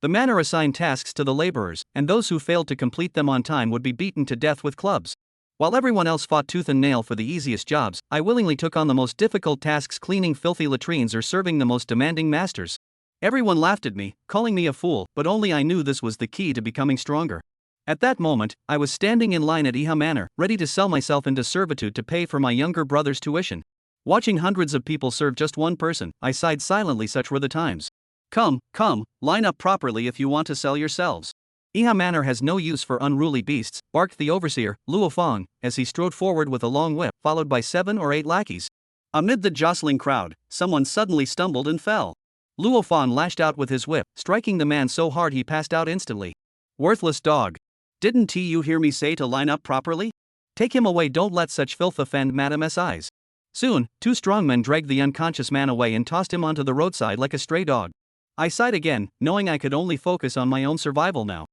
The manor assigned tasks to the laborers, and those who failed to complete them on time would be beaten to death with clubs. While everyone else fought tooth and nail for the easiest jobs, I willingly took on the most difficult tasks, cleaning filthy latrines or serving the most demanding masters. Everyone laughed at me, calling me a fool, but only I knew this was the key to becoming stronger. At that moment, I was standing in line at Iha Manor, ready to sell myself into servitude to pay for my younger brother's tuition. Watching hundreds of people serve just one person, I sighed silently. Such were the times. Come, line up properly if you want to sell yourselves. Iha Manor has no use for unruly beasts, barked the overseer, Luo Fong, as he strode forward with a long whip, followed by 7 or 8 lackeys. Amid the jostling crowd, someone suddenly stumbled and fell. Luo Fong lashed out with his whip, striking the man so hard he passed out instantly. Worthless dog. Didn't you hear me say to line up properly? Take him away, don't let such filth offend Madame S.I.'s. Soon, 2 strongmen dragged the unconscious man away and tossed him onto the roadside like a stray dog. I sighed again, knowing I could only focus on my own survival now.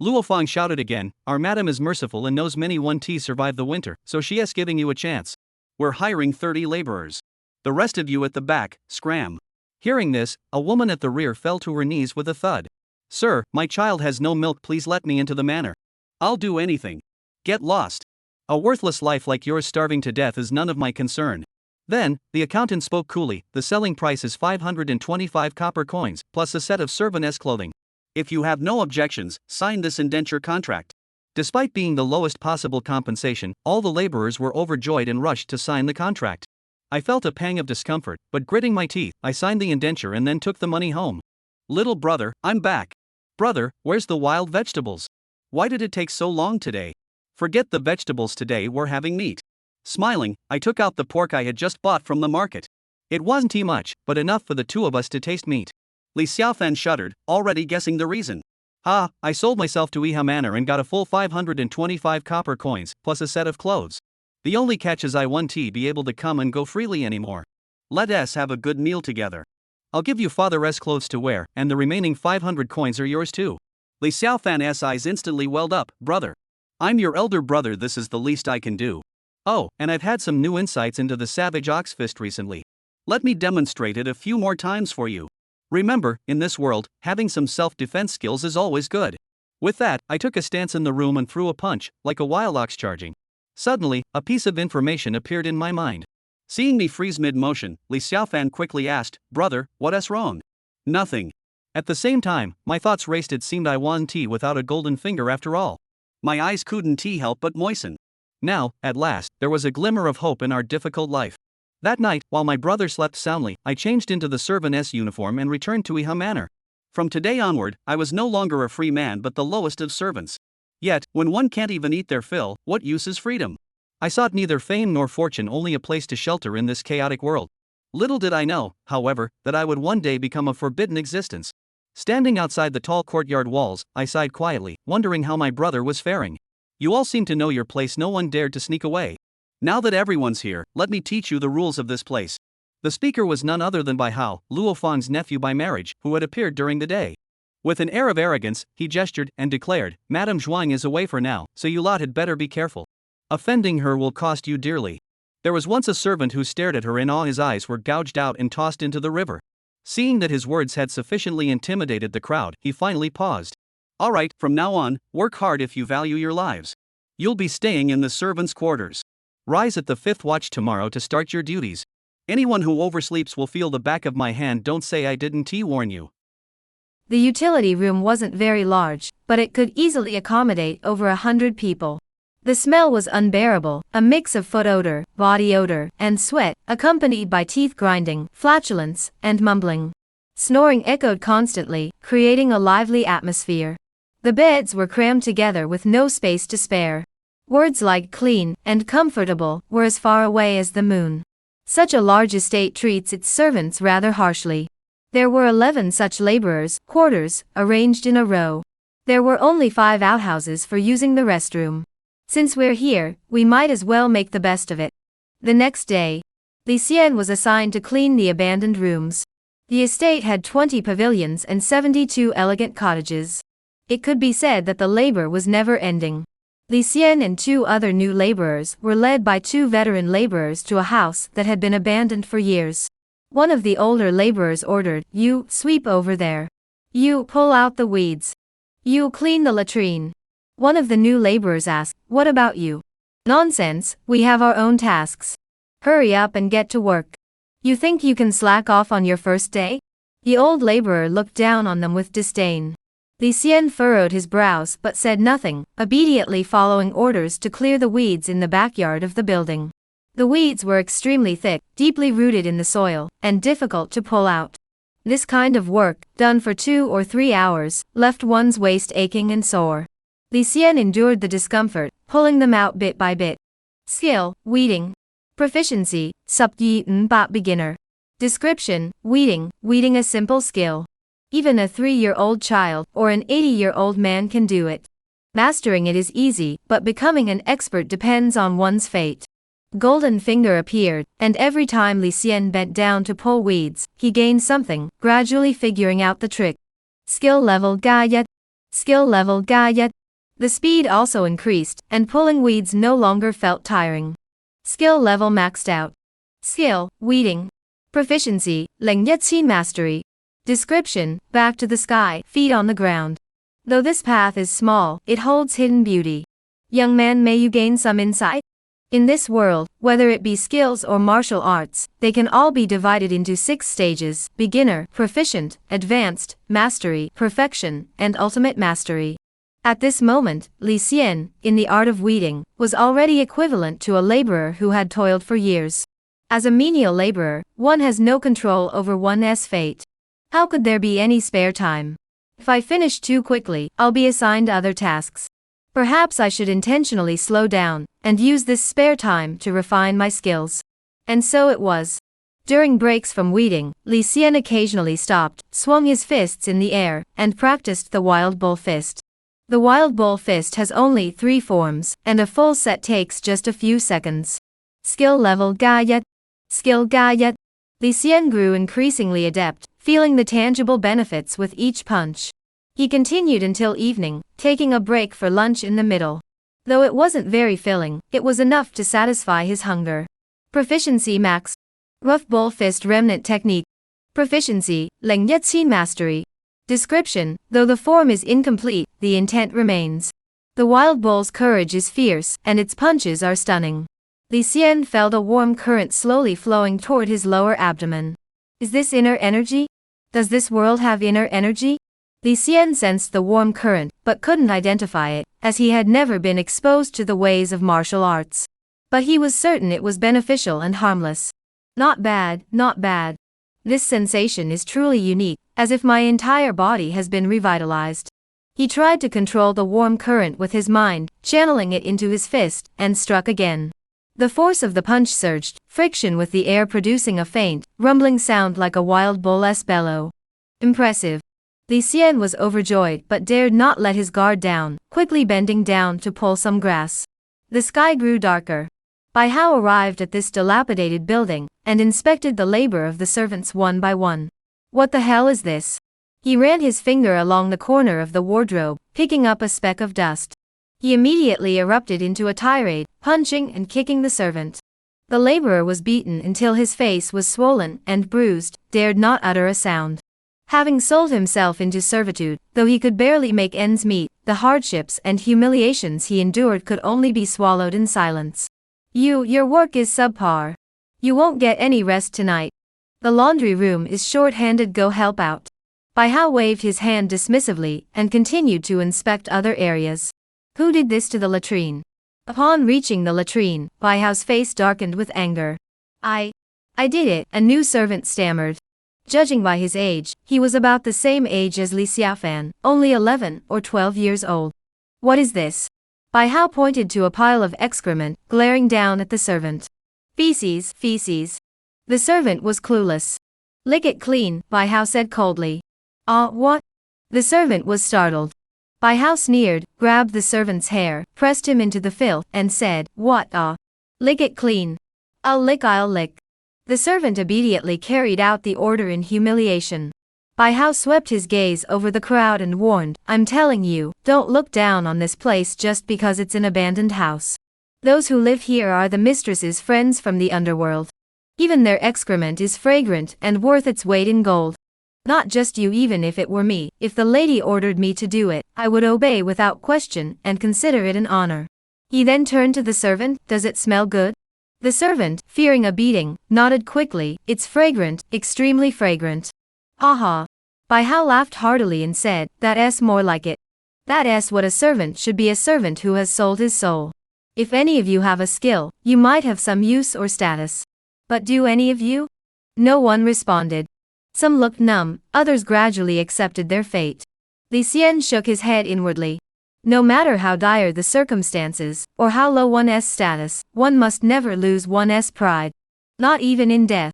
Luo Fong shouted again, our madam is merciful and knows many 1T survive the winter, so she is giving you a chance. We're hiring 30 laborers. The rest of you at the back, scram. Hearing this, a woman at the rear fell to her knees with a thud. Sir, my child has no milk, please let me into the manor. I'll do anything. Get lost. A worthless life like yours starving to death is none of my concern. Then, the accountant spoke coolly, the selling price is 525 copper coins, plus a set of servantess clothing. If you have no objections, sign this indenture contract. Despite being the lowest possible compensation, all the laborers were overjoyed and rushed to sign the contract. I felt a pang of discomfort, but gritting my teeth, I signed the indenture and then took the money home. Little brother, I'm back. Brother, where's the wild vegetables? Why did it take so long today? Forget the vegetables, today we're having meat. Smiling, I took out the pork I had just bought from the market. It wasn't much, but enough for the 2 of us to taste meat. Li Xiaofan shuddered, already guessing the reason. I sold myself to Iha Manor and got a full 525 copper coins, plus a set of clothes. The only catch is I won't be able to come and go freely anymore. Let us have a good meal together. I'll give you father's clothes to wear, and the remaining 500 coins are yours too. Li Xiaofan's eyes instantly welled up, brother. I'm your elder brother, this is the least I can do. Oh, and I've had some new insights into the savage ox fist recently. Let me demonstrate it a few more times for you. Remember, in this world, having some self-defense skills is always good. With that, I took a stance in the room and threw a punch, like a wild ox charging. Suddenly, a piece of information appeared in my mind. Seeing me freeze mid-motion, Li Xiaofan quickly asked, brother, what's wrong? Nothing. At the same time, my thoughts raced. It seemed I wasn't without a golden finger after all. My eyes couldn't help but moisten. Now, at last, there was a glimmer of hope in our difficult life. That night, while my brother slept soundly, I changed into the servantess uniform and returned to Iha Manor. From today onward, I was no longer a free man but the lowest of servants. Yet, when one can't even eat their fill, what use is freedom? I sought neither fame nor fortune, only a place to shelter in this chaotic world. Little did I know, however, that I would one day become a forbidden existence. Standing outside the tall courtyard walls, I sighed quietly, wondering how my brother was faring. You all seem to know your place, no one dared to sneak away. Now that everyone's here, let me teach you the rules of this place. The speaker was none other than Bai Hao, Luo Fong's nephew by marriage, who had appeared during the day. With an air of arrogance, he gestured and declared, Madame Zhuang is away for now, so you lot had better be careful. Offending her will cost you dearly. There was once a servant who stared at her in awe. His eyes were gouged out and tossed into the river. Seeing that his words had sufficiently intimidated the crowd, he finally paused. All right, from now on, work hard if you value your lives. You'll be staying in the servants' quarters. Rise at the 5th watch tomorrow to start your duties. Anyone who oversleeps will feel the back of my hand. Don't say I didn't warn you. The utility room wasn't very large, but it could easily accommodate over 100 people. The smell was unbearable, a mix of foot odor, body odor, and sweat, accompanied by teeth grinding, flatulence, and mumbling. Snoring echoed constantly, creating a lively atmosphere. The beds were crammed together with no space to spare. Words like clean and comfortable were as far away as the moon. Such a large estate treats its servants rather harshly. There were 11 such laborers' quarters, arranged in a row. There were only 5 outhouses for using the restroom. Since we're here, we might as well make the best of it. The next day, Li Xian was assigned to clean the abandoned rooms. The estate had 20 pavilions and 72 elegant cottages. It could be said that the labor was never ending. Li Xian and 2 other new laborers were led by 2 veteran laborers to a house that had been abandoned for years. One of the older laborers ordered, "You, sweep over there." You pull out the weeds. You clean the latrine. One of the new laborers asked, "What about you?" "Nonsense, we have our own tasks. Hurry up and get to work. You think you can slack off on your first day?" The old laborer looked down on them with disdain. Li Xian furrowed his brows but said nothing, obediently following orders to clear the weeds in the backyard of the building. The weeds were extremely thick, deeply rooted in the soil, and difficult to pull out. This kind of work, done for 2 or 3 hours, left one's waist aching and sore. Li Xian endured the discomfort, pulling them out bit by bit. Skill, weeding. Proficiency, subyi nba beginner. Description, weeding a simple skill. Even a 3-year-old child or an 80-year-old man can do it. Mastering it is easy, but becoming an expert depends on one's fate. Golden finger appeared, and every time Li Xian bent down to pull weeds, he gained something, gradually figuring out the trick. Skill level Gayat. Skill level Gayat. The speed also increased, and pulling weeds no longer felt tiring. Skill level maxed out. Skill, weeding. Proficiency, Leng Yetsin mastery. Description, back to the sky, feet on the ground. Though this path is small, it holds hidden beauty. Young man, may you gain some insight? In this world, whether it be skills or martial arts, they can all be divided into 6 stages: beginner, proficient, advanced, mastery, perfection, and ultimate mastery. At this moment, Li Xian, in the art of weeding, was already equivalent to a laborer who had toiled for years. As a menial laborer, one has no control over one's fate. How could there be any spare time? If I finish too quickly, I'll be assigned other tasks. Perhaps I should intentionally slow down, and use this spare time to refine my skills. And so it was. During breaks from weeding, Li Xian occasionally stopped, swung his fists in the air, and practiced the wild bull fist. The wild bull fist has only 3 forms, and a full set takes just a few seconds. Skill level Gayat. Skill Gayat. Li Xian grew increasingly adept, feeling the tangible benefits with each punch. He continued until evening, taking a break for lunch in the middle. Though it wasn't very filling, it was enough to satisfy his hunger. Proficiency max. Rough bull fist remnant technique. Proficiency, Leng Yetsin mastery. Description, though the form is incomplete, the intent remains. The wild bull's courage is fierce, and its punches are stunning. Li Xian felt a warm current slowly flowing toward his lower abdomen. Is this inner energy? Does this world have inner energy? Li Xian sensed the warm current, but couldn't identify it, as he had never been exposed to the ways of martial arts. But he was certain it was beneficial and harmless. Not bad, not bad. This sensation is truly unique, as if my entire body has been revitalized. He tried to control the warm current with his mind, channeling it into his fist, and struck again. The force of the punch surged, friction with the air producing a faint, rumbling sound like a wild bull's bellow. Impressive. Li Xian was overjoyed but dared not let his guard down, quickly bending down to pull some grass. The sky grew darker. Bai Hao arrived at this dilapidated building, and inspected the labor of the servants one by one. What the hell is this? He ran his finger along the corner of the wardrobe, picking up a speck of dust. He immediately erupted into a tirade, punching and kicking the servant. The laborer was beaten until his face was swollen and bruised, dared not utter a sound. Having sold himself into servitude, though he could barely make ends meet, the hardships and humiliations he endured could only be swallowed in silence. Your work is subpar. You won't get any rest tonight. The laundry room is short-handed, go help out. Bai Hao waved his hand dismissively, and continued to inspect other areas. Who did this to the latrine? Upon reaching the latrine, Bai Hao's face darkened with anger. I did it, a new servant stammered. Judging by his age, he was about the same age as Li Xiaofan, only 11 or 12 years old. What is this? Bai Hao pointed to a pile of excrement, glaring down at the servant. Feces, feces. The servant was clueless. Lick it clean, Bai Hao said coldly. What? The servant was startled. Bai Hao sneered, grabbed the servant's hair, pressed him into the filth, and said, What? Lick it clean. I'll lick. The servant obediently carried out the order in humiliation. Bai Hao swept his gaze over the crowd and warned, I'm telling you, don't look down on this place just because it's an abandoned house. Those who live here are the mistress's friends from the underworld. Even their excrement is fragrant and worth its weight in gold. Not just you, even if it were me. If the lady ordered me to do it, I would obey without question and consider it an honor. He then turned to the servant. Does it smell good? The servant, fearing a beating, nodded quickly. It's fragrant, extremely fragrant. Haha. Bai Hao laughed heartily and said, that's more like it. That's what a servant should be, a servant who has sold his soul. If any of you have a skill, you might have some use or status. But do any of you? No one responded. Some looked numb, others gradually accepted their fate. Li Xian shook his head inwardly. No matter how dire the circumstances, or how low one's status, one must never lose one's pride. Not even in death.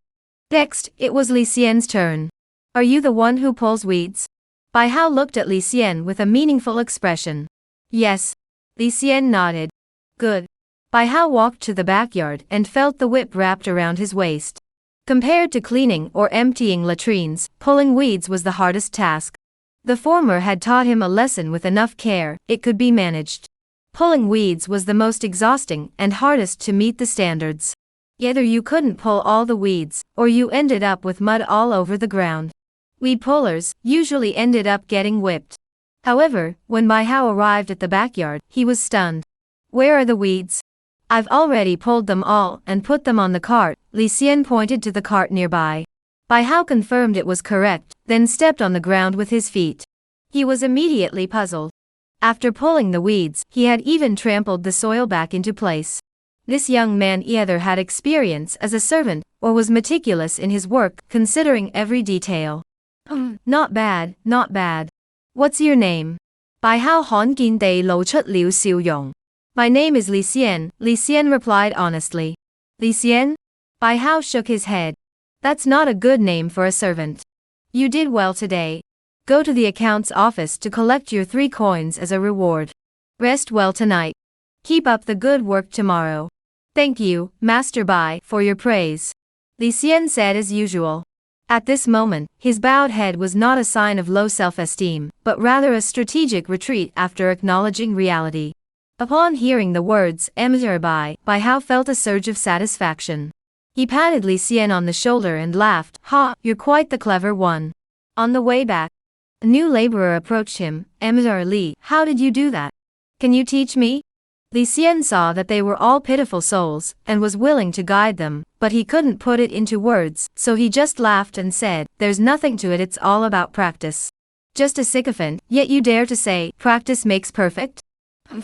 Next, it was Li Xian's turn. Are you the one who pulls weeds? Bai Hao looked at Li Xian with a meaningful expression. Yes. Li Xian nodded. Good. Bai Hao walked to the backyard and felt the whip wrapped around his waist. Compared to cleaning or emptying latrines, pulling weeds was the hardest task. The former had taught him a lesson. With enough care, it could be managed. Pulling weeds was the most exhausting and hardest to meet the standards. Either you couldn't pull all the weeds, or you ended up with mud all over the ground. Weed pullers usually ended up getting whipped. However, when Bai Hao arrived at the backyard, he was stunned. Where are the weeds? I've already pulled them all and put them on the cart. Li Xian pointed to the cart nearby. Bai Hao confirmed it was correct, then stepped on the ground with his feet. He was immediately puzzled. After pulling the weeds, he had even trampled the soil back into place. This young man either had experience as a servant, or was meticulous in his work, considering every detail. Not bad, not bad. What's your name? Bai Hao 罕見地露出了笑容. My name is Li Xian, Li Xian replied honestly. Li Xian? Bai Hao shook his head. That's not a good name for a servant. You did well today. Go to the accounts office to collect your 3 coins as a reward. Rest well tonight. Keep up the good work tomorrow. Thank you, Master Bai, for your praise. Li Xian said as usual. At this moment, his bowed head was not a sign of low self-esteem, but rather a strategic retreat after acknowledging reality. Upon hearing the words, Master Bai Hao felt a surge of satisfaction. He patted Li Xian on the shoulder and laughed. Ha, you're quite the clever one. On the way back, a new laborer approached him. Master Li, how did you do that? Can you teach me? Li Xian saw that they were all pitiful souls, and was willing to guide them, but he couldn't put it into words, so he just laughed and said, there's nothing to it, it's all about practice. Just a sycophant, yet you dare to say, practice makes perfect?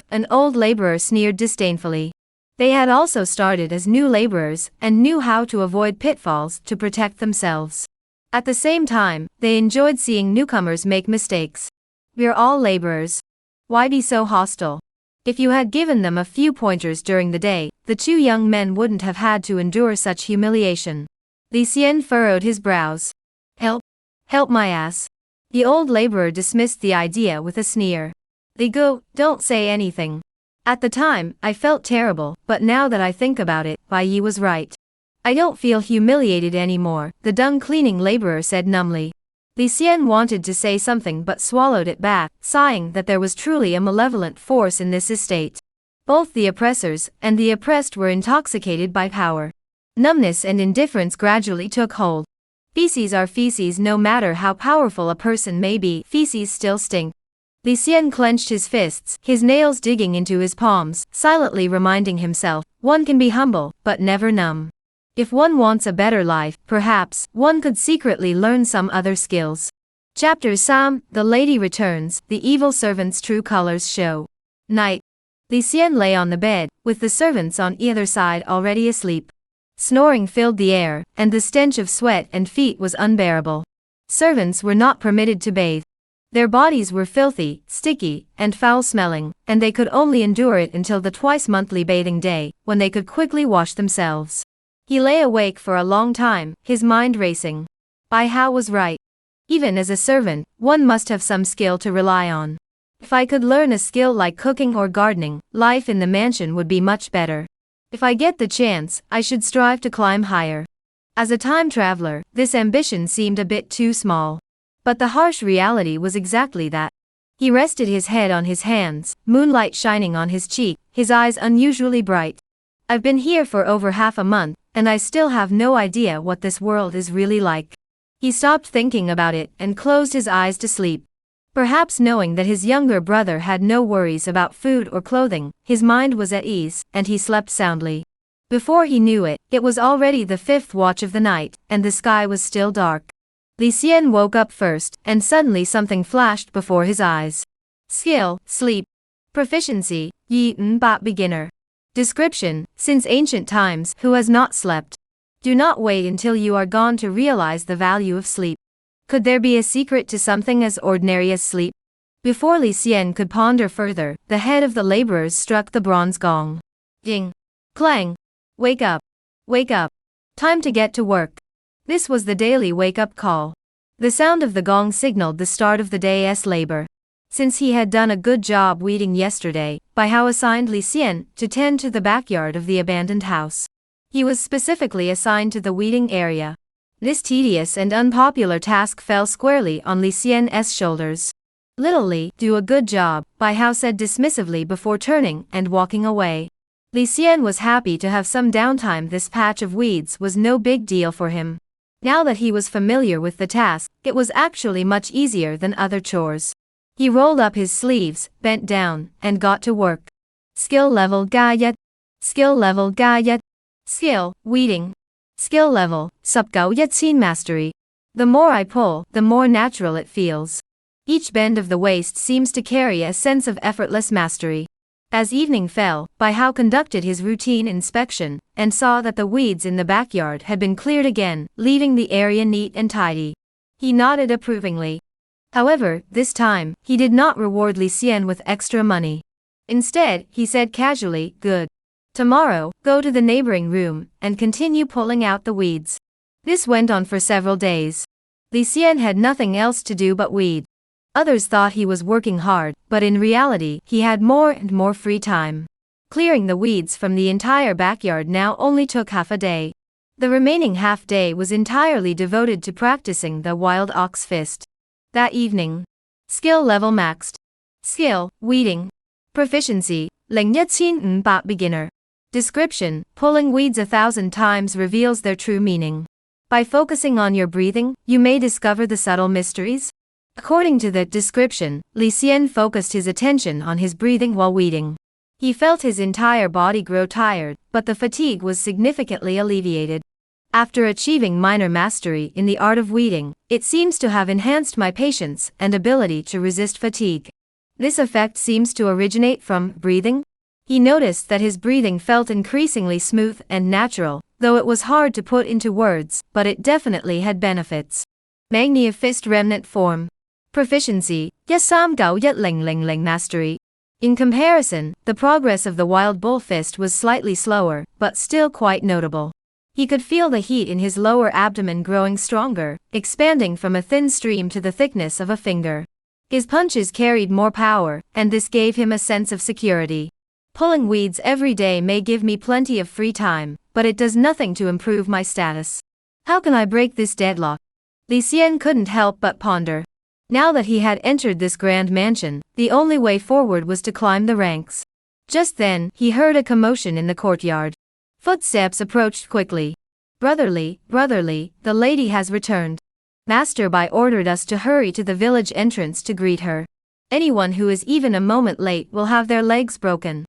An old laborer sneered disdainfully. They had also started as new laborers, and knew how to avoid pitfalls to protect themselves. At the same time, they enjoyed seeing newcomers make mistakes. We're all laborers. Why be so hostile? If you had given them a few pointers during the day, the 2 young men wouldn't have had to endure such humiliation. Li Xian furrowed his brows. Help? Help my ass. The old laborer dismissed the idea with a sneer. Li Gu, don't say anything. At the time, I felt terrible, but now that I think about it, Bai Yi was right. I don't feel humiliated anymore, the dung cleaning laborer said numbly. Li Xian wanted to say something but swallowed it back, sighing that there was truly a malevolent force in this estate. Both the oppressors and the oppressed were intoxicated by power. Numbness and indifference gradually took hold. Feces are feces, no matter how powerful a person may be, feces still stink. Li Xian clenched his fists, his nails digging into his palms, silently reminding himself, one can be humble, but never numb. If one wants a better life, perhaps, one could secretly learn some other skills. Chapter 3, The Lady Returns, The Evil Servant's True Colors Show. Night. Li Xian lay on the bed, with the servants on either side already asleep. Snoring filled the air, and the stench of sweat and feet was unbearable. Servants were not permitted to bathe. Their bodies were filthy, sticky, and foul-smelling, and they could only endure it until the twice-monthly bathing day, when they could quickly wash themselves. He lay awake for a long time, his mind racing. Bai Hao was right. Even as a servant, one must have some skill to rely on. If I could learn a skill like cooking or gardening, life in the mansion would be much better. If I get the chance, I should strive to climb higher. As a time traveler, this ambition seemed a bit too small. But the harsh reality was exactly that. He rested his head on his hands, moonlight shining on his cheek, his eyes unusually bright. I've been here for over half a month, and I still have no idea what this world is really like. He stopped thinking about it and closed his eyes to sleep. Perhaps knowing that his younger brother had no worries about food or clothing, his mind was at ease, and he slept soundly. Before he knew it, it was already the 5th watch of the night, and the sky was still dark. Li Xian woke up first, and suddenly something flashed before his eyes. Skill, sleep. Proficiency, Yi Bat beginner. Description, since ancient times, who has not slept? Do not wait until you are gone to realize the value of sleep. Could there be a secret to something as ordinary as sleep? Before Li Xian could ponder further, the head of the laborers struck the bronze gong. Ding! Clang! Wake up! Wake up! Time to get to work. This was the daily wake-up call. The sound of the gong signaled the start of the day's labor. Since he had done a good job weeding yesterday, Bai Hao assigned Li Xian to tend to the backyard of the abandoned house. He was specifically assigned to the weeding area. This tedious and unpopular task fell squarely on Li Xian's shoulders. Little Li, do a good job, Bai Hao said dismissively before turning and walking away. Li Xian was happy to have some downtime. This patch of weeds was no big deal for him. Now that he was familiar with the task, it was actually much easier than other chores. He rolled up his sleeves, bent down, and got to work. Skill level Gayat. Skill level Gayat. Skill, weeding. Skill level, Subgao Yatsin mastery. The more I pull, the more natural it feels. Each bend of the waist seems to carry a sense of effortless mastery. As evening fell, Bai Hao conducted his routine inspection, and saw that the weeds in the backyard had been cleared again, leaving the area neat and tidy. He nodded approvingly. However, this time, he did not reward Li Xian with extra money. Instead, he said casually, "Good. Tomorrow, go to the neighboring room, and continue pulling out the weeds." This went on for several days. Li Xian had nothing else to do but weed. Others thought he was working hard, but in reality, he had more and more free time. Clearing the weeds from the entire backyard now only took half a day. The remaining half day was entirely devoted to practicing the wild ox fist. That evening. Skill level maxed. Skill, weeding. Proficiency, Leng Nhất Xin Bat beginner. Description, pulling weeds 1,000 times reveals their true meaning. By focusing on your breathing, you may discover the subtle mysteries. According to the description, Li Xian focused his attention on his breathing while weeding. He felt his entire body grow tired, but the fatigue was significantly alleviated. After achieving minor mastery in the art of weeding, it seems to have enhanced my patience and ability to resist fatigue. This effect seems to originate from breathing. He noticed that his breathing felt increasingly smooth and natural, though it was hard to put into words, but it definitely had benefits. Manga fist remnant form. Proficiency, Yasam Gao Yat Ling mastery. In comparison, the progress of the wild bull fist was slightly slower, but still quite notable. He could feel the heat in his lower abdomen growing stronger, expanding from a thin stream to the thickness of a finger. His punches carried more power, and this gave him a sense of security. Pulling weeds every day may give me plenty of free time, but it does nothing to improve my status. How can I break this deadlock? Li Xian couldn't help but ponder. Now that he had entered this grand mansion, the only way forward was to climb the ranks. Just then, he heard a commotion in the courtyard. Footsteps approached quickly. Brotherly, the lady has returned. Master Bai ordered us to hurry to the village entrance to greet her. Anyone who is even a moment late will have their legs broken.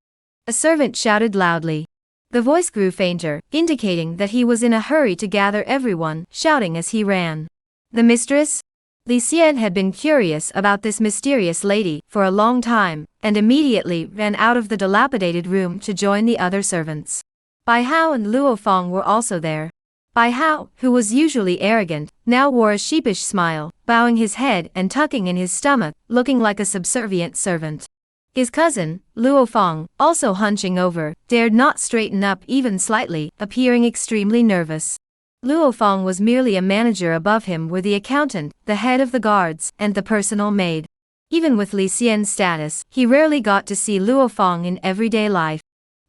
A servant shouted loudly. The voice grew fainter, indicating that he was in a hurry to gather everyone, shouting as he ran. The mistress? Li Xian had been curious about this mysterious lady for a long time, and immediately ran out of the dilapidated room to join the other servants. Bai Hao and Luo Fong were also there. Bai Hao, who was usually arrogant, now wore a sheepish smile, bowing his head and tucking in his stomach, looking like a subservient servant. His cousin, Luo Fong, also hunching over, dared not straighten up even slightly, appearing extremely nervous. Luo Fong was merely a manager. Above him were the accountant, the head of the guards, and the personal maid. Even with Li Xian's status, he rarely got to see Luo Fong in everyday life.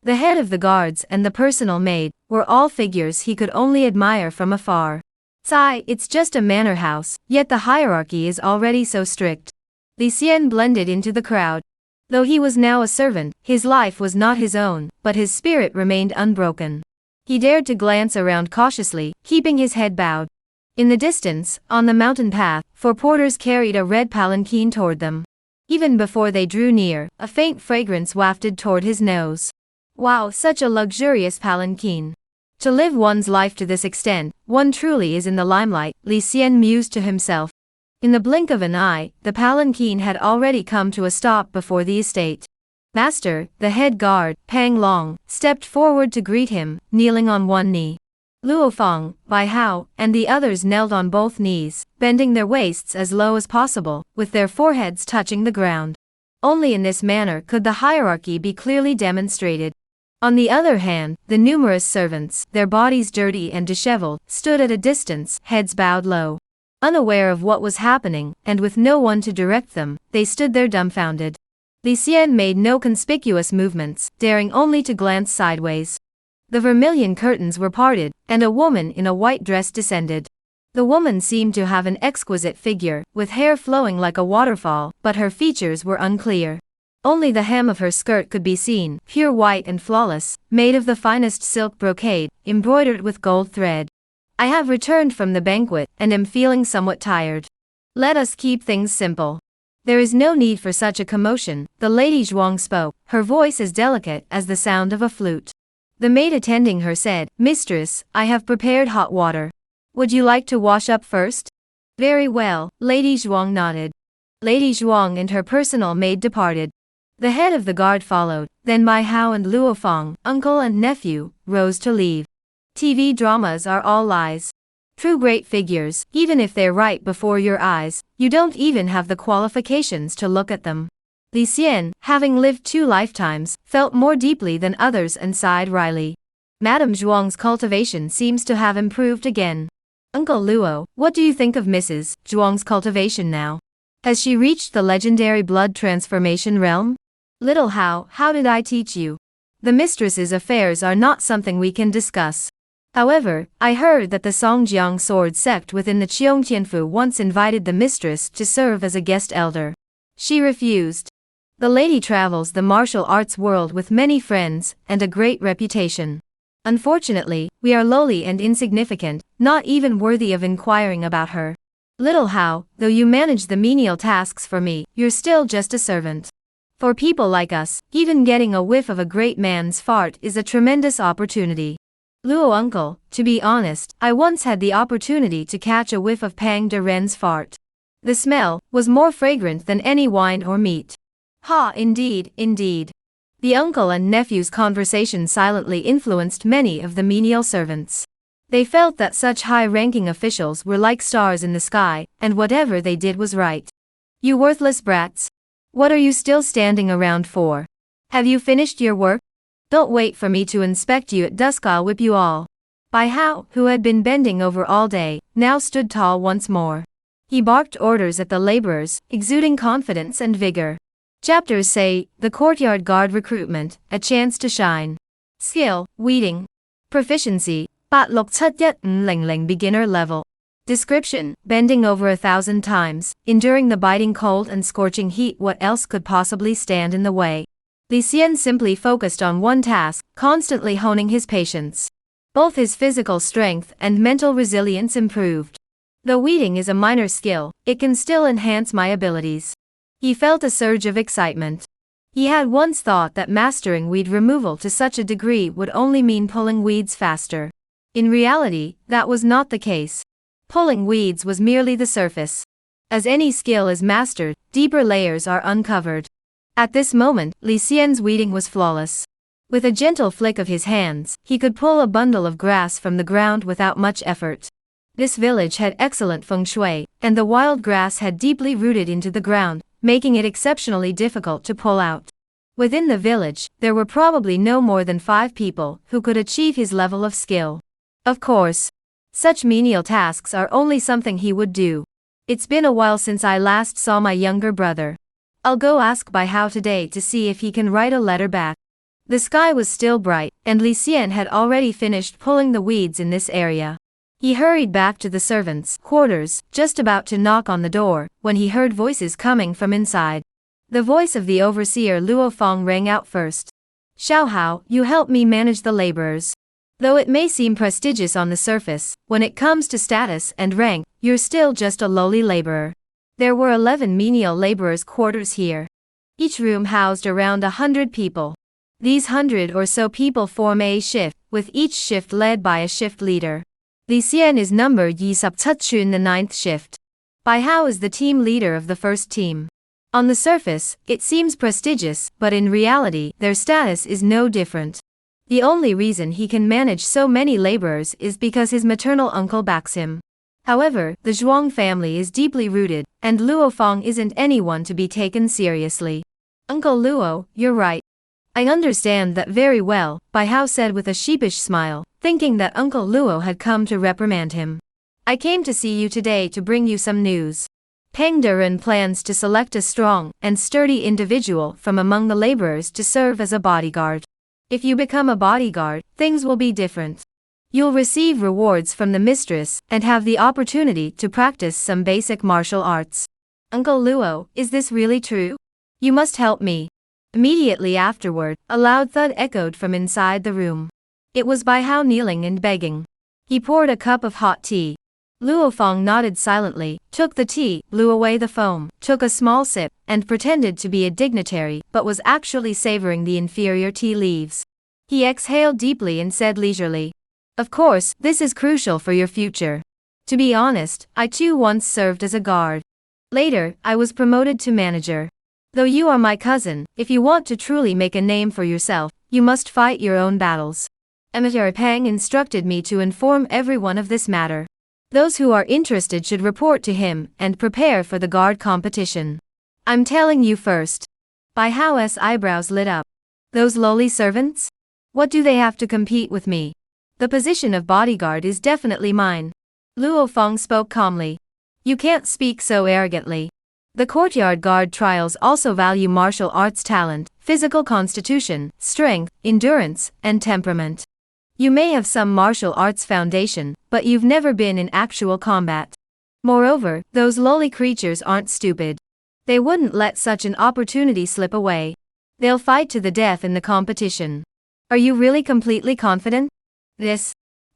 The head of the guards and the personal maid were all figures he could only admire from afar. Sigh, it's just a manor house, yet the hierarchy is already so strict. Li Xian blended into the crowd. Though he was now a servant, his life was not his own, but his spirit remained unbroken. He dared to glance around cautiously, keeping his head bowed. In the distance, on the mountain path, four porters carried a red palanquin toward them. Even before they drew near, a faint fragrance wafted toward his nose. Wow, such a luxurious palanquin. To live one's life to this extent, one truly is in the limelight, Li Xian mused to himself. In the blink of an eye, the palanquin had already come to a stop before the estate. Master, the head guard, Pang Long, stepped forward to greet him, kneeling on one knee. Luo Feng, Bai Hao, and the others knelt on both knees, bending their waists as low as possible, with their foreheads touching the ground. Only in this manner could the hierarchy be clearly demonstrated. On the other hand, the numerous servants, their bodies dirty and disheveled, stood at a distance, heads bowed low. Unaware of what was happening, and with no one to direct them, they stood there dumbfounded. Li Xian made no conspicuous movements, daring only to glance sideways. The vermilion curtains were parted, and a woman in a white dress descended. The woman seemed to have an exquisite figure, with hair flowing like a waterfall, but her features were unclear. Only the hem of her skirt could be seen, pure white and flawless, made of the finest silk brocade, embroidered with gold thread. I have returned from the banquet, and am feeling somewhat tired. Let us keep things simple. There is no need for such a commotion, the Lady Zhuang spoke, her voice as delicate as the sound of a flute. The maid attending her said, Mistress, I have prepared hot water. Would you like to wash up first? Very well, Lady Zhuang nodded. Lady Zhuang and her personal maid departed. The head of the guard followed, then Bai Hao and Luo Feng, uncle and nephew, rose to leave. TV dramas are all lies. True great figures, even if they're right before your eyes, you don't even have the qualifications to look at them. Li Xian, having lived 2 lifetimes, felt more deeply than others and sighed wryly. Madame Zhuang's cultivation seems to have improved again. Uncle Luo, what do you think of Mrs. Zhuang's cultivation now? Has she reached the legendary blood transformation realm? Little Hao, how did I teach you? The mistress's affairs are not something we can discuss. However, I heard that the Songjiang sword sect within the Cheongtianfu once invited the mistress to serve as a guest elder. She refused. The lady travels the martial arts world with many friends and a great reputation. Unfortunately, we are lowly and insignificant, not even worthy of inquiring about her. Little Hao, though you manage the menial tasks for me, you're still just a servant. For people like us, even getting a whiff of a great man's fart is a tremendous opportunity. Luo uncle, to be honest, I once had the opportunity to catch a whiff of Pang De Ren's fart. The smell was more fragrant than any wine or meat. Ha, indeed, indeed. The uncle and nephew's conversation silently influenced many of the menial servants. They felt that such high-ranking officials were like stars in the sky, and whatever they did was right. You worthless brats. What are you still standing around for? Have you finished your work? Don't wait for me to inspect you at dusk, I'll whip you all. Bai Hao, who had been bending over all day, now stood tall once more. He barked orders at the laborers, exuding confidence and vigor. Chapters say, the courtyard guard recruitment, a chance to shine. Skill, weeding. Proficiency, 8671500 beginner level. Description, bending over 1,000 times, enduring the biting cold and scorching heat. What else could possibly stand in the way? Li Xian simply focused on one task, constantly honing his patience. Both his physical strength and mental resilience improved. Though weeding is a minor skill, it can still enhance my abilities. He felt a surge of excitement. He had once thought that mastering weed removal to such a degree would only mean pulling weeds faster. In reality, that was not the case. Pulling weeds was merely the surface. As any skill is mastered, deeper layers are uncovered. At this moment, Li Xian's weeding was flawless. With a gentle flick of his hands, he could pull a bundle of grass from the ground without much effort. This village had excellent feng shui, and the wild grass had deeply rooted into the ground, making it exceptionally difficult to pull out. Within the village, there were probably no more than 5 people who could achieve his level of skill. Of course, such menial tasks are only something he would do. It's been a while since I last saw my younger brother. I'll go ask Bai Hao today to see if he can write a letter back. The sky was still bright, and Li Xian had already finished pulling the weeds in this area. He hurried back to the servants' quarters, just about to knock on the door, when he heard voices coming from inside. The voice of the overseer Luo Feng rang out first. Xiao Hao, you help me manage the laborers. Though it may seem prestigious on the surface, when it comes to status and rank, you're still just a lowly laborer. There were 11 menial laborers' quarters here. Each room housed around 100 people. These 100 or so people form a shift, with each shift led by a shift leader. Li Xian is numbered Yi Subtutshun, the 9th shift. Bai Hao is the team leader of the first team. On the surface, it seems prestigious, but in reality, their status is no different. The only reason he can manage so many laborers is because his maternal uncle backs him. However, the Zhuang family is deeply rooted, and Luo Feng isn't anyone to be taken seriously. Uncle Luo, you're right. I understand that very well, Bai Hao said with a sheepish smile, thinking that Uncle Luo had come to reprimand him. I came to see you today to bring you some news. Peng Deren plans to select a strong and sturdy individual from among the laborers to serve as a bodyguard. If you become a bodyguard, things will be different. You'll receive rewards from the mistress and have the opportunity to practice some basic martial arts. Uncle Luo, is this really true? You must help me. Immediately afterward, a loud thud echoed from inside the room. It was Bai Hao kneeling and begging. He poured a cup of hot tea. Luo Feng nodded silently, took the tea, blew away the foam, took a small sip, and pretended to be a dignitary, but was actually savoring the inferior tea leaves. He exhaled deeply and said leisurely, "Of course, this is crucial for your future. To be honest, I too once served as a guard. Later, I was promoted to manager. Though you are my cousin, if you want to truly make a name for yourself, you must fight your own battles. Emissary Pang instructed me to inform everyone of this matter. Those who are interested should report to him and prepare for the guard competition. I'm telling you first." Bai Hao's eyebrows lit up. Those lowly servants? What do they have to compete with me? The position of bodyguard is definitely mine. Luo Feng spoke calmly. You can't speak so arrogantly. The courtyard guard trials also value martial arts talent, physical constitution, strength, endurance, and temperament. You may have some martial arts foundation, but you've never been in actual combat. Moreover, those lowly creatures aren't stupid. They wouldn't let such an opportunity slip away. They'll fight to the death in the competition. Are you really completely confident?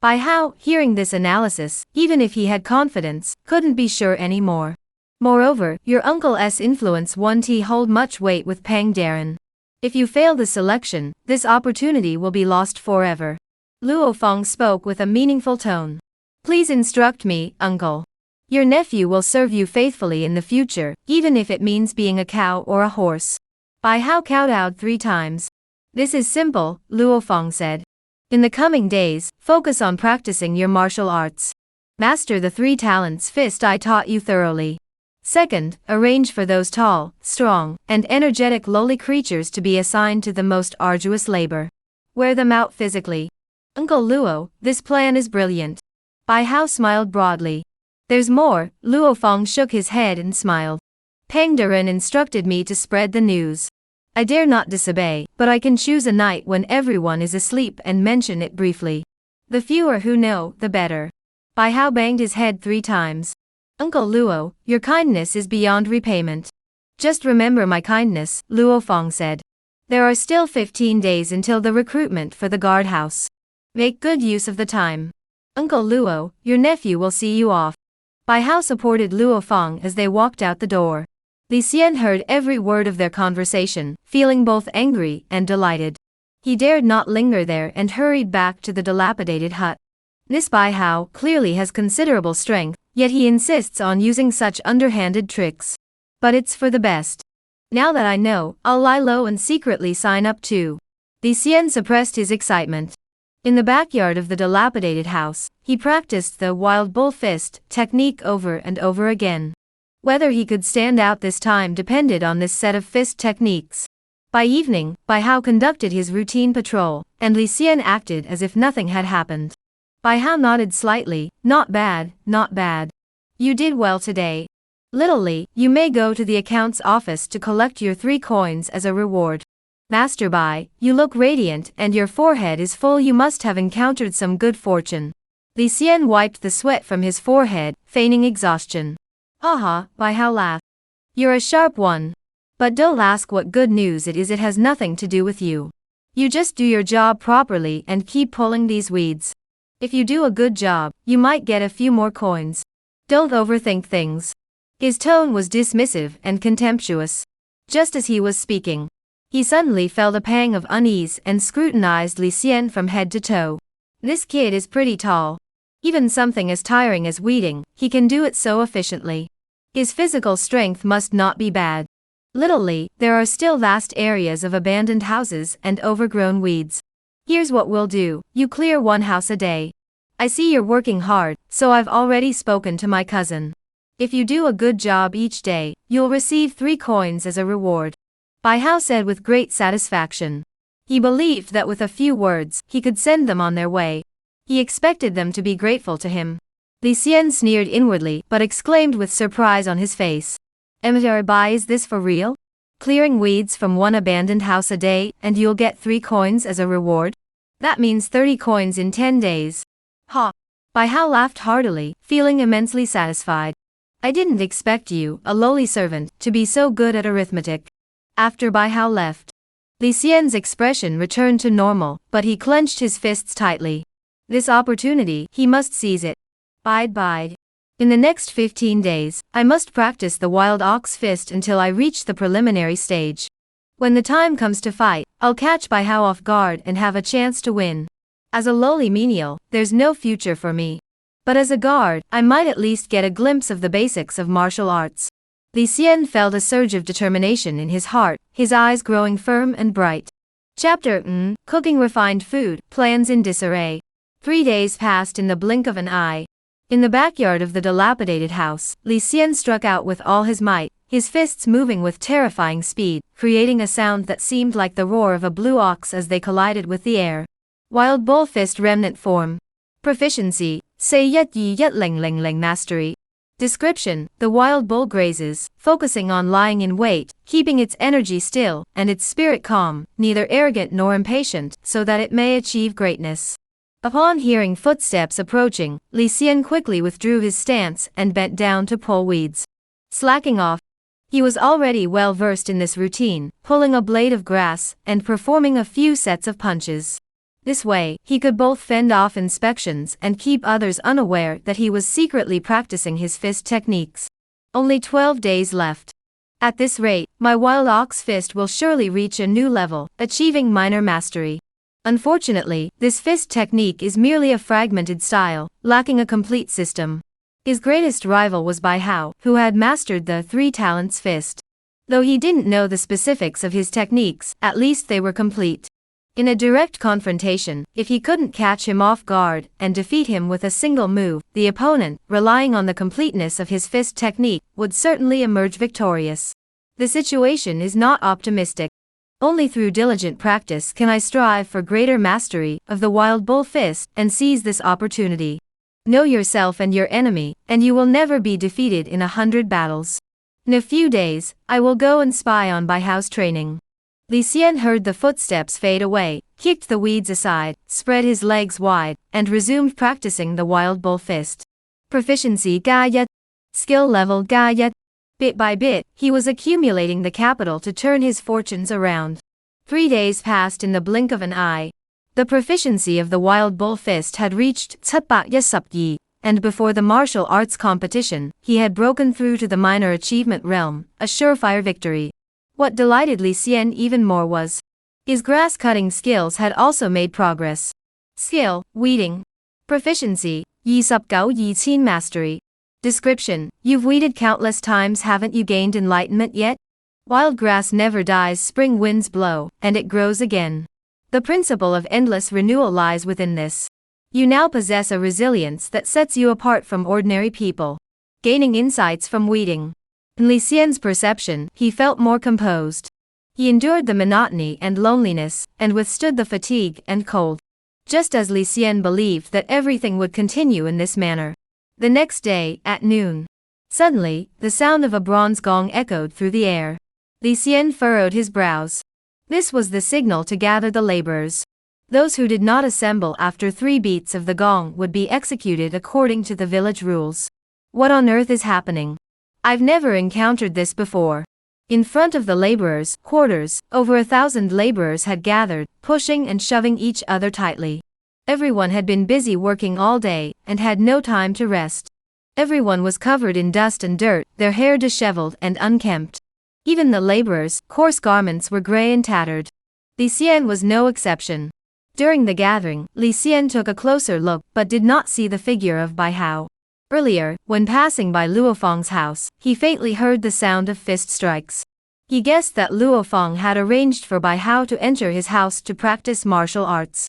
Bai Hao, hearing this analysis, even if he had confidence, couldn't be sure anymore. Moreover, your uncle's influence won't hold much weight with Peng Deren. If you fail the selection, this opportunity will be lost forever. Luo Feng spoke with a meaningful tone. Please instruct me, uncle. Your nephew will serve you faithfully in the future, even if it means being a cow or a horse. Bai Hao kowtowed 3 times. This is simple, Luo Feng said. In the coming days, focus on practicing your martial arts. Master the 3 talents fist I taught you thoroughly. Second, arrange for those tall, strong, and energetic lowly creatures to be assigned to the most arduous labor. Wear them out physically. Uncle Luo, this plan is brilliant. Bai Hao smiled broadly. There's more. Luo Feng shook his head and smiled. Peng Deren instructed me to spread the news. I dare not disobey, but I can choose a night when everyone is asleep and mention it briefly. The fewer who know, the better. Bai Hao banged his head 3 times. Uncle Luo, your kindness is beyond repayment. Just remember my kindness, Luo Feng said. There are still 15 days until the recruitment for the guardhouse. Make good use of the time. Uncle Luo, your nephew will see you off. Bai Hao supported Luo Feng as they walked out the door. Li Xian heard every word of their conversation, feeling both angry and delighted. He dared not linger there and hurried back to the dilapidated hut. This Bai Hao clearly has considerable strength, yet he insists on using such underhanded tricks. But it's for the best. Now that I know, I'll lie low and secretly sign up too. Li Xian suppressed his excitement. In the backyard of the dilapidated house, he practiced the wild bull fist technique over and over again. Whether he could stand out this time depended on this set of fist techniques. By evening, Bai Hao conducted his routine patrol, and Li Xian acted as if nothing had happened. Bai Hao nodded slightly. Not bad, not bad. You did well today. Little Li, you may go to the accounts office to collect your 3 coins as a reward. Master Bai, you look radiant and your forehead is full. You must have encountered some good fortune. Li Xian wiped the sweat from his forehead, feigning exhaustion. Haha, Bai Hao laughed. You're a sharp one. But don't ask what good news it is, it has nothing to do with you. You just do your job properly and keep pulling these weeds. If you do a good job, you might get a few more coins. Don't overthink things. His tone was dismissive and contemptuous. Just as he was speaking, he suddenly felt a pang of unease and scrutinized Li Xian from head to toe. This kid is pretty tall. Even something as tiring as weeding, he can do it so efficiently. His physical strength must not be bad. Little Li, there are still vast areas of abandoned houses and overgrown weeds. Here's what we'll do, you clear one house a day. I see you're working hard, so I've already spoken to my cousin. If you do a good job each day, you'll receive 3 coins as a reward. Bai Hao said with great satisfaction. He believed that with a few words, he could send them on their way. He expected them to be grateful to him. Li Xian sneered inwardly but exclaimed with surprise on his face. Bai, is this for real? Clearing weeds from one abandoned house a day and you'll get 3 coins as a reward? That means 30 coins in 10 days. Ha! Bai Hao laughed heartily, feeling immensely satisfied. I didn't expect you, a lowly servant, to be so good at arithmetic. After Bai Hao left, Li Xian's expression returned to normal, but he clenched his fists tightly. This opportunity, he must seize it. Bide. In the next 15 days, I must practice the wild ox fist until I reach the preliminary stage. When the time comes to fight, I'll catch Bai Hao off guard and have a chance to win. As a lowly menial, there's no future for me. But as a guard, I might at least get a glimpse of the basics of martial arts. Li Xian felt a surge of determination in his heart, his eyes growing firm and bright. Chapter Cooking refined food, plans in disarray. 3 days passed in the blink of an eye. In the backyard of the dilapidated house, Li Xian struck out with all his might, his fists moving with terrifying speed, creating a sound that seemed like the roar of a blue ox as they collided with the air. Wild Bull Fist Remnant Form. Proficiency, Say Yet Yi Yet Ling Mastery. Description, the wild bull grazes, focusing on lying in wait, keeping its energy still, and its spirit calm, neither arrogant nor impatient, so that it may achieve greatness. Upon hearing footsteps approaching, Li Xian quickly withdrew his stance and bent down to pull weeds. Slacking off. He was already well versed in this routine, pulling a blade of grass and performing a few sets of punches. This way, he could both fend off inspections and keep others unaware that he was secretly practicing his fist techniques. Only 12 days left. At this rate, my wild ox fist will surely reach a new level, achieving minor mastery. Unfortunately, this fist technique is merely a fragmented style, lacking a complete system. His greatest rival was Bai Hao, who had mastered the 3 talents fist. Though he didn't know the specifics of his techniques, at least they were complete. In a direct confrontation, if he couldn't catch him off guard and defeat him with a single move, the opponent, relying on the completeness of his fist technique, would certainly emerge victorious. The situation is not optimistic. Only through diligent practice can I strive for greater mastery of the wild bull fist and seize this opportunity. Know yourself and your enemy, and you will never be defeated in 100 battles. In a few days, I will go and spy on Bai Hao's training. Li Xian heard the footsteps fade away, kicked the weeds aside, spread his legs wide, and resumed practicing the wild bull fist. Proficiency Ga Yat. Skill level Ga Yat. Bit by bit, he was accumulating the capital to turn his fortunes around. 3 days passed in the blink of an eye. The proficiency of the wild bull fist had reached Tsutbak Yasupyi, and before the martial arts competition, he had broken through to the minor achievement realm, a surefire victory. What delighted Li Xian even more was his grass-cutting skills had also made progress. Skill, weeding. Proficiency, Yi Sup Gao Yi Qin Mastery. Description, you've weeded countless times, haven't you gained enlightenment yet? Wild grass never dies, spring winds blow, and it grows again. The principle of endless renewal lies within this. You now possess a resilience that sets you apart from ordinary people. Gaining insights from weeding. In Li Xian's perception, he felt more composed. He endured the monotony and loneliness, and withstood the fatigue and cold. Just as Li Xian believed that everything would continue in this manner. The next day, at noon. Suddenly, the sound of a bronze gong echoed through the air. Li Xian furrowed his brows. This was the signal to gather the laborers. Those who did not assemble after 3 beats of the gong would be executed according to the village rules. What on earth is happening? I've never encountered this before. In front of the laborers' quarters, over 1,000 laborers had gathered, pushing and shoving each other tightly. Everyone had been busy working all day, and had no time to rest. Everyone was covered in dust and dirt, their hair disheveled and unkempt. Even the laborers' coarse garments were gray and tattered. Li Xian was no exception. During the gathering, Li Xian took a closer look but did not see the figure of Bai Hao. Earlier, when passing by Luo Feng's house, he faintly heard the sound of fist strikes. He guessed that Luo Feng had arranged for Bai Hao to enter his house to practice martial arts.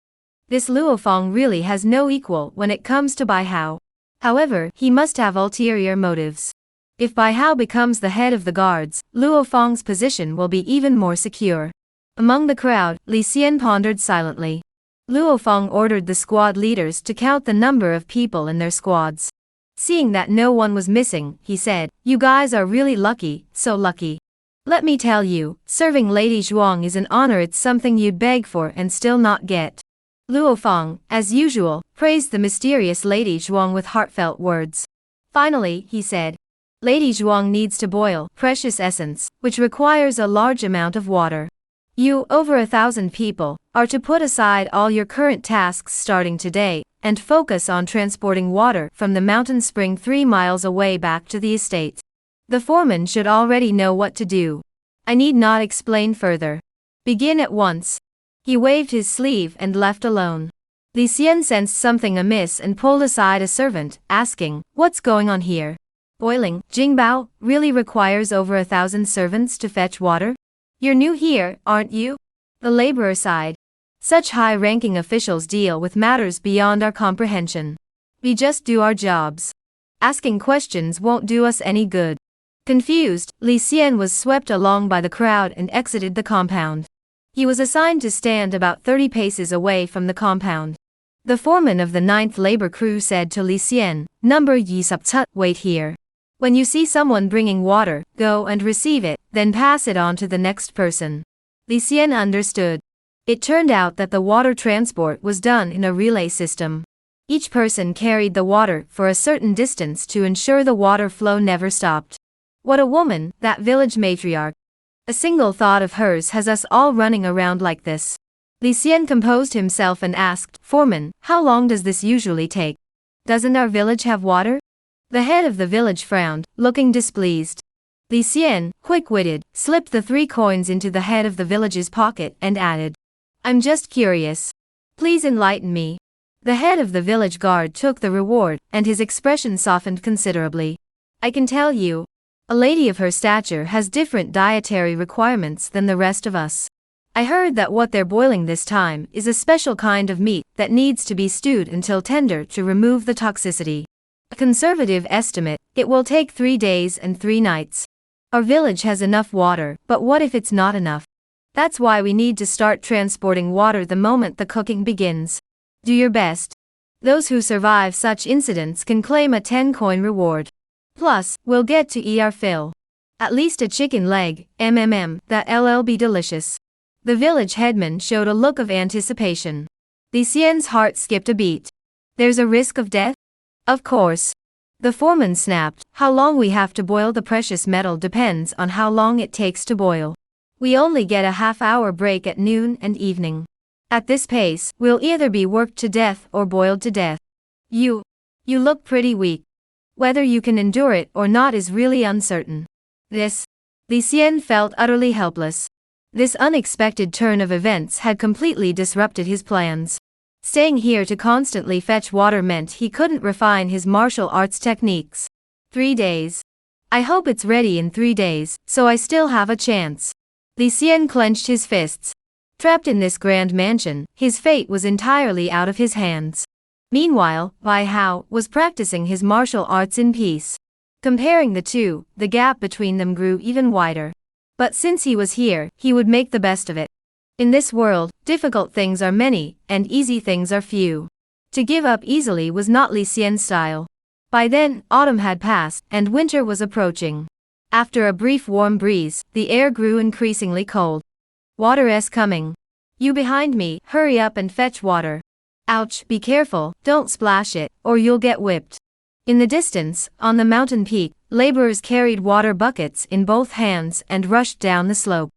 This Luo Feng really has no equal when it comes to Bai Hao. However, he must have ulterior motives. If Bai Hao becomes the head of the guards, Luo Feng's position will be even more secure. Among the crowd, Li Xian pondered silently. Luo Feng ordered the squad leaders to count the number of people in their squads. Seeing that no one was missing, he said, "You guys are really lucky, so lucky. Let me tell you, serving Lady Zhuang is an honor, it's something you'd beg for and still not get." Luo Feng, as usual, praised the mysterious Lady Zhuang with heartfelt words. Finally, he said, "Lady Zhuang needs to boil precious essence, which requires a large amount of water. You, over 1,000 people, are to put aside all your current tasks starting today, and focus on transporting water from the mountain spring 3 miles away back to the estate. The foreman should already know what to do. I need not explain further. Begin at once." He waved his sleeve and left alone. Li Xian sensed something amiss and pulled aside a servant, asking, "What's going on here? Boiling, Jingbao, really requires over 1,000 servants to fetch water? You're new here, aren't you?" The laborer sighed. "Such high-ranking officials deal with matters beyond our comprehension. We just do our jobs. Asking questions won't do us any good." Confused, Li Xian was swept along by the crowd and exited the compound. He was assigned to stand about 30 paces away from the compound. The foreman of the 9th labor crew said to Li Xian, "Number Yi Sup Tut, wait here. When you see someone bringing water, go and receive it, then pass it on to the next person." Li Xian understood. It turned out that the water transport was done in a relay system. Each person carried the water for a certain distance to ensure the water flow never stopped. What a woman, that village matriarch. A single thought of hers has us all running around like this. Li Xian composed himself and asked, "Foreman, how long does this usually take? Doesn't our village have water?" The head of the village frowned, looking displeased. Li Xian, quick-witted, slipped the 3 coins into the head of the village's pocket and added, "I'm just curious. Please enlighten me." The head of the village guard took the reward, and his expression softened considerably. "I can tell you. A lady of her stature has different dietary requirements than the rest of us. I heard that what they're boiling this time is a special kind of meat that needs to be stewed until tender to remove the toxicity. A conservative estimate, it will take 3 days and 3 nights. Our village has enough water, but what if it's not enough? That's why we need to start transporting water the moment the cooking begins. Do your best. Those who survive such incidents can claim a 10-coin reward. Plus, we'll get to eat our fill. At least a chicken leg, that'll be delicious." The village headman showed a look of anticipation. Li Xian's heart skipped a beat. "There's a risk of death?" "Of course." The foreman snapped. "How long we have to boil the precious metal depends on how long it takes to boil. We only get a half-hour break at noon and evening. At this pace, we'll either be worked to death or boiled to death. You look pretty weak. Whether you can endure it or not is really uncertain." Li Xian felt utterly helpless. This unexpected turn of events had completely disrupted his plans. Staying here to constantly fetch water meant he couldn't refine his martial arts techniques. 3 days. I hope it's ready in 3 days, so I still have a chance. Li Xian clenched his fists. Trapped in this grand mansion, his fate was entirely out of his hands. Meanwhile, Bai Hao was practicing his martial arts in peace. Comparing the two, the gap between them grew even wider. But since he was here, he would make the best of it. In this world, difficult things are many, and easy things are few. To give up easily was not Li Xian's style. By then, autumn had passed, and winter was approaching. After a brief warm breeze, the air grew increasingly cold. "Water's coming. You behind me, hurry up and fetch water. Ouch, be careful, don't splash it, or you'll get whipped." In the distance, on the mountain peak, laborers carried water buckets in both hands and rushed down the slope.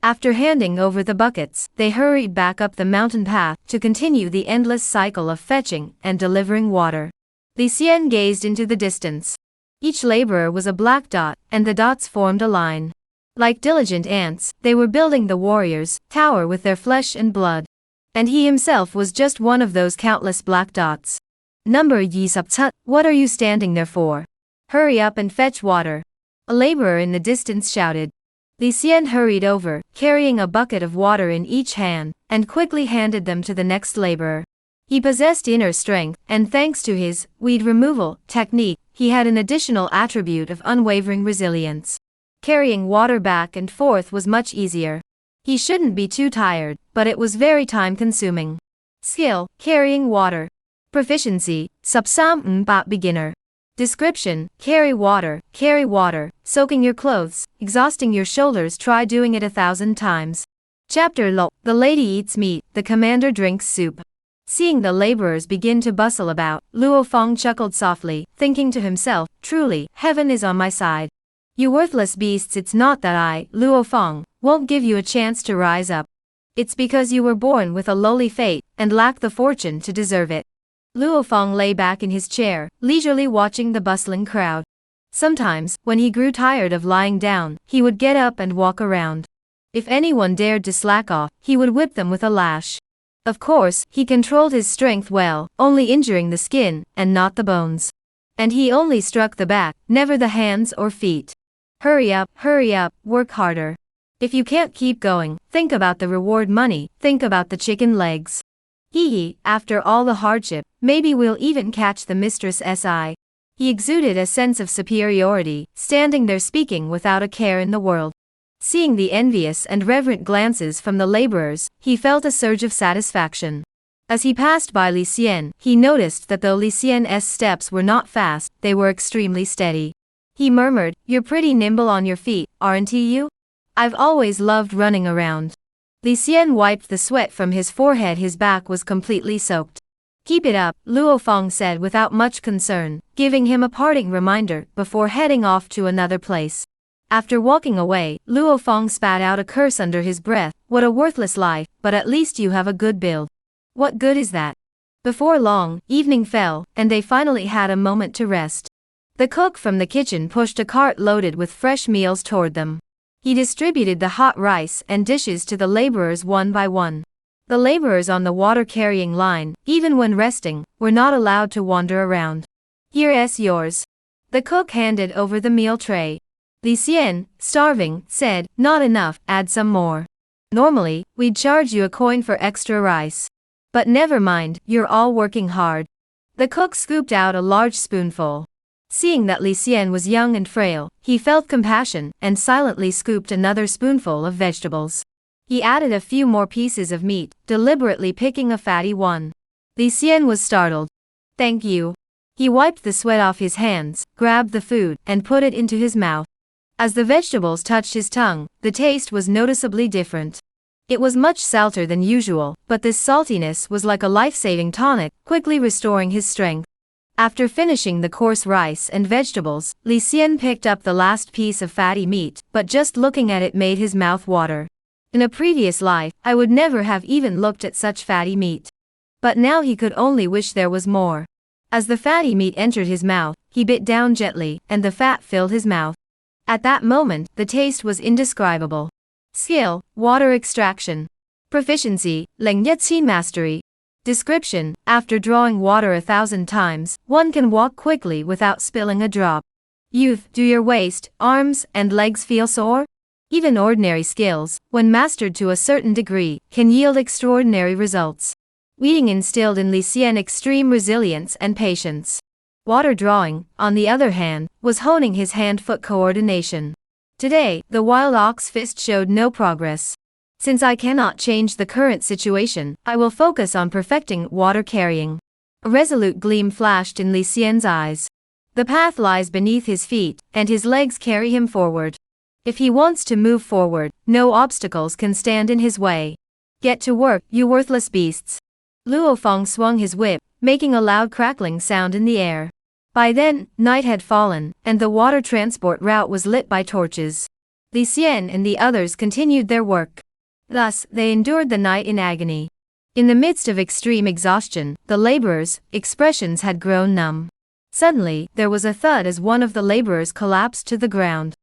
After handing over the buckets, they hurried back up the mountain path to continue the endless cycle of fetching and delivering water. Li Xian gazed into the distance. Each laborer was a black dot, and the dots formed a line. Like diligent ants, they were building the warrior's tower with their flesh and blood. And he himself was just one of those countless black dots. Number Yi Subtut, what are you standing there for? Hurry up and fetch water. A laborer in the distance shouted. Li Xian hurried over, carrying a bucket of water in each hand, and quickly handed them to the next laborer. He possessed inner strength, and thanks to his weed removal technique, he had an additional attribute of unwavering resilience. Carrying water back and forth was much easier. He shouldn't be too tired, but it was very time-consuming. Skill, carrying water. Proficiency, Subsam Mbat beginner. Description, carry water, soaking your clothes, exhausting your shoulders, try doing it 1,000 times. Chapter Lo, the lady eats meat, the commander drinks soup. Seeing the laborers begin to bustle about, Luo Feng chuckled softly, thinking to himself, truly, heaven is on my side. You worthless beasts, it's not that I, Luo Feng, won't give you a chance to rise up. It's because you were born with a lowly fate, and lack the fortune to deserve it. Luo Feng lay back in his chair, leisurely watching the bustling crowd. Sometimes, when he grew tired of lying down, he would get up and walk around. If anyone dared to slack off, he would whip them with a lash. Of course, he controlled his strength well, only injuring the skin, and not the bones. And he only struck the back, never the hands or feet. Hurry up, work harder. If you can't keep going, think about the reward money, think about the chicken legs. Hee, after all the hardship, maybe we'll even catch the mistress si. He exuded a sense of superiority, standing there speaking without a care in the world. Seeing the envious and reverent glances from the laborers, he felt a surge of satisfaction. As he passed by Li Xian, he noticed that though Li Xian's steps were not fast, they were extremely steady. He murmured, "You're pretty nimble on your feet, aren't you? I've always loved running around." Li Xian wiped the sweat from his forehead, his back was completely soaked. Keep it up, Luo Feng said without much concern, giving him a parting reminder before heading off to another place. After walking away, Luo Feng spat out a curse under his breath, what a worthless life, but at least you have a good build. What good is that? Before long, evening fell, and they finally had a moment to rest. The cook from the kitchen pushed a cart loaded with fresh meals toward them. He distributed the hot rice and dishes to the laborers one by one. The laborers on the water-carrying line, even when resting, were not allowed to wander around. "Here's yours." The cook handed over the meal tray. Li Xian, starving, said, "Not enough, add some more. Normally, we'd charge you a coin for extra rice. But never mind, you're all working hard." The cook scooped out a large spoonful. Seeing that Li Xian was young and frail, he felt compassion, and silently scooped another spoonful of vegetables. He added a few more pieces of meat, deliberately picking a fatty one. Li Xian was startled. "Thank you." He wiped the sweat off his hands, grabbed the food, and put it into his mouth. As the vegetables touched his tongue, the taste was noticeably different. It was much salter than usual, but this saltiness was like a life-saving tonic, quickly restoring his strength. After finishing the coarse rice and vegetables, Li Xian picked up the last piece of fatty meat, but just looking at it made his mouth water. In a previous life, I would never have even looked at such fatty meat. But now he could only wish there was more. As the fatty meat entered his mouth, he bit down gently, and the fat filled his mouth. At that moment, the taste was indescribable. Skill, water extraction. Proficiency, Leng Yetsin mastery. Description, after drawing water 1,000 times, one can walk quickly without spilling a drop. Youth, do your waist, arms, and legs feel sore? Even ordinary skills, when mastered to a certain degree, can yield extraordinary results. Weeding instilled in Li Xian extreme resilience and patience. Water drawing, on the other hand, was honing his hand-foot coordination. Today, the wild ox fist showed no progress. Since I cannot change the current situation, I will focus on perfecting water carrying. A resolute gleam flashed in Li Xian's eyes. The path lies beneath his feet, and his legs carry him forward. If he wants to move forward, no obstacles can stand in his way. Get to work, you worthless beasts. Luo Feng swung his whip, making a loud crackling sound in the air. By then, night had fallen, and the water transport route was lit by torches. Li Xian and the others continued their work. Thus, they endured the night in agony. In the midst of extreme exhaustion, the laborers' expressions had grown numb. Suddenly, there was a thud as one of the laborers collapsed to the ground.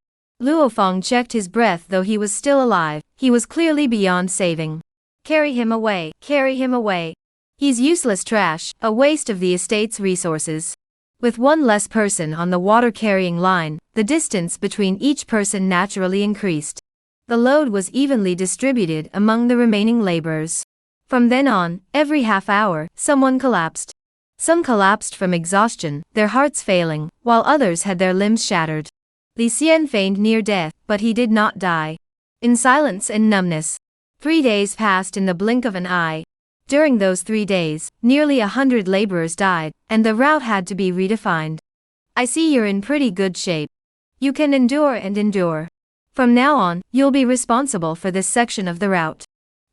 Luo Feng checked his breath. Though he was still alive, he was clearly beyond saving. Carry him away, carry him away. He's useless trash, a waste of the estate's resources. With one less person on the water-carrying line, the distance between each person naturally increased. The load was evenly distributed among the remaining laborers. From then on, every half hour, someone collapsed. Some collapsed from exhaustion, their hearts failing, while others had their limbs shattered. Li Xian feigned near death, but he did not die. In silence and numbness, 3 days passed in the blink of an eye. During those 3 days, nearly 100 laborers died, and the route had to be redefined. I see you're in pretty good shape. You can endure and endure. From now on, you'll be responsible for this section of the route.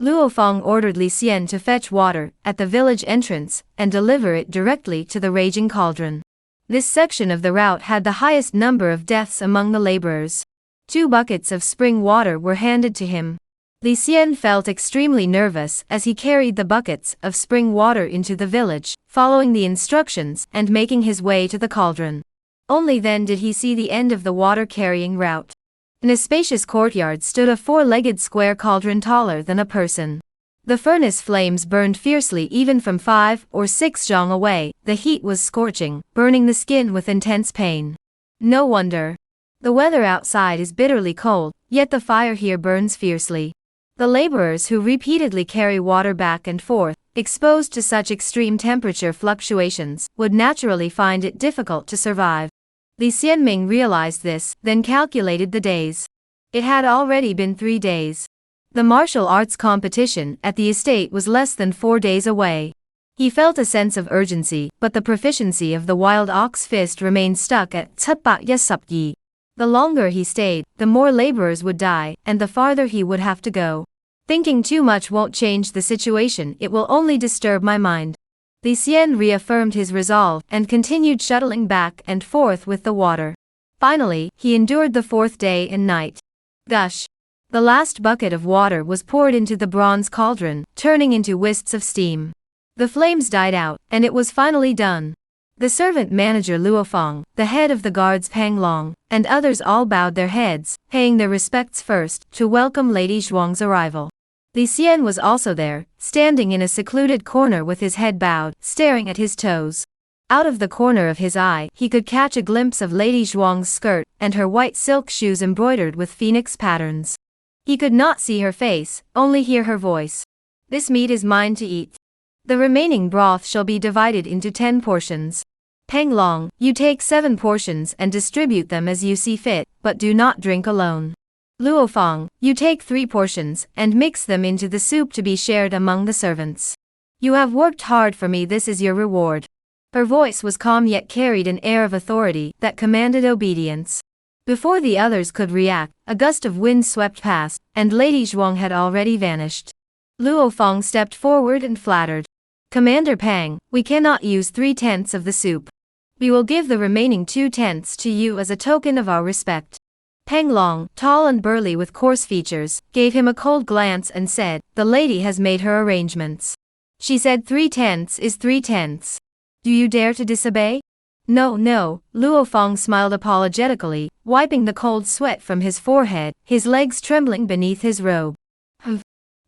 Luo Feng ordered Li Xian to fetch water at the village entrance and deliver it directly to the raging cauldron. This section of the route had the highest number of deaths among the laborers. 2 buckets of spring water were handed to him. Li Xian felt extremely nervous as he carried the buckets of spring water into the village, following the instructions and making his way to the cauldron. Only then did he see the end of the water-carrying route. In a spacious courtyard stood a 4-legged square cauldron taller than a person. The furnace flames burned fiercely even from 5 or 6 zhang away. The heat was scorching, burning the skin with intense pain. No wonder. The weather outside is bitterly cold, yet the fire here burns fiercely. The laborers who repeatedly carry water back and forth, exposed to such extreme temperature fluctuations, would naturally find it difficult to survive. Li Xianming realized this, then calculated the days. It had already been 3 days. The martial arts competition at the estate was less than 4 days away. He felt a sense of urgency, but the proficiency of the wild ox fist remained stuck at Cutba Yasupyi. The longer he stayed, the more laborers would die, and the farther he would have to go. Thinking too much won't change the situation, it will only disturb my mind. Li Xian reaffirmed his resolve and continued shuttling back and forth with the water. Finally, he endured the 4th day and night. Gush! The last bucket of water was poured into the bronze cauldron, turning into wisps of steam. The flames died out, and it was finally done. The servant manager Luo Feng, the head of the guards Pang Long, and others all bowed their heads, paying their respects first, to welcome Lady Zhuang's arrival. Li Xian was also there, standing in a secluded corner with his head bowed, staring at his toes. Out of the corner of his eye, he could catch a glimpse of Lady Zhuang's skirt, and her white silk shoes embroidered with phoenix patterns. He could not see her face, only hear her voice. This meat is mine to eat. The remaining broth shall be divided into 10 portions. Peng Long, you take 7 portions and distribute them as you see fit, but do not drink alone. Luo Feng, you take 3 portions and mix them into the soup to be shared among the servants. You have worked hard for me, this is your reward. Her voice was calm yet carried an air of authority that commanded obedience. Before the others could react, a gust of wind swept past, and Lady Zhuang had already vanished. Luo Feng stepped forward and flattered. Commander Pang, we cannot use 3/10 of the soup. We will give the remaining 2/10 to you as a token of our respect. Peng Long, tall and burly with coarse features, gave him a cold glance and said, the lady has made her arrangements. She said 3/10 is 3/10. Do you dare to disobey? No, no, Luo Feng smiled apologetically, wiping the cold sweat from his forehead, his legs trembling beneath his robe.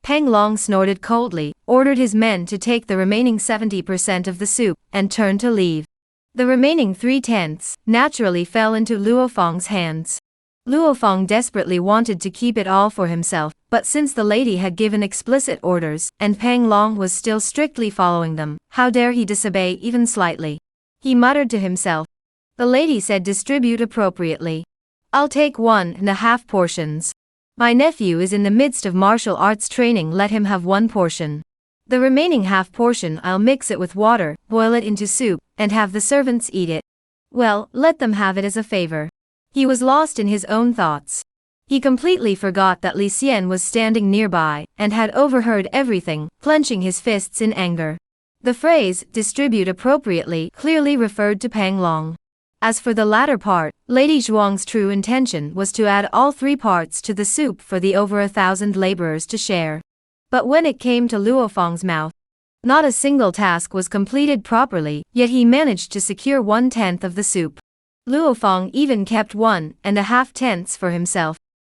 Peng Long snorted coldly, ordered his men to take the remaining 70% of the soup, and turned to leave. The remaining 3/10 naturally fell into Luo Feng's hands. Luo Feng desperately wanted to keep it all for himself, but since the lady had given explicit orders, and Peng Long was still strictly following them, how dare he disobey even slightly? He muttered to himself. The lady said distribute appropriately. I'll take 1.5 portions. My nephew is in the midst of martial arts training, let him have 1 portion. The remaining half portion I'll mix it with water, boil it into soup, and have the servants eat it. Well, let them have it as a favor. He was lost in his own thoughts. He completely forgot that Li Xian was standing nearby, and had overheard everything, clenching his fists in anger. The phrase, distribute appropriately, clearly referred to Pang Long. As for the latter part, Lady Zhuang's true intention was to add all 3 parts to the soup for the over 1,000 laborers to share. But when it came to Luo Feng's mouth, not a single task was completed properly, yet he managed to secure 1/10 of the soup. Luo Feng even kept 1.5 for himself.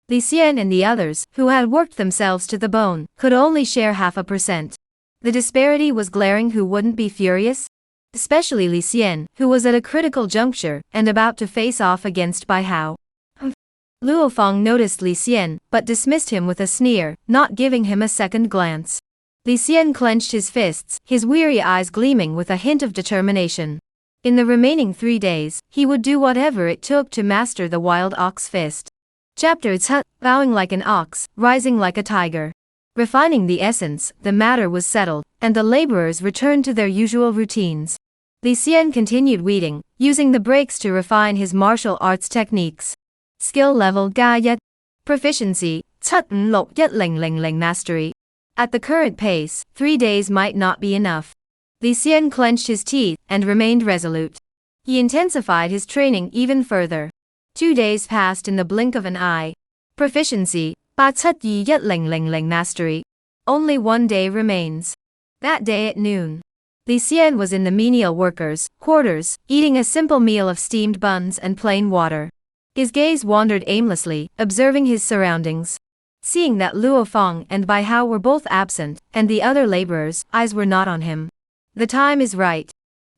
Li Xian and the others, who had worked themselves to the bone, could only share 0.5%. The disparity was glaring. Who wouldn't be furious? Especially Li Xian, who was at a critical juncture and about to face off against Bai Hao. Luo Feng noticed Li Xian, but dismissed him with a sneer, not giving him a second glance. Li Xian clenched his fists, his weary eyes gleaming with a hint of determination. In the remaining 3 days, he would do whatever it took to master the wild ox fist. Chapter 2: Bowing like an ox, rising like a tiger. Refining the essence, the matter was settled, and the laborers returned to their usual routines. Li Xian continued weeding, using the breaks to refine his martial arts techniques. Skill level Ga Yet. Proficiency 76100 Mastery. At the current pace, 3 days might not be enough. Li Xian clenched his teeth and remained resolute. He intensified his training even further. 2 days passed in the blink of an eye. Proficiency 87100 Mastery. Only 1 day remains. That day at noon, Li Xian was in the menial workers' quarters, eating a simple meal of steamed buns and plain water. His gaze wandered aimlessly, observing his surroundings. Seeing that Luo Feng and Bai Hao were both absent, and the other laborers' eyes were not on him. The time is right.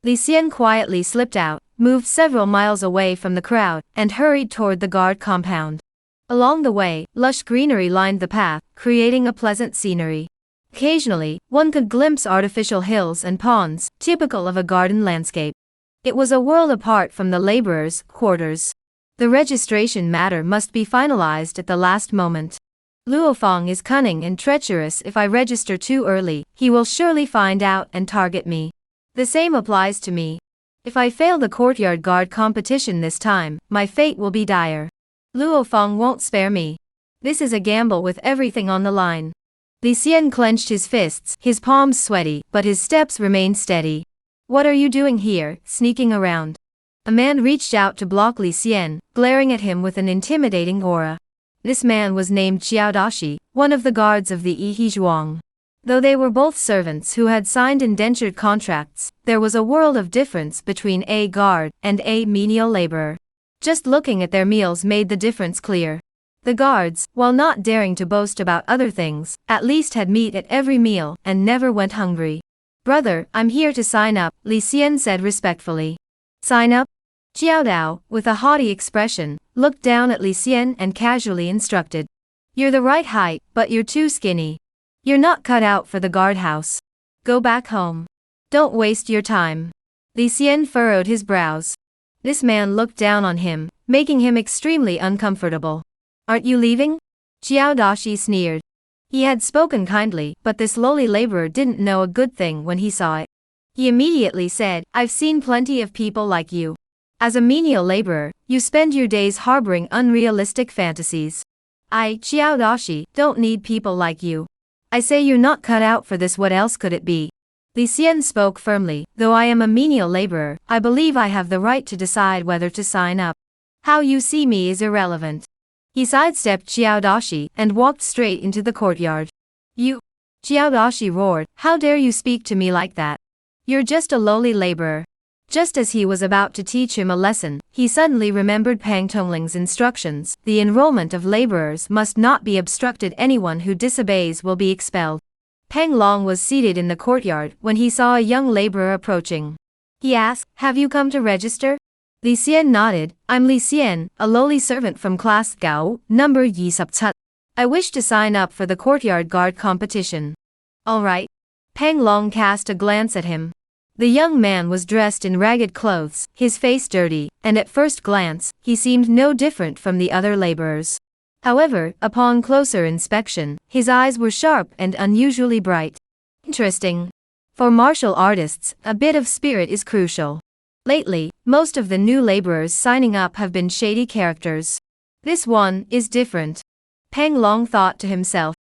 Li Xian quietly slipped out, moved several miles away from the crowd, and hurried toward the guard compound. Along the way, lush greenery lined the path, creating a pleasant scenery. Occasionally, one could glimpse artificial hills and ponds, typical of a garden landscape. It was a world apart from the laborers' quarters. The registration matter must be finalized at the last moment. Luo Feng is cunning and treacherous. If I register too early, he will surely find out and target me. The same applies to me. If I fail the courtyard guard competition this time, my fate will be dire. Luo Feng won't spare me. This is a gamble with everything on the line. Li Xian clenched his fists, his palms sweaty, but his steps remained steady. What are you doing here, sneaking around? A man reached out to block Li Xian, glaring at him with an intimidating aura. This man was named Xiao Dashi, one of the guards of the Yi Zhuang. Though they were both servants who had signed indentured contracts, there was a world of difference between a guard and a menial laborer. Just looking at their meals made the difference clear. The guards, while not daring to boast about other things, at least had meat at every meal and never went hungry. Brother, I'm here to sign up, Li Xian said respectfully. Sign up? Xiao Dao, with a haughty expression, looked down at Li Xian and casually instructed. You're the right height, but you're too skinny. You're not cut out for the guardhouse. Go back home. Don't waste your time. Li Xian furrowed his brows. This man looked down on him, making him extremely uncomfortable. Aren't you leaving? Xiao Dashi sneered. He had spoken kindly, but this lowly laborer didn't know a good thing when he saw it. He immediately said, I've seen plenty of people like you. As a menial laborer, you spend your days harboring unrealistic fantasies. I, Xiao Dashi, don't need people like you. I say you're not cut out for this. What else could it be? Li Xian spoke firmly. Though I am a menial laborer, I believe I have the right to decide whether to sign up. How you see me is irrelevant. He sidestepped Xiao Dashi and walked straight into the courtyard. You! Xiao Dashi roared, how dare you speak to me like that? You're just a lowly laborer. Just as he was about to teach him a lesson, he suddenly remembered Pang Tongling's instructions. The enrollment of laborers must not be obstructed. Anyone who disobeys will be expelled. Peng Long was seated in the courtyard when he saw a young laborer approaching. He asked, have you come to register? Li Xian nodded. I'm Li Xian, a lowly servant from class Gao, number Yi Subtut. I wish to sign up for the courtyard guard competition. All right. Peng Long cast a glance at him. The young man was dressed in ragged clothes, his face dirty, and at first glance, he seemed no different from the other laborers. However, upon closer inspection, his eyes were sharp and unusually bright. Interesting. For martial artists, a bit of spirit is crucial. Lately, most of the new laborers signing up have been shady characters. This one is different. Peng Long thought to himself.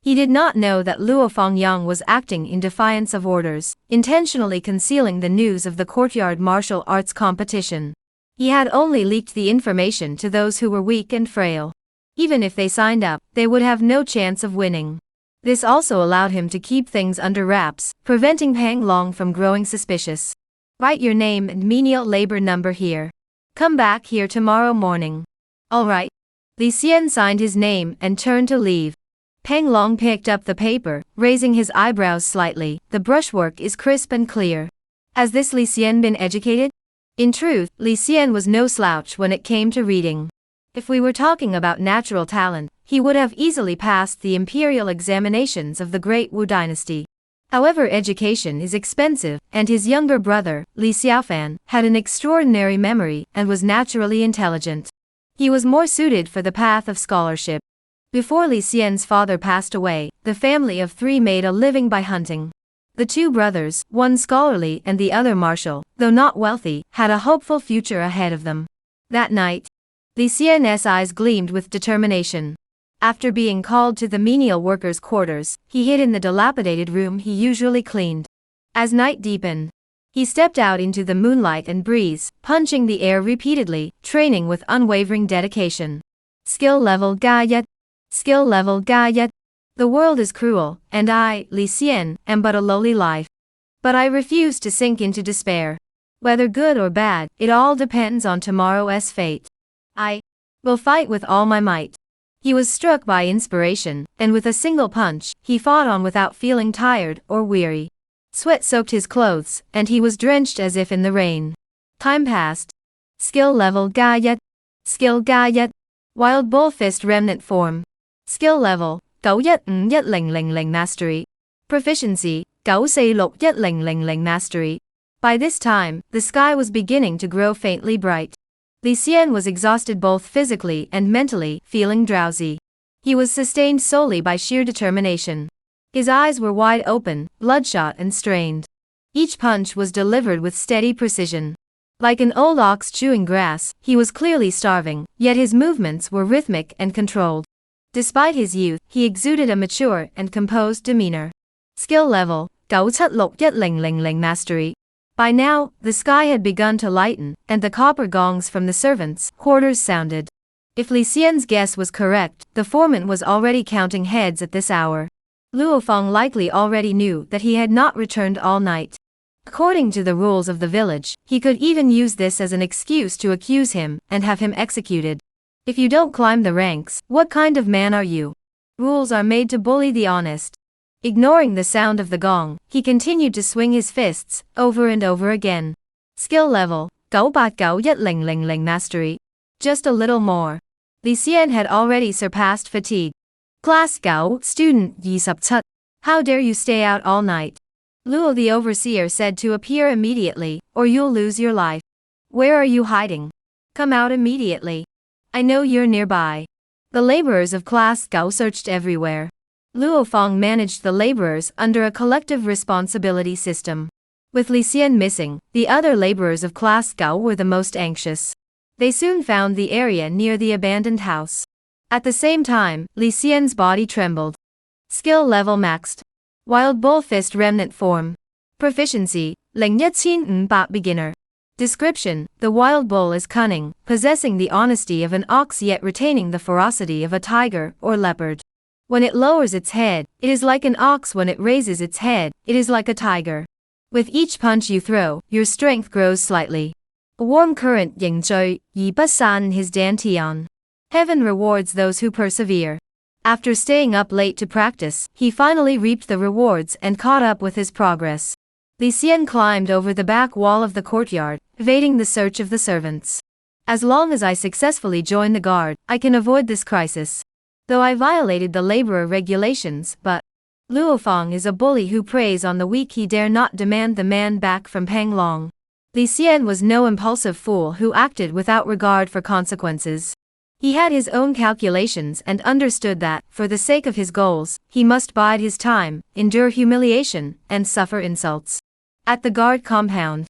He did not know that Luo Fengyang was acting in defiance of orders, intentionally concealing the news of the courtyard martial arts competition. He had only leaked the information to those who were weak and frail. Even if they signed up, they would have no chance of winning. This also allowed him to keep things under wraps, preventing Pang Long from growing suspicious. Write your name and menial labor number here. Come back here tomorrow morning. All right. Li Xian signed his name and turned to leave. Pang Long picked up the paper, raising his eyebrows slightly. The brushwork is crisp and clear. Has this Li Xian been educated? In truth, Li Xian was no slouch when it came to reading. If we were talking about natural talent, he would have easily passed the imperial examinations of the Great Wu dynasty. However, education is expensive, and his younger brother, Li Xiaofan, had an extraordinary memory and was naturally intelligent. He was more suited for the path of scholarship. Before Li Xian's father passed away, the family of three made a living by hunting. The two brothers, one scholarly and the other martial, though not wealthy, had a hopeful future ahead of them. That night, Li Xian's eyes gleamed with determination. After being called to the menial workers' quarters, he hid in the dilapidated room he usually cleaned. As night deepened, he stepped out into the moonlight and breeze, punching the air repeatedly, training with unwavering dedication. Skill level Gayat. Skill level Gayat. The world is cruel, and I, Li Xian, am but a lowly life. But I refuse to sink into despair. Whether good or bad, it all depends on tomorrow's fate. I will fight with all my might. He was struck by inspiration, and with a single punch, he fought on without feeling tired or weary. Sweat soaked his clothes, and he was drenched as if in the rain. Time passed. Skill level Gayat. Skill Gayat. Wild Bull Fist Remnant Form. Skill level 9151000 Mastery. Proficiency 9461000 Mastery. By this time, the sky was beginning to grow faintly bright. Li Xian was exhausted both physically and mentally, feeling drowsy. He was sustained solely by sheer determination. His eyes were wide open, bloodshot and strained. Each punch was delivered with steady precision. Like an old ox chewing grass, he was clearly starving, yet his movements were rhythmic and controlled. Despite his youth, he exuded a mature and composed demeanor. Skill level 9761000 Mastery. By now, the sky had begun to lighten, and the copper gongs from the servants' quarters sounded. If Li Xian's guess was correct, the foreman was already counting heads at this hour. Luo Feng likely already knew that he had not returned all night. According to the rules of the village, he could even use this as an excuse to accuse him and have him executed. If you don't climb the ranks, what kind of man are you? Rules are made to bully the honest. Ignoring the sound of the gong, he continued to swing his fists, over and over again. Skill level 9891000 Mastery. Just a little more. Li Xian had already surpassed fatigue. Class Gao, Student 27. How dare you stay out all night? Luo the overseer said to appear immediately, or you'll lose your life. Where are you hiding? Come out immediately. I know you're nearby. The laborers of Class Gao searched everywhere. Luo Feng managed the laborers under a collective responsibility system. With Li Xian missing, the other laborers of Class Gao were the most anxious. They soon found the area near the abandoned house. At the same time, Li Xian's body trembled. Skill level maxed. Wild Bull Fist Remnant Form. Proficiency 01500 Beginner. Description: the wild bull is cunning, possessing the honesty of an ox yet retaining the ferocity of a tiger or leopard. When it lowers its head, it is like an ox. When it raises its head, it is like a tiger. With each punch you throw, your strength grows slightly. A warm current 凝聚而不散 his dantian. Heaven rewards those who persevere. After staying up late to practice, he finally reaped the rewards and caught up with his progress. Li Xian climbed over the back wall of the courtyard, evading the search of the servants. As long as I successfully join the guard, I can avoid this crisis. Though I violated the laborer regulations, but Luo Feng is a bully who preys on the weak. He dare not demand the man back from Pang Long. Li Xian was no impulsive fool who acted without regard for consequences. He had his own calculations and understood that, for the sake of his goals, he must bide his time, endure humiliation, and suffer insults. At the guard compound,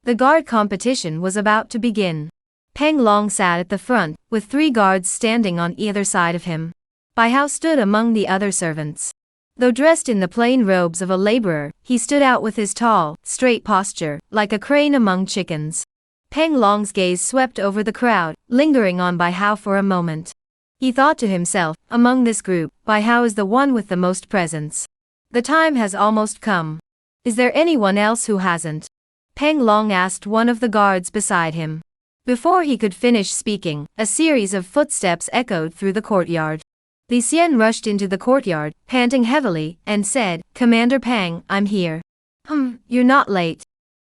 the guard competition was about to begin. Pang Long sat at the front, with 3 guards standing on either side of him. Bai Hao stood among the other servants. Though dressed in the plain robes of a laborer, he stood out with his tall, straight posture, like a crane among chickens. Peng Long's gaze swept over the crowd, lingering on Bai Hao for a moment. He thought to himself, among this group, Bai Hao is the one with the most presence. The time has almost come. Is there anyone else who hasn't? Peng Long asked one of the guards beside him. Before he could finish speaking, a series of footsteps echoed through the courtyard. Li Xian rushed into the courtyard, panting heavily, and said, "Commander Pang, I'm here." You're not late.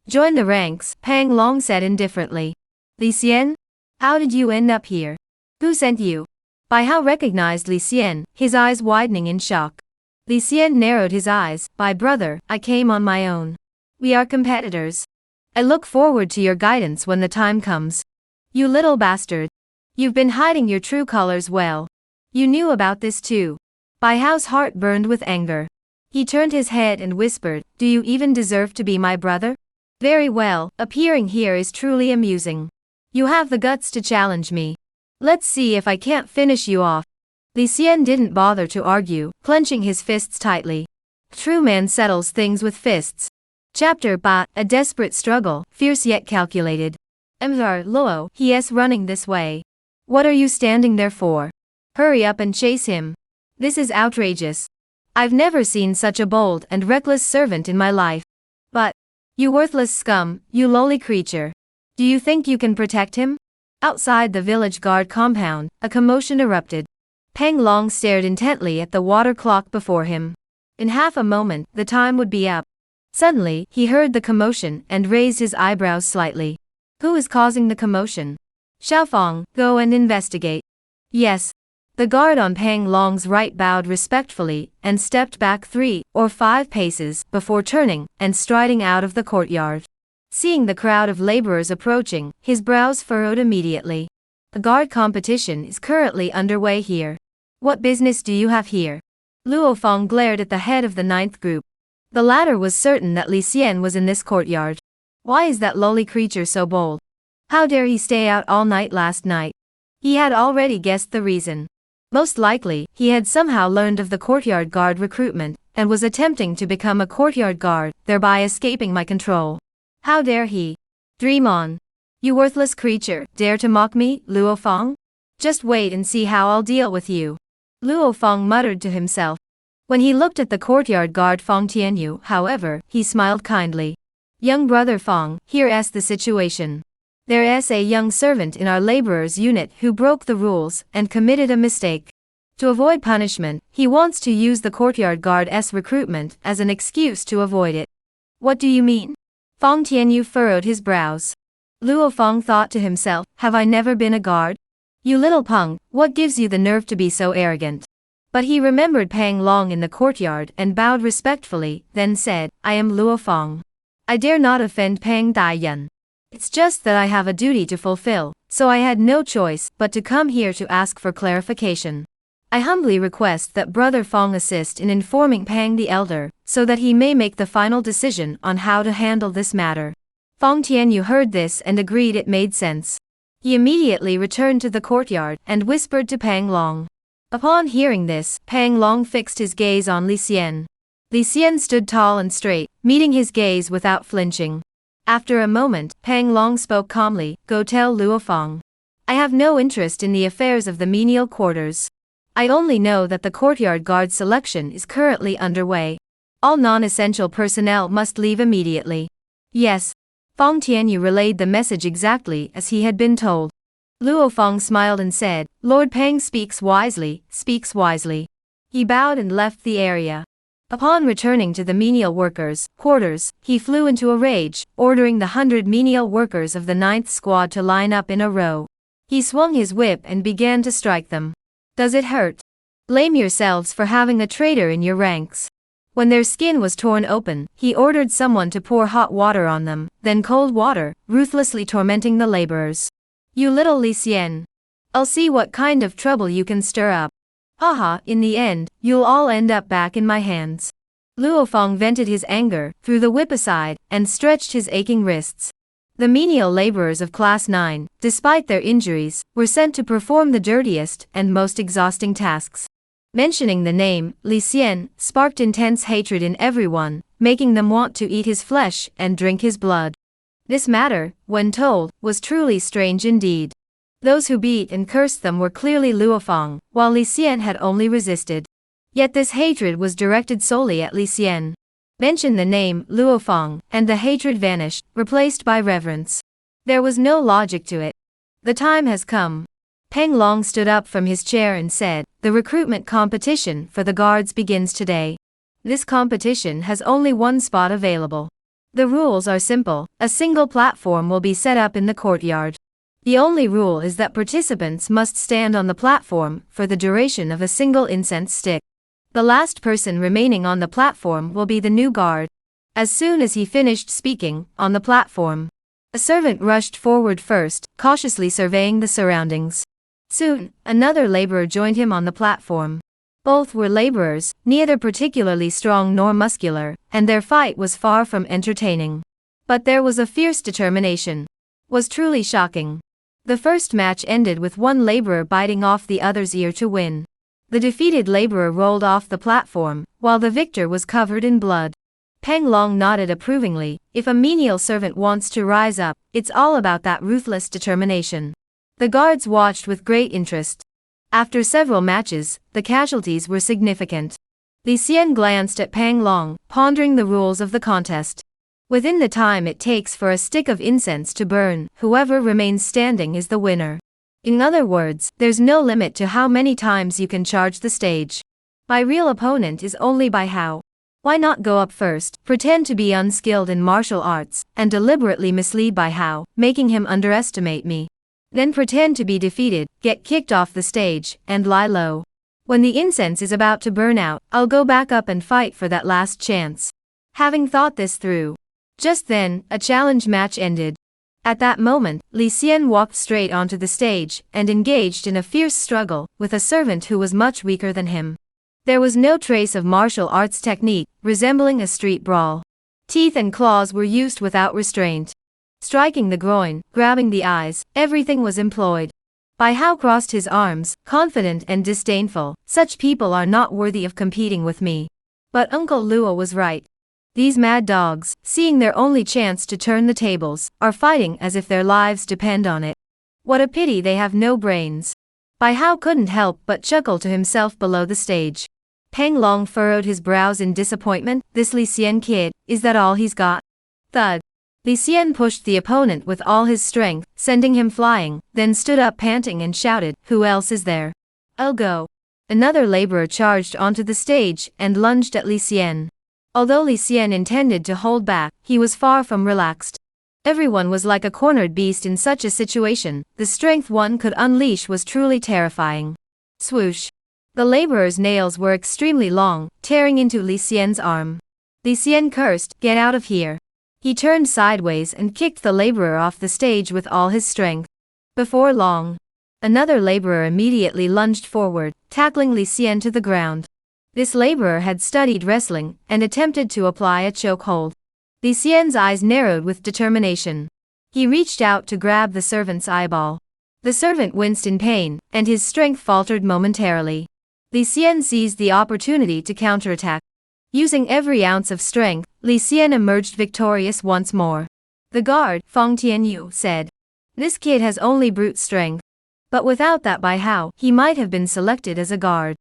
Join the ranks, Pang Long said indifferently. Li Xian? How did you end up here? Who sent you? Bai Hao recognized Li Xian, his eyes widening in shock. Li Xian narrowed his eyes. "My brother, I came on my own. We are competitors. I look forward to your guidance when the time comes." "You little bastard. You've been hiding your true colors well. You knew about this too." Bai Hao's heart burned with anger. He turned his head and whispered, "Do you even deserve to be my brother? Very well, appearing here is truly amusing. You have the guts to challenge me. Let's see if I can't finish you off." Li Xian didn't bother to argue, clenching his fists tightly. True man settles things with fists. Chapter Ba, a desperate struggle, fierce yet calculated. Mr. Luo, he's running this way. What are you standing there for? Hurry up and chase him. This is outrageous. I've never seen such a bold and reckless servant in my life. But, you worthless scum, you lowly creature. Do you think you can protect him? Outside the village guard compound, a commotion erupted. Peng Long stared intently at the water clock before him. In half a moment, the time would be up. Suddenly, he heard the commotion and raised his eyebrows slightly. Who is causing the commotion? Xiaofeng, go and investigate. Yes. The guard on Peng Long's right bowed respectfully and stepped back 3 or 5 paces before turning and striding out of the courtyard. Seeing the crowd of laborers approaching, his brows furrowed immediately. The guard competition is currently underway here. What business do you have here? Luo Feng glared at the head of the 9th group. The latter was certain that Li Xian was in this courtyard. Why is that lowly creature so bold? How dare he stay out all night last night? He had already guessed the reason. Most likely, he had somehow learned of the courtyard guard recruitment, and was attempting to become a courtyard guard, thereby escaping my control. How dare he? Dream on. You worthless creature, dare to mock me, Luo Feng? Just wait and see how I'll deal with you. Luo Feng muttered to himself. When he looked at the courtyard guard Feng Tianyu, however, he smiled kindly. Young brother Feng, here's the situation. There's a young servant in our laborers unit who broke the rules and committed a mistake. To avoid punishment, he wants to use the courtyard guard's recruitment as an excuse to avoid it. What do you mean? Feng Tianyu furrowed his brows. Luo Feng thought to himself, have I never been a guard? You little punk, what gives you the nerve to be so arrogant? But he remembered Pang Long in the courtyard and bowed respectfully, then said, I am Luo Feng. I dare not offend Pang Daiyan. It's just that I have a duty to fulfill, so I had no choice but to come here to ask for clarification. I humbly request that Brother Feng assist in informing Pang the Elder, so that he may make the final decision on how to handle this matter. Feng Tianyu heard this and agreed it made sense. He immediately returned to the courtyard and whispered to Pang Long. Upon hearing this, Pang Long fixed his gaze on Li Xian. Li Xian stood tall and straight, meeting his gaze without flinching. After a moment, Pang Long spoke calmly, Go tell Luo Feng. I have no interest in the affairs of the menial quarters. I only know that the courtyard guard selection is currently underway. All non-essential personnel must leave immediately. Yes. Feng Tianyu relayed the message exactly as he had been told. Luo Feng smiled and said, Lord Pang speaks wisely, speaks wisely. He bowed and left the area. Upon returning to the menial workers' quarters, he flew into a rage, ordering the 100 menial workers of the 9th squad to line up in a row. He swung his whip and began to strike them. Does it hurt? Blame yourselves for having a traitor in your ranks. When their skin was torn open, he ordered someone to pour hot water on them, then cold water, ruthlessly tormenting the laborers. You little Li Xian. I'll see what kind of trouble you can stir up. Haha, in the end, you'll all end up back in my hands. Luo Feng vented his anger, threw the whip aside, and stretched his aching wrists. The menial laborers of Class 9, despite their injuries, were sent to perform the dirtiest and most exhausting tasks. Mentioning the name, Li Xian, sparked intense hatred in everyone, making them want to eat his flesh and drink his blood. This matter, when told, was truly strange indeed. Those who beat and cursed them were clearly Luofeng, while Li Xian had only resisted. Yet this hatred was directed solely at Li Xian. Mention the name, Luofeng, and the hatred vanished, replaced by reverence. There was no logic to it. The time has come. Peng Long stood up from his chair and said, "The recruitment competition for the guards begins today. This competition has only one spot available. The rules are simple, a single platform will be set up in the courtyard. The only rule is that participants must stand on the platform for the duration of a single incense stick. The last person remaining on the platform will be the new guard." As soon as he finished speaking, on the platform, a servant rushed forward first, cautiously surveying the surroundings. Soon, another laborer joined him on the platform. Both were laborers, neither particularly strong nor muscular, and their fight was far from entertaining. But there was a fierce determination. Was truly shocking. The first match ended with one laborer biting off the other's ear to win. The defeated laborer rolled off the platform, while the victor was covered in blood. Peng Long nodded approvingly. If a menial servant wants to rise up, it's all about that ruthless determination. The guards watched with great interest. After several matches, the casualties were significant. Li Xian glanced at Peng Long, pondering the rules of the contest. Within the time it takes for a stick of incense to burn, whoever remains standing is the winner. In other words, there's no limit to how many times you can charge the stage. My real opponent is only Bai Hao. Why not go up first, pretend to be unskilled in martial arts, and deliberately mislead Bai Hao, making him underestimate me? Then pretend to be defeated, get kicked off the stage, and lie low. When the incense is about to burn out, I'll go back up and fight for that last chance. Having thought this through. Just then, a challenge match ended. At that moment, Li Xian walked straight onto the stage, and engaged in a fierce struggle, with a servant who was much weaker than him. There was no trace of martial arts technique, resembling a street brawl. Teeth and claws were used without restraint. Striking the groin, grabbing the eyes, everything was employed. Bai Hao crossed his arms, confident and disdainful. Such people are not worthy of competing with me. But Uncle Luo was right. These mad dogs, seeing their only chance to turn the tables, are fighting as if their lives depend on it. What a pity they have no brains. Bai Hao couldn't help but chuckle to himself below the stage. Peng Long furrowed his brows in disappointment. This Li Xian kid, is that all he's got? Thud. Li Xian pushed the opponent with all his strength, sending him flying, then stood up panting and shouted, "Who else is there? I'll go." Another laborer charged onto the stage and lunged at Li Xian. Although Li Xian intended to hold back, he was far from relaxed. Everyone was like a cornered beast in such a situation. The strength one could unleash was truly terrifying. Swoosh. The laborer's nails were extremely long, tearing into Li Xian's arm. Li Xian cursed, "Get out of here." He turned sideways and kicked the laborer off the stage with all his strength. Before long, another laborer immediately lunged forward, tackling Li Xian to the ground. This laborer had studied wrestling, and attempted to apply a chokehold. Li Xian's eyes narrowed with determination. He reached out to grab the servant's eyeball. The servant winced in pain, and his strength faltered momentarily. Li Xian seized the opportunity to counterattack. Using every ounce of strength, Li Xian emerged victorious once more. The guard, Feng Tianyu, said, "This kid has only brute strength. But without that Bai Hao, he might have been selected as a guard.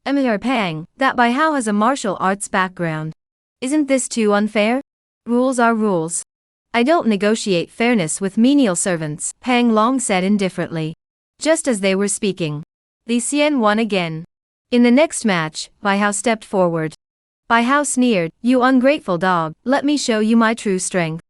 Emir Pang, that Bai Hao has a martial arts background. Isn't this too unfair? Rules are rules. I don't negotiate fairness with menial servants," Pang Long said indifferently. Just as they were speaking, Li Xian won again. In the next match, Bai Hao stepped forward. Bai Hao sneered, "You ungrateful dog, let me show you my true strength.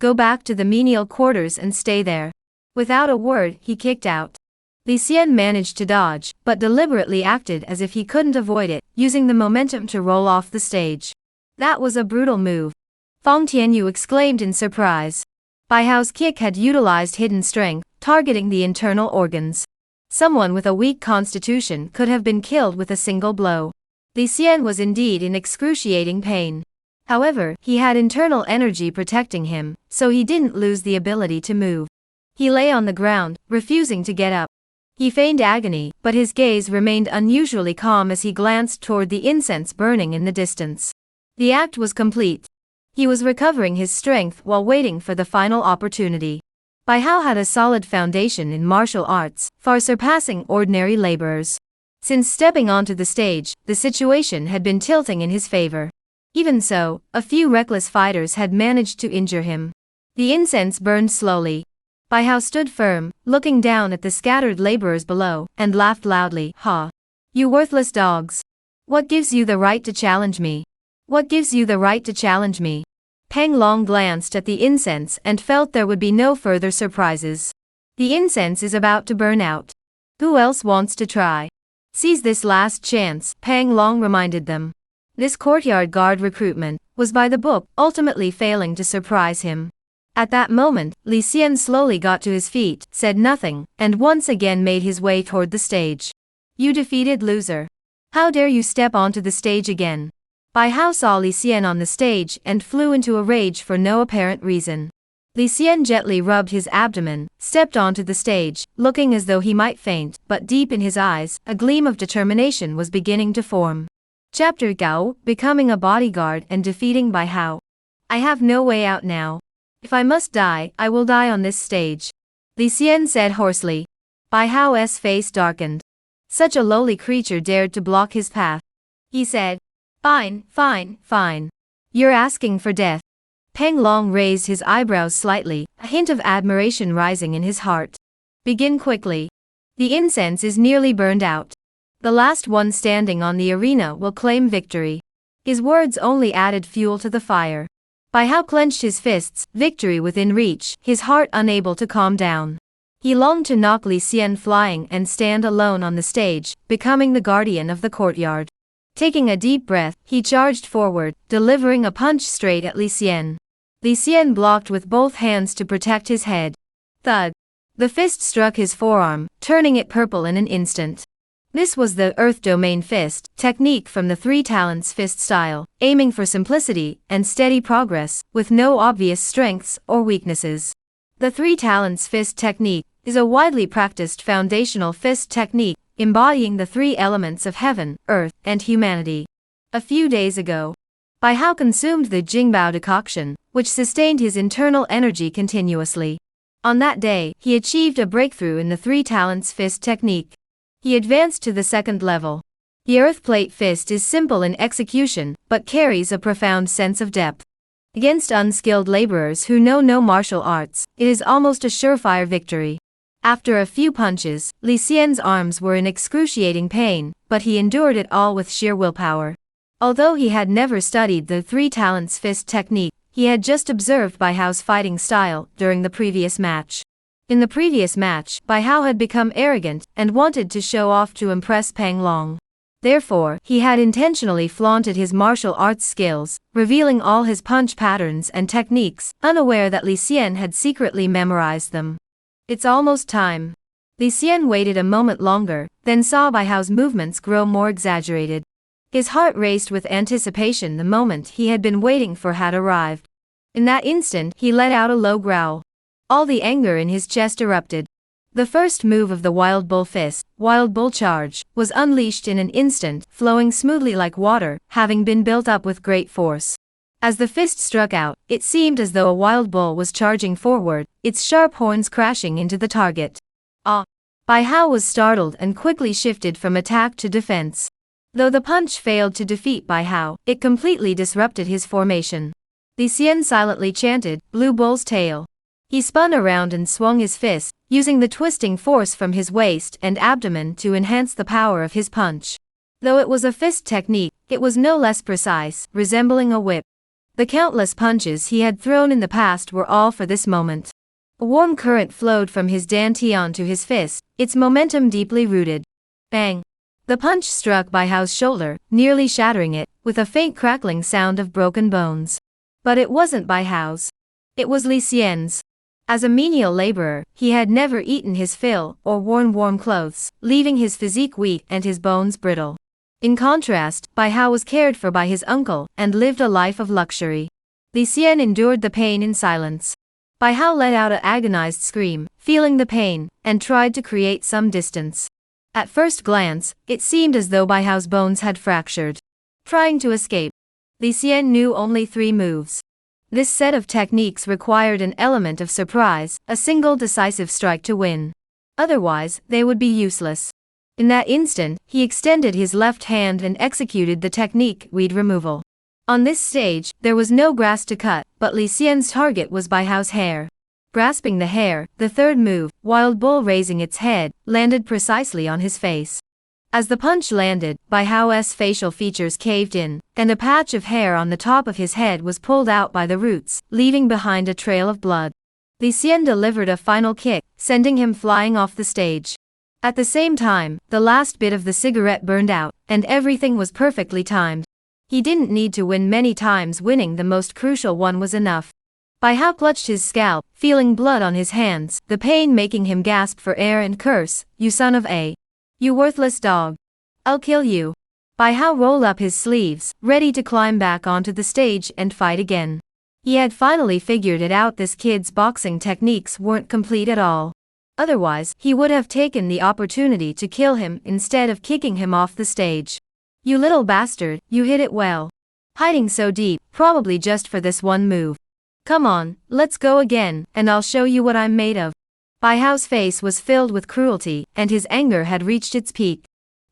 Go back to the menial quarters and stay there." Without a word, he kicked out. Li Xian managed to dodge, but deliberately acted as if he couldn't avoid it, using the momentum to roll off the stage. That was a brutal move. Feng Tianyu exclaimed in surprise. Bai Hao's kick had utilized hidden strength, targeting the internal organs. Someone with a weak constitution could have been killed with a single blow. Li Xian was indeed in excruciating pain. However, he had internal energy protecting him, so he didn't lose the ability to move. He lay on the ground, refusing to get up. He feigned agony, but his gaze remained unusually calm as he glanced toward the incense burning in the distance. The act was complete. He was recovering his strength while waiting for the final opportunity. Bai Hao had a solid foundation in martial arts, far surpassing ordinary laborers. Since stepping onto the stage, the situation had been tilting in his favor. Even so, a few reckless fighters had managed to injure him. The incense burned slowly. Bai Hao stood firm, looking down at the scattered laborers below, and laughed loudly. Ha! You worthless dogs! What gives you the right to challenge me? What gives you the right to challenge me? Pang Long glanced at the incense and felt there would be no further surprises. The incense is about to burn out. Who else wants to try? Seize this last chance, Pang Long reminded them. This courtyard guard recruitment was by the book, ultimately failing to surprise him. At that moment, Li Xian slowly got to his feet, said nothing, and once again made his way toward the stage. You defeated loser. How dare you step onto the stage again? Bai Hao saw Li Xian on the stage and flew into a rage for no apparent reason. Li Xian gently rubbed his abdomen, stepped onto the stage, looking as though he might faint, but deep in his eyes, a gleam of determination was beginning to form. Chapter Gao, becoming a bodyguard and defeating Bai Hao. I have no way out now. If I must die, I will die on this stage. Li Xian said hoarsely. Bai Hao's face darkened. Such a lowly creature dared to block his path. He said, Fine, fine, fine. You're asking for death. Pang Long raised his eyebrows slightly, a hint of admiration rising in his heart. Begin quickly. The incense is nearly burned out. The last one standing on the arena will claim victory. His words only added fuel to the fire. Bai Hao clenched his fists, victory within reach, his heart unable to calm down. He longed to knock Li Xian flying and stand alone on the stage, becoming the guardian of the courtyard. Taking a deep breath, he charged forward, delivering a punch straight at Li Xian. Li Xian blocked with both hands to protect his head. Thud! The fist struck his forearm, turning it purple in an instant. This was the Earth Domain Fist technique from the Three Talents Fist style, aiming for simplicity and steady progress, with no obvious strengths or weaknesses. The Three Talents Fist technique is a widely practiced foundational fist technique, embodying the three elements of heaven, earth, and humanity. A few days ago, Bai Hao consumed the Jingbao decoction, which sustained his internal energy continuously. On that day, he achieved a breakthrough in the Three Talents Fist technique. He advanced to the second level. The Earth Plate Fist is simple in execution, but carries a profound sense of depth. Against unskilled laborers who know no martial arts, it is almost a surefire victory. After a few punches, Li Xian's arms were in excruciating pain, but he endured it all with sheer willpower. Although he had never studied the Three Talents Fist technique, he had just observed Bai Hao's fighting style during the previous match. In the previous match, Bai Hao had become arrogant and wanted to show off to impress Pang Long. Therefore, he had intentionally flaunted his martial arts skills, revealing all his punch patterns and techniques, unaware that Li Xian had secretly memorized them. It's almost time. Li Xian waited a moment longer, then saw Bai Hao's movements grow more exaggerated. His heart raced with anticipation. The moment he had been waiting for had arrived. In that instant, he let out a low growl. All the anger in his chest erupted. The first move of the Wild Bull Fist, Wild Bull Charge, was unleashed in an instant, flowing smoothly like water, having been built up with great force. As the fist struck out, it seemed as though a wild bull was charging forward, its sharp horns crashing into the target. Ah! Bai Hao was startled and quickly shifted from attack to defense. Though the punch failed to defeat Bai Hao, it completely disrupted his formation. Li Xian silently chanted, Blue Bull's Tail. He spun around and swung his fist, using the twisting force from his waist and abdomen to enhance the power of his punch. Though it was a fist technique, it was no less precise, resembling a whip. The countless punches he had thrown in the past were all for this moment. A warm current flowed from his dantian to his fist, its momentum deeply rooted. Bang! The punch struck Bai Hao's shoulder, nearly shattering it, with a faint crackling sound of broken bones. But it wasn't Bai Hao's. It was Li Xian's. As a menial laborer, he had never eaten his fill or worn warm clothes, leaving his physique weak and his bones brittle. In contrast, Bai Hao was cared for by his uncle and lived a life of luxury. Li Xian endured the pain in silence. Bai Hao let out an agonized scream, feeling the pain, and tried to create some distance. At first glance, it seemed as though Bai Hao's bones had fractured. Trying to escape, Li Xian knew only 3 moves. This set of techniques required an element of surprise, a single decisive strike to win. Otherwise, they would be useless. In that instant, he extended his left hand and executed the technique, weed removal. On this stage, there was no grass to cut, but Li Xian's target was Bai Hao's hair. Grasping the hair, the third move, Wild Bull raising its head, landed precisely on his face. As the punch landed, Bai Hao's facial features caved in, and a patch of hair on the top of his head was pulled out by the roots, leaving behind a trail of blood. Li Xian delivered a final kick, sending him flying off the stage. At the same time, the last bit of the cigarette burned out, and everything was perfectly timed. He didn't need to win many times, winning the most crucial one was enough. Bai Hao clutched his scalp, feeling blood on his hands, the pain making him gasp for air and curse, "You son of a... You worthless dog. I'll kill you." Bai Hao rolled up his sleeves, ready to climb back onto the stage and fight again. He had finally figured it out, this kid's boxing techniques weren't complete at all. Otherwise, he would have taken the opportunity to kill him instead of kicking him off the stage. "You little bastard, you hit it well. Hiding so deep, probably just for this one move. Come on, let's go again, and I'll show you what I'm made of." Bai Hao's face was filled with cruelty, and his anger had reached its peak.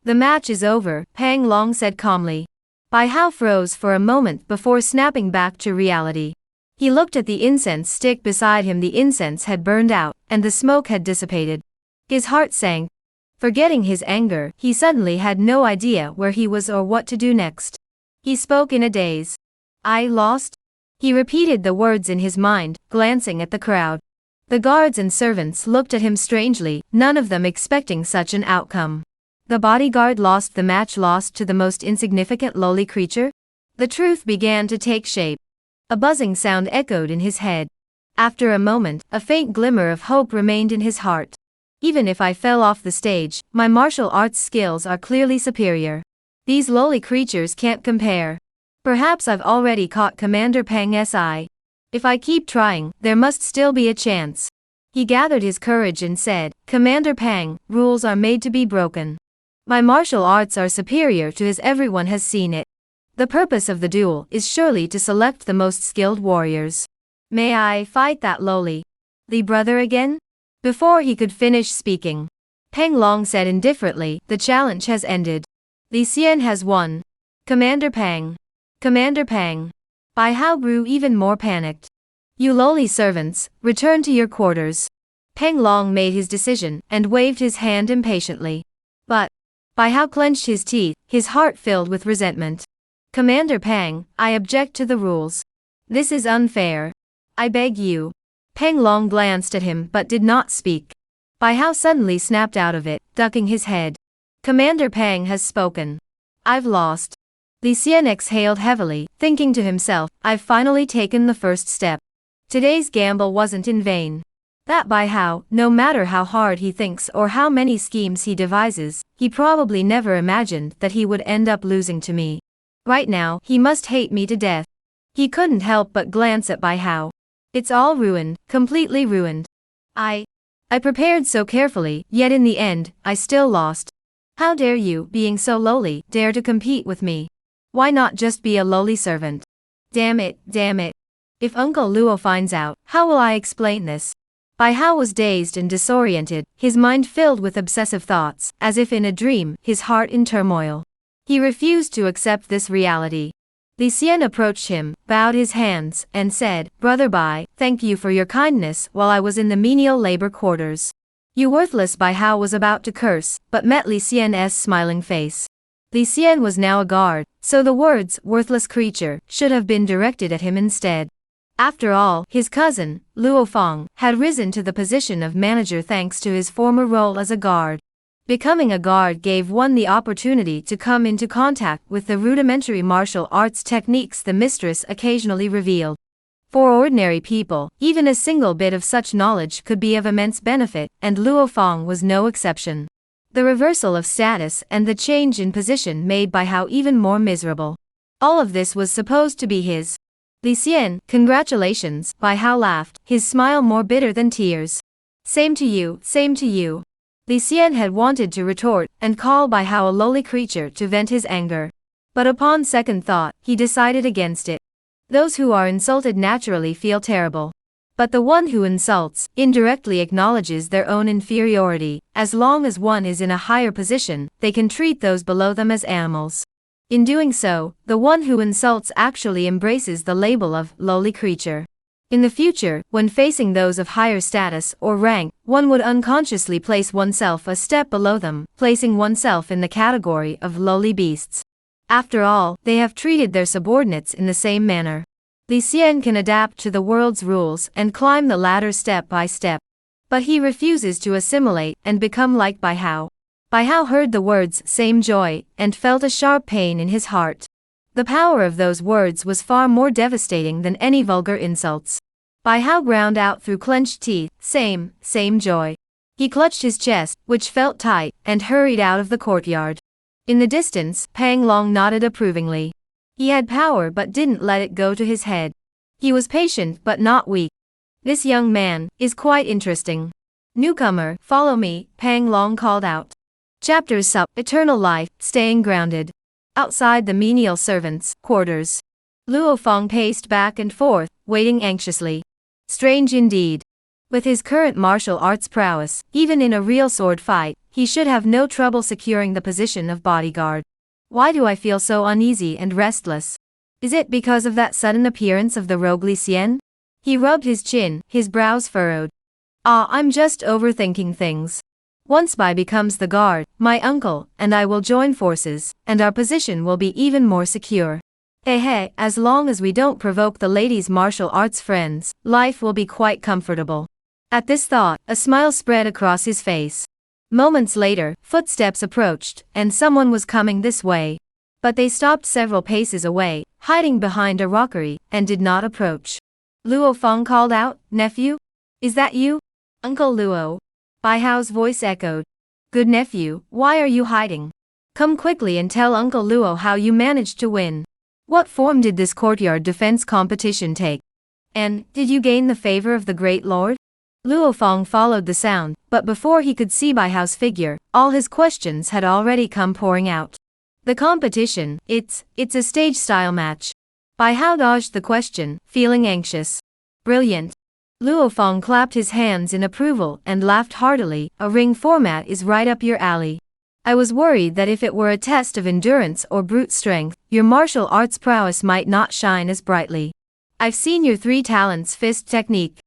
"The match is over," Pang Long said calmly. Bai Hao froze for a moment before snapping back to reality. He looked at the incense stick beside him. The incense had burned out, and the smoke had dissipated. His heart sank. Forgetting his anger, he suddenly had no idea where he was or what to do next. He spoke in a daze. "I lost?" He repeated the words in his mind, glancing at the crowd. The guards and servants looked at him strangely, none of them expecting such an outcome. The bodyguard lost the match, lost to the most insignificant lowly creature? The truth began to take shape. A buzzing sound echoed in his head. After a moment, a faint glimmer of hope remained in his heart. "Even if I fell off the stage, my martial arts skills are clearly superior. These lowly creatures can't compare. Perhaps I've already caught Commander Pang's eye. If I keep trying, there must still be a chance." He gathered his courage and said, "Commander Pang, rules are made to be broken. My martial arts are superior to his, everyone has seen it. The purpose of the duel is surely to select the most skilled warriors. May I fight that lowly Li brother again?" Before he could finish speaking, Peng Long said indifferently, "The challenge has ended. Li Xian has won. Commander Pang. Commander Pang." Bai Hao grew even more panicked. "You lowly servants, return to your quarters." Peng Long made his decision, and waved his hand impatiently. "But..." Bai Hao clenched his teeth, his heart filled with resentment. "Commander Pang, I object to the rules. This is unfair. I beg you." Peng Long glanced at him but did not speak. Bai Hao suddenly snapped out of it, ducking his head. "Commander Pang has spoken. I've lost." Li Xian exhaled heavily, thinking to himself, "I've finally taken the first step. Today's gamble wasn't in vain. That Bai Hao, no matter how hard he thinks or how many schemes he devises, he probably never imagined that he would end up losing to me. Right now, he must hate me to death." He couldn't help but glance at Bai Hao. "It's all ruined, completely ruined. I prepared so carefully, yet in the end, I still lost. How dare you, being so lowly, dare to compete with me? Why not just be a lowly servant? Damn it, damn it. If Uncle Luo finds out, how will I explain this?" Bai Hao was dazed and disoriented, his mind filled with obsessive thoughts, as if in a dream, his heart in turmoil. He refused to accept this reality. Li Xian approached him, bowed his hands, and said, "Brother Bai, thank you for your kindness while I was in the menial labor quarters." "You worthless," Bai Hao was about to curse, but met Li Xian's smiling face. Li Xian was now a guard, so the words, "worthless creature," should have been directed at him instead. After all, his cousin, Luo Fong, had risen to the position of manager thanks to his former role as a guard. Becoming a guard gave one the opportunity to come into contact with the rudimentary martial arts techniques the mistress occasionally revealed. For ordinary people, even a single bit of such knowledge could be of immense benefit, and Luo Fong was no exception. The reversal of status and the change in position made Bai Hao even more miserable. All of this was supposed to be his. Li Xian, congratulations, Bai Hao laughed, his smile more bitter than tears. Same to you, same to you. Li Xian had wanted to retort and call Bai Hao a lowly creature to vent his anger. But upon second thought, he decided against it. Those who are insulted naturally feel terrible. But the one who insults, indirectly acknowledges their own inferiority. As long as one is in a higher position, they can treat those below them as animals. In doing so, the one who insults actually embraces the label of lowly creature. In the future, when facing those of higher status or rank, one would unconsciously place oneself a step below them, placing oneself in the category of lowly beasts. After all, they have treated their subordinates in the same manner. Li Xian can adapt to the world's rules and climb the ladder step by step. But he refuses to assimilate and become like Bai Hao. Bai Hao heard the words "same joy" and felt a sharp pain in his heart. The power of those words was far more devastating than any vulgar insults. Bai Hao ground out through clenched teeth, same joy. He clutched his chest, which felt tight, and hurried out of the courtyard. In the distance, Pang Long nodded approvingly. He had power but didn't let it go to his head. He was patient but not weak. This young man is quite interesting. Newcomer, follow me, Pang Long called out. Chapters Sup, Eternal Life, Staying Grounded. Outside the menial servants' quarters. Luo Feng paced back and forth, waiting anxiously. Strange indeed. With his current martial arts prowess, even in a real sword fight, he should have no trouble securing the position of bodyguard. Why do I feel so uneasy and restless? Is it because of that sudden appearance of the rogue Li Xian? He rubbed his chin, his brows furrowed. I'm just overthinking things. Once Bai becomes the guard, my uncle and I will join forces, and our position will be even more secure. Hey, as long as we don't provoke the lady's martial arts friends, life will be quite comfortable. At this thought, a smile spread across his face. Moments later, footsteps approached, and someone was coming this way. But they stopped several paces away, hiding behind a rockery, and did not approach. Luo Feng called out, "Nephew? Is that you?" "Uncle Luo." Bai Hao's voice echoed. "Good nephew, why are you hiding? Come quickly and tell Uncle Luo how you managed to win. What form did this courtyard defense competition take? And, did you gain the favor of the great lord?" Luo Feng followed the sound, but before he could see Bai Hao's figure, all his questions had already come pouring out. "The competition, it's a stage-style match." Bai Hao dodged the question, feeling anxious. "Brilliant." Luo Feng clapped his hands in approval and laughed heartily. "A ring format is right up your alley. I was worried that if it were a test of endurance or brute strength, your martial arts prowess might not shine as brightly. I've seen your 3 talents fist technique.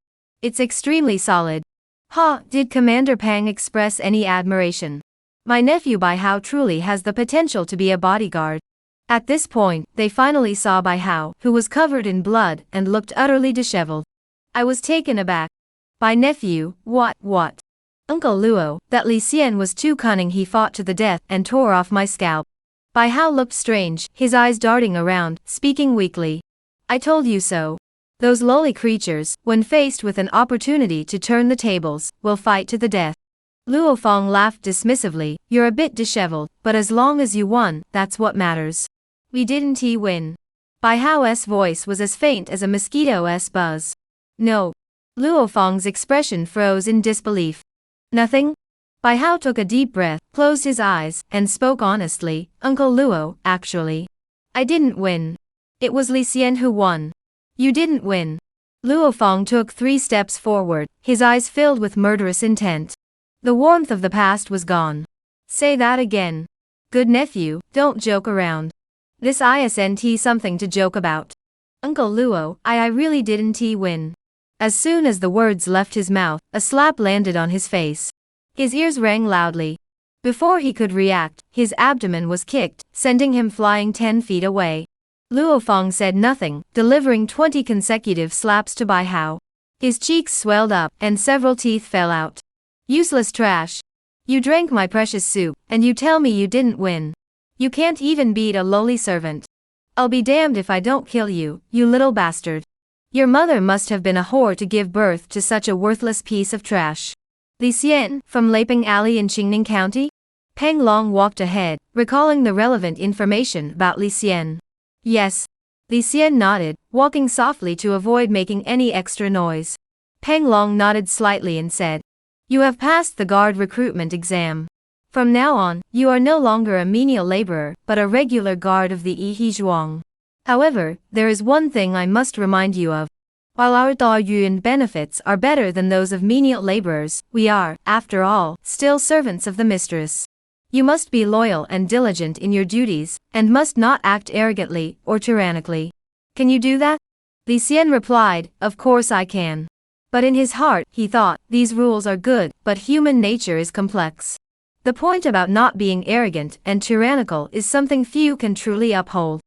It's extremely solid." Did Commander Pang express any admiration? "My nephew Bai Hao truly has the potential to be a bodyguard." At this point, they finally saw Bai Hao, who was covered in blood and looked utterly disheveled. I was taken aback. "Bai nephew, what? Uncle Luo, that Li Xian was too cunning. He fought to the death and tore off my scalp." Bai Hao looked strange, his eyes darting around, speaking weakly. "I told you so. Those lowly creatures, when faced with an opportunity to turn the tables, will fight to the death." Luo Feng laughed dismissively. "You're a bit disheveled, but as long as you won, that's what matters." "We didn't win." Bai Hao's voice was as faint as a mosquito's buzz. "No." Luo Feng's expression froze in disbelief. "Nothing?" Bai Hao took a deep breath, closed his eyes, and spoke honestly. "Uncle Luo, actually, I didn't win. It was Li Xian who won." "You didn't win." Luo Feng took 3 steps forward, his eyes filled with murderous intent. The warmth of the past was gone. "Say that again. Good nephew, don't joke around. This isn't something to joke about." "Uncle Luo, I really didn't win." As soon as the words left his mouth, a slap landed on his face. His ears rang loudly. Before he could react, his abdomen was kicked, sending him flying 10 feet away. Luo Feng said nothing, delivering 20 consecutive slaps to Bai Hao. His cheeks swelled up, and several teeth fell out. "Useless trash. You drank my precious soup, and you tell me you didn't win. You can't even beat a lowly servant. I'll be damned if I don't kill you, you little bastard. Your mother must have been a whore to give birth to such a worthless piece of trash." "Li Xian, from Laping Alley in Qingning County?" Pang Long walked ahead, recalling the relevant information about Li Xian. "Yes. Li Xian nodded, walking softly to avoid making any extra noise. Peng Long nodded slightly and said, "You have passed the guard recruitment exam. From now on, you are no longer a menial laborer, but a regular guard of the Yi Zhuang. However, there is one thing I must remind you of. While our Da Yuan benefits are better than those of menial laborers, we are, after all, still servants of the mistress. You must be loyal and diligent in your duties, and must not act arrogantly or tyrannically. Can you do that?" Li Xian replied, "Of course I can." But in his heart, he thought, these rules are good, but human nature is complex. The point about not being arrogant and tyrannical is something few can truly uphold.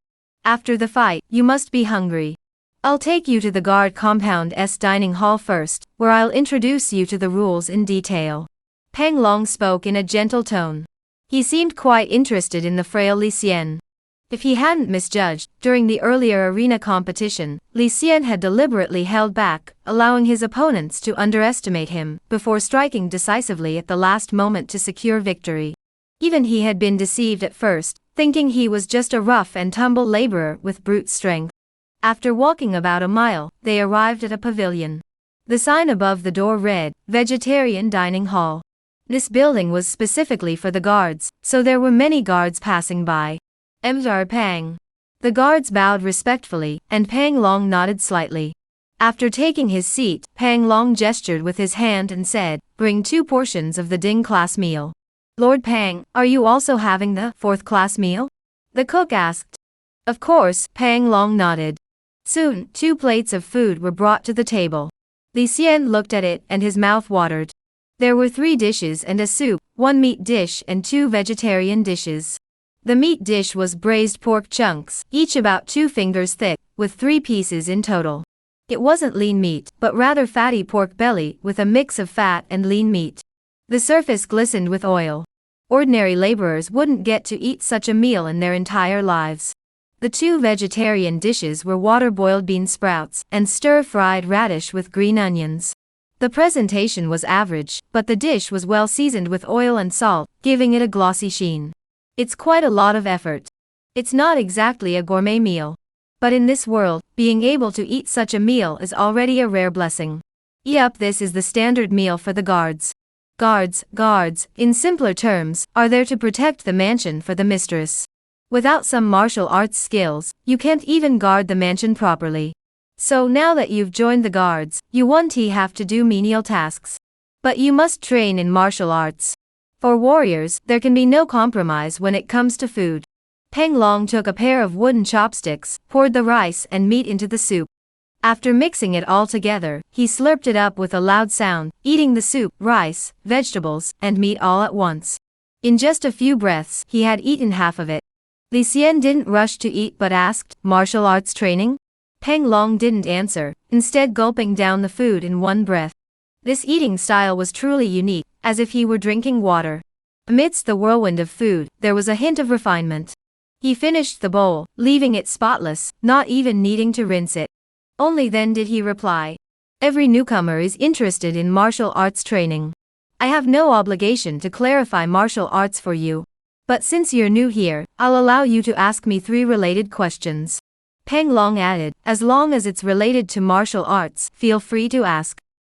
After the fight, you must be hungry. I'll take you to the guard compound's dining hall first, where I'll introduce you to the rules in detail. Peng Long spoke in a gentle tone. He seemed quite interested in the frail Li Xian. If he hadn't misjudged, during the earlier arena competition, Li Xian had deliberately held back, allowing his opponents to underestimate him, before striking decisively at the last moment to secure victory. Even he had been deceived at first, thinking he was just a rough and tumble laborer with brute strength. After walking about a mile, they arrived at a pavilion. The sign above the door read, "Vegetarian Dining Hall." This building was specifically for the guards, so there were many guards passing by. Mr. Pang. The guards bowed respectfully, and Pang Long nodded slightly. After taking his seat, Pang Long gestured with his hand and said, "Bring 2 portions of the Ding class meal." "Lord Pang, are you also having the 4th class meal?" the cook asked. Of course, Pang Long nodded. Soon, 2 plates of food were brought to the table. Li Xian looked at it and his mouth watered. There were 3 dishes and a soup, 1 meat dish and 2 vegetarian dishes. The meat dish was braised pork chunks, each about 2 fingers thick, with 3 pieces in total. It wasn't lean meat, but rather fatty pork belly with a mix of fat and lean meat. The surface glistened with oil. Ordinary laborers wouldn't get to eat such a meal in their entire lives. The 2 vegetarian dishes were water-boiled bean sprouts and stir-fried radish with green onions. The presentation was average, but the dish was well seasoned with oil and salt, giving it a glossy sheen. It's quite a lot of effort. It's not exactly a gourmet meal. But in this world, being able to eat such a meal is already a rare blessing. Yup, this is the standard meal for the guards. Guards, in simpler terms, are there to protect the mansion for the mistress. Without some martial arts skills, you can't even guard the mansion properly. So now that you've joined the guards, you won't have to do menial tasks. But you must train in martial arts. For warriors, there can be no compromise when it comes to food. Peng Long took a pair of wooden chopsticks, poured the rice and meat into the soup. After mixing it all together, he slurped it up with a loud sound, eating the soup, rice, vegetables, and meat all at once. In just a few breaths, he had eaten half of it. Li Xian didn't rush to eat but asked, "Martial arts training?" Peng Long didn't answer, instead gulping down the food in one breath. This eating style was truly unique, as if he were drinking water. Amidst the whirlwind of food, there was a hint of refinement. He finished the bowl, leaving it spotless, not even needing to rinse it. Only then did he reply, "Every newcomer is interested in martial arts training. I have no obligation to clarify martial arts for you. But since you're new here, I'll allow you to ask me 3 related questions." Peng Long added, "As long as it's related to martial arts, feel free to ask."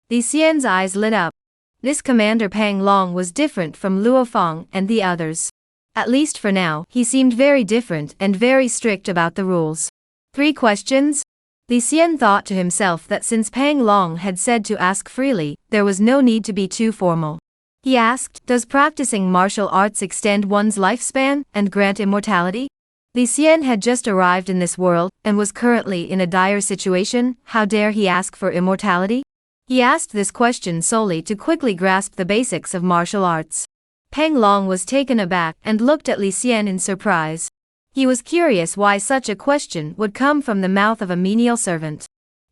Li Xian's eyes lit up. This Commander Peng Long was different from Luo Feng and the others. At least for now, he seemed very different and very strict about the rules. 3 questions? Li Xian thought to himself that since Peng Long had said to ask freely, there was no need to be too formal. He asked, "Does practicing martial arts extend one's lifespan and grant immortality?" Li Xian had just arrived in this world and was currently in a dire situation. How dare he ask for immortality? He asked this question solely to quickly grasp the basics of martial arts. Peng Long was taken aback and looked at Li Xian in surprise. He was curious why such a question would come from the mouth of a menial servant.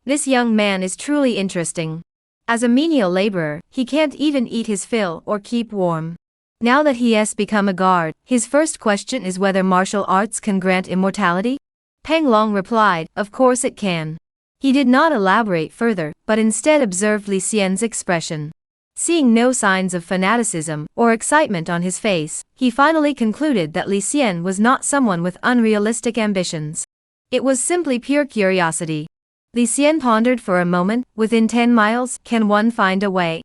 This young man is truly interesting. As a menial laborer, he can't even eat his fill or keep warm. Now that he has become a guard, his first question is whether martial arts can grant immortality? Peng Long replied, "Of course it can." He did not elaborate further, but instead observed Li Xian's expression. Seeing no signs of fanaticism or excitement on his face, he finally concluded that Li Xian was not someone with unrealistic ambitions. It was simply pure curiosity. Li Xian pondered for a moment. Within 10 miles, can one find a way?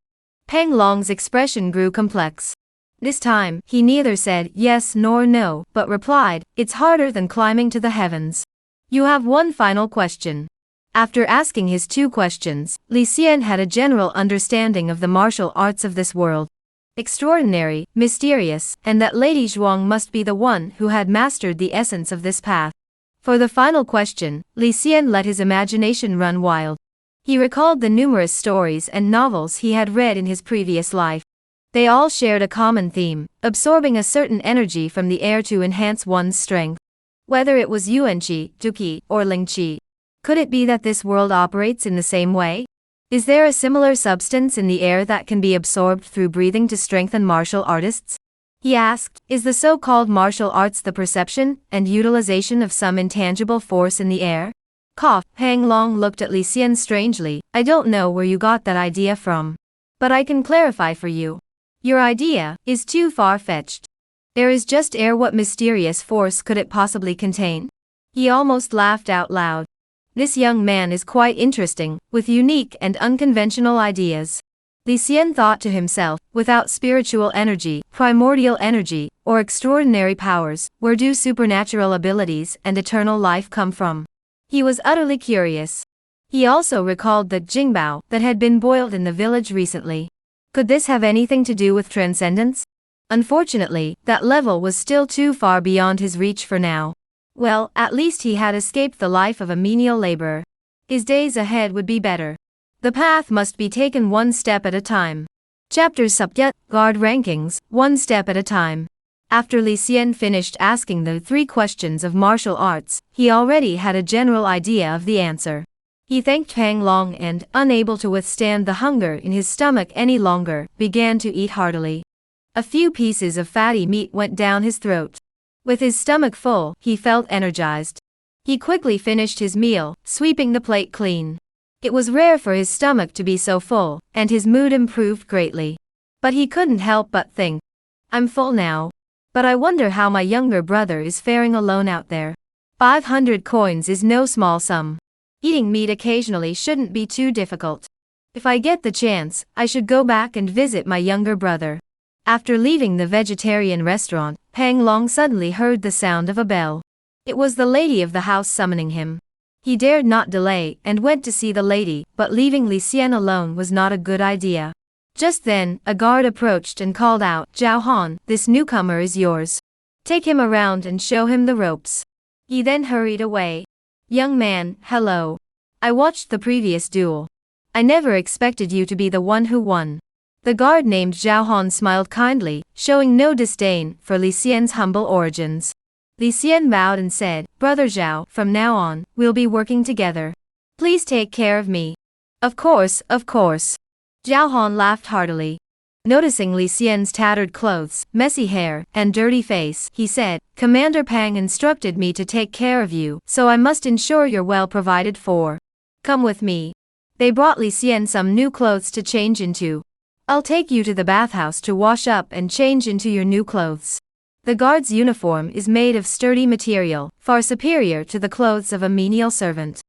Peng Long's expression grew complex. This time, he neither said yes nor no, but replied, it's harder than climbing to the heavens. You have one final question. After asking his 2 questions, Li Xian had a general understanding of the martial arts of this world. Extraordinary, mysterious, and that Lady Zhuang must be the one who had mastered the essence of this path. For the final question, Li Xian let his imagination run wild. He recalled the numerous stories and novels he had read in his previous life. They all shared a common theme, absorbing a certain energy from the air to enhance one's strength. Whether it was yuanqi, duqi, or lingqi. Could it be that this world operates in the same way? Is there a similar substance in the air that can be absorbed through breathing to strengthen martial artists? He asked, is the so-called martial arts the perception and utilization of some intangible force in the air? Cough. Peng Long looked at Li Xian strangely. I don't know where you got that idea from. But I can clarify for you. Your idea is too far-fetched. There is just air. What mysterious force could it possibly contain? He almost laughed out loud. This young man is quite interesting, with unique and unconventional ideas. Li Xian thought to himself, without spiritual energy, primordial energy, or extraordinary powers, where do supernatural abilities and eternal life come from? He was utterly curious. He also recalled the Jingbao that had been boiled in the village recently. Could this have anything to do with transcendence? Unfortunately, that level was still too far beyond his reach for now. Well, at least he had escaped the life of a menial laborer. His days ahead would be better. The path must be taken one step at a time. Chapter Subject, Guard Rankings, one step at a time. After Li Xian finished asking the 3 questions of martial arts, he already had a general idea of the answer. He thanked Peng Long and, unable to withstand the hunger in his stomach any longer, began to eat heartily. A few pieces of fatty meat went down his throat. With his stomach full, he felt energized. He quickly finished his meal, sweeping the plate clean. It was rare for his stomach to be so full, and his mood improved greatly. But he couldn't help but think. I'm full now. But I wonder how my younger brother is faring alone out there. 500 coins is no small sum. Eating meat occasionally shouldn't be too difficult. If I get the chance, I should go back and visit my younger brother. After leaving the vegetarian restaurant, Peng Long suddenly heard the sound of a bell. It was the lady of the house summoning him. He dared not delay and went to see the lady, but leaving Li Xian alone was not a good idea. Just then, a guard approached and called out, Zhao Han, this newcomer is yours. Take him around and show him the ropes. He then hurried away. Young man, hello. I watched the previous duel. I never expected you to be the one who won. The guard named Zhao Han smiled kindly, showing no disdain for Li Xian's humble origins. Li Xian bowed and said, Brother Zhao, from now on, we'll be working together. Please take care of me. Of course, of course. Zhao Han laughed heartily. Noticing Li Xian's tattered clothes, messy hair, and dirty face, he said, Commander Pang instructed me to take care of you, so I must ensure you're well provided for. Come with me. They brought Li Xian some new clothes to change into. I'll take you to the bathhouse to wash up and change into your new clothes. The guard's uniform is made of sturdy material, far superior to the clothes of a menial servant.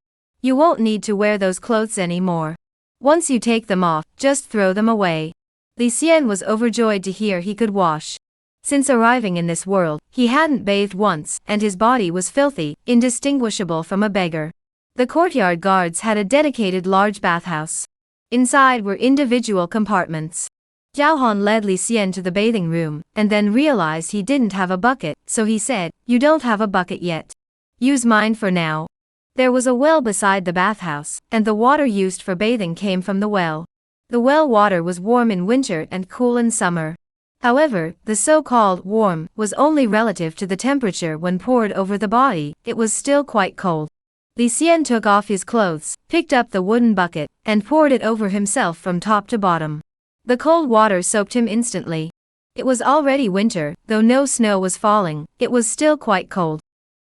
You won't need to wear those clothes anymore. Once you take them off, just throw them away. Li Xian was overjoyed to hear he could wash. Since arriving in this world, he hadn't bathed once, and his body was filthy, indistinguishable from a beggar. The courtyard guards had a dedicated large bathhouse. Inside were individual compartments. Zhao Han led Li Xian to the bathing room, and then realized he didn't have a bucket, so he said, You don't have a bucket yet. Use mine for now. There was a well beside the bathhouse, and the water used for bathing came from the well. The well water was warm in winter and cool in summer. However, the so-called warm was only relative to the temperature when poured over the body. It was still quite cold. Li Xian took off his clothes, picked up the wooden bucket, and poured it over himself from top to bottom. The cold water soaked him instantly. It was already winter, though no snow was falling, it was still quite cold.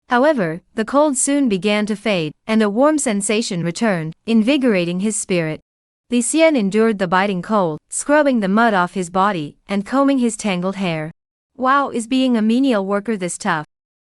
However, the cold soon began to fade, and a warm sensation returned, invigorating his spirit. Li Xian endured the biting cold, scrubbing the mud off his body, and combing his tangled hair. Wow, is being a menial worker this tough?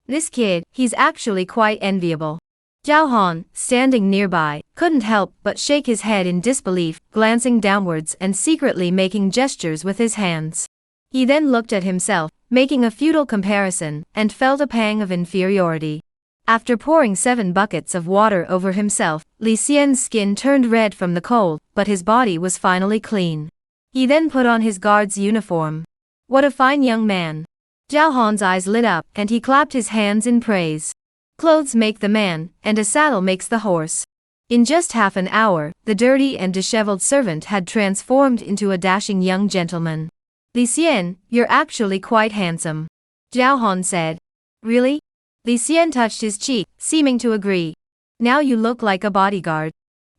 This kid, he's actually quite enviable. Zhao Han, standing nearby, couldn't help but shake his head in disbelief, glancing downwards and secretly making gestures with his hands. He then looked at himself, making a futile comparison, and felt a pang of inferiority. After pouring 7 buckets of water over himself, Li Xian's skin turned red from the cold, but his body was finally clean. He then put on his guard's uniform. What a fine young man! Zhao Han's eyes lit up, and he clapped his hands in praise. Clothes make the man, and a saddle makes the horse. In just half an hour, the dirty and disheveled servant had transformed into a dashing young gentleman. Li Xian, you're actually quite handsome. Zhao Han said. Really? Li Xian touched his cheek, seeming to agree. Now you look like a bodyguard.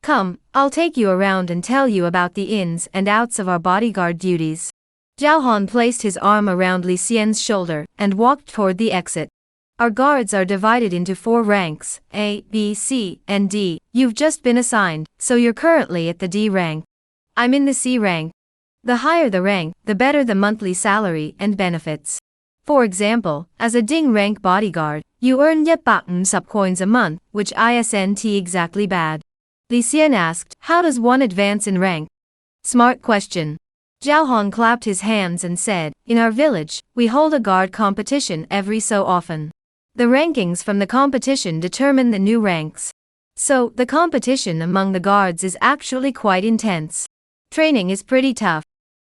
Come, I'll take you around and tell you about the ins and outs of our bodyguard duties. Zhao Han placed his arm around Li Xian's shoulder and walked toward the exit. Our guards are divided into 4 ranks, A, B, C, and D. You've just been assigned, so you're currently at the D rank. I'm in the C rank. The higher the rank, the better the monthly salary and benefits. For example, as a Ding rank bodyguard, you earn 150 coins a month, which isn't exactly bad. Li Xian asked, how does one advance in rank? Smart question. Zhao Han clapped his hands and said, in our village, we hold a guard competition every so often. The rankings from the competition determine the new ranks. So, the competition among the guards is actually quite intense. Training is pretty tough.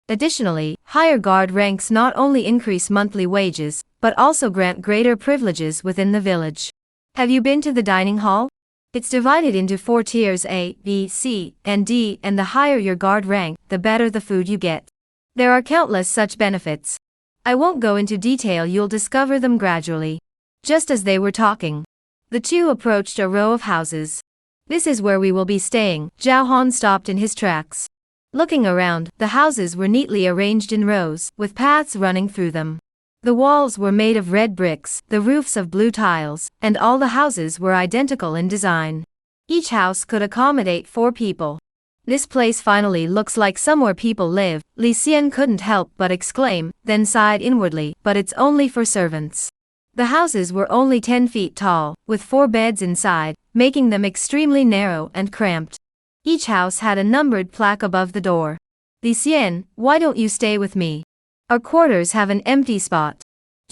Additionally, higher guard ranks not only increase monthly wages, but also grant greater privileges within the village. Have you been to the dining hall? It's divided into 4 tiers A, B, C, and D, and the higher your guard rank, the better the food you get. There are countless such benefits. I won't go into detail, you'll discover them gradually. Just as they were talking, the two approached a row of houses. This is where we will be staying. Zhao Han stopped in his tracks. Looking around, the houses were neatly arranged in rows, with paths running through them. The walls were made of red bricks, the roofs of blue tiles, and all the houses were identical in design. Each house could accommodate 4 people. This place finally looks like somewhere people live, Li Xian couldn't help but exclaim, then sighed inwardly, but it's only for servants. The houses were only 10 feet tall, with 4 beds inside, making them extremely narrow and cramped. Each house had a numbered plaque above the door. Li Xian, why don't you stay with me? Our quarters have an empty spot.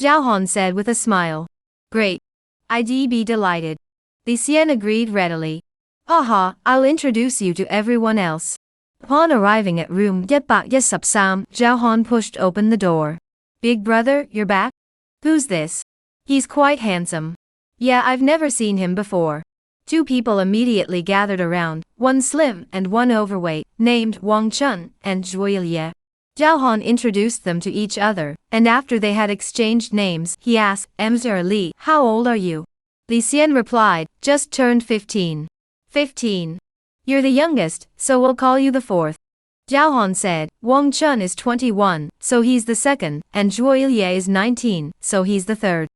Zhao Han said with a smile. Great. I'd be delighted. Li Xian agreed readily. Haha, I'll introduce you to everyone else. Upon arriving at room 113, Zhao Han pushed open the door. Big brother, you're back? Who's this? He's quite handsome. Yeah, I've never seen him before. 2 people immediately gathered around, one slim and one overweight, named Wang Chun and Zhuo Ye. Zhao Han introduced them to each other, and after they had exchanged names, he asked, Mr. Li, how old are you? Li Xian replied, just turned 15. 15. You're the youngest, so we'll call you the 4th. Zhao Han said, Wang Chun is 21, so he's the 2nd, and Zhuo Ye is 19, so he's the 3rd.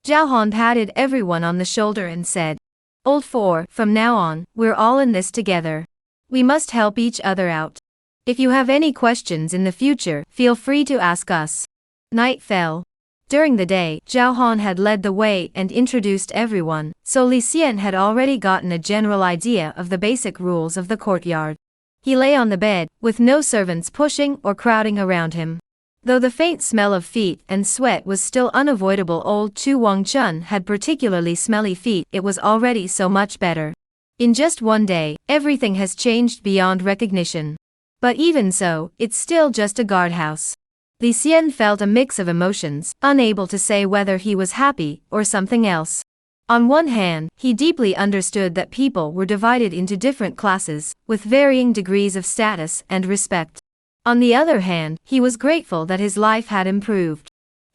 Zhao Han patted everyone on the shoulder and said, Old 4, from now on, we're all in this together. We must help each other out. If you have any questions in the future, feel free to ask us. Night fell. During the day, Zhao Han had led the way and introduced everyone, so Li Xian had already gotten a general idea of the basic rules of the courtyard. He lay on the bed, with no servants pushing or crowding around him. Though the faint smell of feet and sweat was still unavoidable, old Chu Wang Chun had particularly smelly feet, it was already so much better. In just one day, everything has changed beyond recognition. But even so, it's still just a guardhouse. Li Xian felt a mix of emotions, unable to say whether he was happy or something else. On one hand, he deeply understood that people were divided into different classes, with varying degrees of status and respect. On the other hand, he was grateful that his life had improved.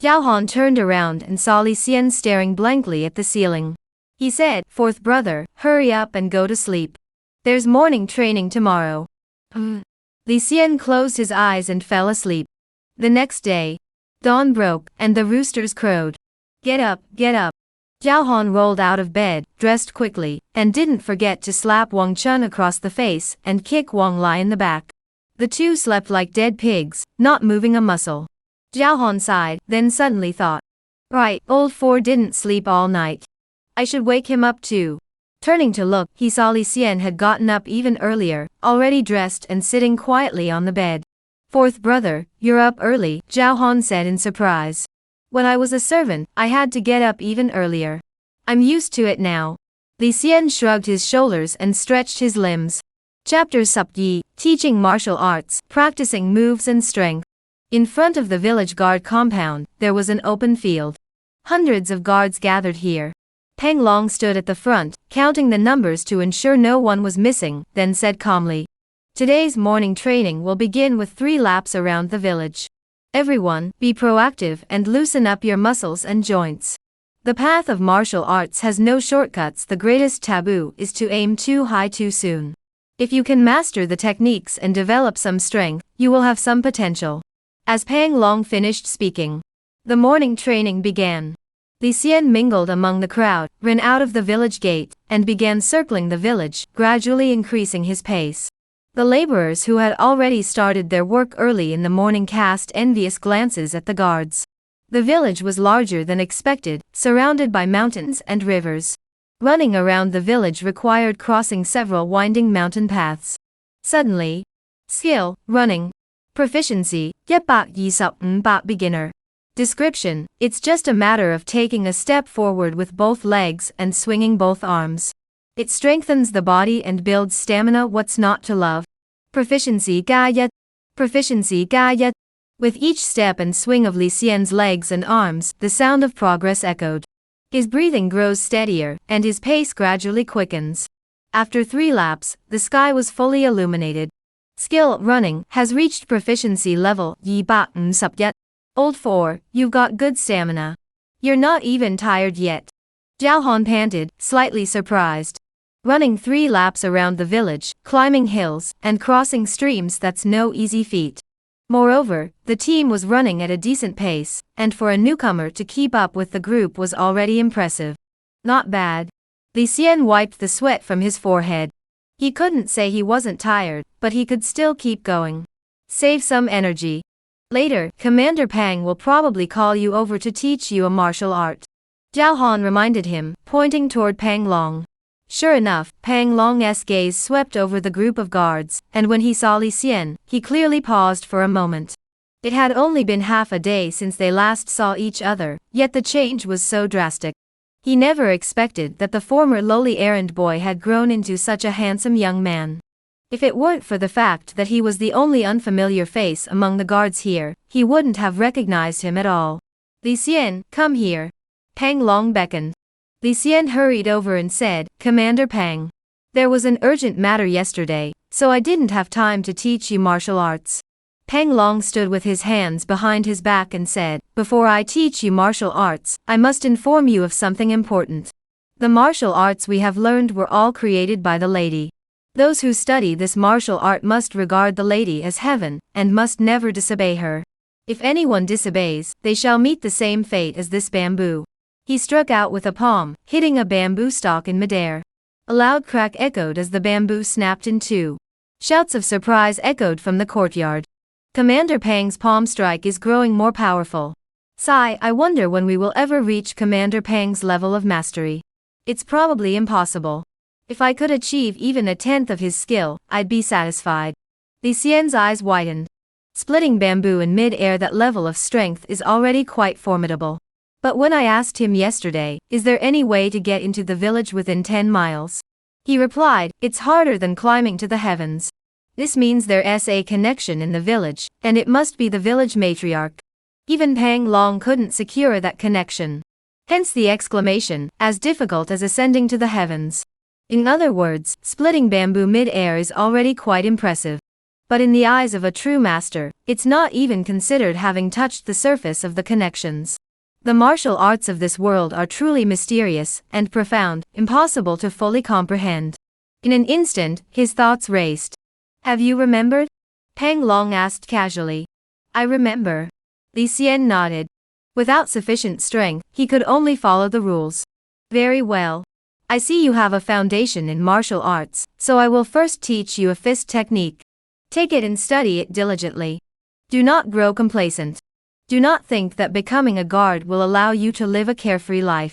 Zhao Han turned around and saw Li Xian staring blankly at the ceiling. He said, 4th brother, hurry up and go to sleep. There's morning training tomorrow. Li Xian closed his eyes and fell asleep. The next day, dawn broke, and the roosters crowed. Get up, get up. Zhao Han rolled out of bed, dressed quickly, and didn't forget to slap Wang Chun across the face and kick Wang Lai in the back. The two slept like dead pigs, not moving a muscle. Zhao Han sighed, then suddenly thought. Right, old 4 didn't sleep all night. I should wake him up too. Turning to look, he saw Li Xian had gotten up even earlier, already dressed and sitting quietly on the bed. "Fourth brother, you're up early," Zhao Han said in surprise. "When I was a servant, I had to get up even earlier. I'm used to it now." Li Xian shrugged his shoulders and stretched his limbs. Chapter Subyi, teaching martial arts, practicing moves and strength. In front of the village guard compound, there was an open field. Hundreds of guards gathered here. Peng Long stood at the front, counting the numbers to ensure no one was missing, then said calmly, "Today's morning training will begin with 3 laps around the village. Everyone, be proactive and loosen up your muscles and joints. The path of martial arts has no shortcuts. The greatest taboo is to aim too high too soon. If you can master the techniques and develop some strength, you will have some potential." As Peng Long finished speaking, the morning training began. Li Xian mingled among the crowd, ran out of the village gate, and began circling the village, gradually increasing his pace. The laborers who had already started their work early in the morning cast envious glances at the guards. The village was larger than expected, surrounded by mountains and rivers. Running around the village required crossing several winding mountain paths. Suddenly, skill, running. Proficiency, 125 beginner. Description, it's just a matter of taking a step forward with both legs and swinging both arms. It strengthens the body and builds stamina. What's not to love? Proficiency Gaya. Proficiency Gaya. With each step and swing of Li Xian's legs and arms, the sound of progress echoed. His breathing grows steadier, and his pace gradually quickens. After 3 laps, the sky was fully illuminated. Skill, running, has reached proficiency level, Yi Ba Sub Yet. Old 4, you've got good stamina. You're not even tired yet. Zhao Han panted, slightly surprised. Running 3 laps around the village, climbing hills, and crossing streams, that's no easy feat. Moreover, the team was running at a decent pace, and for a newcomer to keep up with the group was already impressive. Not bad. Li Xian wiped the sweat from his forehead. He couldn't say he wasn't tired, but he could still keep going. Save some energy. Later, Commander Pang will probably call you over to teach you a martial art. Zhao Han reminded him, pointing toward Pang Long. Sure enough, Pang Long's gaze swept over the group of guards, and when he saw Li Xian, he clearly paused for a moment. It had only been half a day since they last saw each other, yet the change was so drastic. He never expected that the former lowly errand boy had grown into such a handsome young man. If it weren't for the fact that he was the only unfamiliar face among the guards here, he wouldn't have recognized him at all. "Li Xian, come here." Pang Long beckoned. Li Xian hurried over and said, "Commander Pang. There was an urgent matter yesterday, so I didn't have time to teach you martial arts." Pang Long stood with his hands behind his back and said, "Before I teach you martial arts, I must inform you of something important. The martial arts we have learned were all created by the lady. Those who study this martial art must regard the lady as heaven, and must never disobey her. If anyone disobeys, they shall meet the same fate as this bamboo." He struck out with a palm, hitting a bamboo stalk in midair. A loud crack echoed as the bamboo snapped in 2. Shouts of surprise echoed from the courtyard. Commander Pang's palm strike is growing more powerful. Sigh, I wonder when we will ever reach Commander Pang's level of mastery. It's probably impossible. If I could achieve even a tenth of his skill, I'd be satisfied. Li Xian's eyes widened. Splitting bamboo in mid-air, that level of strength is already quite formidable. But when I asked him yesterday, is there any way to get into the village within 10 miles? He replied, it's harder than climbing to the heavens. This means there's a connection in the village, and it must be the village matriarch. Even Pang Long couldn't secure that connection. Hence the exclamation, as difficult as ascending to the heavens. In other words, splitting bamboo mid-air is already quite impressive. But in the eyes of a true master, it's not even considered having touched the surface of the connections. The martial arts of this world are truly mysterious and profound, impossible to fully comprehend. In an instant, his thoughts raced. Have you remembered? Pang Long asked casually. I remember. Li Xian nodded. Without sufficient strength, he could only follow the rules. Very well. I see you have a foundation in martial arts, so I will first teach you a fist technique. Take it and study it diligently. Do not grow complacent. Do not think that becoming a guard will allow you to live a carefree life.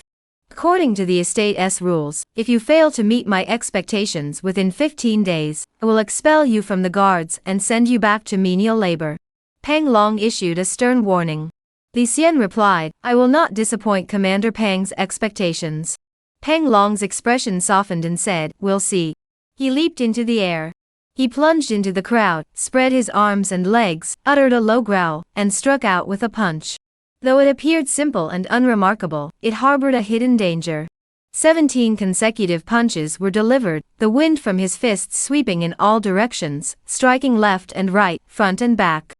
According to the estate's rules, if you fail to meet my expectations within 15 days, I will expel you from the guards and send you back to menial labor. Pang Long issued a stern warning. Li Xian replied, I will not disappoint Commander Pang's expectations. Pang Long's expression softened and said, we'll see. He leaped into the air. He plunged into the crowd, spread his arms and legs, uttered a low growl, and struck out with a punch. Though it appeared simple and unremarkable, it harbored a hidden danger. 17 consecutive punches were delivered, the wind from his fists sweeping in all directions, striking left and right, front and back.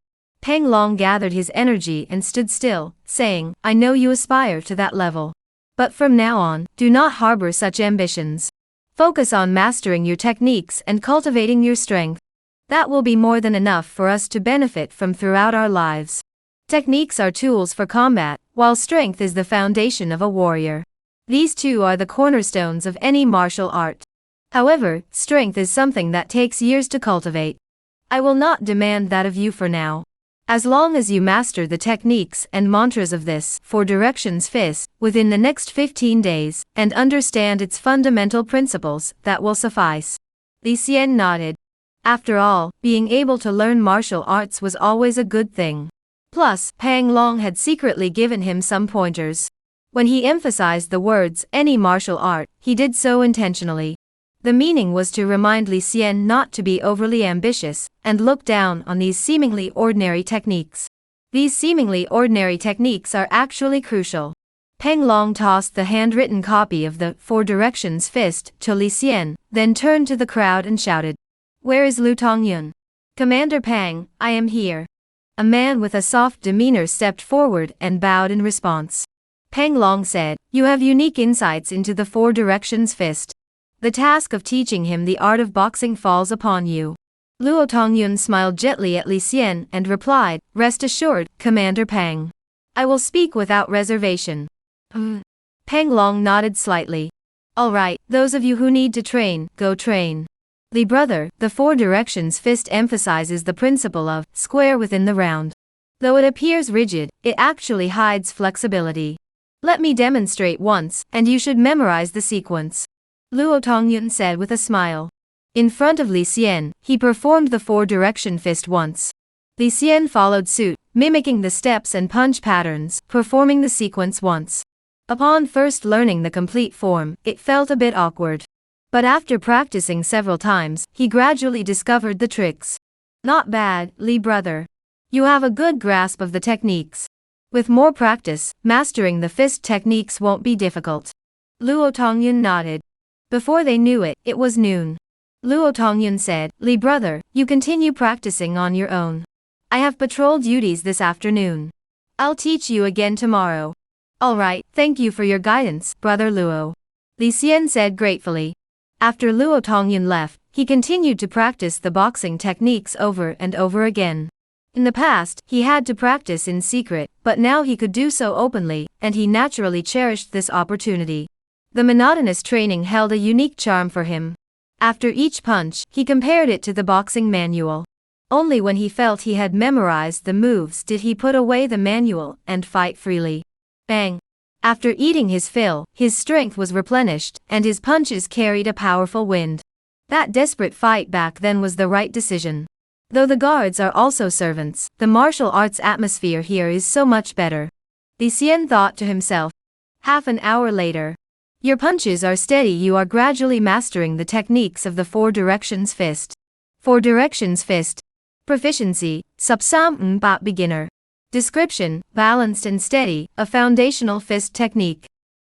Pang Long gathered his energy and stood still, saying, I know you aspire to that level. But from now on, do not harbor such ambitions. Focus on mastering your techniques and cultivating your strength. That will be more than enough for us to benefit from throughout our lives. Techniques are tools for combat, while strength is the foundation of a warrior. These two are the cornerstones of any martial art. However, strength is something that takes years to cultivate. I will not demand that of you for now. As long as you master the techniques and mantras of this 4 directions fist within the next 15 days, and understand its fundamental principles, that will suffice. Li Xian nodded. After all, being able to learn martial arts was always a good thing. Plus, Pang Long had secretly given him some pointers. When he emphasized the words, any martial art, he did so intentionally. The meaning was to remind Li Xian not to be overly ambitious, and look down on these seemingly ordinary techniques. These seemingly ordinary techniques are actually crucial. Pang Long tossed the handwritten copy of the 4 directions fist to Li Xian, then turned to the crowd and shouted, Where is Lu Tongyun? Commander Pang, I am here. A man with a soft demeanor stepped forward and bowed in response. Pang Long said, You have unique insights into the 4 directions fist. The task of teaching him the art of boxing falls upon you. Luo Tongyun smiled gently at Li Xian and replied, Rest assured, Commander Pang. I will speak without reservation. Pang Long nodded slightly. All right, those of you who need to train, go train. Li brother, the 4 directions fist emphasizes the principle of square within the round. Though it appears rigid, it actually hides flexibility. Let me demonstrate once, and you should memorize the sequence. Luo Tongyun said with a smile. In front of Li Xian, he performed the 4 direction fist once. Li Xian followed suit, mimicking the steps and punch patterns, performing the sequence once. Upon first learning the complete form, it felt a bit awkward. But after practicing several times, he gradually discovered the tricks. Not bad, Li brother. You have a good grasp of the techniques. With more practice, mastering the fist techniques won't be difficult. Luo Tongyun nodded. Before they knew it, it was noon. Luo Tongyun said, Li brother, you continue practicing on your own. I have patrol duties this afternoon. I'll teach you again tomorrow. Alright, thank you for your guidance, brother Luo. Li Xian said gratefully. After Luo Tongyun left, he continued to practice the boxing techniques over and over again. In the past, he had to practice in secret, but now he could do so openly, and he naturally cherished this opportunity. The monotonous training held a unique charm for him. After each punch, he compared it to the boxing manual. Only when he felt he had memorized the moves did he put away the manual and fight freely. Bang! After eating his fill, his strength was replenished, and his punches carried a powerful wind. That desperate fight back then was the right decision. Though the guards are also servants, the martial arts atmosphere here is so much better. Li Xian thought to himself. Half an hour later. Your punches are steady. You are gradually mastering the techniques of the 4 directions fist. 4 directions fist. Proficiency, Subsam Bat beginner. Description, balanced and steady, a foundational fist technique.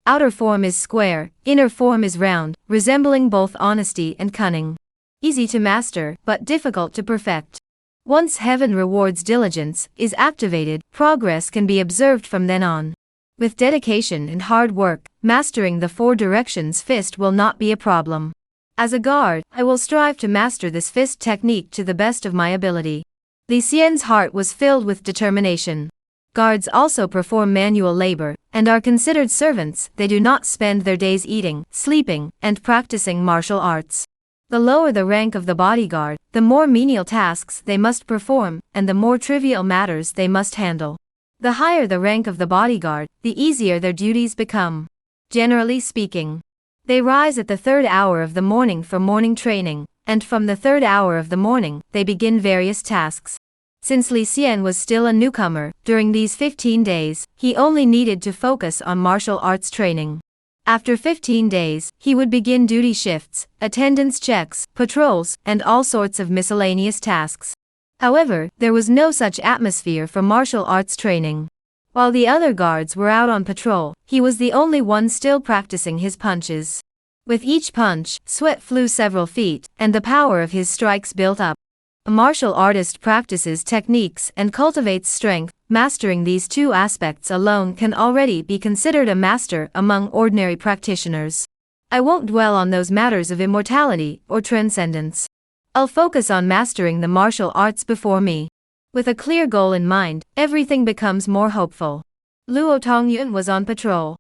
Outer form is square, inner form is round, resembling both honesty and cunning. Easy to master, but difficult to perfect. Once heaven rewards diligence is activated, progress can be observed from then on. With dedication and hard work, mastering the 4 directions fist will not be a problem. As a guard, I will strive to master this fist technique to the best of my ability. Li Xian's heart was filled with determination. Guards also perform manual labor, and are considered servants. They do not spend their days eating, sleeping, and practicing martial arts. The lower the rank of the bodyguard, the more menial tasks they must perform, and the more trivial matters they must handle. The higher the rank of the bodyguard, the easier their duties become. Generally speaking, they rise at the third hour of the morning for morning training, and from the third hour of the morning, they begin various tasks. Since Li Xian was still a newcomer, during these 15 days, he only needed to focus on martial arts training. After 15 days, he would begin duty shifts, attendance checks, patrols, and all sorts of miscellaneous tasks. However, there was no such atmosphere for martial arts training. While the other guards were out on patrol, he was the only one still practicing his punches. With each punch, sweat flew several feet, and the power of his strikes built up. A martial artist practices techniques and cultivates strength. Mastering these two aspects alone can already be considered a master among ordinary practitioners. I won't dwell on those matters of immortality or transcendence. I'll focus on mastering the martial arts before me. With a clear goal in mind, everything becomes more hopeful. Luo Tongyun was on patrol.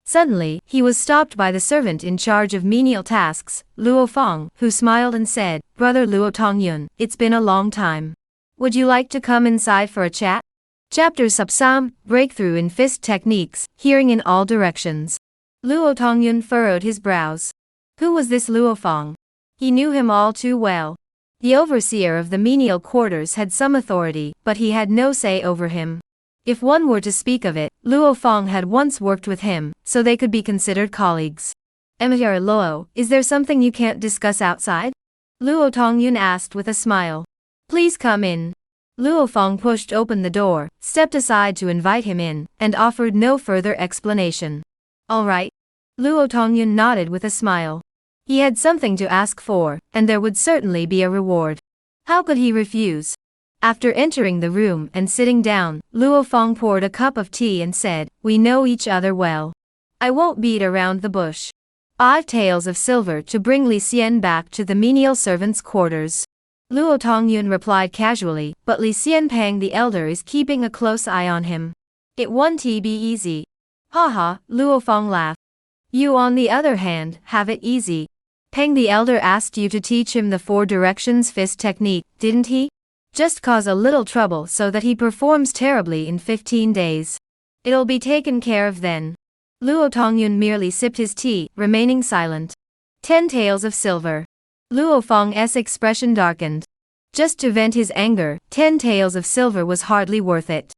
Suddenly, he was stopped by the servant in charge of menial tasks, Luo Fong, who smiled and said, "Brother Luo Tongyun, it's been a long time. Would you like to come inside for a chat?" Chapter Subsam, Breakthrough in Fist Techniques, Hearing in All Directions. Luo Tongyun furrowed his brows. Who was this Luo Fong? He knew him all too well. The overseer of the menial quarters had some authority, but he had no say over him. If one were to speak of it, Luo Fong had once worked with him, so they could be considered colleagues. "Emir Luo, is there something you can't discuss outside?" Luo Tongyun asked with a smile. "Please come in." Luo Fong pushed open the door, stepped aside to invite him in, and offered no further explanation. "All right." Luo Tongyun nodded with a smile. He had something to ask for, and there would certainly be a reward. How could he refuse? After entering the room and sitting down, Luo Fong poured a cup of tea and said, "We know each other well. I won't beat around the bush. 5 taels of silver to bring Li Xian back to the menial servants' quarters." Luo Tongyun replied casually, "But Li Xian Pang the elder is keeping a close eye on him. It won't be easy." "Haha," Luo Fong laughed. "You on the other hand, have it easy. Pang the elder asked you to teach him the 4 directions fist technique, didn't he? Just cause a little trouble so that he performs terribly in 15 days. It'll be taken care of then." Luo Tongyun merely sipped his tea, remaining silent. 10 taels of silver. Luo Fong's expression darkened. Just to vent his anger, 10 taels of silver was hardly worth it.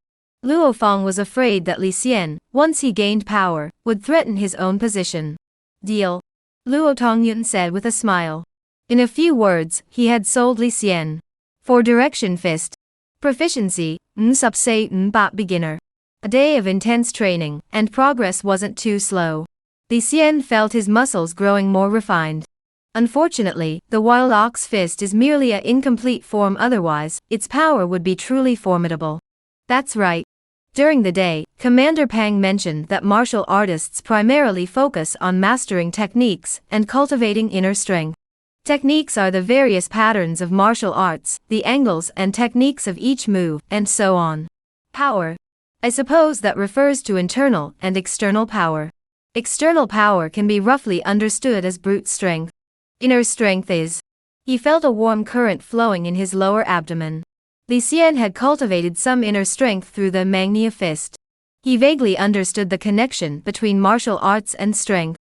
Luo Fong was afraid that Li Xian, once he gained power, would threaten his own position. "Deal," Luo Tongyun said with a smile. In a few words, he had sold Li Xian. 4 direction fist. Proficiency, subsay bat beginner. A day of intense training, and progress wasn't too slow. Li Xian felt his muscles growing more refined. Unfortunately, the wild ox fist is merely an incomplete form, otherwise, its power would be truly formidable. That's right. During the day, Commander Pang mentioned that martial artists primarily focus on mastering techniques and cultivating inner strength. Techniques are the various patterns of martial arts, the angles and techniques of each move, and so on. Power. I suppose that refers to internal and external power. External power can be roughly understood as brute strength. Inner strength is. He felt a warm current flowing in his lower abdomen. Li Xian had cultivated some inner strength through the Manga fist. He vaguely understood the connection between martial arts and strength.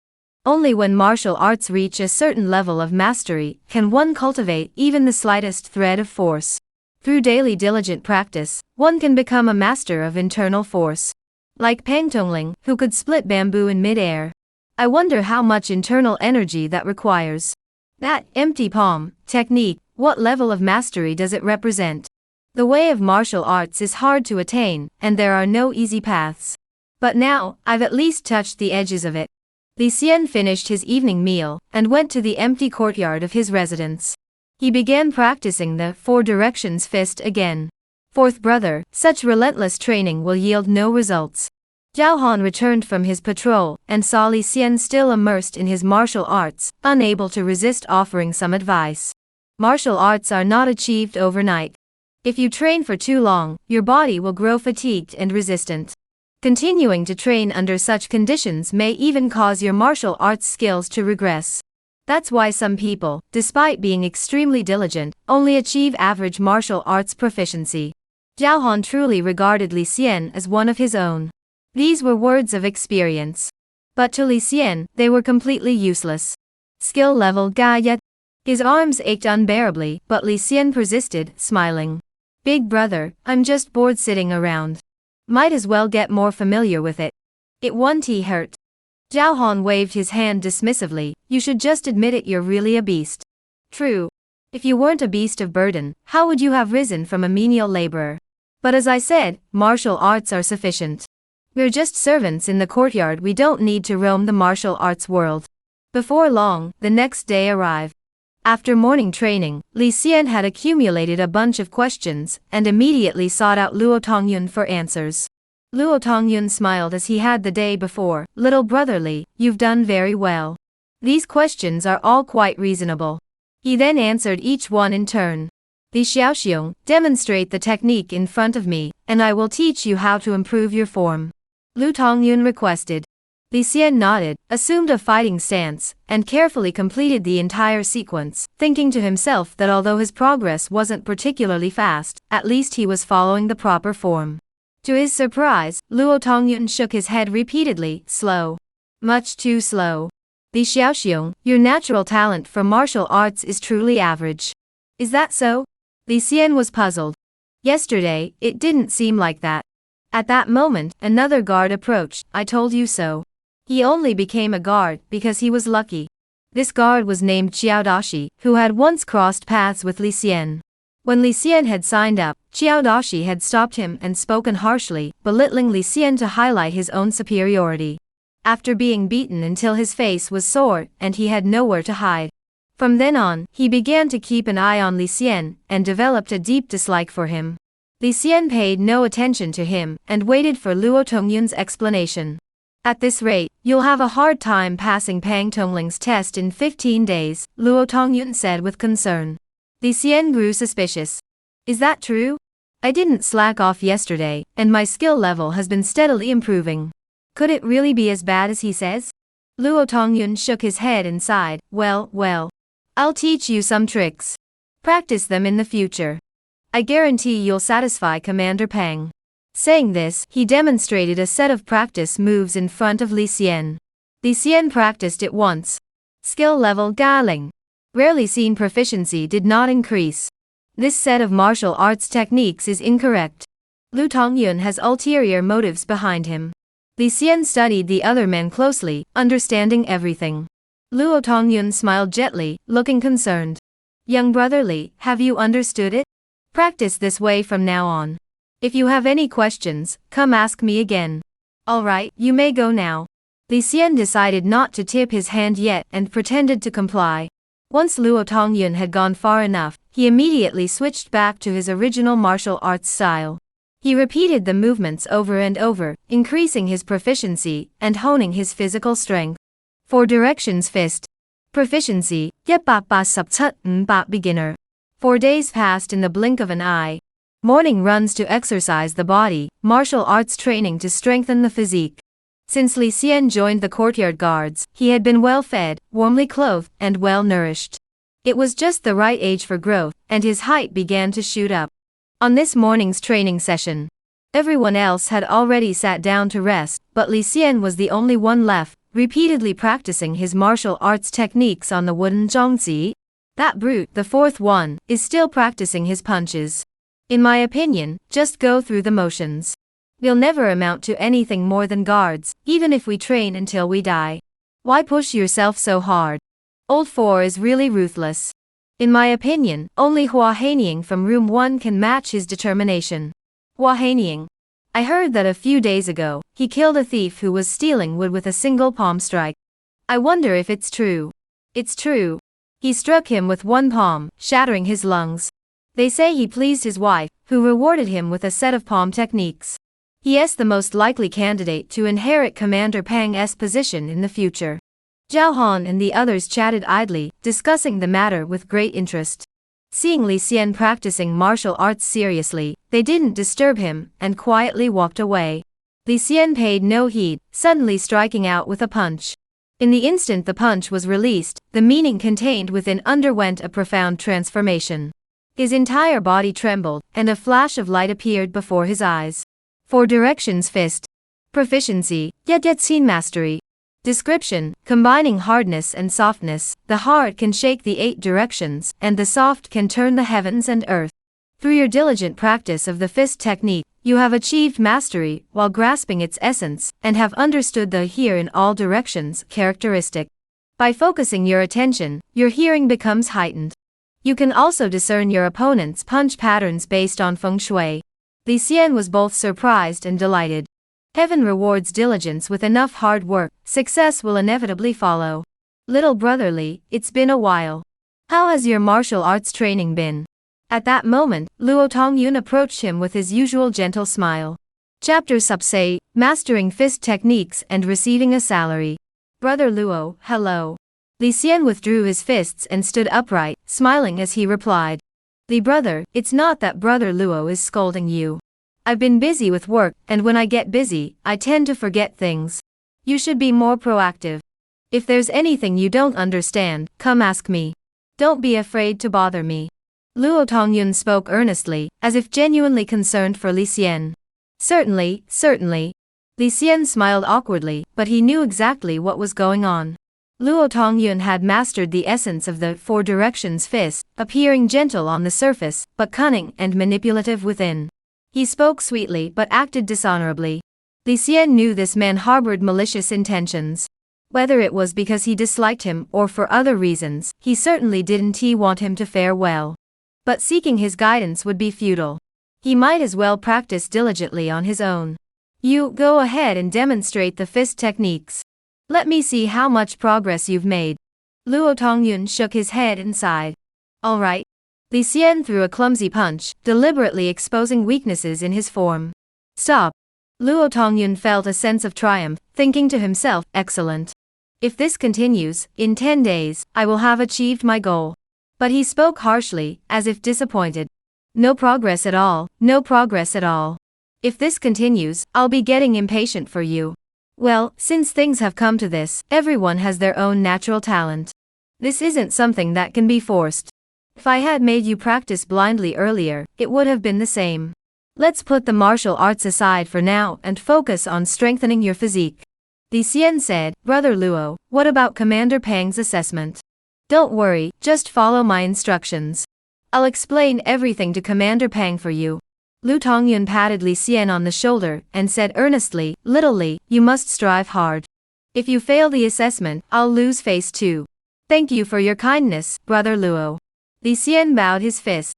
Only when martial arts reach a certain level of mastery can one cultivate even the slightest thread of force. Through daily diligent practice, one can become a master of internal force. Like Pang Tongling, who could split bamboo in mid-air. I wonder how much internal energy that requires. That empty palm technique, what level of mastery does it represent? The way of martial arts is hard to attain, and there are no easy paths. But now, I've at least touched the edges of it. Li Xian finished his evening meal, and went to the empty courtyard of his residence. He began practicing the 4 directions fist again. Fourth brother, such relentless training will yield no results. Zhao Han returned from his patrol, and saw Li Xian still immersed in his martial arts, unable to resist offering some advice. Martial arts are not achieved overnight. If you train for too long, your body will grow fatigued and resistant. Continuing to train under such conditions may even cause your martial arts skills to regress. That's why some people, despite being extremely diligent, only achieve average martial arts proficiency. Zhao Han truly regarded Li Xian as one of his own. These were words of experience. But to Li Xian, they were completely useless. Skill level ga yet. His arms ached unbearably, but Li Xian persisted, smiling. Big brother, I'm just bored sitting around. Might as well get more familiar with it. It won't hurt. Zhao Han waved his hand dismissively. You should just admit it, you're really a beast. True. If you weren't a beast of burden, how would you have risen from a menial laborer? But as I said, martial arts are sufficient. We're just servants in the courtyard, we don't need to roam the martial arts world. Before long, the next day arrived. After morning training, Li Xian had accumulated a bunch of questions, and immediately sought out Luo Tongyun for answers. Luo Tongyun smiled as he had the day before. Little brother Li, you've done very well. These questions are all quite reasonable. He then answered each one in turn. Li Xiaoxiong, demonstrate the technique in front of me, and I will teach you how to improve your form. Lu Tongyun requested. Li Xian nodded, assumed a fighting stance, and carefully completed the entire sequence, thinking to himself that although his progress wasn't particularly fast, at least he was following the proper form. To his surprise, Luo Tongyun shook his head repeatedly. Slow. Much too slow. Li Xiaoxiong, your natural talent for martial arts is truly average. Is that so? Li Xian was puzzled. Yesterday, it didn't seem like that. At that moment, another guard approached. I told you so. He only became a guard because he was lucky. This guard was named Xiao Dashi, who had once crossed paths with Li Xian. When Li Xian had signed up, Xiao Dashi had stopped him and spoken harshly, belittling Li Xian to highlight his own superiority. After being beaten until his face was sore and he had nowhere to hide. From then on, he began to keep an eye on Li Xian and developed a deep dislike for him. Li Xian paid no attention to him and waited for Luo Tongyun's explanation. At this rate, you'll have a hard time passing Pang Tongling's test in 15 days, Luo Tongyun said with concern. Li Xian grew suspicious. Is that true? I didn't slack off yesterday, and my skill level has been steadily improving. Could it really be as bad as he says? Luo Tongyun shook his head and sighed. Well. I'll teach you some tricks. Practice them in the future. I guarantee you'll satisfy Commander Pang. Saying this, he demonstrated a set of practice moves in front of Li Xian. Li Xian practiced it once. Skill level Galing. Rarely seen proficiency did not increase. This set of martial arts techniques is incorrect. Lu Tongyun has ulterior motives behind him. Li Xian studied the other men closely, understanding everything. Luo Tongyun smiled gently, looking concerned. Young brother Li, have you understood it? Practice this way from now on. If you have any questions, come ask me again. Alright, you may go now. Li Xian decided not to tip his hand yet and pretended to comply. Once Luo Tongyun had gone far enough, he immediately switched back to his original martial arts style. He repeated the movements over and over, increasing his proficiency and honing his physical strength. 4 directions fist. Proficiency, beginner. 4 days passed in the blink of an eye. Morning runs to exercise the body, martial arts training to strengthen the physique. Since Li Xian joined the courtyard guards, he had been well fed, warmly clothed, and well nourished. It was just the right age for growth, and his height began to shoot up. On this morning's training session, everyone else had already sat down to rest, but Li Xian was the only one left, repeatedly practicing his martial arts techniques on the wooden zhongzi. That brute, the 4th one, is still practicing his punches. In my opinion, just go through the motions. We'll never amount to anything more than guards, even if we train until we die. Why push yourself so hard? Old 4 is really ruthless. In my opinion, only Hua Haining from room 1 can match his determination. Hua Haining. I heard that a few days ago, he killed a thief who was stealing wood with a single palm strike. I wonder if it's true. It's true. He struck him with one palm, shattering his lungs. They say he pleased his wife, who rewarded him with a set of palm techniques. He is the most likely candidate to inherit Commander Pang's position in the future. Zhao Han and the others chatted idly, discussing the matter with great interest. Seeing Li Xian practicing martial arts seriously, they didn't disturb him and quietly walked away. Li Xian paid no heed, suddenly striking out with a punch. In the instant the punch was released, the meaning contained within underwent a profound transformation. His entire body trembled, and a flash of light appeared before his eyes. 4 directions fist. Proficiency, Yet Mastery. Description: combining hardness and softness, the hard can shake the 8 directions, and the soft can turn the heavens and earth. Through your diligent practice of the fist technique, you have achieved mastery while grasping its essence, and have understood the hear in all directions characteristic. By focusing your attention, your hearing becomes heightened. You can also discern your opponent's punch patterns based on feng shui. Li Xian was both surprised and delighted. Heaven rewards diligence with enough hard work, success will inevitably follow. Little brother Li, it's been a while. How has your martial arts training been? At that moment, Luo Tongyun approached him with his usual gentle smile. Chapter Subsay, Mastering Fist Techniques and Receiving a Salary. Brother Luo, hello. Li Xian withdrew his fists and stood upright, smiling as he replied. Li brother, it's not that Brother Luo is scolding you. I've been busy with work, and when I get busy, I tend to forget things. You should be more proactive. If there's anything you don't understand, come ask me. Don't be afraid to bother me. Luo Tongyun spoke earnestly, as if genuinely concerned for Li Xian. Certainly, certainly. Li Xian smiled awkwardly, but he knew exactly what was going on. Luo Tongyun had mastered the essence of the 4 directions fist, appearing gentle on the surface, but cunning and manipulative within. He spoke sweetly but acted dishonorably. Li Xian knew this man harbored malicious intentions. Whether it was because he disliked him or for other reasons, he certainly didn't want him to fare well. But seeking his guidance would be futile. He might as well practice diligently on his own. You, go ahead and demonstrate the fist techniques. Let me see how much progress you've made. Luo Tongyun shook his head and sighed. All right. Li Xian threw a clumsy punch, deliberately exposing weaknesses in his form. Stop. Luo Tongyun felt a sense of triumph, thinking to himself, excellent. If this continues, in 10 days, I will have achieved my goal. But he spoke harshly, as if disappointed. No progress at all, no progress at all. If this continues, I'll be getting impatient for you. Well, since things have come to this, everyone has their own natural talent. This isn't something that can be forced. If I had made you practice blindly earlier, it would have been the same. Let's put the martial arts aside for now and focus on strengthening your physique. Li Xian said, Brother Luo, what about Commander Pang's assessment? Don't worry, just follow my instructions. I'll explain everything to Commander Pang for you. Lu Tongyun patted Li Xian on the shoulder and said earnestly, Little Li, you must strive hard. If you fail the assessment, I'll lose face too. Thank you for your kindness, Brother Luo. Li Xian bowed his fist.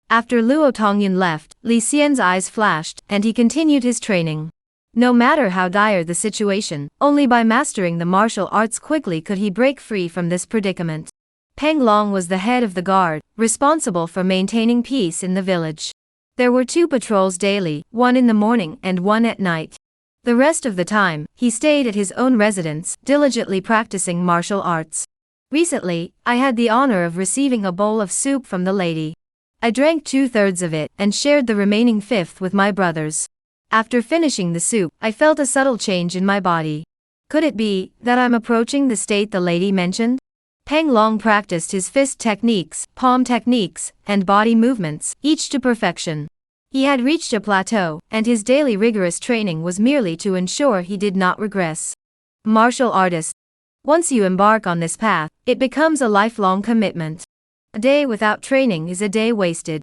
After Luo Tongyun left, Li Xian's eyes flashed, and he continued his training. No matter how dire the situation, only by mastering the martial arts quickly could he break free from this predicament. Peng Long was the head of the guard, responsible for maintaining peace in the village. There were 2 patrols daily, one in the morning and one at night. The rest of the time, he stayed at his own residence, diligently practicing martial arts. Recently, I had the honor of receiving a bowl of soup from the lady. I drank 2/3 of it and shared the remaining 1/5 with my brothers. After finishing the soup, I felt a subtle change in my body. Could it be that I'm approaching the state the lady mentioned? Peng Long practiced his fist techniques, palm techniques, and body movements, each to perfection. He had reached a plateau, and his daily rigorous training was merely to ensure he did not regress. Martial artist. Once you embark on this path, it becomes a lifelong commitment. A day without training is a day wasted.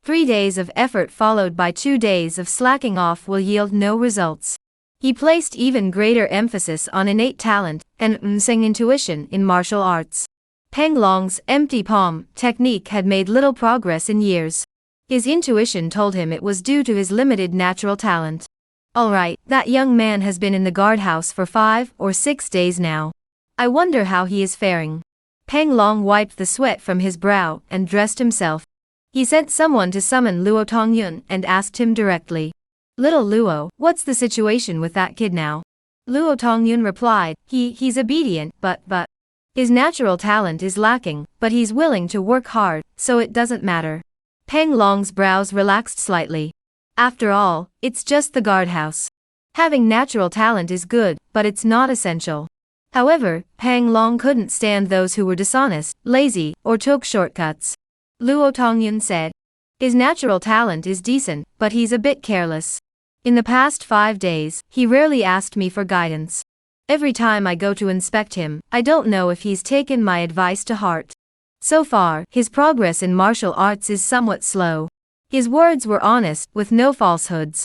3 days of effort followed by 2 days of slacking off will yield no results. He placed even greater emphasis on innate talent and intuition in martial arts. Peng Long's empty palm technique had made little progress in years. His intuition told him it was due to his limited natural talent. Alright, that young man has been in the guardhouse for 5 or 6 days now. I wonder how he is faring. Peng Long wiped the sweat from his brow and dressed himself. He sent someone to summon Luo Tongyun and asked him directly. Little Luo, what's the situation with that kid now? Luo Tongyun replied, he's obedient, but his natural talent is lacking, but he's willing to work hard, so it doesn't matter. Peng Long's brows relaxed slightly. After all, it's just the guardhouse. Having natural talent is good, but it's not essential. However, Peng Long couldn't stand those who were dishonest, lazy, or took shortcuts. Luo Tongyun said. His natural talent is decent, but he's a bit careless. In the past 5 days, he rarely asked me for guidance. Every time I go to inspect him, I don't know if he's taken my advice to heart. So far, his progress in martial arts is somewhat slow. His words were honest, with no falsehoods.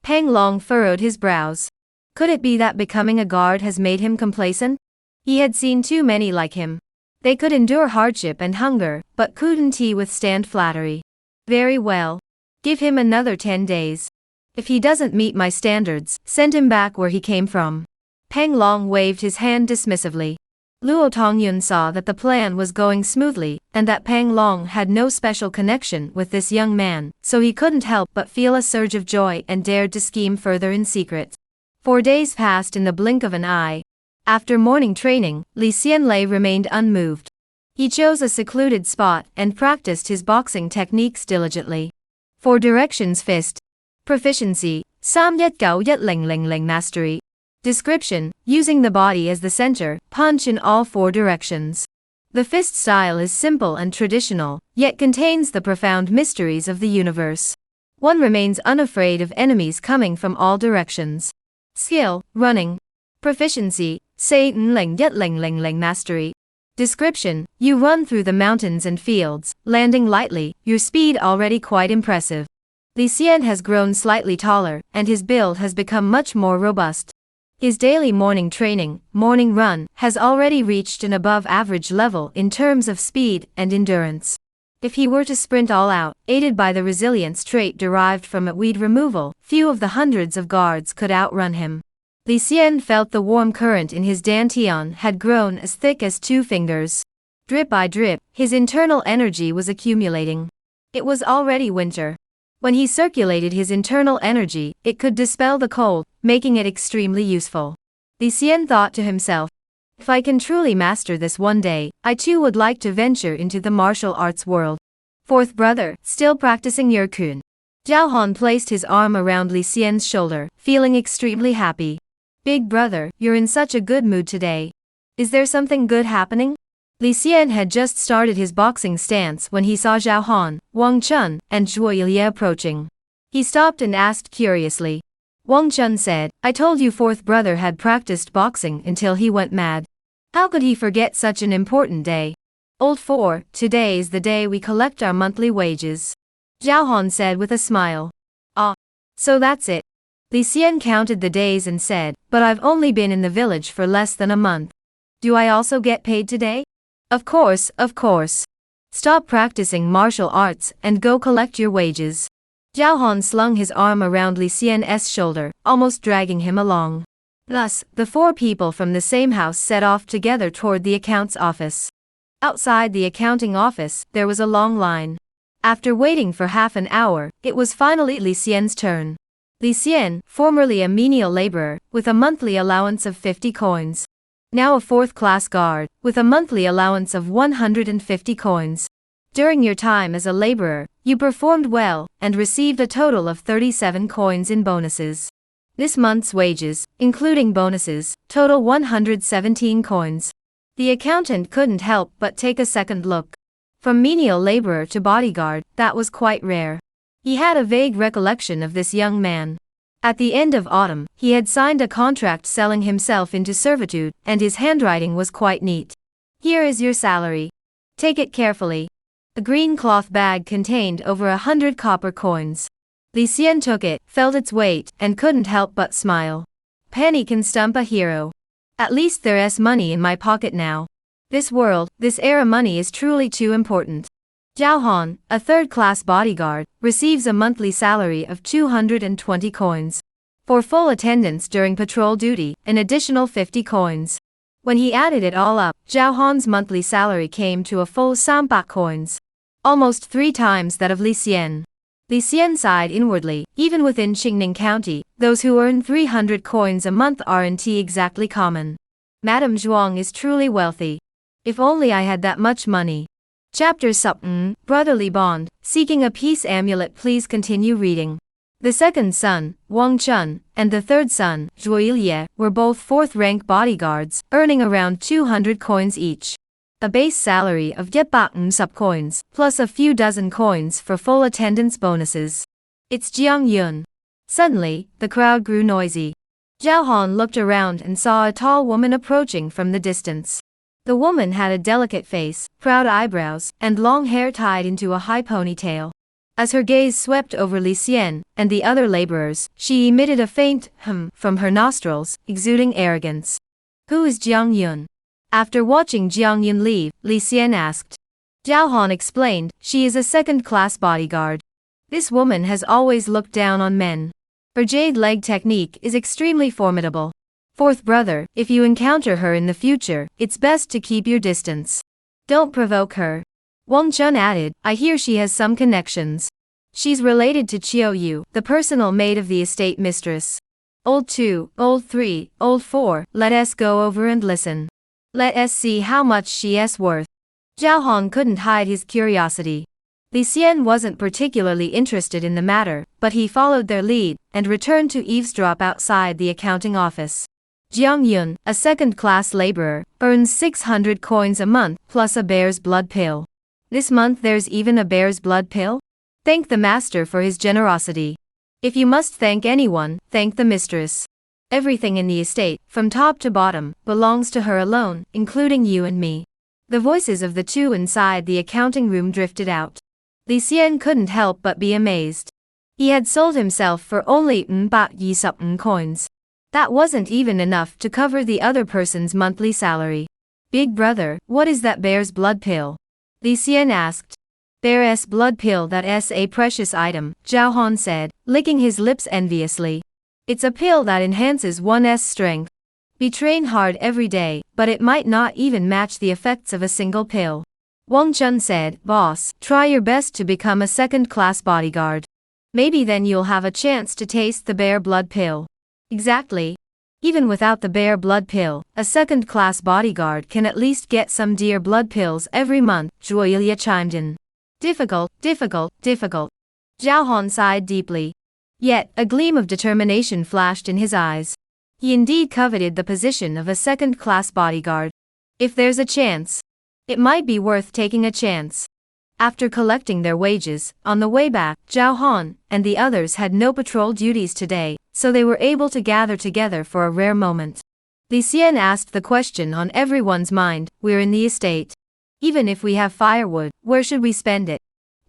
Pang Long furrowed his brows. Could it be that becoming a guard has made him complacent? He had seen too many like him. They could endure hardship and hunger, but couldn't he withstand flattery? Very well. Give him another 10 days. If he doesn't meet my standards, send him back where he came from. Pang Long waved his hand dismissively. Luo Tongyun saw that the plan was going smoothly, and that Pang Long had no special connection with this young man, so he couldn't help but feel a surge of joy and dared to scheme further in secret. 4 days passed in the blink of an eye. After morning training, Li Xianlei remained unmoved. He chose a secluded spot and practiced his boxing techniques diligently. 4 directions fist. Proficiency, 3191000 mastery. Description, using the body as the center, punch in all 4 directions. The fist style is simple and traditional, yet contains the profound mysteries of the universe. One remains unafraid of enemies coming from all directions. Skill, running. Proficiency, 3191000 mastery. Description, you run through the mountains and fields, landing lightly, your speed already quite impressive. Li Xian has grown slightly taller, and his build has become much more robust. His daily morning training, morning run, has already reached an above-average level in terms of speed and endurance. If he were to sprint all out, aided by the resilience trait derived from weed removal, few of the hundreds of guards could outrun him. Li Xian felt the warm current in his dantian had grown as thick as 2 fingers. Drip by drip, his internal energy was accumulating. It was already winter. When he circulated his internal energy, it could dispel the cold, making it extremely useful. Li Xian thought to himself, if I can truly master this one day, I too would like to venture into the martial arts world. 4th brother, still practicing your kun. Zhao Han placed his arm around Li Xian's shoulder, feeling extremely happy. Big brother, you're in such a good mood today. Is there something good happening? Li Xian had just started his boxing stance when he saw Zhao Han, Wang Chun, and Zhuo Yilie approaching. He stopped and asked curiously. Wang Chun said, I told you 4th brother had practiced boxing until he went mad. How could he forget such an important day? Old 4, today is the day we collect our monthly wages. Zhao Han said with a smile. Ah, so that's it. Li Xian counted the days and said, but I've only been in the village for less than a month. Do I also get paid today? Of course, of course. Stop practicing martial arts and go collect your wages. Zhao Han slung his arm around Li Xian's shoulder, almost dragging him along. Thus, the 4 people from the same house set off together toward the accounts office. Outside the accounting office, there was a long line. After waiting for half an hour, it was finally Li Xian's turn. Li Xian, formerly a menial laborer, with a monthly allowance of 50 coins. Now a 4th-class guard, with a monthly allowance of 150 coins. During your time as a laborer, you performed well, and received a total of 37 coins in bonuses. This month's wages, including bonuses, total 117 coins. The accountant couldn't help but take a second look. From menial laborer to bodyguard, that was quite rare. He had a vague recollection of this young man. At the end of autumn, he had signed a contract selling himself into servitude, and his handwriting was quite neat. Here is your salary. Take it carefully. A green cloth bag contained over 100 copper coins. Li Xian took it, felt its weight, and couldn't help but smile. Penny can stump a hero. At least there's money in my pocket now. This world, this era money is truly too important. Zhao Han, a 3rd-class bodyguard, receives a monthly salary of 220 coins. For full attendance during patrol duty, an additional 50 coins. When he added it all up, Zhao Han's monthly salary came to a full 300 coins. Almost 3 times that of Li Xian. Li Xian sighed inwardly. Even within Qingning County, those who earn 300 coins a month aren't exactly common. Madame Zhuang is truly wealthy. If only I had that much money. Chapter 7, Brotherly Bond, Seeking a Peace Amulet. Please continue reading. The 2nd son, Wang Chun, and the 3rd son, Zhuo Yilie, were both 4th-rank bodyguards, earning around 200 coins each. A base salary of 110 coins, plus a few dozen coins for full attendance bonuses. It's Jiang Yun. Suddenly, the crowd grew noisy. Zhao Han looked around and saw a tall woman approaching from the distance. The woman had a delicate face, proud eyebrows, and long hair tied into a high ponytail. As her gaze swept over Li Xian and the other laborers, she emitted a faint from her nostrils, exuding arrogance. Who is Jiang Yun? After watching Jiang Yun leave, Li Xian asked. Zhao Han explained, she is a second-class bodyguard. This woman has always looked down on men. Her jade leg technique is extremely formidable. Fourth brother, if you encounter her in the future, it's best to keep your distance. Don't provoke her. Wang Chun added, I hear she has some connections. She's related to Qiu Yu, the personal maid of the estate mistress. Old 2, Old 3, Old 4, let us go over and listen. Let us see how much she is worth. Zhao Han couldn't hide his curiosity. Li Xian wasn't particularly interested in the matter, but he followed their lead, and returned to eavesdrop outside the accounting office. Jiang Yun, a second-class laborer, earns 600 coins a month, plus a bear's blood pill. This month there's even a bear's blood pill? Thank the master for his generosity. If you must thank anyone, thank the mistress. Everything in the estate, from top to bottom, belongs to her alone, including you and me. The voices of the two inside the accounting room drifted out. Li Xian couldn't help but be amazed. He had sold himself for only 100 coins. That wasn't even enough to cover the other person's monthly salary. Big brother, what is that bear's blood pill? Li Xian asked. Bear's blood pill, that's a precious item, Zhao Han said, licking his lips enviously. It's a pill that enhances one's strength. We train hard every day, but it might not even match the effects of a single pill. Wang Chun said, Boss, try your best to become a second-class bodyguard. Maybe then you'll have a chance to taste the bear blood pill. Exactly. Even without the bear blood pill, a second-class bodyguard can at least get some deer blood pills every month, Zhuo Yilia chimed in. Difficult, difficult, difficult. Zhao Han sighed deeply. Yet, a gleam of determination flashed in his eyes. He indeed coveted the position of a second-class bodyguard. If there's a chance, it might be worth taking a chance. After collecting their wages, on the way back, Zhao Han and the others had no patrol duties today, so they were able to gather together for a rare moment. Li Xian asked the question on everyone's mind, we're in the estate. Even if we have firewood, where should we spend it?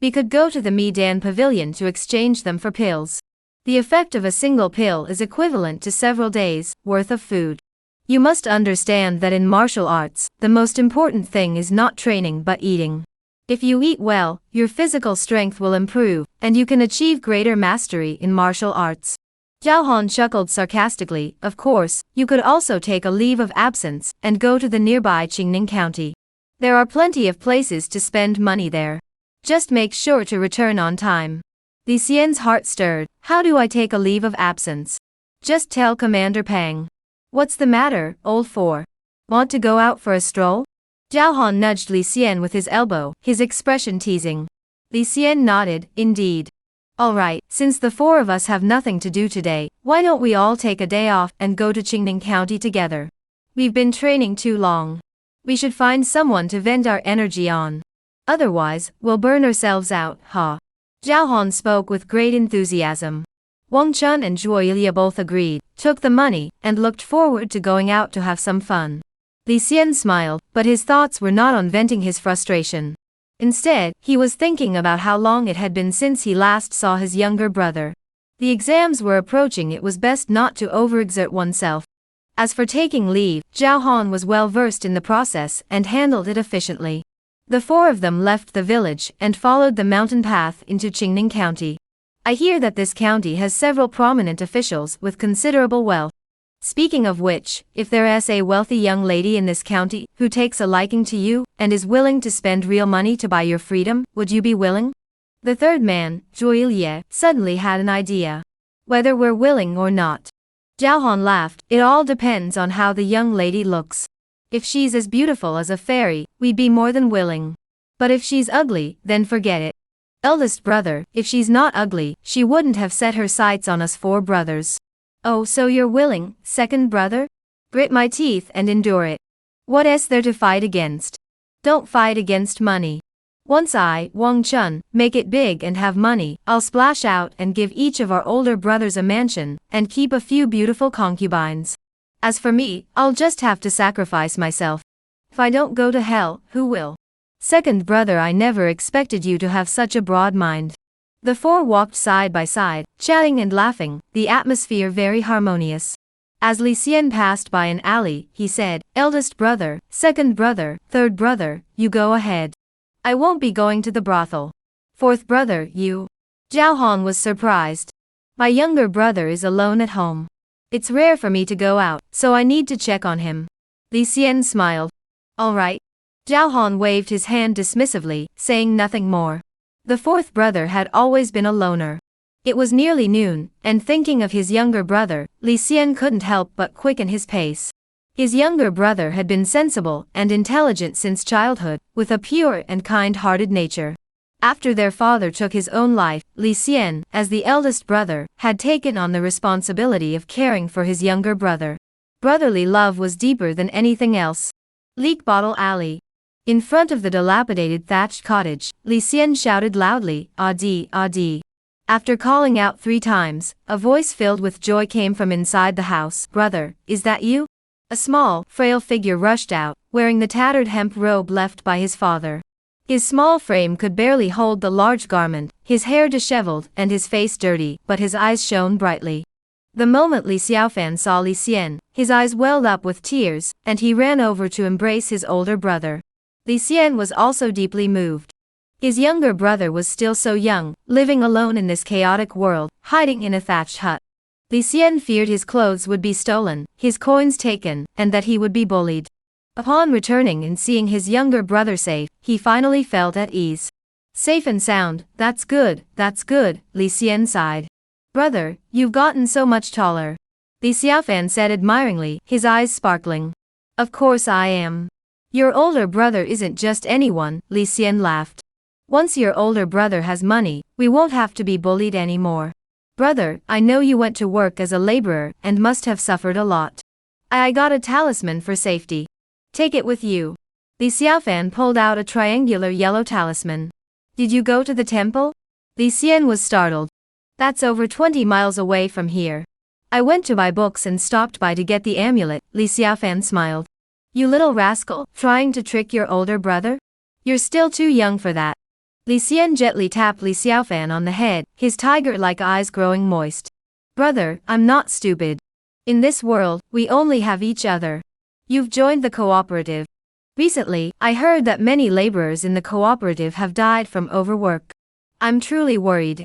We could go to the Midan Pavilion to exchange them for pills. The effect of a single pill is equivalent to several days' worth of food. You must understand that in martial arts, the most important thing is not training but eating. If you eat well, your physical strength will improve, and you can achieve greater mastery in martial arts. Zhao Han chuckled sarcastically, of course, you could also take a leave of absence, and go to the nearby Qingning County. There are plenty of places to spend money there. Just make sure to return on time. Li Xian's heart stirred, how do I take a leave of absence? Just tell Commander Pang. What's the matter, old 4? Want to go out for a stroll? Zhao Han nudged Li Xian with his elbow, his expression teasing. Li Xian nodded, indeed. Alright, since the 4 of us have nothing to do today, why don't we all take a day off and go to Qingning County together? We've been training too long. We should find someone to vent our energy on. Otherwise, we'll burn ourselves out, huh? Zhao Han spoke with great enthusiasm. Wang Chun and Zhuo Yilia both agreed, took the money, and looked forward to going out to have some fun. Li Xian smiled, but his thoughts were not on venting his frustration. Instead, he was thinking about how long it had been since he last saw his younger brother. The exams were approaching, it was best not to overexert oneself. As for taking leave, Zhao Han was well versed in the process and handled it efficiently. The 4 of them left the village and followed the mountain path into Qingning County. I hear that this county has several prominent officials with considerable wealth. Speaking of which, if there is a wealthy young lady in this county who takes a liking to you and is willing to spend real money to buy your freedom, would you be willing? The third man, Zhuo Yilia, suddenly had an idea. Whether we're willing or not. Zhao Han laughed, it all depends on how the young lady looks. If she's as beautiful as a fairy, we'd be more than willing. But if she's ugly, then forget it. Eldest brother, if she's not ugly, she wouldn't have set her sights on us 4 brothers. Oh, so you're willing, second brother? Grit my teeth and endure it. What is there to fight against? Don't fight against money. Once I, Wang Chun, make it big and have money, I'll splash out and give each of our older brothers a mansion, and keep a few beautiful concubines. As for me, I'll just have to sacrifice myself. If I don't go to hell, who will? Second brother, I never expected you to have such a broad mind. The four walked side by side, chatting and laughing, the atmosphere very harmonious. As Li Xian passed by an alley, he said, "Eldest brother, second brother, third brother, you go ahead. I won't be going to the brothel. Fourth brother, you." Zhao Han was surprised. "My younger brother is alone at home. It's rare for me to go out, so I need to check on him." Li Xian smiled. "All right." Zhao Han waved his hand dismissively, saying nothing more. The fourth brother had always been a loner. It was nearly noon, and thinking of his younger brother, Li Xian couldn't help but quicken his pace. His younger brother had been sensible and intelligent since childhood, with a pure and kind-hearted nature. After their father took his own life, Li Xian, as the eldest brother, had taken on the responsibility of caring for his younger brother. Brotherly love was deeper than anything else. Leak Bottle Alley. In front of the dilapidated thatched cottage, Li Xian shouted loudly, "Adi, Adi." After calling out 3 times, a voice filled with joy came from inside the house. "Brother, is that you?" A small, frail figure rushed out, wearing the tattered hemp robe left by his father. His small frame could barely hold the large garment, his hair disheveled and his face dirty, but his eyes shone brightly. The moment Li Xiaofan saw Li Xian, his eyes welled up with tears, and he ran over to embrace his older brother. Li Xian was also deeply moved. His younger brother was still so young, living alone in this chaotic world, hiding in a thatched hut. Li Xian feared his clothes would be stolen, his coins taken, and that he would be bullied. Upon returning and seeing his younger brother safe, he finally felt at ease. "Safe and sound, that's good, Li Xian sighed. "Brother, you've gotten so much taller," Li Xiaofan said admiringly, his eyes sparkling. "Of course I am. Your older brother isn't just anyone," Li Xian laughed. "Once your older brother has money, we won't have to be bullied anymore. Brother, I know you went to work as a laborer and must have suffered a lot. I got a talisman for safety. Take it with you." Li Xiaofan pulled out a triangular yellow talisman. "Did you go to the temple?" Li Xian was startled. "That's over 20 miles away from here. I went to buy books and stopped by to get the amulet," Li Xiaofan smiled. "You little rascal, trying to trick your older brother? You're still too young for that." Li Xian gently tapped Li Xiaofan on the head, his tiger-like eyes growing moist. "Brother, I'm not stupid. In this world, we only have each other. You've joined the cooperative. Recently, I heard that many laborers in the cooperative have died from overwork. I'm truly worried.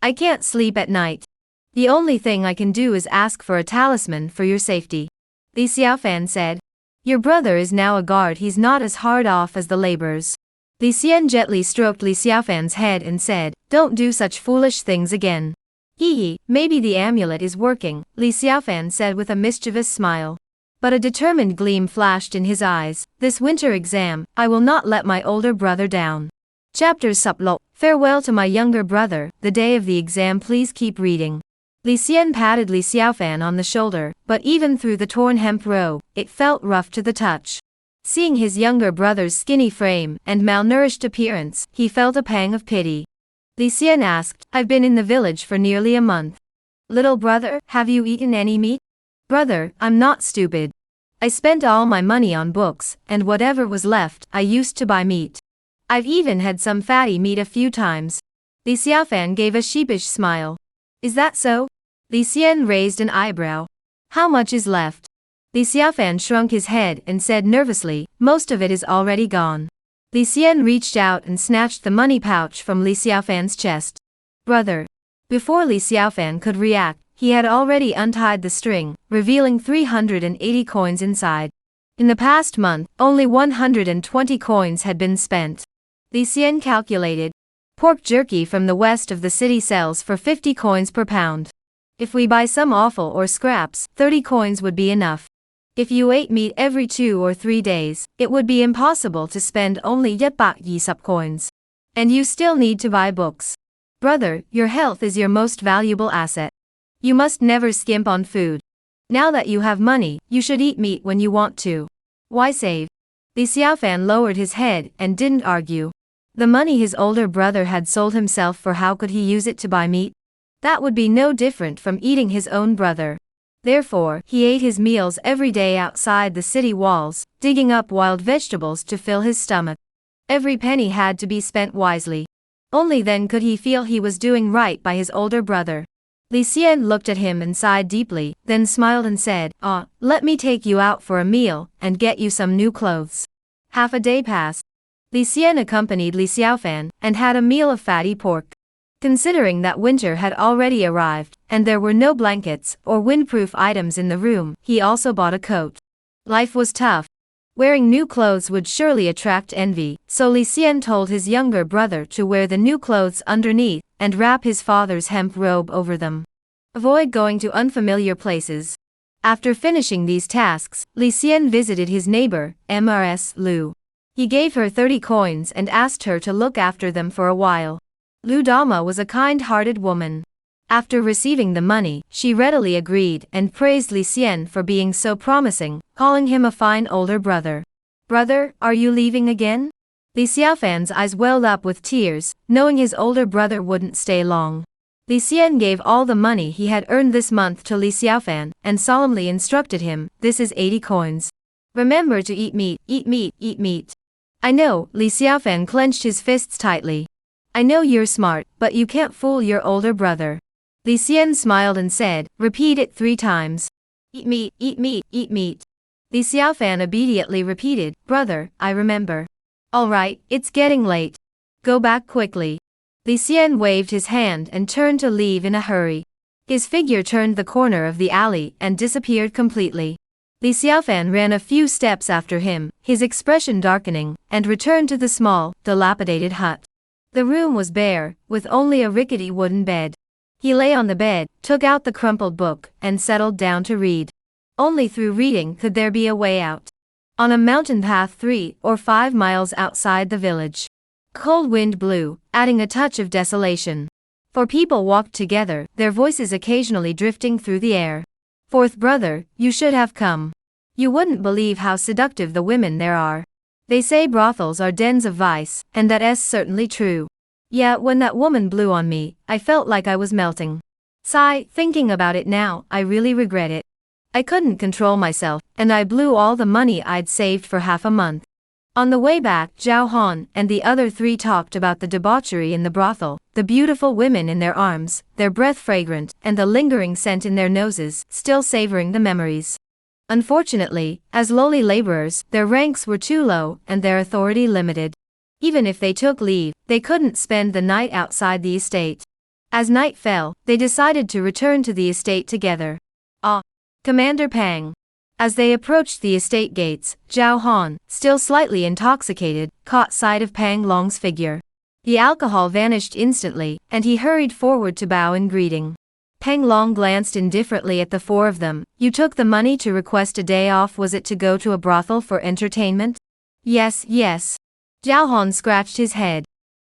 I can't sleep at night. The only thing I can do is ask for a talisman for your safety," Li Xiaofan said. "Your brother is now a guard, he's not as hard off as the laborers." Li Xian gently stroked Li Xiaofan's head and said, "Don't do such foolish things again." "Hee, maybe the amulet is working," Li Xiaofan said with a mischievous smile. But a determined gleam flashed in his eyes. "This winter exam, I will not let my older brother down." Chapter Suplok. Farewell to my younger brother, the day of the exam please keep reading. Li Xian patted Li Xiaofan on the shoulder, but even through the torn hemp robe, it felt rough to the touch. Seeing his younger brother's skinny frame and malnourished appearance, he felt a pang of pity. Li Xian asked, "I've been in the village for nearly a month. Little brother, have you eaten any meat?" "Brother, I'm not stupid. I spent all my money on books, and whatever was left, I used to buy meat. I've even had some fatty meat a few times." Li Xiaofan gave a sheepish smile. "Is that so?" Li Xian raised an eyebrow. "How much is left?" Li Xiaofan shrunk his head and said nervously, "Most of it is already gone." Li Xian reached out and snatched the money pouch from Li Xiaofan's chest. "Brother." Before Li Xiaofan could react, he had already untied the string, revealing 380 coins inside. In the past month, only 120 coins had been spent. Li Xian calculated. Pork jerky from the west of the city sells for 50 coins per pound. If we buy some offal or scraps, 30 coins would be enough. If you ate meat every 2 or 3 days, it would be impossible to spend only 120 coins. And you still need to buy books. Brother, your health is your most valuable asset. You must never skimp on food. Now that you have money, you should eat meat when you want to. Why save? Li Xiaofan lowered his head and didn't argue. The money his older brother had sold himself for, how could he use it to buy meat? That would be no different from eating his own brother. Therefore, he ate his meals every day outside the city walls, digging up wild vegetables to fill his stomach. Every penny had to be spent wisely. Only then could he feel he was doing right by his older brother. Li Xian looked at him and sighed deeply, then smiled and said, let me take you out for a meal, and get you some new clothes. Half a day passed. Li Xian accompanied Li Xiaofan, and had a meal of fatty pork. Considering that winter had already arrived, and there were no blankets or windproof items in the room, he also bought a coat. Life was tough. Wearing new clothes would surely attract envy, so Li Xian told his younger brother to wear the new clothes underneath, and wrap his father's hemp robe over them. Avoid going to unfamiliar places. After finishing these tasks, Li Xian visited his neighbor, Ms. Lu. He gave her 30 coins and asked her to look after them for a while. Lu Dama was a kind-hearted woman. After receiving the money, she readily agreed and praised Li Xian for being so promising, calling him a fine older brother. Brother, are you leaving again? Li Xiaofan's eyes welled up with tears, knowing his older brother wouldn't stay long. Li Xian gave all the money he had earned this month to Li Xiaofan, and solemnly instructed him, this is 80 coins. Remember to eat meat, eat meat, eat meat. I know, Li Xiaofan clenched his fists tightly. I know you're smart, but you can't fool your older brother. Li Xian smiled and said, repeat it 3 times. Eat meat, eat meat, eat meat. Li Xiaofan obediently repeated, brother, I remember. Alright, it's getting late. Go back quickly. Li Xian waved his hand and turned to leave in a hurry. His figure turned the corner of the alley and disappeared completely. Li Xiaofan ran a few steps after him, his expression darkening, and returned to the small, dilapidated hut. The room was bare, with only a rickety wooden bed. He lay on the bed, took out the crumpled book, and settled down to read. Only through reading could there be a way out. On a mountain path 3 or 5 miles outside the village, cold wind blew, adding a touch of desolation. 4 people walked together, their voices occasionally drifting through the air. Fourth brother, you should have come. You wouldn't believe how seductive the women there are. They say brothels are dens of vice, and that's certainly true. Yeah, when that woman blew on me, I felt like I was melting. Sigh, thinking about it now, I really regret it. I couldn't control myself, and I blew all the money I'd saved for half a month. On the way back, Zhao Han and the other 3 talked about the debauchery in the brothel, the beautiful women in their arms, their breath fragrant, and the lingering scent in their noses, still savoring the memories. Unfortunately, as lowly laborers, their ranks were too low and their authority limited. Even if they took leave, they couldn't spend the night outside the estate. As night fell, they decided to return to the estate together. Commander Pang. As they approached the estate gates, Zhao Han, still slightly intoxicated, caught sight of Pang Long's figure. The alcohol vanished instantly, and he hurried forward to bow in greeting. Pang Long glanced indifferently at the 4 of them. You took the money to request a day off. Was it to go to a brothel for entertainment? Yes. Zhao Han scratched his head.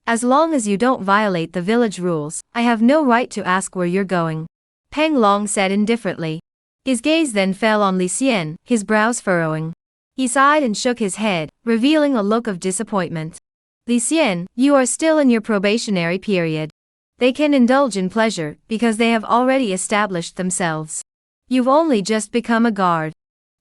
As long as you don't violate the village rules, I have no right to ask where you're going. Pang Long said indifferently. His gaze then fell on Li Xian, his brows furrowing. He sighed and shook his head, revealing a look of disappointment. Li Xian, you are still in your probationary period. They can indulge in pleasure, because they have already established themselves. You've only just become a guard.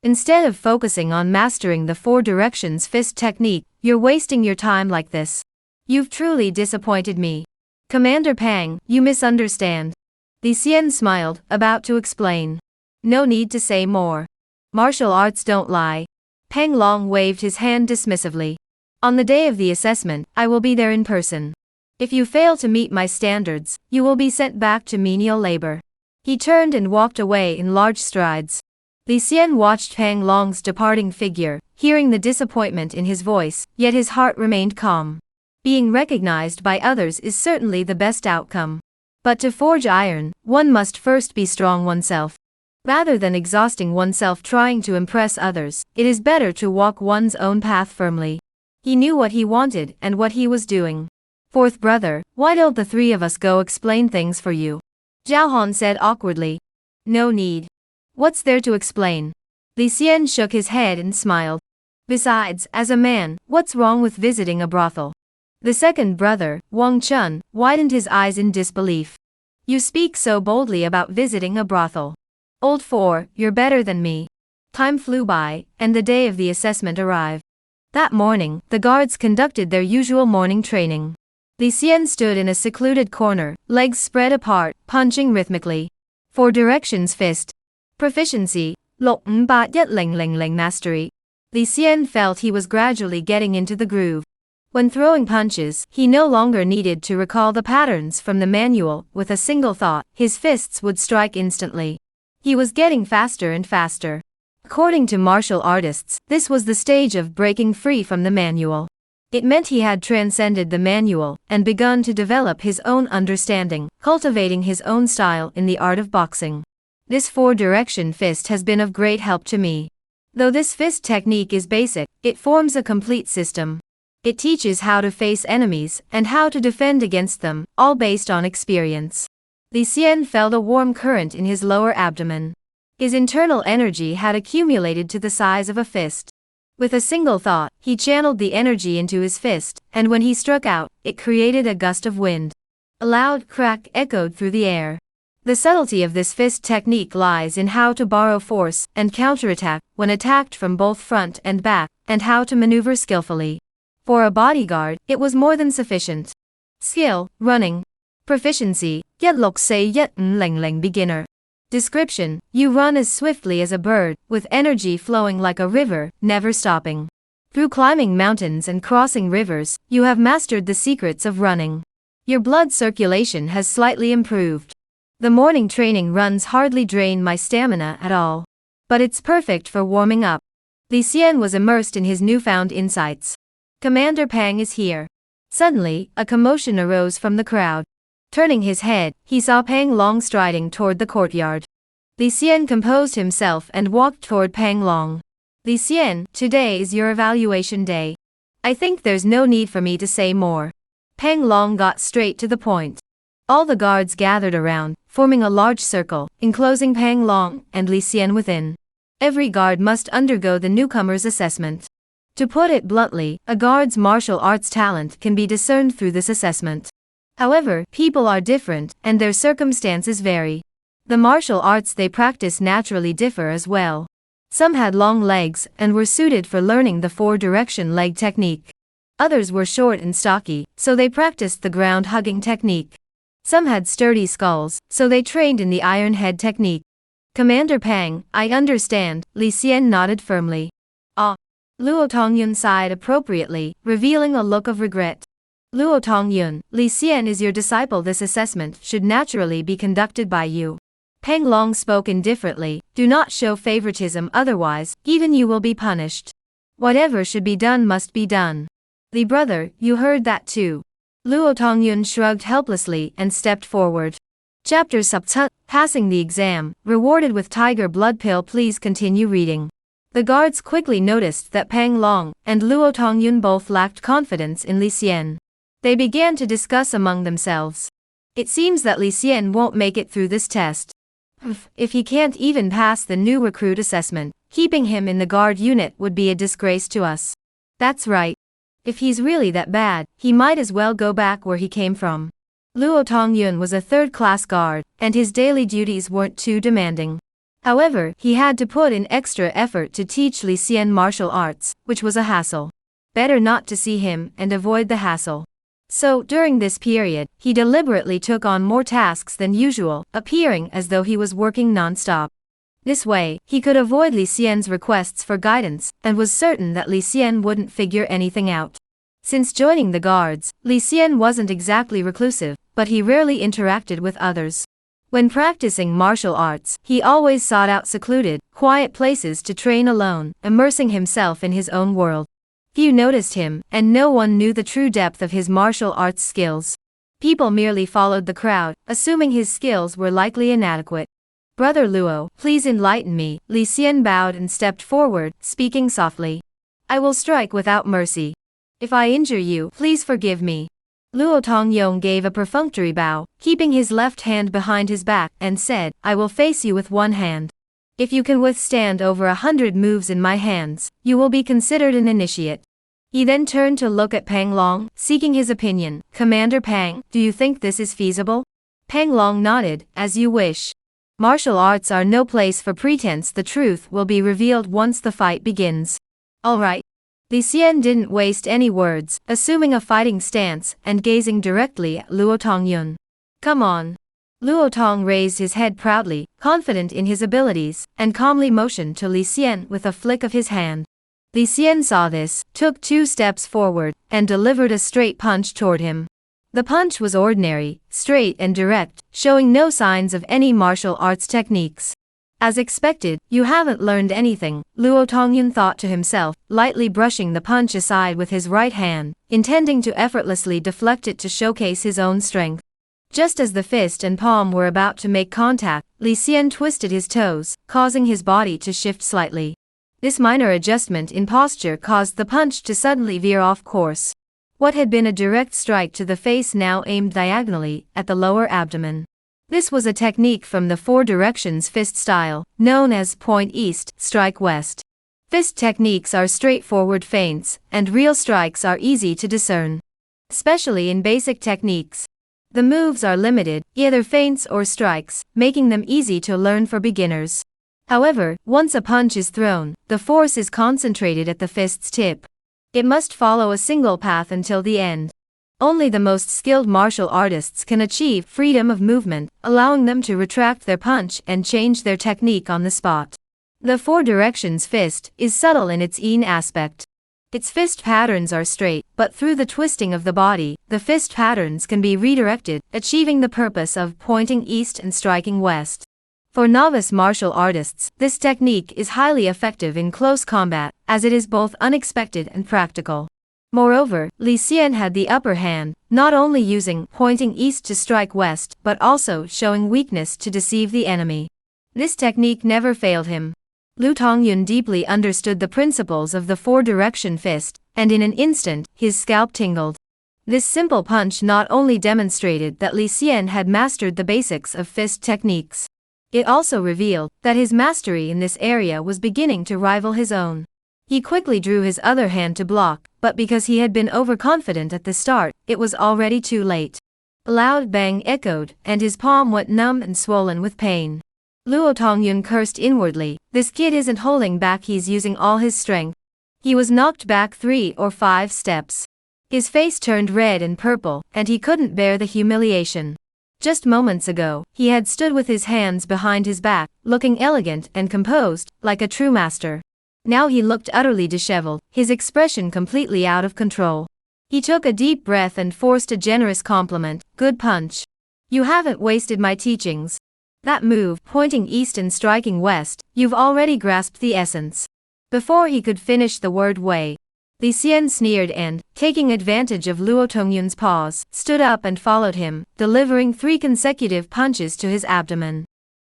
Instead of focusing on mastering the 4 directions fist technique, you're wasting your time like this. You've truly disappointed me. Commander Pang, you misunderstand. Li Xian smiled, about to explain. No need to say more. Martial arts don't lie. Pang Long waved his hand dismissively. On the day of the assessment, I will be there in person. If you fail to meet my standards, you will be sent back to menial labor. He turned and walked away in large strides. Li Xian watched Pang Long's departing figure, hearing the disappointment in his voice, yet his heart remained calm. Being recognized by others is certainly the best outcome. But to forge iron, one must first be strong oneself. Rather than exhausting oneself trying to impress others, it is better to walk one's own path firmly. He knew what he wanted and what he was doing. Fourth brother, why don't the 3 of us go explain things for you? Zhao Han said awkwardly. No need. What's there to explain? Li Xian shook his head and smiled. Besides, as a man, what's wrong with visiting a brothel? The second brother, Wang Chun, widened his eyes in disbelief. You speak so boldly about visiting a brothel. Old four, you're better than me. Time flew by, and the day of the assessment arrived. That morning, the guards conducted their usual morning training. Li Xian stood in a secluded corner, legs spread apart, punching rhythmically. 4 directions fist. Proficiency, 6581000 mastery. Li Xian felt he was gradually getting into the groove. When throwing punches, he no longer needed to recall the patterns from the manual. With a single thought, his fists would strike instantly. He was getting faster and faster. According to martial artists, this was the stage of breaking free from the manual. It meant he had transcended the manual and begun to develop his own understanding, cultivating his own style in the art of boxing. This 4-direction fist has been of great help to me. Though this fist technique is basic, it forms a complete system. It teaches how to face enemies and how to defend against them, all based on experience. Li Xian felt a warm current in his lower abdomen. His internal energy had accumulated to the size of a fist. With a single thought, he channeled the energy into his fist, and when he struck out, it created a gust of wind. A loud crack echoed through the air. The subtlety of this fist technique lies in how to borrow force and counterattack when attacked from both front and back, and how to maneuver skillfully. For a bodyguard, it was more than sufficient. Skill, running. Proficiency, 164100 beginner. Description, you run as swiftly as a bird, with energy flowing like a river, never stopping. Through climbing mountains and crossing rivers, you have mastered the secrets of running. Your blood circulation has slightly improved. The morning training runs hardly drain my stamina at all. But it's perfect for warming up. Li Xian was immersed in his newfound insights. Commander Pang is here. Suddenly, a commotion arose from the crowd. Turning his head, he saw Pang Long striding toward the courtyard. Li Xian composed himself and walked toward Pang Long. Li Xian, today is your evaluation day. I think there's no need for me to say more. Pang Long got straight to the point. All the guards gathered around, forming a large circle, enclosing Pang Long and Li Xian within. Every guard must undergo the newcomer's assessment. To put it bluntly, a guard's martial arts talent can be discerned through this assessment. However, people are different, and their circumstances vary. The martial arts they practice naturally differ as well. Some had long legs and were suited for learning the 4-direction leg technique. Others were short and stocky, so they practiced the ground-hugging technique. Some had sturdy skulls, so they trained in the iron head technique. Commander Pang, I understand, Li Xian nodded firmly. Ah. Luo Tongyun sighed appropriately, revealing a look of regret. Luo Tongyun, Li Xian is your disciple. This assessment should naturally be conducted by you. Pang Long spoke indifferently, do not show favoritism, otherwise, even you will be punished. Whatever should be done must be done. Li brother, you heard that too. Luo Tongyun shrugged helplessly and stepped forward. Chapter Subtut, passing the exam, rewarded with tiger blood pill. Please continue reading. The guards quickly noticed that Pang Long and Luo Tongyun both lacked confidence in Li Xian. They began to discuss among themselves. It seems that Li Xian won't make it through this test. If he can't even pass the new recruit assessment, keeping him in the guard unit would be a disgrace to us. That's right. If he's really that bad, he might as well go back where he came from. Luo Tongyun was a third-class guard, and his daily duties weren't too demanding. However, he had to put in extra effort to teach Li Xian martial arts, which was a hassle. Better not to see him and avoid the hassle. So, during this period, he deliberately took on more tasks than usual, appearing as though he was working non-stop. This way, he could avoid Li Xian's requests for guidance, and was certain that Li Xian wouldn't figure anything out. Since joining the guards, Li Xian wasn't exactly reclusive, but he rarely interacted with others. When practicing martial arts, he always sought out secluded, quiet places to train alone, immersing himself in his own world. Few noticed him, and no one knew the true depth of his martial arts skills. People merely followed the crowd, assuming his skills were likely inadequate. Brother Luo, please enlighten me. Li Xian bowed and stepped forward, speaking softly. I will strike without mercy. If I injure you, please forgive me. Luo Tongyong gave a perfunctory bow, keeping his left hand behind his back, and said, I will face you with one hand. If you can withstand over 100 moves in my hands, you will be considered an initiate. He then turned to look at Pang Long, seeking his opinion. Commander Pang, do you think this is feasible? Pang Long nodded, as you wish. Martial arts are no place for pretense. The truth will be revealed once the fight begins. Alright. Li Xian didn't waste any words, assuming a fighting stance and gazing directly at Luo Tongyun. Come on. Luo Tong raised his head proudly, confident in his abilities, and calmly motioned to Li Xian with a flick of his hand. Li Xian saw this, took 2 steps forward, and delivered a straight punch toward him. The punch was ordinary, straight and direct, showing no signs of any martial arts techniques. As expected, you haven't learned anything, Luo Tongyun thought to himself, lightly brushing the punch aside with his right hand, intending to effortlessly deflect it to showcase his own strength. Just as the fist and palm were about to make contact, Li Xian twisted his toes, causing his body to shift slightly. This minor adjustment in posture caused the punch to suddenly veer off course. What had been a direct strike to the face now aimed diagonally at the lower abdomen. This was a technique from the 4 directions fist style, known as point east, strike west. Fist techniques are straightforward feints, and real strikes are easy to discern. Especially in basic techniques. The moves are limited, either feints or strikes, making them easy to learn for beginners. However, once a punch is thrown, the force is concentrated at the fist's tip. It must follow a single path until the end. Only the most skilled martial artists can achieve freedom of movement, allowing them to retract their punch and change their technique on the spot. The 4 directions fist is subtle in its yin aspect. Its fist patterns are straight, but through the twisting of the body, the fist patterns can be redirected, achieving the purpose of pointing east and striking west. For novice martial artists, this technique is highly effective in close combat, as it is both unexpected and practical. Moreover, Li Xian had the upper hand, not only using pointing east to strike west, but also showing weakness to deceive the enemy. This technique never failed him. Luo Tongyun deeply understood the principles of the 4-direction fist, and in an instant, his scalp tingled. This simple punch not only demonstrated that Li Xian had mastered the basics of fist techniques. It also revealed that his mastery in this area was beginning to rival his own. He quickly drew his other hand to block, but because he had been overconfident at the start, it was already too late. A loud bang echoed, and his palm went numb and swollen with pain. Luo Tongyun cursed inwardly, this kid isn't holding back, he's using all his strength. He was knocked back 3 or 5 steps. His face turned red and purple, and he couldn't bear the humiliation. Just moments ago, he had stood with his hands behind his back, looking elegant and composed, like a true master. Now he looked utterly disheveled, his expression completely out of control. He took a deep breath and forced a generous compliment, good punch. You haven't wasted my teachings. That move, pointing east and striking west, you've already grasped the essence. Before he could finish the word Wei, Li Xian sneered and, taking advantage of Luo Tongyun's pause, stood up and followed him, delivering 3 consecutive punches to his abdomen.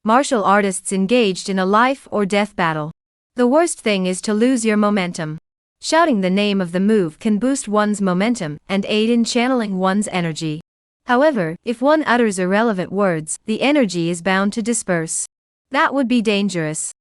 Martial artists engaged in a life or death battle. The worst thing is to lose your momentum. Shouting the name of the move can boost one's momentum and aid in channeling one's energy. However, if one utters irrelevant words, the energy is bound to disperse. That would be dangerous.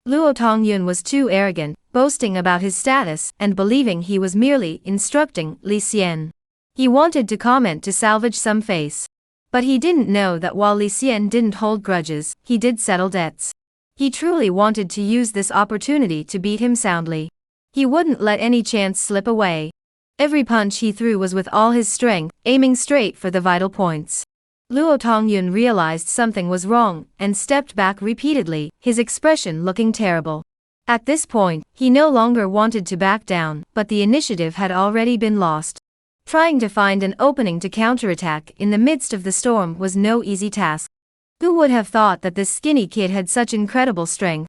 Luo Tongyun was too arrogant, boasting about his status and believing he was merely instructing Li Xian. He wanted to comment to salvage some face. But he didn't know that while Li Xian didn't hold grudges, he did settle debts. He truly wanted to use this opportunity to beat him soundly. He wouldn't let any chance slip away. Every punch he threw was with all his strength, aiming straight for the vital points. Luo Tongyun realized something was wrong, and stepped back repeatedly, his expression looking terrible. At this point, he no longer wanted to back down, but the initiative had already been lost. Trying to find an opening to counterattack in the midst of the storm was no easy task. Who would have thought that this skinny kid had such incredible strength?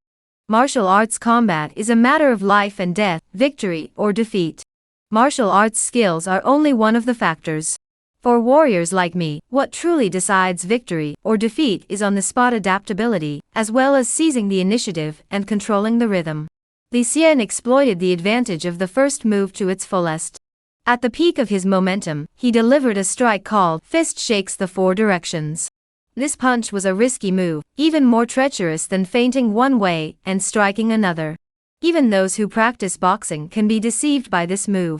Martial arts combat is a matter of life and death, victory or defeat. Martial arts skills are only one of the factors. For warriors like me, what truly decides victory or defeat is on-the-spot adaptability, as well as seizing the initiative and controlling the rhythm. Li Xian exploited the advantage of the first move to its fullest. At the peak of his momentum, he delivered a strike called Fist Shakes the 4 Directions. This punch was a risky move, even more treacherous than feinting one way and striking another. Even those who practice boxing can be deceived by this move.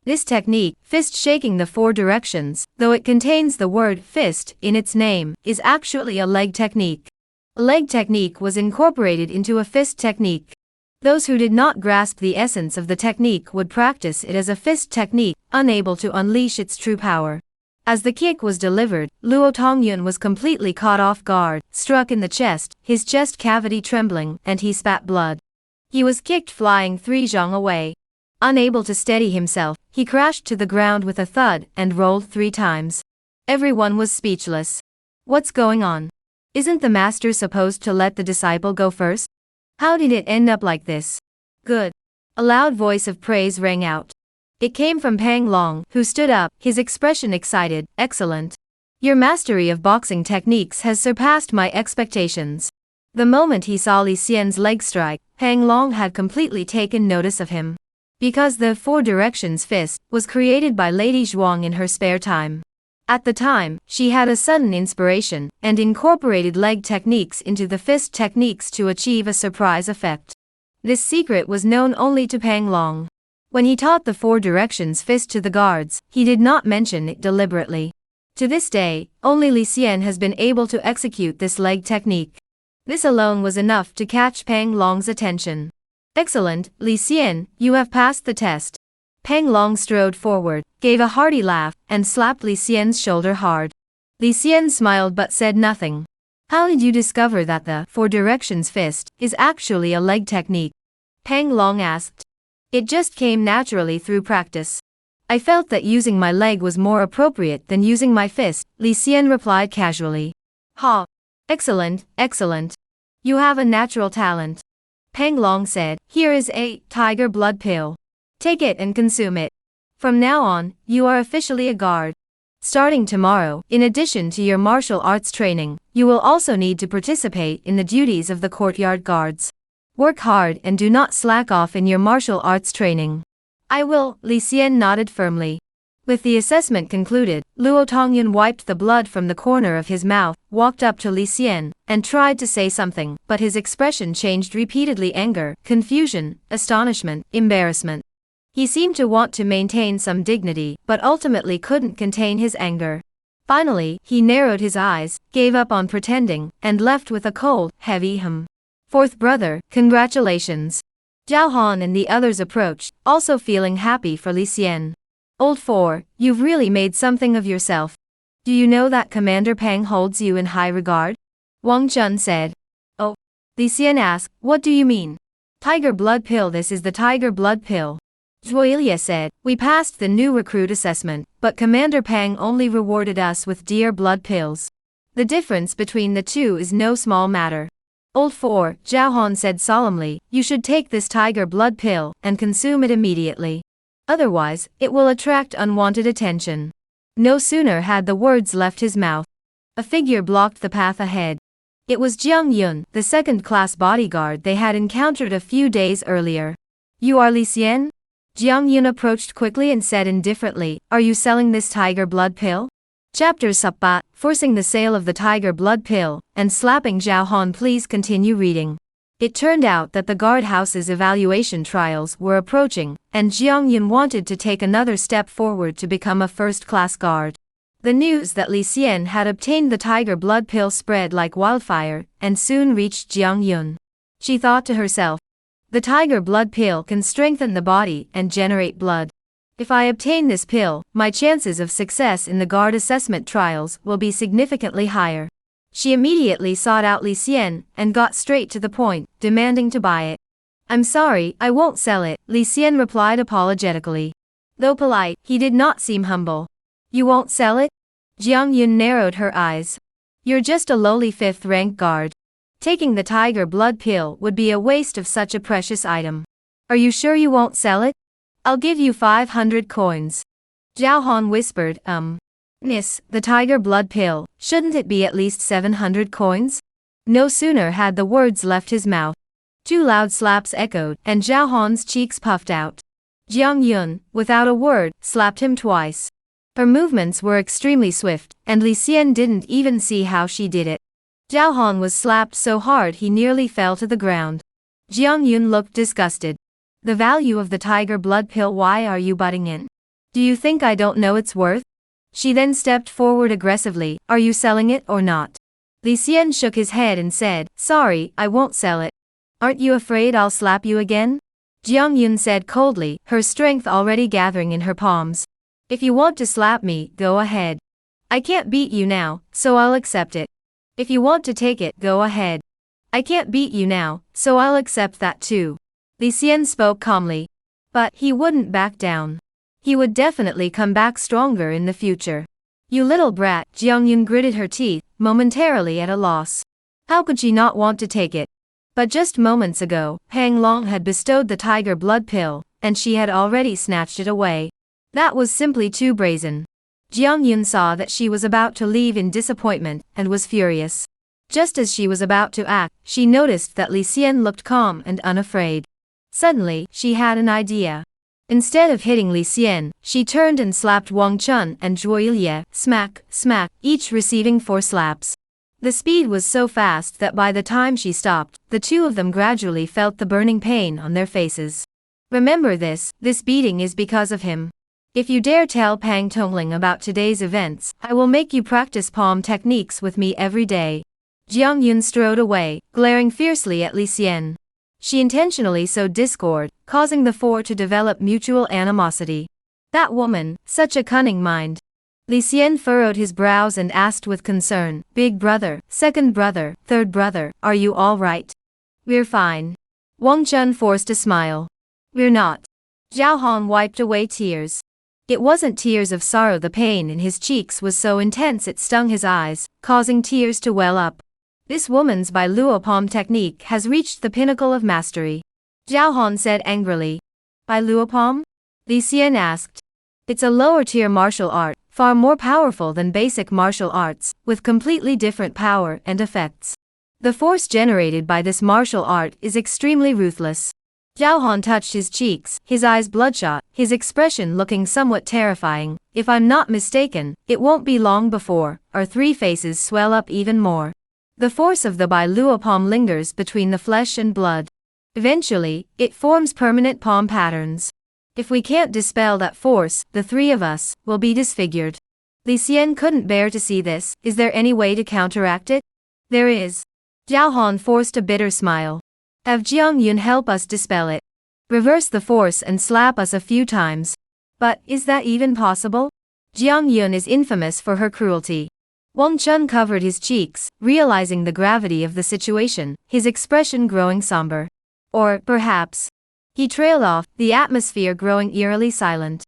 This technique, fist shaking the four directions, though it contains the word fist in its name, is actually a leg technique. A leg technique was incorporated into a fist technique. Those who did not grasp the essence of the technique would practice it as a fist technique, unable to unleash its true power. As the kick was delivered, Luo Tongyun was completely caught off guard, struck in the chest, his chest cavity trembling, and he spat blood. He was kicked flying 3 zhang away. Unable to steady himself, he crashed to the ground with a thud and rolled 3 times. Everyone was speechless. What's going on? Isn't the master supposed to let the disciple go first? How did it end up like this? Good. A loud voice of praise rang out. It came from Pang Long, who stood up, his expression excited. Excellent. Your mastery of boxing techniques has surpassed my expectations. The moment he saw Li Xian's leg strike, Pang Long had completely taken notice of him. Because the Four Directions fist was created by Lady Zhuang in her spare time. At the time, she had a sudden inspiration and incorporated leg techniques into the fist techniques to achieve a surprise effect. This secret was known only to Pang Long. When he taught the Four Directions fist to the guards, he did not mention it deliberately. To this day, only Li Xian has been able to execute this leg technique. This alone was enough to catch Pang Long's attention. Excellent, Li Xian, you have passed the test. Pang Long strode forward, gave a hearty laugh, and slapped Li Xian's shoulder hard. Li Xian smiled but said nothing. How did you discover that the Four Directions fist is actually a leg technique? Pang Long asked. It just came naturally through practice. I felt that using my leg was more appropriate than using my fist, Li Xian replied casually. Ha! Excellent, excellent. You have a natural talent. Pang Long said, here is a tiger blood pill. Take it and consume it. From now on, you are officially a guard. Starting tomorrow, in addition to your martial arts training, you will also need to participate in the duties of the courtyard guards. Work hard and do not slack off in your martial arts training. I will, Li Xian nodded firmly. With the assessment concluded, Luo Tongyun wiped the blood from the corner of his mouth, walked up to Li Xian, and tried to say something, but his expression changed repeatedly: anger, confusion, astonishment, embarrassment. He seemed to want to maintain some dignity, but ultimately couldn't contain his anger. Finally, he narrowed his eyes, gave up on pretending, and left with a cold, heavy hum. Fourth brother, congratulations. Zhao Han and the others approached, also feeling happy for Li Xian. Old Four, you've really made something of yourself. Do you know that Commander Pang holds you in high regard? Wang Chun said. Oh. Li Xian asked, what do you mean? Tiger blood pill. This is the tiger blood pill. Zhuoilia said, we passed the new recruit assessment, but Commander Pang only rewarded us with deer blood pills. The difference between the two is no small matter. Old Four, Zhao Han said solemnly, you should take this tiger blood pill and consume it immediately. Otherwise, it will attract unwanted attention. No sooner had the words left his mouth. A figure blocked the path ahead. It was Jiang Yun, the second-class bodyguard they had encountered a few days earlier. You are Li Xian? Jiang Yun approached quickly and said indifferently, are you selling this tiger blood pill? Chapter Sabbat, forcing the sale of the tiger blood pill, and slapping Zhao Han. Please continue reading. It turned out that the guardhouse's evaluation trials were approaching, and Jiang Yun wanted to take another step forward to become a first-class guard. The news that Li Xian had obtained the tiger blood pill spread like wildfire, and soon reached Jiang Yun. She thought to herself, the tiger blood pill can strengthen the body and generate blood. If I obtain this pill, my chances of success in the guard assessment trials will be significantly higher. She immediately sought out Li Xian and got straight to the point, demanding to buy it. I'm sorry, I won't sell it, Li Xian replied apologetically. Though polite, he did not seem humble. You won't sell it? Jiang Yun narrowed her eyes. You're just a lowly 5th-rank guard. Taking the tiger blood pill would be a waste of such a precious item. Are you sure you won't sell it? I'll give you 500 coins. Zhao Han whispered, Miss, the tiger blood pill, shouldn't it be at least 700 coins? No sooner had the words left his mouth. 2 loud slaps echoed, and Zhao Han's cheeks puffed out. Jiang Yun, without a word, slapped him twice. Her movements were extremely swift, and Li Xian didn't even see how she did it. Zhao Han was slapped so hard he nearly fell to the ground. Jiang Yun looked disgusted. The value of the tiger blood pill. Why are you butting in? Do you think I don't know its worth? She then stepped forward aggressively. Are you selling it or not? Li Xian shook his head and said, sorry, I won't sell it. Aren't you afraid I'll slap you again? Jiang Yun said coldly, her strength already gathering in her palms. If you want to slap me, go ahead. I can't beat you now, so I'll accept it. If you want to take it, go ahead. I can't beat you now, so I'll accept that too. Li Xian spoke calmly. But he wouldn't back down. He would definitely come back stronger in the future. You little brat, Jiang Yun gritted her teeth, momentarily at a loss. How could she not want to take it? But just moments ago, Pang Long had bestowed the tiger blood pill, and she had already snatched it away. That was simply too brazen. Jiang Yun saw that she was about to leave in disappointment, and was furious. Just as she was about to act, she noticed that Li Xian looked calm and unafraid. Suddenly, she had an idea. Instead of hitting Li Xian, she turned and slapped Wang Chun and Zhuo Yilie, smack, smack, each receiving 4 slaps. The speed was so fast that by the time she stopped, the two of them gradually felt the burning pain on their faces. Remember this beating is because of him. If you dare tell Pang Tongling about today's events, I will make you practice palm techniques with me every day. Jiang Yun strode away, glaring fiercely at Li Xian. She intentionally sowed discord, causing the 4 to develop mutual animosity. That woman, such a cunning mind. Li Xian furrowed his brows and asked with concern, big brother, second brother, third brother, are you all right? We're fine. Wang Chun forced a smile. We're not. Zhao Han wiped away tears. It wasn't tears of sorrow, the pain in his cheeks was so intense it stung his eyes, causing tears to well up. This woman's Bai Luo palm technique has reached the pinnacle of mastery. Zhao Han said angrily. Bai Luo palm? Li Xian asked. It's a lower-tier martial art, far more powerful than basic martial arts, with completely different power and effects. The force generated by this martial art is extremely ruthless. Zhao Han touched his cheeks, his eyes bloodshot, his expression looking somewhat terrifying. If I'm not mistaken, it won't be long before our 3 faces swell up even more. The force of the Bai Luo palm lingers between the flesh and blood. Eventually, it forms permanent palm patterns. If we can't dispel that force, the 3 of us will be disfigured. Li Xian couldn't bear to see this. Is there any way to counteract it? There is. Zhao Han forced a bitter smile. Have Jiang Yun help us dispel it. Reverse the force and slap us a few times. But, is that even possible? Jiang Yun is infamous for her cruelty. Wang Chun covered his cheeks, realizing the gravity of the situation, his expression growing somber. Or, perhaps. He trailed off, the atmosphere growing eerily silent.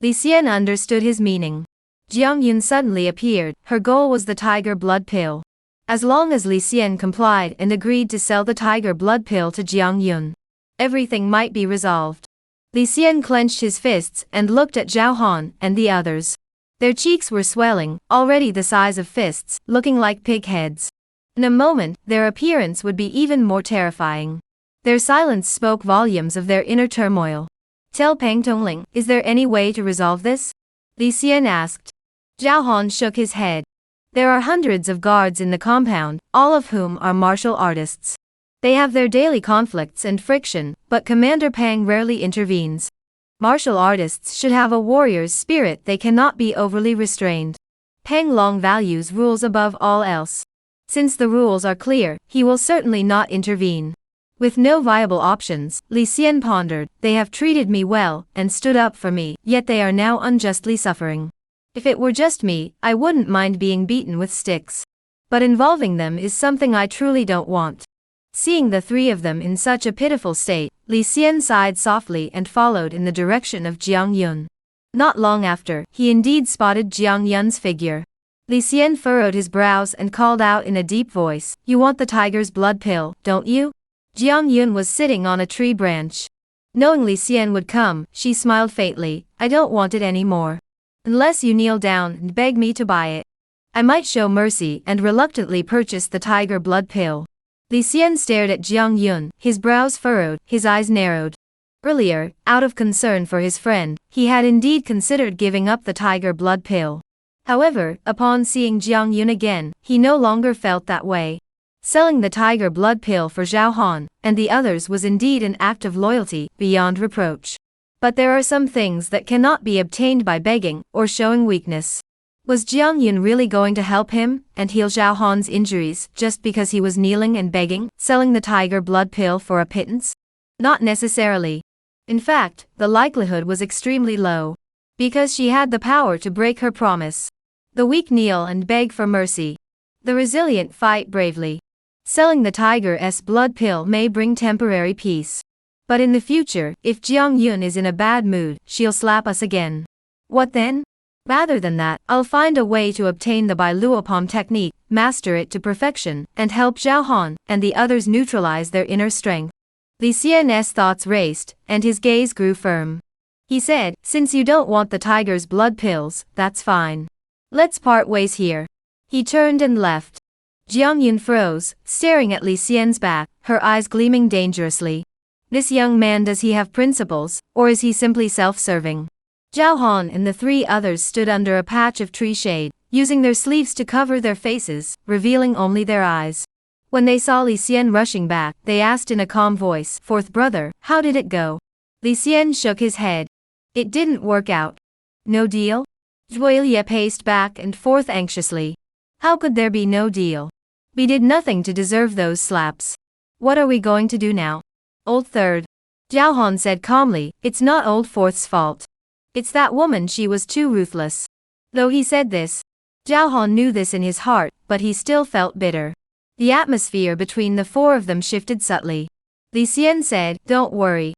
Li Xian understood his meaning. Jiang Yun suddenly appeared, her goal was the tiger blood pill. As long as Li Xian complied and agreed to sell the tiger blood pill to Jiang Yun, everything might be resolved. Li Xian clenched his fists and looked at Zhao Han and the others. Their cheeks were swelling, already the size of fists, looking like pig heads. In a moment, their appearance would be even more terrifying. Their silence spoke volumes of their inner turmoil. Tell Pang Tongling, is there any way to resolve this? Li Xian asked. Zhao Han shook his head. There are hundreds of guards in the compound, all of whom are martial artists. They have their daily conflicts and friction, but Commander Pang rarely intervenes. Martial artists should have a warrior's spirit, they cannot be overly restrained. Pang Long values rules above all else. Since the rules are clear, he will certainly not intervene. With no viable options, Li Xian pondered, they have treated me well, and stood up for me, yet they are now unjustly suffering. If it were just me, I wouldn't mind being beaten with sticks. But involving them is something I truly don't want. Seeing the 3 of them in such a pitiful state, Li Xian sighed softly and followed in the direction of Jiang Yun. Not long after, he indeed spotted Jiang Yun's figure. Li Xian furrowed his brows and called out in a deep voice, you want the tiger's blood pill, don't you? Jiang Yun was sitting on a tree branch. Knowing Li Xian would come, she smiled faintly, I don't want it anymore. Unless you kneel down and beg me to buy it. I might show mercy and reluctantly purchase the tiger blood pill. Li Xian stared at Jiang Yun, his brows furrowed, his eyes narrowed. Earlier, out of concern for his friend, he had indeed considered giving up the tiger blood pill. However, upon seeing Jiang Yun again, he no longer felt that way. Selling the tiger blood pill for Zhao Han and the others was indeed an act of loyalty beyond reproach. But there are some things that cannot be obtained by begging or showing weakness. Was Jiang Yun really going to help him and heal Zhao Han's injuries just because he was kneeling and begging, selling the tiger blood pill for a pittance? Not necessarily. In fact, the likelihood was extremely low. Because she had the power to break her promise. The weak kneel and beg for mercy. The resilient fight bravely. Selling the tiger's blood pill may bring temporary peace. But in the future, if Jiang Yun is in a bad mood, she'll slap us again. What then? Rather than that, I'll find a way to obtain the Bailuopom technique, master it to perfection, and help Zhao Han and the others neutralize their inner strength. Li Xian's thoughts raced, and his gaze grew firm. He said, since you don't want the tiger's blood pills, that's fine. Let's part ways here. He turned and left. Jiang Yun froze, staring at Li Xian's back, her eyes gleaming dangerously. This young man, does he have principles, or is he simply self-serving? Zhao Han and the three others stood under a patch of tree shade, using their sleeves to cover their faces, revealing only their eyes. When they saw Li Xian rushing back, they asked in a calm voice, "Fourth brother, how did it go?" Li Xian shook his head. It didn't work out. No deal? Zhuo Ye paced back and forth anxiously. How could there be no deal? We did nothing to deserve those slaps. What are we going to do now? Old third. Zhao Han said calmly, it's not old fourth's fault. It's that woman, she was too ruthless. Though he said this, Zhao Han knew this in his heart, but he still felt bitter. The atmosphere between the four of them shifted subtly. Li Xian said, don't worry.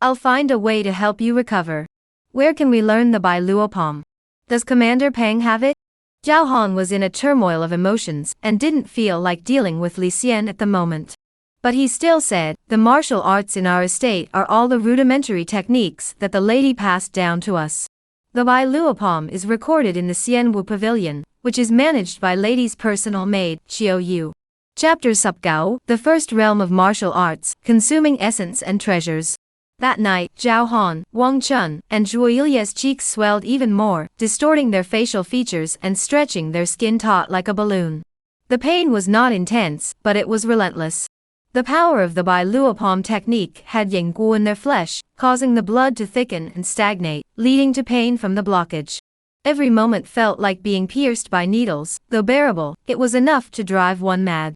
I'll find a way to help you recover. Where can we learn the Bailuopom? Does Commander Peng have it? Zhao Han was in a turmoil of emotions and didn't feel like dealing with Li Xian at the moment. But he still said, the martial arts in our estate are all the rudimentary techniques that the lady passed down to us. The Bailuopom is recorded in the Xianwu Pavilion, which is managed by lady's personal maid, Xiao Yu. Chapter Subgao, the first realm of martial arts, consuming essence and treasures. That night, Zhao Han, Wang Chun, and Zhuo Ilya's cheeks swelled even more, distorting their facial features and stretching their skin taut like a balloon. The pain was not intense, but it was relentless. The power of the Bailuopom technique had Yingguo in their flesh, causing the blood to thicken and stagnate, leading to pain from the blockage. Every moment felt like being pierced by needles, though bearable, it was enough to drive one mad.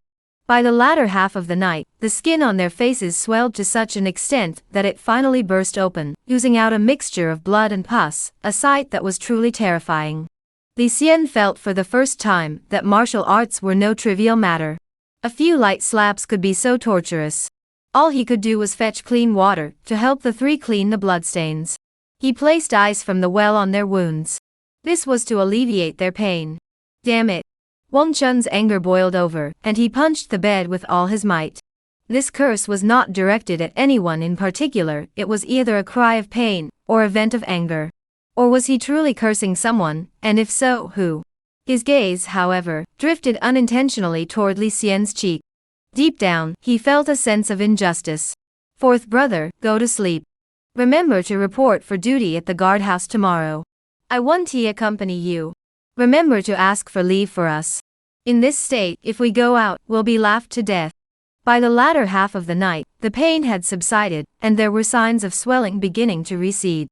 By the latter half of the night, the skin on their faces swelled to such an extent that it finally burst open, oozing out a mixture of blood and pus, a sight that was truly terrifying. Li Xian felt for the first time that martial arts were no trivial matter. A few light slaps could be so torturous. All he could do was fetch clean water to help the three clean the bloodstains. He placed ice from the well on their wounds. This was to alleviate their pain. Damn it. Wang Chun's anger boiled over, and he punched the bed with all his might. This curse was not directed at anyone in particular, it was either a cry of pain, or a vent of anger. Or was he truly cursing someone, and if so, who? His gaze, however, drifted unintentionally toward Li Xian's cheek. Deep down, he felt a sense of injustice. Fourth brother, go to sleep. Remember to report for duty at the guardhouse tomorrow. I want to accompany you. Remember to ask for leave for us. In this state, if we go out, we'll be laughed to death. By the latter half of the night, the pain had subsided, and there were signs of swelling beginning to recede.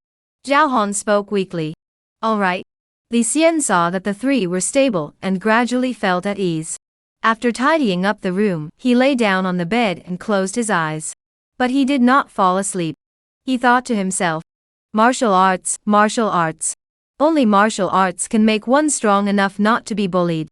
Zhao Han spoke weakly. All right. Li Xian saw that the three were stable and gradually felt at ease. After tidying up the room, he lay down on the bed and closed his eyes. But he did not fall asleep. He thought to himself, martial arts, martial arts. Only martial arts can make one strong enough not to be bullied.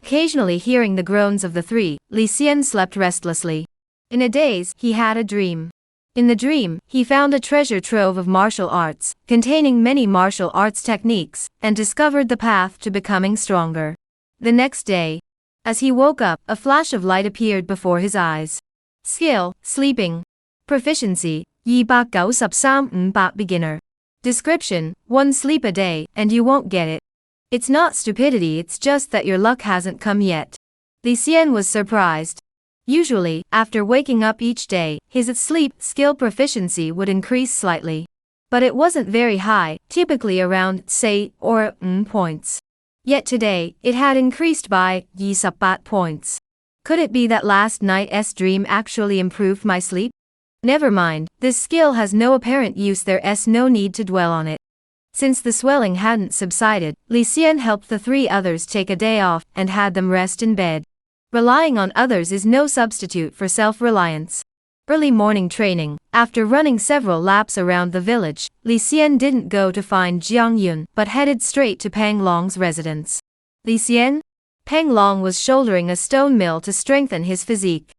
Occasionally hearing the groans of the three, Li Xian slept restlessly. In a daze, he had a dream. In the dream, he found a treasure trove of martial arts, containing many martial arts techniques, and discovered the path to becoming stronger. The next day, as he woke up, a flash of light appeared before his eyes. Skill, sleeping. Proficiency, 293 beginner. Description, 1 sleep a day, and you won't get it. It's not stupidity, it's just that your luck hasn't come yet. Li Xian was surprised. Usually, after waking up each day, his sleep skill proficiency would increase slightly. But it wasn't very high, typically around, say, or points. Yet today, it had increased by 28 points. Could it be that last night's dream actually improved my sleep? Never mind, this skill has no apparent use, there's no need to dwell on it. Since the swelling hadn't subsided, Li Xian helped the 3 others take a day off and had them rest in bed. Relying on others is no substitute for self-reliance. Early morning training. After running several laps around the village, Li Xian didn't go to find Jiang Yun but headed straight to Pang Long's residence. Li Xian? Pang Long was shouldering a stone mill to strengthen his physique.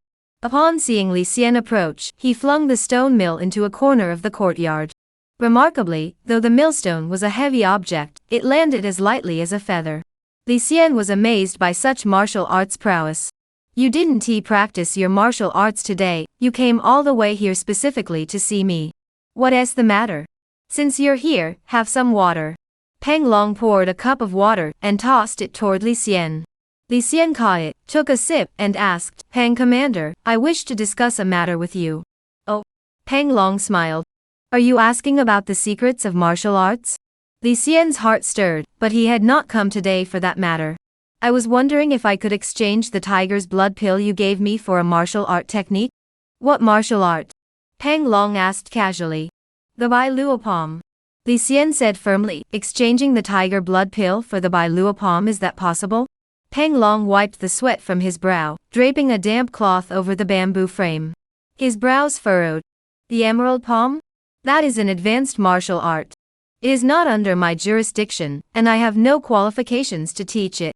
Upon seeing Li Xian approach, he flung the stone mill into a corner of the courtyard. Remarkably, though the millstone was a heavy object, it landed as lightly as a feather. Li Xian was amazed by such martial arts prowess. You didn't practice your martial arts today, you came all the way here specifically to see me. What's the matter? Since you're here, have some water. Pang Long poured a cup of water and tossed it toward Li Xian. Li Xian caught it, took a sip, and asked, Pang Commander, I wish to discuss a matter with you. Oh. Pang Long smiled. Are you asking about the secrets of martial arts? Li Xian's heart stirred, but he had not come today for that matter. I was wondering if I could exchange the tiger's blood pill you gave me for a martial art technique? What martial art? Pang Long asked casually. The Bai Luo Palm. Li Xian said firmly, exchanging the tiger blood pill for the Bai Luo Palm, is that possible? Pang Long wiped the sweat from his brow, draping a damp cloth over the bamboo frame. His brows furrowed. The Emerald Palm? That is an advanced martial art. It is not under my jurisdiction, and I have no qualifications to teach it.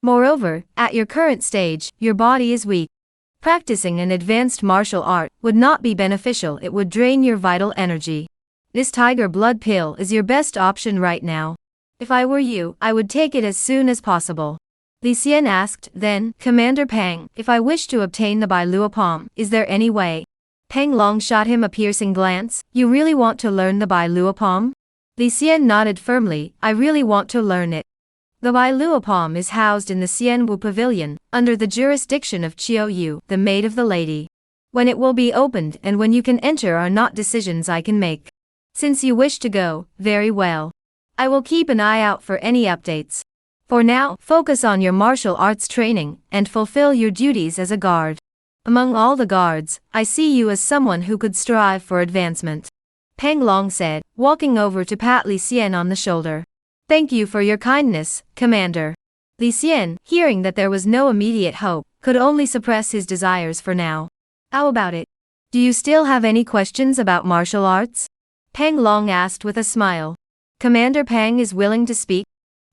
Moreover, at your current stage, your body is weak. Practicing an advanced martial art would not be beneficial, it would drain your vital energy. This tiger blood pill is your best option right now. If I were you, I would take it as soon as possible. Li Xian asked, then, Commander Pang, if I wish to obtain the Bai Luo Palm, is there any way? Pang Long shot him a piercing glance. You really want to learn the Bai Luo Palm? Li Xian nodded firmly, I really want to learn it. The Bai Luo Palm is housed in the Xianwu Pavilion, under the jurisdiction of Qiu Yu, the maid of the lady. When it will be opened and when you can enter are not decisions I can make. Since you wish to go, very well. I will keep an eye out for any updates. For now, focus on your martial arts training, and fulfill your duties as a guard. Among all the guards, I see you as someone who could strive for advancement. Pang Long said, walking over to pat Li Xian on the shoulder. Thank you for your kindness, Commander. Li Xian, hearing that there was no immediate hope, could only suppress his desires for now. How about it? Do you still have any questions about martial arts? Pang Long asked with a smile. Commander Pang is willing to speak?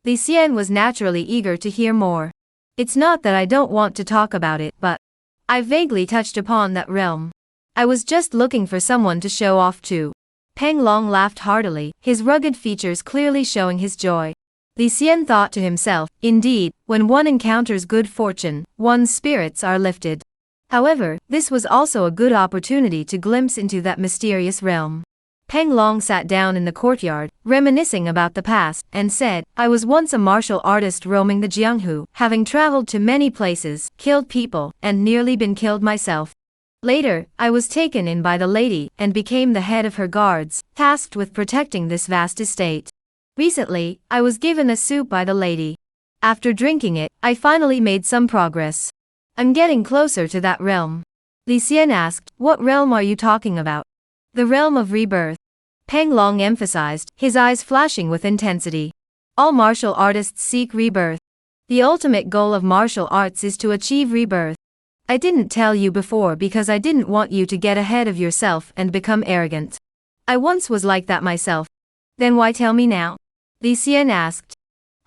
Li Xian was naturally eager to hear more. It's not that I don't want to talk about it, but I vaguely touched upon that realm. I was just looking for someone to show off to. Pang Long laughed heartily, his rugged features clearly showing his joy. Li Xian thought to himself, indeed, when one encounters good fortune, one's spirits are lifted. However, this was also a good opportunity to glimpse into that mysterious realm. Pang Long sat down in the courtyard, reminiscing about the past, and said, I was once a martial artist roaming the Jianghu, having traveled to many places, killed people, and nearly been killed myself. Later, I was taken in by the lady, and became the head of her guards, tasked with protecting this vast estate. Recently, I was given a soup by the lady. After drinking it, I finally made some progress. I'm getting closer to that realm. Li Xian asked, what realm are you talking about? The realm of rebirth. Pang Long emphasized, his eyes flashing with intensity. All martial artists seek rebirth. The ultimate goal of martial arts is to achieve rebirth. I didn't tell you before because I didn't want you to get ahead of yourself and become arrogant. I once was like that myself. Then why tell me now? Li Xian asked.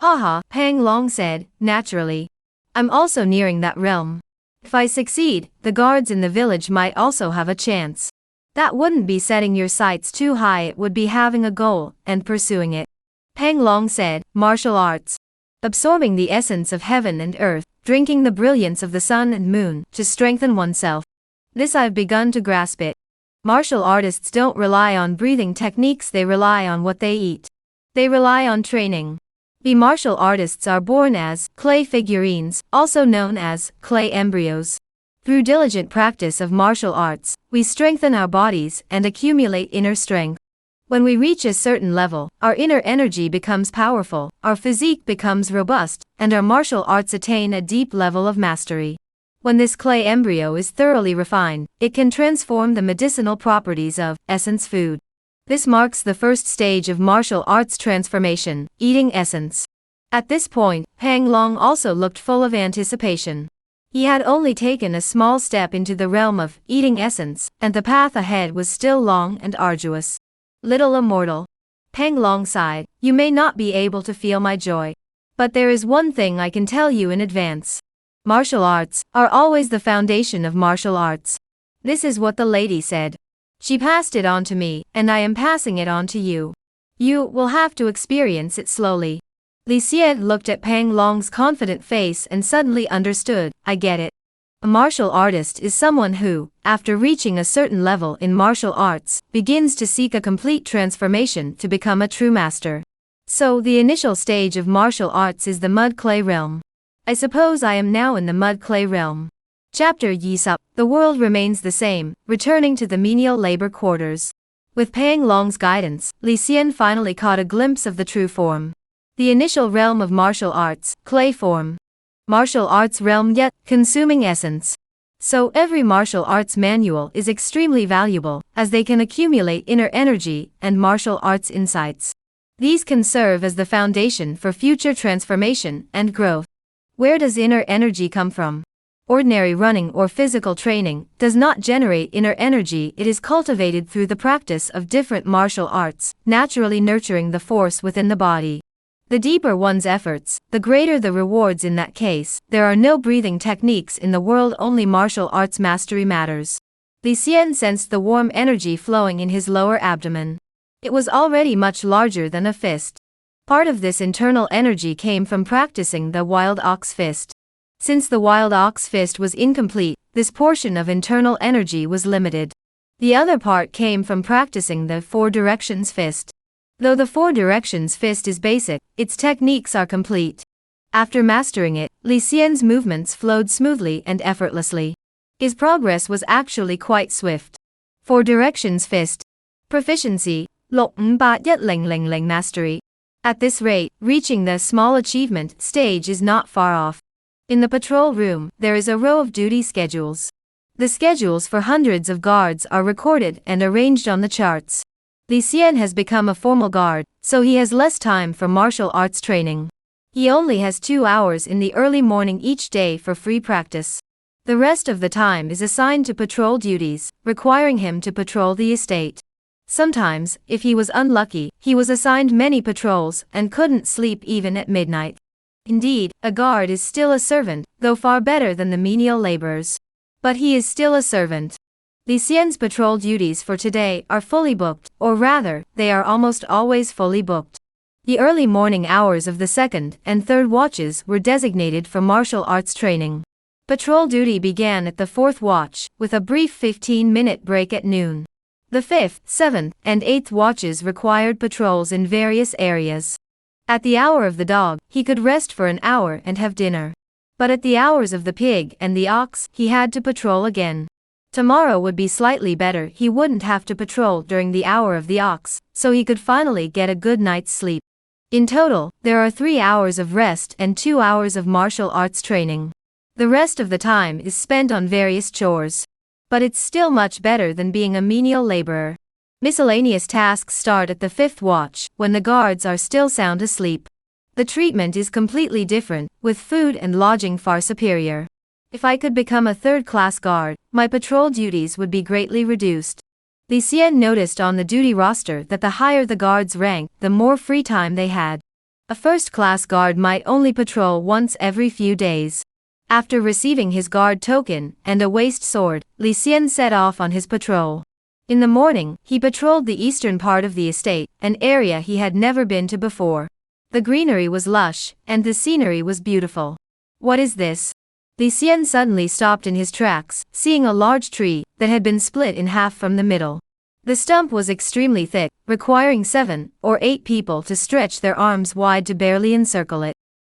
Haha, Pang Long said, naturally. I'm also nearing that realm. If I succeed, the guards in the village might also have a chance. That wouldn't be setting your sights too high, it would be having a goal, and pursuing it. Pang Long said, martial arts. Absorbing the essence of heaven and earth, drinking the brilliance of the sun and moon, to strengthen oneself. This I've begun to grasp it. Martial artists don't rely on breathing techniques, they rely on what they eat. They rely on training. The martial artists are born as clay figurines, also known as clay embryos. Through diligent practice of martial arts, we strengthen our bodies and accumulate inner strength. When we reach a certain level, our inner energy becomes powerful, our physique becomes robust, and our martial arts attain a deep level of mastery. When this clay embryo is thoroughly refined, it can transform the medicinal properties of essence food. This marks the first stage of martial arts transformation, eating essence. At this point, Pang Long also looked full of anticipation. He had only taken a small step into the realm of eating essence, and the path ahead was still long and arduous. Little immortal. Pang Long sighed, you may not be able to feel my joy. But there is one thing I can tell you in advance. Martial arts are always the foundation of martial arts. This is what the lady said. She passed it on to me, and I am passing it on to you. You will have to experience it slowly. Li Xian looked at Pang Long's confident face and suddenly understood, I get it. A martial artist is someone who, after reaching a certain level in martial arts, begins to seek a complete transformation to become a true master. So the initial stage of martial arts is the mud clay realm. I suppose I am now in the mud clay realm. Chapter Yi Sup. The world remains the same, returning to the menial labor quarters. With Pang Long's guidance, Li Xian finally caught a glimpse of the true form. The initial realm of martial arts, clay form. Martial arts realm yet, consuming essence. So every martial arts manual is extremely valuable, as they can accumulate inner energy and martial arts insights. These can serve as the foundation for future transformation and growth. Where does inner energy come from? Ordinary running or physical training does not generate inner energy. It is cultivated through the practice of different martial arts, naturally nurturing the force within the body. The deeper one's efforts, the greater the rewards in that case. There are no breathing techniques in the world, only martial arts mastery matters. Li Xian sensed the warm energy flowing in his lower abdomen. It was already much larger than a fist. Part of this internal energy came from practicing the wild ox fist. Since the wild ox fist was incomplete, this portion of internal energy was limited. The other part came from practicing the four directions fist. Though the four directions fist is basic, its techniques are complete. After mastering it, Li Xian's movements flowed smoothly and effortlessly. His progress was actually quite swift. Four directions fist. Proficiency, 6581000 mastery. At this rate, reaching the small achievement stage is not far off. In the patrol room, there is a row of duty schedules. The schedules for hundreds of guards are recorded and arranged on the charts. Li Xian has become a formal guard, so he has less time for martial arts training. He only has 2 hours in the early morning each day for free practice. The rest of the time is assigned to patrol duties, requiring him to patrol the estate. Sometimes, if he was unlucky, he was assigned many patrols and couldn't sleep even at midnight. Indeed, a guard is still a servant, though far better than the menial laborers. But he is still a servant. Li Xian's patrol duties for today are fully booked, or rather, they are almost always fully booked. The early morning hours of the second and third watches were designated for martial arts training. Patrol duty began at the fourth watch, with a brief 15-minute break at noon. The fifth, seventh, and eighth watches required patrols in various areas. At the hour of the dog, he could rest for an hour and have dinner. But at the hours of the pig and the ox, he had to patrol again. Tomorrow would be slightly better. He wouldn't have to patrol during the hour of the ox, so he could finally get a good night's sleep. In total, there are 3 hours of rest and 2 hours of martial arts training. The rest of the time is spent on various chores. But it's still much better than being a menial laborer. Miscellaneous tasks start at the fifth watch, when the guards are still sound asleep. The treatment is completely different, with food and lodging far superior. If I could become a third-class guard, my patrol duties would be greatly reduced. Li Xian noticed on the duty roster that the higher the guards rank, the more free time they had. A first-class guard might only patrol once every few days. After receiving his guard token and a waist sword, Li Xian set off on his patrol. In the morning, he patrolled the eastern part of the estate, an area he had never been to before. The greenery was lush, and the scenery was beautiful. What is this? Li Xian suddenly stopped in his tracks, seeing a large tree that had been split in half from the middle. The stump was extremely thick, requiring 7 or 8 people to stretch their arms wide to barely encircle it.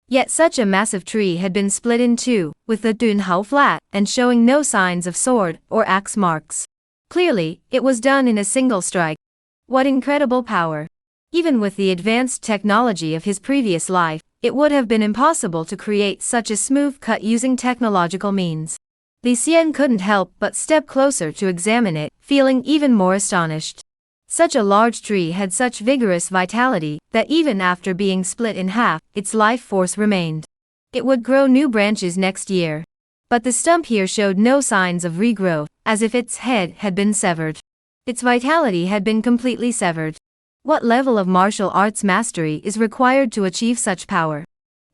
Yet such a massive tree had been split in two, with the dunhao flat, and showing no signs of sword or axe marks. Clearly, it was done in a single strike. What incredible power! Even with the advanced technology of his previous life, it would have been impossible to create such a smooth cut using technological means. Li Xian couldn't help but step closer to examine it, feeling even more astonished. Such a large tree had such vigorous vitality that even after being split in half, its life force remained. It would grow new branches next year. But the stump here showed no signs of regrowth, as if its head had been severed. Its vitality had been completely severed. What level of martial arts mastery is required to achieve such power?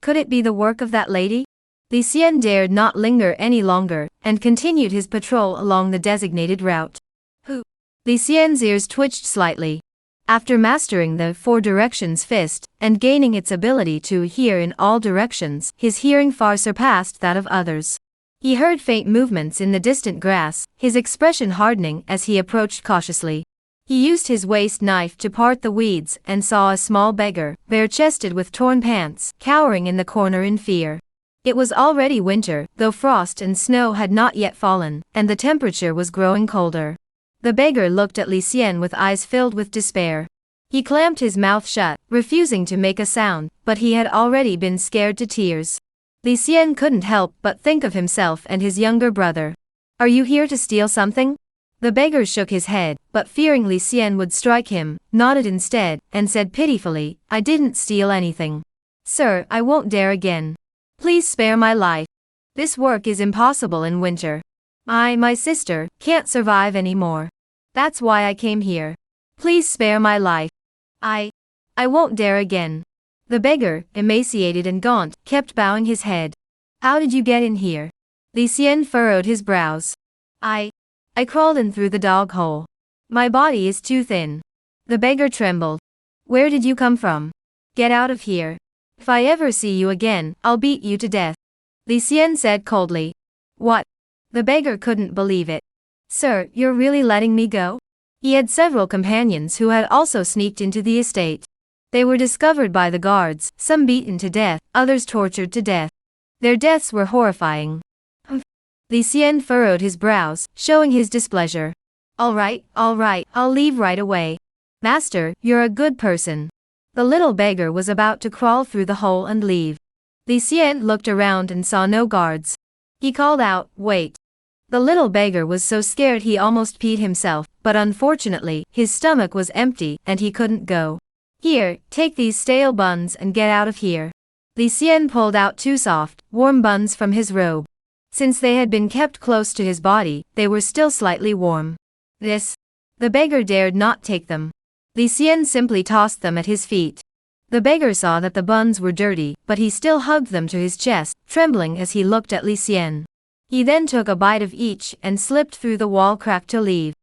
Could it be the work of that lady? Li Xian dared not linger any longer, and continued his patrol along the designated route. Who? Li Xian's ears twitched slightly. After mastering the Four Directions fist, and gaining its ability to hear in all directions, his hearing far surpassed that of others. He heard faint movements in the distant grass, his expression hardening as he approached cautiously. He used his waist knife to part the weeds and saw a small beggar, bare-chested with torn pants, cowering in the corner in fear. It was already winter, though frost and snow had not yet fallen, and the temperature was growing colder. The beggar looked at Li Xian with eyes filled with despair. He clamped his mouth shut, refusing to make a sound, but he had already been scared to tears. Li Xian couldn't help but think of himself and his younger brother. Are you here to steal something? The beggar shook his head, but fearing Li Xian would strike him, nodded instead, and said pitifully, I didn't steal anything. Sir, I won't dare again. Please spare my life. This work is impossible in winter. My sister, can't survive anymore. That's why I came here. Please spare my life. I won't dare again. The beggar, emaciated and gaunt, kept bowing his head. How did you get in here? Li Xian furrowed his brows. I crawled in through the dog hole. My body is too thin. The beggar trembled. Where did you come from? Get out of here. If I ever see you again, I'll beat you to death. Li Xian said coldly. What? The beggar couldn't believe it. Sir, you're really letting me go? He had several companions who had also sneaked into the estate. They were discovered by the guards, some beaten to death, others tortured to death. Their deaths were horrifying. Li Xian furrowed his brows, showing his displeasure. All right, I'll leave right away. Master, you're a good person. The little beggar was about to crawl through the hole and leave. Li Xian looked around and saw no guards. He called out, wait. The little beggar was so scared he almost peed himself, but unfortunately, his stomach was empty and he couldn't go. Here, take these stale buns and get out of here. Li Xian pulled out two soft, warm buns from his robe. Since they had been kept close to his body, they were still slightly warm. The beggar dared not take them. Li Xian simply tossed them at his feet. The beggar saw that the buns were dirty, but he still hugged them to his chest, trembling as he looked at Li Xian. He then took a bite of each and slipped through the wall crack to leave.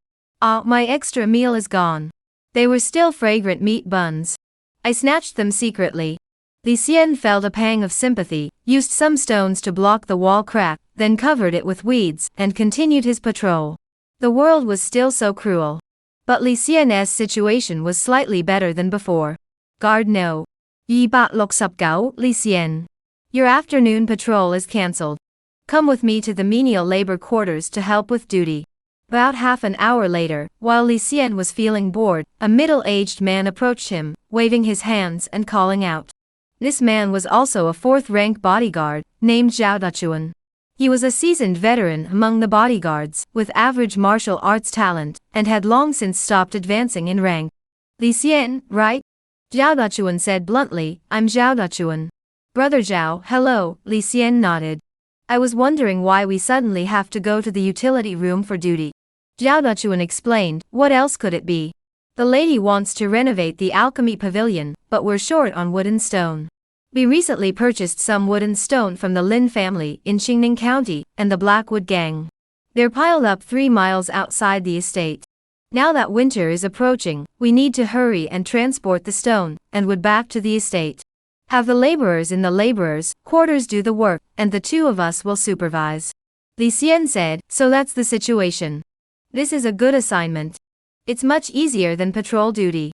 Ah, my extra meal is gone. They were still fragrant meat buns. I snatched them secretly. Li Xian felt a pang of sympathy, used some stones to block the wall crack, then covered it with weeds, and continued his patrol. The world was still so cruel. But Li Xian's situation was slightly better than before. Guard no. Yi bat lok sup gao, Li Xian. Your afternoon patrol is cancelled. Come with me to the menial labor quarters to help with duty. About half an hour later, while Li Xian was feeling bored, a middle-aged man approached him, waving his hands and calling out. This man was also a fourth-rank bodyguard, named Zhao Dachuan. He was a seasoned veteran among the bodyguards, with average martial arts talent, and had long since stopped advancing in rank. Li Xian, right? Zhao Dachuan said bluntly, I'm Zhao Dachuan. Brother Zhao, hello, Li Xian nodded. I was wondering why we suddenly have to go to the utility room for duty. Zhao Dachuan explained, what else could it be? The lady wants to renovate the alchemy pavilion, but we're short on wood and stone. We recently purchased some wood and stone from the Lin family in Qingning County and the Blackwood Gang. They're piled up 3 miles outside the estate. Now that winter is approaching, we need to hurry and transport the stone and wood back to the estate. Have the laborers in the laborers' quarters do the work, and the two of us will supervise. Li Xian said, so that's the situation. This is a good assignment. It's much easier than patrol duty.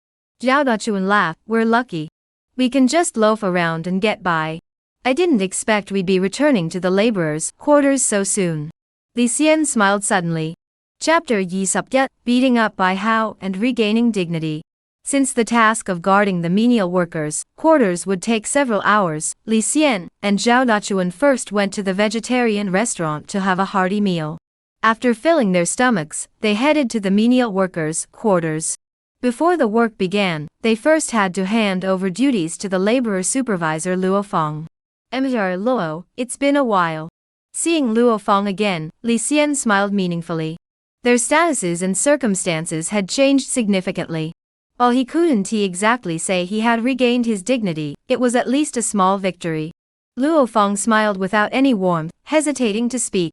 Zhao Dachuan laughed, we're lucky. We can just loaf around and get by. I didn't expect we'd be returning to the laborers' quarters so soon. Li Xian smiled suddenly. Chapter Yi Sup Yet, beating up by Hao and regaining dignity. Since the task of guarding the menial workers' quarters would take several hours, Li Xian and Zhao Dachuan first went to the vegetarian restaurant to have a hearty meal. After filling their stomachs, they headed to the menial workers' quarters. Before the work began, they first had to hand over duties to the laborer supervisor Luo Fong. Mr. Luo, it's been a while. Seeing Luo Fong again, Li Xian smiled meaningfully. Their statuses and circumstances had changed significantly. While he couldn't exactly say he had regained his dignity, it was at least a small victory. Luo Fong smiled without any warmth, hesitating to speak.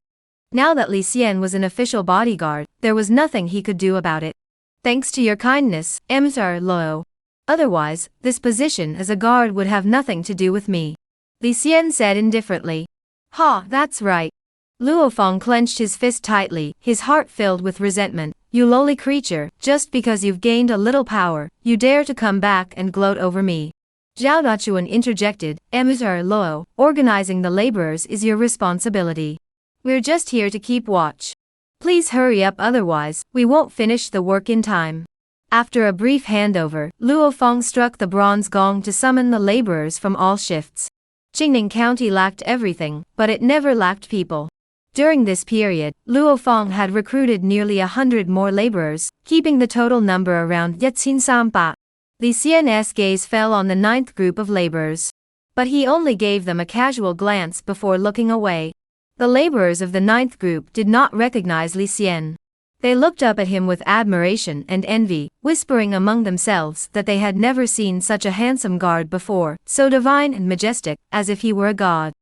Now that Li Xian was an official bodyguard, there was nothing he could do about it. Thanks to your kindness, Mr. Luo. Otherwise, this position as a guard would have nothing to do with me. Li Xian said indifferently. Ha, that's right. Luo Fong clenched his fist tightly, his heart filled with resentment. You lowly creature, just because you've gained a little power, you dare to come back and gloat over me. Zhao Dachuan interjected, Mr. Luo, organizing the laborers is your responsibility. We're just here to keep watch. Please hurry up, otherwise, we won't finish the work in time. After a brief handover, Luo Fong struck the bronze gong to summon the laborers from all shifts. Jingning County lacked everything, but it never lacked people. During this period, Luo Fong had recruited nearly 100 more laborers, keeping the total number around 1,300. Li Xian's gaze fell on the 9th group of laborers. But he only gave them a casual glance before looking away. The laborers of the 9th group did not recognize Li Xian. They looked up at him with admiration and envy, whispering among themselves that they had never seen such a handsome guard before, so divine and majestic, as if he were a god.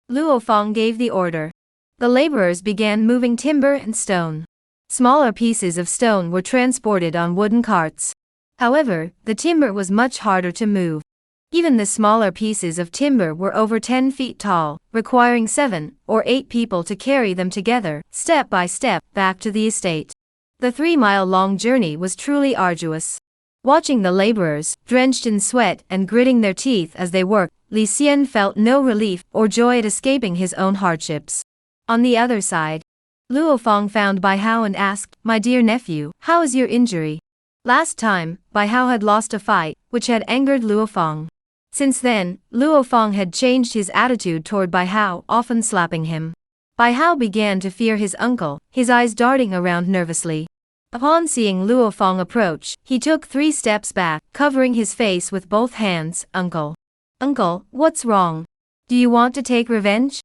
Luo Fong gave the order. The laborers began moving timber and stone. Smaller pieces of stone were transported on wooden carts. However, the timber was much harder to move. Even the smaller pieces of timber were over 10 feet tall, requiring 7 or 8 people to carry them together, step by step, back to the estate. The 3-mile-long journey was truly arduous. Watching the laborers, drenched in sweat and gritting their teeth as they worked, Li Xian felt no relief or joy at escaping his own hardships. On the other side, Luo Fong found Bai Hao and asked, My dear nephew, how is your injury? Last time, Bai Hao had lost a fight, which had angered Luo Fong. Since then, Luo Fong had changed his attitude toward Bai Hao, often slapping him. Bai Hao began to fear his uncle, his eyes darting around nervously. Upon seeing Luo Fong approach, he took 3 steps back, covering his face with both hands. Uncle. Uncle, what's wrong? Do you want to take revenge?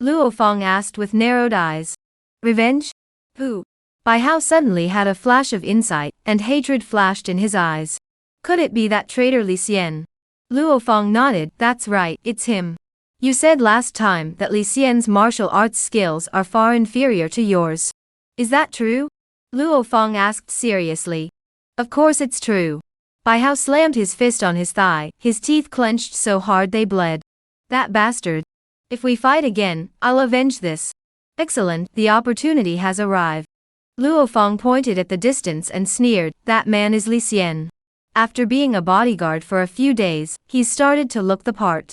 Luo Fong asked with narrowed eyes. Revenge? Who? Bai Hao suddenly had a flash of insight, and hatred flashed in his eyes. Could it be that traitor Li Xian? Luo Fong nodded, that's right, it's him. You said last time that Li Xian's martial arts skills are far inferior to yours. Is that true? Luo Fong asked seriously. Of course it's true. Bai Hao slammed his fist on his thigh, his teeth clenched so hard they bled. That bastard. If we fight again, I'll avenge this. Excellent, the opportunity has arrived. Luo Fong pointed at the distance and sneered, that man is Li Xian. After being a bodyguard for a few days, he's started to look the part.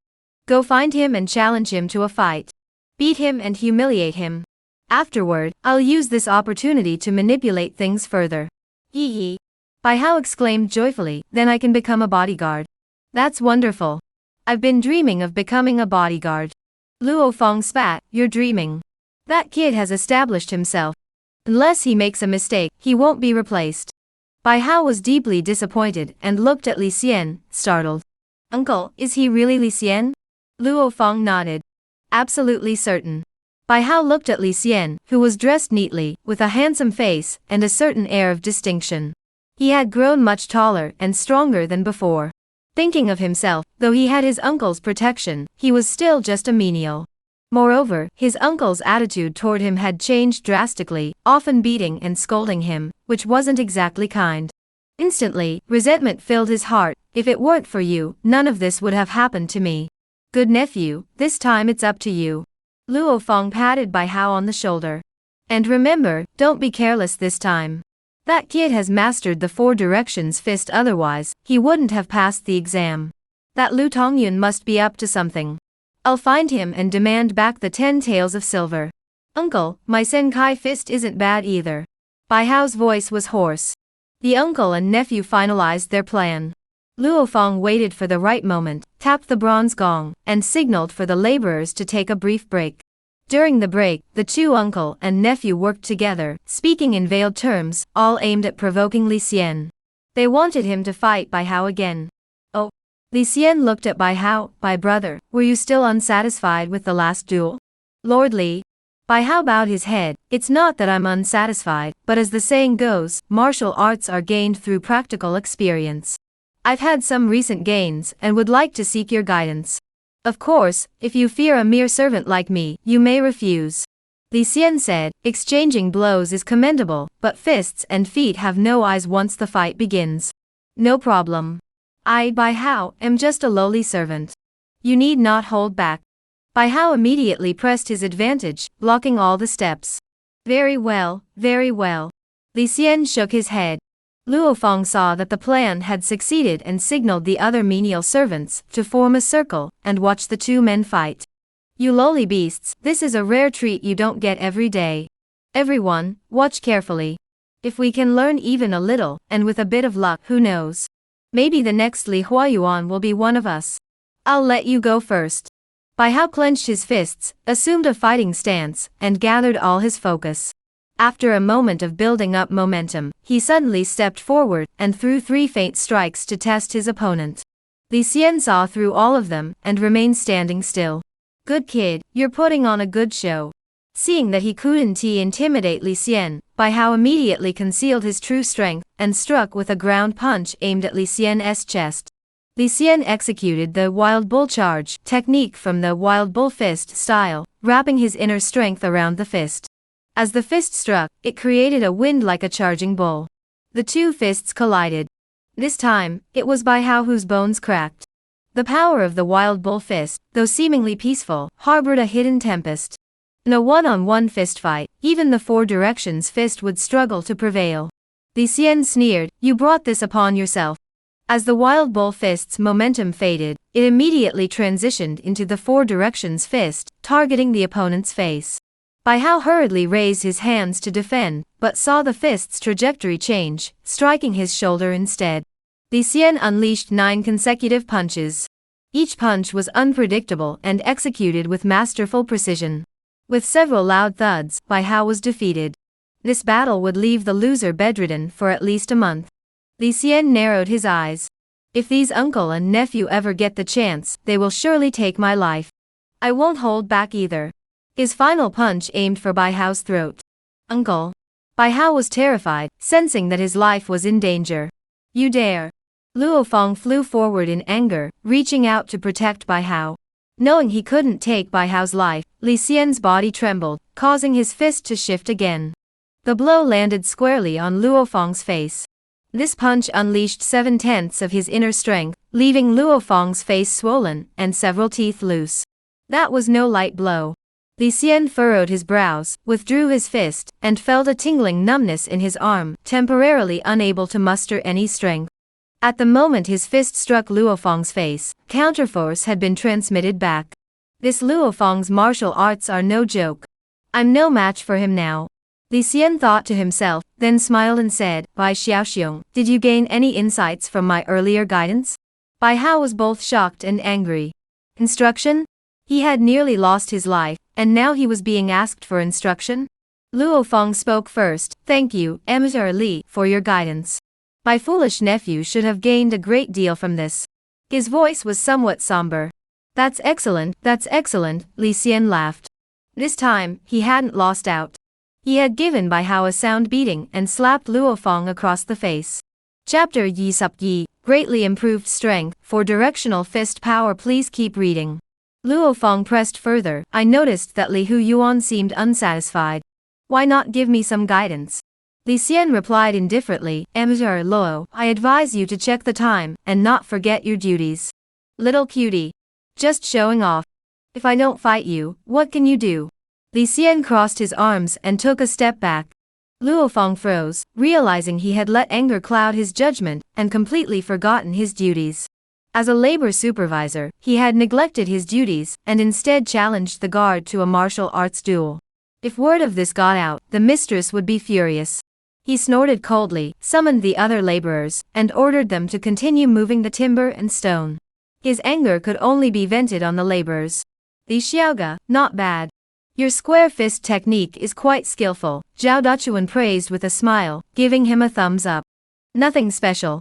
Go find him and challenge him to a fight. Beat him and humiliate him. Afterward, I'll use this opportunity to manipulate things further. Hee hee. Bai Hao exclaimed joyfully, then I can become a bodyguard. That's wonderful. I've been dreaming of becoming a bodyguard. Luo Fong spat, you're dreaming. That kid has established himself. Unless he makes a mistake, he won't be replaced. Bai Hao was deeply disappointed and looked at Li Xian, startled. Uncle, is he really Li Xian? Luo Fong nodded. Absolutely certain. Bai Hao looked at Li Xian, who was dressed neatly, with a handsome face and a certain air of distinction. He had grown much taller and stronger than before. Thinking of himself, though he had his uncle's protection, he was still just a menial. Moreover, his uncle's attitude toward him had changed drastically, often beating and scolding him, which wasn't exactly kind. Instantly, resentment filled his heart. If it weren't for you, none of this would have happened to me. Good nephew, this time it's up to you. Luo Fong patted Bai Hao on the shoulder. And remember, don't be careless this time. That kid has mastered the 4 directions fist, otherwise, he wouldn't have passed the exam. That Lu Tongyun must be up to something. I'll find him and demand back the 10 taels of silver. Uncle, my Senkai fist isn't bad either. Bai Hao's voice was hoarse. The uncle and nephew finalized their plan. Luo Feng waited for the right moment, tapped the bronze gong, and signaled for the laborers to take a brief break. During the break, the two uncle and nephew worked together, speaking in veiled terms, all aimed at provoking Li Xian. They wanted him to fight Bai Hao again. Oh. Li Xian looked at Bai Hao. "Bai brother, were you still unsatisfied with the last duel?" "Lord Li." Bai Hao bowed his head. "It's not that I'm unsatisfied, but as the saying goes, martial arts are gained through practical experience. I've had some recent gains and would like to seek your guidance. Of course, if you fear a mere servant like me, you may refuse." Li Xian said, "Exchanging blows is commendable, but fists and feet have no eyes once the fight begins." "No problem. I, Bai Hao, am just a lowly servant. You need not hold back." Bai Hao immediately pressed his advantage, blocking all the steps. Very well, very well." Li Xian shook his head. Luo Feng saw that the plan had succeeded and signaled the other menial servants to form a circle and watch the two men fight. "You lowly beasts, this is a rare treat you don't get every day. Everyone, watch carefully. If we can learn even a little, and with a bit of luck, who knows? Maybe the next Li Huayuan will be one of us. I'll let you go first." Bai Hao clenched his fists, assumed a fighting stance, and gathered all his focus. After a moment of building up momentum, he suddenly stepped forward and threw 3 faint strikes to test his opponent. Li Xian saw through all of them and remained standing still. "Good kid, you're putting on a good show." Seeing that he couldn't intimidate Li Xian, Bai Hao immediately concealed his true strength and struck with a ground punch aimed at Li Xian's chest. Li Xian executed the Wild Bull Charge technique from the Wild Bull Fist style, wrapping his inner strength around the fist. As the fist struck, it created a wind like a charging bull. The two fists collided. This time, it was Bai Hao whose bones cracked. The power of the Wild Bull Fist, though seemingly peaceful, harbored a hidden tempest. In a one-on-one fist fight, even the Four Directions fist would struggle to prevail. Li Xian sneered, "You brought this upon yourself." As the Wild Bull Fist's momentum faded, it immediately transitioned into the Four Directions fist, targeting the opponent's face. Bai Hao hurriedly raised his hands to defend, but saw the fist's trajectory change, striking his shoulder instead. Li Xian unleashed 9 consecutive punches. Each punch was unpredictable and executed with masterful precision. With several loud thuds, Bai Hao was defeated. This battle would leave the loser bedridden for at least a month. Li Xian narrowed his eyes. "If these uncle and nephew ever get the chance, they will surely take my life. I won't hold back either." His final punch aimed for Bai Hao's throat. "Uncle." Bai Hao was terrified, sensing that his life was in danger. "You dare." Luo Feng flew forward in anger, reaching out to protect Bai Hao. Knowing he couldn't take Bai Hao's life, Li Xian's body trembled, causing his fist to shift again. The blow landed squarely on Luo Feng's face. This punch unleashed 7/10 of his inner strength, leaving Luo Feng's face swollen and several teeth loose. That was no light blow. Li Xian furrowed his brows, withdrew his fist, and felt a tingling numbness in his arm, temporarily unable to muster any strength. At the moment his fist struck Luo Feng's face, counterforce had been transmitted back. This Luo Feng's martial arts are no joke. I'm no match for him now. Li Xian thought to himself, then smiled and said, "Bai Xiaoxiong, did you gain any insights from my earlier guidance?" Bai Hao was both shocked and angry. Instruction? He had nearly lost his life, and now he was being asked for instruction? Luo Feng spoke first. "Thank you, Emperor Li, for your guidance. My foolish nephew should have gained a great deal from this." His voice was somewhat somber. That's excellent, Li Xian laughed. This time, he hadn't lost out. He had given Bai Hao a sound beating and slapped Luo Feng across the face. Chapter Yi Sup Yi, Greatly Improved Strength, for Directional Fist Power. Please keep reading. Luo Feng pressed further. "I noticed that Li Huayuan seemed unsatisfied. Why not give me some guidance?" Li Xian replied indifferently, "Emperor Luo, I advise you to check the time, and not forget your duties. Little cutie. Just showing off. If I don't fight you, what can you do?" Li Xian crossed his arms and took a step back. Luo Feng froze, realizing he had let anger cloud his judgment, and completely forgotten his duties. As a labor supervisor, he had neglected his duties, and instead challenged the guard to a martial arts duel. If word of this got out, the mistress would be furious. He snorted coldly, summoned the other laborers, and ordered them to continue moving the timber and stone. His anger could only be vented on the laborers. Li Xiaoga, not bad. Your square fist technique is quite skillful, Zhao Dachuan praised with a smile, giving him a thumbs up. Nothing special.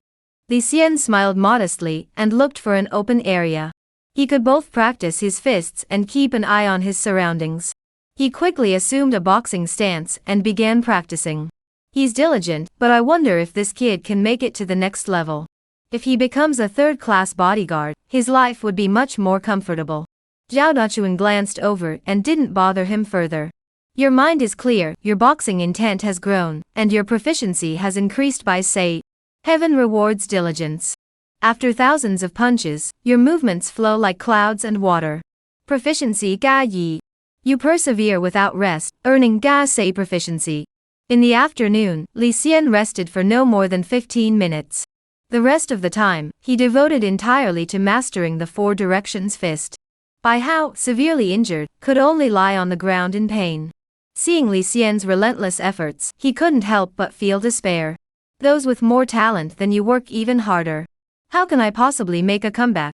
Li Xian smiled modestly and looked for an open area. He could both practice his fists and keep an eye on his surroundings. He quickly assumed a boxing stance and began practicing. He's diligent, but I wonder if this kid can make it to the next level. If he becomes a third-class bodyguard, his life would be much more comfortable. Zhao Dachuan glanced over and didn't bother him further. Your mind is clear, your boxing intent has grown, and your proficiency has increased by say. Heaven rewards diligence. After thousands of punches, your movements flow like clouds and water. Proficiency Ga Yi. You persevere without rest, earning Ga Sei proficiency. In the afternoon, Li Xian rested for no more than 15 minutes. The rest of the time, he devoted entirely to mastering the four directions fist. Bai Hao, severely injured, could only lie on the ground in pain. Seeing Li Xian's relentless efforts, he couldn't help but feel despair. Those with more talent than you work even harder. How can I possibly make a comeback?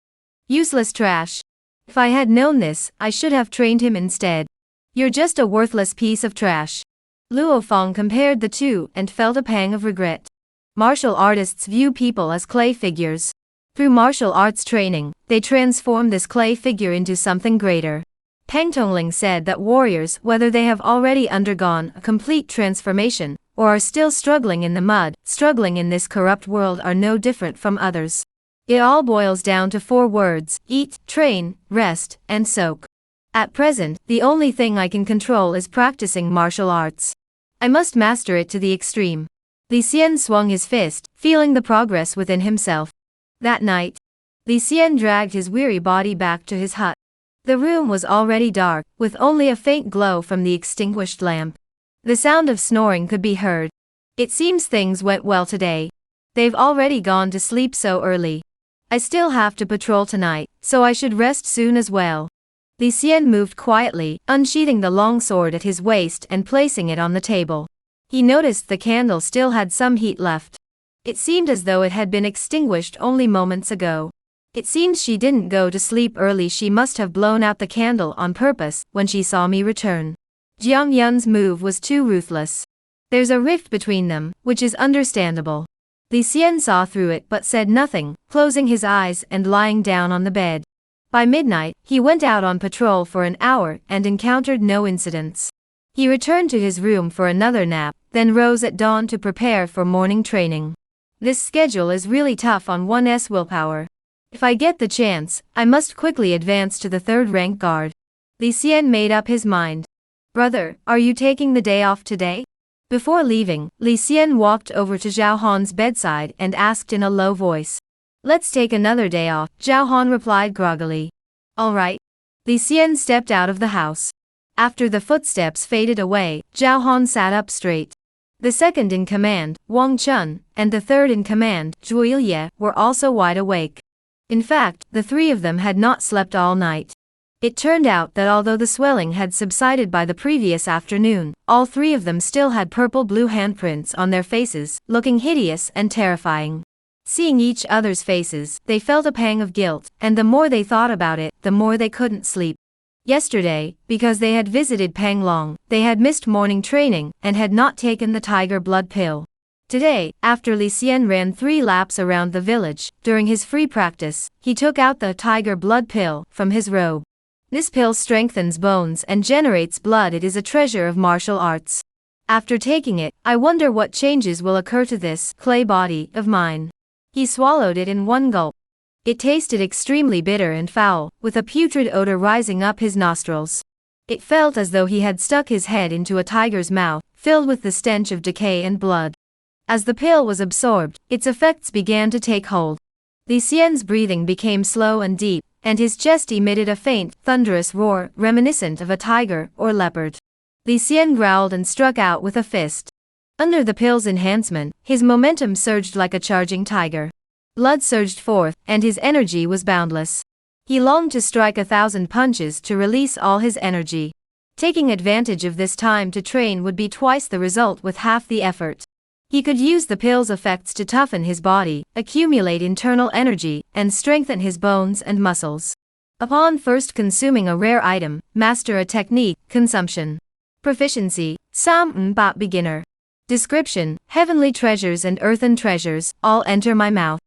Useless trash. If I had known this, I should have trained him instead. You're just a worthless piece of trash. Luo Fong compared the two and felt a pang of regret. Martial artists view people as clay figures. Through martial arts training, they transform this clay figure into something greater. Peng Tongling said that warriors, whether they have already undergone a complete transformation, or are still struggling in the mud, struggling in this corrupt world, are no different from others. It all boils down to 4 words: eat, train, rest, and soak. At present, the only thing I can control is practicing martial arts. I must master it to the extreme. Li Xian swung his fist, feeling the progress within himself. That night, Li Xian dragged his weary body back to his hut. The room was already dark, with only a faint glow from the extinguished lamp. The sound of snoring could be heard. It seems things went well today. They've already gone to sleep so early. I still have to patrol tonight, so I should rest soon as well. Li Xian moved quietly, unsheathing the long sword at his waist and placing it on the table. He noticed the candle still had some heat left. It seemed as though it had been extinguished only moments ago. It seems she didn't go to sleep early. She must have blown out the candle on purpose when she saw me return. Jiang Yun's move was too ruthless. There's a rift between them, which is understandable. Li Xian saw through it but said nothing, closing his eyes and lying down on the bed. By midnight, he went out on patrol for an hour and encountered no incidents. He returned to his room for another nap, then rose at dawn to prepare for morning training. This schedule is really tough on one's willpower. If I get the chance, I must quickly advance to the 3rd rank guard. Li Xian made up his mind. Brother, are you taking the day off today? Before leaving, Li Xian walked over to Zhao Han's bedside and asked in a low voice. Let's take another day off, Zhao Han replied groggily. All right. Li Xian stepped out of the house. After the footsteps faded away, Zhao Han sat up straight. The second in command, Wang Chun, and the third in command, Zhu Ilye, were also wide awake. In fact, the 3 of them had not slept all night. It turned out that although the swelling had subsided by the previous afternoon, all 3 of them still had purple-blue handprints on their faces, looking hideous and terrifying. Seeing each other's faces, they felt a pang of guilt, and the more they thought about it, the more they couldn't sleep. Yesterday, because they had visited Pang Long, they had missed morning training, and had not taken the tiger blood pill. Today, after Li Xian ran 3 laps around the village, during his free practice, he took out the tiger blood pill from his robe. This pill strengthens bones and generates blood. It is a treasure of martial arts. After taking it, I wonder what changes will occur to this clay body of mine. He swallowed it in one gulp. It tasted extremely bitter and foul, with a putrid odor rising up his nostrils. It felt as though he had stuck his head into a tiger's mouth, filled with the stench of decay and blood. As the pill was absorbed, its effects began to take hold. Li Xian's breathing became slow and deep, and his chest emitted a faint, thunderous roar, reminiscent of a tiger or leopard. Li Xian growled and struck out with a fist. Under the pill's enhancement, his momentum surged like a charging tiger. Blood surged forth, and his energy was boundless. He longed to strike 1,000 punches to release all his energy. Taking advantage of this time to train would be twice the result with half the effort. He could use the pill's effects to toughen his body, accumulate internal energy, and strengthen his bones and muscles. Upon first consuming a rare item, master a technique, consumption. Proficiency, Sam Mbap beginner. Description, heavenly treasures and earthen treasures, all enter my mouth.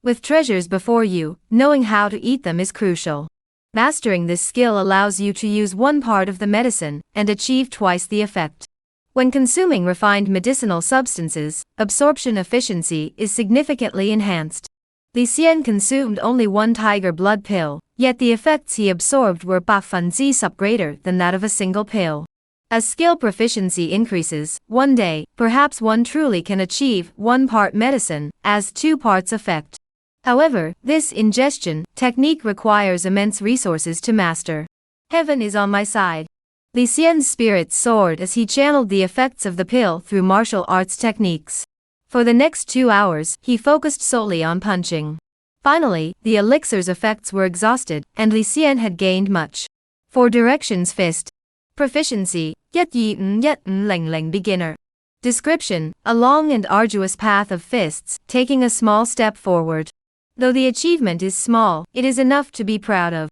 With treasures before you, knowing how to eat them is crucial. Mastering this skill allows you to use one part of the medicine, and achieve twice the effect. When consuming refined medicinal substances, absorption efficiency is significantly enhanced. Li Xian consumed only one tiger blood pill, yet the effects he absorbed were 百分之10 greater than that of a single pill. As skill proficiency increases, one day, perhaps one truly can achieve 1 part medicine, as 2 parts effect. However, this ingestion technique requires immense resources to master. Heaven is on my side. Li Xian's spirits soared as he channeled the effects of the pill through martial arts techniques. For the next 2 hours, he focused solely on punching. Finally, the elixir's effects were exhausted, and Li Xian had gained much. 4 directions fist. Proficiency, Yet Ling Ling beginner. Description, a long and arduous path of fists, taking a small step forward. Though the achievement is small, it is enough to be proud of.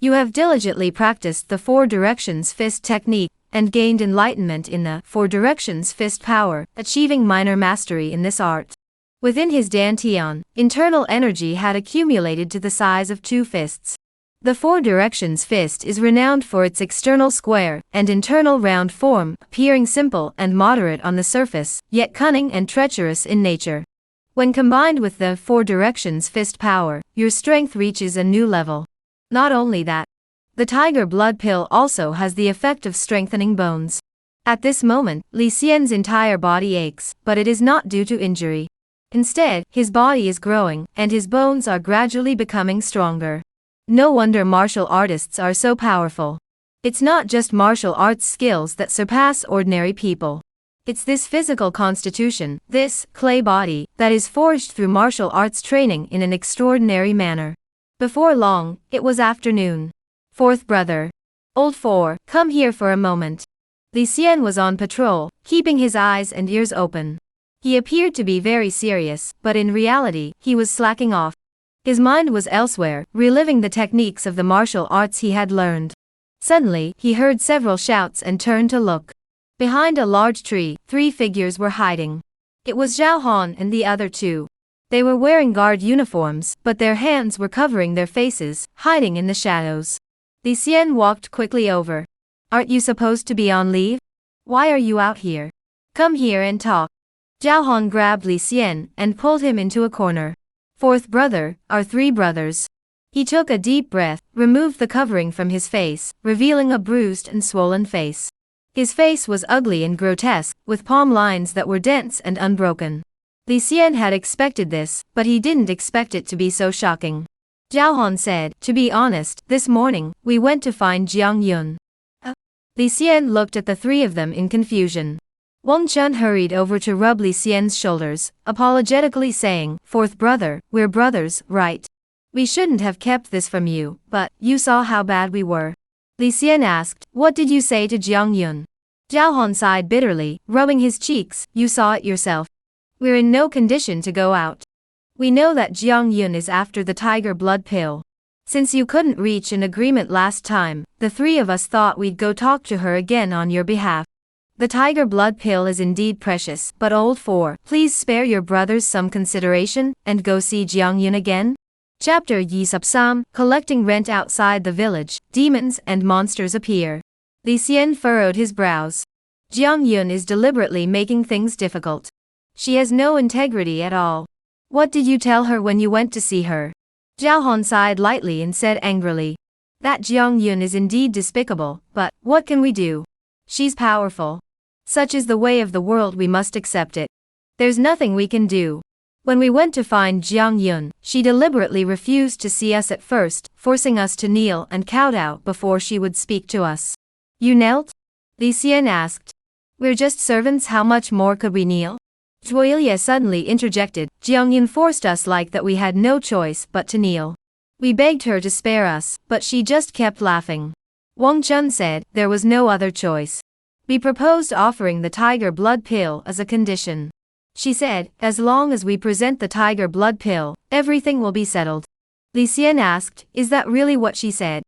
You have diligently practiced the 4 directions fist technique, and gained enlightenment in the 4 directions fist power, achieving minor mastery in this art. Within his dantian, internal energy had accumulated to the size of 2 fists. The 4 directions fist is renowned for its external square and internal round form, appearing simple and moderate on the surface, yet cunning and treacherous in nature. When combined with the 4 directions fist power, your strength reaches a new level. Not only that, the tiger blood pill also has the effect of strengthening bones. At this moment, Li Xian's entire body aches, but it is not due to injury. Instead, his body is growing, and his bones are gradually becoming stronger. No wonder martial artists are so powerful. It's not just martial arts skills that surpass ordinary people. It's this physical constitution, this clay body, that is forged through martial arts training in an extraordinary manner. Before long, it was afternoon. 4th brother. Old 4, come here for a moment. Li Xian was on patrol, keeping his eyes and ears open. He appeared to be very serious, but in reality, he was slacking off. His mind was elsewhere, reliving the techniques of the martial arts he had learned. Suddenly, he heard several shouts and turned to look. Behind a large tree, 3 figures were hiding. It was Zhao Han and the other 2. They were wearing guard uniforms, but their hands were covering their faces, hiding in the shadows. Li Xian walked quickly over. Aren't you supposed to be on leave? Why are you out here? Come here and talk. Zhao Han grabbed Li Xian and pulled him into a corner. 4th brother, our 3 brothers. He took a deep breath, removed the covering from his face, revealing a bruised and swollen face. His face was ugly and grotesque, with palm lines that were dense and unbroken. Li Xian had expected this, but he didn't expect it to be so shocking. Zhao Han said, to be honest, this morning, we went to find Jiang Yun. Li Xian looked at the 3 of them in confusion. Wang Chun hurried over to rub Li Xian's shoulders, apologetically saying, 4th brother, we're brothers, right? We shouldn't have kept this from you, but, you saw how bad we were. Li Xian asked, what did you say to Jiang Yun? Zhao Han sighed bitterly, rubbing his cheeks, you saw it yourself. We're in no condition to go out. We know that Jiang Yun is after the tiger blood pill. Since you couldn't reach an agreement last time, the 3 of us thought we'd go talk to her again on your behalf. The tiger blood pill is indeed precious, but old 4, please spare your brothers some consideration, and go see Jiang Yun again? Chapter Yi Subsam, collecting rent outside the village, demons and monsters appear. Li Xian furrowed his brows. Jiang Yun is deliberately making things difficult. She has no integrity at all. What did you tell her when you went to see her? Zhao Han sighed lightly and said angrily. That Jiang Yun is indeed despicable, but, what can we do? She's powerful. Such is the way of the world, we must accept it. There's nothing we can do. When we went to find Jiang Yun, she deliberately refused to see us at first, forcing us to kneel and kowtow before she would speak to us. You knelt? Li Xian asked. We're just servants, how much more could we kneel? Zhuoilia suddenly interjected, Jiang Yun forced us like that, we had no choice but to kneel. We begged her to spare us, but she just kept laughing. Wang Chun said, there was no other choice. We proposed offering the tiger blood pill as a condition. She said, as long as we present the tiger blood pill, everything will be settled. Li Xian asked, is that really what she said?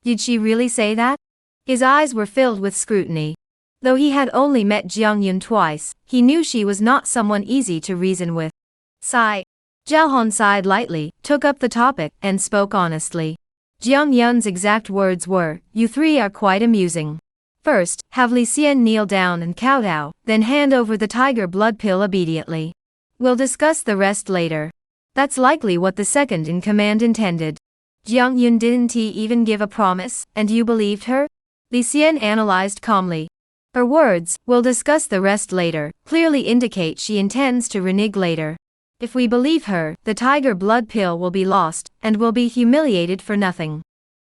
Did she really say that? His eyes were filled with scrutiny. Though he had only met Jiang Yun twice, he knew she was not someone easy to reason with. Sigh. Zhao Han sighed lightly, took up the topic, and spoke honestly. Jiang Yun's exact words were, you three are quite amusing. First, have Li Xian kneel down and kowtow, then hand over the tiger blood pill obediently. We'll discuss the rest later. That's likely what the second in command intended. Jiang Yun didn't he even give a promise, and you believed her? Li Xian analyzed calmly. Her words, we'll discuss the rest later, clearly indicate she intends to renege later. If we believe her, the tiger blood pill will be lost, and will be humiliated for nothing.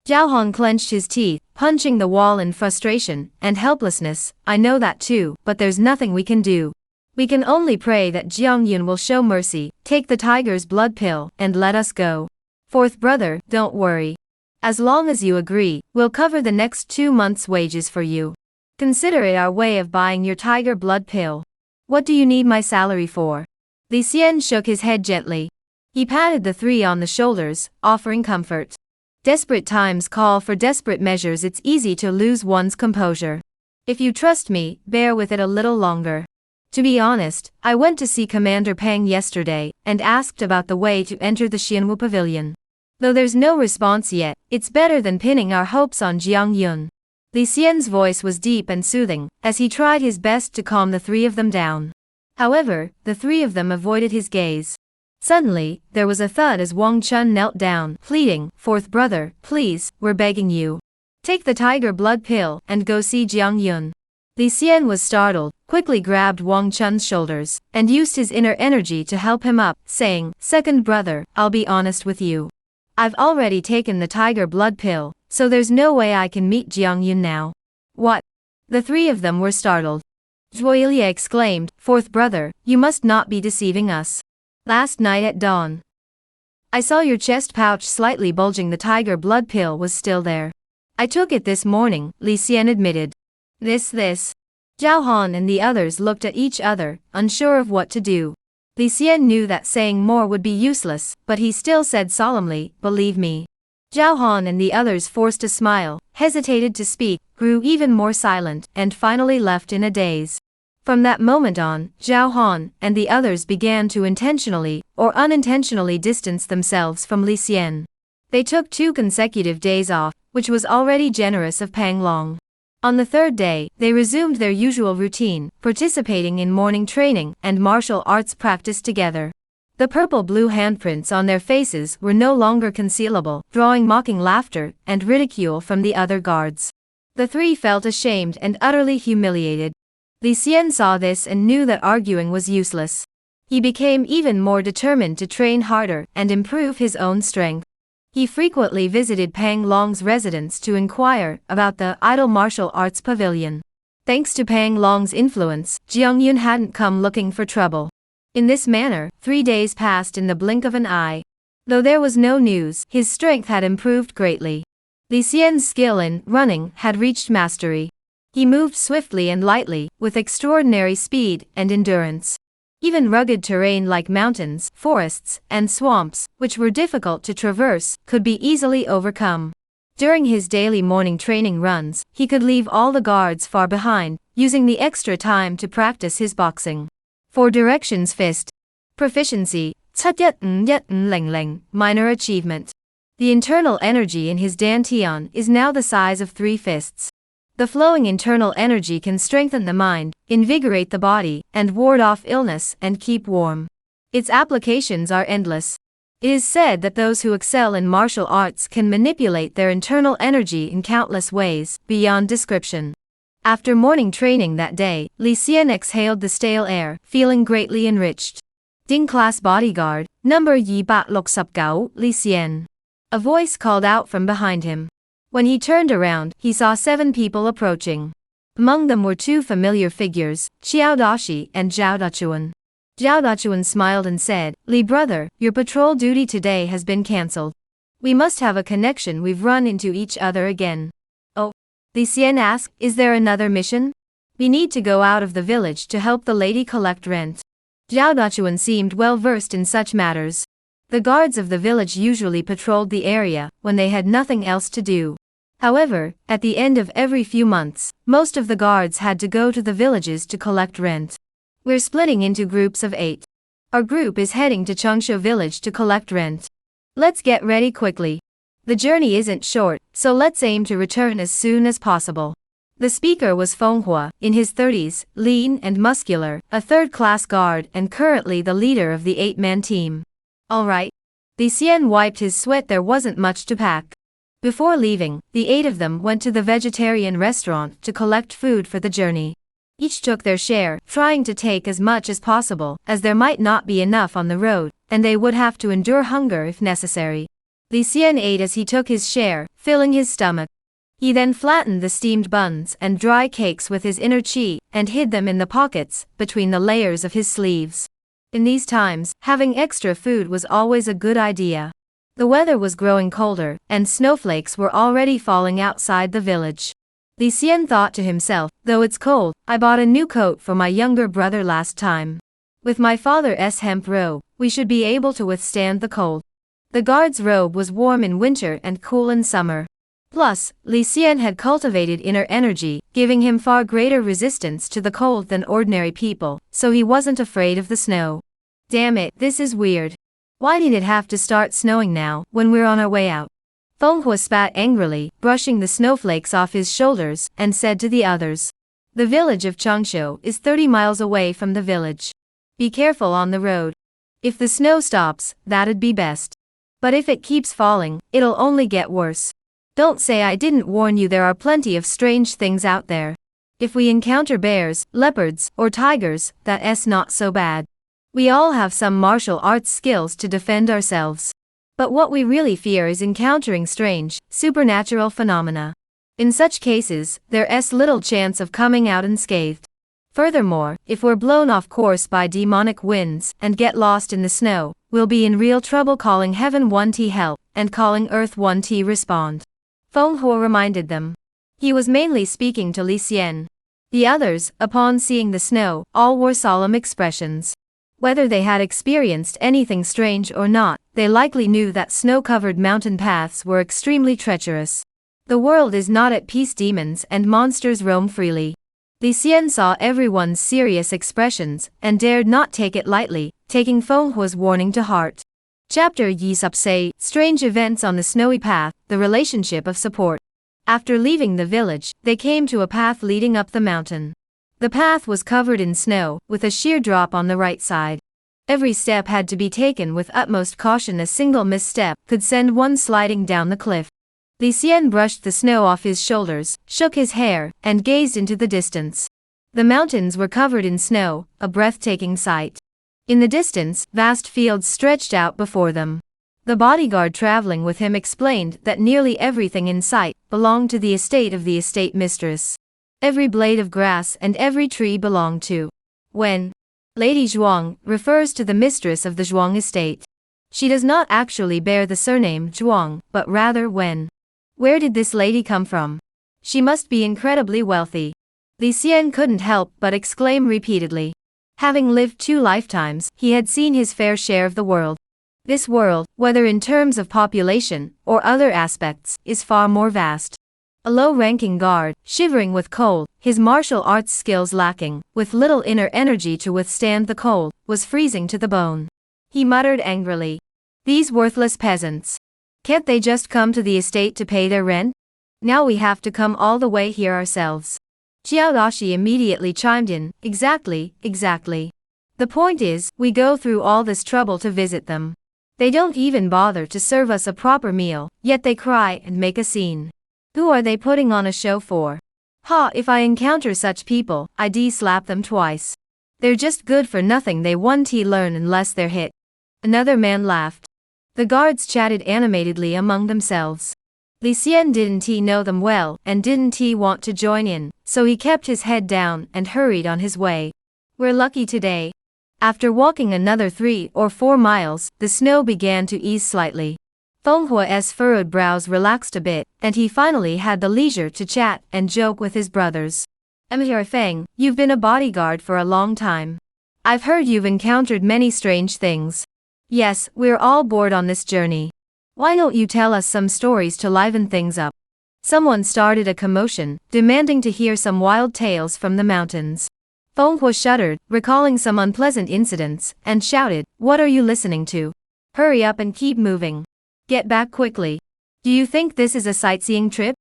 Zhao Han clenched his teeth, punching the wall in frustration and helplessness. I know that too, but there's nothing we can do. We can only pray that Jiang Yun will show mercy, take the tiger's blood pill, and let us go. Fourth brother, don't worry. As long as you agree, we'll cover the next 2 months' wages for you. Consider it our way of buying your tiger blood pill. What do you need my salary for? Li Xian shook his head gently. He patted the three on the shoulders, offering comfort. Desperate times call for desperate measures. It's easy to lose one's composure. If you trust me, bear with it a little longer. To be honest, I went to see Commander Pang yesterday, and asked about the way to enter the Xianwu Pavilion. Though there's no response yet, it's better than pinning our hopes on Jiang Yun. Li Xian's voice was deep and soothing, as he tried his best to calm the three of them down. However, the three of them avoided his gaze. Suddenly, there was a thud as Wang Chun knelt down, pleading, fourth brother, please, we're begging you. Take the tiger blood pill, and go see Jiang Yun. Li Xian was startled, quickly grabbed Wang Chun's shoulders, and used his inner energy to help him up, saying, second brother, I'll be honest with you. I've already taken the tiger blood pill, so there's no way I can meet Jiang Yun now. What? The three of them were startled. Zhuo Ilia exclaimed, fourth brother, you must not be deceiving us. Last night at dawn, I saw your chest pouch slightly bulging. The tiger blood pill was still there. I took it this morning, Li Xian admitted. This. Zhao Han and the others looked at each other, unsure of what to do. Li Xian knew that saying more would be useless, but he still said solemnly, believe me. Zhao Han and the others forced a smile, hesitated to speak, grew even more silent, and finally left in a daze. From that moment on, Zhao Han and the others began to intentionally or unintentionally distance themselves from Li Xian. They took 2 consecutive days off, which was already generous of Pang Long. On the 3rd day, they resumed their usual routine, participating in morning training and martial arts practice together. The purple-blue handprints on their faces were no longer concealable, drawing mocking laughter and ridicule from the other guards. The three felt ashamed and utterly humiliated. Li Xian saw this and knew that arguing was useless. He became even more determined to train harder and improve his own strength. He frequently visited Pang Long's residence to inquire about the idle martial arts pavilion. Thanks to Pang Long's influence, Jiang Yun hadn't come looking for trouble. In this manner, 3 days passed in the blink of an eye. Though there was no news, his strength had improved greatly. Li Xian's skill in running had reached mastery. He moved swiftly and lightly, with extraordinary speed and endurance. Even rugged terrain like mountains, forests, and swamps, which were difficult to traverse, could be easily overcome. During his daily morning training runs, he could leave all the guards far behind, using the extra time to practice his boxing. 4 directions fist. Proficiency, 7-1-1-0, minor achievement. The internal energy in his dantian is now the size of 3 fists. The flowing internal energy can strengthen the mind, invigorate the body, and ward off illness and keep warm. Its applications are endless. It is said that those who excel in martial arts can manipulate their internal energy in countless ways, beyond description. After morning training that day, Li Xian exhaled the stale air, feeling greatly enriched. Ding class bodyguard, number 269, Li Xian. A voice called out from behind him. When he turned around, he saw 7 people approaching. Among them were 2 familiar figures, Xiao Dashi and Zhao Dachuan. Zhao Dachuan smiled and said, Li brother, your patrol duty today has been cancelled. We must have a connection. We've run into each other again. Oh. Li Xian asked, is there another mission? We need to go out of the village to help the lady collect rent. Zhao Dachuan seemed well versed in such matters. The guards of the village usually patrolled the area when they had nothing else to do. However, at the end of every few months, most of the guards had to go to the villages to collect rent. We're splitting into groups of 8. Our group is heading to Changsha village to collect rent. Let's get ready quickly. The journey isn't short, so let's aim to return as soon as possible. The speaker was Manhwa, in his 30s, lean and muscular, a third-class guard and currently the leader of the 8-man team. Alright. Li Xian wiped his sweat. There wasn't much to pack. Before leaving, the 8 of them went to the vegetarian restaurant to collect food for the journey. Each took their share, trying to take as much as possible, as there might not be enough on the road, and they would have to endure hunger if necessary. Li Xian ate as he took his share, filling his stomach. He then flattened the steamed buns and dry cakes with his inner chi, and hid them in the pockets, between the layers of his sleeves. In these times, having extra food was always a good idea. The weather was growing colder, and snowflakes were already falling outside the village. Li Xian thought to himself, though it's cold, I bought a new coat for my younger brother last time. With my father's hemp robe, we should be able to withstand the cold. The guard's robe was warm in winter and cool in summer. Plus, Li Xian had cultivated inner energy, giving him far greater resistance to the cold than ordinary people, so he wasn't afraid of the snow. Damn it, this is weird. Why did it have to start snowing now, when we're on our way out? Manhwa spat angrily, brushing the snowflakes off his shoulders, and said to the others. The village of Changsha is 30 miles away from the village. Be careful on the road. If the snow stops, that'd be best. But if it keeps falling, it'll only get worse. Don't say I didn't warn you. There are plenty of strange things out there. If we encounter bears, leopards, or tigers, that's not so bad. We all have some martial arts skills to defend ourselves. But what we really fear is encountering strange, supernatural phenomena. In such cases, there's little chance of coming out unscathed. Furthermore, if we're blown off course by demonic winds and get lost in the snow, we'll be in real trouble. Calling Heaven 1T help, and calling Earth 1T respond. Manhwa reminded them. He was mainly speaking to Li Xian. The others, upon seeing the snow, all wore solemn expressions. Whether they had experienced anything strange or not, they likely knew that snow-covered mountain paths were extremely treacherous. The world is not at peace. Demons and monsters roam freely. Li Xian saw everyone's serious expressions, and dared not take it lightly, taking Manhwa's warning to heart. Chapter Yisupse, Strange Events on the Snowy Path, the Relationship of Support. After leaving the village, they came to a path leading up the mountain. The path was covered in snow, with a sheer drop on the right side. Every step had to be taken with utmost caution. A single misstep could send one sliding down the cliff. Li Xian brushed the snow off his shoulders, shook his hair, and gazed into the distance. The mountains were covered in snow, a breathtaking sight. In the distance, vast fields stretched out before them. The bodyguard traveling with him explained that nearly everything in sight belonged to the estate of the estate mistress. Every blade of grass and every tree belonged to Wen. Lady Zhuang refers to the mistress of the Zhuang estate. She does not actually bear the surname Zhuang, but rather Wen. Where did this lady come from? She must be incredibly wealthy. Li Xian couldn't help but exclaim repeatedly. Having lived 2 lifetimes, he had seen his fair share of the world. This world, whether in terms of population or other aspects, is far more vast. A low-ranking guard, shivering with cold, his martial arts skills lacking, with little inner energy to withstand the cold, was freezing to the bone. He muttered angrily. These worthless peasants. Can't they just come to the estate to pay their rent? Now we have to come all the way here ourselves. Xiao Dashi immediately chimed in, exactly. The point is, we go through all this trouble to visit them. They don't even bother to serve us a proper meal, yet they cry and make a scene. Who are they putting on a show for? If I encounter such people, I'd slap them twice. They're just good for nothing. They won't learn unless they're hit. Another man laughed. The guards chatted animatedly among themselves. Li Xian didn't know them well, and didn't want to join in, so he kept his head down and hurried on his way. We're lucky today. After walking another 3 or 4 miles, the snow began to ease slightly. Manhwa's furrowed brows relaxed a bit, and he finally had the leisure to chat and joke with his brothers. Feng, you've been a bodyguard for a long time. I've heard you've encountered many strange things. Yes, we're all bored on this journey. Why don't you tell us some stories to liven things up? Someone started a commotion, demanding to hear some wild tales from the mountains. Manhwa shuddered, recalling some unpleasant incidents, and shouted, "What are you listening to? Hurry up and keep moving. Get back quickly. Do you think this is a sightseeing trip?"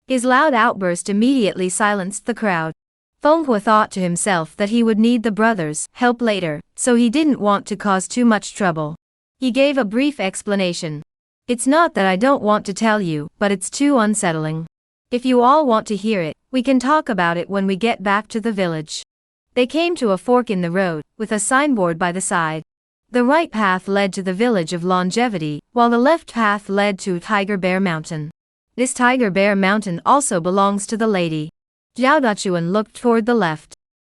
His loud outburst immediately silenced the crowd. Manhwa thought to himself that he would need the brothers' help later, so he didn't want to cause too much trouble. He gave a brief explanation. "It's not that I don't want to tell you, but it's too unsettling. If you all want to hear it, we can talk about it when we get back to the village." They came to a fork in the road, with a signboard by the side. The right path led to the village of Longevity, while the left path led to Tiger Bear Mountain. This Tiger Bear Mountain also belongs to the lady. Zhao Dachuan looked toward the left.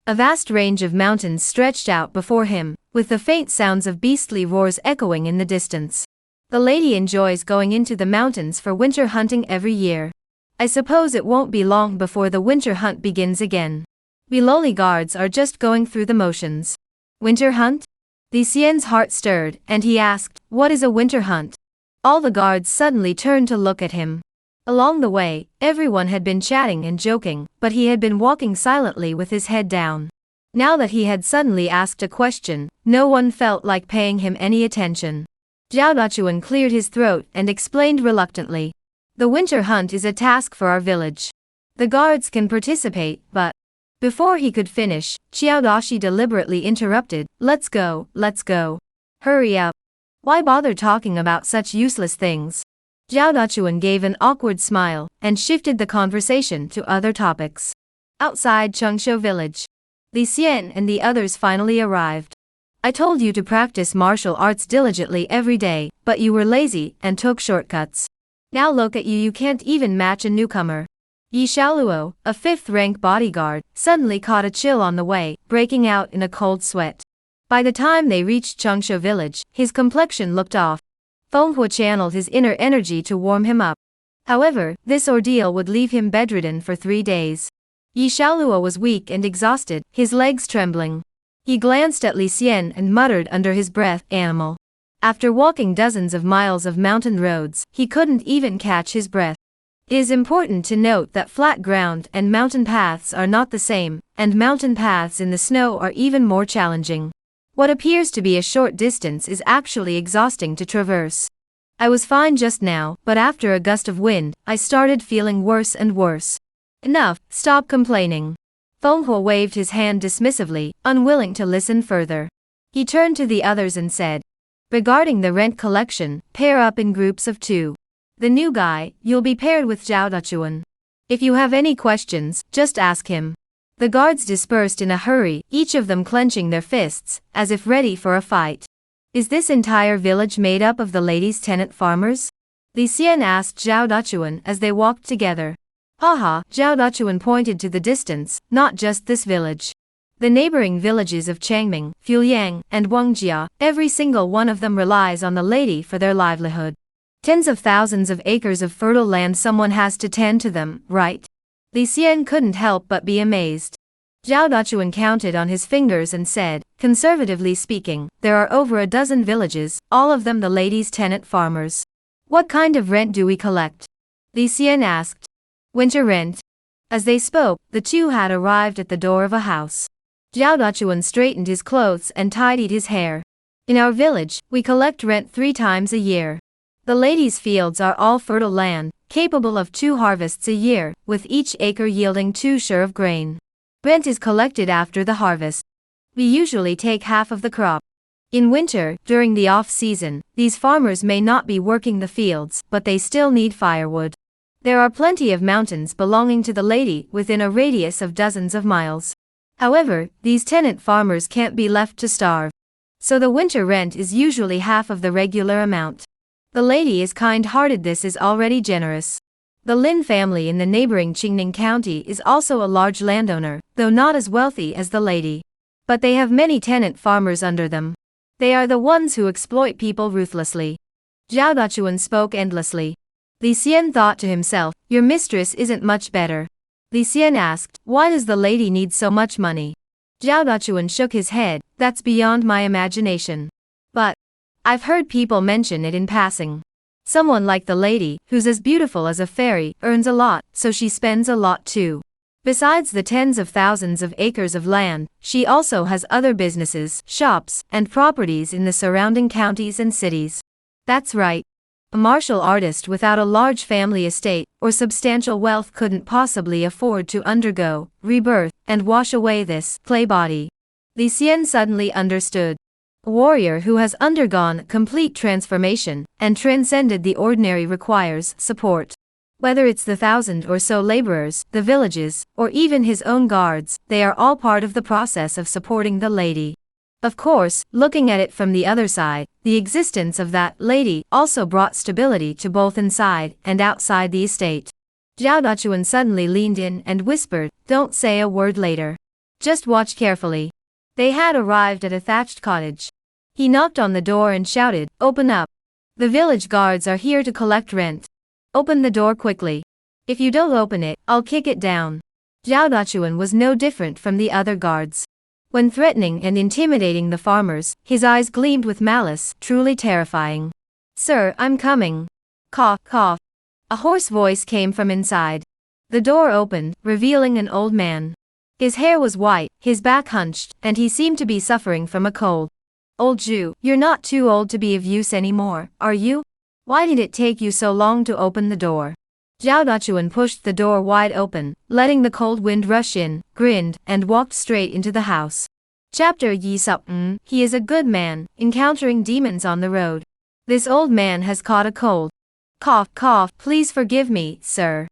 A vast range of mountains stretched out before him, with the faint sounds of beastly roars echoing in the distance. The lady enjoys going into the mountains for winter hunting every year. I suppose it won't be long before the winter hunt begins again. We lowly guards are just going through the motions. Winter hunt? Li Xian's heart stirred, and he asked, "What is a winter hunt?" All the guards suddenly turned to look at him. Along the way, everyone had been chatting and joking, but he had been walking silently with his head down. Now that he had suddenly asked a question, no one felt like paying him any attention. Zhao Dachuan cleared his throat and explained reluctantly. "The winter hunt is a task for our village. The guards can participate, but..." Before he could finish, Xiao Dashi deliberately interrupted, let's go. Hurry up. Why bother talking about such useless things?" Zhao Dachuan gave an awkward smile, and shifted the conversation to other topics. Outside Chengshou village, Li Xian and the others finally arrived. "I told you to practice martial arts diligently every day, but you were lazy and took shortcuts. Now look at you can't even match a newcomer." Yi Xiaoluo, a 5th-rank bodyguard, suddenly caught a chill on the way, breaking out in a cold sweat. By the time they reached Chengshou village, his complexion looked off. Manhwa channeled his inner energy to warm him up. However, this ordeal would leave him bedridden for 3 days. Yi Xiaoluo was weak and exhausted, his legs trembling. He glanced at Li Xian and muttered under his breath, "Animal." After walking dozens of miles of mountain roads, he couldn't even catch his breath. It is important to note that flat ground and mountain paths are not the same, and mountain paths in the snow are even more challenging. What appears to be a short distance is actually exhausting to traverse. "I was fine just now, but after a gust of wind, I started feeling worse and worse." "Enough, stop complaining." Manhwa waved his hand dismissively, unwilling to listen further. He turned to the others and said, "Regarding the rent collection, pair up in groups of 2. The new guy, you'll be paired with Zhao Dachuan. If you have any questions, just ask him." The guards dispersed in a hurry, each of them clenching their fists, as if ready for a fight. "Is this entire village made up of the ladies' tenant farmers?" Li Xian asked Zhao Dachuan as they walked together. "Haha," Zhao Dachuan pointed to the distance, "not just this village. The neighboring villages of Changming, Fuliang, and Wangjia, every single one of them relies on the lady for their livelihood. Tens of thousands of acres of fertile land, someone has to tend to them, right?" Li Xian couldn't help but be amazed. Zhao Dachuan counted on his fingers and said, "Conservatively speaking, there are over a dozen villages, all of them the ladies' tenant farmers. What kind of rent do we collect?" Li Xian asked. "Winter rent." As they spoke, the two had arrived at the door of a house. Zhao Dachuan straightened his clothes and tidied his hair. "In our village, we collect rent 3 times a year. The ladies' fields are all fertile land, capable of 2 harvests a year, with each acre yielding 2 shur of grain. Rent is collected after the harvest. We usually take half of the crop. In winter, during the off-season, these farmers may not be working the fields, but they still need firewood. There are plenty of mountains belonging to the lady within a radius of dozens of miles. However, these tenant farmers can't be left to starve. So the winter rent is usually half of the regular amount. The lady is kind-hearted. This is already generous." The Lin family in the neighboring Qingning County is also a large landowner, though not as wealthy as the lady. But they have many tenant farmers under them. They are the ones who exploit people ruthlessly. Zhao Dachuan spoke endlessly. Li Xian thought to himself, "Your mistress isn't much better." Li Xian asked, "Why does the lady need so much money?" Zhao Dachuan shook his head. That's beyond my imagination. But I've heard people mention it in passing. Someone like the lady, who's as beautiful as a fairy, earns a lot, so she spends a lot too. Besides the tens of thousands of acres of land, she also has other businesses, shops, and properties in the surrounding counties and cities. That's right. A martial artist without a large family estate or substantial wealth couldn't possibly afford to undergo rebirth and wash away this clay body. Li Xian suddenly understood. A warrior who has undergone complete transformation and transcended the ordinary requires support. Whether it's the 1,000 or so laborers, the villages, or even his own guards, they are all part of the process of supporting the lady. Of course, looking at it from the other side, the existence of that lady also brought stability to both inside and outside the estate. Zhao Dachuan suddenly leaned in and whispered, "Don't say a word later. Just watch carefully." They had arrived at a thatched cottage. He knocked on the door and shouted, "Open up. The village guards are here to collect rent. Open the door quickly. If you don't open it, I'll kick it down." Zhao Dachuan was no different from the other guards. When threatening and intimidating the farmers, his eyes gleamed with malice, truly terrifying. "Sir, I'm coming." Cough, cough. A hoarse voice came from inside. The door opened, revealing an old man. His hair was white, his back hunched, and he seemed to be suffering from a cold. "Old Zhu, you're not too old to be of use anymore, are you? Why did it take you so long to open the door?" Zhao Dachuan pushed the door wide open, letting the cold wind rush in, grinned, and walked straight into the house. Chapter Yi Sup. He is a good man, encountering demons on the road. This old man has caught a cold. Cough, cough, please forgive me, sir.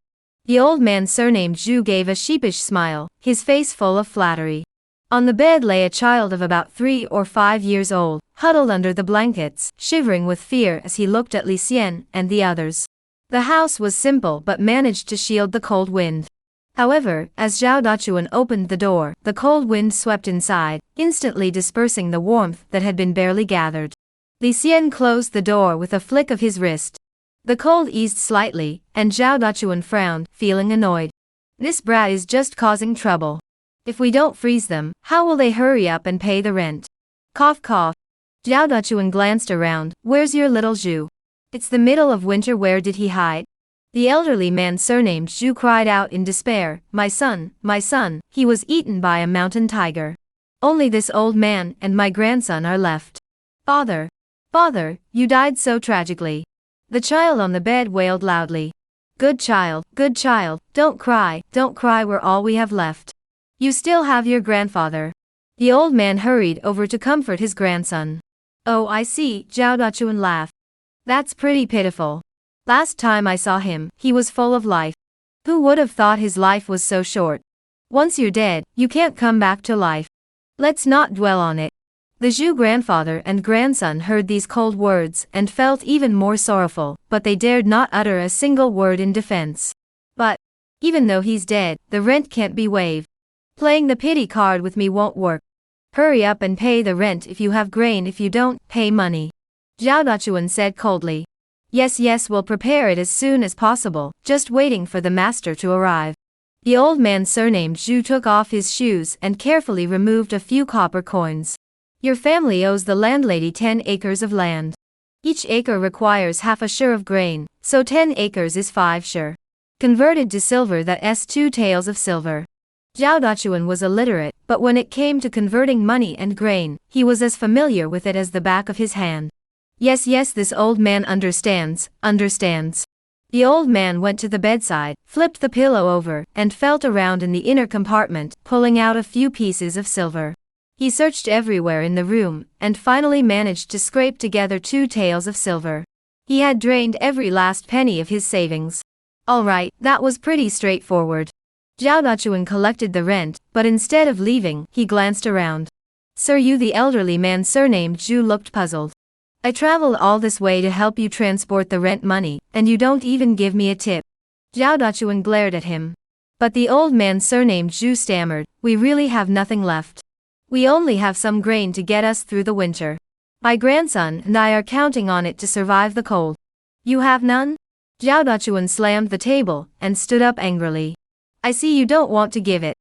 The old man surnamed Zhu gave a sheepish smile, his face full of flattery. On the bed lay a child of about 3 or 5 years old, huddled under the blankets, shivering with fear as he looked at Li Xian and the others. The house was simple but managed to shield the cold wind. However, as Zhao Dachuan opened the door, the cold wind swept inside, instantly dispersing the warmth that had been barely gathered. Li Xian closed the door with a flick of his wrist. The cold eased slightly, and Zhao Dachuan frowned, feeling annoyed. This brat is just causing trouble. If we don't freeze them, how will they hurry up and pay the rent? Cough, cough. Zhao Dachuan glanced around. "Where's your little Zhu? It's the middle of winter, where did he hide?" The elderly man surnamed Zhu cried out in despair, my son, he was eaten by a mountain tiger. Only this old man and my grandson are left. Father, you died so tragically." The child on the bed wailed loudly. Good child, don't cry, we're all we have left. You still have your grandfather." The old man hurried over to comfort his grandson. "Oh, I see," Zhao Dachuan laughed. "That's pretty pitiful. Last time I saw him, he was full of life. Who would have thought his life was so short? Once you're dead, you can't come back to life. Let's not dwell on it." The Zhu grandfather and grandson heard these cold words and felt even more sorrowful, but they dared not utter a single word in defense. "But even though he's dead, the rent can't be waived. Playing the pity card with me won't work. Hurry up and pay the rent if you have grain, if you don't, pay money." Zhao Dachuan said coldly. Yes, we'll prepare it as soon as possible, just waiting for the master to arrive." The old man surnamed Zhu took off his shoes and carefully removed a few copper coins. "Your family owes the landlady 10 acres of land. Each acre requires half a share of grain, so 10 acres is 5 share. Converted to silver, that's 2 taels of silver." Zhao Dachuan was illiterate, but when it came to converting money and grain, he was as familiar with it as the back of his hand. Yes, this old man understands. The old man went to the bedside, flipped the pillow over, and felt around in the inner compartment, pulling out a few pieces of silver. He searched everywhere in the room, and finally managed to scrape together 2 taels of silver. He had drained every last penny of his savings. Alright, that was pretty straightforward. Zhao Dachuan collected the rent, but instead of leaving, he glanced around. "Sir, you," the elderly man surnamed Zhu looked puzzled. "I traveled all this way to help you transport the rent money, and you don't even give me a tip." Zhao Dachuan glared at him. But the old man surnamed Zhu stammered, "We really have nothing left. We only have some grain to get us through the winter. My grandson and I are counting on it to survive the cold." "You have none?" Zhao Dachuan slammed the table and stood up angrily. "I see you don't want to give it.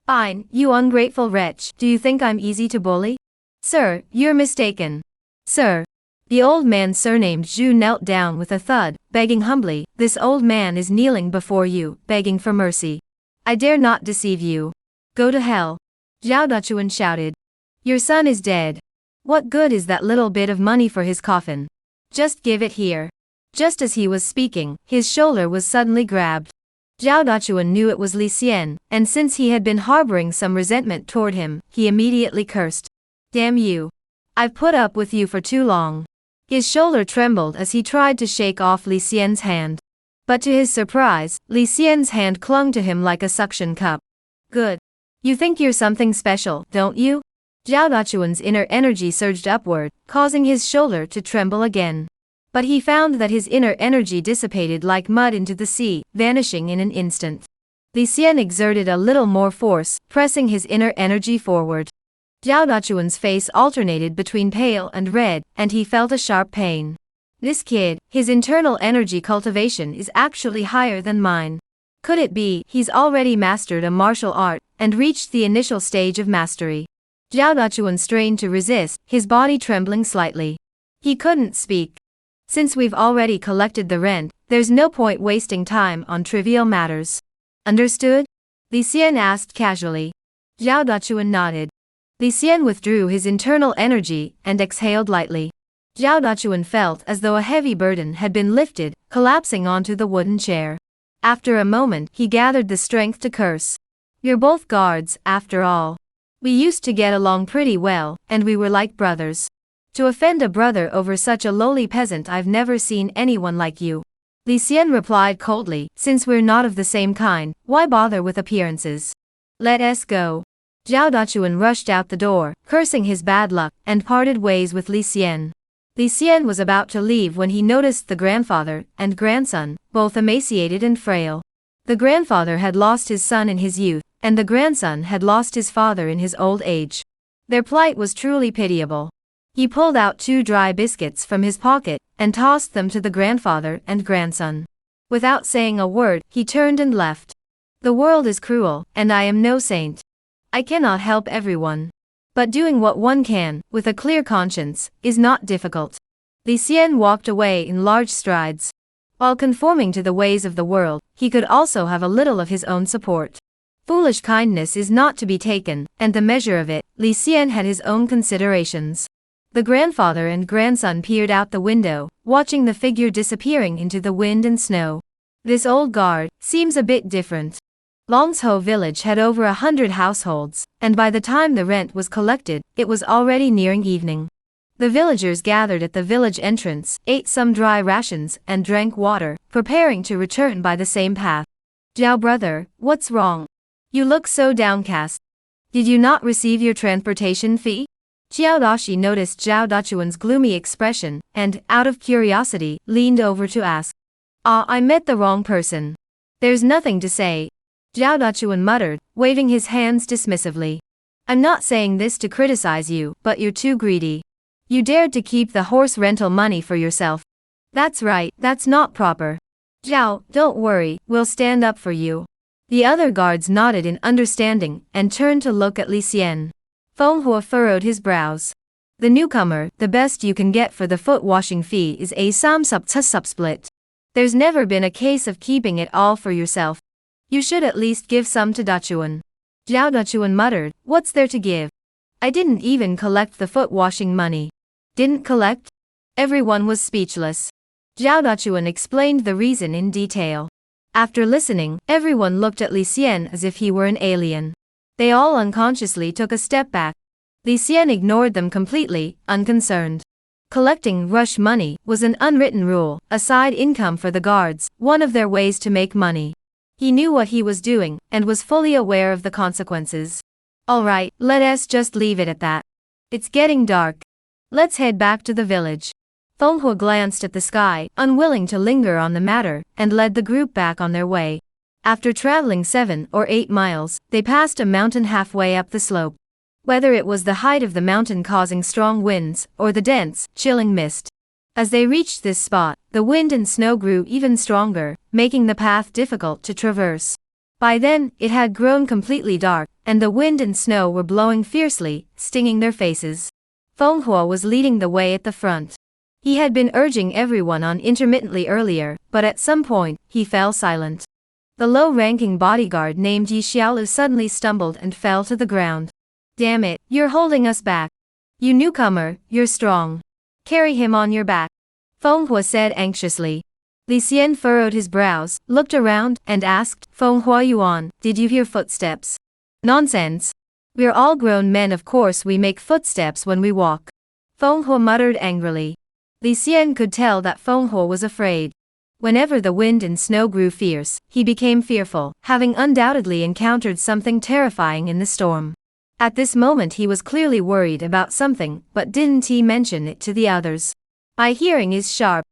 Fine, you ungrateful wretch. Do you think I'm easy to bully? Sir, you're mistaken. Sir. The old man surnamed Zhu knelt down with a thud, begging humbly. This old man is kneeling before you, begging for mercy. I dare not deceive you. Go to hell. Zhao Dachuan shouted. Your son is dead. What good is that little bit of money for his coffin? Just give it here. Just as he was speaking, his shoulder was suddenly grabbed. Zhao Dachuan knew it was Li Xian, and since he had been harboring some resentment toward him, he immediately cursed. Damn you. I've put up with you for too long. His shoulder trembled as he tried to shake off Li Xian's hand. But to his surprise, Li Xian's hand clung to him like a suction cup. Good. You think you're something special, don't you? Zhao Dachuan's inner energy surged upward, causing his shoulder to tremble again. But he found that his inner energy dissipated like mud into the sea, vanishing in an instant. Li Xian exerted a little more force, pressing his inner energy forward. Zhao Dachuan's face alternated between pale and red, and he felt a sharp pain. This kid, his internal energy cultivation is actually higher than mine. Could it be he's already mastered a martial art, and reached the initial stage of mastery? Zhao Dachuan strained to resist, his body trembling slightly. He couldn't speak. Since we've already collected the rent, there's no point wasting time on trivial matters. Understood? Li Xian asked casually. Zhao Dachuan nodded. Li Xian withdrew his internal energy and exhaled lightly. Zhao Dachuan felt as though a heavy burden had been lifted, collapsing onto the wooden chair. After a moment, he gathered the strength to curse. You're both guards, after all. We used to get along pretty well, and we were like brothers. To offend a brother over such a lowly peasant, I've never seen anyone like you. Li Xian replied coldly, since we're not of the same kind, why bother with appearances? Let us go. Zhao Dachuan rushed out the door, cursing his bad luck, and parted ways with Li Xian. Li Xian was about to leave when he noticed the grandfather and grandson, both emaciated and frail. The grandfather had lost his son in his youth, and the grandson had lost his father in his old age. Their plight was truly pitiable. He pulled out 2 dry biscuits from his pocket, and tossed them to the grandfather and grandson. Without saying a word, he turned and left. The world is cruel, and I am no saint. I cannot help everyone. But doing what one can, with a clear conscience, is not difficult. Li Xian walked away in large strides. While conforming to the ways of the world, he could also have a little of his own support. Foolish kindness is not to be taken, and the measure of it, Li Xian had his own considerations. The grandfather and grandson peered out the window, watching the figure disappearing into the wind and snow. This old guard seems a bit different. Longsho village had over 100 households, and by the time the rent was collected, it was already nearing evening. The villagers gathered at the village entrance, ate some dry rations, and drank water, preparing to return by the same path. Zhao brother, what's wrong? You look so downcast. Did you not receive your transportation fee? Xiao Dashi noticed Zhao Dachuan's gloomy expression, and, out of curiosity, leaned over to ask. I met the wrong person. There's nothing to say. Zhao Dachuan muttered, waving his hands dismissively. I'm not saying this to criticize you, but you're too greedy. You dared to keep the horse rental money for yourself. That's right, that's not proper. Zhao, don't worry, we'll stand up for you. The other guards nodded in understanding, and turned to look at Li Xian. Manhwa furrowed his brows. The newcomer, the best you can get for the foot washing fee is a sub split. There's never been a case of keeping it all for yourself. You should at least give some to Dachuan. Zhao Dachuan muttered, what's there to give? I didn't even collect the foot washing money. Didn't collect? Everyone was speechless. Zhao Dachuan explained the reason in detail. After listening, everyone looked at Li Xian as if he were an alien. They all unconsciously took a step back. Li Xian ignored them completely, unconcerned. Collecting rush money was an unwritten rule, a side income for the guards, one of their ways to make money. He knew what he was doing, and was fully aware of the consequences. Alright, let us just leave it at that. It's getting dark. Let's head back to the village. Manhwa glanced at the sky, unwilling to linger on the matter, and led the group back on their way. After traveling 7 or 8 miles, they passed a mountain halfway up the slope. Whether it was the height of the mountain causing strong winds, or the dense, chilling mist. As they reached this spot, the wind and snow grew even stronger, making the path difficult to traverse. By then, it had grown completely dark, and the wind and snow were blowing fiercely, stinging their faces. Feng Huo was leading the way at the front. He had been urging everyone on intermittently earlier, but at some point, he fell silent. The low-ranking bodyguard named Yi Xiaolu suddenly stumbled and fell to the ground. Damn it, you're holding us back. You newcomer, you're strong. Carry him on your back. Feng Huo said anxiously. Li Xian furrowed his brows, looked around, and asked, Feng Huayuan, did you hear footsteps? Nonsense. We're all grown men, of course we make footsteps when we walk. Feng Huo muttered angrily. Li Xian could tell that Feng Huo was afraid. Whenever the wind and snow grew fierce, he became fearful, having undoubtedly encountered something terrifying in the storm. At this moment he was clearly worried about something, but didn't he mention it to the others? My hearing is sharp.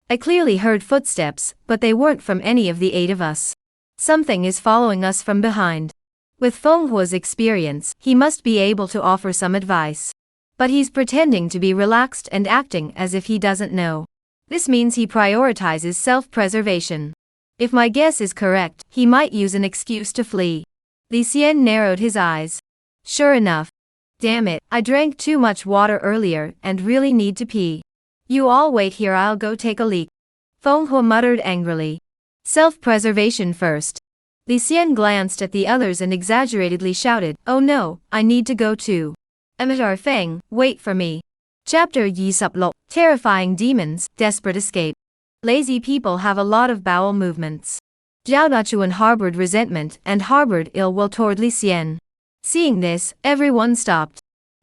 I clearly heard footsteps, but they weren't from any of the 8 of us. Something is following us from behind. With Feng Huo's experience, he must be able to offer some advice. But he's pretending to be relaxed and acting as if he doesn't know. This means he prioritizes self-preservation. If my guess is correct, he might use an excuse to flee. Li Xian narrowed his eyes. Sure enough. Damn it, I drank too much water earlier and really need to pee. You all wait here, I'll go take a leak. Feng Huo muttered angrily. Self-preservation first. Li Xian glanced at the others and exaggeratedly shouted, oh no, I need to go too. Emitar Feng, wait for me. Chapter Yi Sup Lo, Terrifying Demons, Desperate Escape. Lazy people have a lot of bowel movements. Zhao Dachuan harbored resentment and harbored ill will toward Li Xian. Seeing this, everyone stopped.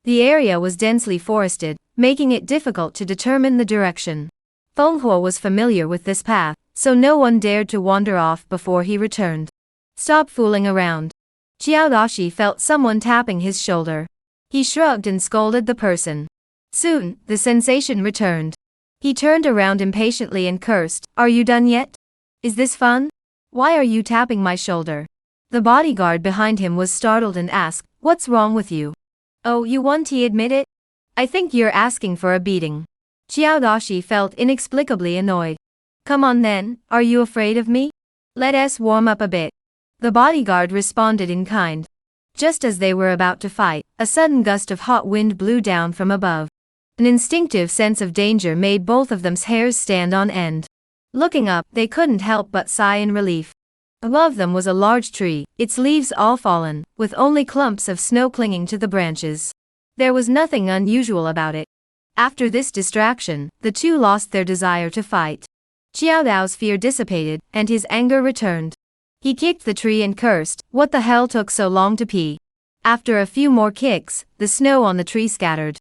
The area was densely forested, making it difficult to determine the direction. Feng Huo was familiar with this path, so no one dared to wander off before he returned. Stop fooling around. Xiao Dashi felt someone tapping his shoulder. He shrugged and scolded the person. Soon, the sensation returned. He turned around impatiently and cursed, are you done yet? Is this fun? Why are you tapping my shoulder? The bodyguard behind him was startled and asked, what's wrong with you? Oh, you won't admit it? I think you're asking for a beating. Xiao Dashi felt inexplicably annoyed. Come on then, are you afraid of me? Let us warm up a bit. The bodyguard responded in kind. Just as they were about to fight, a sudden gust of hot wind blew down from above. An instinctive sense of danger made both of them's hairs stand on end. Looking up, they couldn't help but sigh in relief. Above them was a large tree, its leaves all fallen, with only clumps of snow clinging to the branches. There was nothing unusual about it. After this distraction, the two lost their desire to fight. Xiao Dao's fear dissipated, and his anger returned. He kicked the tree and cursed, what the hell took so long to pee? After a few more kicks, the snow on the tree scattered.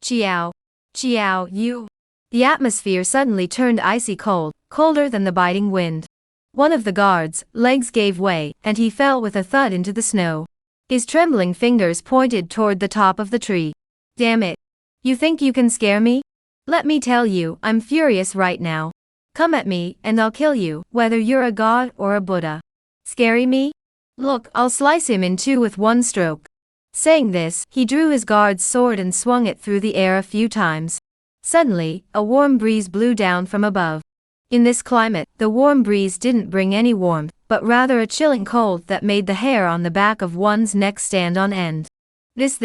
Xiao. Xiao, you. The atmosphere suddenly turned icy cold, colder than the biting wind. One of the guards' legs gave way, and he fell with a thud into the snow. His trembling fingers pointed toward the top of the tree. Damn it. You think you can scare me? Let me tell you, I'm furious right now. Come at me, and I'll kill you, whether you're a god or a Buddha. Scary me? Look, I'll slice him in two with one stroke. Saying this, he drew his guard's sword and swung it through the air a few times. Suddenly, a warm breeze blew down from above. In this climate, the warm breeze didn't bring any warmth, but rather a chilling cold that made the hair on the back of one's neck stand on end. This.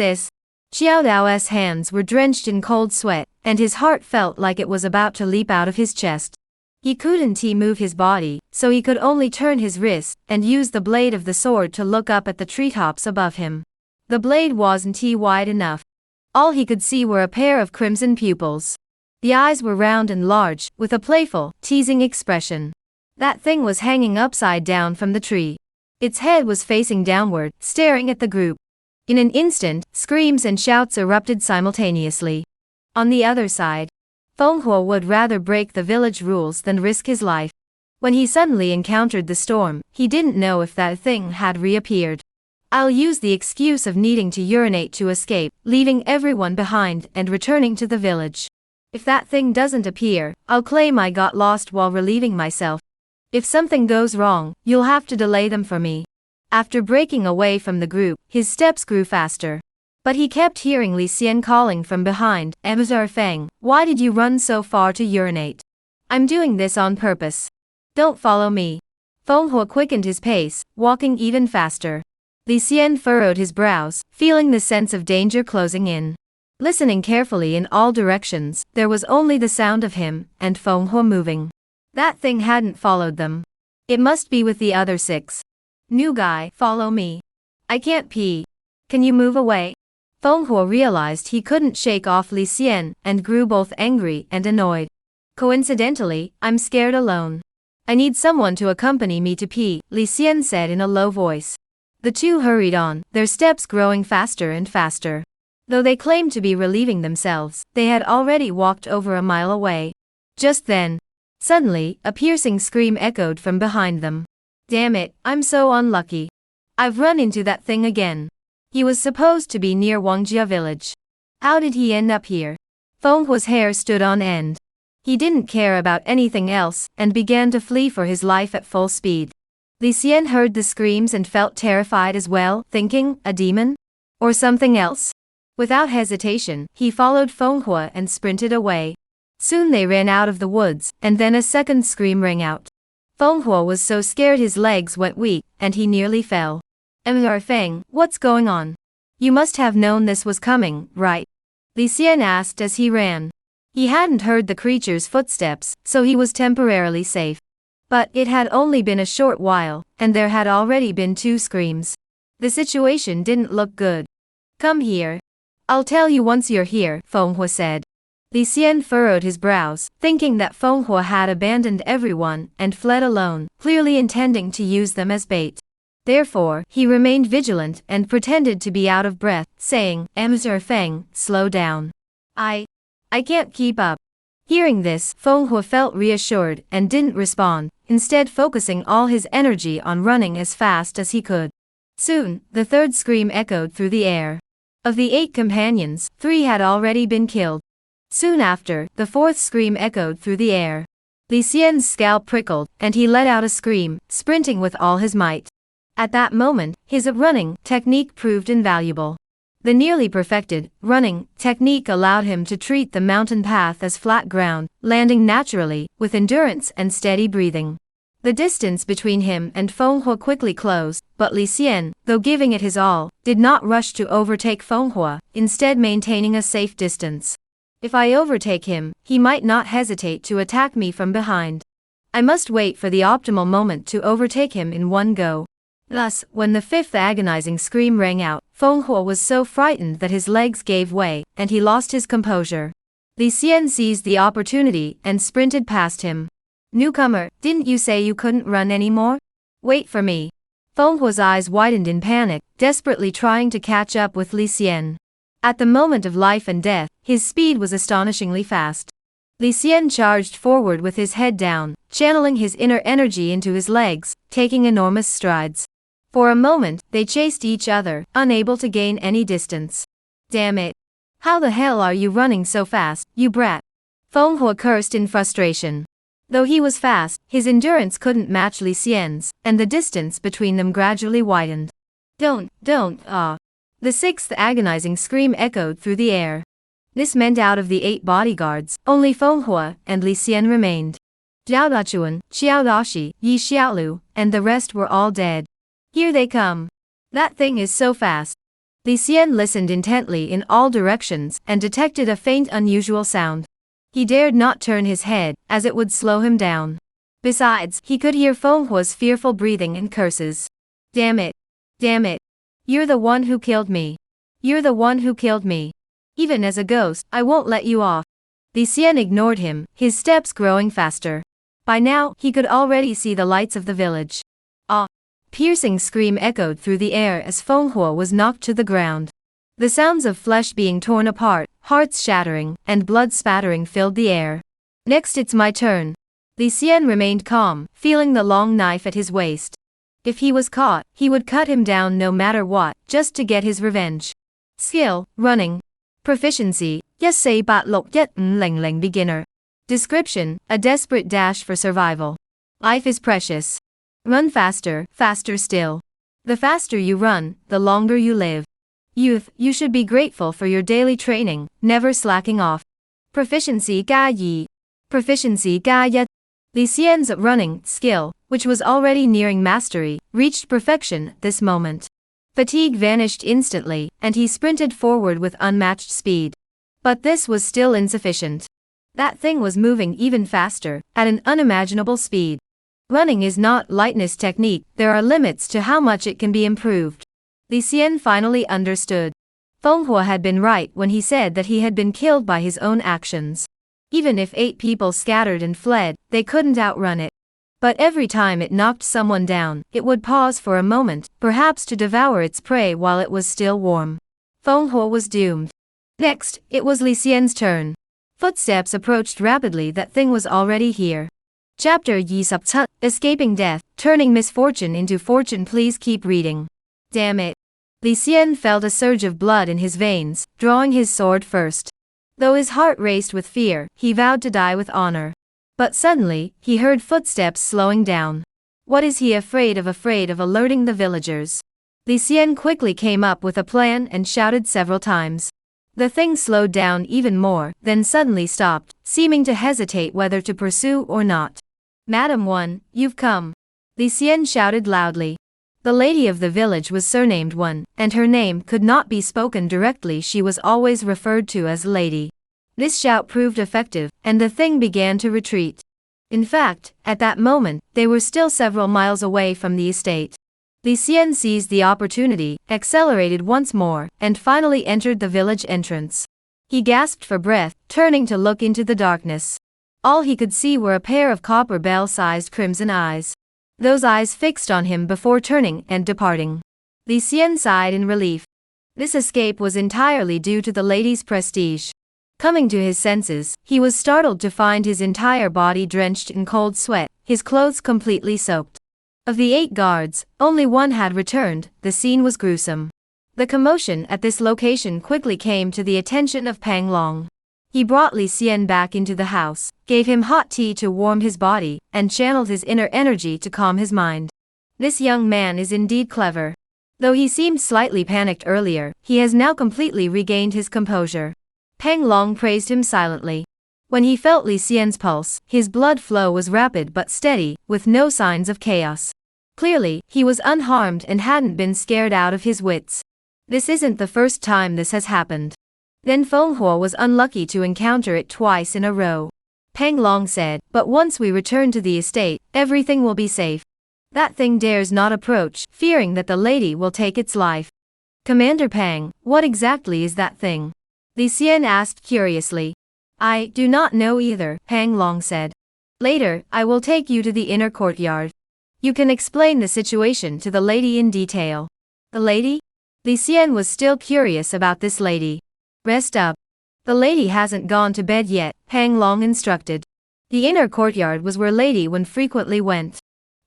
Xiao Dao's hands were drenched in cold sweat, and his heart felt like it was about to leap out of his chest. He couldn't move his body, so he could only turn his wrist and use the blade of the sword to look up at the treetops above him. The blade wasn't wide enough. All he could see were a pair of crimson pupils. The eyes were round and large, with a playful, teasing expression. That thing was hanging upside down from the tree. Its head was facing downward, staring at the group. In an instant, screams and shouts erupted simultaneously. On the other side, Feng Huo would rather break the village rules than risk his life. When he suddenly encountered the storm, he didn't know if that thing had reappeared. I'll use the excuse of needing to urinate to escape, leaving everyone behind and returning to the village. If that thing doesn't appear, I'll claim I got lost while relieving myself. If something goes wrong, you'll have to delay them for me. After breaking away from the group, his steps grew faster. But he kept hearing Li Xian calling from behind, Emitar Feng, why did you run so far to urinate? I'm doing this on purpose. Don't follow me. Feng Hua quickened his pace, walking even faster. Li Xian furrowed his brows, feeling the sense of danger closing in. Listening carefully in all directions, there was only the sound of him and Feng Hua moving. That thing hadn't followed them. It must be with the other 6. New guy, follow me. I can't pee. Can you move away? Feng Hua realized he couldn't shake off Li Xian and grew both angry and annoyed. Coincidentally, I'm scared alone. I need someone to accompany me to pee, Li Xian said in a low voice. The two hurried on, their steps growing faster and faster. Though they claimed to be relieving themselves, they had already walked over a mile away. Just then, suddenly, a piercing scream echoed from behind them. Damn it, I'm so unlucky. I've run into that thing again. He was supposed to be near Wangjia village. How did he end up here? Feng Hua's hair stood on end. He didn't care about anything else, and began to flee for his life at full speed. Li Xian heard the screams and felt terrified as well, thinking, a demon? Or something else? Without hesitation, he followed Feng Hua and sprinted away. Soon they ran out of the woods, and then a second scream rang out. Feng Hua was so scared his legs went weak, and he nearly fell. Feng, what's going on? You must have known this was coming, right? Li Xian asked as he ran. He hadn't heard the creature's footsteps, so he was temporarily safe. But it had only been a short while, and there had already been 2 screams. The situation didn't look good. Come here. I'll tell you once you're here, Feng Hua said. Li Xian furrowed his brows, thinking that Feng Hua had abandoned everyone and fled alone, clearly intending to use them as bait. Therefore, he remained vigilant and pretended to be out of breath, saying, Feng, slow down. I can't keep up. Hearing this, Feng Hua felt reassured and didn't respond, instead focusing all his energy on running as fast as he could. Soon, the 3rd scream echoed through the air. Of the 8 companions, 3 had already been killed. Soon after, the 4th scream echoed through the air. Li Xian's scalp prickled, and he let out a scream, sprinting with all his might. At that moment, his running technique proved invaluable. The nearly perfected running technique allowed him to treat the mountain path as flat ground, landing naturally, with endurance and steady breathing. The distance between him and Feng Hua quickly closed, but Li Xian, though giving it his all, did not rush to overtake Feng Hua, instead maintaining a safe distance. If I overtake him, he might not hesitate to attack me from behind. I must wait for the optimal moment to overtake him in one go. Thus, when the 5th agonizing scream rang out, Feng Hua was so frightened that his legs gave way, and he lost his composure. Li Xian seized the opportunity and sprinted past him. Newcomer, didn't you say you couldn't run anymore? Wait for me. Feng Hua's eyes widened in panic, desperately trying to catch up with Li Xian. At the moment of life and death, his speed was astonishingly fast. Li Xian charged forward with his head down, channeling his inner energy into his legs, taking enormous strides. For a moment, they chased each other, unable to gain any distance. Damn it. How the hell are you running so fast, you brat? Feng Hua cursed in frustration. Though he was fast, his endurance couldn't match Li Xian's, and the distance between them gradually widened. Don't, The 6th agonizing scream echoed through the air. This meant out of the 8 bodyguards, only Feng Hua and Li Xian remained. Zhao Dachuan, Xiao Dashi, Yi Xiaolu, and the rest were all dead. Here they come. That thing is so fast. Li Xian listened intently in all directions and detected a faint unusual sound. He dared not turn his head, as it would slow him down. Besides, he could hear Feng Hua's fearful breathing and curses. Damn it. You're the one who killed me. Even as a ghost, I won't let you off. Li Xian ignored him, his steps growing faster. By now, he could already see the lights of the village. Piercing scream echoed through the air as Feng Hua was knocked to the ground. The sounds of flesh being torn apart, hearts shattering, and blood spattering filled the air. Next it's my turn. Li Xian remained calm, feeling the long knife at his waist. If he was caught, he would cut him down no matter what, just to get his revenge. Skill, running. Proficiency, 1481500 beginner. Description, a desperate dash for survival. Life is precious. Run faster, faster still. The faster you run, the longer you live. Youth, you should be grateful for your daily training, never slacking off. Proficiency 加2. Proficiency 加1. Li Xian's running skill, which was already nearing mastery, reached perfection at this moment. Fatigue vanished instantly, and he sprinted forward with unmatched speed. But this was still insufficient. That thing was moving even faster, at an unimaginable speed. Running is not lightness technique, there are limits to how much it can be improved. Li Xian finally understood. Manhwa had been right when he said that he had been killed by his own actions. Even if 8 people scattered and fled, they couldn't outrun it. But every time it knocked someone down, it would pause for a moment, perhaps to devour its prey while it was still warm. Manhwa was doomed. Next, it was Li Xian's turn. Footsteps approached rapidly. That thing was already here. Chapter Yi Subtut, Escaping Death, Turning Misfortune into Fortune. Please keep reading. Damn it. Li Xian felt a surge of blood in his veins, drawing his sword first. Though his heart raced with fear, he vowed to die with honor. But suddenly, he heard footsteps slowing down. What is he afraid of alerting the villagers? Li Xian quickly came up with a plan and shouted several times. The thing slowed down even more, then suddenly stopped, seeming to hesitate whether to pursue or not. Madam One, you've come. Li Xian shouted loudly. The lady of the village was surnamed One, and her name could not be spoken directly. She was always referred to as Lady. This shout proved effective, and the thing began to retreat. In fact, at that moment, they were still several miles away from the estate. Li Xian seized the opportunity, accelerated once more, and finally entered the village entrance. He gasped for breath, turning to look into the darkness. All he could see were a pair of copper bell-sized crimson eyes. Those eyes fixed on him before turning and departing. Li Xian sighed in relief. This escape was entirely due to the lady's prestige. Coming to his senses, he was startled to find his entire body drenched in cold sweat, his clothes completely soaked. Of the 8 guards, only 1 had returned. The scene was gruesome. The commotion at this location quickly came to the attention of Pang Long. He brought Li Xian back into the house, gave him hot tea to warm his body, and channeled his inner energy to calm his mind. This young man is indeed clever. Though he seemed slightly panicked earlier, he has now completely regained his composure. Pang Long praised him silently. When he felt Li Xian's pulse, his blood flow was rapid but steady, with no signs of chaos. Clearly, he was unharmed and hadn't been scared out of his wits. This isn't the first time this has happened. Then Manhwa was unlucky to encounter it twice in a row. Pang Long said, but once we return to the estate, everything will be safe. That thing dares not approach, fearing that the lady will take its life. Commander Pang, what exactly is that thing? Li Xian asked curiously. I do not know either, Pang Long said. Later, I will take you to the inner courtyard. You can explain the situation to the lady in detail. The lady? Li Xian was still curious about this lady. Rest up. The lady hasn't gone to bed yet, Pang Long instructed. The inner courtyard was where Lady Wen frequently went.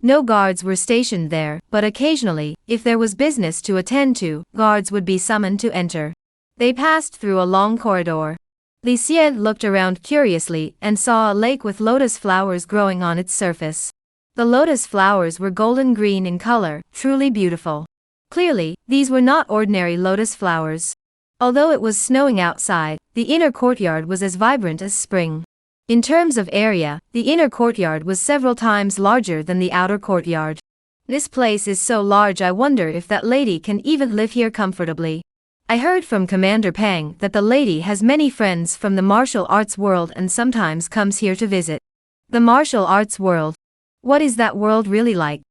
No guards were stationed there, but occasionally, if there was business to attend to, guards would be summoned to enter. They passed through a long corridor. Li Xian looked around curiously and saw a lake with lotus flowers growing on its surface. The lotus flowers were golden green in color, truly beautiful. Clearly, these were not ordinary lotus flowers. Although it was snowing outside, the inner courtyard was as vibrant as spring. In terms of area, the inner courtyard was several times larger than the outer courtyard. This place is so large, I wonder if that lady can even live here comfortably. I heard from Commander Pang that the lady has many friends from the martial arts world and sometimes comes here to visit. The martial arts world. What is that world really like?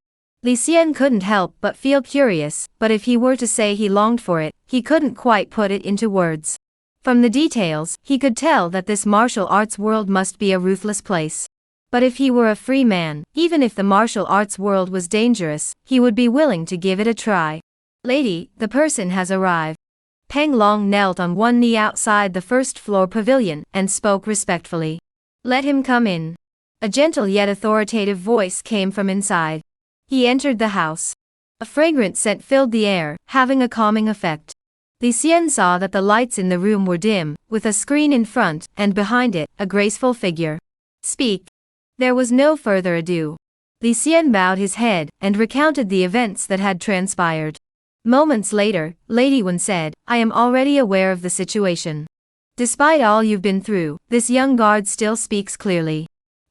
Li Xian couldn't help but feel curious, but if he were to say he longed for it, he couldn't quite put it into words. From the details, he could tell that this martial arts world must be a ruthless place. But if he were a free man, even if the martial arts world was dangerous, he would be willing to give it a try. Lady, the person has arrived. Pang Long knelt on one knee outside the first-floor pavilion and spoke respectfully. Let him come in. A gentle yet authoritative voice came from inside. He entered the house. A fragrant scent filled the air, having a calming effect. Li Xian saw that the lights in the room were dim, with a screen in front, and behind it, a graceful figure. Speak. There was no further ado. Li Xian bowed his head, and recounted the events that had transpired. Moments later, Lady Wen said, I am already aware of the situation. Despite all you've been through, this young guard still speaks clearly.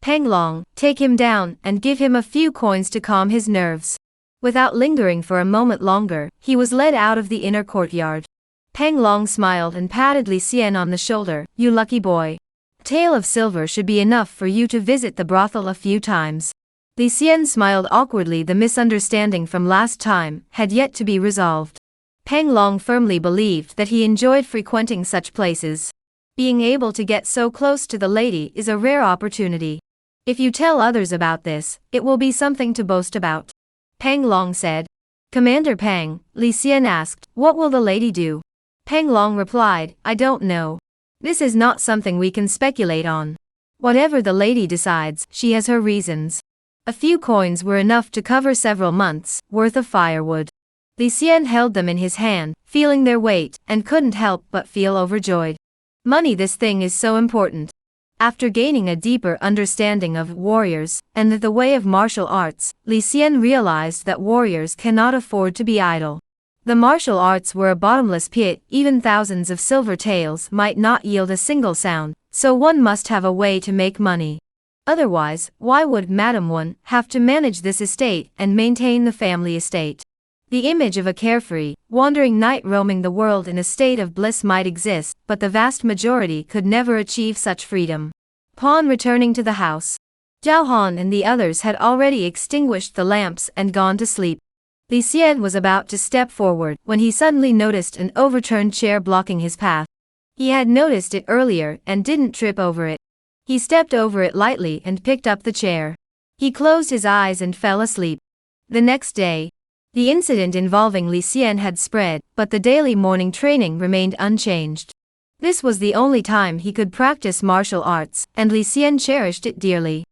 Peng Long, take him down and give him a few coins to calm his nerves. Without lingering for a moment longer, he was led out of the inner courtyard. Peng Long smiled and patted Li Xian on the shoulder. You lucky boy. A tael of silver should be enough for you to visit the brothel a few times. Li Xian smiled awkwardly. The misunderstanding from last time had yet to be resolved. Peng Long firmly believed that he enjoyed frequenting such places. Being able to get so close to the lady is a rare opportunity. If you tell others about this, it will be something to boast about. Peng Long said. Commander Peng, Li Xian asked, what will the lady do? Peng Long replied, I don't know. This is not something we can speculate on. Whatever the lady decides, she has her reasons. A few coins were enough to cover several months' worth of firewood. Li Xian held them in his hand, feeling their weight, and couldn't help but feel overjoyed. Money, this thing is so important. After gaining a deeper understanding of warriors and the way of martial arts, Li Xian realized that warriors cannot afford to be idle. The martial arts were a bottomless pit. Even thousands of silver taels might not yield a single sound, so one must have a way to make money. Otherwise, why would Madam One have to manage this estate and maintain the family estate? The image of a carefree, wandering knight roaming the world in a state of bliss might exist, but the vast majority could never achieve such freedom. Upon returning to the house, Zhao Han and the others had already extinguished the lamps and gone to sleep. Li Xian was about to step forward when he suddenly noticed an overturned chair blocking his path. He had noticed it earlier and didn't trip over it. He stepped over it lightly and picked up the chair. He closed his eyes and fell asleep. The next day, the incident involving Li Xian had spread, but the daily morning training remained unchanged. This was the only time he could practice martial arts, and Li Xian cherished it dearly.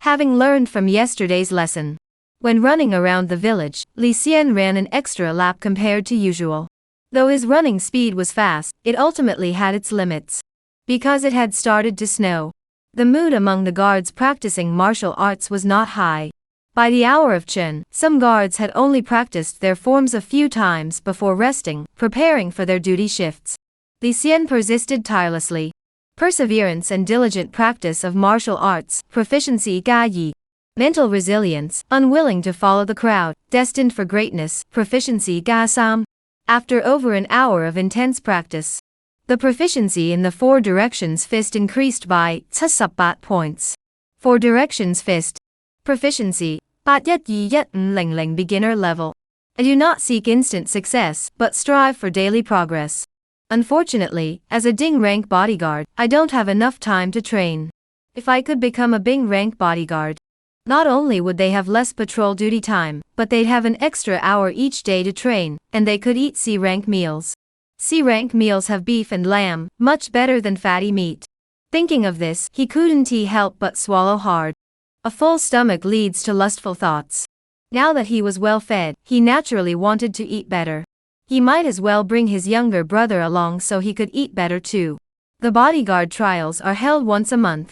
Having learned from yesterday's lesson, when running around the village, Li Xian ran an extra lap compared to usual. Though his running speed was fast, it ultimately had its limits. Because it had started to snow, the mood among the guards practicing martial arts was not high. By the hour of Chen, some guards had only practiced their forms a few times before resting, preparing for their duty shifts. Li Xian persisted tirelessly. Perseverance and diligent practice of martial arts, proficiency ga yi. Mental resilience, unwilling to follow the crowd, destined for greatness, proficiency ga sam. After over an hour of intense practice, the proficiency in the four directions fist increased by 7 points. Four directions fist. Proficiency, 8121500 beginner level. I do not seek instant success, but strive for daily progress. Unfortunately, as a Ding rank bodyguard, I don't have enough time to train. If I could become a Bing rank bodyguard, not only would they have less patrol duty time, but they'd have an extra hour each day to train, and they could eat C rank meals. C rank meals have beef and lamb, much better than fatty meat. Thinking of this, he couldn't help but swallow hard. A full stomach leads to lustful thoughts. Now that he was well fed, he naturally wanted to eat better. He might as well bring his younger brother along so he could eat better too. The bodyguard trials are held once a month.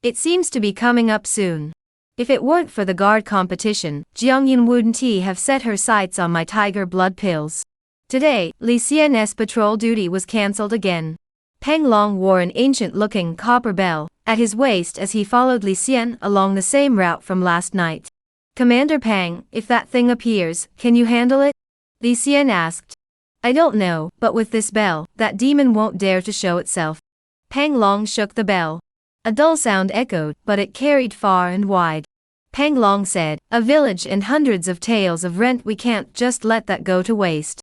It seems to be coming up soon. If it weren't for the guard competition, Jiangyin wouldn't have set her sights on my tiger blood pills. Today, Li Xian's patrol duty was cancelled again. Peng Long wore an ancient-looking copper bell at his waist as he followed Li Xian along the same route from last night. Commander Peng, if that thing appears, can you handle it? Li Xian asked. I don't know, but with this bell, that demon won't dare to show itself. Peng Long shook the bell. A dull sound echoed, but it carried far and wide. Peng Long said, a village and hundreds of taels of rent, we can't just let that go to waste.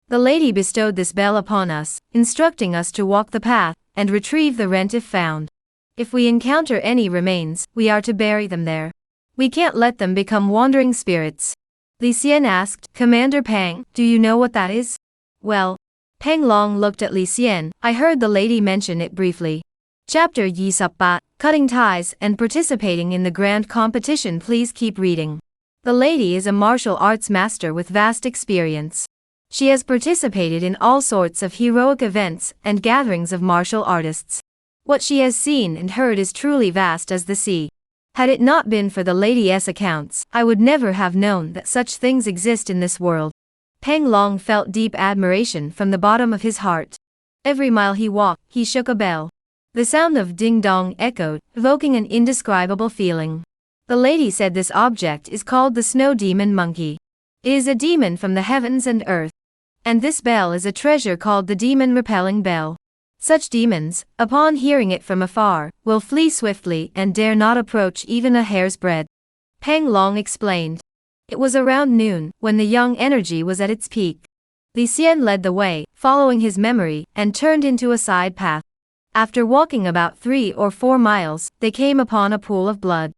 The lady bestowed this bell upon us, instructing us to walk the path and retrieve the rent if found. If we encounter any remains, we are to bury them there. We can't let them become wandering spirits. Li Xian asked, Commander Peng, do you know what that is? Well, Peng Long looked at Li Xian. I heard the lady mention it briefly. Chapter Yi Sup cutting ties and participating in the grand competition. Please keep reading. The lady is a martial arts master with vast experience. She has participated in all sorts of heroic events and gatherings of martial artists. What she has seen and heard is truly vast as the sea. Had it not been for the lady's accounts, I would never have known that such things exist in this world. Peng Long felt deep admiration from the bottom of his heart. Every mile he walked, he shook a bell. The sound of ding-dong echoed, evoking an indescribable feeling. The lady said this object is called the snow demon monkey. It is a demon from the heavens and earth. And this bell is a treasure called the demon-repelling bell. Such demons, upon hearing it from afar, will flee swiftly and dare not approach even a hair's breadth. Pang Long explained. It was around noon, when the young energy was at its peak. Li Xian led the way, following his memory, and turned into a side path. After walking about 3 or 4 miles, they came upon a pool of blood.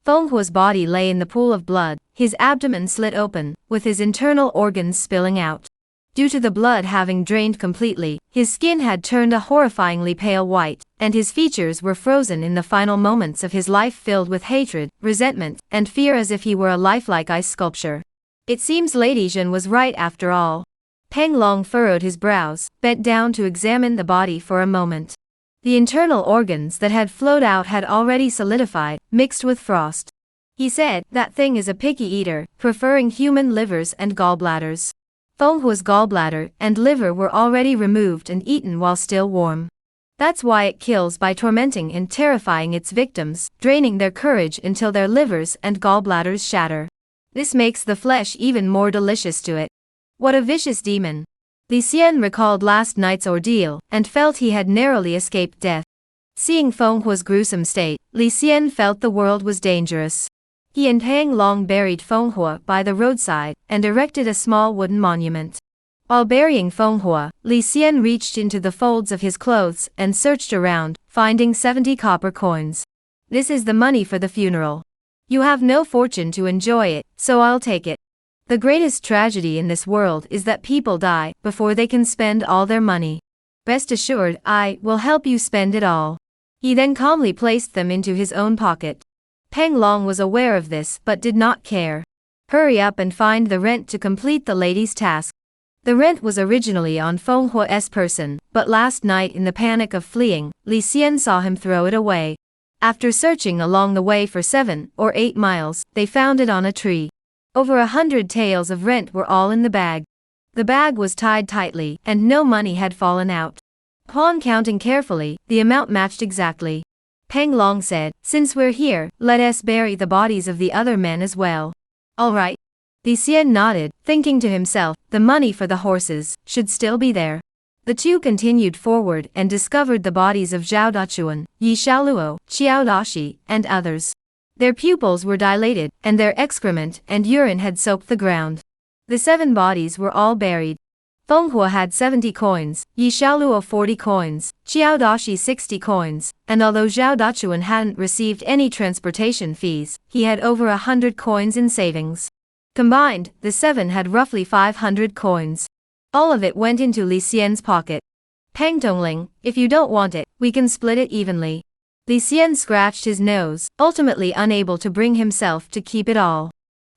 Feng Hua's body lay in the pool of blood, his abdomen slit open, with his internal organs spilling out. Due to the blood having drained completely, his skin had turned a horrifyingly pale white, and his features were frozen in the final moments of his life filled with hatred, resentment, and fear as if he were a lifelike ice sculpture. It seems Lady Zhen was right after all. Pang Long furrowed his brows, bent down to examine the body for a moment. The internal organs that had flowed out had already solidified, mixed with frost. He said, that thing is a picky eater, preferring human livers and gallbladders. Feng Hua's gallbladder and liver were already removed and eaten while still warm. That's why it kills by tormenting and terrifying its victims, draining their courage until their livers and gallbladders shatter. This makes the flesh even more delicious to it. What a vicious demon! Li Xian recalled last night's ordeal, and felt he had narrowly escaped death. Seeing Feng Hua's gruesome state, Li Xian felt the world was dangerous. He and Pang Long buried Feng Hua by the roadside, and erected a small wooden monument. While burying Feng Hua, Li Xian reached into the folds of his clothes and searched around, finding 70 copper coins. This is the money for the funeral. You have no fortune to enjoy it, so I'll take it. The greatest tragedy in this world is that people die before they can spend all their money. Rest assured, I will help you spend it all. He then calmly placed them into his own pocket. Pang Long was aware of this but did not care. Hurry up and find the rent to complete the lady's task. The rent was originally on Feng Hua's person, but last night in the panic of fleeing, Li Xian saw him throw it away. After searching along the way for 7 or 8 miles, they found it on a tree. Over 100 taels of rent were all in the bag. The bag was tied tightly, and no money had fallen out. Upon counting carefully, the amount matched exactly. Pang Long said, since we're here, let us bury the bodies of the other men as well. All right. Li Xian nodded, thinking to himself, the money for the horses should still be there. The two continued forward and discovered the bodies of Zhao Dachuan, Yi Xiaoluo, Qiao Dashi, and others. Their pupils were dilated, and their excrement and urine had soaked the ground. The 7 bodies were all buried. Feng Hua had 70 coins, Yi Xiaoluo 40 coins, Qiao Dashi 60 coins, and although Zhao Dachuan hadn't received any transportation fees, he had over 100 coins in savings. Combined, the 7 had roughly 500 coins. All of it went into Li Xian's pocket. Pang Tongling, if you don't want it, we can split it evenly. Li Xian scratched his nose, ultimately unable to bring himself to keep it all.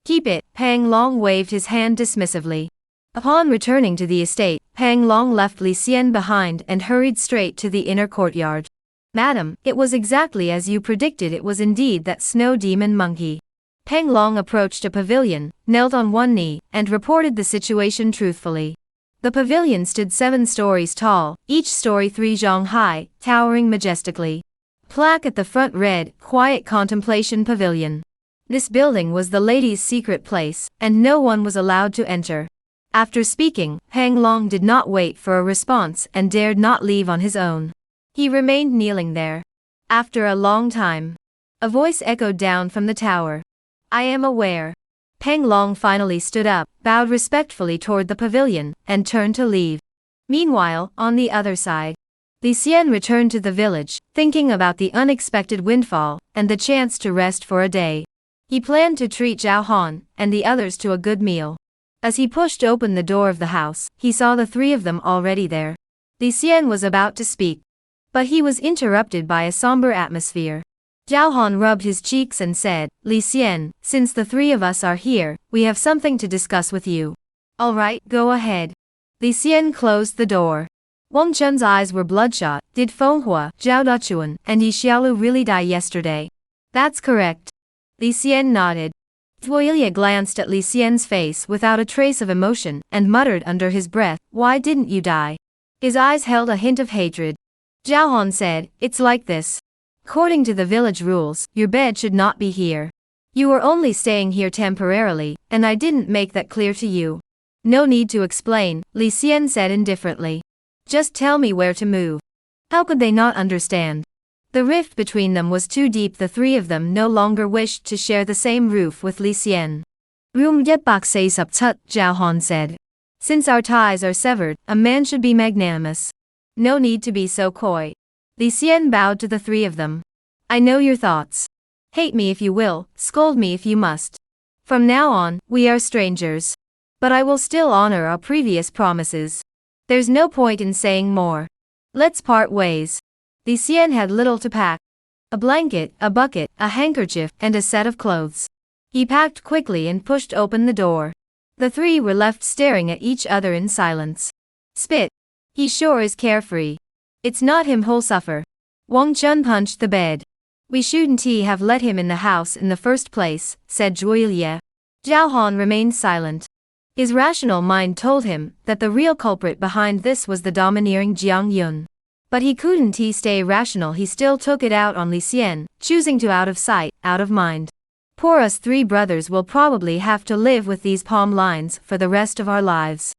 Keep it, Pang Long waved his hand dismissively. Upon returning to the estate, Pang Long left Li Xian behind and hurried straight to the inner courtyard. Madam, it was exactly as you predicted, it was indeed that snow demon monkey. Pang Long approached a pavilion, knelt on one knee, and reported the situation truthfully. The pavilion stood 7 stories tall, each story 3 zhang high, towering majestically. Plaque at the front read, Quiet Contemplation Pavilion. This building was the lady's secret place, and no one was allowed to enter. After speaking, Pang Long did not wait for a response and dared not leave on his own. He remained kneeling there. After a long time, a voice echoed down from the tower. I am aware. Pang Long finally stood up, bowed respectfully toward the pavilion, and turned to leave. Meanwhile, on the other side, Li Xian returned to the village, thinking about the unexpected windfall, and the chance to rest for a day. He planned to treat Zhao Han, and the others to a good meal. As he pushed open the door of the house, he saw the 3 of them already there. Li Xian was about to speak, but he was interrupted by a somber atmosphere. Zhao Han rubbed his cheeks and said, Li Xian, since the 3 of us are here, we have something to discuss with you. All right, go ahead. Li Xian closed the door. Wang Chun's eyes were bloodshot. Did Feng Hua, Zhao Dachuan, and Yi Xiaolu really die yesterday? That's correct. Li Xian nodded. Zuoya glanced at Li Xian's face without a trace of emotion, and muttered under his breath, Why didn't you die? His eyes held a hint of hatred. Zhao Han said, "It's like this. According to the village rules, your bed should not be here. You were only staying here temporarily, and I didn't make that clear to you." "No need to explain," Li Xian said indifferently. "Just tell me where to move." How could they not understand? The rift between them was too deep. The three of them no longer wished to share the same roof with Li Xian. Room 147, Zhao Han said. "Since our ties are severed, a man should be magnanimous. No need to be so coy." Li Xian bowed to the three of them. "I know your thoughts. Hate me if you will, scold me if you must. From now on, we are strangers. But I will still honor our previous promises. There's no point in saying more. Let's part ways." Li Xian had little to pack. A blanket, a bucket, a handkerchief, and a set of clothes. He packed quickly and pushed open the door. The three were left staring at each other in silence. "Spit. He sure is carefree. It's not him who'll suffer." Wang Chun punched the bed. "We shouldn't have let him in the house in the first place," said Julia. Zhao Han remained silent. His rational mind told him that the real culprit behind this was the domineering Jiang Yun. But he couldn't stay rational. He still took it out on Li Xian, choosing to out of sight, out of mind. "Poor us three brothers will probably have to live with these palm lines for the rest of our lives."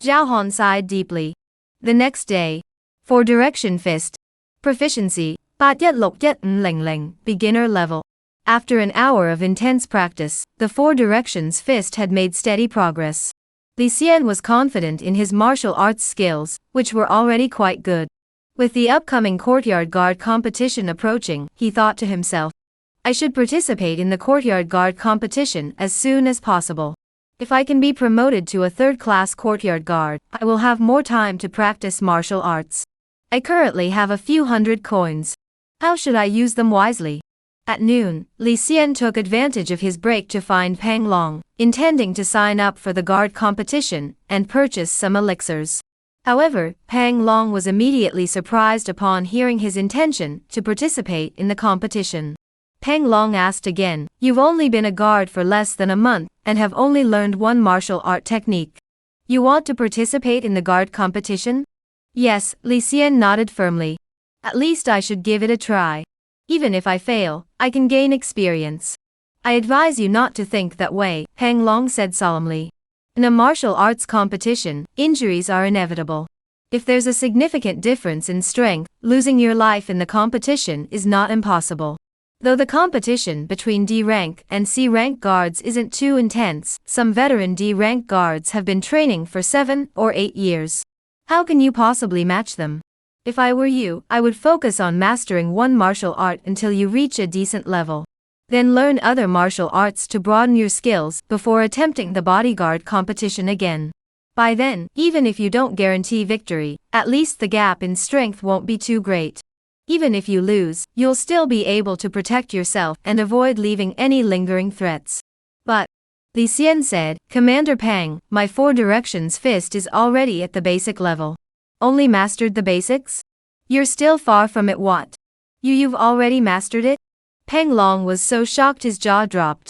Zhao Han sighed deeply. The next day. 4 Direction Fist. Proficiency, 816100, beginner level. After an hour of intense practice, the 4 Directions Fist had made steady progress. Li Xian was confident in his martial arts skills, which were already quite good. With the upcoming courtyard guard competition approaching, he thought to himself, "I should participate in the courtyard guard competition as soon as possible. If I can be promoted to a third-class courtyard guard, I will have more time to practice martial arts. I currently have a few hundred coins. How should I use them wisely?" At noon, Li Xian took advantage of his break to find Pang Long, intending to sign up for the guard competition and purchase some elixirs. However, Pang Long was immediately surprised upon hearing his intention to participate in the competition. Pang Long asked again, "You've only been a guard for less than a month, and have only learned one martial art technique. You want to participate in the guard competition?" "Yes," Li Xian nodded firmly. "At least I should give it a try. Even if I fail, I can gain experience." "I advise you not to think that way," Pang Long said solemnly. "In a martial arts competition, injuries are inevitable. If there's a significant difference in strength, losing your life in the competition is not impossible. Though the competition between D rank and C rank guards isn't too intense, some veteran D rank guards have been training for 7 or 8 years. How can you possibly match them? If I were you, I would focus on mastering one martial art until you reach a decent level. Then learn other martial arts to broaden your skills before attempting the bodyguard competition again. By then, even if you don't guarantee victory, at least the gap in strength won't be too great. Even if you lose, you'll still be able to protect yourself and avoid leaving any lingering threats." "But," Li Xian said, "Commander Pang, my 4 Directions Fist is already at the basic level." "Only mastered the basics? You're still far from it. What? You've already mastered it?" Pang Long was so shocked his jaw dropped.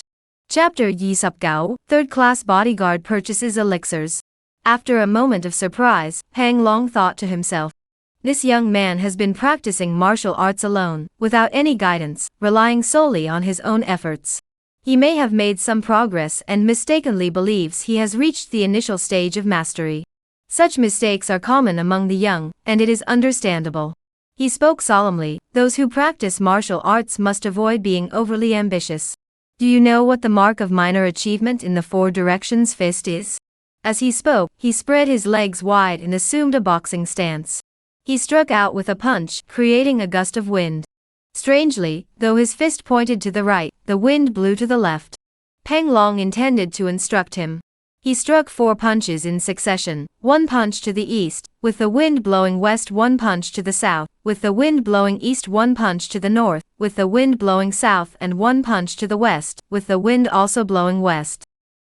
Chapter Yi Sup Gao, 3rd Class Bodyguard Purchases Elixirs. After a moment of surprise, Pang Long thought to himself, "This young man has been practicing martial arts alone, without any guidance, relying solely on his own efforts. He may have made some progress and mistakenly believes he has reached the initial stage of mastery. Such mistakes are common among the young, and it is understandable." He spoke solemnly, "Those who practice martial arts must avoid being overly ambitious. Do you know what the mark of minor achievement in the 4 Directions Fist is?" As he spoke, he spread his legs wide and assumed a boxing stance. He struck out with a punch, creating a gust of wind. Strangely, though his fist pointed to the right, the wind blew to the left. Pang Long intended to instruct him. He struck 4 punches in succession, 1 punch to the east, with the wind blowing west, 1 punch to the south, with the wind blowing east, 1 punch to the north, with the wind blowing south, and 1 punch to the west, with the wind also blowing west.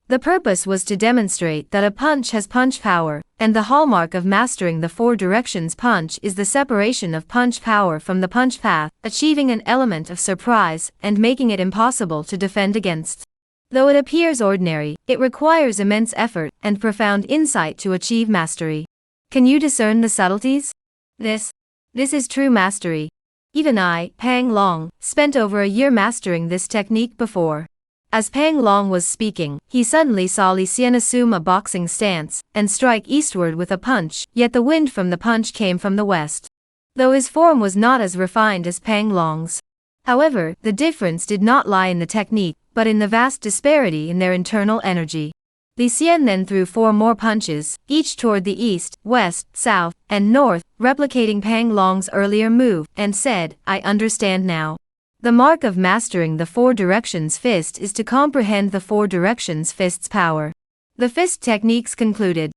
The purpose was to demonstrate that a punch has punch power, and the hallmark of mastering the 4 Directions punch is the separation of punch power from the punch path, achieving an element of surprise and making it impossible to defend against. Though it appears ordinary, it requires immense effort and profound insight to achieve mastery. Can you discern the subtleties? This This is true mastery. Even I, Pang Long, spent over a year mastering this technique before. As Pang Long was speaking, he suddenly saw Li Xian assume a boxing stance and strike eastward with a punch, yet the wind from the punch came from the west. Though his form was not as refined as Pang Long's. However, the difference did not lie in the technique, but in the vast disparity in their internal energy. Li Xian then threw 4 more punches, each toward the east, west, south, and north, replicating Pang Long's earlier move, and said, I understand now. The mark of mastering the 4 directions fist is to comprehend the 4 directions fist's power. The fist techniques concluded.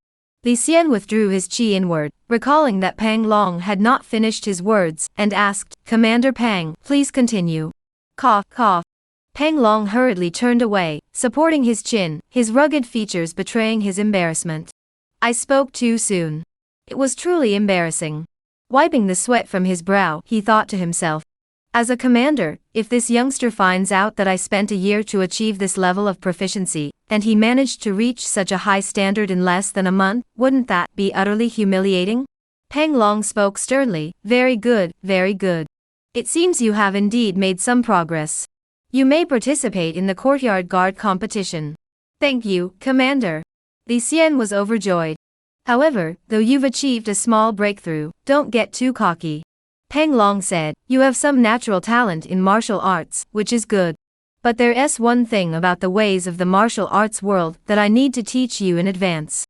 Li Xian withdrew his chi inward, recalling that Pang Long had not finished his words, and asked, Commander Pang, please continue. Cough, cough. Pang Long hurriedly turned away, supporting his chin, his rugged features betraying his embarrassment. I spoke too soon. It was truly embarrassing. Wiping the sweat from his brow, he thought to himself. As a commander, if this youngster finds out that I spent a year to achieve this level of proficiency, and he managed to reach such a high standard in less than a month, wouldn't that be utterly humiliating? Pang Long spoke sternly, very good, very good. It seems you have indeed made some progress. You may participate in the courtyard guard competition. Thank you, Commander. Li Xian was overjoyed. However, though you've achieved a small breakthrough, don't get too cocky. Pang Long said, you have some natural talent in martial arts, which is good. But there's one thing about the ways of the martial arts world that I need to teach you in advance.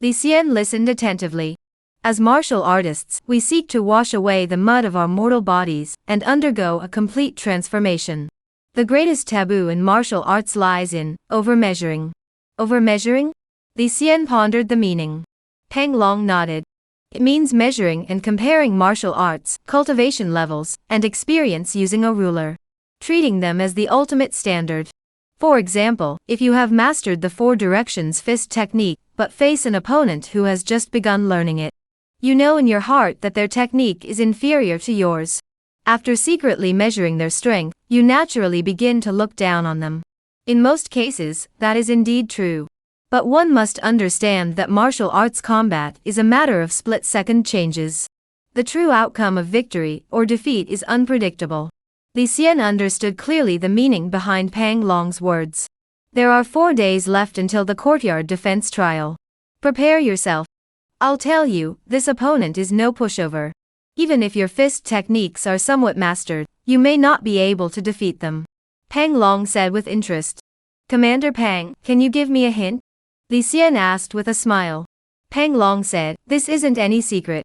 Li Xian listened attentively. As martial artists, we seek to wash away the mud of our mortal bodies and undergo a complete transformation. The greatest taboo in martial arts lies in overmeasuring. Overmeasuring? Li Xian pondered the meaning. Pang Long nodded. It means measuring and comparing martial arts, cultivation levels, and experience using a ruler. Treating them as the ultimate standard. For example, if you have mastered the 4 directions fist technique, but face an opponent who has just begun learning it. You know in your heart that their technique is inferior to yours. After secretly measuring their strength, you naturally begin to look down on them. In most cases, that is indeed true. But one must understand that martial arts combat is a matter of split-second changes. The true outcome of victory or defeat is unpredictable. Li Xian understood clearly the meaning behind Pang Long's words. There are 4 days left until the courtyard defense trial. Prepare yourself. I'll tell you, this opponent is no pushover. Even if your fist techniques are somewhat mastered, you may not be able to defeat them. Pang Long said with interest. Commander Pang, can you give me a hint? Li Xian asked with a smile. Pang Long said, this isn't any secret.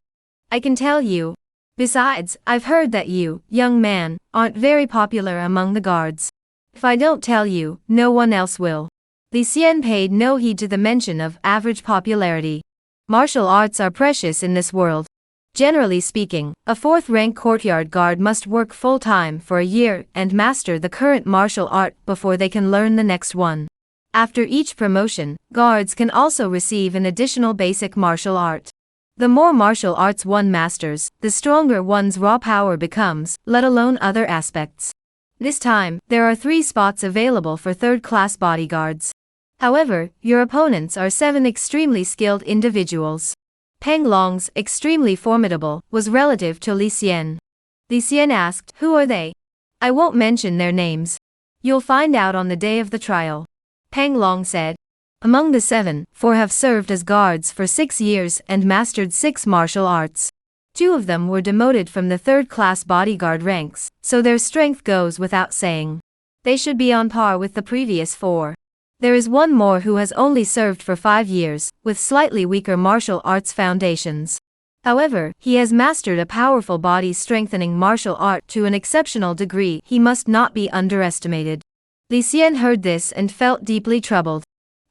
I can tell you. Besides, I've heard that you, young man, aren't very popular among the guards. If I don't tell you, no one else will. Li Xian paid no heed to the mention of average popularity. Martial arts are precious in this world. Generally speaking, a 4th-rank courtyard guard must work full-time for a year and master the current martial art before they can learn the next one. After each promotion, guards can also receive an additional basic martial art. The more martial arts one masters, the stronger one's raw power becomes, let alone other aspects. This time, there are 3 spots available for 3rd-class bodyguards. However, your opponents are 7 extremely skilled individuals. Pang Long's extremely formidable was relative to Li Xian. Li Xian asked, who are they? I won't mention their names. You'll find out on the day of the trial. Pang Long said. Among the 7, 4 have served as guards for 6 years and mastered 6 martial arts. 2 of them were demoted from the 3rd-class bodyguard ranks, so their strength goes without saying. They should be on par with the previous 4. There is 1 more who has only served for 5 years, with slightly weaker martial arts foundations. However, he has mastered a powerful body-strengthening martial art to an exceptional degree. He must not be underestimated. Li Xian heard this and felt deeply troubled.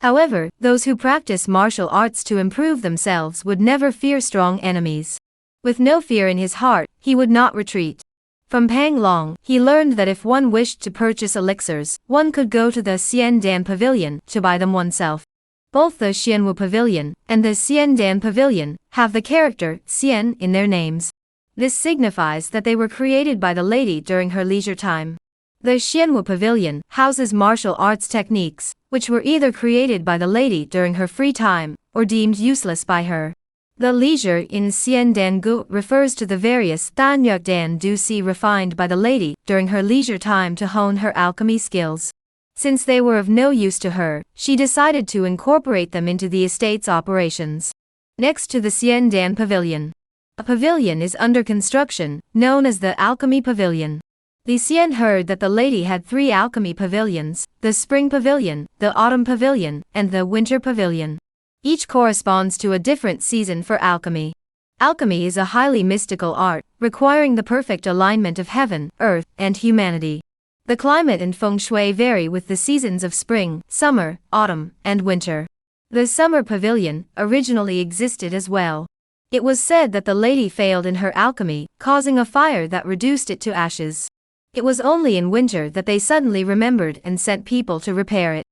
However, those who practice martial arts to improve themselves would never fear strong enemies. With no fear in his heart, he would not retreat. From Pang Long, he learned that if one wished to purchase elixirs, one could go to the Xian Dan Pavilion to buy them oneself. Both the Xianwu Pavilion and the Xian Dan Pavilion have the character Xian in their names. This signifies that they were created by the lady during her leisure time. The Xianwu Pavilion houses martial arts techniques, which were either created by the lady during her free time, or deemed useless by her. The leisure in Xian Dan Gu refers to the various Dan Yuk Dan Du Si refined by the lady during her leisure time to hone her alchemy skills. Since they were of no use to her, she decided to incorporate them into the estate's operations. Next to the Xian Dan Pavilion. A pavilion is under construction, known as the Alchemy Pavilion. Li Xian heard that the lady had 3 alchemy pavilions, the Spring Pavilion, the Autumn Pavilion, and the Winter Pavilion. Each corresponds to a different season for alchemy. Alchemy is a highly mystical art, requiring the perfect alignment of heaven, earth, and humanity. The climate and feng shui vary with the seasons of spring, summer, autumn, and winter. The Summer Pavilion originally existed as well. It was said that the lady failed in her alchemy, causing a fire that reduced it to ashes. It was only in winter that they suddenly remembered and sent people to repair it.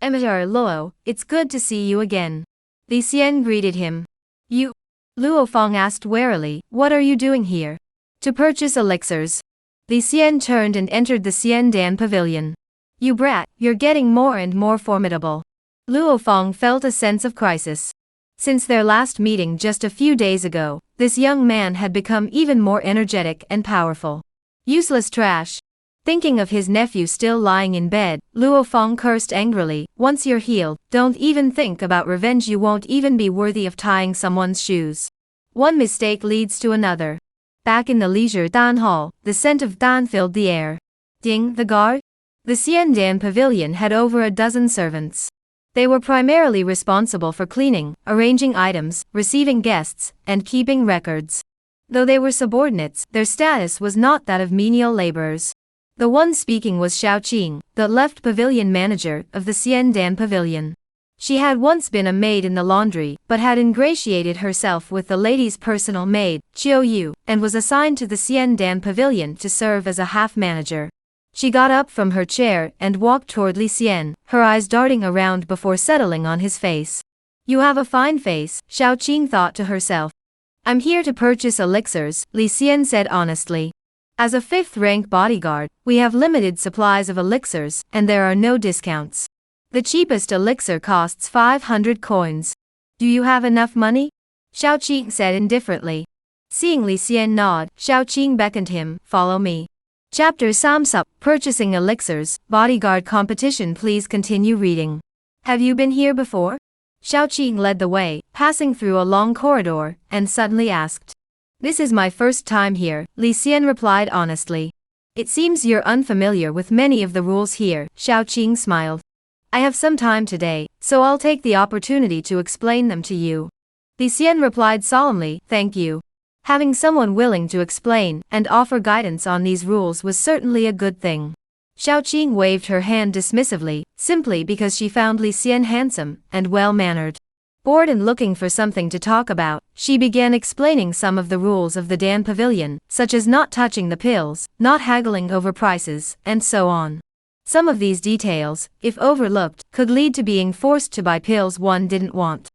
Emitter Luo, it's good to see you again. Li Xian greeted him. You? Luo Feng asked warily, what are you doing here? To purchase elixirs. Li Xian turned and entered the Xian Dan Pavilion. You brat, you're getting more and more formidable. Luo Feng felt a sense of crisis. Since their last meeting just a few days ago, this young man had become even more energetic and powerful. Useless trash. Thinking of his nephew still lying in bed, Luo Feng cursed angrily, once you're healed, don't even think about revenge, you won't even be worthy of tying someone's shoes. One mistake leads to another. Back in the leisure Dan Hall, the scent of Dan filled the air. Ding, the guard? The Xian Dan Pavilion had over a dozen servants. They were primarily responsible for cleaning, arranging items, receiving guests, and keeping records. Though they were subordinates, their status was not that of menial laborers. The one speaking was Xiao Qing, the left pavilion manager of the Xian Dan Pavilion. She had once been a maid in the laundry, but had ingratiated herself with the lady's personal maid, Chiu Yu, and was assigned to the Xian Dan Pavilion to serve as a half-manager. She got up from her chair and walked toward Li Xian, her eyes darting around before settling on his face. You have a fine face, Xiao Qing thought to herself. I'm here to purchase elixirs, Li Xian said honestly. As a 5th-rank bodyguard, we have limited supplies of elixirs, and there are no discounts. The cheapest elixir costs 500 coins. Do you have enough money? Xiao Qing said indifferently. Seeing Li Xian nod, Xiao Qing beckoned him, follow me. Chapter Samsup, Purchasing Elixirs, Bodyguard Competition. Please continue reading. Have you been here before? Xiao Qing led the way, passing through a long corridor, and suddenly asked. This is my first time here, Li Xian replied honestly. It seems you're unfamiliar with many of the rules here, Xiao Qing smiled. I have some time today, so I'll take the opportunity to explain them to you. Li Xian replied solemnly, thank you. Having someone willing to explain and offer guidance on these rules was certainly a good thing. Xiao Qing waved her hand dismissively, simply because she found Li Xian handsome and well-mannered. Bored and looking for something to talk about, she began explaining some of the rules of the Dan Pavilion, such as not touching the pills, not haggling over prices, and so on. Some of these details, if overlooked, could lead to being forced to buy pills one didn't want.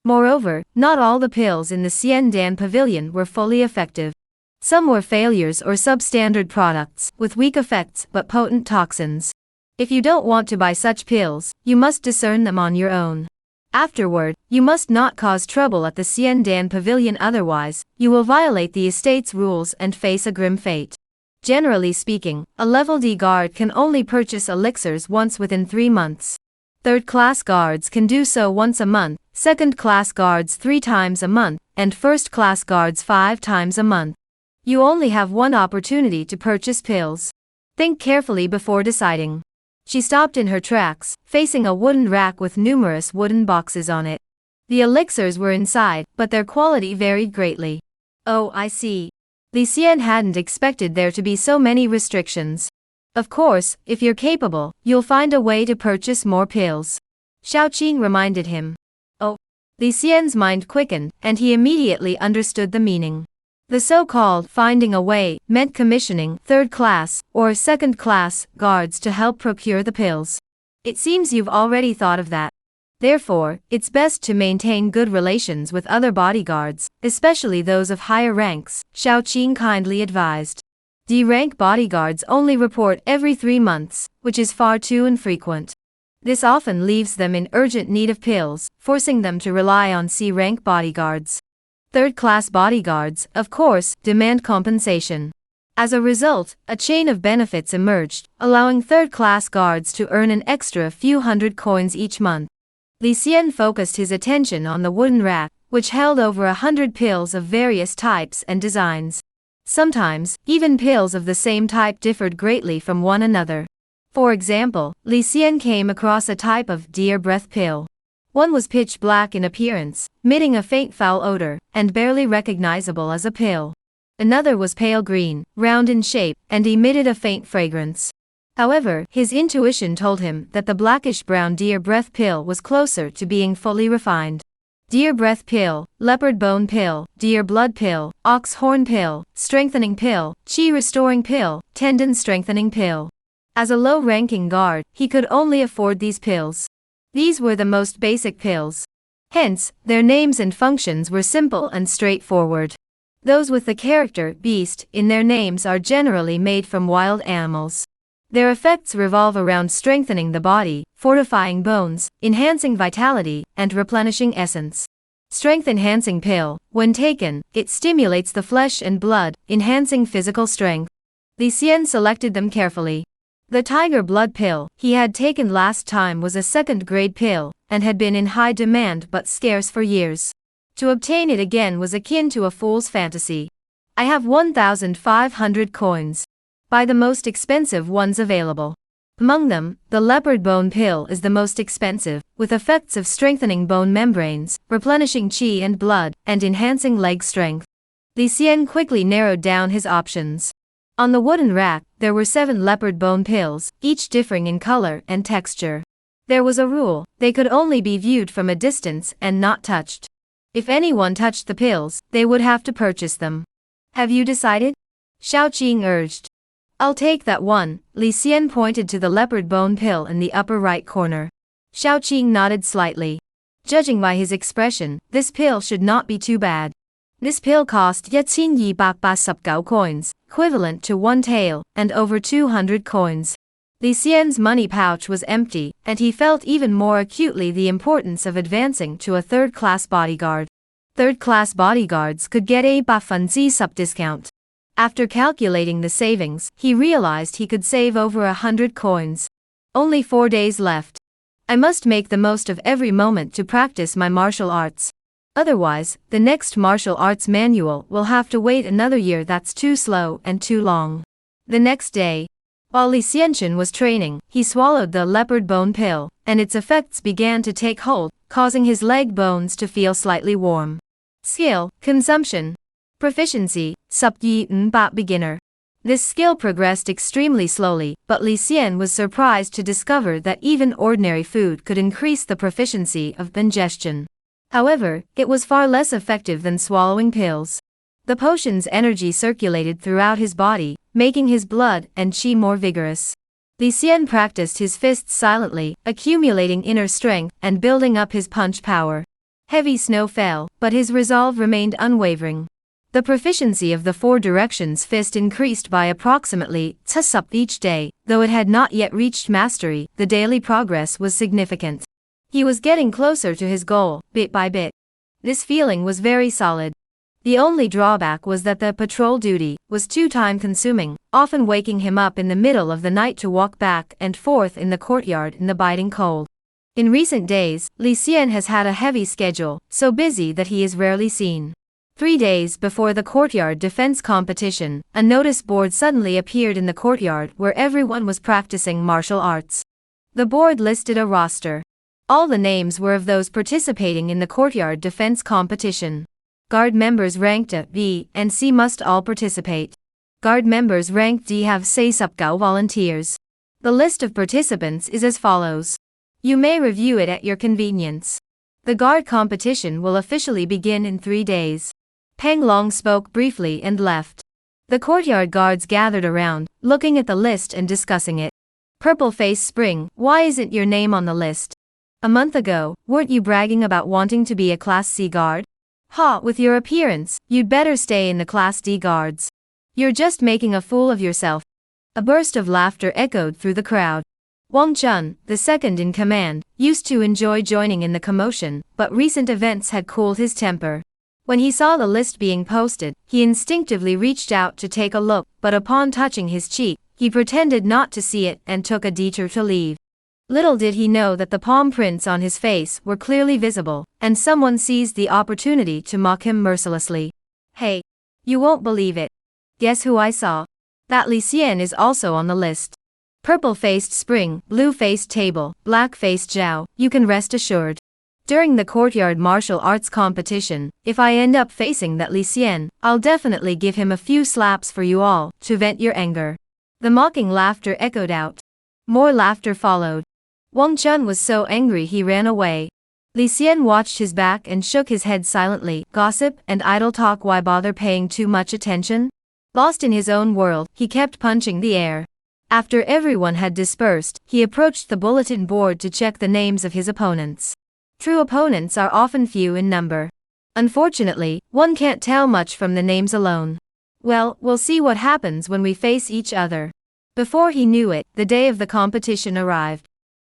Moreover, not all the pills in the Xian Dan Pavilion were fully effective. Some were failures or substandard products, with weak effects but potent toxins. If you don't want to buy such pills, you must discern them on your own. Afterward, you must not cause trouble at the Xian Dan Pavilion, otherwise, you will violate the estate's rules and face a grim fate. Generally speaking, a level D guard can only purchase elixirs once within 3 months. 3rd-class guards can do so once a month, 2nd-class guards 3 times a month, and 1st-class guards 5 times a month. You only have one opportunity to purchase pills. Think carefully before deciding. She stopped in her tracks, facing a wooden rack with numerous wooden boxes on it. The elixirs were inside, but their quality varied greatly. Oh, I see. Li Xian hadn't expected there to be so many restrictions. Of course, if you're capable, you'll find a way to purchase more pills. Xiao Qing reminded him. Oh. Li Xian's mind quickened, and he immediately understood the meaning. The so-called finding a way meant commissioning 3rd-class or 2nd-class guards to help procure the pills. It seems you've already thought of that. Therefore, it's best to maintain good relations with other bodyguards, especially those of higher ranks, Xiao Qing kindly advised. D-rank bodyguards only report every 3 months, which is far too infrequent. This often leaves them in urgent need of pills, forcing them to rely on C-rank bodyguards. Third-class bodyguards, of course, demand compensation. As a result, a chain of benefits emerged, allowing third-class guards to earn an extra few hundred coins each month. Li Xian focused his attention on the wooden rack, which held over 100 pills of various types and designs. Sometimes, even pills of the same type differed greatly from one another. For example, Li Xian came across a type of deer breath pill. One was pitch black in appearance, emitting a faint foul odor, and barely recognizable as a pill. Another was pale green, round in shape, and emitted a faint fragrance. However, his intuition told him that the blackish-brown deer breath pill was closer to being fully refined. Deer breath pill, leopard bone pill, deer blood pill, ox horn pill, strengthening pill, chi restoring pill, tendon strengthening pill. As a low-ranking guard, he could only afford these pills. These were the most basic pills. Hence, their names and functions were simple and straightforward. Those with the character beast in their names are generally made from wild animals. Their effects revolve around strengthening the body, fortifying bones, enhancing vitality, and replenishing essence. Strength-enhancing pill, when taken, it stimulates the flesh and blood, enhancing physical strength. Li Xian selected them carefully. The tiger blood pill he had taken last time was a second-grade pill, and had been in high demand but scarce for years. To obtain it again was akin to a fool's fantasy. I have 1,500 coins. Buy the most expensive ones available. Among them, the leopard bone pill is the most expensive, with effects of strengthening bone membranes, replenishing qi and blood, and enhancing leg strength. Li Xian quickly narrowed down his options. On the wooden rack, there were 7 leopard bone pills, each differing in color and texture. There was a rule: they could only be viewed from a distance and not touched. If anyone touched the pills, they would have to purchase them. Have you decided? Xiao Qing urged. I'll take that one. Li Xian pointed to the leopard bone pill in the upper right corner. Xiao Qing nodded slightly. Judging by his expression, this pill should not be too bad. This pill cost 1,289 coins, equivalent to 1 tael, and over 200 coins. Li Xian's money pouch was empty, and he felt even more acutely the importance of advancing to a third-class bodyguard. Third-class bodyguards could get a bafunzi sub-discount. After calculating the savings, he realized he could save over 100 coins. Only 4 days left. I must make the most of every moment to practice my martial arts. Otherwise, the next martial arts manual will have to wait another year. That's too slow and too long. The next day, while Li Xianchen was training, he swallowed the leopard bone pill, and its effects began to take hold, causing his leg bones to feel slightly warm. Skill, consumption. Proficiency, Sup Yi Nba beginner. This skill progressed extremely slowly, but Li Xian was surprised to discover that even ordinary food could increase the proficiency of digestion. However, it was far less effective than swallowing pills. The potion's energy circulated throughout his body, making his blood and qi more vigorous. Li Xian practiced his fists silently, accumulating inner strength and building up his punch power. Heavy snow fell, but his resolve remained unwavering. The proficiency of the 4 directions fist increased by approximately 2 each day, though it had not yet reached mastery. The daily progress was significant. He was getting closer to his goal, bit by bit. This feeling was very solid. The only drawback was that the patrol duty was too time-consuming, often waking him up in the middle of the night to walk back and forth in the courtyard in the biting cold. In recent days, Li Xian has had a heavy schedule, so busy that he is rarely seen. 3 days before the courtyard defense competition, a notice board suddenly appeared in the courtyard where everyone was practicing martial arts. The board listed a roster. All the names were of those participating in the courtyard defense competition. Guard members ranked A, B, and C must all participate. Guard members ranked D have say subgao volunteers. The list of participants is as follows. You may review it at your convenience. The guard competition will officially begin in 3 days. Peng Long spoke briefly and left. The courtyard guards gathered around, looking at the list and discussing it. Purple Face Spring, why isn't your name on the list? A month ago, weren't you bragging about wanting to be a Class C guard? Ha, with your appearance, you'd better stay in the Class D guards. You're just making a fool of yourself. A burst of laughter echoed through the crowd. Wang Chun, the second in command, used to enjoy joining in the commotion, but recent events had cooled his temper. When he saw the list being posted, he instinctively reached out to take a look, but upon touching his cheek, he pretended not to see it and took a detour to leave. Little did he know that the palm prints on his face were clearly visible, and someone seized the opportunity to mock him mercilessly. "Hey! You won't believe it. Guess who I saw? That Li Xian is also on the list. Purple-faced Spring, blue-faced Table, black-faced Zhao, you can rest assured. During the courtyard martial arts competition, if I end up facing that Li Xian, I'll definitely give him a few slaps for you all, to vent your anger." The mocking laughter echoed out. More laughter followed. Wang Chun was so angry he ran away. Li Xian watched his back and shook his head silently. Gossip and idle talk, why bother paying too much attention? Lost in his own world, he kept punching the air. After everyone had dispersed, he approached the bulletin board to check the names of his opponents. True opponents are often few in number. Unfortunately, one can't tell much from the names alone. Well, we'll see what happens when we face each other. Before he knew it, the day of the competition arrived.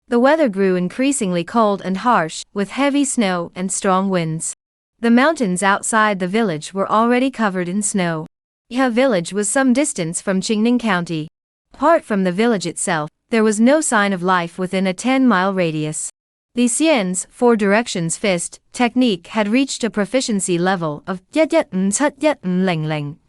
The weather grew increasingly cold and harsh, with heavy snow and strong winds. The mountains outside the village were already covered in snow. He village was some distance from Qingning County. Apart from the village itself, there was no sign of life within a 10-mile radius. Li Xian's four directions fist technique had reached a proficiency level of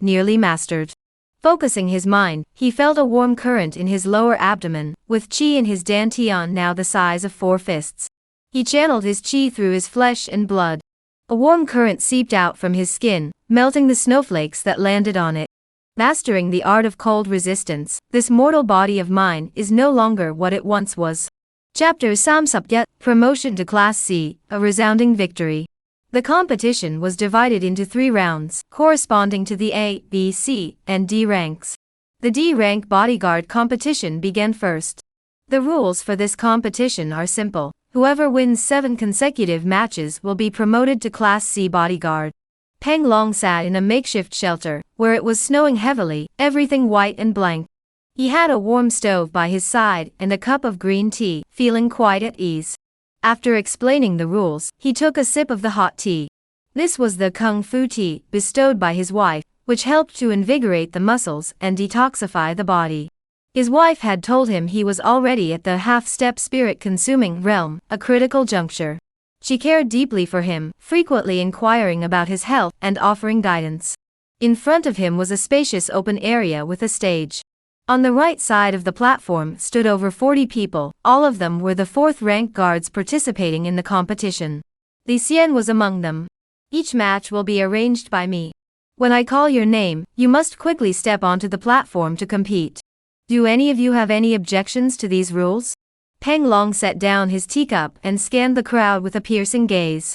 nearly mastered. Focusing his mind, he felt a warm current in his lower abdomen, with qi in his dantian now the size of 4 fists. He channeled his qi through his flesh and blood. A warm current seeped out from his skin, melting the snowflakes that landed on it. Mastering the art of cold resistance, this mortal body of mine is no longer what it once was. Chapter Samsupyat, Promotion to Class C, a resounding victory. The competition was divided into 3 rounds, corresponding to the A, B, C, and D ranks. The D rank bodyguard competition began first. The rules for this competition are simple. Whoever wins 7 consecutive matches will be promoted to Class C bodyguard. Peng Long sat in a makeshift shelter, where it was snowing heavily, everything white and blank. He had a warm stove by his side and a cup of green tea, feeling quite at ease. After explaining the rules, he took a sip of the hot tea. This was the Kung Fu tea, bestowed by his wife, which helped to invigorate the muscles and detoxify the body. His wife had told him he was already at the half-step spirit-consuming realm, a critical juncture. She cared deeply for him, frequently inquiring about his health and offering guidance. In front of him was a spacious open area with a stage. On the right side of the platform stood over 40 people, all of them were the 4th-rank guards participating in the competition. Li Xian was among them. Each match will be arranged by me. When I call your name, you must quickly step onto the platform to compete. Do any of you have any objections to these rules? Peng Long set down his teacup and scanned the crowd with a piercing gaze.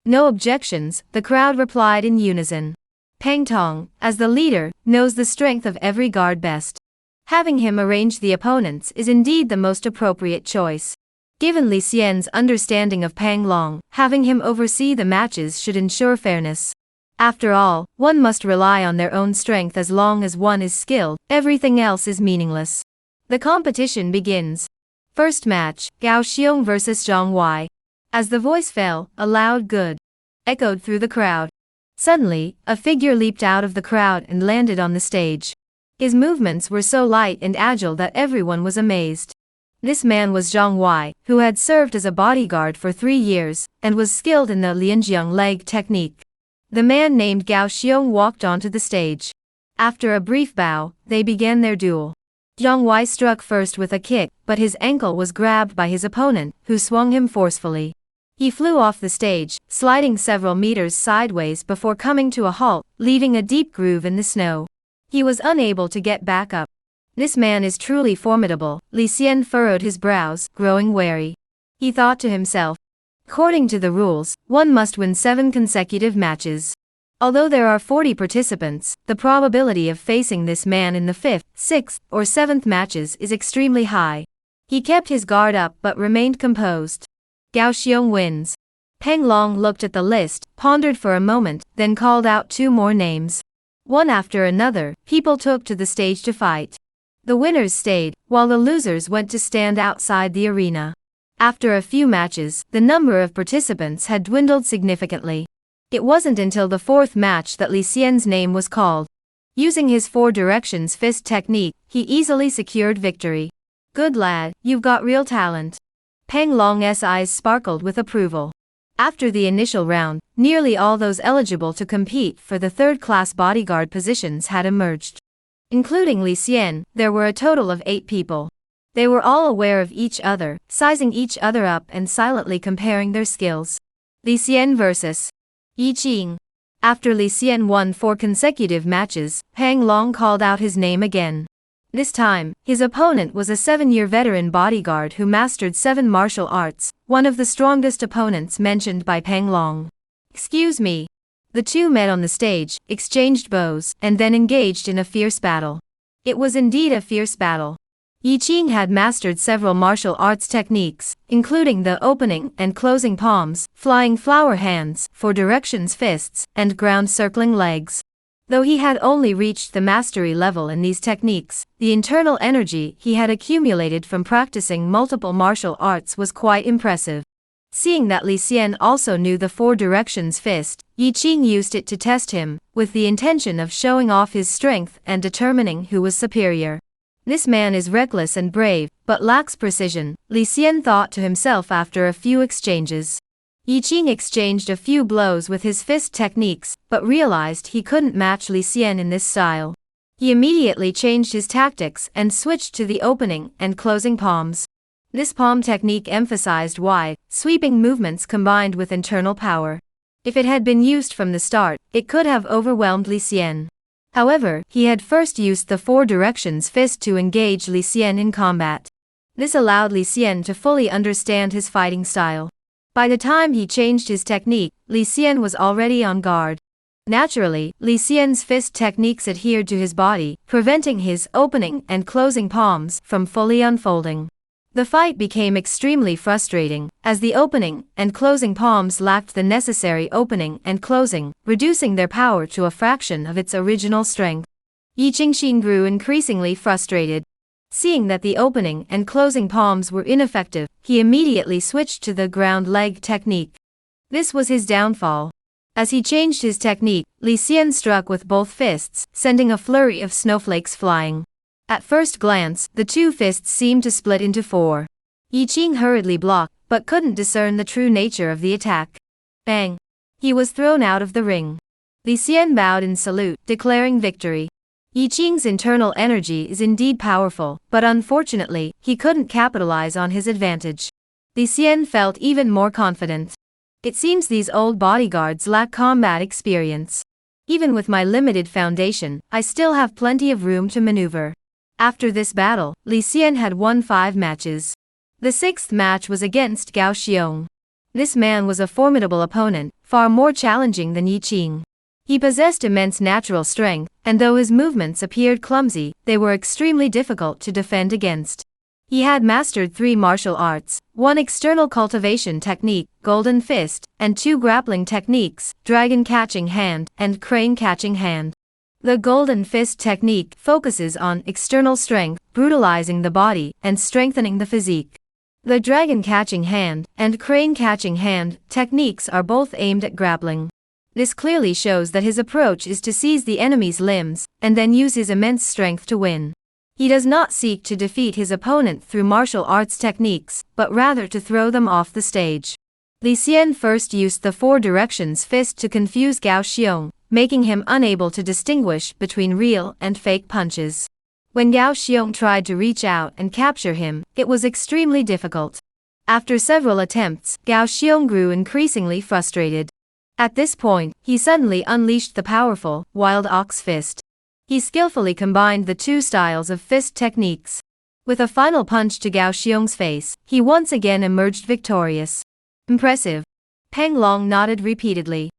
No objections, the crowd replied in unison. Peng Tong, as the leader, knows the strength of every guard best. Having him arrange the opponents is indeed the most appropriate choice. Given Li Xian's understanding of Peng Long, having him oversee the matches should ensure fairness. After all, one must rely on their own strength as long as one is skilled, everything else is meaningless. The competition begins. First match, Gao Xiong vs Zhang Wei. As the voice fell, a loud "good" echoed through the crowd. Suddenly, a figure leaped out of the crowd and landed on the stage. His movements were so light and agile that everyone was amazed. This man was Zhang Wei, who had served as a bodyguard for 3 years, and was skilled in the Lianjiang leg technique. The man named Gao Xiong walked onto the stage. After a brief bow, they began their duel. Zhang Wei struck first with a kick, but his ankle was grabbed by his opponent, who swung him forcefully. He flew off the stage, sliding several meters sideways before coming to a halt, leaving a deep groove in the snow. He was unable to get back up. This man is truly formidable. Li Xian furrowed his brows, growing wary. He thought to himself. According to the rules, one must win 7 consecutive matches. Although there are 40 participants, the probability of facing this man in the 5th, 6th, or 7th matches is extremely high. He kept his guard up but remained composed. Gao Xiong wins. Peng Long looked at the list, pondered for a moment, then called out 2 more names. One after another, people took to the stage to fight. The winners stayed, while the losers went to stand outside the arena. After a few matches, the number of participants had dwindled significantly. It wasn't until the fourth match that Li Xian's name was called. Using his four directions fist technique, he easily secured victory. Good lad, you've got real talent. Peng Long's eyes sparkled with approval. After the initial round, nearly all those eligible to compete for the third-class bodyguard positions had emerged. Including Li Xian, there were a total of 8 people. They were all aware of each other, sizing each other up and silently comparing their skills. Li Xian vs. Yi Qing. After Li Xian won 4 consecutive matches, Peng Long called out his name again. This time, his opponent was a 7-year veteran bodyguard who mastered 7 martial arts, one of the strongest opponents mentioned by Peng Long. Excuse me. The two met on the stage, exchanged bows, and then engaged in a fierce battle. It was indeed a fierce battle. Yi Qing had mastered several martial arts techniques, including the opening and closing palms, flying flower hands, 4 directions fists, and ground circling legs. Though he had only reached the mastery level in these techniques, the internal energy he had accumulated from practicing multiple martial arts was quite impressive. Seeing that Li Xian also knew the 4 directions fist, Yi Qing used it to test him, with the intention of showing off his strength and determining who was superior. This man is reckless and brave, but lacks precision, Li Xian thought to himself after a few exchanges. Yi Qing exchanged a few blows with his fist techniques, but realized he couldn't match Li Xian in this style. He immediately changed his tactics and switched to the opening and closing palms. This palm technique emphasized wide, sweeping movements combined with internal power. If it had been used from the start, it could have overwhelmed Li Xian. However, he had first used the 4 directions fist to engage Li Xian in combat. This allowed Li Xian to fully understand his fighting style. By the time he changed his technique, Li Xian was already on guard. Naturally, Li Xian's fist techniques adhered to his body, preventing his opening and closing palms from fully unfolding. The fight became extremely frustrating, as the opening and closing palms lacked the necessary opening and closing, reducing their power to a fraction of its original strength. Yi Qingxin grew increasingly frustrated. Seeing that the opening and closing palms were ineffective, he immediately switched to the ground leg technique. This was his downfall. As he changed his technique, Li Xian struck with both fists, sending a flurry of snowflakes flying. At first glance, the 2 fists seemed to split into 4. Yi Qing hurriedly blocked, but couldn't discern the true nature of the attack. Bang! He was thrown out of the ring. Li Xian bowed in salute, declaring victory. Yi Qing's internal energy is indeed powerful, but unfortunately, he couldn't capitalize on his advantage. Li Xian felt even more confident. It seems these old bodyguards lack combat experience. Even with my limited foundation, I still have plenty of room to maneuver. After this battle, Li Xian had won 5 matches. The 6th match was against Gao Xiong. This man was a formidable opponent, far more challenging than Yi Qing. He possessed immense natural strength, and though his movements appeared clumsy, they were extremely difficult to defend against. He had mastered 3 martial arts, 1 external cultivation technique, golden fist, and 2 grappling techniques, dragon catching hand, and crane catching hand. The golden fist technique focuses on external strength, brutalizing the body, and strengthening the physique. The dragon catching hand and crane catching hand techniques are both aimed at grappling. This clearly shows that his approach is to seize the enemy's limbs, and then use his immense strength to win. He does not seek to defeat his opponent through martial arts techniques, but rather to throw them off the stage. Li Xian first used the 4 directions fist to confuse Gao Xiong, making him unable to distinguish between real and fake punches. When Gao Xiong tried to reach out and capture him, it was extremely difficult. After several attempts, Gao Xiong grew increasingly frustrated. At this point, he suddenly unleashed the powerful, wild ox fist. He skillfully combined the 2 styles of fist techniques. With a final punch to Gao Xiong's face, he once again emerged victorious. Impressive. Peng Long nodded repeatedly.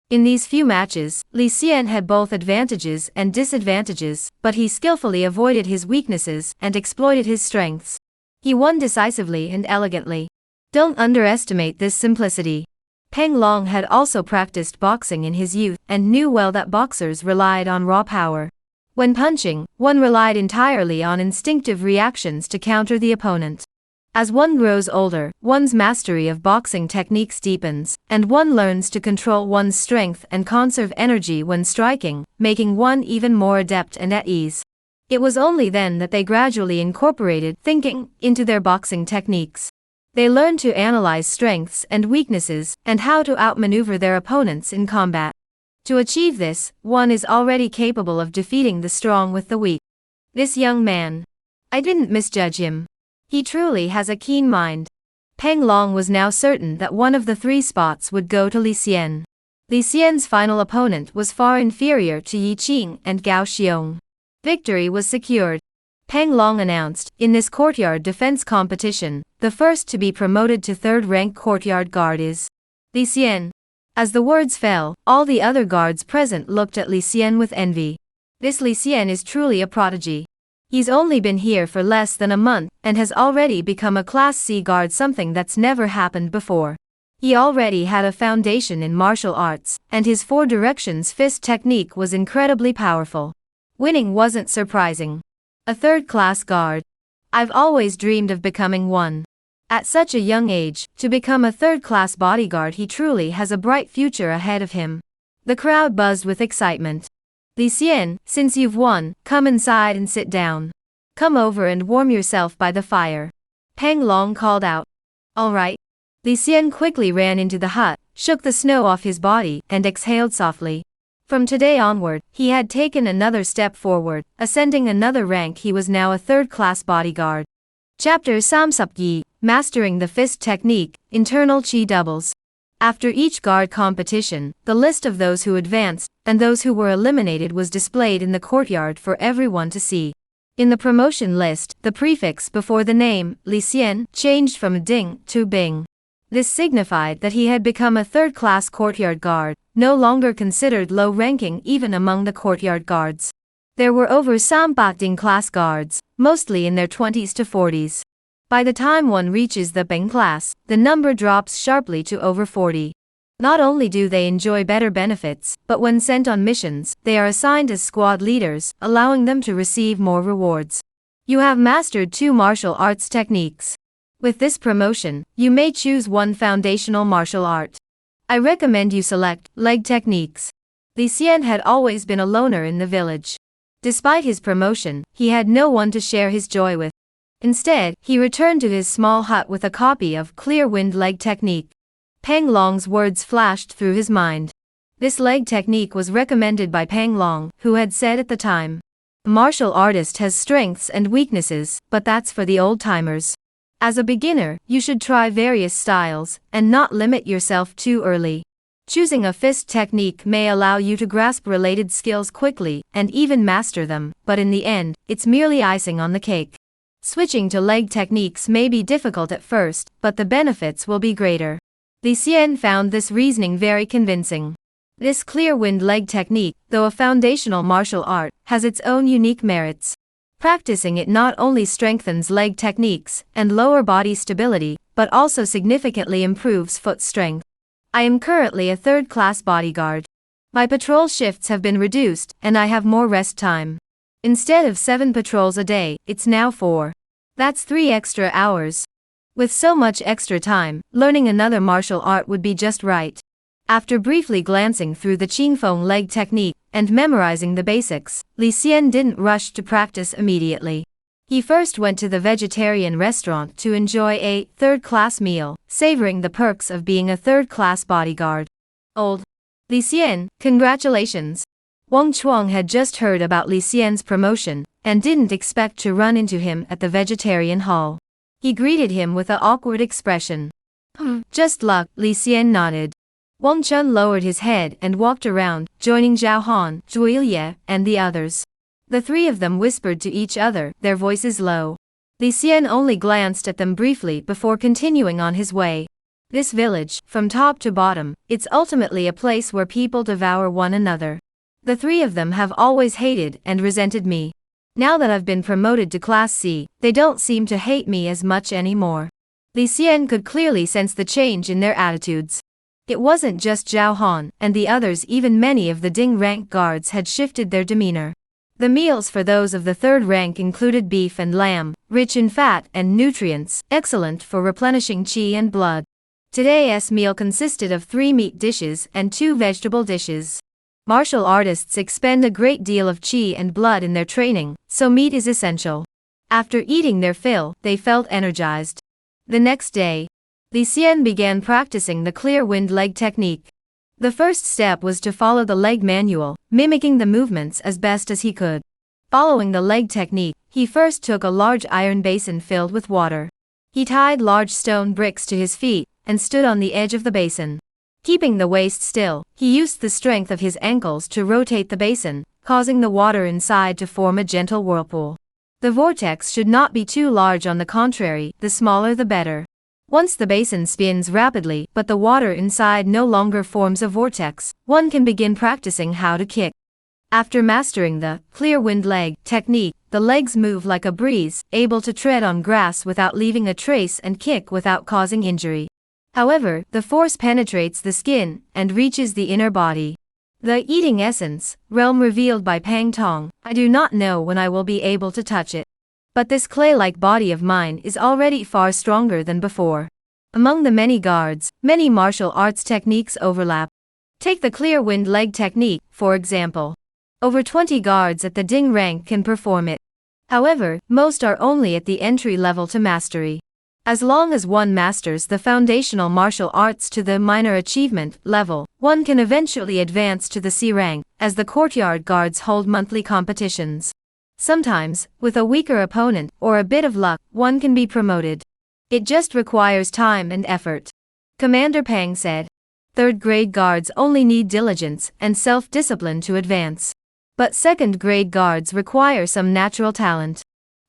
In these few matches, Li Xian had both advantages and disadvantages, but he skillfully avoided his weaknesses and exploited his strengths. He won decisively and elegantly. Don't underestimate this simplicity. Peng Long had also practiced boxing in his youth and knew well that boxers relied on raw power. When punching, one relied entirely on instinctive reactions to counter the opponent. As one grows older, one's mastery of boxing techniques deepens, and one learns to control one's strength and conserve energy when striking, making one even more adept and at ease. It was only then that they gradually incorporated thinking into their boxing techniques. They learned to analyze strengths and weaknesses, and how to outmaneuver their opponents in combat. To achieve this, one is already capable of defeating the strong with the weak. This young man. I didn't misjudge him. He truly has a keen mind. Peng Long was now certain that one of the 3 spots would go to Li Xian. Li Xian's final opponent was far inferior to Yi Qing and Gao Xiong. Victory was secured. Peng Long announced, in this courtyard defense competition, the first to be promoted to 3rd rank courtyard guard is Li Xian. As the words fell, all the other guards present looked at Li Xian with envy. This Li Xian is truly a prodigy. He's only been here for less than a month, and has already become a Class C guard, something that's never happened before. He already had a foundation in martial arts, and his 4 directions fist technique was incredibly powerful. Winning wasn't surprising. A 3rd-class guard. I've always dreamed of becoming one. At such a young age, to become a 3rd-class bodyguard, he truly has a bright future ahead of him. The crowd buzzed with excitement. Li Xian, since you've won, come inside and sit down. Come over and warm yourself by the fire. Peng Long called out. All right. Li Xian quickly ran into the hut, shook the snow off his body, and exhaled softly. From today onward, he had taken another step forward, ascending another rank. He was now a 3rd-class bodyguard. Chapter Samsupyi, Mastering the Fist Technique, Internal Chi Doubles. After each guard competition, the list of those who advanced, and those who were eliminated was displayed in the courtyard for everyone to see. In the promotion list, the prefix before the name, Li Xian, changed from Ding to Bing. This signified that he had become a 3rd-class courtyard guard, no longer considered low-ranking even among the courtyard guards. There were over 300 class guards, mostly in their 20s to 40s. By the time one reaches the Bing class, the number drops sharply to over 40. Not only do they enjoy better benefits, but when sent on missions, they are assigned as squad leaders, allowing them to receive more rewards. You have mastered 2 martial arts techniques. With this promotion, you may choose one foundational martial art. I recommend you select leg techniques. Li Xian had always been a loner in the village. Despite his promotion, he had no one to share his joy with. Instead, he returned to his small hut with a copy of Clear Wind Leg Technique. Peng Long's words flashed through his mind. This leg technique was recommended by Peng Long, who had said at the time, "A martial artist has strengths and weaknesses, but that's for the old-timers. As a beginner, you should try various styles, and not limit yourself too early. Choosing a fist technique may allow you to grasp related skills quickly, and even master them, but in the end, it's merely icing on the cake. Switching to leg techniques may be difficult at first, but the benefits will be greater." Li Xian found this reasoning very convincing. This clear wind leg technique, though a foundational martial art, has its own unique merits. Practicing it not only strengthens leg techniques and lower body stability, but also significantly improves foot strength. I am currently a 3rd-class bodyguard. My patrol shifts have been reduced, and I have more rest time. Instead of 7 patrols a day, it's now 4. That's 3 extra hours. With so much extra time, learning another martial art would be just right. After briefly glancing through the Qingfeng leg technique and memorizing the basics, Li Xian didn't rush to practice immediately. He first went to the vegetarian restaurant to enjoy a 3rd-class meal, savoring the perks of being a 3rd-class bodyguard. Old Li Xian, congratulations! Wang Chuang had just heard about Li Xian's promotion, and didn't expect to run into him at the vegetarian hall. He greeted him with an awkward expression. Just luck, Li Xian nodded. Wang Chun lowered his head and walked around, joining Zhao Han, Zhu Ilye, and the others. The 3 of them whispered to each other, their voices low. Li Xian only glanced at them briefly before continuing on his way. This village, from top to bottom, it's ultimately a place where people devour one another. The 3 of them have always hated and resented me. Now that I've been promoted to Class C, they don't seem to hate me as much anymore. Li Xian could clearly sense the change in their attitudes. It wasn't just Zhao Han and the others, even many of the Ding rank guards had shifted their demeanor. The meals for those of the third rank included beef and lamb, rich in fat and nutrients, excellent for replenishing qi and blood. Today's meal consisted of 3 meat dishes and 2 vegetable dishes. Martial artists expend a great deal of qi and blood in their training, so meat is essential. After eating their fill, they felt energized. The next day, Li Xian began practicing the clear wind leg technique. The first step was to follow the leg manual, mimicking the movements as best as he could. Following the leg technique, he first took a large iron basin filled with water. He tied large stone bricks to his feet and stood on the edge of the basin. Keeping the waist still, he used the strength of his ankles to rotate the basin, causing the water inside to form a gentle whirlpool. The vortex should not be too large, on the contrary, the smaller the better. Once the basin spins rapidly but the water inside no longer forms a vortex, one can begin practicing how to kick. After mastering the clear wind leg technique, the legs move like a breeze, able to tread on grass without leaving a trace and kick without causing injury. However, the force penetrates the skin and reaches the inner body. The eating essence realm revealed by Pang Tong. I do not know when I will be able to touch it. But this clay-like body of mine is already far stronger than before. Among the many guards, many martial arts techniques overlap. Take the clear wind leg technique, for example. Over 20 guards at the Ding rank can perform it. However, most are only at the entry level to mastery. As long as one masters the foundational martial arts to the minor achievement level, one can eventually advance to the C rank, as the courtyard guards hold monthly competitions. Sometimes, with a weaker opponent or a bit of luck, one can be promoted. It just requires time and effort. Commander Pang said. Third-grade guards only need diligence and self-discipline to advance. But second-grade guards require some natural talent.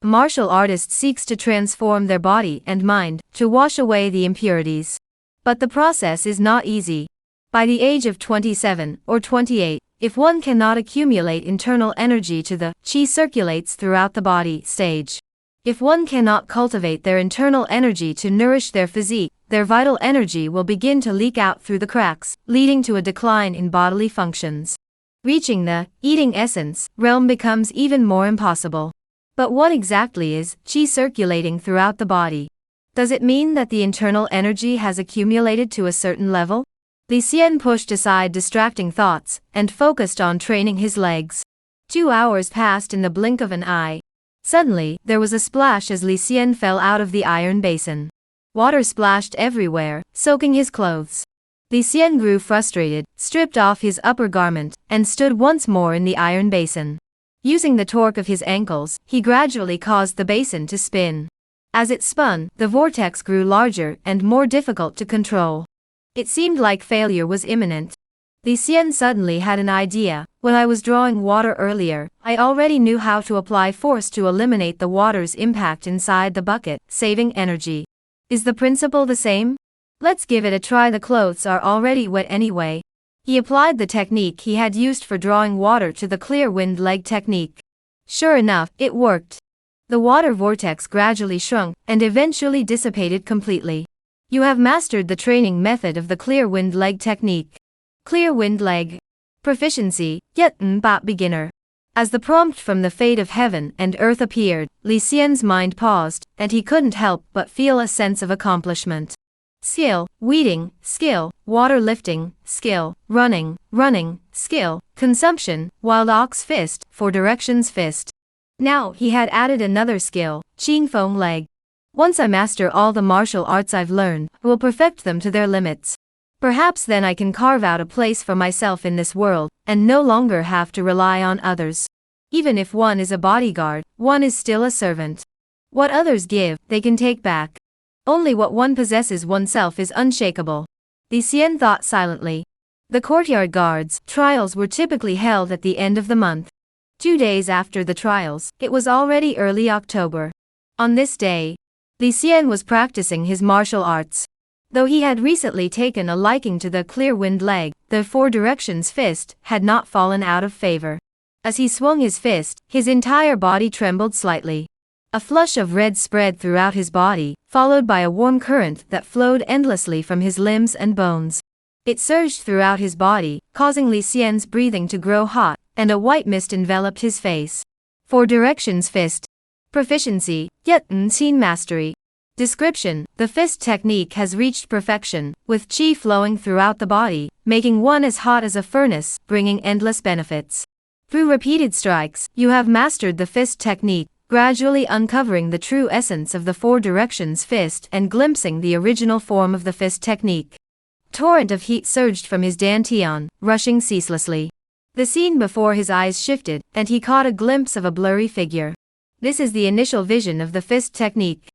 A martial artist seeks to transform their body and mind, to wash away the impurities. But the process is not easy. By the age of 27 or 28, if one cannot accumulate internal energy to the qi circulates throughout the body stage. If one cannot cultivate their internal energy to nourish their physique, their vital energy will begin to leak out through the cracks, leading to a decline in bodily functions. Reaching the eating essence realm becomes even more impossible. But what exactly is qi circulating throughout the body? Does it mean that the internal energy has accumulated to a certain level? Li Xian pushed aside distracting thoughts and focused on training his legs. 2 hours passed in the blink of an eye. Suddenly, there was a splash as Li Xian fell out of the iron basin. Water splashed everywhere, soaking his clothes. Li Xian grew frustrated, stripped off his upper garment, and stood once more in the iron basin. Using the torque of his ankles, he gradually caused the basin to spin. As it spun, the vortex grew larger and more difficult to control. It seemed like failure was imminent. Li Xian suddenly had an idea. When I was drawing water earlier, I already knew how to apply force to eliminate the water's impact inside the bucket, saving energy. Is the principle the same? Let's give it a try. The clothes are already wet anyway. He applied the technique he had used for drawing water to the clear wind leg technique. Sure enough, it worked. The water vortex gradually shrunk and eventually dissipated completely. You have mastered the training method of the clear wind leg technique. Clear wind leg. Proficiency, yet but beginner. As the prompt from the fate of heaven and earth appeared, Li Xian's mind paused, and he couldn't help but feel a sense of accomplishment. Skill, weeding, skill, water lifting, skill, running, skill, consumption, wild ox fist, for directions fist. Now he had added another skill, Qing Feng leg. Once I master all the martial arts I've learned, I will perfect them to their limits. Perhaps then I can carve out a place for myself in this world, and no longer have to rely on others. Even if one is a bodyguard, one is still a servant. What others give, they can take back. Only what one possesses oneself is unshakable. Li Xian thought silently. The courtyard guards' trials were typically held at the end of the month. 2 days after the trials, it was already early October. On this day, Li Xian was practicing his martial arts. Though he had recently taken a liking to the clear wind leg, the four directions fist had not fallen out of favor. As he swung his fist, his entire body trembled slightly. A flush of red spread throughout his body, followed by a warm current that flowed endlessly from his limbs and bones. It surged throughout his body, causing Li Xian's breathing to grow hot, and a white mist enveloped his face. 4 directions fist. Proficiency, yet unseen mastery. Description: the fist technique has reached perfection, with chi flowing throughout the body, making one as hot as a furnace, bringing endless benefits. Through repeated strikes, you have mastered the fist technique, gradually uncovering the true essence of the 4 directions fist and glimpsing the original form of the fist technique. Torrent of heat surged from his dantian, rushing ceaselessly. The scene before his eyes shifted, and he caught a glimpse of a blurry figure. This is the initial vision of the fist technique.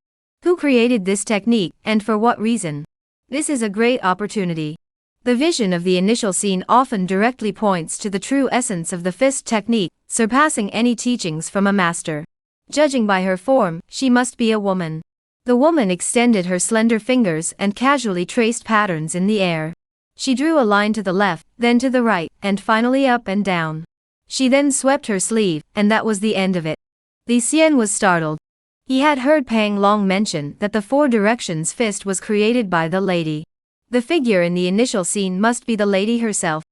Who created this technique, and for what reason? This is a great opportunity. The vision of the initial scene often directly points to the true essence of the fist technique, surpassing any teachings from a master. Judging by her form, she must be a woman. The woman extended her slender fingers and casually traced patterns in the air. She drew a line to the left, then to the right, and finally up and down. She then swept her sleeve, and that was the end of it. Li Xian was startled. He had heard Pang Long mention that the 4 directions fist was created by the lady. The figure in the initial scene must be the lady herself.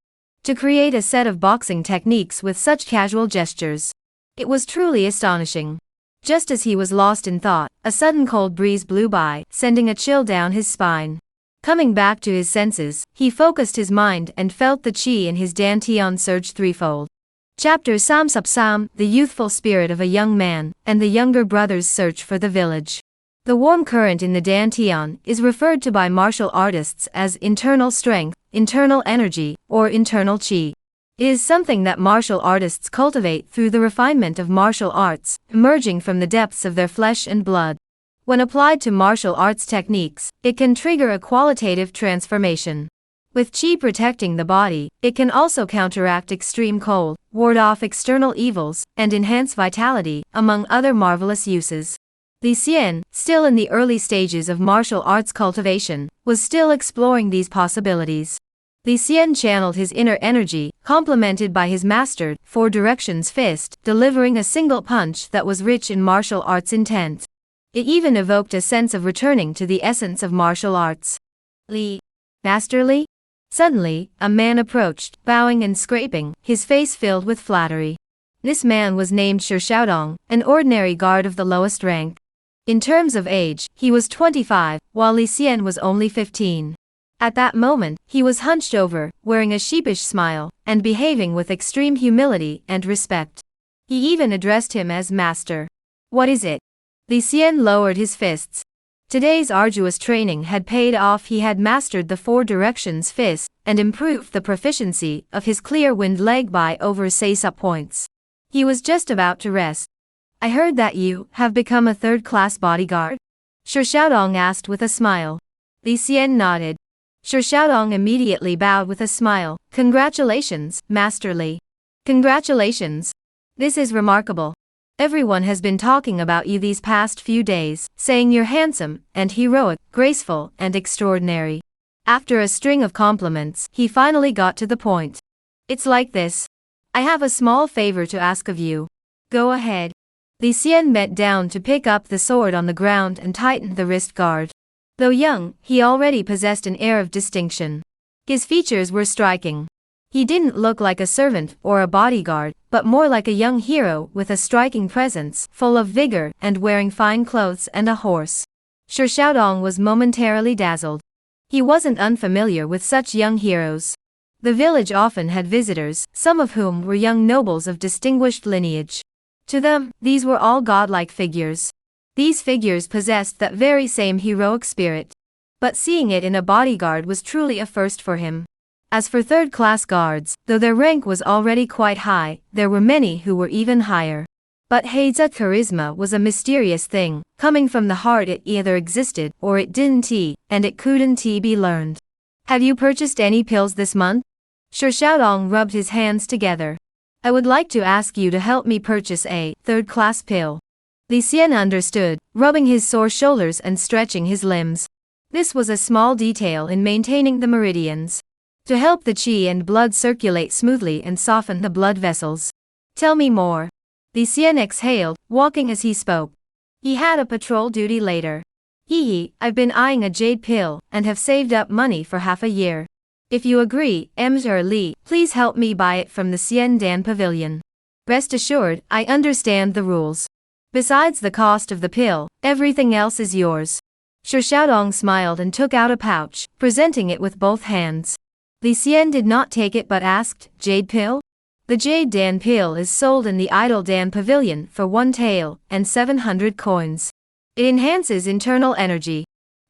To create a set of boxing techniques with such casual gestures. It was truly astonishing. Just as he was lost in thought, a sudden cold breeze blew by, sending a chill down his spine. Coming back to his senses, he focused his mind and felt the chi in his dantian surge threefold. Chapter Sam, the youthful spirit of a young man, and the younger brother's search for the village. The warm current in the dantian is referred to by martial artists as internal strength, internal energy, or internal chi. It is something that martial artists cultivate through the refinement of martial arts, emerging from the depths of their flesh and blood. When applied to martial arts techniques, it can trigger a qualitative transformation. With chi protecting the body, it can also counteract extreme cold, ward off external evils, and enhance vitality, among other marvelous uses. Li Xian, still in the early stages of martial arts cultivation, was still exploring these possibilities. Li Xian channeled his inner energy, complemented by his mastered 4 directions fist, delivering a single punch that was rich in martial arts intent. It even evoked a sense of returning to the essence of martial arts. Li. Master Li? Suddenly, a man approached, bowing and scraping, his face filled with flattery. This man was named Shi Xiaodong, an ordinary guard of the lowest rank. In terms of age, he was 25, while Li Xian was only 15. At that moment, he was hunched over, wearing a sheepish smile, and behaving with extreme humility and respect. He even addressed him as master. What is it? Li Xian lowered his fists. Today's arduous training had paid off. He had mastered the 4 directions fist, and improved the proficiency of his clear wind leg by over 6 points. He was just about to rest. I heard that you have become a 3rd-class bodyguard? Shi Xiaodong asked with a smile. Li Xian nodded. Shi Xiaodong immediately bowed with a smile. Congratulations, Master Li. Congratulations. This is remarkable. Everyone has been talking about you these past few days, saying you're handsome, and heroic, graceful, and extraordinary. After a string of compliments, he finally got to the point. It's like this. I have a small favor to ask of you. Go ahead. Li Xian bent down to pick up the sword on the ground and tightened the wrist guard. Though young, he already possessed an air of distinction. His features were striking. He didn't look like a servant or a bodyguard, but more like a young hero with a striking presence, full of vigor, and wearing fine clothes and a horse. Shi Xiaodong was momentarily dazzled. He wasn't unfamiliar with such young heroes. The village often had visitors, some of whom were young nobles of distinguished lineage. To them, these were all godlike figures. These figures possessed that very same heroic spirit. But seeing it in a bodyguard was truly a first for him. As for 3rd-class guards, though their rank was already quite high, there were many who were even higher. But Hei's charisma was a mysterious thing, coming from the heart. It either existed or it didn't, and it couldn't be learned. Have you purchased any pills this month? Shi Xiaodong rubbed his hands together. I would like to ask you to help me purchase a 3rd-class pill. Li Xian understood, rubbing his sore shoulders and stretching his limbs. This was a small detail in maintaining the meridians. To help the chi and blood circulate smoothly and soften the blood vessels. Tell me more. Li Xian exhaled, walking as he spoke. He had a patrol duty later. I've been eyeing a jade pill, and have saved up money for half a year. If you agree, Mr. Li, please help me buy it from the Xian Dan Pavilion. Rest assured, I understand the rules. Besides the cost of the pill, everything else is yours. Shi Xiaodong smiled and took out a pouch, presenting it with both hands. Li Xian did not take it but asked, Jade pill? The Jade Dan pill is sold in the Idol Dan Pavilion for 1 tael and 700 coins. It enhances internal energy.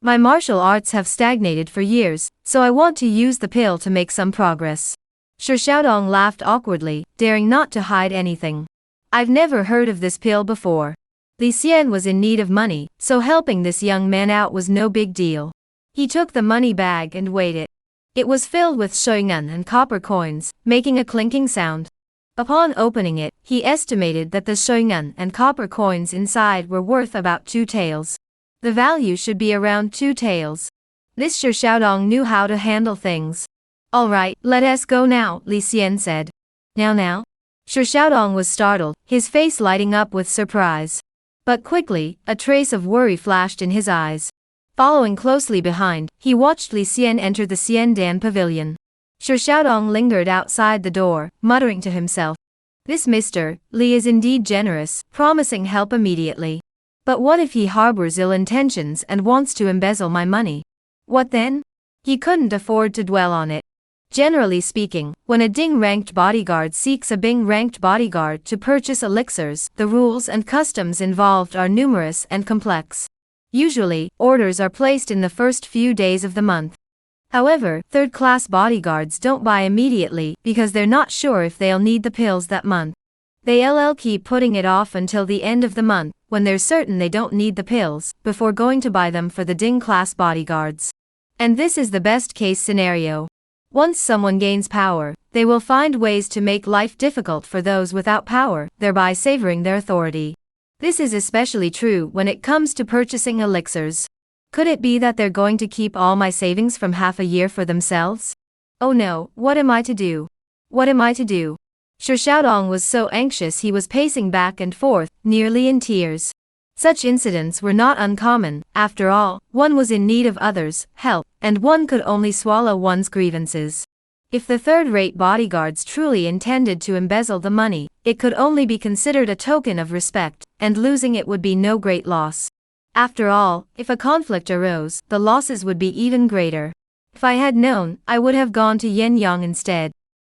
My martial arts have stagnated for years, so I want to use the pill to make some progress. Shi Xiaodong laughed awkwardly, daring not to hide anything. I've never heard of this pill before. Li Xian was in need of money, so helping this young man out was no big deal. He took the money bag and weighed it. It was filled with shoyuan and copper coins, making a clinking sound. Upon opening it, he estimated that the shoyuan and copper coins inside were worth about 2 taels. The value should be around 2 taels. This Shi Xiaodong knew how to handle things. Alright, let us go now, Li Xian said. Now? Shi Xiaodong was startled, his face lighting up with surprise. But quickly, a trace of worry flashed in his eyes. Following closely behind, he watched Li Xian enter the Xian Dan Pavilion. Shi Xiaodong lingered outside the door, muttering to himself. This Mr. Li is indeed generous, promising help immediately. But what if he harbors ill intentions and wants to embezzle my money? What then? He couldn't afford to dwell on it. Generally speaking, when a Ding-ranked bodyguard seeks a Bing-ranked bodyguard to purchase elixirs, the rules and customs involved are numerous and complex. Usually, orders are placed in the first few days of the month. However, third-class bodyguards don't buy immediately because they're not sure if they'll need the pills that month. They'll keep putting it off until the end of the month, when they're certain they don't need the pills, before going to buy them for the Ding-class bodyguards. And this is the best-case scenario. Once someone gains power, they will find ways to make life difficult for those without power, thereby savoring their authority. This is especially true when it comes to purchasing elixirs. Could it be that they're going to keep all my savings from half a year for themselves? Oh no, what am I to do? What am I to do? Shi Xiaodong was so anxious he was pacing back and forth, nearly in tears. Such incidents were not uncommon, after all, one was in need of others' help, and one could only swallow one's grievances. If the third-rate bodyguards truly intended to embezzle the money, it could only be considered a token of respect, and losing it would be no great loss. After all, if a conflict arose, the losses would be even greater. If I had known, I would have gone to Yen Yang instead.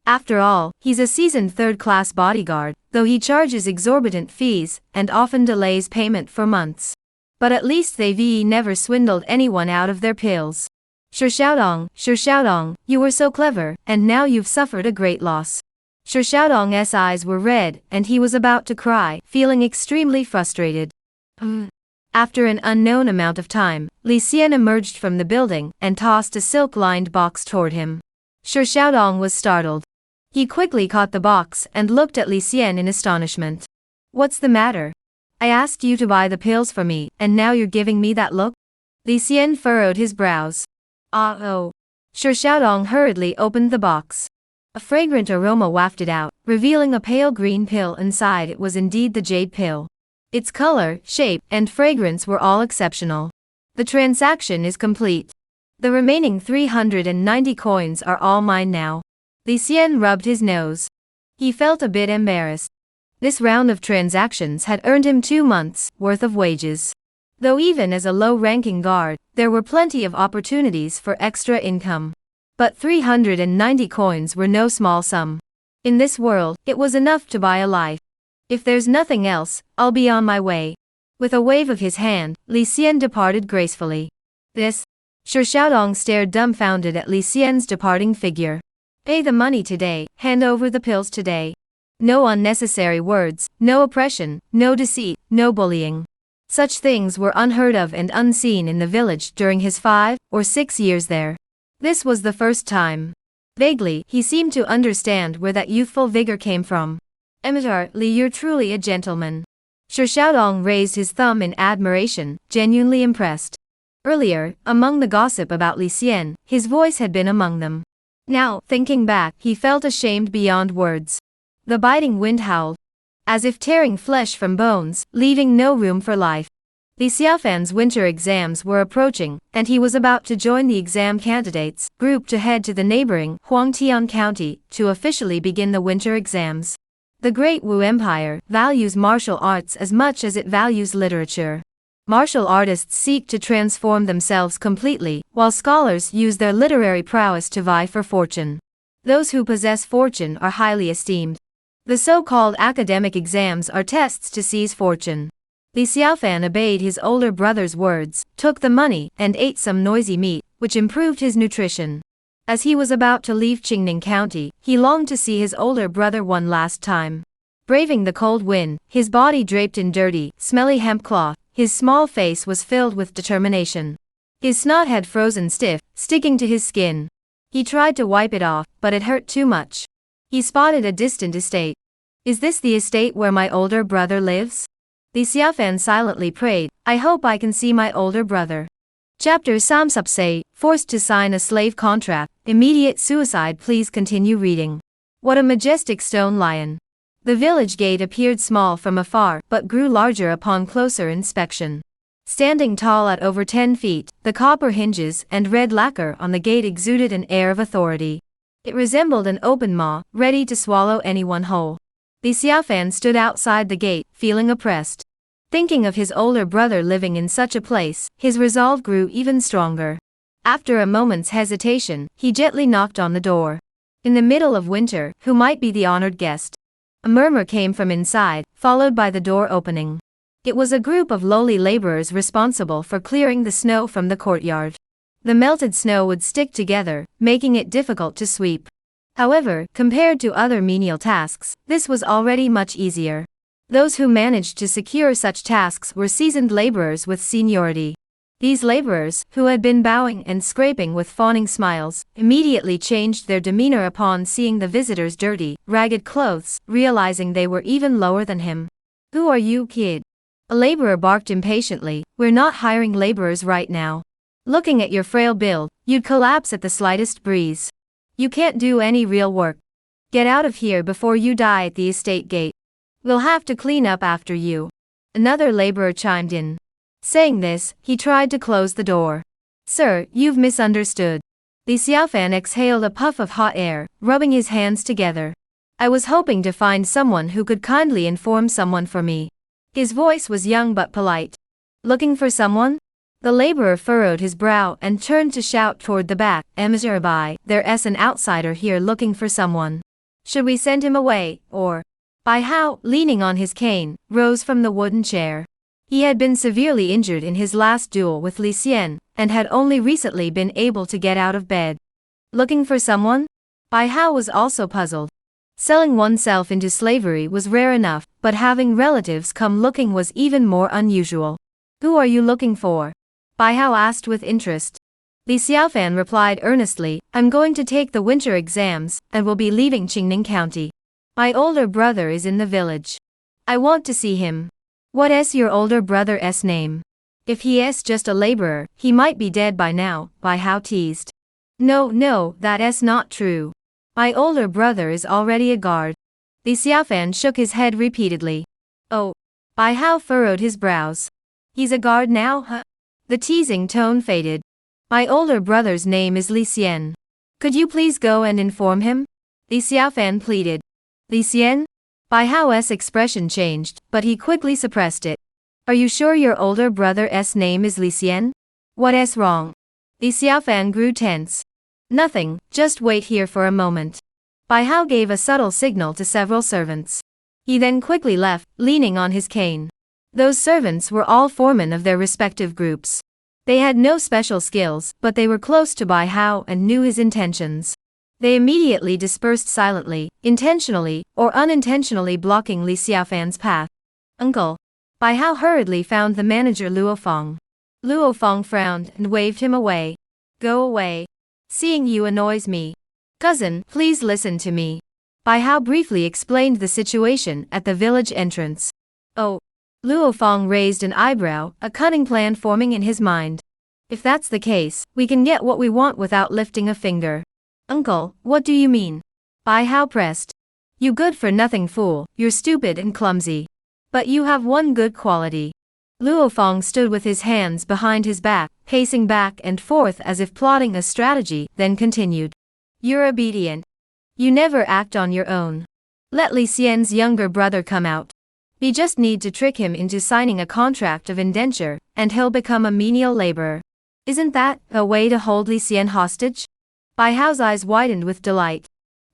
After all, he's a seasoned third-class bodyguard, though he charges exorbitant fees, and often delays payment for months. But at least they've never swindled anyone out of their pills. Shi Xiaodong, you were so clever, and now you've suffered a great loss. Shi Xiaodong's eyes were red, and he was about to cry, feeling extremely frustrated. After an unknown amount of time, Li Xian emerged from the building, and tossed a silk-lined box toward him. Shi Xiaodong was startled. He quickly caught the box and looked at Li Xian in astonishment. What's the matter? I asked you to buy the pills for me, and now you're giving me that look? Li Xian furrowed his brows. Oh. Shi Xiaodong hurriedly opened the box. A fragrant aroma wafted out, revealing a pale green pill inside. It was indeed the jade pill. Its color, shape, and fragrance were all exceptional. The transaction is complete. The remaining 390 coins are all mine now. Li Xian rubbed his nose. He felt a bit embarrassed. This round of transactions had earned him 2 months' worth of wages. Though even as a low-ranking guard, there were plenty of opportunities for extra income. But 390 coins were no small sum. In this world, it was enough to buy a life. If there's nothing else, I'll be on my way. With a wave of his hand, Li Xian departed gracefully. This? Shi Xiaodong stared dumbfounded at Li Xian's departing figure. Pay the money today, hand over the pills today. No unnecessary words, no oppression, no deceit, no bullying. Such things were unheard of and unseen in the village during his 5 or 6 years there. This was the first time. Vaguely, he seemed to understand where that youthful vigor came from. Mr. Li, you're truly a gentleman. Shi Xiaodong raised his thumb in admiration, genuinely impressed. Earlier, among the gossip about Li Xian, his voice had been among them. Now, thinking back, he felt ashamed beyond words. The biting wind howled, as if tearing flesh from bones, leaving no room for life. Li Xiaofan's winter exams were approaching, and he was about to join the exam candidates group to head to the neighboring Huangtian County to officially begin the winter exams. The Great Wu Empire values martial arts as much as it values literature. Martial artists seek to transform themselves completely, while scholars use their literary prowess to vie for fortune. Those who possess fortune are highly esteemed. The so-called academic exams are tests to seize fortune. Li Xiaofan obeyed his older brother's words, took the money, and ate some noisy meat, which improved his nutrition. As he was about to leave Qingning County, he longed to see his older brother one last time. Braving the cold wind, his body draped in dirty, smelly hemp cloth, his small face was filled with determination. His snot had frozen stiff, sticking to his skin. He tried to wipe it off, but it hurt too much. He spotted a distant estate. "Is this the estate where my older brother lives?" Li Xiaofan silently prayed, "I hope I can see my older brother." Chapter Samsupse, forced to sign a slave contract, immediate suicide. Please continue reading. What a majestic stone lion. The village gate appeared small from afar, but grew larger upon closer inspection. Standing tall at over 10 feet, the copper hinges and red lacquer on the gate exuded an air of authority. It resembled an open maw, ready to swallow anyone whole. Li Xiaofan stood outside the gate, feeling oppressed. Thinking of his older brother living in such a place, his resolve grew even stronger. After a moment's hesitation, he gently knocked on the door. In the middle of winter, who might be the honored guest? A murmur came from inside, followed by the door opening. It was a group of lowly laborers responsible for clearing the snow from the courtyard. The melted snow would stick together, making it difficult to sweep. However, compared to other menial tasks, this was already much easier. Those who managed to secure such tasks were seasoned laborers with seniority. These laborers, who had been bowing and scraping with fawning smiles, immediately changed their demeanor upon seeing the visitor's dirty, ragged clothes, realizing they were even lower than him. "Who are you, kid?" A laborer barked impatiently. "We're not hiring laborers right now. Looking at your frail build, you'd collapse at the slightest breeze. You can't do any real work. Get out of here before you die at the estate gate. We'll have to clean up after you." Another laborer chimed in. Saying this, he tried to close the door. "Sir, you've misunderstood." Li Xiaofan exhaled a puff of hot air, rubbing his hands together. "I was hoping to find someone who could kindly inform someone for me." His voice was young but polite. "Looking for someone?" The laborer furrowed his brow and turned to shout toward the back, "Miserable, there's an outsider here looking for someone. Should we send him away, or?" Bai Hao, leaning on his cane, rose from the wooden chair. He had been severely injured in his last duel with Li Xian, and had only recently been able to get out of bed. "Looking for someone?" Bai Hao was also puzzled. Selling oneself into slavery was rare enough, but having relatives come looking was even more unusual. "Who are you looking for?" Bai Hao asked with interest. Li Xiaofan replied earnestly, "I'm going to take the winter exams, and will be leaving Qingning County. My older brother is in the village. I want to see him." "What's your older brother's name?" "If he's just a laborer, he might be dead by now," Bai Hao teased. No, that's not true. My older brother is already a guard." Li Xiaofan shook his head repeatedly. "Oh." Bai Hao furrowed his brows. "He's a guard now, huh?" The teasing tone faded. "My older brother's name is Li Xian. Could you please go and inform him?" Li Xiaofan pleaded. "Li Xian?" Bai Hao's expression changed, but he quickly suppressed it. "Are you sure your older brother's name is Li Xian? What's wrong?" Li Xiaofan grew tense. "Nothing, just wait here for a moment." Bai Hao gave a subtle signal to several servants. He then quickly left, leaning on his cane. Those servants were all foremen of their respective groups. They had no special skills, but they were close to Bai Hao and knew his intentions. They immediately dispersed silently, intentionally or unintentionally blocking Li Xiaofan's path. "Uncle." Bai Hao hurriedly found the manager Luo Feng. Luo Feng frowned and waved him away. "Go away. Seeing you annoys me. Cousin, please listen to me." Bai Hao briefly explained the situation at the village entrance. "Oh." Luo Feng raised an eyebrow, a cunning plan forming in his mind. "If that's the case, we can get what we want without lifting a finger." "Uncle, what do you mean?" Bai Hao pressed. "You good-for-nothing fool, you're stupid and clumsy. But you have one good quality. Luo Fong stood with his hands behind his back, pacing back and forth as if plotting a strategy, then continued. You're obedient. You never act on your own. Let Li Xian's younger brother come out. We just need to trick him into signing a contract of indenture, and he'll become a menial laborer. Isn't that a way to hold Li Xian hostage? Bai Hao's eyes widened with delight.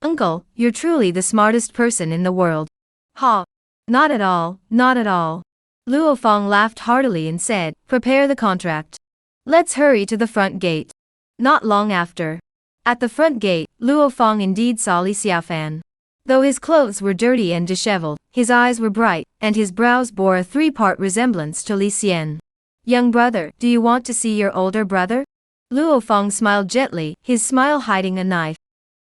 Uncle, you're truly the smartest person in the world. Ha! Not at all, not at all. Luo Fong laughed heartily and said, prepare the contract. Let's hurry to the front gate. Not long after. At the front gate, Luo Fong indeed saw Li Xiaofan. Though his clothes were dirty and disheveled, his eyes were bright, and his brows bore a three-part resemblance to Li Xian. Young brother, do you want to see your older brother? Luo Fong smiled gently, his smile hiding a knife.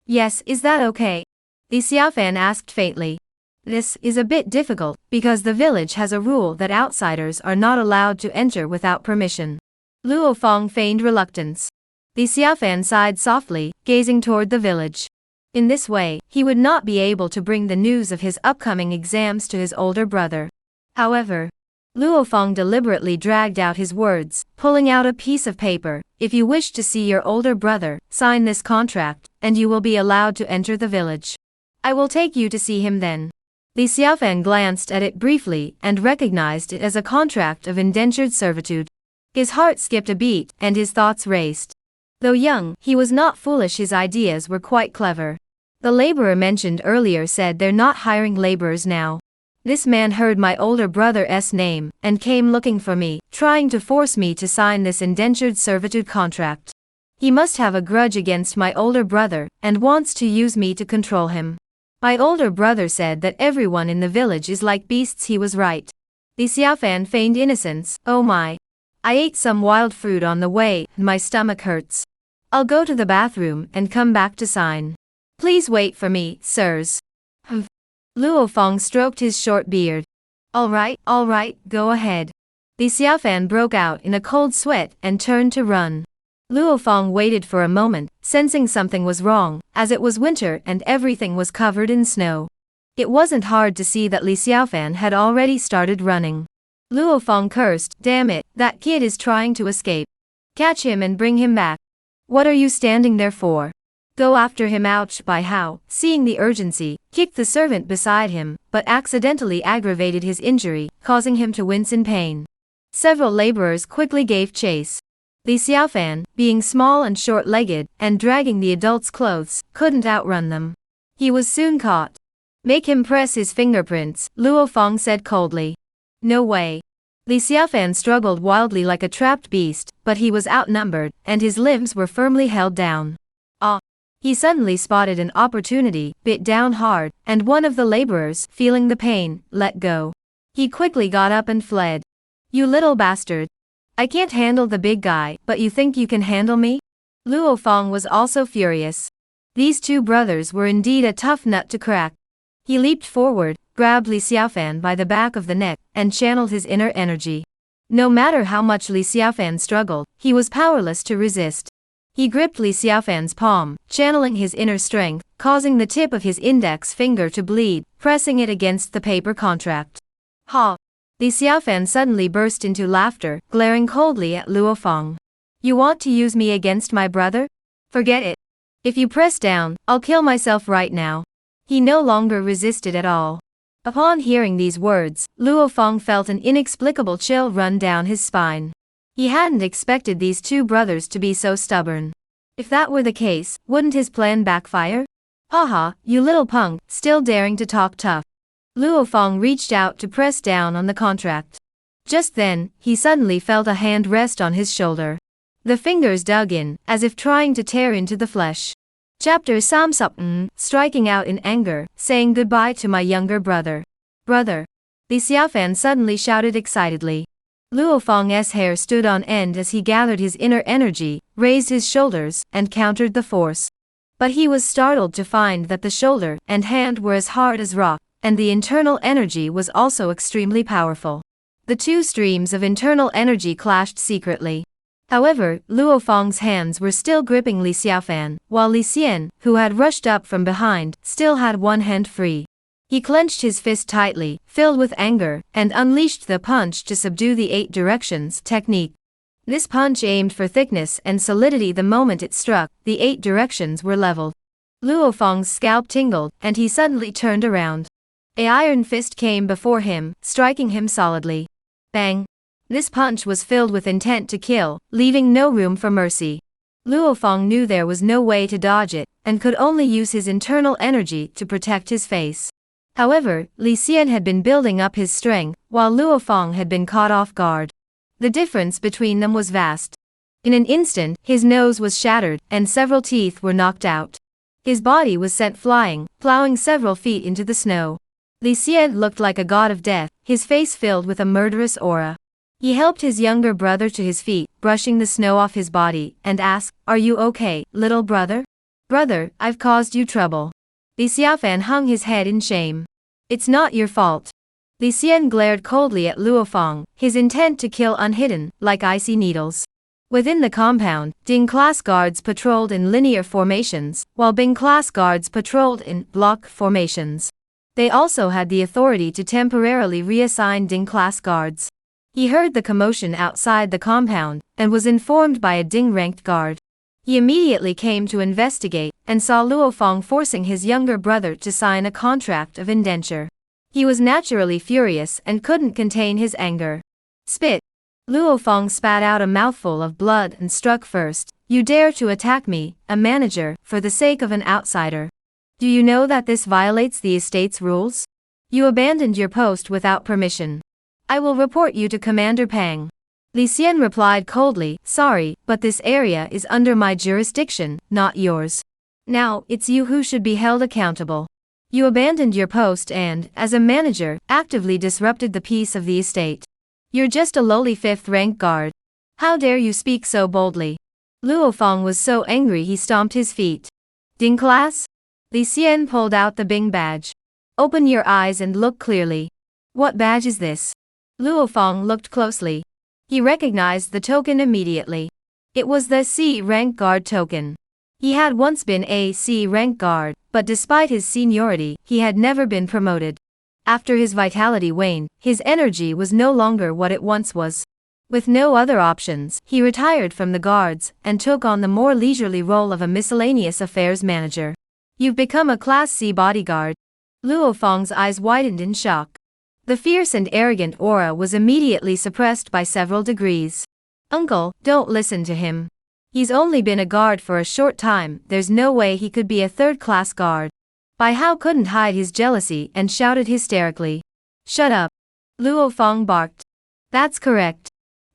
Yes, is that okay? Li Xiaofan asked faintly. This is a bit difficult, because the village has a rule that outsiders are not allowed to enter without permission. Luo Fong feigned reluctance. Li Xiaofan sighed softly, gazing toward the village. In this way, he would not be able to bring the news of his upcoming exams to his older brother. However, Luo Fong deliberately dragged out his words, pulling out a piece of paper. If you wish to see your older brother, sign this contract, and you will be allowed to enter the village. I will take you to see him then. Li Xiaofan glanced at it briefly and recognized it as a contract of indentured servitude. His heart skipped a beat, and his thoughts raced. Though young, he was not foolish, his ideas were quite clever. The laborer mentioned earlier said they're not hiring laborers now. This man heard my older brother's name, and came looking for me, trying to force me to sign this indentured servitude contract. He must have a grudge against my older brother, and wants to use me to control him. My older brother said that everyone in the village is like beasts. He was right. Li Xiaofan feigned innocence. Oh my. I ate some wild fruit on the way, and my stomach hurts. I'll go to the bathroom and come back to sign. Please wait for me, sirs. Luo Fong stroked his short beard. All right, go ahead. Li Xiaofan broke out in a cold sweat and turned to run. Luo Fong waited for a moment, sensing something was wrong, as it was winter and everything was covered in snow. It wasn't hard to see that Li Xiaofan had already started running. Luo Fong cursed, damn it, that kid is trying to escape. Catch him and bring him back. What are you standing there for? Go after him. Ouch! Bai Hao, seeing the urgency, kicked the servant beside him, but accidentally aggravated his injury, causing him to wince in pain. Several laborers quickly gave chase. Li Xiaofan, being small and short-legged, and dragging the adult's clothes, couldn't outrun them. He was soon caught. Make him press his fingerprints, Luo Fong said coldly. No way. Li Xiaofan struggled wildly like a trapped beast, but he was outnumbered, and his limbs were firmly held down. He suddenly spotted an opportunity, bit down hard, and one of the laborers, feeling the pain, let go. He quickly got up and fled. You little bastard. I can't handle the big guy, but you think you can handle me? Luo Fong was also furious. These two brothers were indeed a tough nut to crack. He leaped forward, grabbed Li Xiaofan by the back of the neck, and channeled his inner energy. No matter how much Li Xiaofan struggled, he was powerless to resist. He gripped Li Xiaofan's palm, channeling his inner strength, causing the tip of his index finger to bleed, pressing it against the paper contract. Ha! Li Xiaofan suddenly burst into laughter, glaring coldly at Luo Fong. You want to use me against my brother? Forget it. If you press down, I'll kill myself right now. He no longer resisted at all. Upon hearing these words, Luo Fong felt an inexplicable chill run down his spine. He hadn't expected these two brothers to be so stubborn. If that were the case, wouldn't his plan backfire? Haha, you little punk, still daring to talk tough. Luo Fong reached out to press down on the contract. Just then, he suddenly felt a hand rest on his shoulder. The fingers dug in, as if trying to tear into the flesh. Chapter Samsupn, striking out in anger, saying goodbye to my younger brother. Brother! Li Xiaofan suddenly shouted excitedly. Luo Fong's hair stood on end as he gathered his inner energy, raised his shoulders, and countered the force. But he was startled to find that the shoulder and hand were as hard as rock, and the internal energy was also extremely powerful. The two streams of internal energy clashed secretly. However, Luo Fong's hands were still gripping Li Xiaofan, while Li Xian, who had rushed up from behind, still had one hand free. He clenched his fist tightly, filled with anger, and unleashed the punch to subdue the 8 directions technique. This punch aimed for thickness and solidity. The moment it struck, the 8 directions were leveled. Luo Feng's scalp tingled, and he suddenly turned around. An iron fist came before him, striking him solidly. Bang! This punch was filled with intent to kill, leaving no room for mercy. Luo Feng knew there was no way to dodge it, and could only use his internal energy to protect his face. However, Li Xian had been building up his strength, while Luo Feng had been caught off guard. The difference between them was vast. In an instant, his nose was shattered, and several teeth were knocked out. His body was sent flying, plowing several feet into the snow. Li Xian looked like a god of death, his face filled with a murderous aura. He helped his younger brother to his feet, brushing the snow off his body, and asked, "Are you okay, little brother?" "Brother, I've caused you trouble." Li Xiaofan hung his head in shame. "It's not your fault." Li Xian glared coldly at Luo Feng, his intent to kill unhidden, like icy needles. Within the compound, Ding-class guards patrolled in linear formations, while Bing-class guards patrolled in block formations. They also had the authority to temporarily reassign Ding-class guards. He heard the commotion outside the compound, and was informed by a Ding-ranked guard. He immediately came to investigate, and saw Luo Feng forcing his younger brother to sign a contract of indenture. He was naturally furious and couldn't contain his anger. "Spit!" Luo Feng spat out a mouthful of blood and struck first. "You dare to attack me, a manager, for the sake of an outsider? Do you know that this violates the estate's rules? You abandoned your post without permission. I will report you to Commander Pang." Li Xian replied coldly, "Sorry, but this area is under my jurisdiction, not yours. Now, it's you who should be held accountable. You abandoned your post and, as a manager, actively disrupted the peace of the estate. You're just a lowly 5th rank guard. How dare you speak so boldly?" Luo Feng was so angry he stomped his feet. "Ding class?" Li Xian pulled out the Bing badge. "Open your eyes and look clearly." "What badge is this?" Luo Feng looked closely. He recognized the token immediately. It was the C rank guard token. He had once been a C rank guard, but despite his seniority, he had never been promoted. After his vitality waned, his energy was no longer what it once was. With no other options, he retired from the guards, and took on the more leisurely role of a miscellaneous affairs manager. "You've become a Class C bodyguard." Luo Feng's eyes widened in shock. The fierce and arrogant aura was immediately suppressed by several degrees. "Uncle, don't listen to him. He's only been a guard for a short time, there's no way he could be a 3rd-class guard." Bai Hao couldn't hide his jealousy and shouted hysterically. "Shut up!" Luo Feng barked. "That's correct.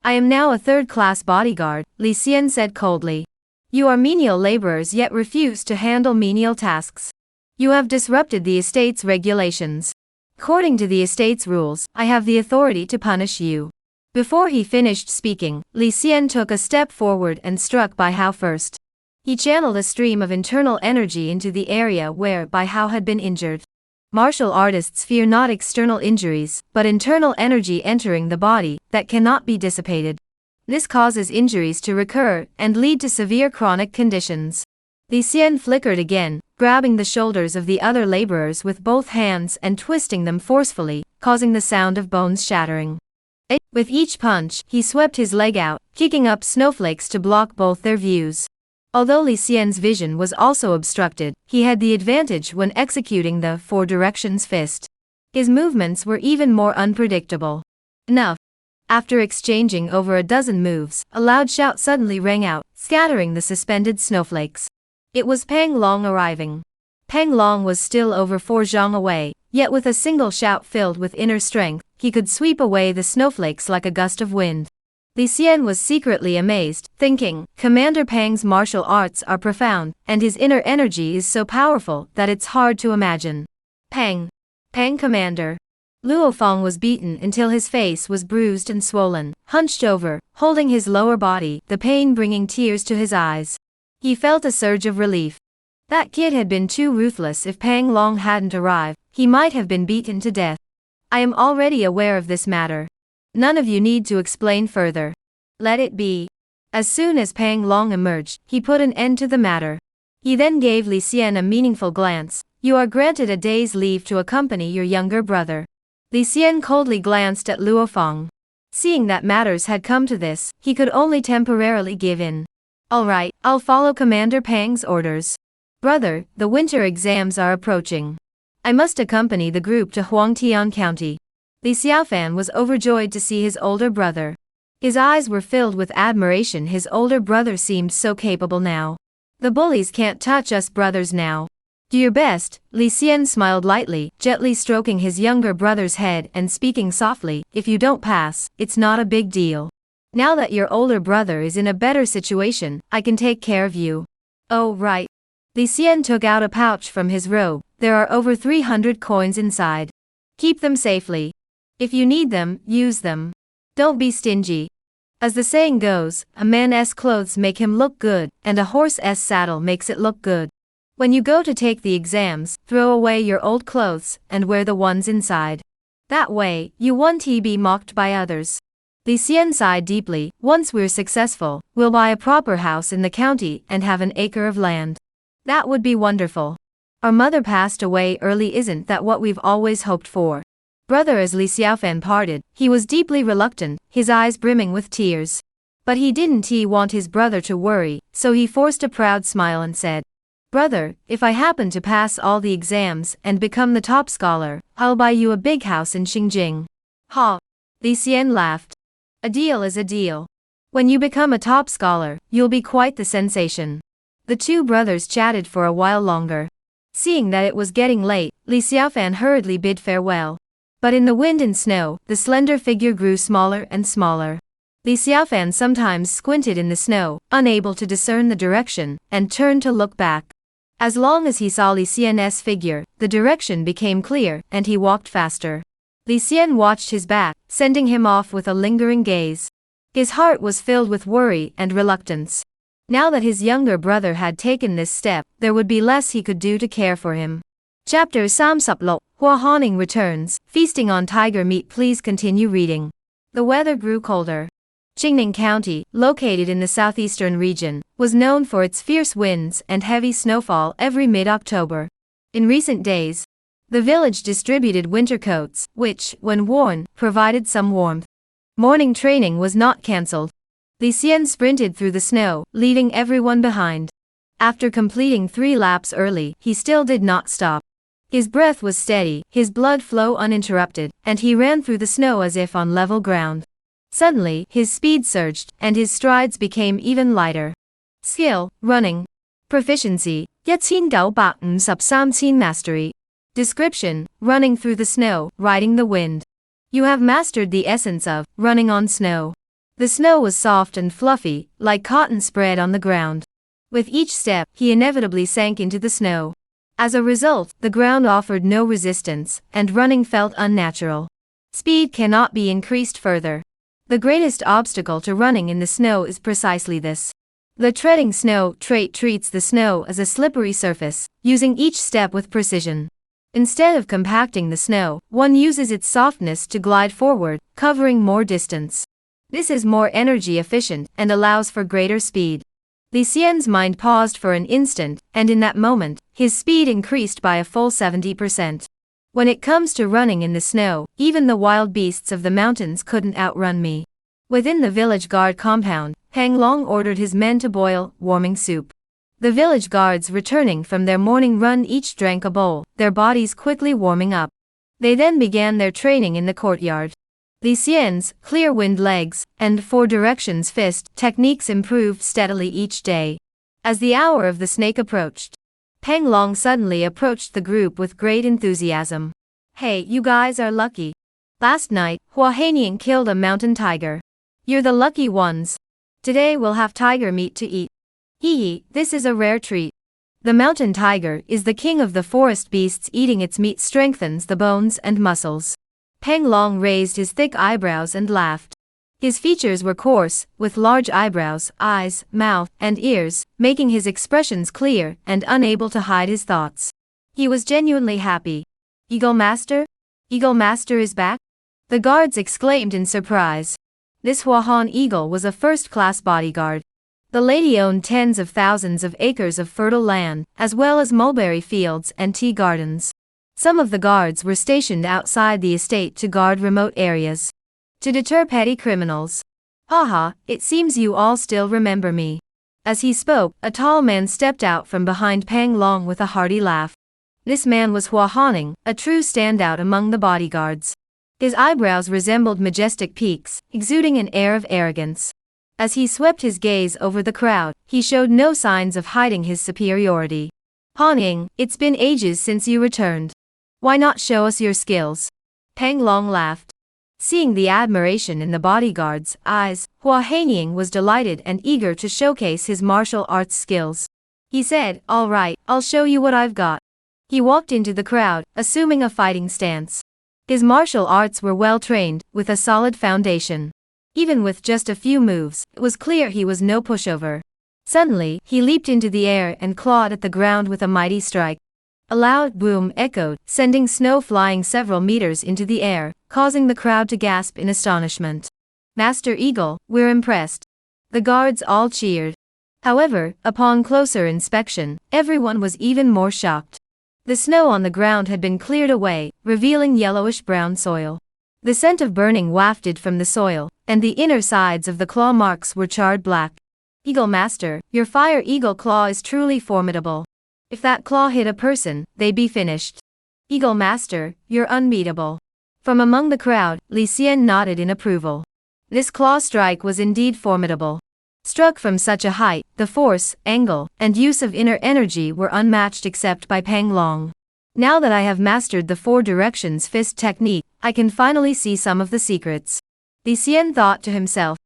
I am now a 3rd-class bodyguard," Li Xian said coldly. "You are menial laborers yet refuse to handle menial tasks. You have disrupted the estate's regulations. According to the estate's rules, I have the authority to punish you." Before he finished speaking, Li Xian took a step forward and struck Bai Hao first. He channeled a stream of internal energy into the area where Bai Hao had been injured. Martial artists fear not external injuries, but internal energy entering the body that cannot be dissipated. This causes injuries to recur and lead to severe chronic conditions. Li Xian flickered again, grabbing the shoulders of the other laborers with both hands and twisting them forcefully, causing the sound of bones shattering. With each punch, he swept his leg out, kicking up snowflakes to block both their views. Although Li Xian's vision was also obstructed, he had the advantage when executing the 4 directions fist. His movements were even more unpredictable. Enough. After exchanging over a dozen moves, a loud shout suddenly rang out, scattering the suspended snowflakes. It was Pang Long arriving. Pang Long was still over 4 zhang away, yet with a single shout filled with inner strength, he could sweep away the snowflakes like a gust of wind. Li Xian was secretly amazed, thinking, Commander Pang's martial arts are profound, and his inner energy is so powerful that it's hard to imagine. Pang! Pang Commander! Luo Feng was beaten until his face was bruised and swollen, hunched over, holding his lower body, the pain bringing tears to his eyes. He felt a surge of relief. That kid had been too ruthless. If Pang Long hadn't arrived, he might have been beaten to death. I am already aware of this matter. None of you need to explain further. Let it be. As soon as Pang Long emerged, he put an end to the matter. He then gave Li Xian a meaningful glance, You are granted a day's leave to accompany your younger brother. Li Xian coldly glanced at Luo Feng. Seeing that matters had come to this, he could only temporarily give in. Alright, I'll follow Commander Pang's orders. Brother, the winter exams are approaching. I must accompany the group to Huangtian County. Li Xiaofan was overjoyed to see his older brother. His eyes were filled with admiration. His older brother seemed so capable now. The bullies can't touch us brothers now. Do your best. Li Xian smiled lightly, gently stroking his younger brother's head and speaking softly. If you don't pass, it's not a big deal. Now that your older brother is in a better situation, I can take care of you. Oh right. Li Xian took out a pouch from his robe. There are over 300 coins inside. Keep them safely. If you need them, use them. Don't be stingy. As the saying goes, a man's clothes make him look good, and a horse's saddle makes it look good. When you go to take the exams, throw away your old clothes and wear the ones inside. That way, you won't be mocked by others. Li Xian sighed deeply. Once we're successful, we'll buy a proper house in the county and have an acre of land. That would be wonderful. Our mother passed away early. Isn't that what we've always hoped for? Brother, as Li Xiaofan parted, he was deeply reluctant, his eyes brimming with tears. But he didn't want his brother to worry, so he forced a proud smile and said, Brother, if I happen to pass all the exams and become the top scholar, I'll buy you a big house in Xinjiang. Ha! Li Xian laughed. A deal is a deal. When you become a top scholar, you'll be quite the sensation. The two brothers chatted for a while longer. Seeing that it was getting late, Li Xiaofan hurriedly bid farewell. But in the wind and snow, the slender figure grew smaller and smaller. Li Xiaofan sometimes squinted in the snow, unable to discern the direction, and turned to look back. As long as he saw Li Xian's figure, the direction became clear, and he walked faster. Li Xian watched his back, sending him off with a lingering gaze. His heart was filled with worry and reluctance. Now that his younger brother had taken this step, there would be less he could do to care for him. Chapter 36. Hua Haning returns, feasting on tiger meat. Please continue reading. The weather grew colder. Qingning County, located in the southeastern region, was known for its fierce winds and heavy snowfall every mid-October. In recent days, the village distributed winter coats, which, when worn, provided some warmth. Morning training was not cancelled. Li Xian sprinted through the snow, leaving everyone behind. After completing 3 laps early, he still did not stop. His breath was steady, his blood flow uninterrupted, and he ran through the snow as if on level ground. Suddenly, his speed surged, and his strides became even lighter. Skill, running. Proficiency, 1953 mastery. Description, running through the snow, riding the wind. You have mastered the essence of running on snow. The snow was soft and fluffy, like cotton spread on the ground. With each step, he inevitably sank into the snow. As a result, the ground offered no resistance, and running felt unnatural. Speed cannot be increased further. The greatest obstacle to running in the snow is precisely this. The treading snow trait treats the snow as a slippery surface, using each step with precision. Instead of compacting the snow, one uses its softness to glide forward, covering more distance. This is more energy efficient and allows for greater speed. Li Xian's mind paused for an instant, and in that moment, his speed increased by a full 70%. When it comes to running in the snow, even the wild beasts of the mountains couldn't outrun me. Within the village guard compound, Pang Long ordered his men to boil warming soup. The village guards returning from their morning run each drank a bowl, their bodies quickly warming up. They then began their training in the courtyard. Li Xian's clear wind legs and 4 directions fist techniques improved steadily each day. As the hour of the snake approached, Pang Long suddenly approached the group with great enthusiasm. Hey, you guys are lucky. Last night, Hua Haning killed a mountain tiger. You're the lucky ones. Today we'll have tiger meat to eat. Hee, this is a rare treat. The mountain tiger is the king of the forest beasts. Eating its meat strengthens the bones and muscles. Pang Long raised his thick eyebrows and laughed. His features were coarse, with large eyebrows, eyes, mouth, and ears, making his expressions clear and unable to hide his thoughts. He was genuinely happy. Eagle Master? Eagle Master is back? The guards exclaimed in surprise. This Hua Han eagle was a first-class bodyguard. The lady owned tens of thousands of acres of fertile land, as well as mulberry fields and tea gardens. Some of the guards were stationed outside the estate to guard remote areas. To deter petty criminals. Haha, it seems you all still remember me. As he spoke, a tall man stepped out from behind Pang Long with a hearty laugh. This man was Hua Haning, a true standout among the bodyguards. His eyebrows resembled majestic peaks, exuding an air of arrogance. As he swept his gaze over the crowd, he showed no signs of hiding his superiority. Haning, it's been ages since you returned. Why not show us your skills? Pang Long laughed. Seeing the admiration in the bodyguard's eyes, Hua Haning was delighted and eager to showcase his martial arts skills. He said, "All right, I'll show you what I've got." He walked into the crowd, assuming a fighting stance. His martial arts were well trained, with a solid foundation. Even with just a few moves, it was clear he was no pushover. Suddenly, he leaped into the air and clawed at the ground with a mighty strike. A loud boom echoed, sending snow flying several meters into the air, causing the crowd to gasp in astonishment. "Master Eagle, we're impressed." The guards all cheered. However, upon closer inspection, everyone was even more shocked. The snow on the ground had been cleared away, revealing yellowish-brown soil. The scent of burning wafted from the soil, and the inner sides of the claw marks were charred black. "Eagle Master, your fire eagle claw is truly formidable. If that claw hit a person, they'd be finished. Eagle Master, you're unbeatable." From among the crowd, Li Xian nodded in approval. This claw strike was indeed formidable. Struck from such a height, the force, angle, and use of inner energy were unmatched except by Pang Long. Now that I have mastered the four directions fist technique, I can finally see some of the secrets. Li Xian thought to himself.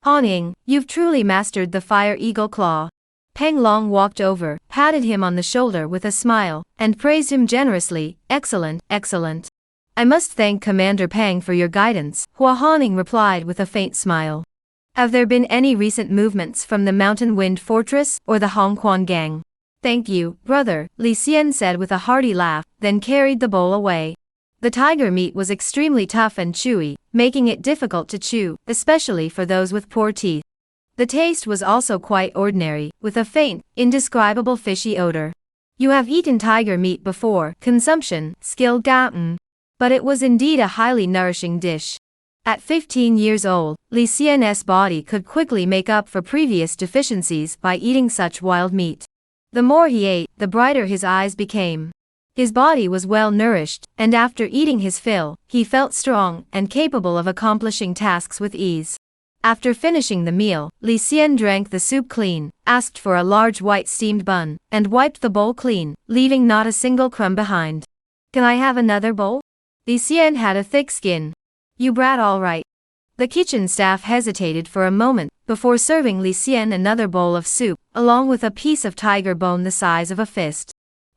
"Haning, you've truly mastered the fire eagle claw." Pang Long walked over, patted him on the shoulder with a smile, and praised him generously. "Excellent, excellent. I must thank Commander Pang for your guidance," Hua Haning replied with a faint smile. "Have there been any recent movements from the Mountain Wind Fortress or the Hongquan gang?" "Thank you, brother," Li Xian said with a hearty laugh, then carried the bowl away. The tiger meat was extremely tough and chewy, making it difficult to chew, especially for those with poor teeth. The taste was also quite ordinary, with a faint, indescribable fishy odor. "You have eaten tiger meat before, consumption, skill gaten." But it was indeed a highly nourishing dish. At 15 years old, Li Xian's body could quickly make up for previous deficiencies by eating such wild meat. The more he ate, the brighter his eyes became. His body was well nourished, and after eating his fill, he felt strong and capable of accomplishing tasks with ease. After finishing the meal, Li Xian drank the soup clean, asked for a large white steamed bun, and wiped the bowl clean, leaving not a single crumb behind. "Can I have another bowl?" Li Xian had a thick skin. "You brat, all right." The kitchen staff hesitated for a moment, before serving Li Xian another bowl of soup, along with a piece of tiger bone the size of a fist.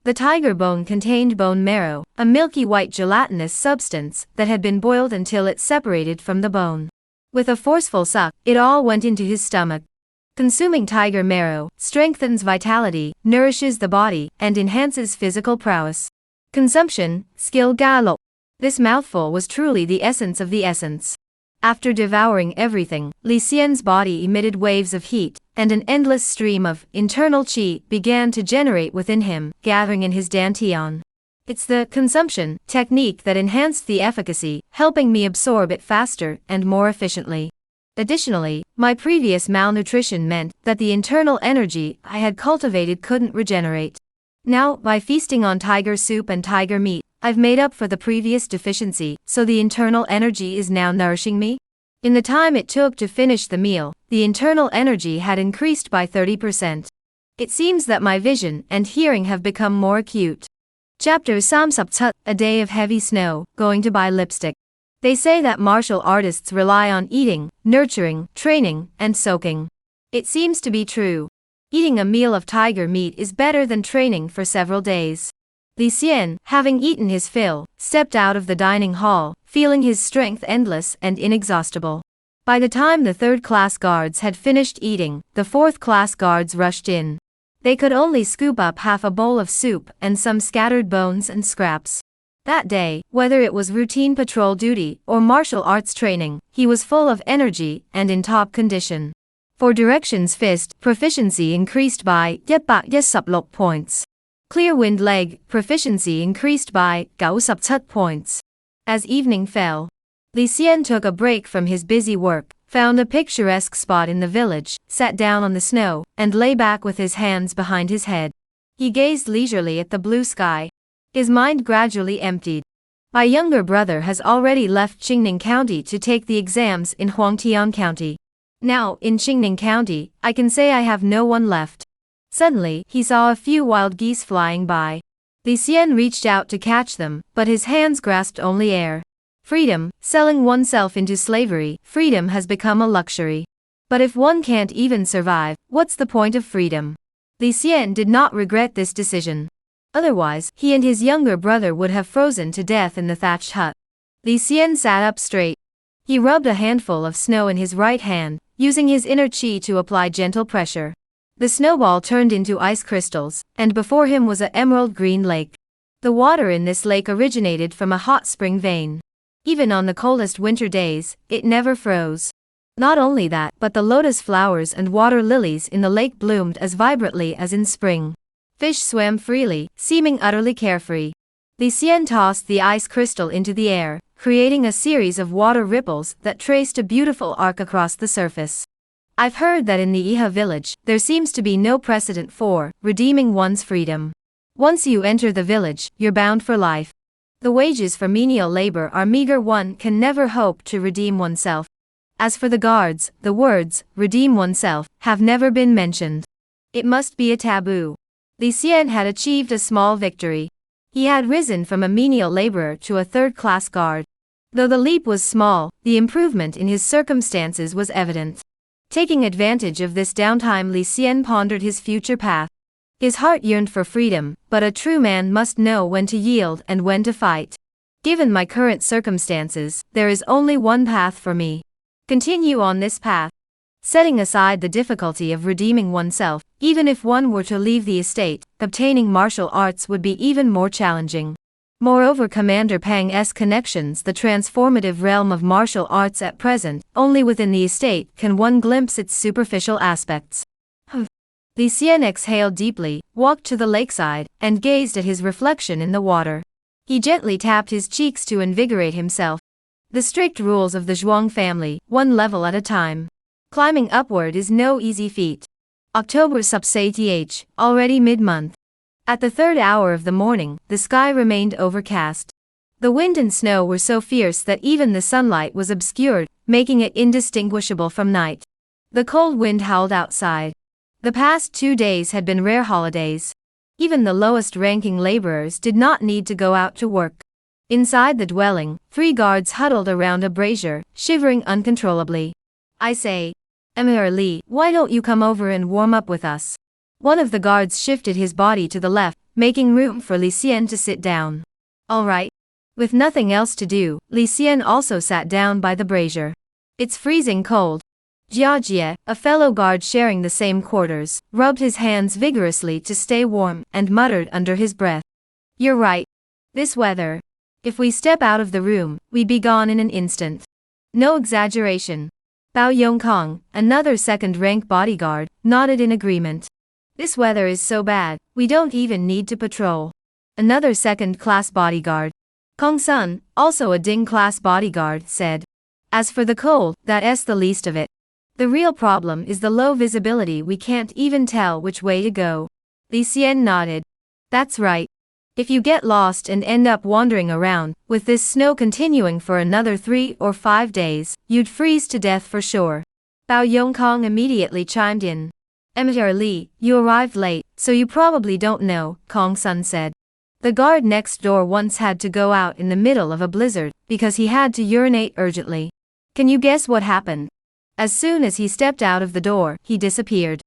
The tiger bone contained bone marrow, a milky white gelatinous substance that had been boiled until it separated from the bone. With a forceful suck, it all went into his stomach. Consuming tiger marrow strengthens vitality, nourishes the body, and enhances physical prowess. Consumption, skill galo. This mouthful was truly the essence of the essence. After devouring everything, Li Xian's body emitted waves of heat, and an endless stream of internal qi began to generate within him, gathering in his dantian. It's the consumption technique that enhanced the efficacy, helping me absorb it faster and more efficiently. Additionally, my previous malnutrition meant that the internal energy I had cultivated couldn't regenerate. Now, by feasting on tiger soup and tiger meat, I've made up for the previous deficiency, so the internal energy is now nourishing me. In the time it took to finish the meal, the internal energy had increased by 30%. It seems that my vision and hearing have become more acute. Chapter Samsaptut, a day of heavy snow, going to buy lipstick. They say that martial artists rely on eating, nurturing, training, and soaking. It seems to be true. Eating a meal of tiger meat is better than training for several days. Li Xian, having eaten his fill, stepped out of the dining hall, feeling his strength endless and inexhaustible. By the time the third-class guards had finished eating, the fourth-class guards rushed in. They could only scoop up half a bowl of soup and some scattered bones and scraps. That day, whether it was routine patrol duty or martial arts training, he was full of energy and in top condition. For directions fist, proficiency increased by 116 points. Clear wind leg, proficiency increased by 97 points. As evening fell, Li Xian took a break from his busy work, found a picturesque spot in the village, sat down on the snow, and lay back with his hands behind his head. He gazed leisurely at the blue sky. His mind gradually emptied. My younger brother has already left Qingning County to take the exams in Huangtian County. Now, in Qingning County, I can say I have no one left. Suddenly, he saw a few wild geese flying by. Li Xian reached out to catch them, but his hands grasped only air. Freedom, selling oneself into slavery, freedom has become a luxury. But if one can't even survive, what's the point of freedom? Li Xian did not regret this decision. Otherwise, he and his younger brother would have frozen to death in the thatched hut. Li Xian sat up straight. He rubbed a handful of snow in his right hand, using his inner qi to apply gentle pressure. The snowball turned into ice crystals, and before him was an emerald green lake. The water in this lake originated from a hot spring vein. Even on the coldest winter days, it never froze. Not only that, but the lotus flowers and water lilies in the lake bloomed as vibrantly as in spring. Fish swam freely, seeming utterly carefree. Li Xian tossed the ice crystal into the air, creating a series of water ripples that traced a beautiful arc across the surface. I've heard that in the Iha village, there seems to be no precedent for redeeming one's freedom. Once you enter the village, you're bound for life. The wages for menial labor are meager, one can never hope to redeem oneself. As for the guards, the words, redeem oneself, have never been mentioned. It must be a taboo. Li Xian had achieved a small victory. He had risen from a menial laborer to a third-class guard. Though the leap was small, the improvement in his circumstances was evident. Taking advantage of this downtime, Li Xian pondered his future path. His heart yearned for freedom, but a true man must know when to yield and when to fight. Given my current circumstances, there is only one path for me. Continue on this path. Setting aside the difficulty of redeeming oneself, even if one were to leave the estate, obtaining martial arts would be even more challenging. Moreover, Commander Pang's connections, the transformative realm of martial arts at present, only within the estate can one glimpse its superficial aspects. Li Xian exhaled deeply, walked to the lakeside, and gazed at his reflection in the water. He gently tapped his cheeks to invigorate himself. The strict rules of the Zhuang family, one level at a time. Climbing upward is no easy feat. October subsath, already mid-month. At the third hour of the morning, the sky remained overcast. The wind and snow were so fierce that even the sunlight was obscured, making it indistinguishable from night. The cold wind howled outside. The past 2 days had been rare holidays. Even the lowest-ranking laborers did not need to go out to work. Inside the dwelling, 3 guards huddled around a brazier, shivering uncontrollably. I say, Emir Li, why don't you come over and warm up with us? One of the guards shifted his body to the left, making room for Li Xian to sit down. All right. With nothing else to do, Li Xian also sat down by the brazier. It's freezing cold. Jia, a fellow guard sharing the same quarters, rubbed his hands vigorously to stay warm, and muttered under his breath. You're right. This weather. If we step out of the room, we'd be gone in an instant. No exaggeration. Bao Yongkong, another second-rank bodyguard, nodded in agreement. This weather is so bad, we don't even need to patrol. Another second-class bodyguard, Kong Sun, also a Ding-class bodyguard, said. As for the cold, that's the least of it. The real problem is the low visibility, we can't even tell which way to go. Li Xian nodded. That's right. If you get lost and end up wandering around, with this snow continuing for another 3 or 5 days, you'd freeze to death for sure. Bao Yongkong immediately chimed in. Emir Li, you arrived late, so you probably don't know, Kong Sun said. The guard next door once had to go out in the middle of a blizzard, because he had to urinate urgently. Can you guess what happened? As soon as he stepped out of the door, he disappeared.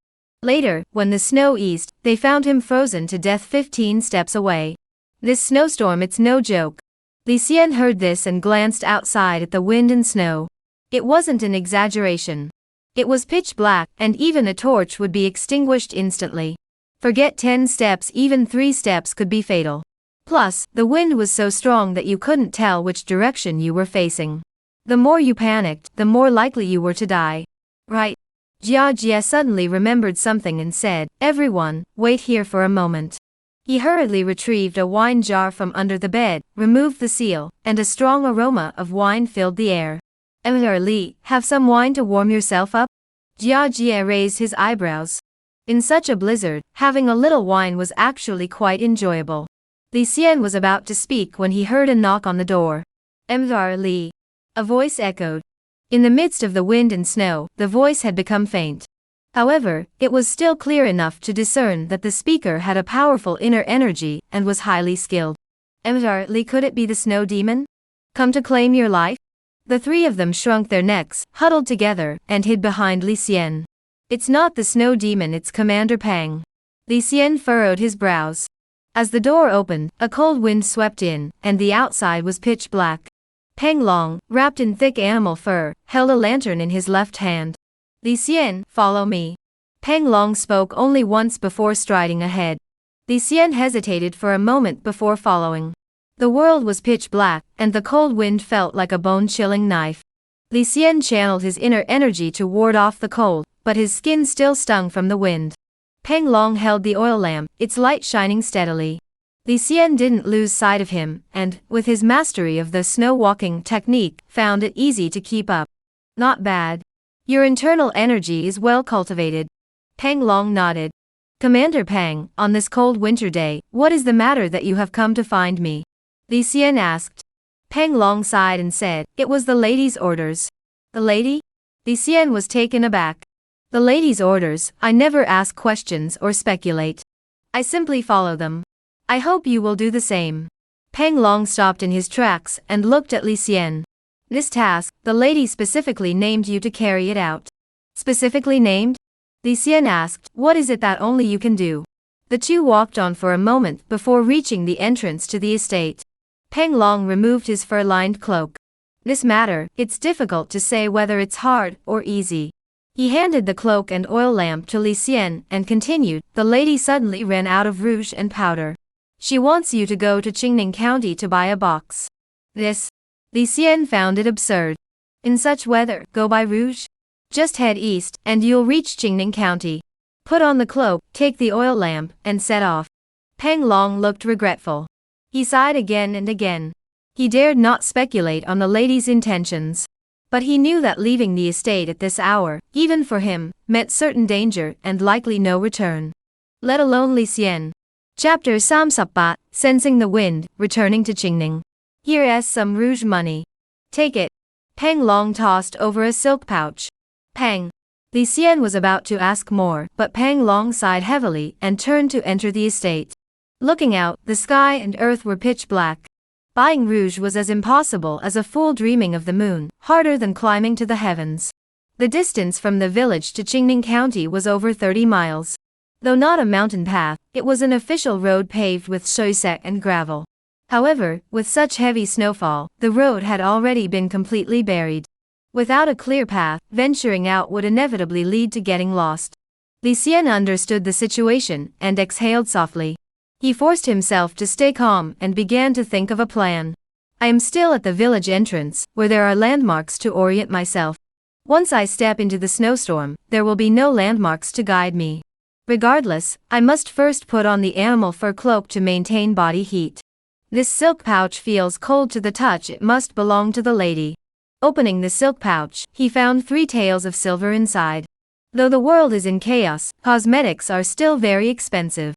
Later, when the snow eased, they found him frozen to death 15 steps away. This snowstorm, it's no joke. Li Xian heard this and glanced outside at the wind and snow. It wasn't an exaggeration. It was pitch black, and even a torch would be extinguished instantly. Forget 10 steps, even 3 steps could be fatal. Plus, the wind was so strong that you couldn't tell which direction you were facing. The more you panicked, the more likely you were to die. Right. Jia suddenly remembered something and said, "Everyone, wait here for a moment." He hurriedly retrieved a wine jar from under the bed, removed the seal, and a strong aroma of wine filled the air. Li, have some wine to warm yourself up? Jia raised his eyebrows. In such a blizzard, having a little wine was actually quite enjoyable. Li Xian was about to speak when he heard a knock on the door. Li. A voice echoed. In the midst of the wind and snow, the voice had become faint. However, it was still clear enough to discern that the speaker had a powerful inner energy and was highly skilled. Li, could it be the snow demon? Come to claim your life? The three of them shrunk their necks, huddled together, and hid behind Li Xian. It's not the snow demon, it's Commander Pang. Li Xian furrowed his brows. As the door opened, a cold wind swept in, and the outside was pitch black. Peng Long, wrapped in thick animal fur, held a lantern in his left hand. Li Xian, follow me. Peng Long spoke only once before striding ahead. Li Xian hesitated for a moment before following. The world was pitch black, and the cold wind felt like a bone-chilling knife. Li Xian channeled his inner energy to ward off the cold, but his skin still stung from the wind. Peng Long held the oil lamp, its light shining steadily. Li Xian didn't lose sight of him, and, with his mastery of the snow-walking technique, found it easy to keep up. Not bad. Your internal energy is well cultivated. Peng Long nodded. Commander Pang, on this cold winter day, what is the matter that you have come to find me? Li Xian asked. Peng Long sighed and said, it was the lady's orders. The lady? Li Xian was taken aback. The lady's orders, I never ask questions or speculate. I simply follow them. I hope you will do the same. Peng Long stopped in his tracks and looked at Li Xian. This task, the lady specifically named you to carry it out. Specifically named? Li Xian asked, what is it that only you can do? The two walked on for a moment before reaching the entrance to the estate. Peng Long removed his fur-lined cloak. This matter, it's difficult to say whether it's hard or easy. He handed the cloak and oil lamp to Li Xian and continued, the lady suddenly ran out of rouge and powder. She wants you to go to Qingning County to buy a box. This? Li Xian found it absurd. In such weather, go buy rouge? Just head east, and you'll reach Qingning County. Put on the cloak, take the oil lamp, and set off. Peng Long looked regretful. He sighed again and again. He dared not speculate on the lady's intentions. But he knew that leaving the estate at this hour, even for him, meant certain danger and likely no return. Let alone Li Xian. Chapter Samsapbat, sensing the wind, returning to Qingning. Here's some rouge money. Take it. Peng Long tossed over a silk pouch. Peng. Li Xian was about to ask more, but Peng Long sighed heavily and turned to enter the estate. Looking out, the sky and earth were pitch black. Buying rouge was as impossible as a fool dreaming of the moon, harder than climbing to the heavens. The distance from the village to Qingning County was over 30 miles. Though not a mountain path, it was an official road paved with shoisek and gravel. However, with such heavy snowfall, the road had already been completely buried. Without a clear path, venturing out would inevitably lead to getting lost. Li Xian understood the situation and exhaled softly. He forced himself to stay calm and began to think of a plan. I am still at the village entrance, where there are landmarks to orient myself. Once I step into the snowstorm, there will be no landmarks to guide me. Regardless, I must first put on the animal fur cloak to maintain body heat. This silk pouch feels cold to the touch, it must belong to the lady. Opening the silk pouch, he found 3 taels of silver inside. Though the world is in chaos, cosmetics are still very expensive.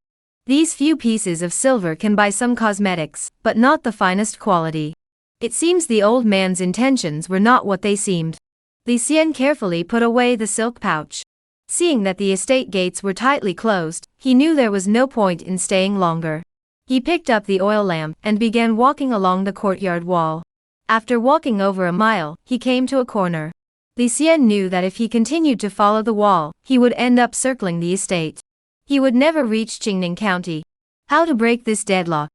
These few pieces of silver can buy some cosmetics, but not the finest quality. It seems the old man's intentions were not what they seemed. Li Xian carefully put away the silk pouch. Seeing that the estate gates were tightly closed, he knew there was no point in staying longer. He picked up the oil lamp and began walking along the courtyard wall. After walking over a mile, he came to a corner. Li Xian knew that if he continued to follow the wall, he would end up circling the estate. He would never reach Qingning County. How to break this deadlock?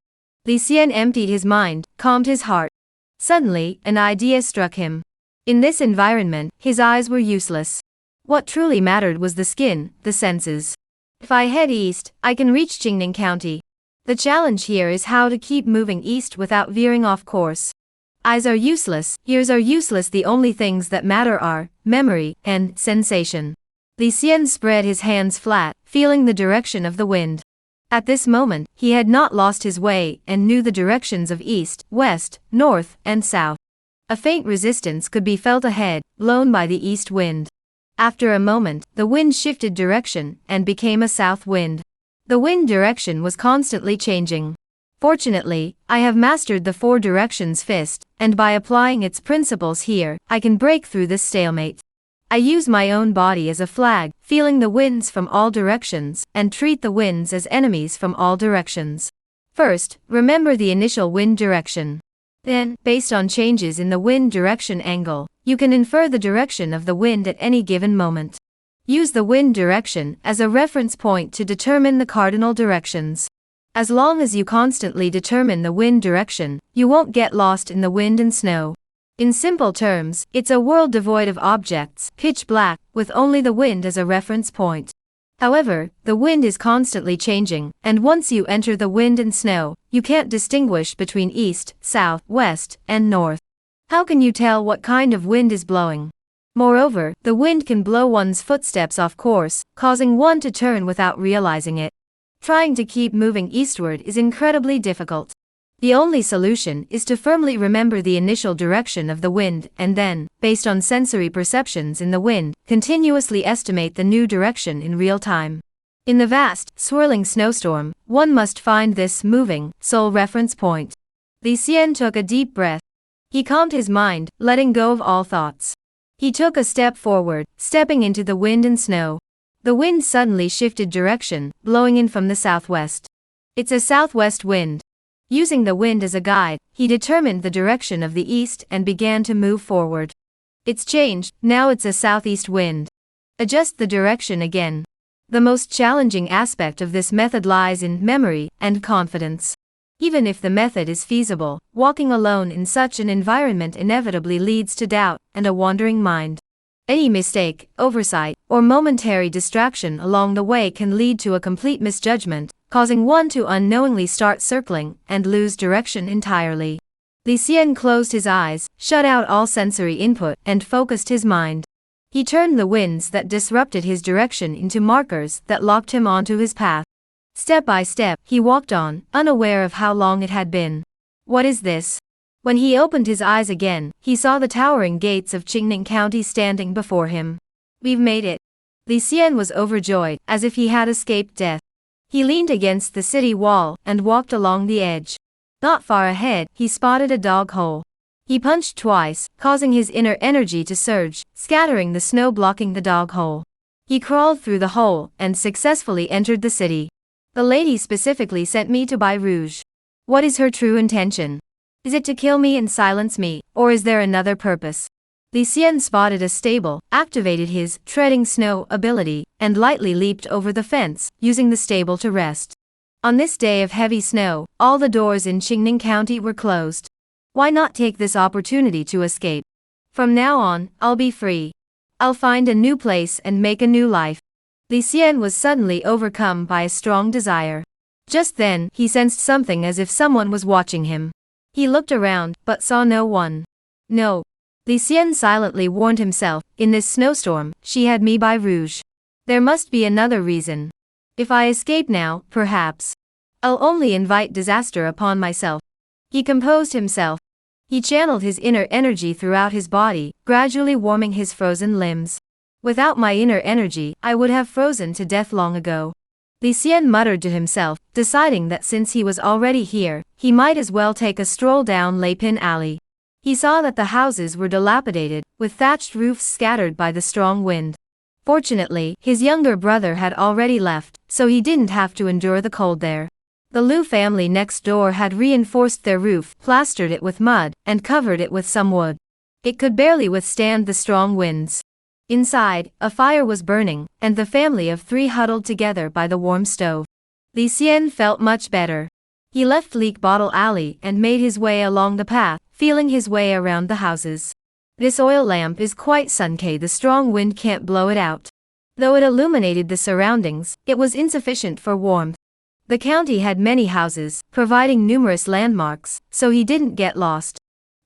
Li Xian emptied his mind, calmed his heart. Suddenly, an idea struck him. In this environment, his eyes were useless. What truly mattered was the skin, the senses. If I head east, I can reach Qingning County. The challenge here is how to keep moving east without veering off course. Eyes are useless, ears are useless, the only things that matter are memory and sensation. Li Xian spread his hands flat, feeling the direction of the wind. At this moment, he had not lost his way and knew the directions of east, west, north, and south. A faint resistance could be felt ahead, blown by the east wind. After a moment, the wind shifted direction and became a south wind. The wind direction was constantly changing. Fortunately, I have mastered the four directions fist, and by applying its principles here, I can break through this stalemate. I use my own body as a flag, feeling the winds from all directions, and treat the winds as enemies from all directions. First, remember the initial wind direction. Then, based on changes in the wind direction angle, you can infer the direction of the wind at any given moment. Use the wind direction as a reference point to determine the cardinal directions. As long as you constantly determine the wind direction, you won't get lost in the wind and snow. In simple terms, it's a world devoid of objects, pitch black, with only the wind as a reference point. However, the wind is constantly changing, and once you enter the wind and snow, you can't distinguish between east, south, west, and north. How can you tell what kind of wind is blowing? Moreover, the wind can blow one's footsteps off course, causing one to turn without realizing it. Trying to keep moving eastward is incredibly difficult. The only solution is to firmly remember the initial direction of the wind and then, based on sensory perceptions in the wind, continuously estimate the new direction in real time. In the vast, swirling snowstorm, one must find this moving, sole reference point. Li Xian took a deep breath. He calmed his mind, letting go of all thoughts. He took a step forward, stepping into the wind and snow. The wind suddenly shifted direction, blowing in from the southwest. It's a southwest wind. Using the wind as a guide, he determined the direction of the east and began to move forward. It's changed, now it's a southeast wind. Adjust the direction again. The most challenging aspect of this method lies in memory and confidence. Even if the method is feasible, walking alone in such an environment inevitably leads to doubt and a wandering mind. Any mistake, oversight, or momentary distraction along the way can lead to a complete misjudgment, causing one to unknowingly start circling and lose direction entirely. Li Xian closed his eyes, shut out all sensory input, and focused his mind. He turned the winds that disrupted his direction into markers that locked him onto his path. Step by step, he walked on, unaware of how long it had been. What is this? When he opened his eyes again, he saw the towering gates of Qingning County standing before him. We've made it. Li Xian was overjoyed, as if he had escaped death. He leaned against the city wall and walked along the edge. Not far ahead, he spotted a dog hole. He punched twice, causing his inner energy to surge, scattering the snow blocking the dog hole. He crawled through the hole and successfully entered the city. The lady specifically sent me to buy rouge. What is her true intention? Is it to kill me and silence me, or is there another purpose? Li Xian spotted a stable, activated his treading snow ability, and lightly leaped over the fence, using the stable to rest. On this day of heavy snow, all the doors in Qingning County were closed. Why not take this opportunity to escape? From now on, I'll be free. I'll find a new place and make a new life. Li Xian was suddenly overcome by a strong desire. Just then, he sensed something as if someone was watching him. He looked around, but saw no one. No. Li Xian silently warned himself, in this snowstorm, she had me by rouge. There must be another reason. If I escape now, perhaps I'll only invite disaster upon myself. He composed himself. He channeled his inner energy throughout his body, gradually warming his frozen limbs. Without my inner energy, I would have frozen to death long ago. Li Xian muttered to himself, deciding that since he was already here, he might as well take a stroll down Leipin Alley. He saw that the houses were dilapidated, with thatched roofs scattered by the strong wind. Fortunately, his younger brother had already left, so he didn't have to endure the cold there. The Liu family next door had reinforced their roof, plastered it with mud, and covered it with some wood. It could barely withstand the strong winds. Inside, a fire was burning, and the family of three huddled together by the warm stove. Li Xian felt much better. He left Leak Bottle Alley and made his way along the path, feeling his way around the houses. This oil lamp is quite sunky, the strong wind can't blow it out. Though it illuminated the surroundings, it was insufficient for warmth. The county had many houses, providing numerous landmarks, so he didn't get lost.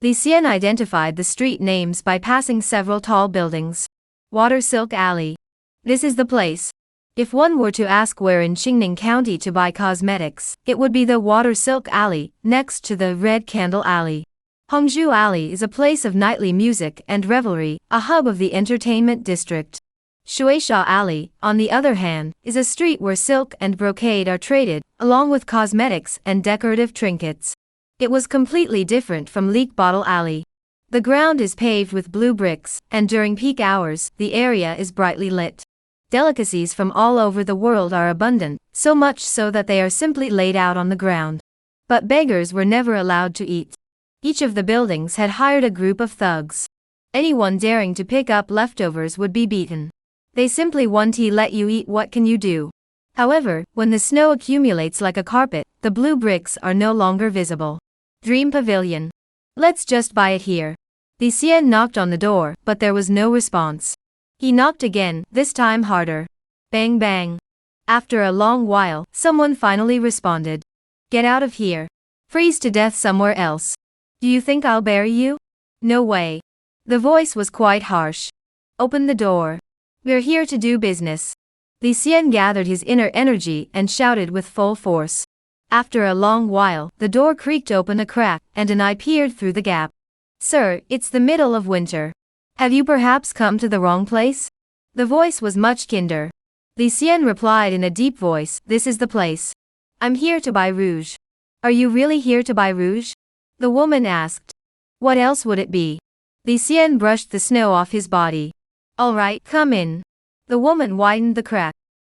Li Xian identified the street names by passing several tall buildings. Water Silk Alley. This is the place. If one were to ask where in Qingning County to buy cosmetics, it would be the Water Silk Alley, next to the Red Candle Alley. Hongzhu Alley is a place of nightly music and revelry, a hub of the entertainment district. Shueisha Alley, on the other hand, is a street where silk and brocade are traded, along with cosmetics and decorative trinkets. It was completely different from Leak Bottle Alley. The ground is paved with blue bricks, and during peak hours, the area is brightly lit. Delicacies from all over the world are abundant, so much so that they are simply laid out on the ground. But beggars were never allowed to eat. Each of the buildings had hired a group of thugs. Anyone daring to pick up leftovers would be beaten. They simply won't let you eat. What can you do? However, when the snow accumulates like a carpet, the blue bricks are no longer visible. Dream Pavilion. Let's just buy it here. Li Xian knocked on the door, but there was no response. He knocked again, this time harder. Bang bang. After a long while, someone finally responded. Get out of here. Freeze to death somewhere else. Do you think I'll bury you? No way. The voice was quite harsh. Open the door. We're here to do business. Li Xian gathered his inner energy and shouted with full force. After a long while, the door creaked open a crack, and an eye peered through the gap. Sir, it's the middle of winter. Have you perhaps come to the wrong place? The voice was much kinder. Li Xian replied in a deep voice, this is the place. I'm here to buy rouge. Are you really here to buy rouge? The woman asked. What else would it be? Li Xian brushed the snow off his body. All right, come in. The woman widened the crack.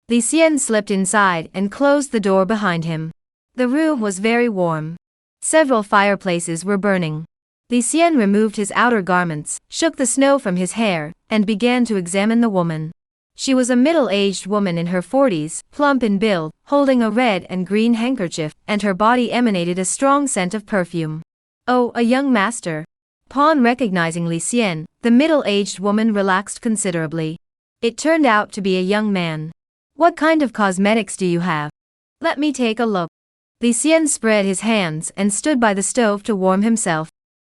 Li Xian slipped inside and closed the door behind him. The room was very warm. Several fireplaces were burning. Li Xian removed his outer garments, shook the snow from his hair, and began to examine the woman. She was a middle-aged woman in her 40s, plump in build, holding a red and green handkerchief, and her body emanated a strong scent of perfume. Oh, a young master. Upon recognizing Li Xian, the middle-aged woman relaxed considerably. It turned out to be a young man. What kind of cosmetics do you have? Let me take a look. Li Xian spread his hands and stood by the stove to warm himself.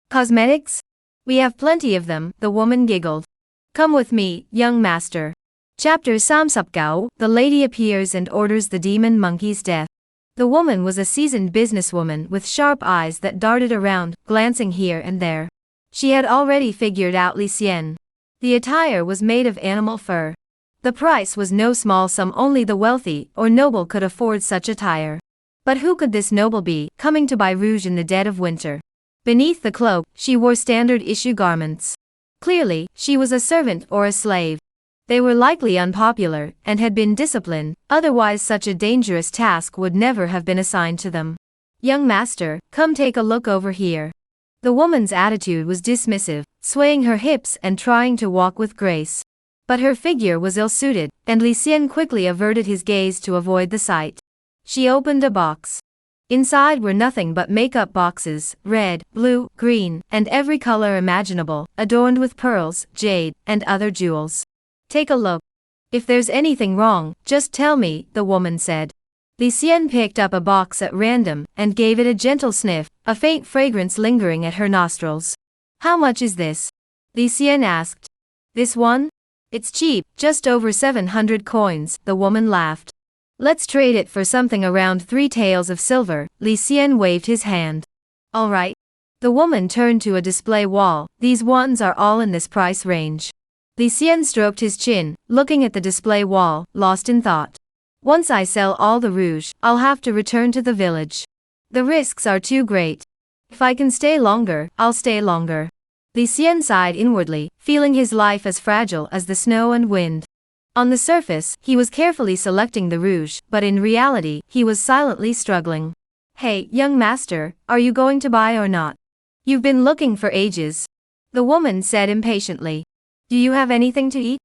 Cosmetics? We have plenty of them, the woman giggled. Come with me, young master. Chapter Samsupgao, the lady appears and orders the demon monkey's death. The woman was a seasoned businesswoman with sharp eyes that darted around, glancing here and there. She had already figured out Li Xian. The attire was made of animal fur. The price was no small sum, only the wealthy or noble could afford such attire. But who could this noble be, coming to buy rouge in the dead of winter? Beneath the cloak, she wore standard-issue garments. Clearly, she was a servant or a slave. They were likely unpopular, and had been disciplined, otherwise such a dangerous task would never have been assigned to them. Young master, come take a look over here. The woman's attitude was dismissive, swaying her hips and trying to walk with grace. But her figure was ill-suited, and Li Xian quickly averted his gaze to avoid the sight. She opened a box. Inside were nothing but makeup boxes, red, blue, green, and every color imaginable, adorned with pearls, jade, and other jewels. Take a look. If there's anything wrong, just tell me, the woman said. Li Xian picked up a box at random, and gave it a gentle sniff, a faint fragrance lingering at her nostrils. How much is this? Li Xian asked. This one? It's cheap, just over 700 coins, the woman laughed. Let's trade it for something around 3 taels of silver, Li Xian waved his hand. All right. The woman turned to a display wall, these ones are all in this price range. Li Xian stroked his chin, looking at the display wall, lost in thought. Once I sell all the rouge, I'll have to return to the village. The risks are too great. If I can stay longer, I'll stay longer. Li Xian sighed inwardly, feeling his life as fragile as the snow and wind. On the surface, he was carefully selecting the rouge, but in reality, he was silently struggling. Hey, young master, are you going to buy or not? You've been looking for ages. The woman said impatiently. Do you have anything to eat?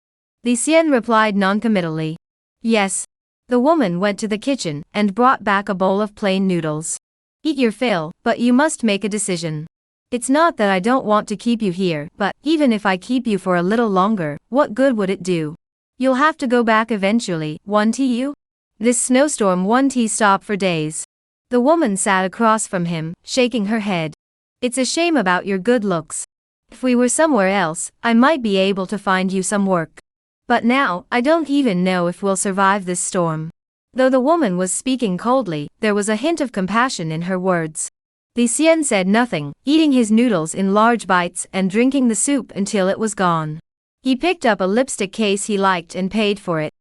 Li Xian replied noncommittally. Yes. The woman went to the kitchen and brought back a bowl of plain noodles. Eat your fill, but you must make a decision. It's not that I don't want to keep you here, but even if I keep you for a little longer, what good would it do? You'll have to go back eventually, won't you? This snowstorm won't stop for days. The woman sat across from him, shaking her head. It's a shame about your good looks. If we were somewhere else, I might be able to find you some work. But now, I don't even know if we'll survive this storm. Though the woman was speaking coldly, there was a hint of compassion in her words. Li Xian said nothing, eating his noodles in large bites and drinking the soup until it was gone. He picked up a lipstick case he liked and paid for it.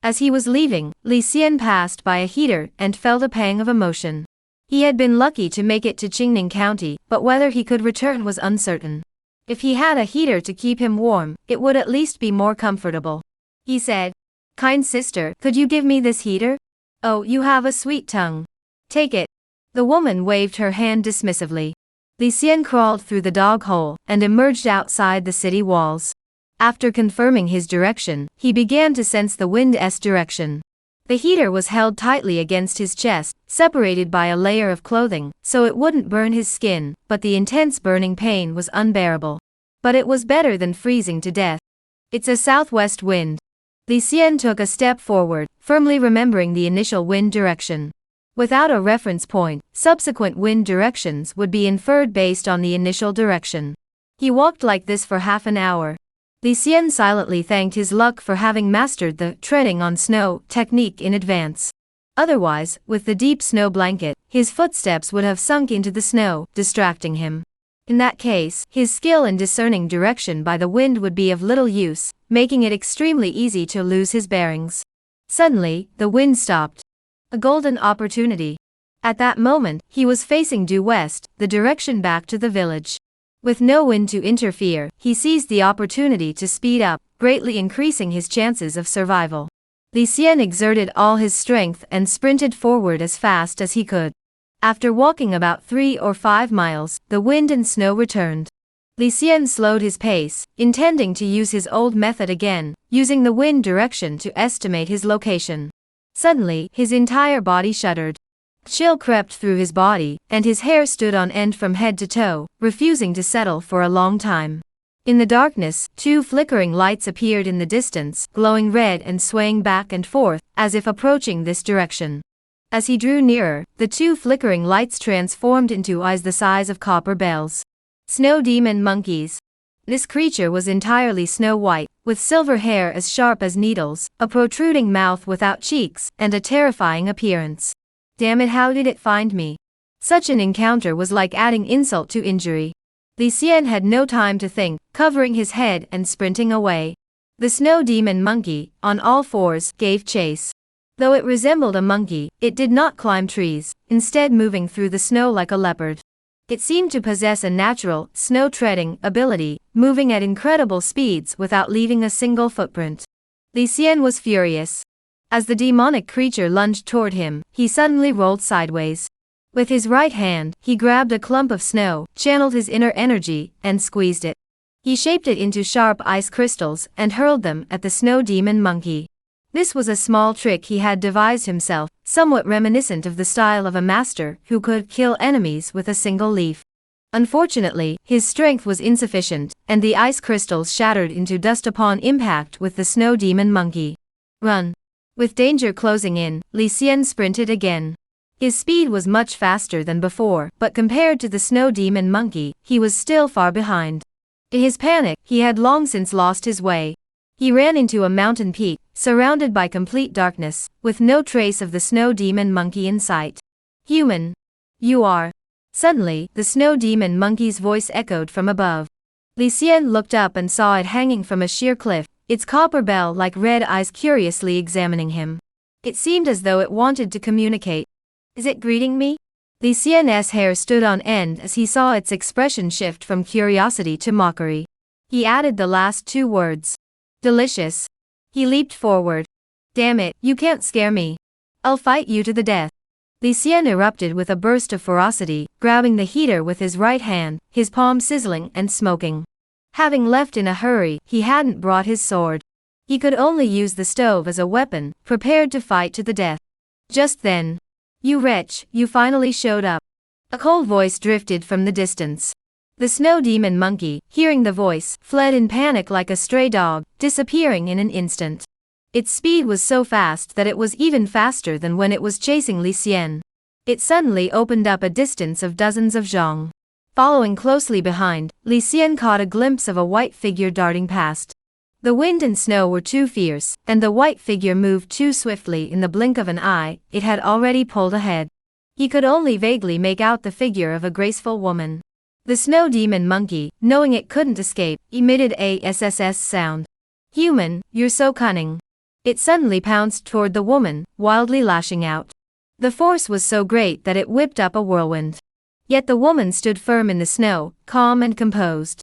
As he was leaving, Li Xian passed by a heater and felt a pang of emotion. He had been lucky to make it to Qingning County, but whether he could return was uncertain. If he had a heater to keep him warm, it would at least be more comfortable. He said, "Kind sister, could you give me this heater? Oh, you have a sweet tongue. Take it." The woman waved her hand dismissively. Li Xian crawled through the dog hole and emerged outside the city walls. After confirming his direction, he began to sense the wind's direction. The heater was held tightly against his chest, separated by a layer of clothing, so it wouldn't burn his skin, but the intense burning pain was unbearable. But it was better than freezing to death. It's a southwest wind. Li Xian took a step forward, firmly remembering the initial wind direction. Without a reference point, subsequent wind directions would be inferred based on the initial direction. He walked like this for half an hour. Li Xian silently thanked his luck for having mastered the treading on snow technique in advance. Otherwise, with the deep snow blanket, his footsteps would have sunk into the snow, distracting him. In that case, his skill in discerning direction by the wind would be of little use, making it extremely easy to lose his bearings. Suddenly, the wind stopped. A golden opportunity. At that moment, he was facing due west, the direction back to the village. With no wind to interfere, he seized the opportunity to speed up, greatly increasing his chances of survival. Li Xian exerted all his strength and sprinted forward as fast as he could. After walking about 3 or 5 miles, the wind and snow returned. Li Xian slowed his pace, intending to use his old method again, using the wind direction to estimate his location. Suddenly, his entire body shuddered. Chill crept through his body, and his hair stood on end from head to toe, refusing to settle for a long time. In the darkness, 2 flickering lights appeared in the distance, glowing red and swaying back and forth, as if approaching this direction. As he drew nearer, the 2 flickering lights transformed into eyes the size of copper bells. Snow demon monkeys. This creature was entirely snow white, with silver hair as sharp as needles, a protruding mouth without cheeks, and a terrifying appearance. Damn it, how did it find me? Such an encounter was like adding insult to injury. Li Xian had no time to think, covering his head and sprinting away. The snow demon monkey, on all fours, gave chase. Though it resembled a monkey, it did not climb trees, instead moving through the snow like a leopard. It seemed to possess a natural, snow-treading ability, moving at incredible speeds without leaving a single footprint. Li Xian was furious. As the demonic creature lunged toward him, he suddenly rolled sideways. With his right hand, he grabbed a clump of snow, channeled his inner energy, and squeezed it. He shaped it into sharp ice crystals and hurled them at the snow demon monkey. This was a small trick he had devised himself, somewhat reminiscent of the style of a master who could kill enemies with a single leaf. Unfortunately, his strength was insufficient, and the ice crystals shattered into dust upon impact with the snow demon monkey. Run! With danger closing in, Li Xian sprinted again. His speed was much faster than before, but compared to the snow demon monkey, he was still far behind. In his panic, he had long since lost his way. He ran into a mountain peak, surrounded by complete darkness, with no trace of the snow demon monkey in sight. "Human! You are..." Suddenly, the snow demon monkey's voice echoed from above. Li Xian looked up and saw it hanging from a sheer cliff, its copper bell-like red eyes curiously examining him. It seemed as though it wanted to communicate. "Is it greeting me?" Li Xian's hair stood on end as he saw its expression shift from curiosity to mockery. He added the last 2 words. "Delicious." He leaped forward. "Damn it, you can't scare me. I'll fight you to the death." Li Xian erupted with a burst of ferocity, grabbing the heater with his right hand, his palm sizzling and smoking. Having left in a hurry, he hadn't brought his sword. He could only use the stove as a weapon, prepared to fight to the death. Just then, "You wretch, you finally showed up." A cold voice drifted from the distance. The snow demon monkey, hearing the voice, fled in panic like a stray dog, disappearing in an instant. Its speed was so fast that it was even faster than when it was chasing Li Xian. It suddenly opened up a distance of dozens of zhang. Following closely behind, Li Xian caught a glimpse of a white figure darting past. The wind and snow were too fierce, and the white figure moved too swiftly. In the blink of an eye, it had already pulled ahead. He could only vaguely make out the figure of a graceful woman. The snow demon monkey, knowing it couldn't escape, emitted a sss sound. "Human, you're so cunning." It suddenly pounced toward the woman, wildly lashing out. The force was so great that it whipped up a whirlwind. Yet the woman stood firm in the snow, calm and composed.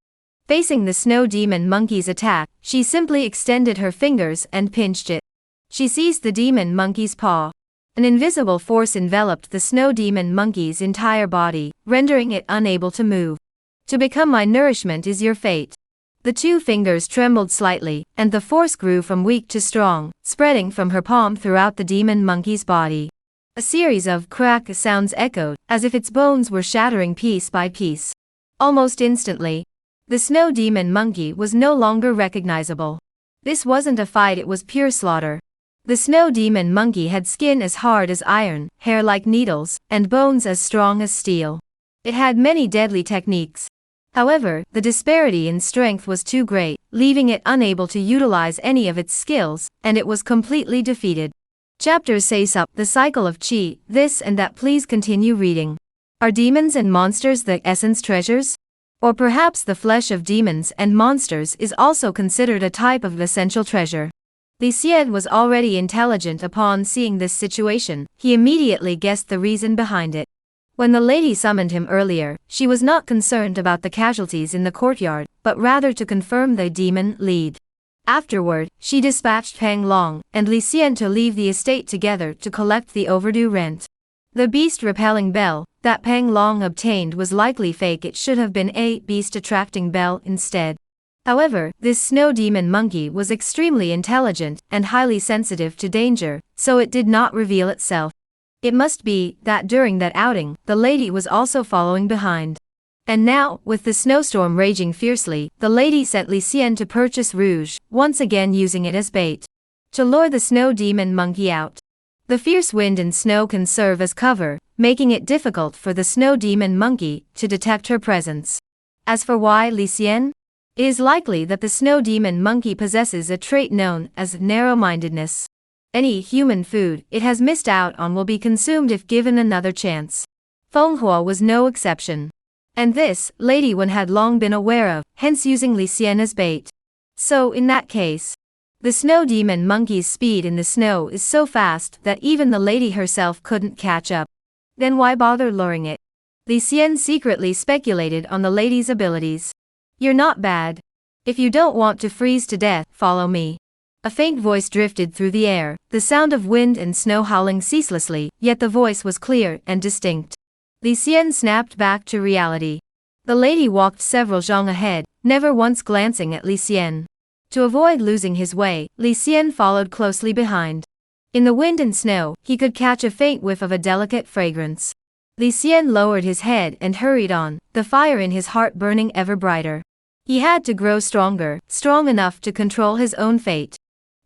Facing the snow demon monkey's attack, she simply extended her fingers and pinched it. She seized the demon monkey's paw. An invisible force enveloped the snow demon monkey's entire body, rendering it unable to move. "To become my nourishment is your fate." The two fingers trembled slightly, and the force grew from weak to strong, spreading from her palm throughout the demon monkey's body. A series of crack sounds echoed, as if its bones were shattering piece by piece. Almost instantly, the snow demon monkey was no longer recognizable. This wasn't a fight, it was pure slaughter. The snow demon monkey had skin as hard as iron, hair like needles, and bones as strong as steel. It had many deadly techniques. However, the disparity in strength was too great, leaving it unable to utilize any of its skills, and it was completely defeated. Chapters 6 up, the cycle of chi, this and that. Please continue reading. Are demons and monsters the essence treasures? Or perhaps the flesh of demons and monsters is also considered a type of essential treasure. Li Xian was already intelligent upon seeing this situation. He immediately guessed the reason behind it. When the lady summoned him earlier, she was not concerned about the casualties in the courtyard, but rather to confirm the demon lead. Afterward, she dispatched Pang Long and Li Xian to leave the estate together to collect the overdue rent. The beast-repelling bell that Pang Long obtained was likely fake. It should have been a beast-attracting bell instead. However, this snow demon monkey was extremely intelligent and highly sensitive to danger, so it did not reveal itself. It must be that during that outing, the lady was also following behind. And now, with the snowstorm raging fiercely, the lady sent Li Xian to purchase rouge, once again using it as bait to lure the snow demon monkey out. The fierce wind and snow can serve as cover, making it difficult for the snow demon monkey to detect her presence. As for why Li Xian? It is likely that the snow demon monkey possesses a trait known as narrow-mindedness. Any human food it has missed out on will be consumed if given another chance. Manhwa was no exception. And this, Lady Wen had long been aware of, hence using Li Xian as bait. So in that case, the snow demon monkey's speed in the snow is so fast that even the lady herself couldn't catch up. Then why bother luring it? Li Xian secretly speculated on the lady's abilities. "You're not bad. If you don't want to freeze to death, follow me." A faint voice drifted through the air, the sound of wind and snow howling ceaselessly, yet the voice was clear and distinct. Li Xian snapped back to reality. The lady walked several zhang ahead, never once glancing at Li Xian. To avoid losing his way, Li Xian followed closely behind. In the wind and snow, he could catch a faint whiff of a delicate fragrance. Li Xian lowered his head and hurried on, the fire in his heart burning ever brighter. He had to grow stronger, strong enough to control his own fate.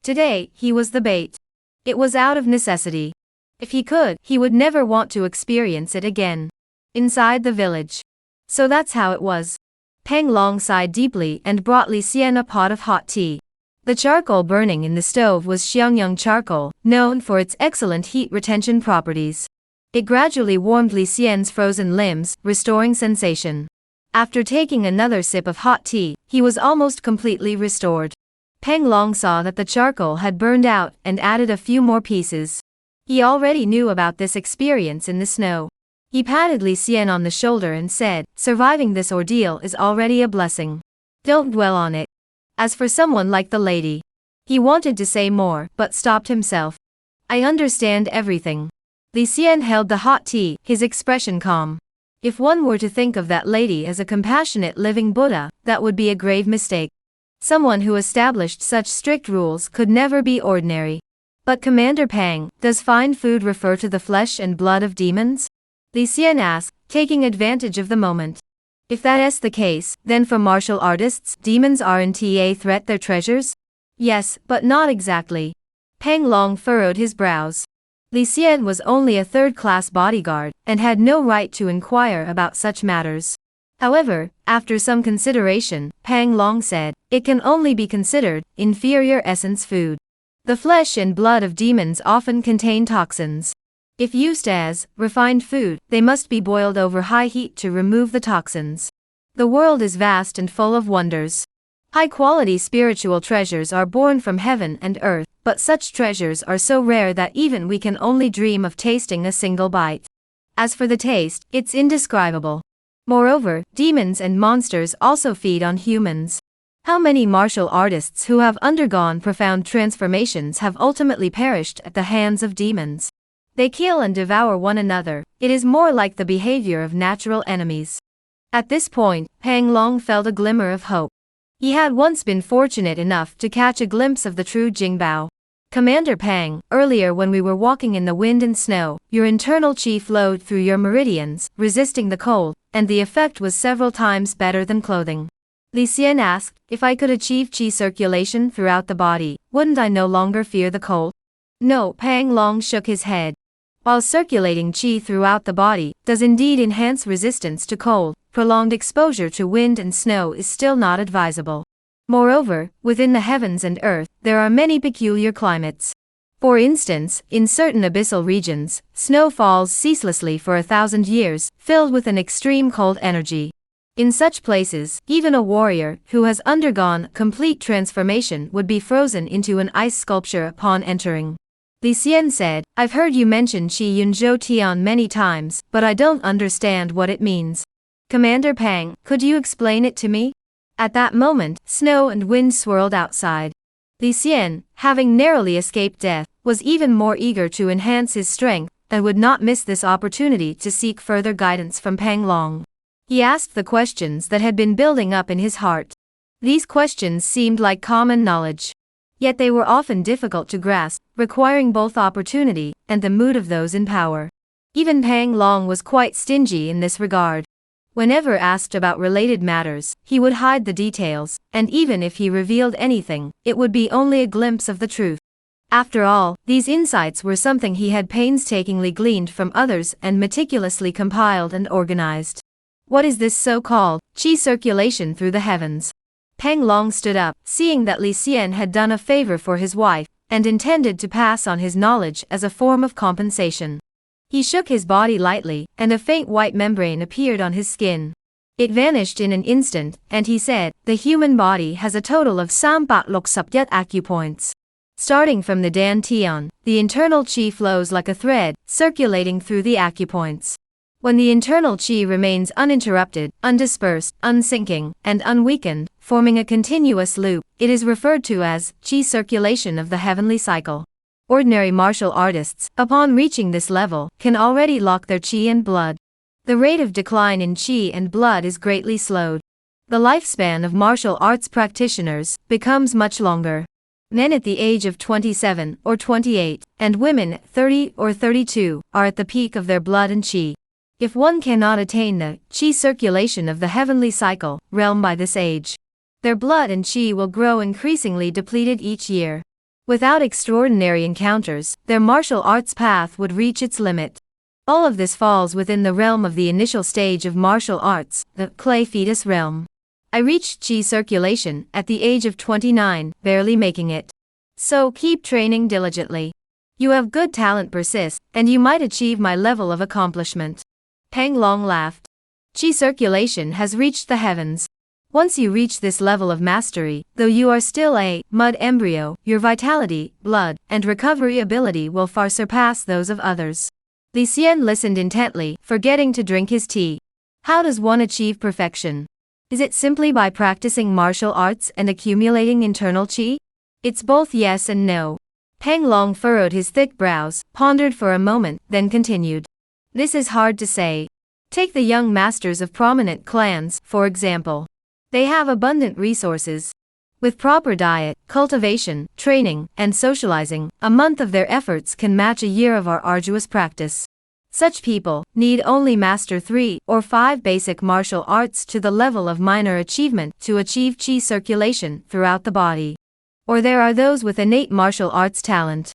Today, he was the bait. It was out of necessity. If he could, he would never want to experience it again. Inside the village. So that's how it was. Pang Long sighed deeply and brought Li Xian a pot of hot tea. The charcoal burning in the stove was Xiangyang charcoal, known for its excellent heat retention properties. It gradually warmed Li Xian's frozen limbs, restoring sensation. After taking another sip of hot tea, he was almost completely restored. Pang Long saw that the charcoal had burned out and added a few more pieces. He already knew about this experience in the snow. He patted Li Xian on the shoulder and said, "Surviving this ordeal is already a blessing. Don't dwell on it." As for someone like the lady, he wanted to say more, but stopped himself. "I understand everything." Li Xian held the hot tea, his expression calm. If one were to think of that lady as a compassionate living Buddha, that would be a grave mistake. Someone who established such strict rules could never be ordinary. But Commander Pang, does fine food refer to the flesh and blood of demons? Li Xian asked, taking advantage of the moment. If that is the case, then for martial artists, demons aren't a threat their treasures? Yes, but not exactly. Pang Long furrowed his brows. Li Xian was only a third-class bodyguard, and had no right to inquire about such matters. However, after some consideration, Pang Long said, it can only be considered inferior essence food. The flesh and blood of demons often contain toxins. If used as refined food, they must be boiled over high heat to remove the toxins. The world is vast and full of wonders. High-quality spiritual treasures are born from heaven and earth, but such treasures are so rare that even we can only dream of tasting a single bite. As for the taste, it's indescribable. Moreover, demons and monsters also feed on humans. How many martial artists who have undergone profound transformations have ultimately perished at the hands of demons? They kill and devour one another. It is more like the behavior of natural enemies. At this point, Pang Long felt a glimmer of hope. He had once been fortunate enough to catch a glimpse of the true Jingbao. Commander Pang, earlier when we were walking in the wind and snow, your internal chi flowed through your meridians, resisting the cold, and the effect was several times better than clothing. Li Xian asked, if I could achieve chi circulation throughout the body, wouldn't I no longer fear the cold? No, Pang Long shook his head. While circulating chi throughout the body does indeed enhance resistance to cold, prolonged exposure to wind and snow is still not advisable. Moreover, within the heavens and earth, there are many peculiar climates. For instance, in certain abyssal regions, snow falls ceaselessly for 1,000 years, filled with an extreme cold energy. In such places, even a warrior who has undergone complete transformation would be frozen into an ice sculpture upon entering. Li Xian said, I've heard you mention Qi Yunzhou Tian many times, but I don't understand what it means. Commander Pang, could you explain it to me? At that moment, snow and wind swirled outside. Li Xian, having narrowly escaped death, was even more eager to enhance his strength, and would not miss this opportunity to seek further guidance from Pang Long. He asked the questions that had been building up in his heart. These questions seemed like common knowledge. Yet they were often difficult to grasp, requiring both opportunity and the mood of those in power. Even Pang Long was quite stingy in this regard. Whenever asked about related matters, he would hide the details, and even if he revealed anything, it would be only a glimpse of the truth. After all, these insights were something he had painstakingly gleaned from others and meticulously compiled and organized. What is this so-called chi circulation through the heavens? Pang Long stood up, seeing that Li Xian had done a favor for his wife, and intended to pass on his knowledge as a form of compensation. He shook his body lightly, and a faint white membrane appeared on his skin. It vanished in an instant, and he said, the human body has a total of 360 acupoints. Starting from the Dan Tian, the internal chi flows like a thread, circulating through the acupoints. When the internal chi remains uninterrupted, undispersed, unsinking, and unweakened, forming a continuous loop, it is referred to as chi circulation of the heavenly cycle. Ordinary martial artists, upon reaching this level, can already lock their chi and blood. The rate of decline in chi and blood is greatly slowed. The lifespan of martial arts practitioners becomes much longer. Men at the age of 27 or 28, and women at 30 or 32, are at the peak of their blood and chi. If one cannot attain the chi circulation of the heavenly cycle realm by this age, their blood and chi will grow increasingly depleted each year. Without extraordinary encounters, their martial arts path would reach its limit. All of this falls within the realm of the initial stage of martial arts, the clay fetus realm. I reached chi circulation at the age of 29, barely making it. So keep training diligently. You have good talent, persist, and you might achieve my level of accomplishment. Pang Long laughed. Chi circulation has reached the heavens. Once you reach this level of mastery, though you are still a mud embryo, your vitality, blood, and recovery ability will far surpass those of others. Li Xian listened intently, forgetting to drink his tea. How does one achieve perfection? Is it simply by practicing martial arts and accumulating internal chi? It's both yes and no. Pang Long furrowed his thick brows, pondered for a moment, then continued. This is hard to say. Take the young masters of prominent clans, for example. They have abundant resources. With proper diet, cultivation, training, and socializing, a month of their efforts can match a year of our arduous practice. Such people need only master 3 or 5 basic martial arts to the level of minor achievement to achieve chi circulation throughout the body. Or there are those with innate martial arts talent.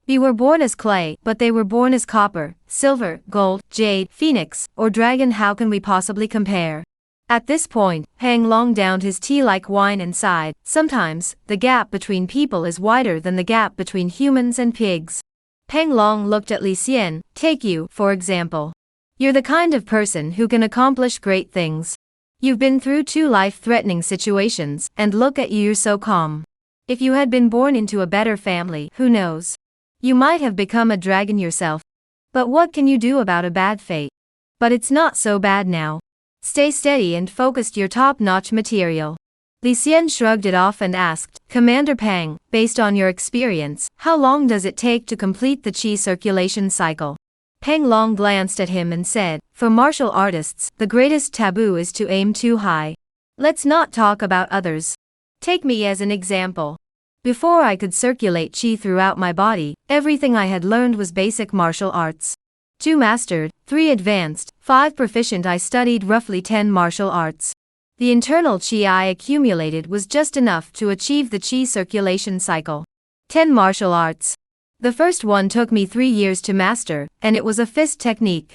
We were born as clay, but they were born as copper, silver, gold, jade, phoenix, or dragon. How can we possibly compare? At this point, Pang Long downed his tea like wine and sighed. Sometimes, the gap between people is wider than the gap between humans and pigs. Pang Long looked at Li Xian. Take you, for example. You're the kind of person who can accomplish great things. You've been through 2 life-threatening situations, and look at you, you're so calm. If you had been born into a better family, who knows? You might have become a dragon yourself. But what can you do about a bad fate? But it's not so bad now. Stay steady and focused, your top-notch material. Li Xian shrugged it off and asked, Commander Pang, based on your experience, how long does it take to complete the qi circulation cycle? Pang Long glanced at him and said, for martial artists, the greatest taboo is to aim too high. Let's not talk about others. Take me as an example. Before I could circulate qi throughout my body, everything I had learned was basic martial arts. 2 mastered, 3 advanced, 5 proficient. I studied roughly 10 martial arts. The internal qi I accumulated was just enough to achieve the qi circulation cycle. 10 martial arts. The first one took me 3 years to master, and it was a fist technique.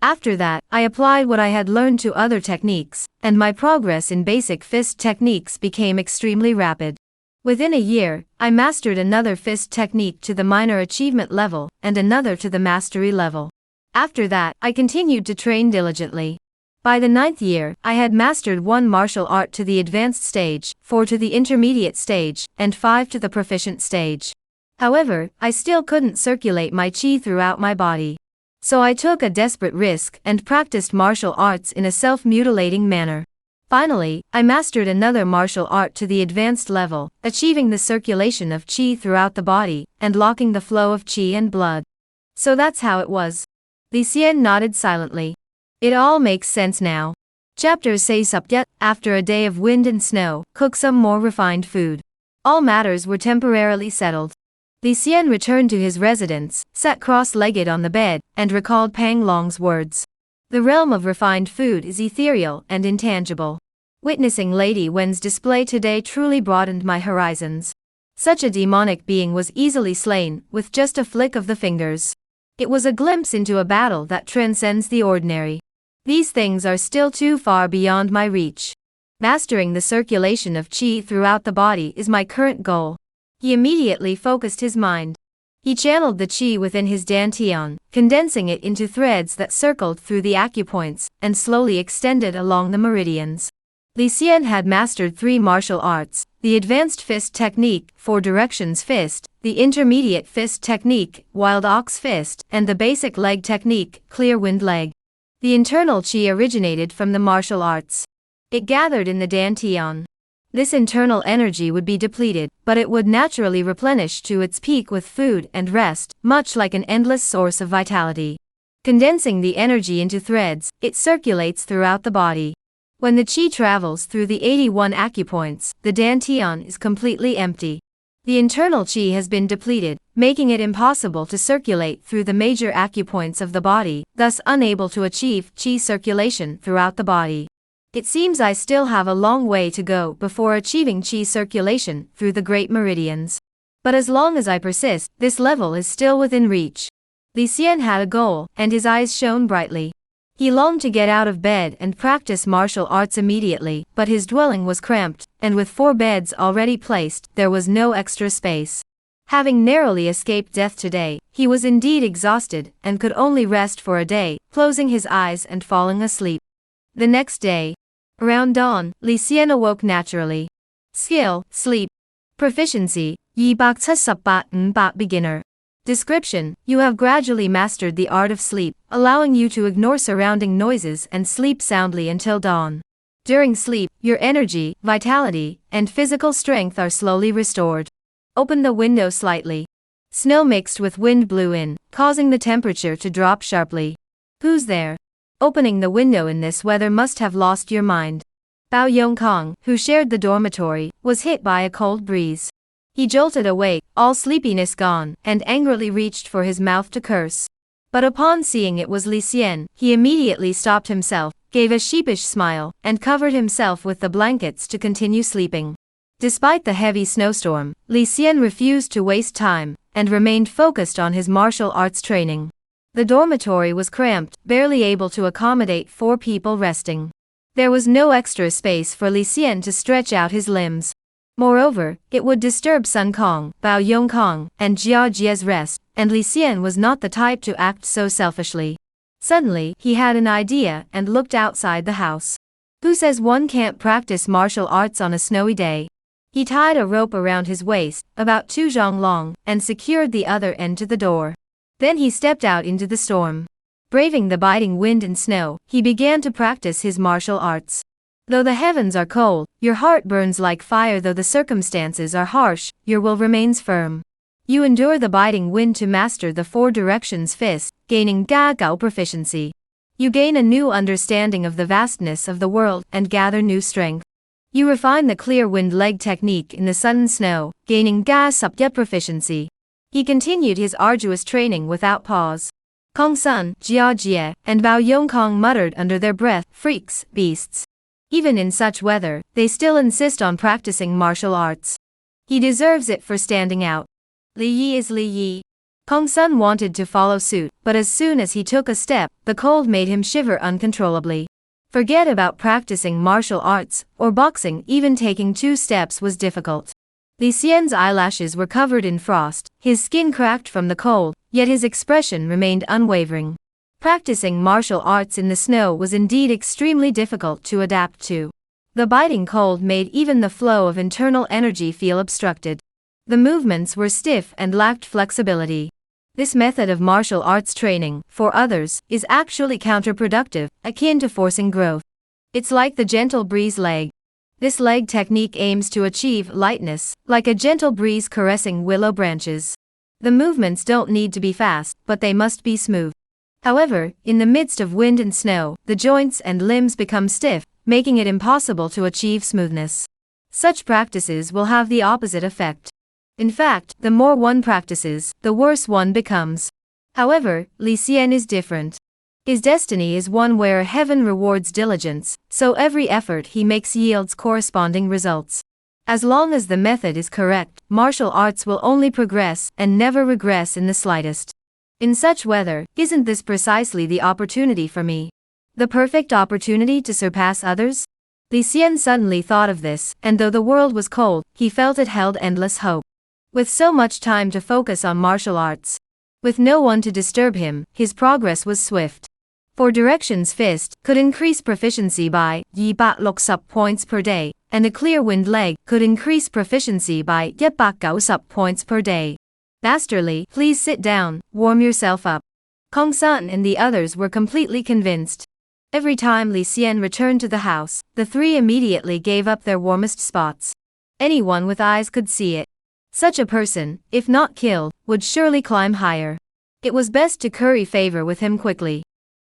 After that, I applied what I had learned to other techniques, and my progress in basic fist techniques became extremely rapid. Within a year, I mastered another fist technique to the minor achievement level, and another to the mastery level. After that, I continued to train diligently. By the 9th year, I had mastered 1 martial art to the advanced stage, 4 to the intermediate stage, and 5 to the proficient stage. However, I still couldn't circulate my qi throughout my body. So I took a desperate risk and practiced martial arts in a self-mutilating manner. Finally, I mastered another martial art to the advanced level, achieving the circulation of qi throughout the body, and locking the flow of qi and blood. So that's how it was. Li Xian nodded silently. It all makes sense now. Chapter 6. After a day of wind and snow, cook some more refined food. All matters were temporarily settled. Li Xian returned to his residence, sat cross-legged on the bed, and recalled Pang Long's words. The realm of refined food is ethereal and intangible. Witnessing Lady Wen's display today truly broadened my horizons. Such a demonic being was easily slain, with just a flick of the fingers. It was a glimpse into a battle that transcends the ordinary. These things are still too far beyond my reach. Mastering the circulation of qi throughout the body is my current goal. He immediately focused his mind. He channeled the qi within his dantian, condensing it into threads that circled through the acupoints, and slowly extended along the meridians. Li Xian had mastered 3 martial arts, the advanced fist technique, 4 directions fist, the intermediate fist technique, wild ox fist, and the basic leg technique, clear wind leg. The internal qi originated from the martial arts. It gathered in the dantian. This internal energy would be depleted, but it would naturally replenish to its peak with food and rest, much like an endless source of vitality. Condensing the energy into threads, it circulates throughout the body. When the qi travels through the 81 acupoints, the dantian is completely empty. The internal qi has been depleted, making it impossible to circulate through the major acupoints of the body, thus unable to achieve qi circulation throughout the body. It seems I still have a long way to go before achieving qi circulation through the great meridians. But as long as I persist, this level is still within reach. Li Xian had a goal, and his eyes shone brightly. He longed to get out of bed and practice martial arts immediately, but his dwelling was cramped, and with 4 beds already placed, there was no extra space. Having narrowly escaped death today, he was indeed exhausted, and could only rest for a day, closing his eyes and falling asleep. The next day, around dawn, Li Xian awoke naturally. Skill, sleep. Proficiency, 278 beginner. Description: you have gradually mastered the art of sleep, allowing you to ignore surrounding noises and sleep soundly until dawn. During sleep, your energy, vitality, and physical strength are slowly restored. Open the window slightly. Snow mixed with wind blew in, causing the temperature to drop sharply. Who's there? Opening the window in this weather must have lost your mind. Bao Yongkong, who shared the dormitory, was hit by a cold breeze. He jolted awake, all sleepiness gone, and angrily reached for his mouth to curse. But upon seeing it was Li Xian, he immediately stopped himself, gave a sheepish smile, and covered himself with the blankets to continue sleeping. Despite the heavy snowstorm, Li Xian refused to waste time, and remained focused on his martial arts training. The dormitory was cramped, barely able to accommodate 4 people resting. There was no extra space for Li Xian to stretch out his limbs. Moreover, it would disturb Sun Kong, Bao Yongkong, and Jia Jia's rest, and Li Xian was not the type to act so selfishly. Suddenly, he had an idea and looked outside the house. Who says one can't practice martial arts on a snowy day? He tied a rope around his waist, about 2 zhang long, and secured the other end to the door. Then he stepped out into the storm. Braving the biting wind and snow, he began to practice his martial arts. Though the heavens are cold, your heart burns like fire. Though the circumstances are harsh, your will remains firm. You endure the biting wind to master the 4 directions fist, gaining ga gao proficiency. You gain a new understanding of the vastness of the world and gather new strength. You refine the clear wind leg technique in the sudden snow, gaining ga subya proficiency. He continued his arduous training without pause. Kong Sun, Jia Jie, and Bao Yongkong muttered under their breath, freaks, beasts. Even in such weather, they still insist on practicing martial arts. He deserves it for standing out. Li Yi is Li Yi. Kong Sun wanted to follow suit, but as soon as he took a step, the cold made him shiver uncontrollably. Forget about practicing martial arts, or boxing. Even taking 2 steps was difficult. Li Xian's eyelashes were covered in frost, his skin cracked from the cold, yet his expression remained unwavering. Practicing martial arts in the snow was indeed extremely difficult to adapt to. The biting cold made even the flow of internal energy feel obstructed. The movements were stiff and lacked flexibility. This method of martial arts training, for others, is actually counterproductive, akin to forcing growth. It's like the gentle breeze leg. This leg technique aims to achieve lightness, like a gentle breeze caressing willow branches. The movements don't need to be fast, but they must be smooth. However, in the midst of wind and snow, the joints and limbs become stiff, making it impossible to achieve smoothness. Such practices will have the opposite effect. In fact, the more one practices, the worse one becomes. However, Li Xian is different. His destiny is one where heaven rewards diligence, so every effort he makes yields corresponding results. As long as the method is correct, martial arts will only progress and never regress in the slightest. In such weather, isn't this precisely the opportunity for me? The perfect opportunity to surpass others? Li Xian suddenly thought of this, and though the world was cold, he felt it held endless hope. With so much time to focus on martial arts, with no one to disturb him, his progress was swift. 4 directions fist could increase proficiency by 260 points per day, and a clear wind leg could increase proficiency by 190 points per day. Master Li, please sit down, warm yourself up. Kong Sun and the others were completely convinced. Every time Li Xian returned to the house, the 3 immediately gave up their warmest spots. Anyone with eyes could see it. Such a person, if not killed, would surely climb higher. It was best to curry favor with him quickly.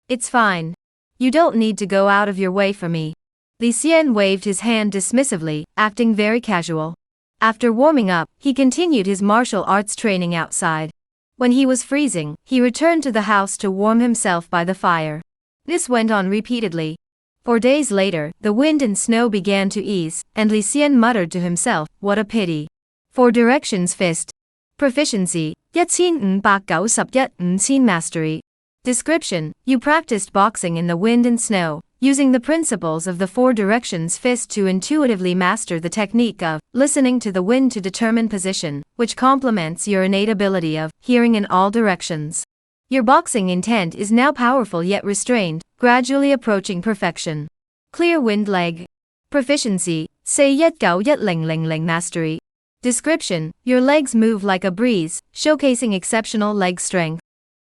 It's fine. You don't need to go out of your way for me. Li Xian waved his hand dismissively, acting very casual. After warming up, he continued his martial arts training outside. When he was freezing, he returned to the house to warm himself by the fire. This went on repeatedly. 4 days later, the wind and snow began to ease, and Li Xian muttered to himself, what a pity. 4 directions fist. Proficiency, 1591 mastery. Description, you practiced boxing in the wind and snow, using the principles of the 4 directions fist to intuitively master the technique of listening to the wind to determine position, which complements your innate ability of hearing in all directions. Your boxing intent is now powerful yet restrained, gradually approaching perfection. Clear wind leg. Proficiency, 49100 mastery. Description, your legs move like a breeze, showcasing exceptional leg strength.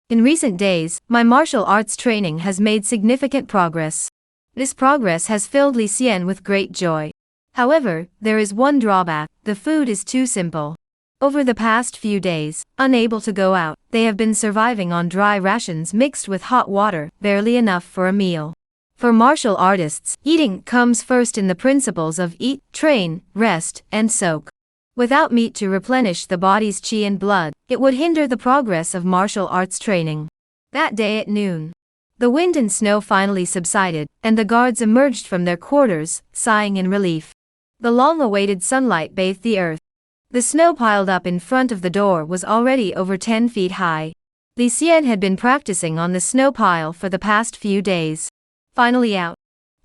In recent days, my martial arts training has made significant progress. This progress has filled Li Xian with great joy. However, there is one drawback, the food is too simple. Over the past few days, unable to go out, they have been surviving on dry rations mixed with hot water, barely enough for a meal. For martial artists, eating comes first in the principles of eat, train, rest, and soak. Without meat to replenish the body's qi and blood, it would hinder the progress of martial arts training. That day at noon, the wind and snow finally subsided, and the guards emerged from their quarters, sighing in relief. The long-awaited sunlight bathed the earth. The snow piled up in front of the door was already over 10 feet high. Li Xian had been practicing on the snow pile for the past few days. Finally out.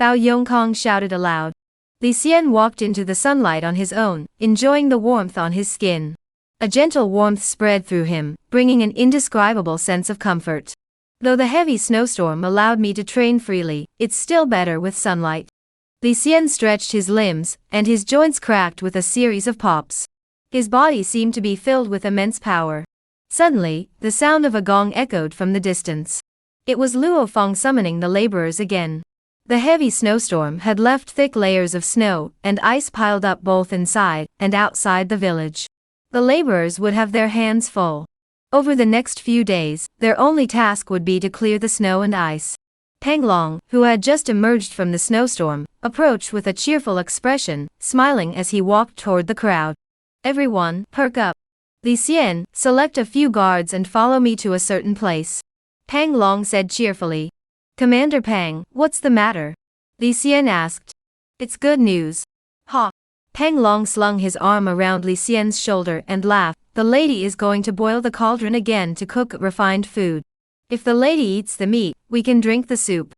Bao Yongkong shouted aloud. Li Xian walked into the sunlight on his own, enjoying the warmth on his skin. A gentle warmth spread through him, bringing an indescribable sense of comfort. Though the heavy snowstorm allowed me to train freely, it's still better with sunlight. Li Xian stretched his limbs, and his joints cracked with a series of pops. His body seemed to be filled with immense power. Suddenly, the sound of a gong echoed from the distance. It was Luo Feng summoning the laborers again. The heavy snowstorm had left thick layers of snow and ice piled up both inside and outside the village. The laborers would have their hands full. Over the next few days, their only task would be to clear the snow and ice. Peng Long, who had just emerged from the snowstorm, approached with a cheerful expression, smiling as he walked toward the crowd. Everyone, perk up. Li Xian, select a few guards and follow me to a certain place. Peng Long said cheerfully. Commander Peng, what's the matter? Li Xian asked. It's good news. Ha! Peng Long slung his arm around Li Xian's shoulder and laughed. The lady is going to boil the cauldron again to cook refined food. If the lady eats the meat, we can drink the soup.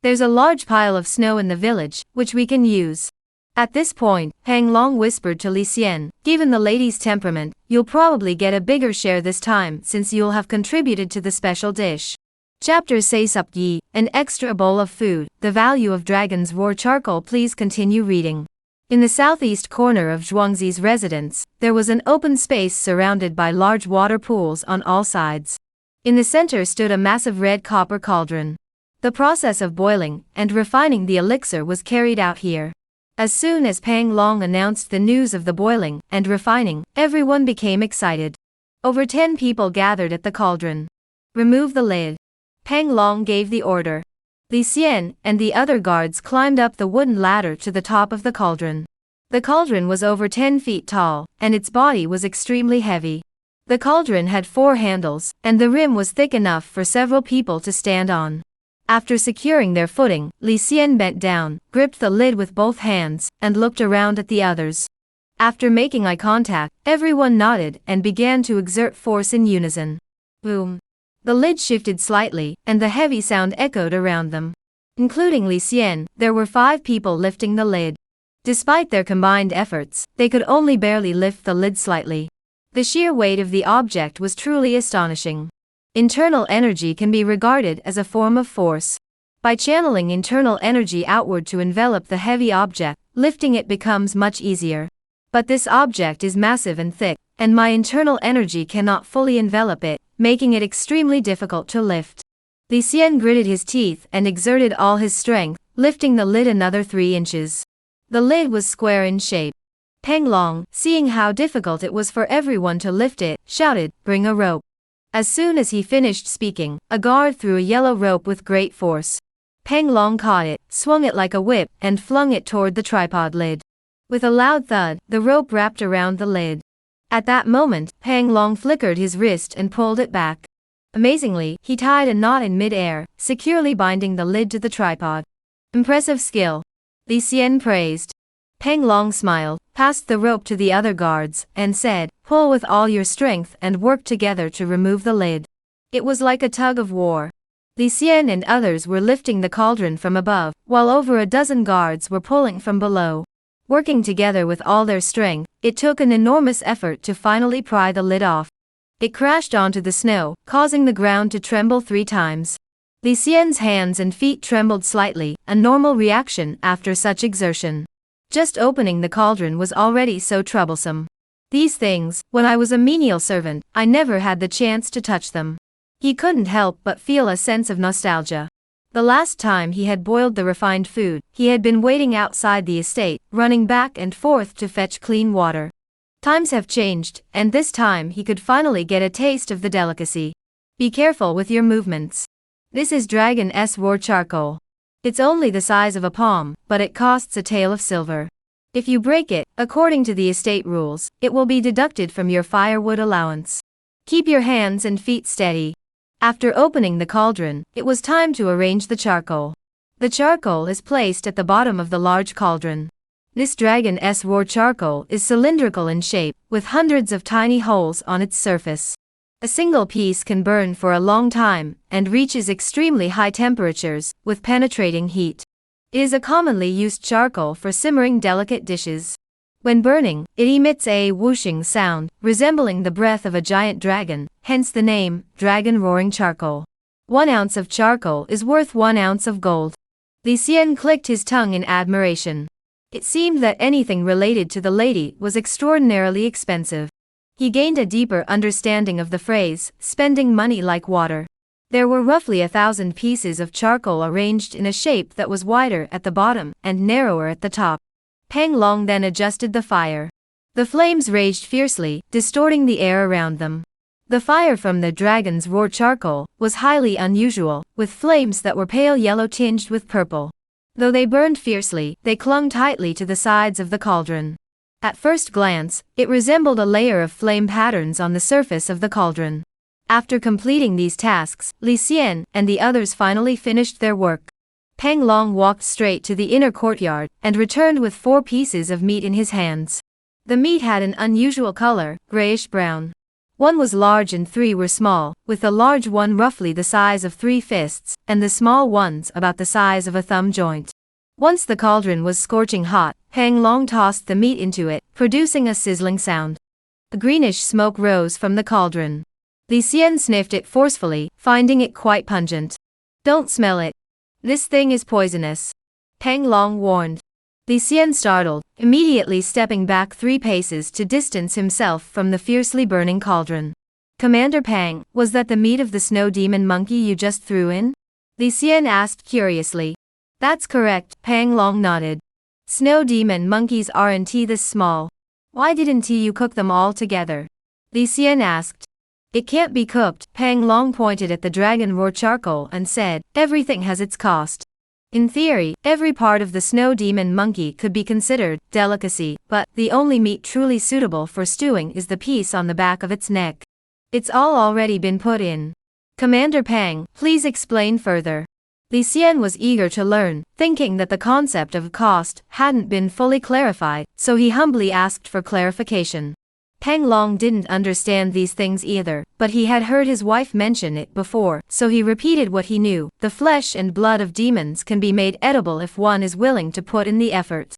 There's a large pile of snow in the village, which we can use. At this point, Peng Long whispered to Li Xian, given the lady's temperament, you'll probably get a bigger share this time since you'll have contributed to the special dish. Chapter Say Sup Yi, an extra bowl of food, the value of dragon's roar charcoal. Please continue reading. In the southeast corner of Zhuangzi's residence, there was an open space surrounded by large water pools on all sides. In the center stood a massive red copper cauldron. The process of boiling and refining the elixir was carried out here. As soon as Peng Long announced the news of the boiling and refining, everyone became excited. Over 10 people gathered at the cauldron. Remove the lid. Peng Long gave the order. Li Xian and the other guards climbed up the wooden ladder to the top of the cauldron. The cauldron was over 10 feet tall, and its body was extremely heavy. The cauldron had 4 handles, and the rim was thick enough for several people to stand on. After securing their footing, Li Xian bent down, gripped the lid with both hands, and looked around at the others. After making eye contact, everyone nodded and began to exert force in unison. Boom! The lid shifted slightly, and the heavy sound echoed around them. Including Li Xian, there were 5 people lifting the lid. Despite their combined efforts, they could only barely lift the lid slightly. The sheer weight of the object was truly astonishing. Internal energy can be regarded as a form of force. By channeling internal energy outward to envelop the heavy object, lifting it becomes much easier. But this object is massive and thick, and my internal energy cannot fully envelop it, making it extremely difficult to lift. Li Xian gritted his teeth and exerted all his strength, lifting the lid another 3 inches. The lid was square in shape. Peng Long, seeing how difficult it was for everyone to lift it, shouted, "Bring a rope." As soon as he finished speaking, a guard threw a yellow rope with great force. Peng Long caught it, swung it like a whip, and flung it toward the tripod lid. With a loud thud, the rope wrapped around the lid. At that moment, Peng Long flickered his wrist and pulled it back. Amazingly, he tied a knot in mid-air, securely binding the lid to the tripod. Impressive skill. Li Xian praised. Peng Long smiled, passed the rope to the other guards, and said, "Pull with all your strength and work together to remove the lid." It was like a tug of war. Li Xian and others were lifting the cauldron from above, while over a dozen guards were pulling from below. Working together with all their strength, it took an enormous effort to finally pry the lid off. It crashed onto the snow, causing the ground to tremble 3 times. Li Xian's hands and feet trembled slightly, a normal reaction after such exertion. Just opening the cauldron was already so troublesome. These things, when I was a menial servant, I never had the chance to touch them. He couldn't help but feel a sense of nostalgia. The last time he had boiled the refined food, he had been waiting outside the estate, running back and forth to fetch clean water. Times have changed, and this time he could finally get a taste of the delicacy. Be careful with your movements. This is Dragon's Roar charcoal. It's only the size of a palm, but it costs a tael of silver. If you break it, according to the estate rules, it will be deducted from your firewood allowance. Keep your hands and feet steady. After opening the cauldron, it was time to arrange the charcoal. The charcoal is placed at the bottom of the large cauldron. This Dragon's Roar charcoal is cylindrical in shape, with hundreds of tiny holes on its surface. A single piece can burn for a long time, and reaches extremely high temperatures, with penetrating heat. It is a commonly used charcoal for simmering delicate dishes. When burning, it emits a whooshing sound, resembling the breath of a giant dragon, hence the name, dragon roaring charcoal. 1 ounce of charcoal is worth 1 ounce of gold. Li Xian clicked his tongue in admiration. It seemed that anything related to the lady was extraordinarily expensive. He gained a deeper understanding of the phrase, spending money like water. There were roughly 1,000 pieces of charcoal arranged in a shape that was wider at the bottom and narrower at the top. Pang Long then adjusted the fire. The flames raged fiercely, distorting the air around them. The fire from the dragon's roar charcoal was highly unusual, with flames that were pale yellow tinged with purple. Though they burned fiercely, they clung tightly to the sides of the cauldron. At first glance, it resembled a layer of flame patterns on the surface of the cauldron. After completing these tasks, Li Xian and the others finally finished their work. Pang Long walked straight to the inner courtyard and returned with 4 pieces of meat in his hands. The meat had an unusual color, grayish-brown. 1 was large and 3 were small, with the large one roughly the size of 3 fists, and the small ones about the size of a thumb joint. Once the cauldron was scorching hot, Pang Long tossed the meat into it, producing a sizzling sound. A greenish smoke rose from the cauldron. Li Xian sniffed it forcefully, finding it quite pungent. "Don't smell it. This thing is poisonous," Pang Long warned. Li Xian startled, immediately stepping back 3 paces to distance himself from the fiercely burning cauldron. "Commander Pang, was that the meat of the snow demon monkey you just threw in?" Li Xian asked curiously. "That's correct," Pang Long nodded. "Snow demon monkeys aren't this small. Why didn't you cook them all together?" Li Xian asked. "It can't be cooked," Pang Long pointed at the dragon roar charcoal and said, "Everything has its cost. In theory, every part of the snow demon monkey could be considered delicacy, but the only meat truly suitable for stewing is the piece on the back of its neck. It's all already been put in. Commander Pang, please explain further." Li Xian was eager to learn, thinking that the concept of cost hadn't been fully clarified, so he humbly asked for clarification. Pang Long didn't understand these things either, but he had heard his wife mention it before, so he repeated what he knew. The flesh and blood of demons can be made edible if one is willing to put in the effort.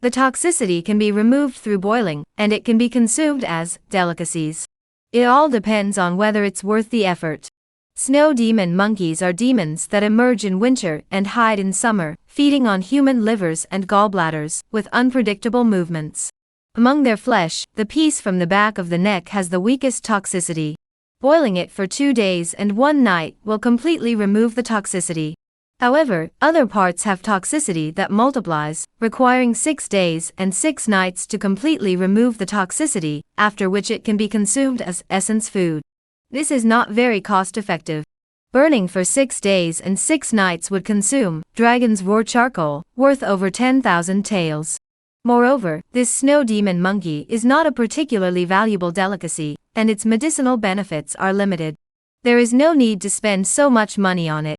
The toxicity can be removed through boiling, and it can be consumed as delicacies. It all depends on whether it's worth the effort. Snow demon monkeys are demons that emerge in winter and hide in summer, feeding on human livers and gallbladders, with unpredictable movements. Among their flesh, the piece from the back of the neck has the weakest toxicity. Boiling it for 2 days and 1 night will completely remove the toxicity. However, other parts have toxicity that multiplies, requiring 6 days and 6 nights to completely remove the toxicity, after which it can be consumed as essence food. This is not very cost-effective. Burning for 6 days and 6 nights would consume dragon's roar charcoal, worth over 10,000 taels. Moreover, this snow demon monkey is not a particularly valuable delicacy, and its medicinal benefits are limited. There is no need to spend so much money on it.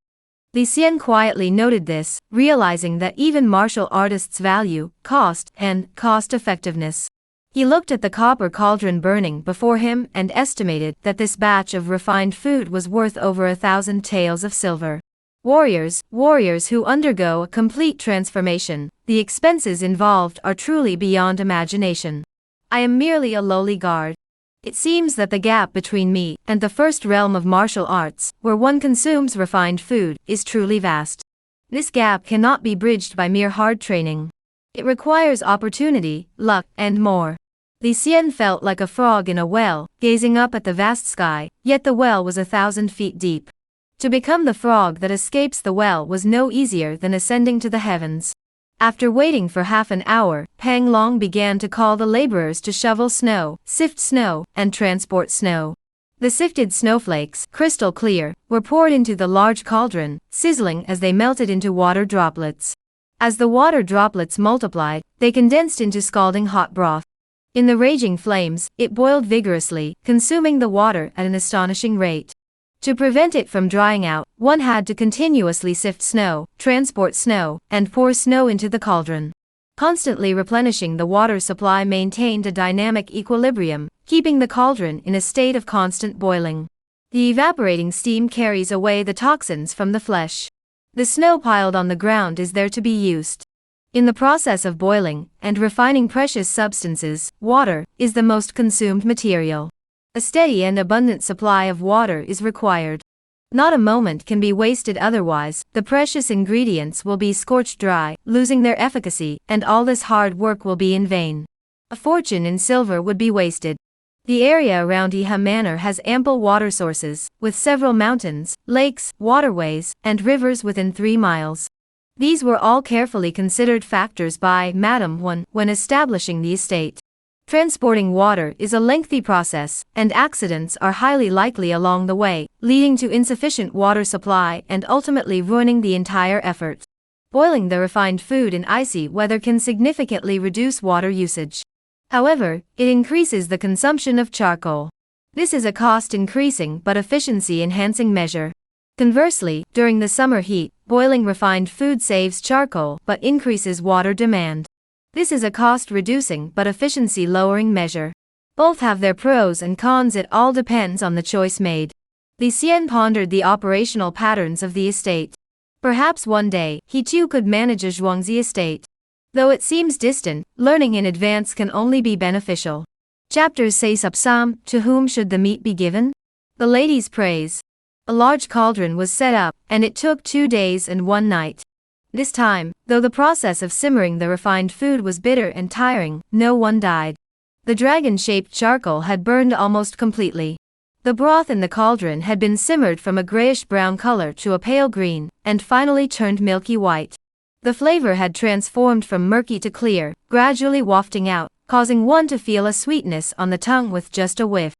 Li Xian quietly noted this, realizing that even martial artists value cost and cost-effectiveness. He looked at the copper cauldron burning before him and estimated that this batch of refined food was worth over 1,000 taels of silver. Warriors who undergo a complete transformation, the expenses involved are truly beyond imagination. I am merely a lowly guard. It seems that the gap between me and the first realm of martial arts, where one consumes refined food, is truly vast. This gap cannot be bridged by mere hard training. It requires opportunity, luck, and more. Li Xian felt like a frog in a well, gazing up at the vast sky, yet the well was 1,000 feet deep. To become the frog that escapes the well was no easier than ascending to the heavens. After waiting for half an hour, Pang Long began to call the laborers to shovel snow, sift snow, and transport snow. The sifted snowflakes, crystal clear, were poured into the large cauldron, sizzling as they melted into water droplets. As the water droplets multiplied, they condensed into scalding hot broth. In the raging flames, it boiled vigorously, consuming the water at an astonishing rate. To prevent it from drying out, one had to continuously sift snow, transport snow, and pour snow into the cauldron. Constantly replenishing the water supply maintained a dynamic equilibrium, keeping the cauldron in a state of constant boiling. The evaporating steam carries away the toxins from the flesh. The snow piled on the ground is there to be used. In the process of boiling and refining precious substances, water is the most consumed material. A steady and abundant supply of water is required. Not a moment can be wasted, otherwise, the precious ingredients will be scorched dry, losing their efficacy, and all this hard work will be in vain. A fortune in silver would be wasted. The area around Iha Manor has ample water sources, with several mountains, lakes, waterways, and rivers within 3 miles. These were all carefully considered factors by Madam Wan when establishing the estate. Transporting water is a lengthy process, and accidents are highly likely along the way, leading to insufficient water supply and ultimately ruining the entire effort. Boiling the refined food in icy weather can significantly reduce water usage. However, it increases the consumption of charcoal. This is a cost-increasing but efficiency-enhancing measure. Conversely, during the summer heat, boiling refined food saves charcoal but increases water demand. This is a cost-reducing but efficiency-lowering measure. Both have their pros and cons. It all depends on the choice made. Li Xian pondered the operational patterns of the estate. Perhaps one day, he too could manage a Zhuangzi estate. Though it seems distant, learning in advance can only be beneficial. Chapters say Subsam, to whom should the meat be given? The lady's praise. A large cauldron was set up, and it took 2 days and 1 night. This time, though the process of simmering the refined food was bitter and tiring, no one died. The dragon-shaped charcoal had burned almost completely. The broth in the cauldron had been simmered from a grayish-brown color to a pale green, and finally turned milky white. The flavor had transformed from murky to clear, gradually wafting out, causing one to feel a sweetness on the tongue with just a whiff.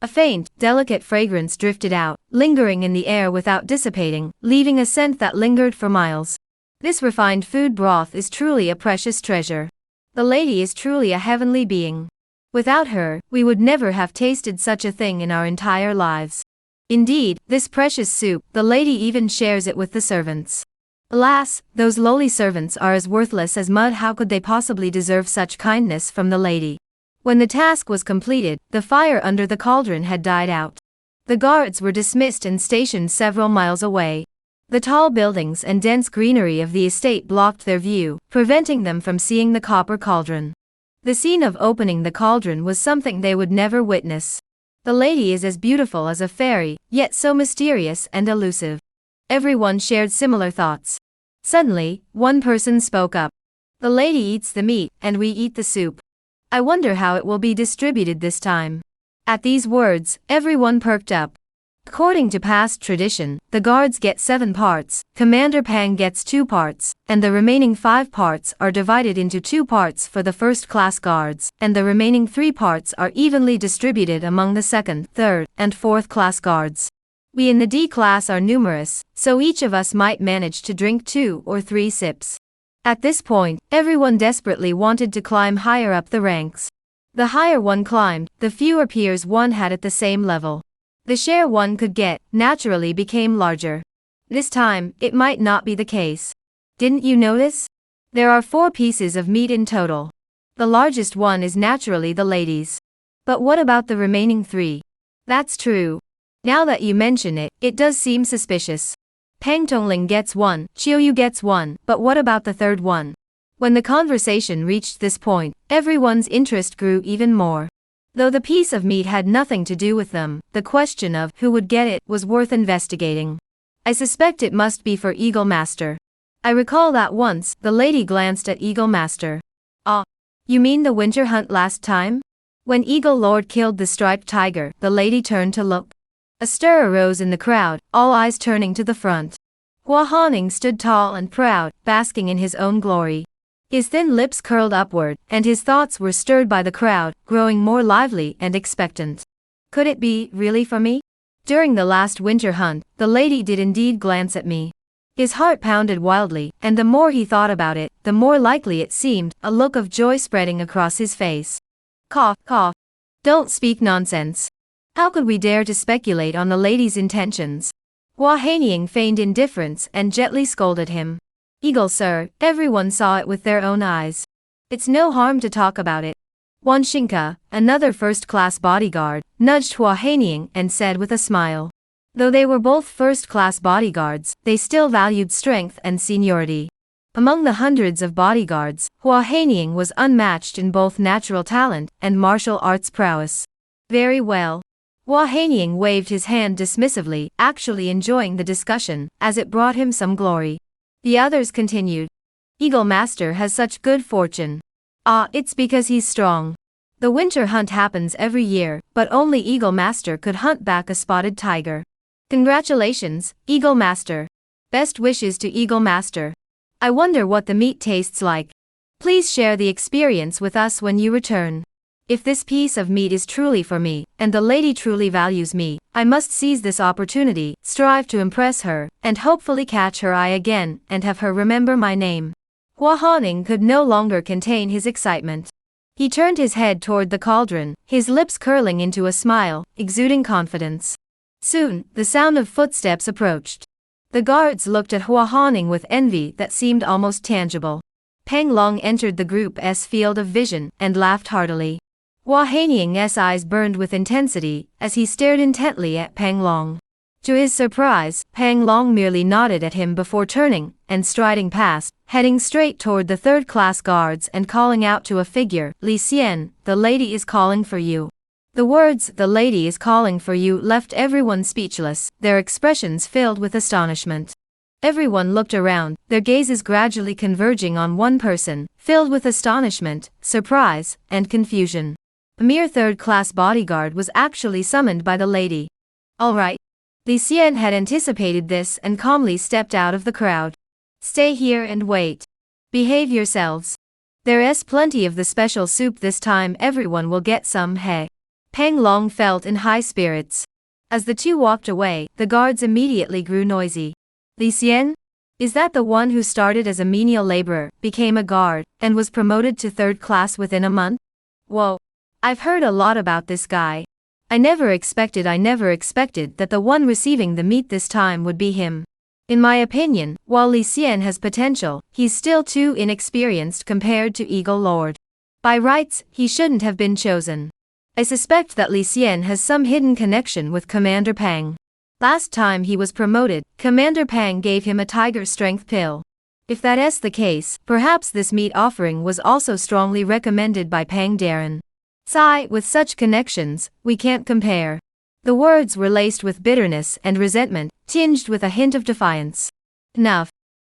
A faint, delicate fragrance drifted out, lingering in the air without dissipating, leaving a scent that lingered for miles. This refined food broth is truly a precious treasure. The lady is truly a heavenly being. Without her, we would never have tasted such a thing in our entire lives. Indeed, this precious soup, the lady even shares it with the servants. Alas, those lowly servants are as worthless as mud. How could they possibly deserve such kindness from the lady? When the task was completed, the fire under the cauldron had died out. The guards were dismissed and stationed several miles away. The tall buildings and dense greenery of the estate blocked their view, preventing them from seeing the copper cauldron. The scene of opening the cauldron was something they would never witness. The lady is as beautiful as a fairy, yet so mysterious and elusive. Everyone shared similar thoughts. Suddenly, one person spoke up. The lady eats the meat, and we eat the soup. I wonder how it will be distributed this time. At these words, everyone perked up. According to past tradition, the guards get 7 parts, Commander Pang gets 2 parts, and the remaining 5 parts are divided into 2 parts for the first-class guards, and the remaining 3 parts are evenly distributed among the second, third, and fourth-class guards. We in the D class are numerous, so each of us might manage to drink 2 or 3 sips. At this point, everyone desperately wanted to climb higher up the ranks. The higher one climbed, the fewer peers one had at the same level. The share one could get, naturally became larger. This time, it might not be the case. Didn't you notice? There are 4 pieces of meat in total. The largest one is naturally the lady's. But what about the remaining 3? That's true. Now that you mention it, it does seem suspicious. Pang Tongling gets 1, Qiuyu gets 1, but what about the third one? When the conversation reached this point, everyone's interest grew even more. Though the piece of meat had nothing to do with them, the question of who would get it was worth investigating. I suspect it must be for Eagle Master. I recall that once, the lady glanced at Eagle Master. Ah, you mean the winter hunt last time? When Eagle Lord killed the striped tiger, the lady turned to look. A stir arose in the crowd, all eyes turning to the front. Hua Haning stood tall and proud, basking in his own glory. His thin lips curled upward, and his thoughts were stirred by the crowd, growing more lively and expectant. Could it be really for me? During the last winter hunt, the lady did indeed glance at me. His heart pounded wildly, and the more he thought about it, the more likely it seemed, a look of joy spreading across his face. Cough, cough. Don't speak nonsense. How could we dare to speculate on the lady's intentions? Hua Hanying feigned indifference and gently scolded him. Eagle sir, everyone saw it with their own eyes. It's no harm to talk about it. Wan Xingke, another first-class bodyguard, nudged Hua Hanying and said with a smile. Though they were both first-class bodyguards, they still valued strength and seniority. Among the hundreds of bodyguards, Hua Haining was unmatched in both natural talent and martial arts prowess. Very well. Hua Haining waved his hand dismissively, actually enjoying the discussion, as it brought him some glory. The others continued. Eagle Master has such good fortune. Ah, it's because he's strong. The winter hunt happens every year, but only Eagle Master could hunt back a spotted tiger. Congratulations, Eagle Master. Best wishes to Eagle Master. I wonder what the meat tastes like. Please share the experience with us when you return. If this piece of meat is truly for me, and the lady truly values me, I must seize this opportunity, strive to impress her, and hopefully catch her eye again, and have her remember my name. Hua Haining could no longer contain his excitement. He turned his head toward the cauldron, his lips curling into a smile, exuding confidence. Soon, the sound of footsteps approached. The guards looked at Hua Haining with envy that seemed almost tangible. Peng Long entered the group's field of vision, and laughed heartily. Hua Haining's eyes burned with intensity, as he stared intently at Peng Long. To his surprise, Peng Long merely nodded at him before turning, and striding past, heading straight toward the third-class guards and calling out to a figure, Li Xian, the lady is calling for you. The words, the lady is calling for you, left everyone speechless, their expressions filled with astonishment. Everyone looked around, their gazes gradually converging on one person, filled with astonishment, surprise, and confusion. A mere third-class bodyguard was actually summoned by the lady. All right. Li Xian had anticipated this and calmly stepped out of the crowd. Stay here and wait. Behave yourselves. There's plenty of the special soup this time, everyone will get some. He. Peng Long felt in high spirits. As the two walked away, the guards immediately grew noisy. Li Xian? Is that the one who started as a menial laborer, became a guard, and was promoted to third class within a month? Whoa. I've heard a lot about this guy. I never expected that the one receiving the meat this time would be him. In my opinion, while Li Xian has potential, he's still too inexperienced compared to Eagle Lord. By rights, he shouldn't have been chosen. I suspect that Li Xian has some hidden connection with Commander Pang. Last time he was promoted, Commander Pang gave him a tiger strength pill. If that's the case, perhaps this meat offering was also strongly recommended by Pang Darren. Sigh, with such connections, we can't compare. The words were laced with bitterness and resentment, tinged with a hint of defiance. Enough.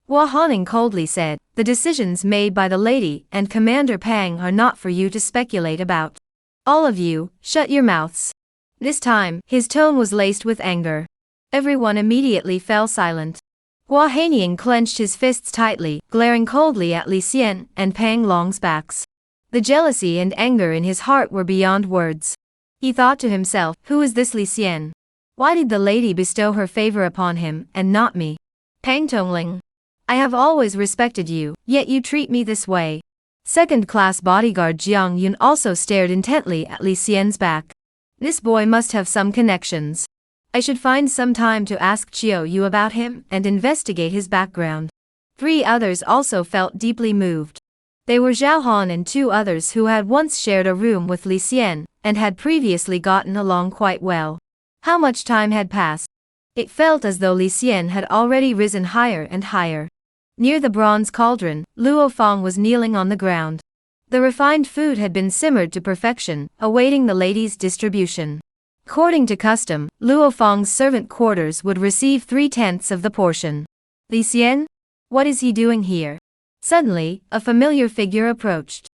Hua Haining coldly said, the decisions made by the lady and Commander Pang are not for you to speculate about. All of you, shut your mouths. This time, his tone was laced with anger. Everyone immediately fell silent. Hua Haining clenched his fists tightly, glaring coldly at Li Xian and Peng Long's backs. The jealousy and anger in his heart were beyond words. He thought to himself, who is this Li Xian? Why did the lady bestow her favor upon him, and not me? Pang Tongling. I have always respected you, yet you treat me this way. Second-class bodyguard Jiang Yun also stared intently at Li Xian's back. This boy must have some connections. I should find some time to ask Chiu Yu about him and investigate his background. 3 others also felt deeply moved. They were Zhao Han and 2 others who had once shared a room with Li Xian, and had previously gotten along quite well. How much time had passed? It felt as though Li Xian had already risen higher and higher. Near the bronze cauldron, Luo Fang was kneeling on the ground. The refined food had been simmered to perfection, awaiting the lady's distribution. According to custom, Luo Fang's servant quarters would receive 3/10 of the portion. Li Xian? What is he doing here? Suddenly, a familiar figure approached.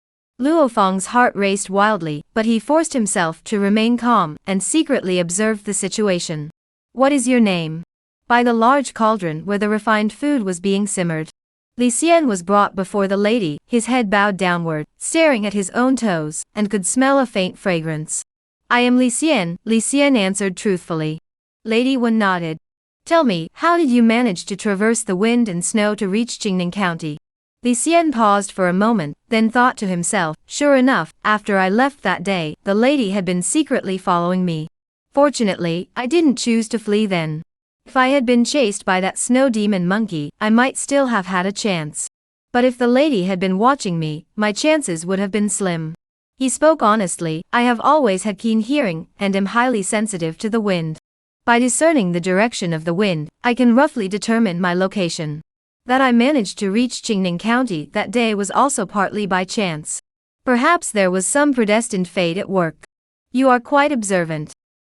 Luo Fang's heart raced wildly, but he forced himself to remain calm and secretly observed the situation. What is your name? By the large cauldron where the refined food was being simmered, Li Xian was brought before the lady, his head bowed downward, staring at his own toes, and could smell a faint fragrance. I am Li Xian answered truthfully. Lady Wen nodded. Tell me, how did you manage to traverse the wind and snow to reach Jingning County? Li Xian paused for a moment, then thought to himself, sure enough, after I left that day, the lady had been secretly following me. Fortunately, I didn't choose to flee then. If I had been chased by that snow demon monkey, I might still have had a chance. But if the lady had been watching me, my chances would have been slim. He spoke honestly, I have always had keen hearing, and am highly sensitive to the wind. By discerning the direction of the wind, I can roughly determine my location. That I managed to reach Qingning County that day was also partly by chance. Perhaps there was some predestined fate at work. You are quite observant.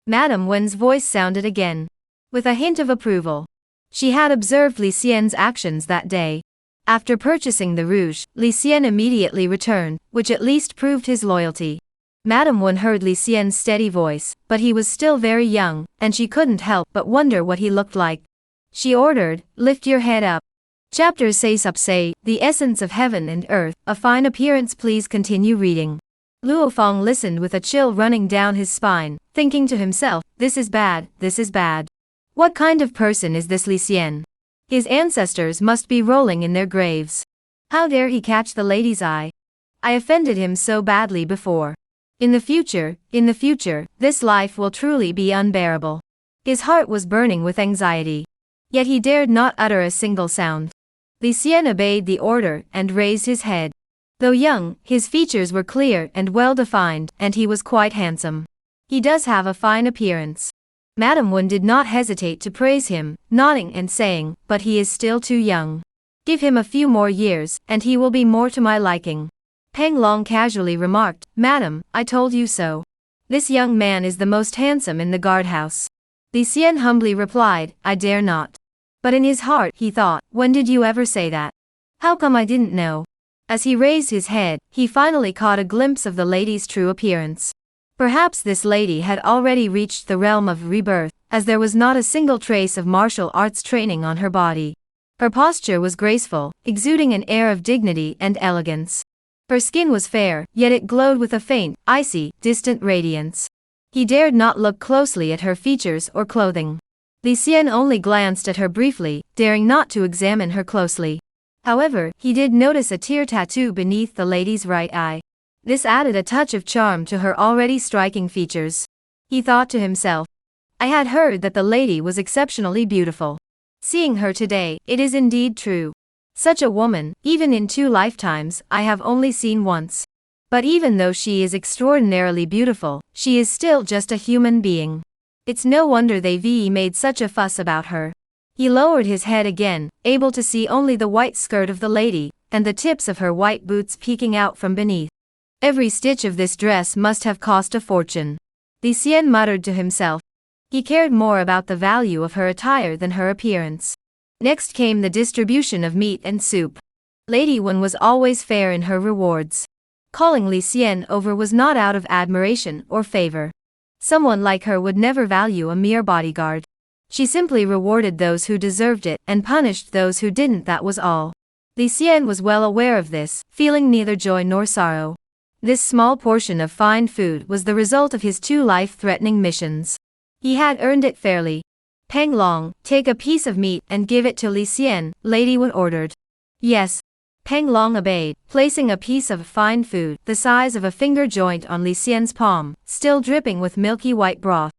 Madame Wen's voice sounded again, with a hint of approval. She had observed Li Xian's actions that day. After purchasing the rouge, Li Xian immediately returned, which at least proved his loyalty. Madame Wen heard Li Xian's steady voice, but he was still very young, and she couldn't help but wonder what he looked like. She ordered, "Lift your head up." Chapter 6 The Essence of Heaven and Earth, a Fine Appearance. Please continue reading. Luo Feng listened with a chill running down his spine, thinking to himself, this is bad, this is bad. What kind of person is this Li Xian? His ancestors must be rolling in their graves. How dare he catch the lady's eye? I offended him so badly before. In the future, this life will truly be unbearable. His heart was burning with anxiety. Yet he dared not utter a single sound. Li Xian obeyed the order and raised his head. Though young, his features were clear and well-defined, and he was quite handsome. He does have a fine appearance. Madame Wen did not hesitate to praise him, nodding and saying, but he is still too young. Give him a few more years, and he will be more to my liking. Peng Long casually remarked, Madam, I told you so. This young man is the most handsome in the guardhouse. Li Xian humbly replied, I dare not. But in his heart he thought, when did you ever say that? How come I didn't know? As he raised his head, he finally caught a glimpse of the lady's true appearance. Perhaps this lady had already reached the realm of rebirth, as there was not a single trace of martial arts training on her body. Her posture was graceful, exuding an air of dignity and elegance. Her skin was fair, yet it glowed with a faint, icy, distant radiance. He dared not look closely at her features or clothing. Li Xian only glanced at her briefly, daring not to examine her closely. However, he did notice a tear tattoo beneath the lady's right eye. This added a touch of charm to her already striking features. He thought to himself, I had heard that the lady was exceptionally beautiful. Seeing her today, it is indeed true. Such a woman, even in 2 lifetimes, I have only seen once. But even though she is extraordinarily beautiful, she is still just a human being. It's no wonder they made such a fuss about her. He lowered his head again, able to see only the white skirt of the lady, and the tips of her white boots peeking out from beneath. Every stitch of this dress must have cost a fortune. Li Xian muttered to himself. He cared more about the value of her attire than her appearance. Next came the distribution of meat and soup. Lady Wen was always fair in her rewards. Calling Li Xian over was not out of admiration or favor. Someone like her would never value a mere bodyguard. She simply rewarded those who deserved it and punished those who didn't, that was all. Li Xian was well aware of this, feeling neither joy nor sorrow. This small portion of fine food was the result of his 2 life-threatening missions. He had earned it fairly. Peng Long, take a piece of meat and give it to Li Xian, Lady Wen ordered. Yes. Peng Long obeyed, placing a piece of fine food, the size of a finger joint, on Li Xian's palm, still dripping with milky white broth.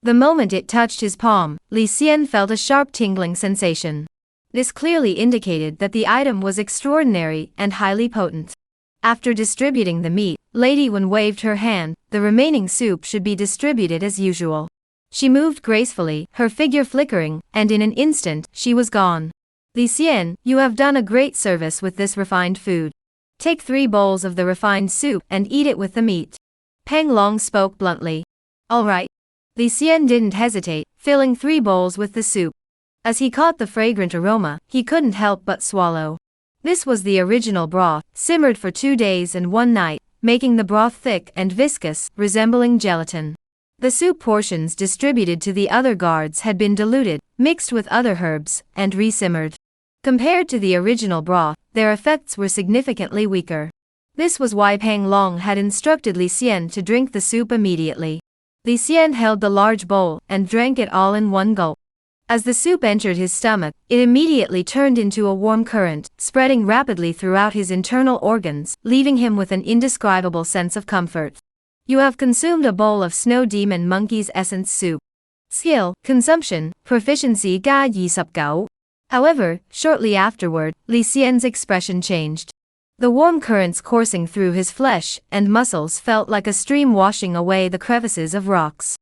The moment it touched his palm, Li Xian felt a sharp tingling sensation. This clearly indicated that the item was extraordinary and highly potent. After distributing the meat, Lady Wen waved her hand, the remaining soup should be distributed as usual. She moved gracefully, her figure flickering, and in an instant, she was gone. Li Xian, you have done a great service with this refined food. Take 3 bowls of the refined soup and eat it with the meat. Peng Long spoke bluntly. All right. Li Xian didn't hesitate, filling 3 bowls with the soup. As he caught the fragrant aroma, he couldn't help but swallow. This was the original broth, simmered for 2 days and 1 night, making the broth thick and viscous, resembling gelatin. The soup portions distributed to the other guards had been diluted, mixed with other herbs, and re-simmered. Compared to the original broth, their effects were significantly weaker. This was why Peng Long had instructed Li Xian to drink the soup immediately. Li Xian held the large bowl and drank it all in 1 gulp. As the soup entered his stomach, it immediately turned into a warm current, spreading rapidly throughout his internal organs, leaving him with an indescribable sense of comfort. You have consumed a bowl of snow demon monkey's essence soup. Skill, consumption, proficiency ga 29. However, shortly afterward, Li Xian's expression changed. The warm currents coursing through his flesh and muscles felt like a stream washing away the crevices of rocks.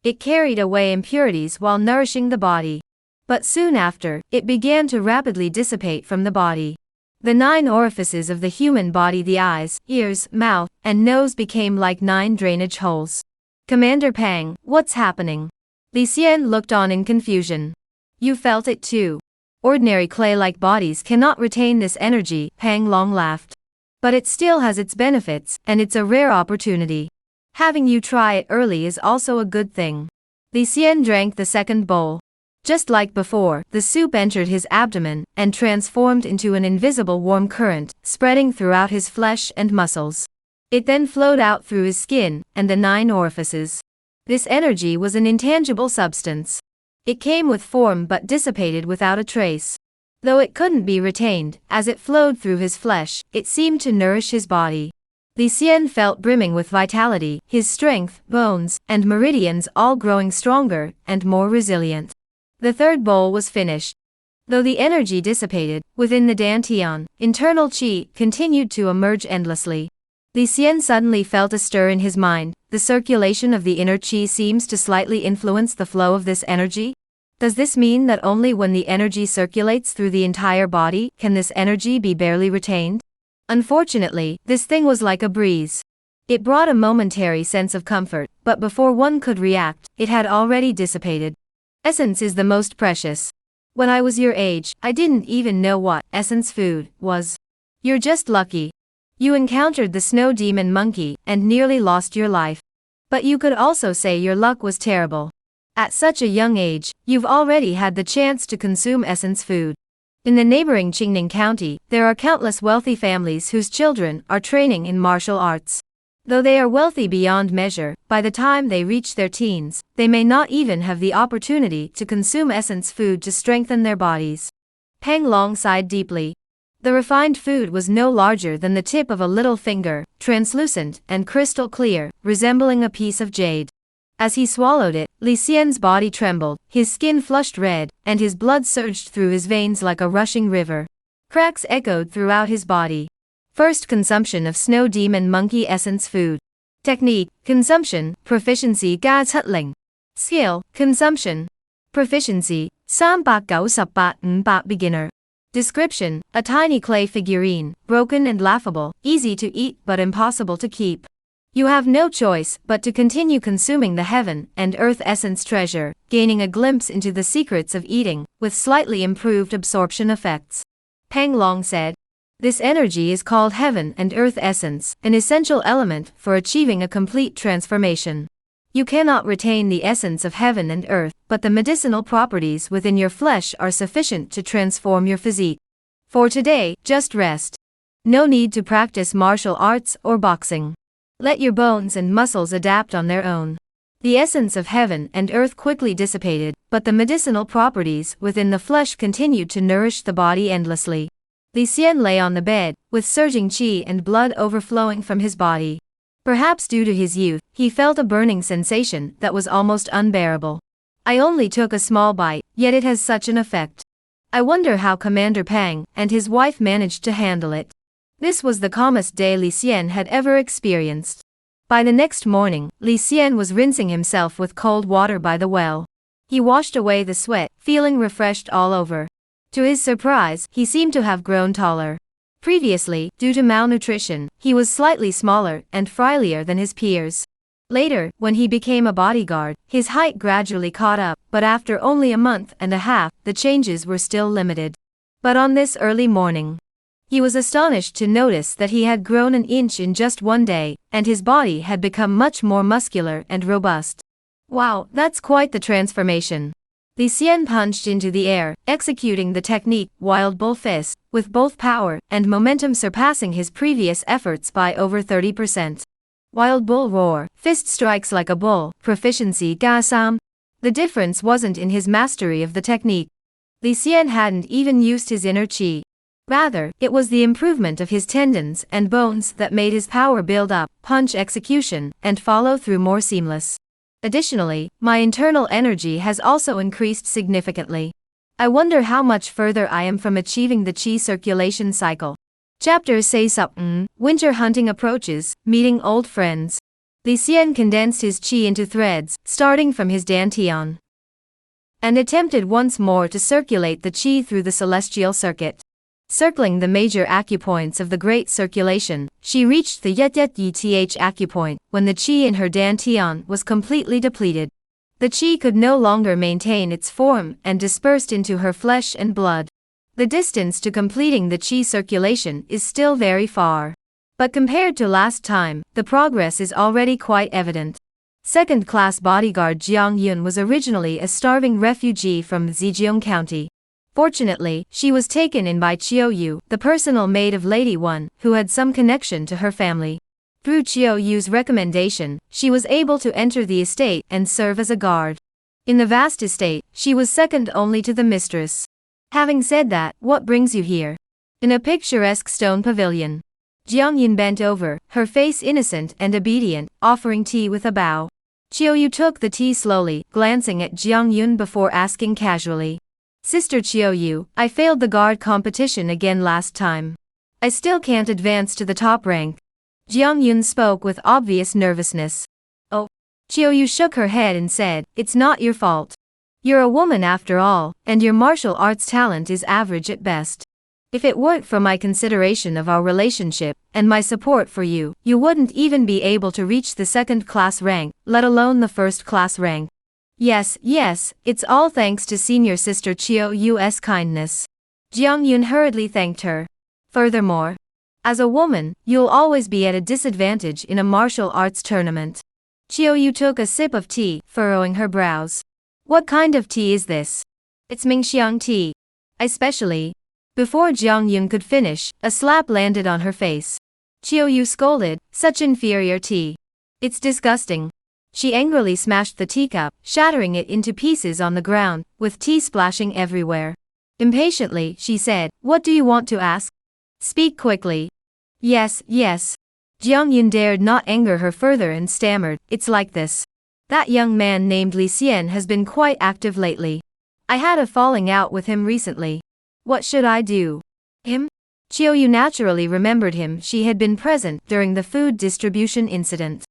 It carried away impurities while nourishing the body. But soon after, it began to rapidly dissipate from the body. The 9 orifices of the human body, the eyes, ears, mouth, and nose, became like 9 drainage holes. Commander Pang, what's happening? Li Xian looked on in confusion. You felt it too. Ordinary clay-like bodies cannot retain this energy, Pang Long laughed. But it still has its benefits, and it's a rare opportunity. Having you try it early is also a good thing. Li Xian drank the second bowl. Just like before, the soup entered his abdomen, and transformed into an invisible warm current, spreading throughout his flesh and muscles. It then flowed out through his skin, and the 9 orifices. This energy was an intangible substance. It came with form but dissipated without a trace. Though it couldn't be retained, as it flowed through his flesh, it seemed to nourish his body. Li Xian felt brimming with vitality, his strength, bones, and meridians all growing stronger and more resilient. The third bowl was finished. Though the energy dissipated, within the dantian, internal qi continued to emerge endlessly. Li Xian suddenly felt a stir in his mind. The circulation of the inner qi seems to slightly influence the flow of this energy. Does this mean that only when the energy circulates through the entire body can this energy be barely retained? Unfortunately, this thing was like a breeze. It brought a momentary sense of comfort, but before one could react, it had already dissipated. Essence is the most precious. When I was your age, I didn't even know what essence food was. You're just lucky. You encountered the snow demon monkey and nearly lost your life. But you could also say your luck was terrible. At such a young age, you've already had the chance to consume essence food. In the neighboring Qingning County, there are countless wealthy families whose children are training in martial arts. Though they are wealthy beyond measure, by the time they reach their teens, they may not even have the opportunity to consume essence food to strengthen their bodies. Pang Long sighed deeply. The refined food was no larger than the tip of a little finger, translucent and crystal clear, resembling a piece of jade. As he swallowed it, Li Xian's body trembled, his skin flushed red, and his blood surged through his veins like a rushing river. Cracks echoed throughout his body. First consumption of snow demon monkey essence food. Technique, consumption, proficiency ga cutling. Skill, consumption. Proficiency, 398 beginner. Description, a tiny clay figurine, broken and laughable, easy to eat but impossible to keep. You have no choice but to continue consuming the heaven and earth essence treasure, gaining a glimpse into the secrets of eating, with slightly improved absorption effects. Pang Long said. This energy is called heaven and earth essence, an essential element for achieving a complete transformation. You cannot retain the essence of heaven and earth, but the medicinal properties within your flesh are sufficient to transform your physique. For today, just rest. No need to practice martial arts or boxing. Let your bones and muscles adapt on their own. The essence of heaven and earth quickly dissipated, but the medicinal properties within the flesh continued to nourish the body endlessly. Li Xian lay on the bed, with surging qi and blood overflowing from his body. Perhaps due to his youth, he felt a burning sensation that was almost unbearable. I only took a small bite, yet it has such an effect. I wonder how Commander Pang and his wife managed to handle it. This was the calmest day Li Xian had ever experienced. By the next morning, Li Xian was rinsing himself with cold water by the well. He washed away the sweat, feeling refreshed all over. To his surprise, he seemed to have grown taller. Previously, due to malnutrition, he was slightly smaller and frailier than his peers. Later, when he became a bodyguard, his height gradually caught up, but after only a month and a half, the changes were still limited. But on this early morning, he was astonished to notice that he had grown an inch in just one day, and his body had become much more muscular and robust. Wow, that's quite the transformation. Li Xian punched into the air, executing the technique, Wild Bull Fist, with both power and momentum surpassing his previous efforts by over 30%. Wild Bull Roar, fist strikes like a bull, proficiency ga sam. The difference wasn't in his mastery of the technique. Li Xian hadn't even used his inner qi. Rather, it was the improvement of his tendons and bones that made his power build up, punch execution, and follow through more seamless. Additionally, my internal energy has also increased significantly. I wonder how much further I am from achieving the qi circulation cycle. Chapter Say Sup. Winter hunting approaches, meeting old friends. Li Xian condensed his qi into threads, starting from his dantian, and attempted once more to circulate the qi through the celestial circuit. Circling the major acupoints of the great circulation, she reached the Yet Yth acupoint, when the qi in her dantian was completely depleted. The qi could no longer maintain its form and dispersed into her flesh and blood. The distance to completing the qi circulation is still very far. But compared to last time, the progress is already quite evident. Second-class bodyguard Jiang Yun was originally a starving refugee from Zhejiang County. Fortunately, she was taken in by Qiu Yu, the personal maid of Lady One, who had some connection to her family. Through Qiu Yu's recommendation, she was able to enter the estate and serve as a guard. In the vast estate, she was second only to the mistress. Having said that, what brings you here? In a picturesque stone pavilion. Jiang Yun bent over, her face innocent and obedient, offering tea with a bow. Qiu Yu took the tea slowly, glancing at Jiang Yun before asking casually. Sister Qiu Yu, I failed the guard competition again last time. I still can't advance to the top rank. Jiang Yun spoke with obvious nervousness. Oh. Qiu Yu shook her head and said, it's not your fault. You're a woman after all, and your martial arts talent is average at best. If it weren't for my consideration of our relationship, and my support for you, you wouldn't even be able to reach the second-class rank, let alone the first-class rank. Yes, it's all thanks to senior sister Qiu Yu's kindness. Jiang Yun hurriedly thanked her. Furthermore, as a woman, you'll always be at a disadvantage in a martial arts tournament. Qiu Yu took a sip of tea, furrowing her brows. What kind of tea is this? It's Mingxiang tea. Especially. Before Jiang Yun could finish, a slap landed on her face. Qiu Yu scolded, such inferior tea. It's disgusting. She angrily smashed the teacup, shattering it into pieces on the ground, with tea splashing everywhere. Impatiently, she said, what do you want to ask? Speak quickly. Yes. Jiang Yun dared not anger her further and stammered, it's like this. That young man named Li Xian has been quite active lately. I had a falling out with him recently. What should I do? Him? Qiu Yu naturally remembered him. She had been present during the food distribution incident.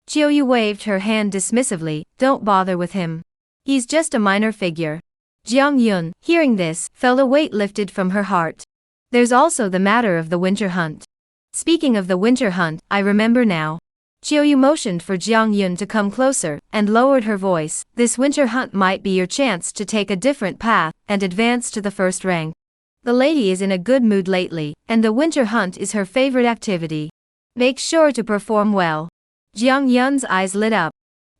Qiu Yu waved her hand dismissively, don't bother with him. He's just a minor figure. Jiang Yun, hearing this, felt a weight lifted from her heart. There's also the matter of the winter hunt. Speaking of the winter hunt, I remember now. Qiu Yu motioned for Jiang Yun to come closer, and lowered her voice. This winter hunt might be your chance to take a different path, and advance to the first rank. The lady is in a good mood lately, and the winter hunt is her favorite activity. Make sure to perform well. Jiang Yun's eyes lit up.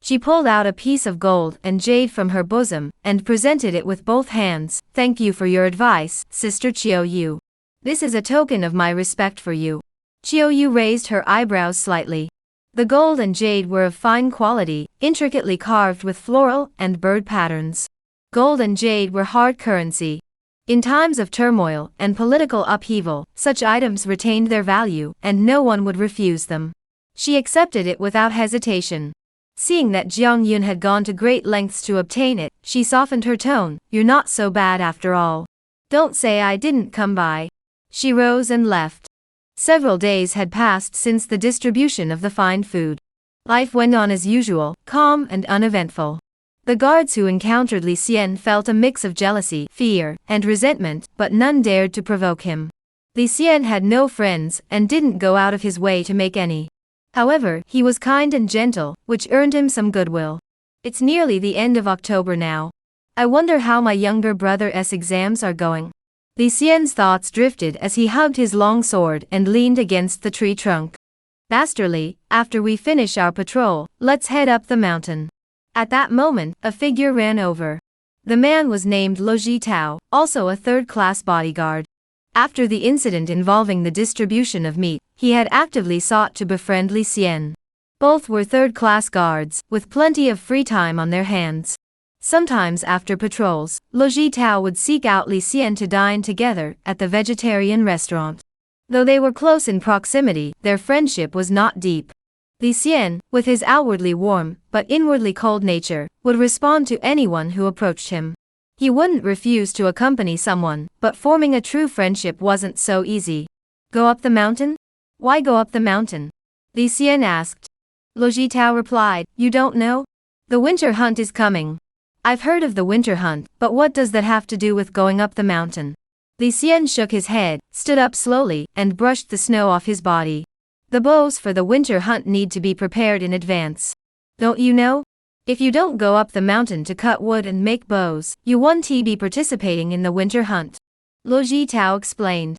She pulled out a piece of gold and jade from her bosom, and presented it with both hands. Thank you for your advice, Sister Qiu Yu. This is a token of my respect for you. Qiu Yu raised her eyebrows slightly. The gold and jade were of fine quality, intricately carved with floral and bird patterns. Gold and jade were hard currency. In times of turmoil and political upheaval, such items retained their value, and no one would refuse them. She accepted it without hesitation. Seeing that Jiang Yun had gone to great lengths to obtain it, she softened her tone. You're not so bad after all. Don't say I didn't come by. She rose and left. Several days had passed since the distribution of the fine food. Life went on as usual, calm and uneventful. The guards who encountered Li Xian felt a mix of jealousy, fear, and resentment, but none dared to provoke him. Li Xian had no friends, and didn't go out of his way to make any. However, he was kind and gentle, which earned him some goodwill. It's nearly the end of October now. I wonder how my younger brother's exams are going. Li Xian's thoughts drifted as he hugged his long sword and leaned against the tree trunk. Masterly, after we finish our patrol, let's head up the mountain. At that moment, a figure ran over. The man was named Loji Tao, also a third-class bodyguard. After the incident involving the distribution of meat, he had actively sought to befriend Li Xian. Both were third-class guards, with plenty of free time on their hands. Sometimes after patrols, Loji Tao would seek out Li Xian to dine together at the vegetarian restaurant. Though they were close in proximity, their friendship was not deep. Li Xian, with his outwardly warm, but inwardly cold nature, would respond to anyone who approached him. He wouldn't refuse to accompany someone, but forming a true friendship wasn't so easy. Go up the mountain? Why go up the mountain? Li Xian asked. Lo Jitao replied, you don't know? The winter hunt is coming. I've heard of the winter hunt, but what does that have to do with going up the mountain? Li Xian shook his head, stood up slowly, and brushed the snow off his body. The bows for the winter hunt need to be prepared in advance. Don't you know? If you don't go up the mountain to cut wood and make bows, you won't be participating in the winter hunt. Lo Jitao explained.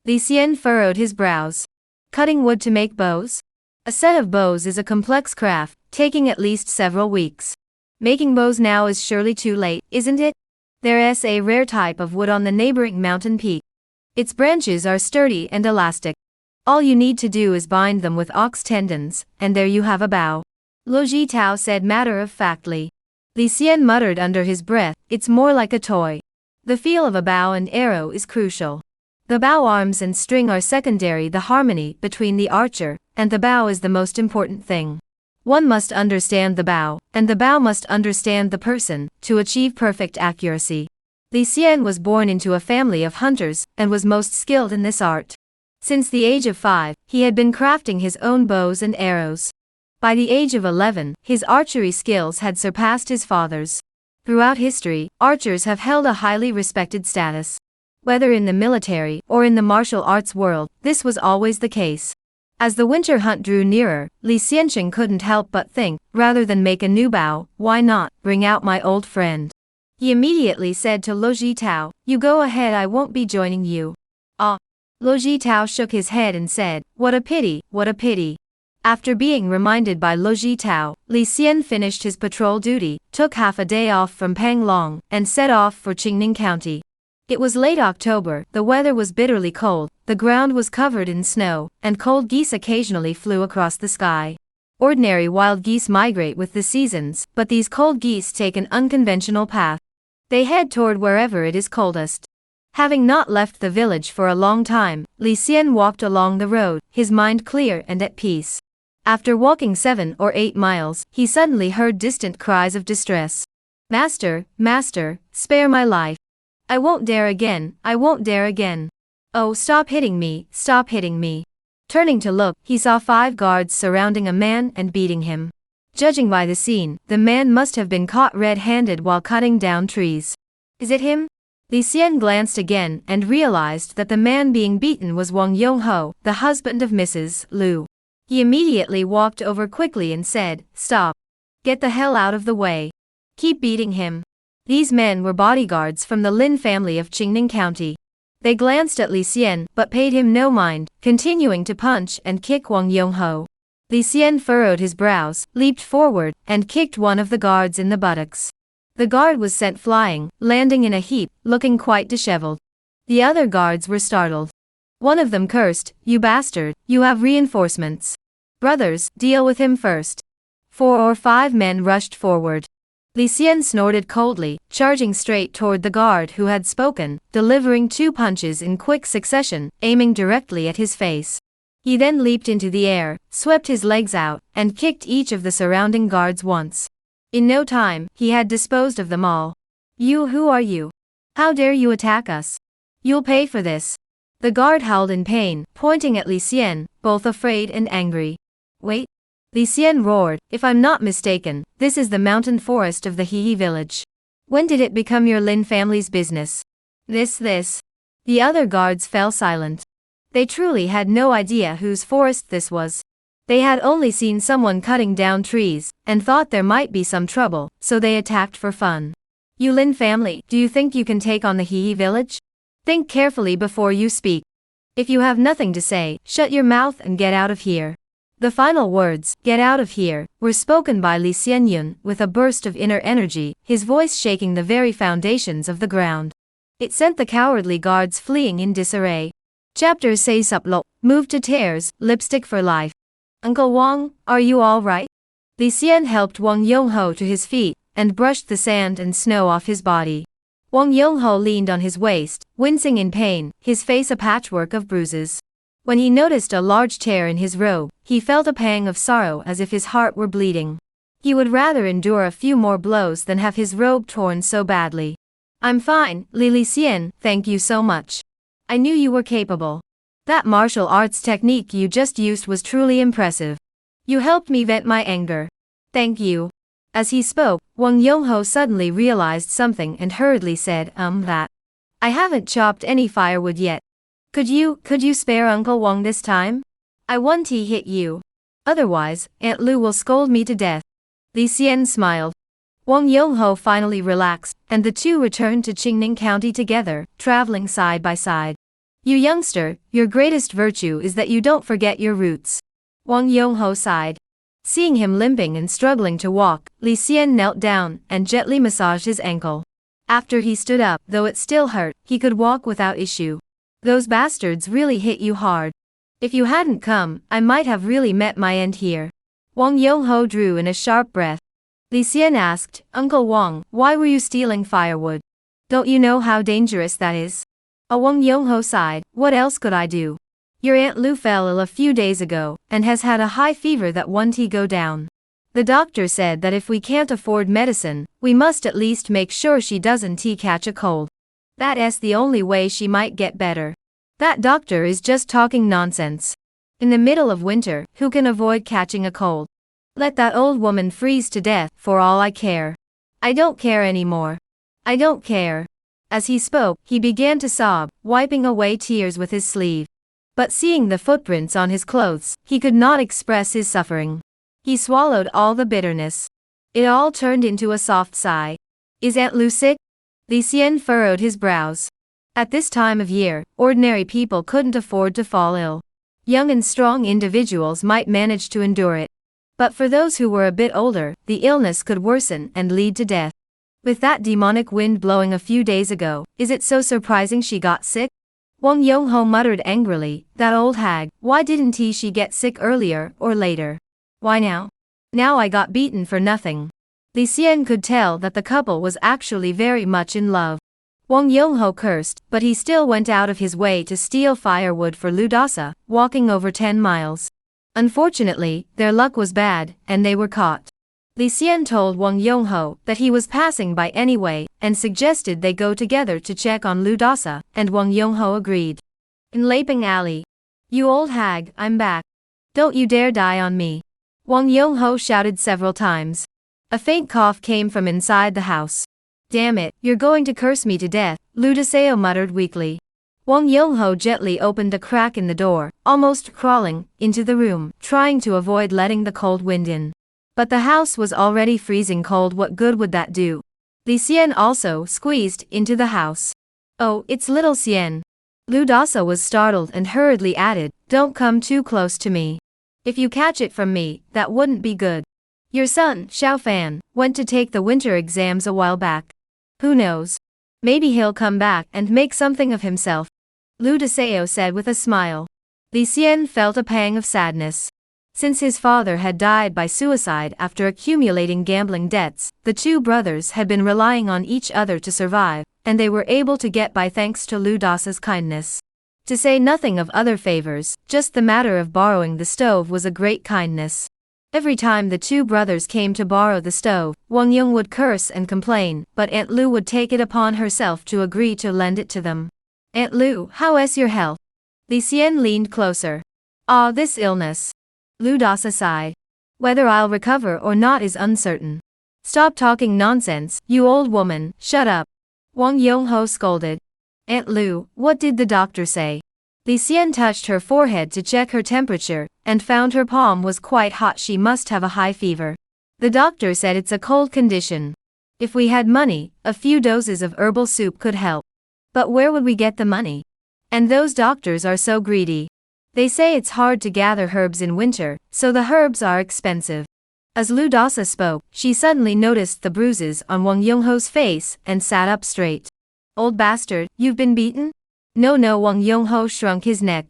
Li Xian furrowed his brows. Cutting wood to make bows? A set of bows is a complex craft, taking at least several weeks. Making bows now is surely too late, isn't it? There's a rare type of wood on the neighboring mountain peak. Its branches are sturdy and elastic. All you need to do is bind them with ox tendons, and there you have a bow. Lo Jitao said matter-of-factly. Li Xian muttered under his breath, it's more like a toy. The feel of a bow and arrow is crucial. The bow arms and string are secondary. The harmony between the archer and the bow is the most important thing. One must understand the bow, and the bow must understand the person, to achieve perfect accuracy. Li Xian was born into a family of hunters, and was most skilled in this art. Since the age of 5, he had been crafting his own bows and arrows. By the age of 11, his archery skills had surpassed his father's. Throughout history, archers have held a highly respected status. Whether in the military or in the martial arts world, this was always the case. As the winter hunt drew nearer, Li Xianqing couldn't help but think, rather than make a new bow, why not bring out my old friend? He immediately said to Lo Jitao, you go ahead, I won't be joining you. Ah. Lo Jitao shook his head and said, what a pity, what a pity. After being reminded by Lo Jitao, Li Xian finished his patrol duty, took half a day off from Panglong, and set off for Qingning County. It was late October, the weather was bitterly cold, the ground was covered in snow, and cold geese occasionally flew across the sky. Ordinary wild geese migrate with the seasons, but these cold geese take an unconventional path. They head toward wherever it is coldest. Having not left the village for a long time, Li Xian walked along the road, his mind clear and at peace. After walking 7 or 8 miles, he suddenly heard distant cries of distress. Master, master, spare my life. I won't dare again, I won't dare again. Oh, stop hitting me, stop hitting me. Turning to look, he saw 5 guards surrounding a man and beating him. Judging by the scene, the man must have been caught red-handed while cutting down trees. Is it him? Li Xian glanced again and realized that the man being beaten was Wang Yongho, the husband of Mrs. Liu. He immediately walked over quickly and said, stop. Get the hell out of the way. Keep beating him. These men were bodyguards from the Lin family of Qingning County. They glanced at Li Xian but paid him no mind, continuing to punch and kick Wang Yongho. Li Xian furrowed his brows, leaped forward, and kicked one of the guards in the buttocks. The guard was sent flying, landing in a heap, looking quite disheveled. The other guards were startled. One of them cursed, you bastard, you have reinforcements. Brothers, deal with him first. 4 or 5 men rushed forward. Li Xian snorted coldly, charging straight toward the guard who had spoken, delivering 2 punches in quick succession, aiming directly at his face. He then leaped into the air, swept his legs out, and kicked each of the surrounding guards once. In no time, he had disposed of them all. You, who are you? How dare you attack us? You'll pay for this. The guard howled in pain, pointing at Li Xian, both afraid and angry. Wait. Li Xian roared, if I'm not mistaken, this is the mountain forest of the Hehe village. When did it become your Lin family's business? This. The other guards fell silent. They truly had no idea whose forest this was. They had only seen someone cutting down trees, and thought there might be some trouble, so they attacked for fun. You Lin family, do you think you can take on the Hehe village? Think carefully before you speak. If you have nothing to say, shut your mouth and get out of here. The final words, get out of here, were spoken by Li Xianyun with a burst of inner energy, his voice shaking the very foundations of the ground. It sent the cowardly guards fleeing in disarray. Chapter Say Suplok, moved to tears, lipstick for life. Uncle Wang, are you all right? Li Xian helped Wang Yongho to his feet, and brushed the sand and snow off his body. Wang Yongho leaned on his waist, wincing in pain, his face a patchwork of bruises. When he noticed a large tear in his robe, he felt a pang of sorrow as if his heart were bleeding. He would rather endure a few more blows than have his robe torn so badly. I'm fine, Li Xian, thank you so much. I knew you were capable. That martial arts technique you just used was truly impressive. You helped me vent my anger. Thank you. As he spoke, Wang Yongho suddenly realized something and hurriedly said, that. I haven't chopped any firewood yet. Could you spare Uncle Wang this time? I want to hit you. Otherwise, Aunt Lu will scold me to death. Li Xian smiled. Wang Yongho finally relaxed, and the two returned to Qingning County together, traveling side by side. You youngster, your greatest virtue is that you don't forget your roots. Wang Yongho sighed. Seeing him limping and struggling to walk, Li Xian knelt down and gently massaged his ankle. After he stood up, though it still hurt, he could walk without issue. Those bastards really hit you hard. If you hadn't come, I might have really met my end here. Wang Yongho drew in a sharp breath. Li Xian asked, Uncle Wang, why were you stealing firewood? Don't you know how dangerous that is? Wang Yongho sighed, what else could I do? Your Aunt Lu fell ill a few days ago, and has had a high fever that won't go down. The doctor said that if we can't afford medicine, we must at least make sure she doesn't catch a cold. That's the only way she might get better. That doctor is just talking nonsense. In the middle of winter, who can avoid catching a cold? Let that old woman freeze to death, for all I care. I don't care anymore. I don't care. As he spoke, he began to sob, wiping away tears with his sleeve. But seeing the footprints on his clothes, he could not express his suffering. He swallowed all the bitterness. It all turned into a soft sigh. Is Aunt Lu sick? Li Xian furrowed his brows. At this time of year, ordinary people couldn't afford to fall ill. Young and strong individuals might manage to endure it. But for those who were a bit older, the illness could worsen and lead to death. With that demonic wind blowing a few days ago, is it so surprising she got sick? Wang Yongho muttered angrily, that old hag, why didn't she get sick earlier or later? Why now? Now I got beaten for nothing. Li Xian could tell that the couple was actually very much in love. Wang Yongho cursed, but he still went out of his way to steal firewood for Lu Dasa, walking over 10 miles. Unfortunately, their luck was bad, and they were caught. Li Xian told Wang Yongho that he was passing by anyway, and suggested they go together to check on Lu Dasa, and Wang Yongho agreed. In Laping Alley. You old hag, I'm back. Don't you dare die on me. Wang Yongho shouted several times. A faint cough came from inside the house. Damn it, you're going to curse me to death, Lu Daseo muttered weakly. Wang Yongho gently opened a crack in the door, almost crawling into the room, trying to avoid letting the cold wind in. But the house was already freezing cold. What good would that do? Li Xian also squeezed into the house. Oh, it's little Xian. Lu Dasa was startled and hurriedly added, don't come too close to me. If you catch it from me, that wouldn't be good. Your son, Xiao Fan, went to take the winter exams a while back. Who knows? Maybe he'll come back and make something of himself. Lu Daseo said with a smile. Li Xian felt a pang of sadness. Since his father had died by suicide after accumulating gambling debts, the two brothers had been relying on each other to survive, and they were able to get by thanks to Lu Dasa's kindness. To say nothing of other favors, just the matter of borrowing the stove was a great kindness. Every time the two brothers came to borrow the stove, Wang Yung would curse and complain, but Aunt Lu would take it upon herself to agree to lend it to them. Aunt Lu, how's your health? Li Xian leaned closer. Ah, this illness. Lu Dasa sighed. Whether I'll recover or not is uncertain. Stop talking nonsense, you old woman, shut up. Wang Yongho scolded. Aunt Lu, what did the doctor say? Li Xian touched her forehead to check her temperature, and found her palm was quite hot. She must have a high fever. The doctor said it's a cold condition. If we had money, a few doses of herbal soup could help. But where would we get the money? And those doctors are so greedy. They say it's hard to gather herbs in winter, so the herbs are expensive. As Lu Dasa spoke, she suddenly noticed the bruises on Wang Yongho's face and sat up straight. Old bastard, you've been beaten? No, Wang Yongho shrunk his neck.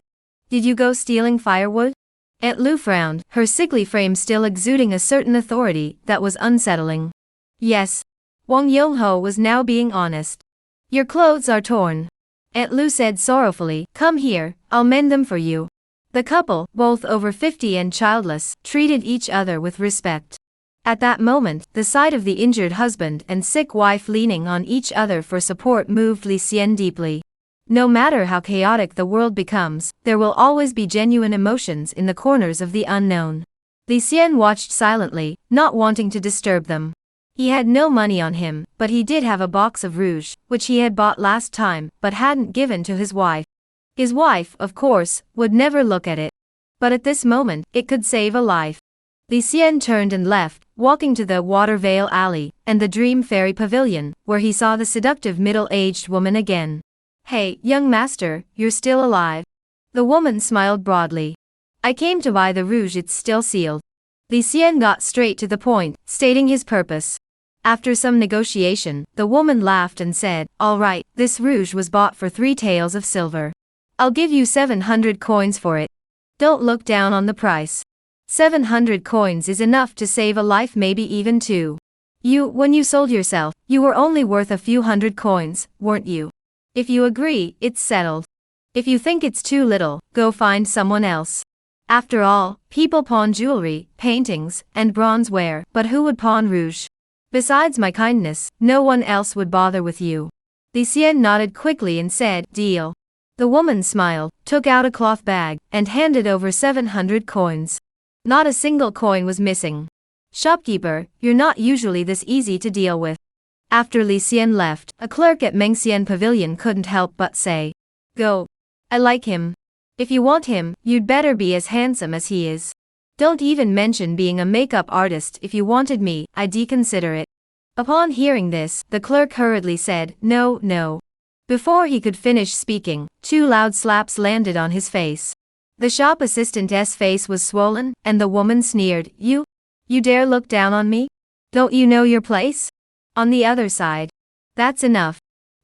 Did you go stealing firewood? Aunt Lu frowned, her sickly frame still exuding a certain authority that was unsettling. Yes. Wang Yongho was now being honest. Your clothes are torn. Aunt Lu said sorrowfully, come here, I'll mend them for you. The couple, both over 50 and childless, treated each other with respect. At that moment, the sight of the injured husband and sick wife leaning on each other for support moved Li Xian deeply. No matter how chaotic the world becomes, there will always be genuine emotions in the corners of the unknown. Li Xian watched silently, not wanting to disturb them. He had no money on him, but he did have a box of rouge, which he had bought last time, but hadn't given to his wife. His wife, of course, would never look at it. But at this moment, it could save a life. Li Xian turned and left, walking to the Water Vale Alley, and the Dream Fairy Pavilion, where he saw the seductive middle-aged woman again. "Hey, young master, you're still alive." The woman smiled broadly. "I came to buy the rouge, it's still sealed." Li Xian got straight to the point, stating his purpose. After some negotiation, the woman laughed and said, "All right, this rouge was bought for 3 taels of silver. I'll give you 700 coins for it. Don't look down on the price. 700 coins is enough to save a life, maybe even 2. When you sold yourself, you were only worth a few hundred coins, weren't you? If you agree, it's settled. If you think it's too little, go find someone else. After all, people pawn jewelry, paintings, and bronzeware, but who would pawn rouge? Besides my kindness, no one else would bother with you." Li Xian nodded quickly and said, "Deal." The woman smiled, took out a cloth bag, and handed over 700 coins. Not a single coin was missing. "Shopkeeper, you're not usually this easy to deal with." After Li Xian left, a clerk at Mengxian Pavilion couldn't help but say, "Go. I like him. If you want him, you'd better be as handsome as he is. Don't even mention being a makeup artist. If you wanted me, I'd consider it." Upon hearing this, the clerk hurriedly said, "No, no." Before he could finish speaking, 2 loud slaps landed on his face. The shop assistant's face was swollen, and the woman sneered, You dare look down on me? Don't you know your place? On the other side." "That's enough."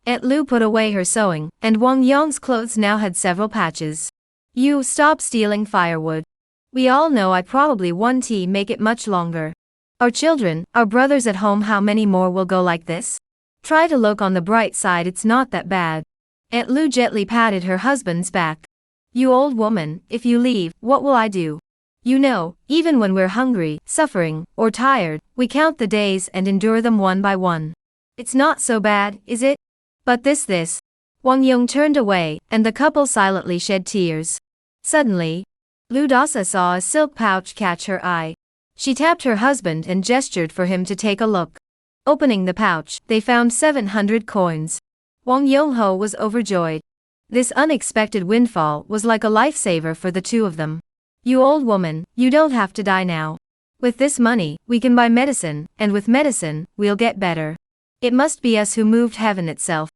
Aunt Lu put away her sewing, and Wang Yong's clothes now had several patches. "You stop stealing firewood. We all know I probably won tea, make it much longer. Our children, our brothers at home, how many more will go like this? Try to look on the bright side, it's not that bad." Aunt Lu gently patted her husband's back. "You old woman, if you leave, what will I do? You know, even when we're hungry, suffering, or tired, we count the days and endure them one by one. It's not so bad, is it? But this. Wang Yong turned away, and the couple silently shed tears. Suddenly, Lu Dasa saw a silk pouch catch her eye. She tapped her husband and gestured for him to take a look. Opening the pouch, they found 700 coins. Wang Yongho was overjoyed. This unexpected windfall was like a lifesaver for the 2 of them. "You old woman, you don't have to die now. With this money, we can buy medicine, and with medicine, we'll get better. It must be us who moved heaven itself,"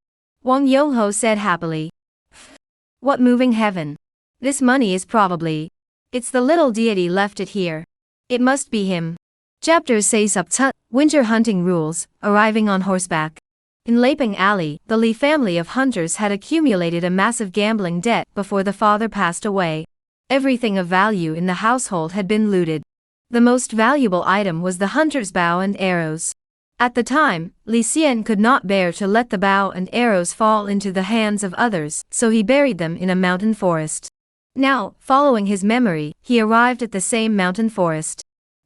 Wang Yongho said happily. "What moving heaven? This money is probably. It's the little deity left it here. It must be him." Chapter 6 Winter Hunting Rules, Arriving on Horseback. In Laping Alley, the Li family of hunters had accumulated a massive gambling debt before the father passed away. Everything of value in the household had been looted. The most valuable item was the hunter's bow and arrows. At the time, Li Xian could not bear to let the bow and arrows fall into the hands of others, so he buried them in a mountain forest. Now, following his memory, he arrived at the same mountain forest.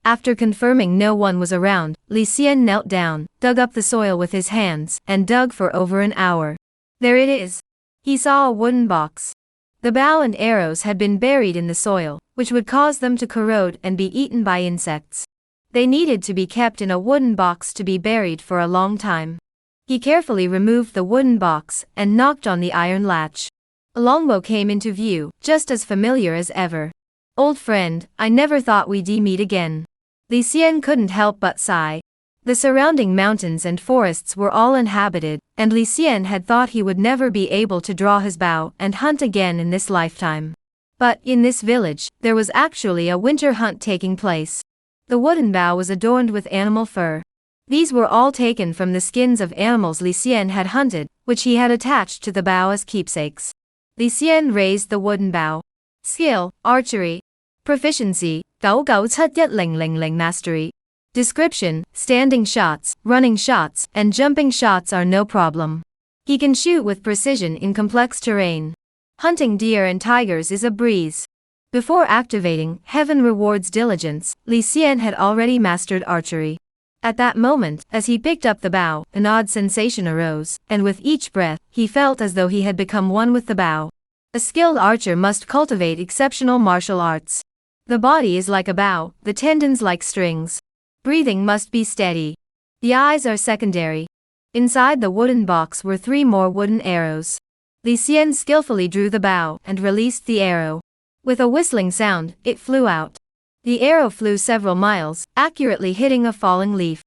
After confirming no one was around, Li Xian knelt down, dug up the soil with his hands, and dug for over an hour. There it is. He saw a wooden box. The bow and arrows had been buried in the soil, which would cause them to corrode and be eaten by insects. They needed to be kept in a wooden box to be buried for a long time. He carefully removed the wooden box and knocked on the iron latch. A longbow came into view, just as familiar as ever. "Old friend, I never thought we'd meet again." Li Xian couldn't help but sigh. The surrounding mountains and forests were all inhabited, and Li Xian had thought he would never be able to draw his bow and hunt again in this lifetime. But, in this village, there was actually a winter hunt taking place. The wooden bow was adorned with animal fur. These were all taken from the skins of animals Li Xian had hunted, which he had attached to the bow as keepsakes. Li Xian raised the wooden bow. Skill, archery. Proficiency, 997100 mastery. Description, standing shots, running shots, and jumping shots are no problem. He can shoot with precision in complex terrain. Hunting deer and tigers is a breeze. Before activating Heaven Rewards Diligence, Li Xian had already mastered archery. At that moment, as he picked up the bow, an odd sensation arose, and with each breath, he felt as though he had become one with the bow. A skilled archer must cultivate exceptional martial arts. The body is like a bow, the tendons like strings. Breathing must be steady. The eyes are secondary. Inside the wooden box were 3 more wooden arrows. Li Xian skillfully drew the bow and released the arrow. With a whistling sound, it flew out. The arrow flew several miles, accurately hitting a falling leaf.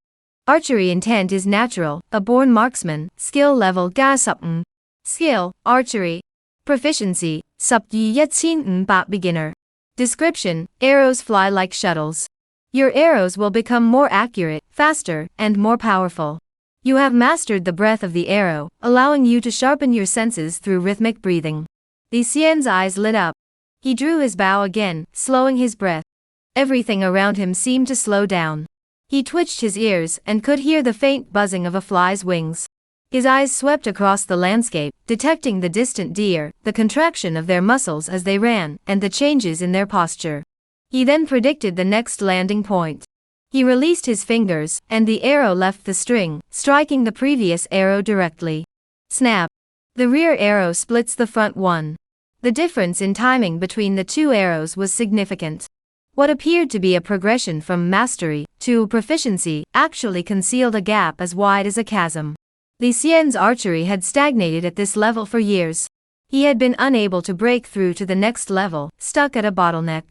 Archery intent is natural, a born marksman, skill level gasupn. Skill, archery. Proficiency, beginner. Description, arrows fly like shuttles. Your arrows will become more accurate, faster, and more powerful. You have mastered the breath of the arrow, allowing you to sharpen your senses through rhythmic breathing. Li Xian's eyes lit up. He drew his bow again, slowing his breath. Everything around him seemed to slow down. He twitched his ears and could hear the faint buzzing of a fly's wings. His eyes swept across the landscape, detecting the distant deer, the contraction of their muscles as they ran, and the changes in their posture. He then predicted the next landing point. He released his fingers, and the arrow left the string, striking the previous arrow directly. Snap! The rear arrow splits the front one. The difference in timing between the 2 arrows was significant. What appeared to be a progression from mastery to proficiency actually concealed a gap as wide as a chasm. Li Xian's archery had stagnated at this level for years. He had been unable to break through to the next level, stuck at a bottleneck.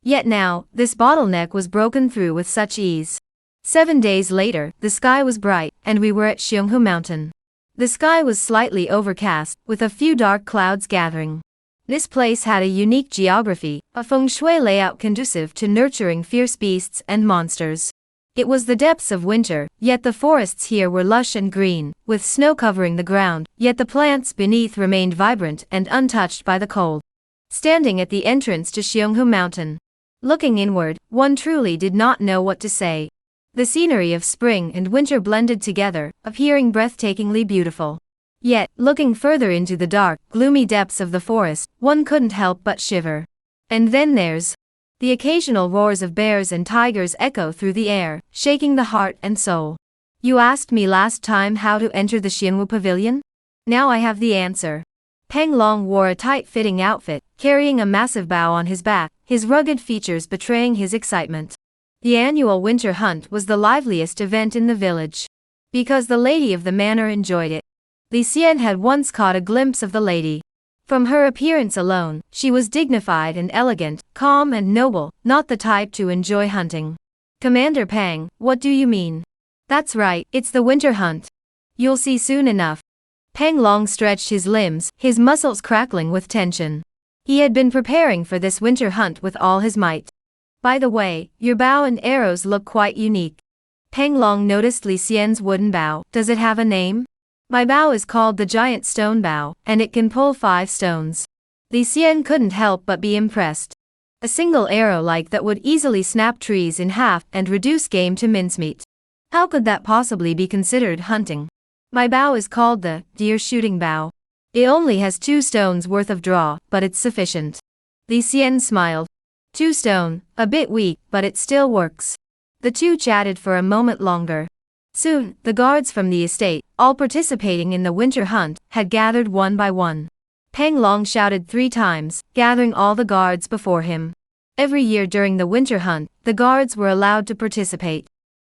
Yet now, this bottleneck was broken through with such ease. 7 days later, the sky was bright, and we were at Xionghu Mountain. The sky was slightly overcast, with a few dark clouds gathering. This place had a unique geography, a feng shui layout conducive to nurturing fierce beasts and monsters. It was the depths of winter, yet the forests here were lush and green, with snow covering the ground, yet the plants beneath remained vibrant and untouched by the cold. Standing at the entrance to Xionghu Mountain, looking inward, one truly did not know what to say. The scenery of spring and winter blended together, appearing breathtakingly beautiful. Yet, looking further into the dark, gloomy depths of the forest, one couldn't help but shiver. And then there's the occasional roars of bears and tigers echo through the air, shaking the heart and soul. You asked me last time how to enter the Xionghu Pavilion? Now I have the answer. Peng Long wore a tight-fitting outfit, carrying a massive bow on his back, his rugged features betraying his excitement. The annual winter hunt was the liveliest event in the village. Because the lady of the manor enjoyed it. Li Xian had once caught a glimpse of the lady. From her appearance alone, she was dignified and elegant, calm and noble, not the type to enjoy hunting. Commander Pang, what do you mean? That's right, it's the winter hunt. You'll see soon enough. Peng Long stretched his limbs, his muscles crackling with tension. He had been preparing for this winter hunt with all his might. By the way, your bow and arrows look quite unique. Peng Long noticed Li Xian's wooden bow. Does it have a name? My bow is called the giant stone bow, and it can pull 5 stones. Li Xian couldn't help but be impressed. A single arrow like that would easily snap trees in half and reduce game to mincemeat. How could that possibly be considered hunting? My bow is called the deer shooting bow. It only has 2 stones worth of draw, but it's sufficient. Li Xian smiled. 2 stone, a bit weak, but it still works. The two chatted for a moment longer. Soon, the guards from the estate, all participating in the winter hunt, had gathered one by one. Peng Long shouted 3 times, gathering all the guards before him. Every year during the winter hunt, the guards were allowed to participate.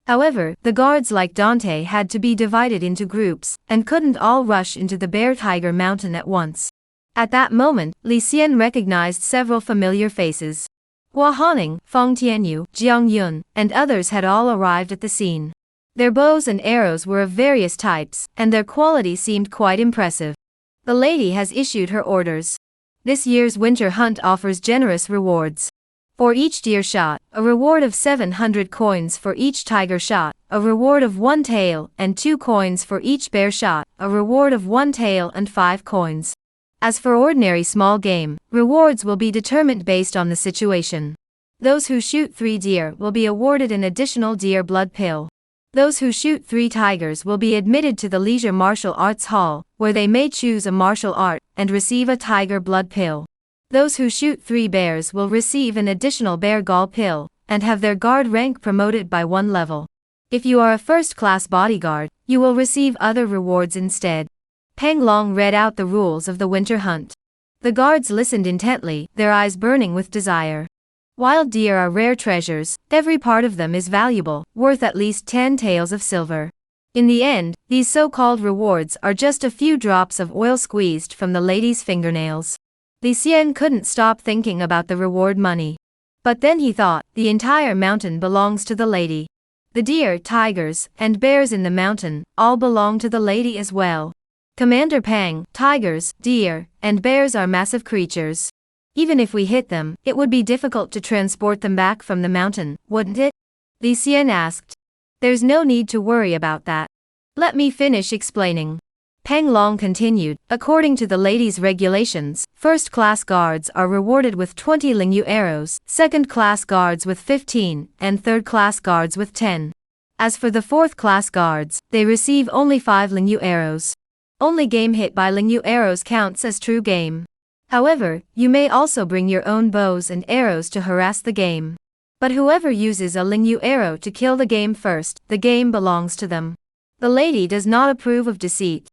However, the guards like Dante had to be divided into groups, and couldn't all rush into the Bear-Tiger Mountain at once. At that moment, Li Xian recognized several familiar faces. Hua Haning, Feng Tianyu, Jiang Yun, and others had all arrived at the scene. Their bows and arrows were of various types, and their quality seemed quite impressive. The lady has issued her orders. This year's winter hunt offers generous rewards. For each deer shot, a reward of 700 coins for each tiger shot, a reward of 1 tael, and 2 coins for each bear shot, a reward of 1 tael and 5 coins. As for ordinary small game, rewards will be determined based on the situation. Those who shoot 3 deer will be awarded an additional deer blood pill. Those who shoot 3 tigers will be admitted to the Leisure Martial Arts Hall, where they may choose a martial art, and receive a tiger blood pill. Those who shoot 3 bears will receive an additional bear gall pill, and have their guard rank promoted by 1 level. If you are a first-class bodyguard, you will receive other rewards instead. Peng Long read out the rules of the winter hunt. The guards listened intently, their eyes burning with desire. Wild deer are rare treasures, every part of them is valuable, worth at least 10 taels of silver. In the end, these so-called rewards are just a few drops of oil squeezed from the lady's fingernails. Li Xian couldn't stop thinking about the reward money. But then he thought, the entire mountain belongs to the lady. The deer, tigers, and bears in the mountain all belong to the lady as well. Commander Pang, tigers, deer, and bears are massive creatures. Even if we hit them, it would be difficult to transport them back from the mountain, wouldn't it? Li Xian asked. There's no need to worry about that. Let me finish explaining. Peng Long continued, according to the lady's regulations, first-class guards are rewarded with 20 Lingyu arrows, second-class guards with 15, and third-class guards with 10. As for the fourth-class guards, they receive only 5 Lingyu arrows. Only game hit by Lingyu arrows counts as true game. However, you may also bring your own bows and arrows to harass the game. But whoever uses a Lingyu arrow to kill the game first, the game belongs to them. The lady does not approve of deceit.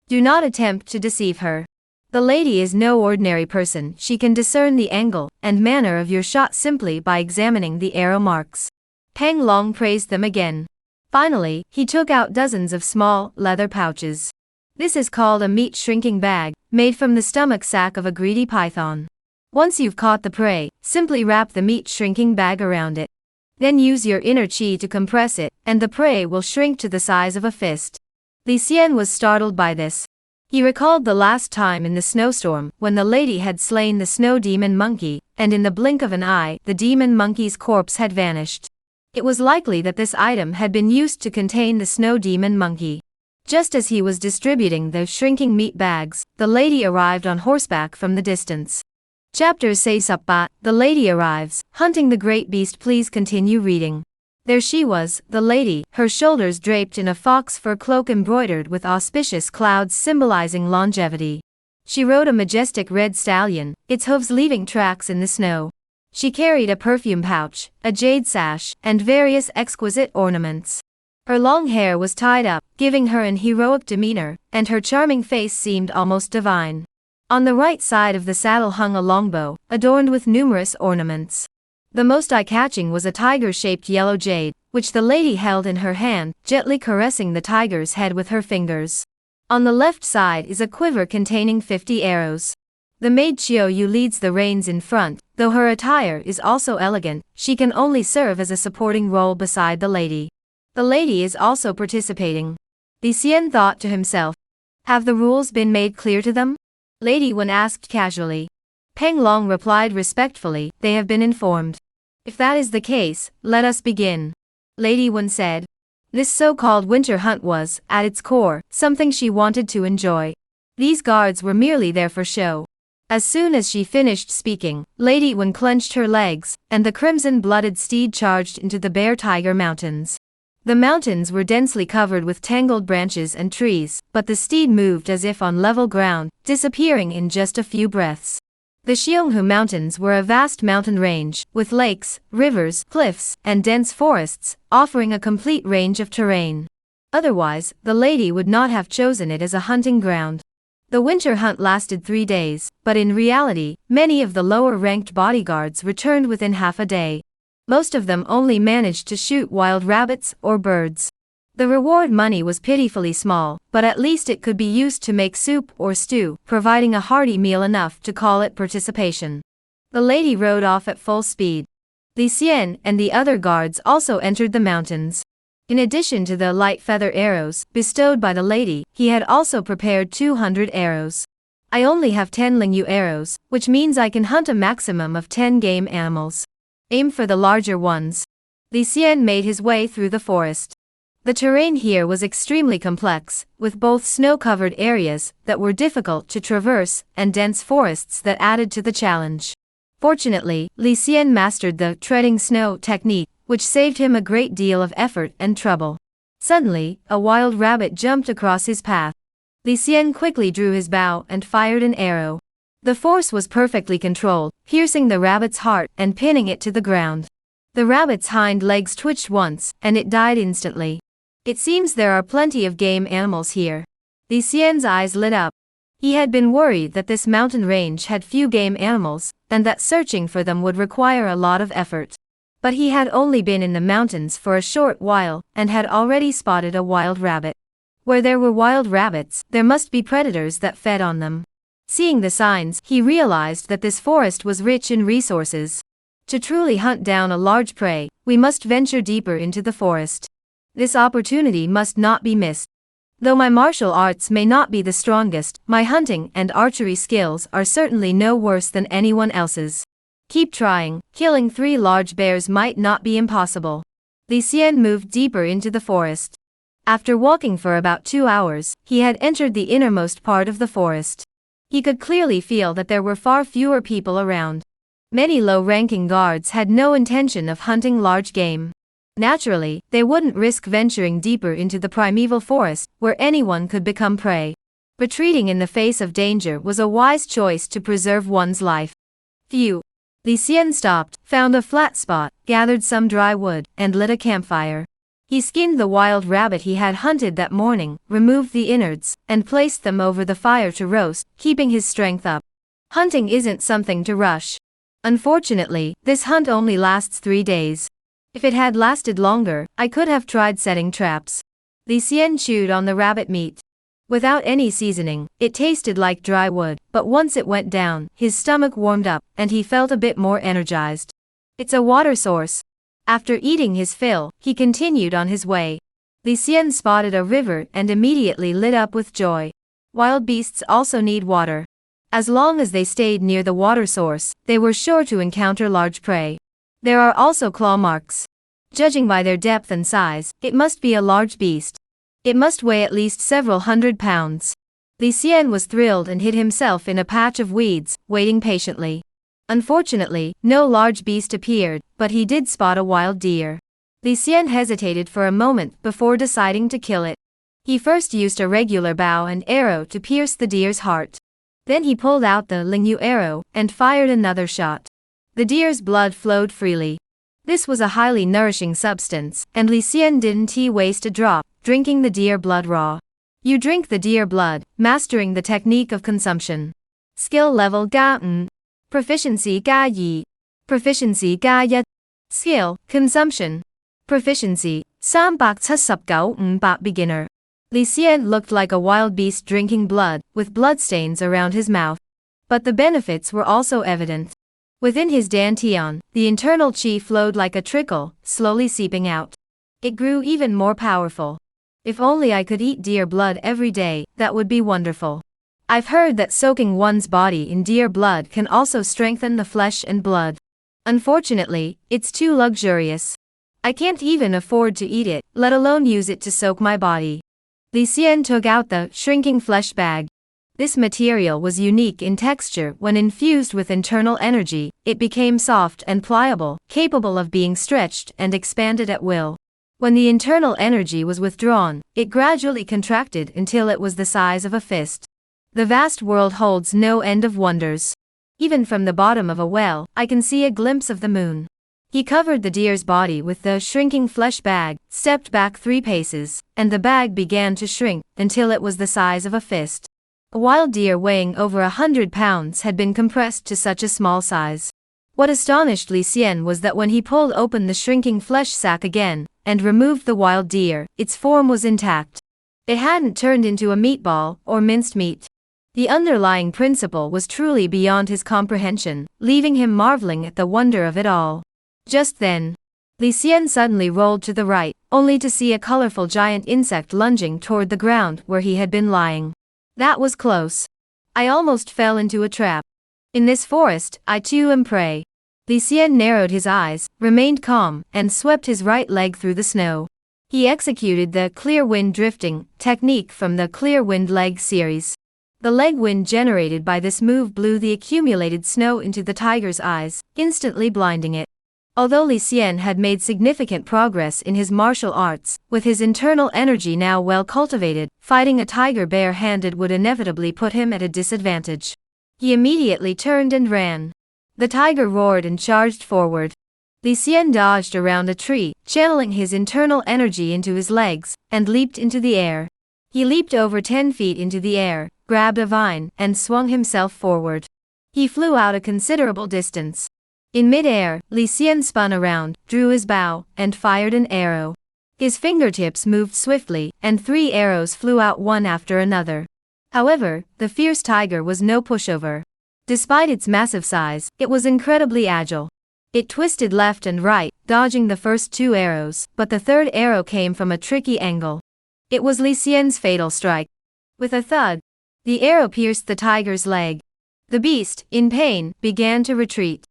Do not attempt to deceive her. The lady is no ordinary person, she can discern the angle and manner of your shot simply by examining the arrow marks. Peng Long praised them again. Finally, he took out dozens of small, leather pouches. This is called a meat shrinking bag, made from the stomach sac of a greedy python. Once you've caught the prey, simply wrap the meat shrinking bag around it. Then use your inner chi to compress it, and the prey will shrink to the size of a fist. Li Xian was startled by this. He recalled the last time in the snowstorm, when the lady had slain the snow demon monkey, and in the blink of an eye, the demon monkey's corpse had vanished. It was likely that this item had been used to contain the snow demon monkey. Just as he was distributing the shrinking meat bags, the lady arrived on horseback from the distance. Chapter Seisappa, the lady arrives, hunting the great beast. Please continue reading. There she was, the lady, her shoulders draped in a fox fur cloak embroidered with auspicious clouds symbolizing longevity. She rode a majestic red stallion, its hooves leaving tracks in the snow. She carried a perfume pouch, a jade sash, and various exquisite ornaments. Her long hair was tied up, giving her an heroic demeanor, and her charming face seemed almost divine. On the right side of the saddle hung a longbow, adorned with numerous ornaments. The most eye-catching was a tiger-shaped yellow jade, which the lady held in her hand, gently caressing the tiger's head with her fingers. On the left side is a quiver containing 50 arrows. The maid Chiu Yu leads the reins in front, though her attire is also elegant, she can only serve as a supporting role beside the lady. The lady is also participating. Li Xian thought to himself. Have the rules been made clear to them? Lady Wen asked casually. Peng Long replied respectfully, they have been informed. If that is the case, let us begin. Lady Wen said. This so-called winter hunt was, at its core, something she wanted to enjoy. These guards were merely there for show. As soon as she finished speaking, Lady Wen clenched her legs, and the crimson-blooded steed charged into the Bear Tiger Mountains. The mountains were densely covered with tangled branches and trees, but the steed moved as if on level ground, disappearing in just a few breaths. The Xionghu Mountains were a vast mountain range, with lakes, rivers, cliffs, and dense forests, offering a complete range of terrain. Otherwise, the lady would not have chosen it as a hunting ground. The winter hunt lasted 3 days, but in reality, many of the lower-ranked bodyguards returned within half a day. Most of them only managed to shoot wild rabbits or birds. The reward money was pitifully small, but at least it could be used to make soup or stew, providing a hearty meal enough to call it participation. The lady rode off at full speed. Li Xian and the other guards also entered the mountains. In addition to the light feather arrows bestowed by the lady, he had also prepared 200 arrows. I only have 10 Lingyu arrows, which means I can hunt a maximum of 10 game animals. Aim for the larger ones. Li Xian made his way through the forest. The terrain here was extremely complex, with both snow-covered areas that were difficult to traverse and dense forests that added to the challenge. Fortunately, Li Xian mastered the treading snow technique, which saved him a great deal of effort and trouble. Suddenly, a wild rabbit jumped across his path. Li Xian quickly drew his bow and fired an arrow. The force was perfectly controlled, piercing the rabbit's heart and pinning it to the ground. The rabbit's hind legs twitched once, and it died instantly. It seems there are plenty of game animals here. Li Xian's eyes lit up. He had been worried that this mountain range had few game animals, and that searching for them would require a lot of effort. But he had only been in the mountains for a short while, and had already spotted a wild rabbit. Where there were wild rabbits, there must be predators that fed on them. Seeing the signs, he realized that this forest was rich in resources. To truly hunt down a large prey, we must venture deeper into the forest. This opportunity must not be missed. Though my martial arts may not be the strongest, my hunting and archery skills are certainly no worse than anyone else's. Keep trying. Killing 3 large bears might not be impossible. Li Xian moved deeper into the forest. After walking for about 2 hours, he had entered the innermost part of the forest. He could clearly feel that there were far fewer people around. Many low-ranking guards had no intention of hunting large game. Naturally, they wouldn't risk venturing deeper into the primeval forest, where anyone could become prey. Retreating in the face of danger was a wise choice to preserve one's life. Phew. Li Xian stopped, found a flat spot, gathered some dry wood, and lit a campfire. He skinned the wild rabbit he had hunted that morning, removed the innards, and placed them over the fire to roast, keeping his strength up. Hunting isn't something to rush. Unfortunately, this hunt only lasts 3 days. If it had lasted longer, I could have tried setting traps. Li Xian chewed on the rabbit meat. Without any seasoning, it tasted like dry wood, but once it went down, his stomach warmed up, and he felt a bit more energized. It's a water source. After eating his fill, he continued on his way. Li Xian spotted a river and immediately lit up with joy. Wild beasts also need water. As long as they stayed near the water source, they were sure to encounter large prey. There are also claw marks. Judging by their depth and size, it must be a large beast. It must weigh at least several hundred pounds. Li Xian was thrilled and hid himself in a patch of weeds, waiting patiently. Unfortunately, no large beast appeared, but he did spot a wild deer. Li Xian hesitated for a moment before deciding to kill it. He first used a regular bow and arrow to pierce the deer's heart. Then he pulled out the Lingyu arrow and fired another shot. The deer's blood flowed freely. This was a highly nourishing substance, and Li Xian didn't waste a drop, drinking the deer blood raw. You drink the deer blood, mastering the technique of consumption. Skill level ga. Proficiency ga yi. Proficiency ga ya. Skill, consumption. Proficiency, 379 beginner. Li Xian looked like a wild beast drinking blood, with bloodstains around his mouth. But the benefits were also evident. Within his dantian, the internal qi flowed like a trickle, slowly seeping out. It grew even more powerful. If only I could eat deer blood every day, that would be wonderful. I've heard that soaking one's body in deer blood can also strengthen the flesh and blood. Unfortunately, it's too luxurious. I can't even afford to eat it, let alone use it to soak my body. Li Xian took out the shrinking flesh bag. This material was unique in texture. When infused with internal energy, it became soft and pliable, capable of being stretched and expanded at will. When the internal energy was withdrawn, it gradually contracted until it was the size of a fist. The vast world holds no end of wonders. Even from the bottom of a well, I can see a glimpse of the moon. He covered the deer's body with the shrinking flesh bag, stepped back 3 paces, and the bag began to shrink until it was the size of a fist. A wild deer weighing over 100 pounds had been compressed to such a small size. What astonished Li Xian was that when he pulled open the shrinking flesh sack again, and removed the wild deer, its form was intact. It hadn't turned into a meatball or minced meat. The underlying principle was truly beyond his comprehension, leaving him marveling at the wonder of it all. Just then, Li Xian suddenly rolled to the right, only to see a colorful giant insect lunging toward the ground where he had been lying. That was close. I almost fell into a trap. In this forest, I too am prey. Li Xian narrowed his eyes, remained calm, and swept his right leg through the snow. He executed the clear wind drifting technique from the clear wind leg series. The leg wind generated by this move blew the accumulated snow into the tiger's eyes, instantly blinding it. Although Li Xian had made significant progress in his martial arts, with his internal energy now well cultivated, fighting a tiger bare-handed would inevitably put him at a disadvantage. He immediately turned and ran. The tiger roared and charged forward. Li Xian dodged around a tree, channeling his internal energy into his legs, and leaped into the air. He leaped over 10 feet into the air, grabbed a vine, and swung himself forward. He flew out a considerable distance. In mid-air, Li Xian spun around, drew his bow, and fired an arrow. His fingertips moved swiftly, and 3 arrows flew out one after another. However, the fierce tiger was no pushover. Despite its massive size, it was incredibly agile. It twisted left and right, dodging the first 2 arrows, but the 3rd arrow came from a tricky angle. It was Li Xian's fatal strike. With a thud, the arrow pierced the tiger's leg. The beast, in pain, began to retreat.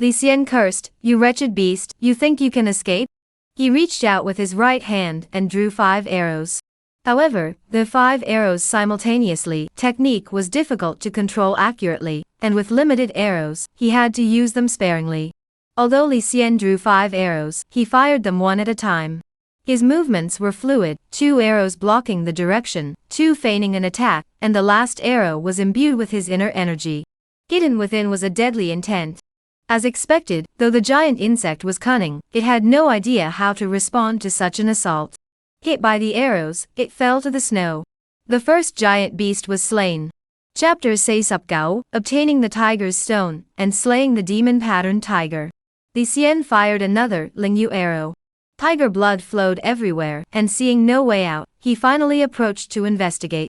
Li Xian cursed, "You wretched beast, you think you can escape?" He reached out with his right hand and drew 5 arrows. However, the 5 arrows simultaneously technique was difficult to control accurately, and with limited arrows, he had to use them sparingly. Although Li Xian drew 5 arrows, he fired them one at a time. His movements were fluid, 2 arrows blocking the direction, 2 feigning an attack, and the last arrow was imbued with his inner energy. Hidden within was a deadly intent. As expected, though the giant insect was cunning, it had no idea how to respond to such an assault. Hit by the arrows, it fell to the snow. The first giant beast was slain. Chapter Seisupgao, obtaining the tiger's stone, and slaying the demon-patterned tiger. Li Xian fired another Lingyu arrow. Tiger blood flowed everywhere, and seeing no way out, he finally approached to investigate.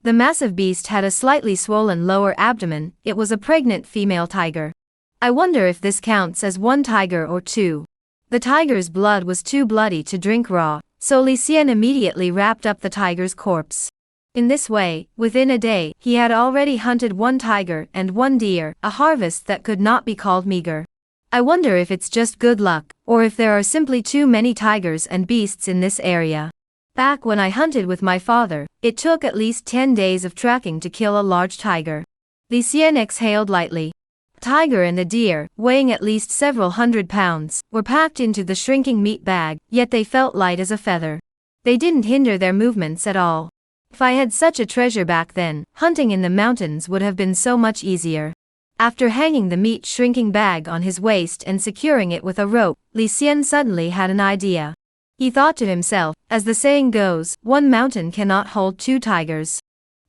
The massive beast had a slightly swollen lower abdomen. It was a pregnant female tiger. I wonder if this counts as 1 tiger or 2. The tiger's blood was too bloody to drink raw, so Li Xian immediately wrapped up the tiger's corpse. In this way, within a day, he had already hunted 1 tiger and 1 deer, a harvest that could not be called meager. I wonder if it's just good luck, or if there are simply too many tigers and beasts in this area. Back when I hunted with my father, it took at least 10 days of tracking to kill a large tiger. Li Xian exhaled lightly. The tiger and the deer, weighing at least several hundred pounds, were packed into the shrinking meat bag, yet they felt light as a feather. They didn't hinder their movements at all. If I had such a treasure back then, hunting in the mountains would have been so much easier. After hanging the meat-shrinking bag on his waist and securing it with a rope, Li Xian suddenly had an idea. He thought to himself, as the saying goes, 1 mountain cannot hold 2 tigers.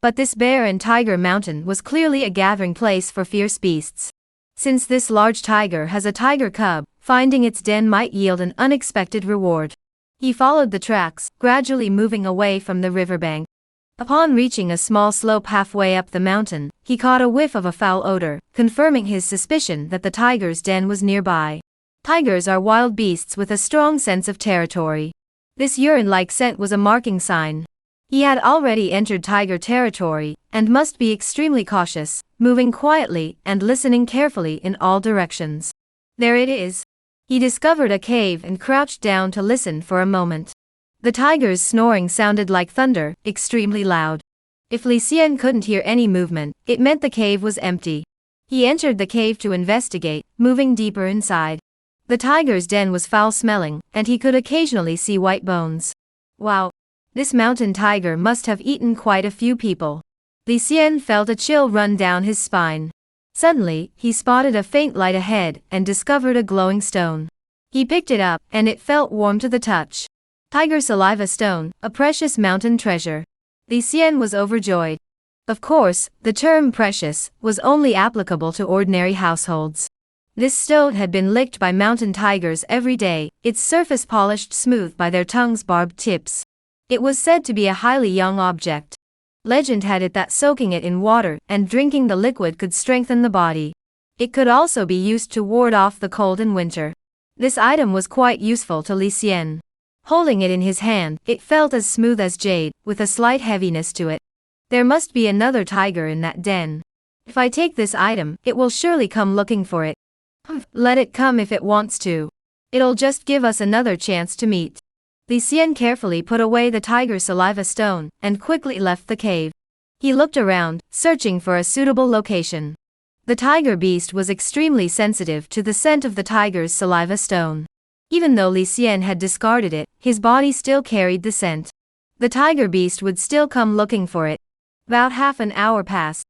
But this bear and tiger mountain was clearly a gathering place for fierce beasts. Since this large tiger has a tiger cub, finding its den might yield an unexpected reward. He followed the tracks, gradually moving away from the riverbank. Upon reaching a small slope halfway up the mountain, he caught a whiff of a foul odor, confirming his suspicion that the tiger's den was nearby. Tigers are wild beasts with a strong sense of territory. This urine-like scent was a marking sign. He had already entered tiger territory, and must be extremely cautious, moving quietly and listening carefully in all directions. There it is. He discovered a cave and crouched down to listen for a moment. The tiger's snoring sounded like thunder, extremely loud. If Li Xian couldn't hear any movement, it meant the cave was empty. He entered the cave to investigate, moving deeper inside. The tiger's den was foul-smelling, and he could occasionally see white bones. Wow! This mountain tiger must have eaten quite a few people. Li Xian felt a chill run down his spine. Suddenly, he spotted a faint light ahead and discovered a glowing stone. He picked it up, and it felt warm to the touch. Tiger saliva stone, a precious mountain treasure. Li Xian was overjoyed. Of course, the term precious was only applicable to ordinary households. This stone had been licked by mountain tigers every day, its surface polished smooth by their tongues' barbed tips. It was said to be a highly young object. Legend had it that soaking it in water and drinking the liquid could strengthen the body. It could also be used to ward off the cold in winter. This item was quite useful to Li Xian. Holding it in his hand, it felt as smooth as jade, with a slight heaviness to it. There must be another tiger in that den. If I take this item, it will surely come looking for it. Let it come if it wants to. It'll just give us another chance to meet. Li Xian carefully put away the tiger saliva stone, and quickly left the cave. He looked around, searching for a suitable location. The tiger beast was extremely sensitive to the scent of the tiger's saliva stone. Even though Li Xian had discarded it, his body still carried the scent. The tiger beast would still come looking for it. About half an hour passed.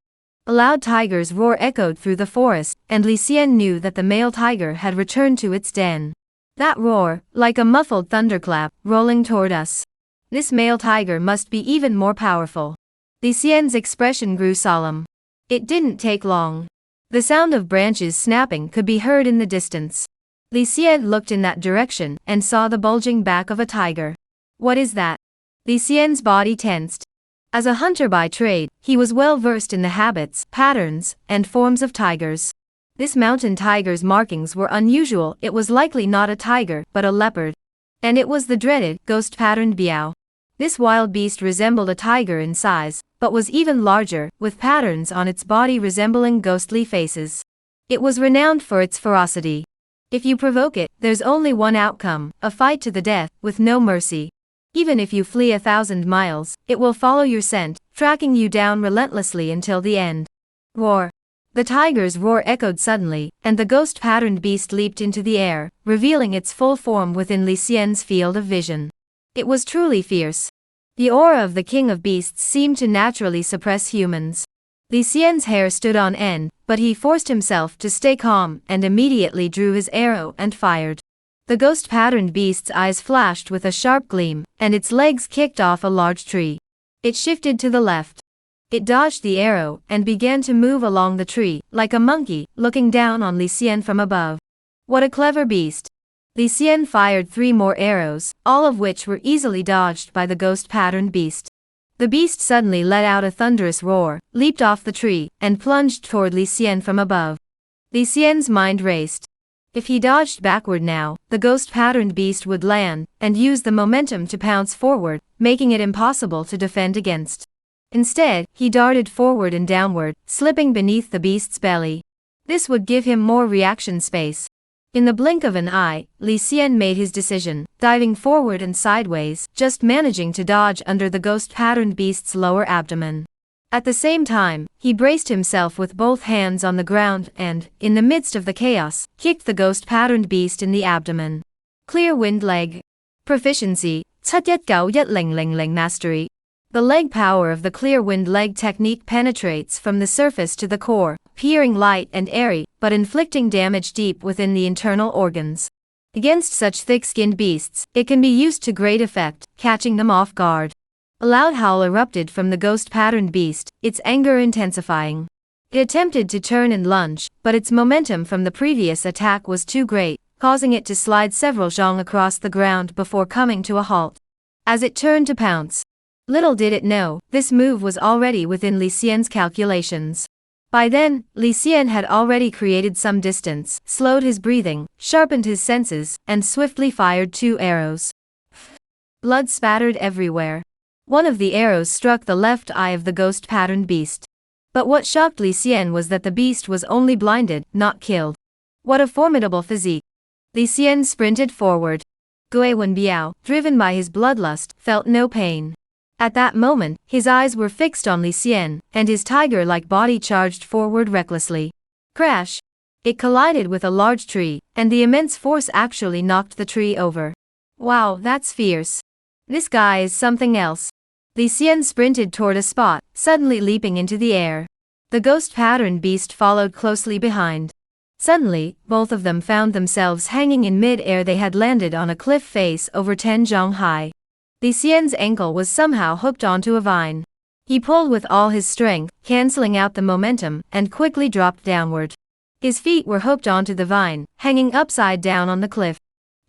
A loud tiger's roar echoed through the forest, and Li Xian knew that the male tiger had returned to its den. That roar, like a muffled thunderclap, rolling toward us. This male tiger must be even more powerful. Li Xian's expression grew solemn. It didn't take long. The sound of branches snapping could be heard in the distance. Li Xian looked in that direction and saw the bulging back of a tiger. What is that? Li Xian's body tensed. As a hunter by trade, he was well versed in the habits, patterns, and forms of tigers. This mountain tiger's markings were unusual. It was likely not a tiger, but a leopard. And it was the dreaded, ghost-patterned biao. This wild beast resembled a tiger in size, but was even larger, with patterns on its body resembling ghostly faces. It was renowned for its ferocity. If you provoke it, there's only one outcome, a fight to the death, with no mercy. Even if you flee 1,000 miles, it will follow your scent, tracking you down relentlessly until the end. Roar. The tiger's roar echoed suddenly, and the ghost-patterned beast leaped into the air, revealing its full form within Li Xian's field of vision. It was truly fierce. The aura of the king of beasts seemed to naturally suppress humans. Li Xian's hair stood on end, but he forced himself to stay calm and immediately drew his arrow and fired. The ghost-patterned beast's eyes flashed with a sharp gleam, and its legs kicked off a large tree. It shifted to the left. It dodged the arrow and began to move along the tree, like a monkey, looking down on Li Xian from above. What a clever beast! Li Xian fired 3 more arrows, all of which were easily dodged by the ghost-patterned beast. The beast suddenly let out a thunderous roar, leaped off the tree, and plunged toward Li Xian from above. Li Xian's mind raced. If he dodged backward now, the ghost-patterned beast would land, and use the momentum to pounce forward, making it impossible to defend against. Instead, he darted forward and downward, slipping beneath the beast's belly. This would give him more reaction space. In the blink of an eye, Li Xian made his decision, diving forward and sideways, just managing to dodge under the ghost-patterned beast's lower abdomen. At the same time, he braced himself with both hands on the ground and, in the midst of the chaos, kicked the ghost-patterned beast in the abdomen. Clear wind leg. Proficiency, 719100 mastery. The leg power of the clear wind leg technique penetrates from the surface to the core, appearing light and airy, but inflicting damage deep within the internal organs. Against such thick-skinned beasts, it can be used to great effect, catching them off guard. A loud howl erupted from the ghost-patterned beast, its anger intensifying. It attempted to turn and lunge, but its momentum from the previous attack was too great, causing it to slide several zhong across the ground before coming to a halt. As it turned to pounce, little did it know, this move was already within Li Xian's calculations. By then, Li Xian had already created some distance, slowed his breathing, sharpened his senses, and swiftly fired 2 arrows. Blood spattered everywhere. One of the arrows struck the left eye of the ghost-patterned beast. But what shocked Li Xian was that the beast was only blinded, not killed. What a formidable physique! Li Xian sprinted forward. Gui Wen Biao, driven by his bloodlust, felt no pain. At that moment, his eyes were fixed on Li Xian, and his tiger-like body charged forward recklessly. Crash! It collided with a large tree, and the immense force actually knocked the tree over. Wow, that's fierce. This guy is something else. Li Xian sprinted toward a spot, suddenly leaping into the air. The ghost-patterned beast followed closely behind. Suddenly, both of them found themselves hanging in mid-air. They had landed on a cliff face over 10 zhong high. Li Xian's ankle was somehow hooked onto a vine. He pulled with all his strength, canceling out the momentum, and quickly dropped downward. His feet were hooked onto the vine, hanging upside down on the cliff.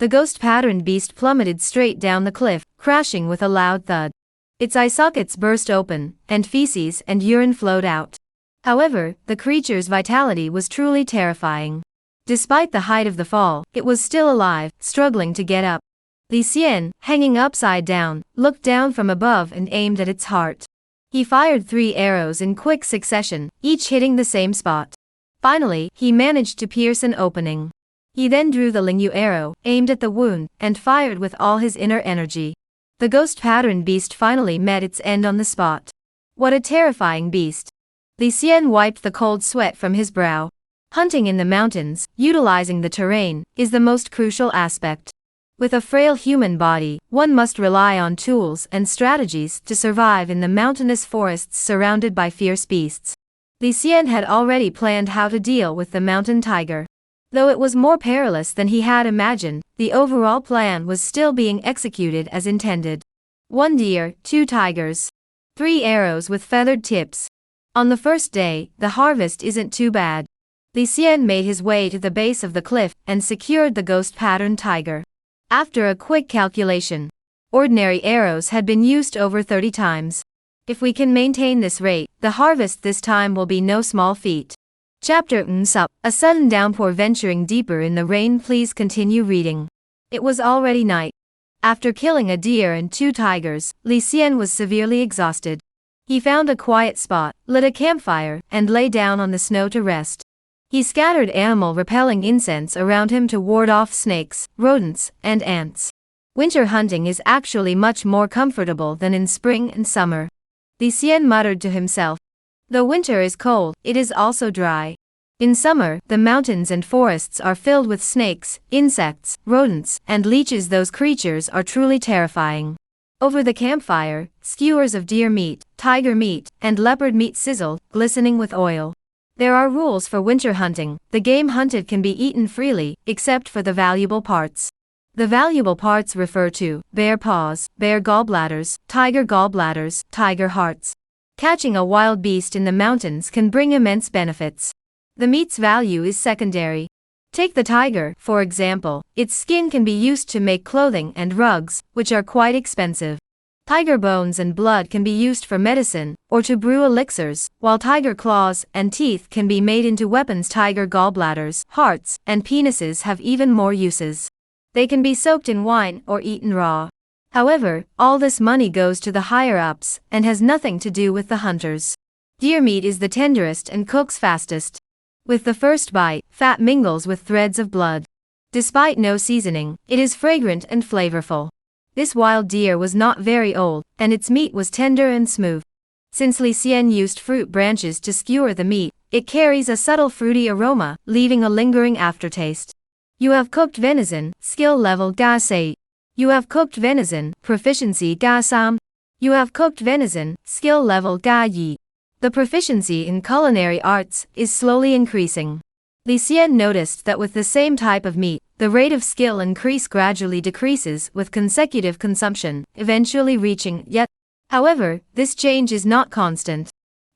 The ghost-patterned beast plummeted straight down the cliff, crashing with a loud thud. Its eye sockets burst open, and feces and urine flowed out. However, the creature's vitality was truly terrifying. Despite the height of the fall, it was still alive, struggling to get up. Li Xian, hanging upside down, looked down from above and aimed at its heart. He fired 3 arrows in quick succession, each hitting the same spot. Finally, he managed to pierce an opening. He then drew the Lingyu arrow, aimed at the wound, and fired with all his inner energy. The ghost-patterned beast finally met its end on the spot. What a terrifying beast! Li Xian wiped the cold sweat from his brow. Hunting in the mountains, utilizing the terrain, is the most crucial aspect. With a frail human body, one must rely on tools and strategies to survive in the mountainous forests surrounded by fierce beasts. Li Xian had already planned how to deal with the mountain tiger. Though it was more perilous than he had imagined, the overall plan was still being executed as intended. 1 deer, 2 tigers. 3 arrows with feathered tips. On the first day, the harvest isn't too bad. Li Xian made his way to the base of the cliff and secured the ghost-patterned tiger. After a quick calculation, ordinary arrows had been used over 30 times. If we can maintain this rate, the harvest this time will be no small feat. Chapter Sup, a sudden downpour venturing deeper in the rain. Please continue reading. It was already night. After killing a deer and 2 tigers, Li Xian was severely exhausted. He found a quiet spot, lit a campfire, and lay down on the snow to rest. He scattered animal-repelling incense around him to ward off snakes, rodents, and ants. Winter hunting is actually much more comfortable than in spring and summer. Li Xian muttered to himself. Though winter is cold, it is also dry. In summer, the mountains and forests are filled with snakes, insects, rodents, and leeches. Those creatures are truly terrifying. Over the campfire, skewers of deer meat, tiger meat, and leopard meat sizzled, glistening with oil. There are rules for winter hunting. The game hunted can be eaten freely, except for the valuable parts. The valuable parts refer to bear paws, bear gallbladders, tiger hearts. Catching a wild beast in the mountains can bring immense benefits. The meat's value is secondary. Take the tiger, for example. Its skin can be used to make clothing and rugs, which are quite expensive. Tiger bones and blood can be used for medicine, or to brew elixirs, while tiger claws and teeth can be made into weapons. Tiger gallbladders, hearts, and penises have even more uses. They can be soaked in wine or eaten raw. However, all this money goes to the higher-ups, and has nothing to do with the hunters. Deer meat is the tenderest and cooks fastest. With the first bite, fat mingles with threads of blood. Despite no seasoning, it is fragrant and flavorful. This wild deer was not very old, and its meat was tender and smooth. Since Li Xian used fruit branches to skewer the meat, it carries a subtle fruity aroma, leaving a lingering aftertaste. You have cooked venison, skill level ga 6. You have cooked venison, proficiency ga 3. You have cooked venison, skill level ga 2. The proficiency in culinary arts is slowly increasing. Li Xian noticed that with the same type of meat, the rate of skill increase gradually decreases with consecutive consumption, eventually reaching yet. However, this change is not constant.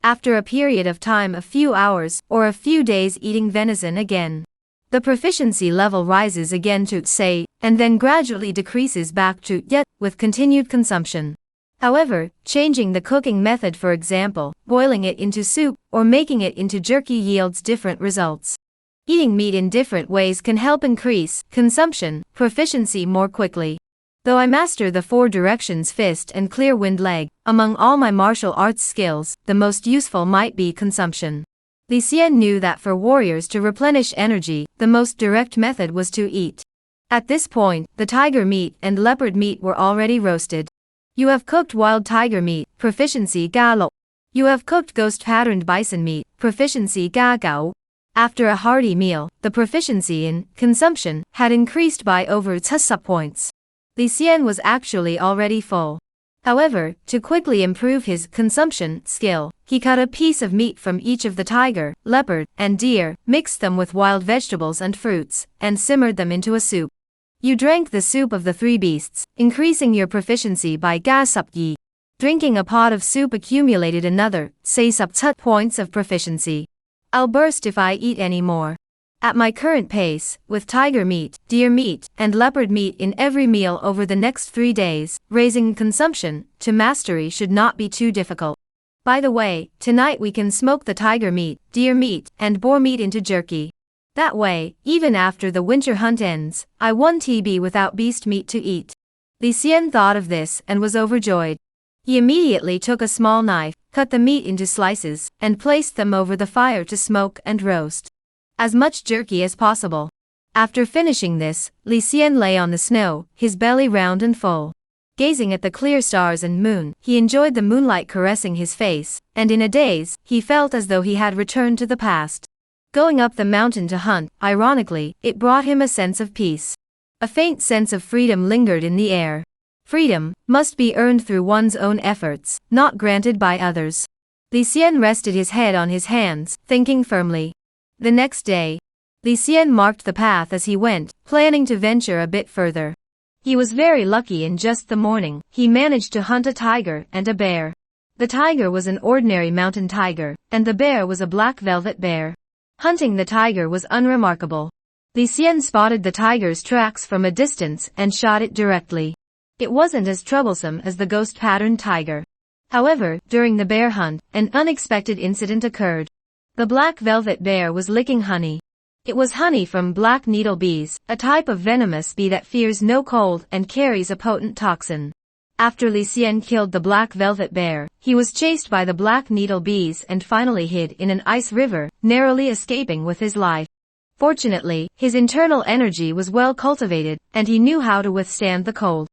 After a period of time, a few hours or a few days eating venison again, the proficiency level rises again to say, and then gradually decreases back to yet with continued consumption. However, changing the cooking method, for example, boiling it into soup or making it into jerky, yields different results. Eating meat in different ways can help increase consumption proficiency more quickly. Though I master the 4 directions fist and clear wind leg, among all my martial arts skills, the most useful might be consumption. Li Xian knew that for warriors to replenish energy, the most direct method was to eat. At this point, the tiger meat and leopard meat were already roasted. You have cooked wild tiger meat, proficiency ga 6. You have cooked ghost-patterned bison meat, proficiency ga 9. After a hearty meal, the proficiency in consumption had increased by over 2 points. Li Xian was actually already full. However, to quickly improve his consumption skill, he cut a piece of meat from each of the tiger, leopard, and deer, mixed them with wild vegetables and fruits, and simmered them into a soup. You drank the soup of the 3 beasts, increasing your proficiency by ga sup yi. Drinking a pot of soup accumulated another, say sup tut points of proficiency. I'll burst if I eat any more. At my current pace, with tiger meat, deer meat, and leopard meat in every meal over the next 3 days, raising consumption to mastery should not be too difficult. By the way, tonight we can smoke the tiger meat, deer meat, and boar meat into jerky. That way, even after the winter hunt ends, I won't be without beast meat to eat. Li Xian thought of this and was overjoyed. He immediately took a small knife, cut the meat into slices, and placed them over the fire to smoke and roast as much jerky as possible. After finishing this, Li Xian lay on the snow, his belly round and full. Gazing at the clear stars and moon, he enjoyed the moonlight caressing his face, and in a daze, he felt as though he had returned to the past. Going up the mountain to hunt, ironically, it brought him a sense of peace. A faint sense of freedom lingered in the air. Freedom must be earned through one's own efforts, not granted by others. Li Xian rested his head on his hands, thinking firmly. The next day, Li Xian marked the path as he went, planning to venture a bit further. He was very lucky. In just the morning, he managed to hunt a tiger and a bear. The tiger was an ordinary mountain tiger, and the bear was a black velvet bear. Hunting the tiger was unremarkable. Li Xian spotted the tiger's tracks from a distance and shot it directly. It wasn't as troublesome as the ghost-patterned tiger. However, during the bear hunt, an unexpected incident occurred. The black velvet bear was licking honey. It was honey from black needle bees, a type of venomous bee that fears no cold and carries a potent toxin. After Li Xian killed the black velvet bear, he was chased by the black needle bees and finally hid in an ice river, narrowly escaping with his life. Fortunately, his internal energy was well cultivated, and he knew how to withstand the cold.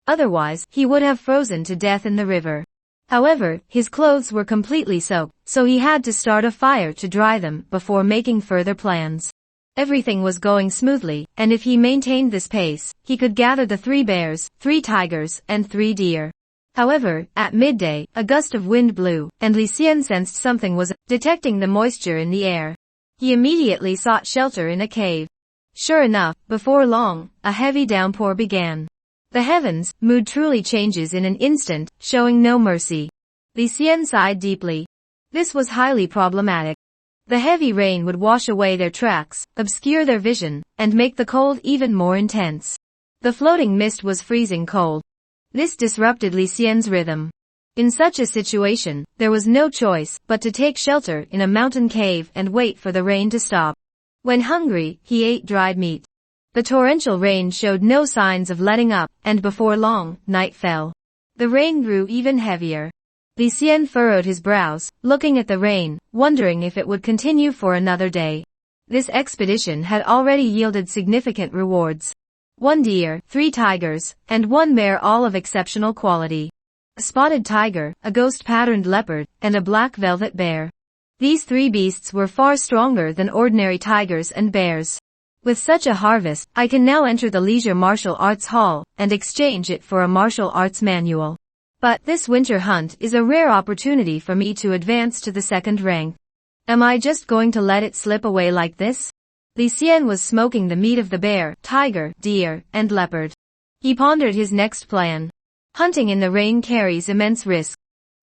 Otherwise, he would have frozen to death in the river. However, his clothes were completely soaked, so he had to start a fire to dry them before making further plans. Everything was going smoothly, and if he maintained this pace, he could gather the 3 bears, 3 tigers, and 3 deer. However, at midday, a gust of wind blew, and Li Xian sensed something was detecting the moisture in the air. He immediately sought shelter in a cave. Sure enough, before long, a heavy downpour began. The heavens' mood truly changes in an instant, showing no mercy. Li Xian sighed deeply. This was highly problematic. The heavy rain would wash away their tracks, obscure their vision, and make the cold even more intense. The floating mist was freezing cold. This disrupted Li Xian's rhythm. In such a situation, there was no choice but to take shelter in a mountain cave and wait for the rain to stop. When hungry, he ate dried meat. The torrential rain showed no signs of letting up, and before long, night fell. The rain grew even heavier. Li Xian furrowed his brows, looking at the rain, wondering if it would continue for another day. This expedition had already yielded significant rewards. 1 deer, 3 tigers, and 1 bear, all of exceptional quality. A spotted tiger, a ghost-patterned leopard, and a black velvet bear. These 3 beasts were far stronger than ordinary tigers and bears. With such a harvest, I can now enter the leisure martial arts hall, and exchange it for a martial arts manual. But this winter hunt is a rare opportunity for me to advance to the 2nd rank. Am I just going to let it slip away like this? Li Xian was smoking the meat of the bear, tiger, deer, and leopard. He pondered his next plan. Hunting in the rain carries immense risk.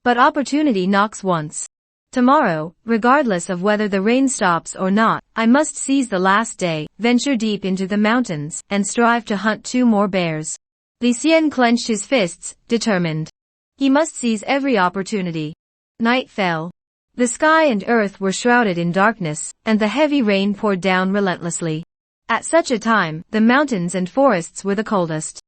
But opportunity knocks once. Tomorrow, regardless of whether the rain stops or not, I must seize the last day, venture deep into the mountains, and strive to hunt 2 more bears. Li Xian clenched his fists, determined. He must seize every opportunity. Night fell. The sky and earth were shrouded in darkness, and the heavy rain poured down relentlessly. At such a time, the mountains and forests were the coldest.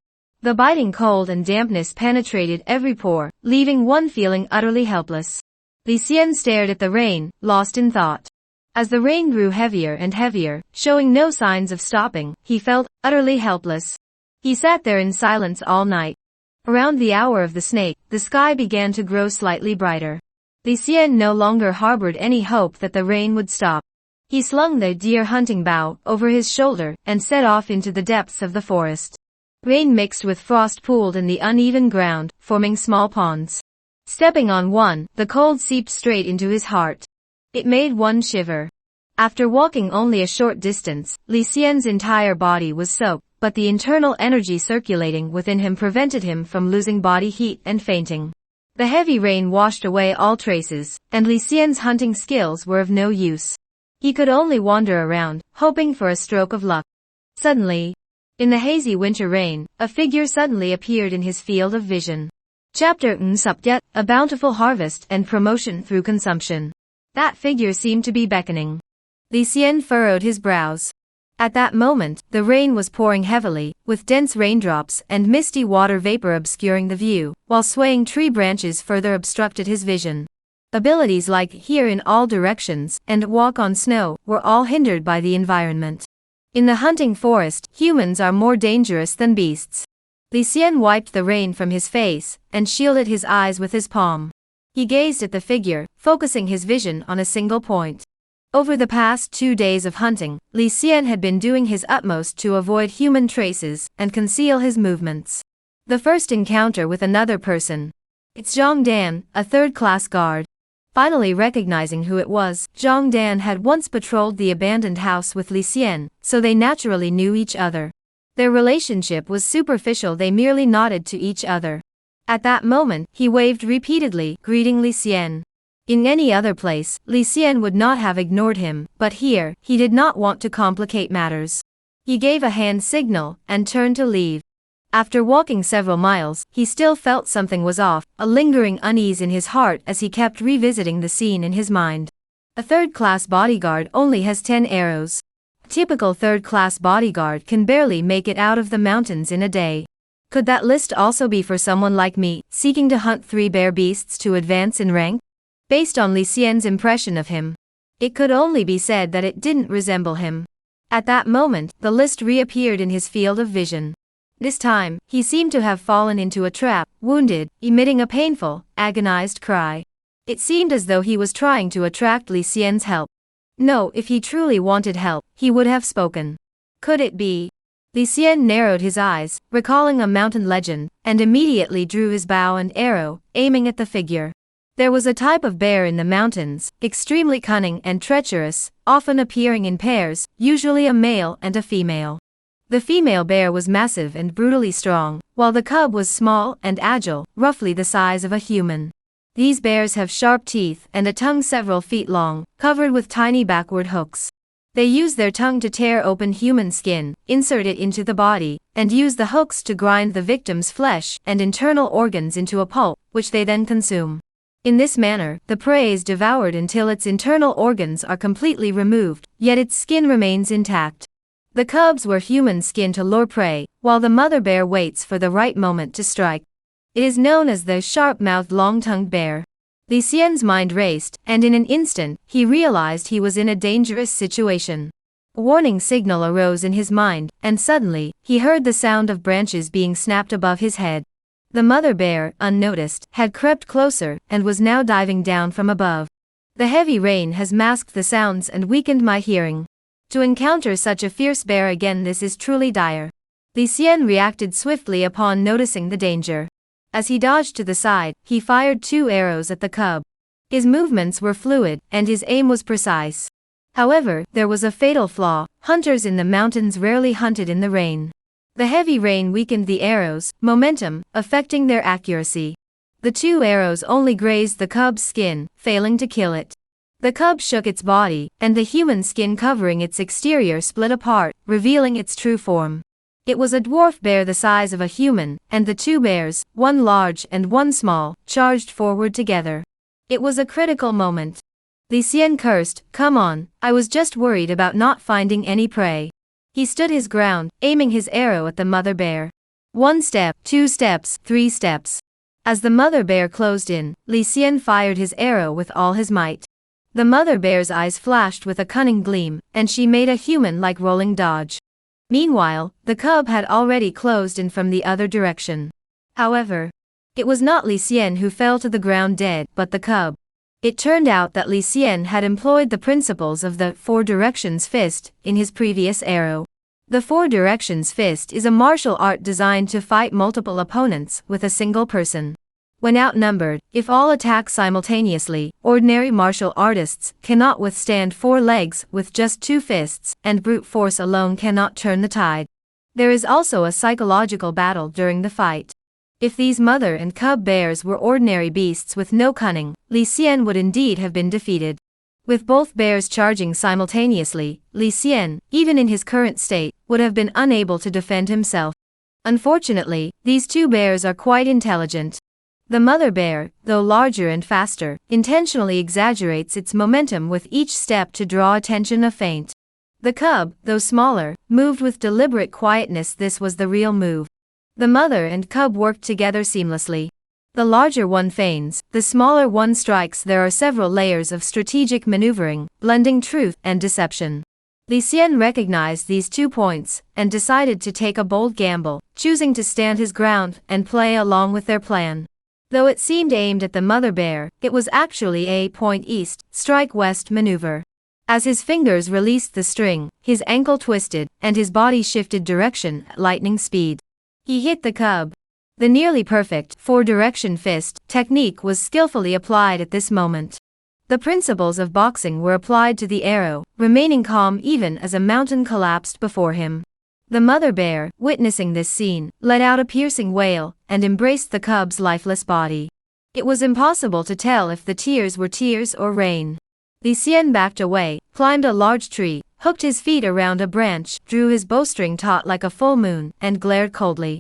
The biting cold and dampness penetrated every pore, leaving one feeling utterly helpless. Li Xian stared at the rain, lost in thought. As the rain grew heavier and heavier, showing no signs of stopping, he felt utterly helpless. He sat there in silence all night. Around the hour of the snake, the sky began to grow slightly brighter. Li Xian no longer harbored any hope that the rain would stop. He slung the deer hunting bow over his shoulder and set off into the depths of the forest. Rain mixed with frost pooled in the uneven ground, forming small ponds. Stepping on one, the cold seeped straight into his heart. It made one shiver. After walking only a short distance, Li Xian's entire body was soaked, but the internal energy circulating within him prevented him from losing body heat and fainting. The heavy rain washed away all traces, and Li Xian's hunting skills were of no use. He could only wander around, hoping for a stroke of luck. Suddenly, in the hazy winter rain, a figure suddenly appeared in his field of vision. Chapter Nsupyet, a bountiful harvest and promotion through consumption. That figure seemed to be beckoning. Li Xian furrowed his brows. At that moment, the rain was pouring heavily, with dense raindrops and misty water vapor obscuring the view, while swaying tree branches further obstructed his vision. Abilities like hear in all directions and walk on snow were all hindered by the environment. In the hunting forest, humans are more dangerous than beasts. Li Xian wiped the rain from his face and shielded his eyes with his palm. He gazed at the figure, focusing his vision on a single point. Over the past 2 days of hunting, Li Xian had been doing his utmost to avoid human traces and conceal his movements. The first encounter with another person. It's Zhang Dan, a 3rd-class guard. Finally recognizing who it was, Zhang Dan had once patrolled the abandoned house with Li Xian, so they naturally knew each other. Their relationship was superficial, they merely nodded to each other. At that moment, he waved repeatedly, greeting Li Xian. In any other place, Li Xian would not have ignored him, but here, he did not want to complicate matters. He gave a hand signal, and turned to leave. After walking several miles, he still felt something was off, a lingering unease in his heart as he kept revisiting the scene in his mind. A third-class bodyguard only has 10 arrows. A typical third-class bodyguard can barely make it out of the mountains in a day. Could that list also be for someone like me, seeking to hunt 3 bear beasts to advance in rank? Based on Li Xian's impression of him, it could only be said that it didn't resemble him. At that moment, the list reappeared in his field of vision. This time, he seemed to have fallen into a trap, wounded, emitting a painful, agonized cry. It seemed as though he was trying to attract Li Xian's help. No, if he truly wanted help, he would have spoken. Could it be? Li Xian narrowed his eyes, recalling a mountain legend, and immediately drew his bow and arrow, aiming at the figure. There was a type of bear in the mountains, extremely cunning and treacherous, often appearing in pairs, usually a male and a female. The female bear was massive and brutally strong, while the cub was small and agile, roughly the size of a human. These bears have sharp teeth and a tongue several feet long, covered with tiny backward hooks. They use their tongue to tear open human skin, insert it into the body, and use the hooks to grind the victim's flesh and internal organs into a pulp, which they then consume. In this manner, the prey is devoured until its internal organs are completely removed, yet its skin remains intact. The cubs wear human skin to lure prey, while the mother bear waits for the right moment to strike. It is known as the sharp-mouthed long-tongued bear. Li Xian's mind raced, and in an instant, he realized he was in a dangerous situation. A warning signal arose in his mind, and suddenly, he heard the sound of branches being snapped above his head. The mother bear, unnoticed, had crept closer, and was now diving down from above. The heavy rain has masked the sounds and weakened my hearing. To encounter such a fierce bear again, this is truly dire. Li Xian reacted swiftly upon noticing the danger. As he dodged to the side, he fired 2 arrows at the cub. His movements were fluid, and his aim was precise. However, there was a fatal flaw: hunters in the mountains rarely hunted in the rain. The heavy rain weakened the arrows' momentum, affecting their accuracy. The 2 arrows only grazed the cub's skin, failing to kill it. The cub shook its body, and the human skin covering its exterior split apart, revealing its true form. It was a dwarf bear the size of a human, and the 2 bears, one large and one small, charged forward together. It was a critical moment. Li Xian cursed, "Come on, I was just worried about not finding any prey." He stood his ground, aiming his arrow at the mother bear. 1 step, 2 steps, 3 steps. As the mother bear closed in, Li Xian fired his arrow with all his might. The mother bear's eyes flashed with a cunning gleam, and she made a human-like rolling dodge. Meanwhile, the cub had already closed in from the other direction. However, it was not Li Xian who fell to the ground dead, but the cub. It turned out that Li Xian had employed the principles of the 4 directions fist in his previous arrow. The 4 directions fist is a martial art designed to fight multiple opponents with a single person. When outnumbered, if all attack simultaneously, ordinary martial artists cannot withstand 4 legs with just 2 fists, and brute force alone cannot turn the tide. There is also a psychological battle during the fight. If these mother and cub bears were ordinary beasts with no cunning, Li Xian would indeed have been defeated. With both bears charging simultaneously, Li Xian, even in his current state, would have been unable to defend himself. Unfortunately, these 2 bears are quite intelligent. The mother bear, though larger and faster, intentionally exaggerates its momentum with each step to draw attention, a feint. The cub, though smaller, moved with deliberate quietness. This was the real move. The mother and cub worked together seamlessly. The larger one feigns, the smaller one strikes. There are several layers of strategic maneuvering, blending truth and deception. Li Xian recognized these 2 points, and decided to take a bold gamble, choosing to stand his ground and play along with their plan. Though it seemed aimed at the mother bear, it was actually a point east, strike west maneuver. As his fingers released the string, his ankle twisted, and his body shifted direction at lightning speed. He hit the cub. The nearly perfect 4-direction fist technique was skillfully applied at this moment. The principles of boxing were applied to the arrow, remaining calm even as a mountain collapsed before him. The mother bear, witnessing this scene, let out a piercing wail, and embraced the cub's lifeless body. It was impossible to tell if the tears were tears or rain. Li Xian backed away, climbed a large tree, hooked his feet around a branch, drew his bowstring taut like a full moon, and glared coldly.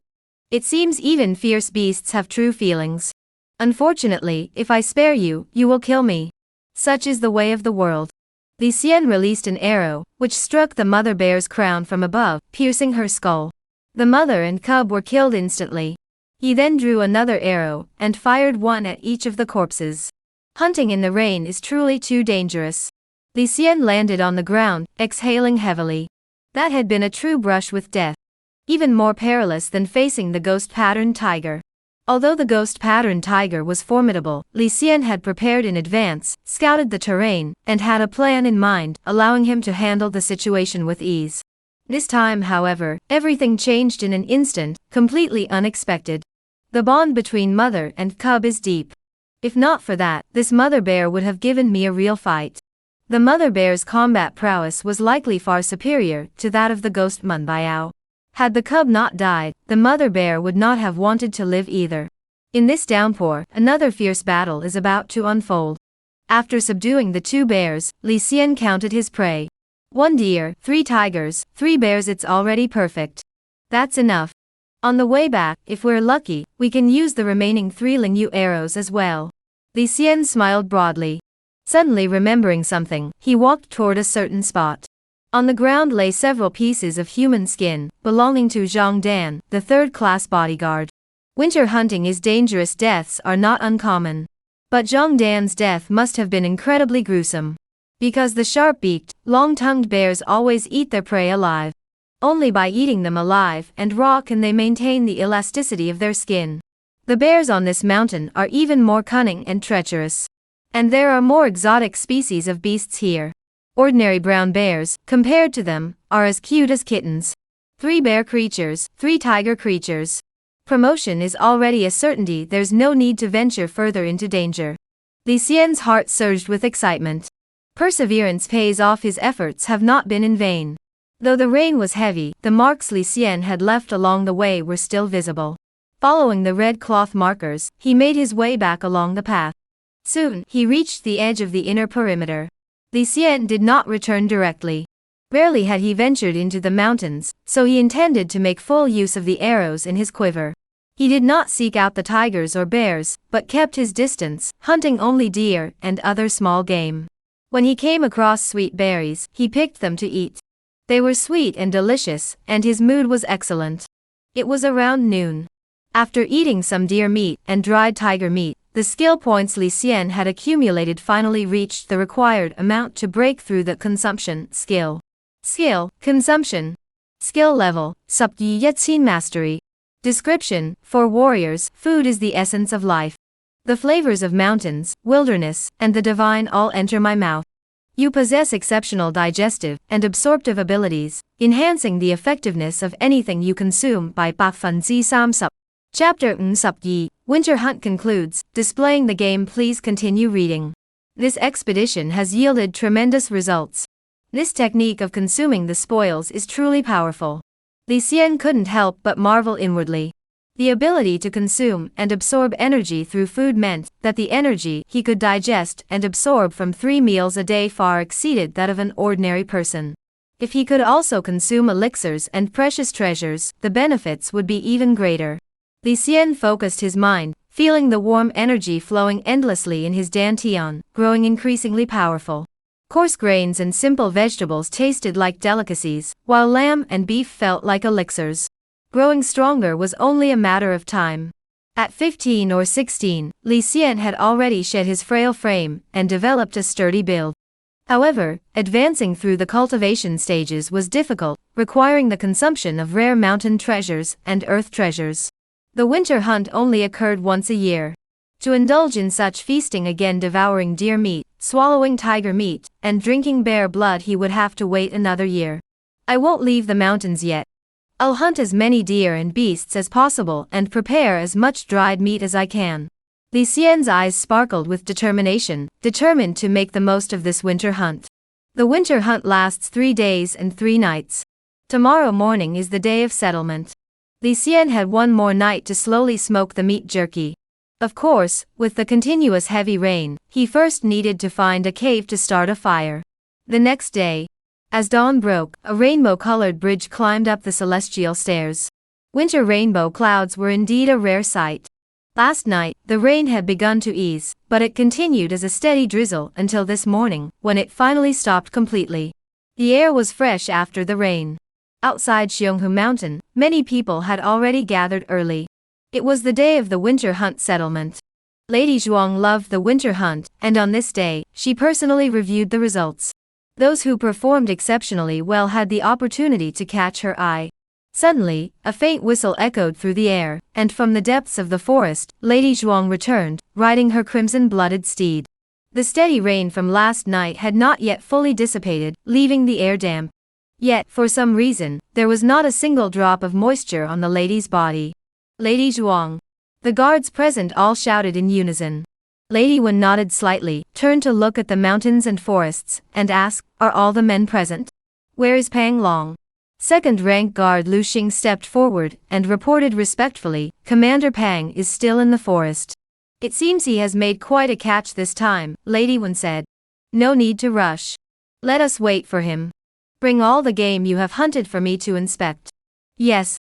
It seems even fierce beasts have true feelings. Unfortunately, if I spare you, you will kill me. Such is the way of the world. Li Xian released an arrow, which struck the mother bear's crown from above, piercing her skull. The mother and cub were killed instantly. He then drew another arrow, and fired one at each of the corpses. Hunting in the rain is truly too dangerous. Li Xian landed on the ground, exhaling heavily. That had been a true brush with death. Even more perilous than facing the ghost-patterned tiger. Although the ghost-patterned tiger was formidable, Li Xian had prepared in advance, scouted the terrain, and had a plan in mind, allowing him to handle the situation with ease. This time, however, everything changed in an instant, completely unexpected. The bond between mother and cub is deep. If not for that, this mother bear would have given me a real fight. The mother bear's combat prowess was likely far superior to that of the ghost manhwaedit. Had the cub not died, the mother bear would not have wanted to live either. In this downpour, another fierce battle is about to unfold. After subduing the two bears, Li Xian counted his prey. 1 deer, 3 tigers, 3 bears. It's already perfect. That's enough. On the way back, if we're lucky, we can use the remaining 3 Lingyu arrows as well. Li Xian smiled broadly. Suddenly remembering something, he walked toward a certain spot. On the ground lay several pieces of human skin, belonging to Zhang Dan, the third-class bodyguard. Winter hunting is dangerous. Deaths are not uncommon. But Zhang Dan's death must have been incredibly gruesome. Because the sharp-beaked, long-tongued bears always eat their prey alive. Only by eating them alive and raw can they maintain the elasticity of their skin. The bears on this mountain are even more cunning and treacherous. And there are more exotic species of beasts here. Ordinary brown bears, compared to them, are as cute as kittens. 3 bear creatures, 3 tiger creatures. Promotion is already a certainty. There's no need to venture further into danger. Li Xian's heart surged with excitement. Perseverance pays off. His efforts have not been in vain. Though the rain was heavy, the marks Li Xian had left along the way were still visible. Following the red cloth markers, he made his way back along the path. Soon, he reached the edge of the inner perimeter. Li Xian did not return directly. Rarely had he ventured into the mountains, so he intended to make full use of the arrows in his quiver. He did not seek out the tigers or bears, but kept his distance, hunting only deer and other small game. When he came across sweet berries, he picked them to eat. They were sweet and delicious, and his mood was excellent. It was around noon. After eating some deer meat and dried tiger meat, the skill points Li Xian had accumulated finally reached the required amount to break through the consumption skill. Consumption. Skill level, Subyi Mastery. Description, for warriors, food is the essence of life. The flavors of mountains, wilderness, and the divine all enter my mouth. You possess exceptional digestive and absorptive abilities, enhancing the effectiveness of anything you consume by Proficiency Samsup. Chapter Subyi, Winter Hunt concludes, displaying the game. Please continue reading. This expedition has yielded tremendous results. This technique of consuming the spoils is truly powerful. Li Xian couldn't help but marvel inwardly. The ability to consume and absorb energy through food meant that the energy he could digest and absorb from 3 meals a day far exceeded that of an ordinary person. If he could also consume elixirs and precious treasures, the benefits would be even greater. Li Xian focused his mind, feeling the warm energy flowing endlessly in his dantian, growing increasingly powerful. Coarse grains and simple vegetables tasted like delicacies, while lamb and beef felt like elixirs. Growing stronger was only a matter of time. At 15 or 16, Li Xian had already shed his frail frame and developed a sturdy build. However, advancing through the cultivation stages was difficult, requiring the consumption of rare mountain treasures and earth treasures. The winter hunt only occurred once a year. To indulge in such feasting, again devouring deer meat, swallowing tiger meat, and drinking bear blood, he would have to wait another year. I won't leave the mountains yet. I'll hunt as many deer and beasts as possible and prepare as much dried meat as I can. Li Xian's eyes sparkled with determination, determined to make the most of this winter hunt. The winter hunt lasts 3 days and 3 nights. Tomorrow morning is the day of settlement. Li Xian had one more night to slowly smoke the meat jerky. Of course, with the continuous heavy rain, he first needed to find a cave to start a fire. The next day, as dawn broke, a rainbow-colored bridge climbed up the celestial stairs. Winter rainbow clouds were indeed a rare sight. Last night, the rain had begun to ease, but it continued as a steady drizzle until this morning, when it finally stopped completely. The air was fresh after the rain. Outside Xionghu Mountain, many people had already gathered early. It was the day of the winter hunt settlement. Lady Zhuang loved the winter hunt, and on this day, she personally reviewed the results. Those who performed exceptionally well had the opportunity to catch her eye. Suddenly, a faint whistle echoed through the air, and from the depths of the forest, Lady Zhuang returned, riding her crimson-blooded steed. The steady rain from last night had not yet fully dissipated, leaving the air damp. Yet, for some reason, there was not a single drop of moisture on the lady's body. Lady Zhuang. The guards present all shouted in unison. Lady Wen nodded slightly, turned to look at the mountains and forests, and asked, "Are all the men present? Where is Pang Long?" Second-rank guard Lu Xing stepped forward and reported respectfully, "Commander Pang is still in the forest. It seems he has made quite a catch this time," Lady Wen said. "No need to rush. Let us wait for him. Bring all the game you have hunted for me to inspect." Yes.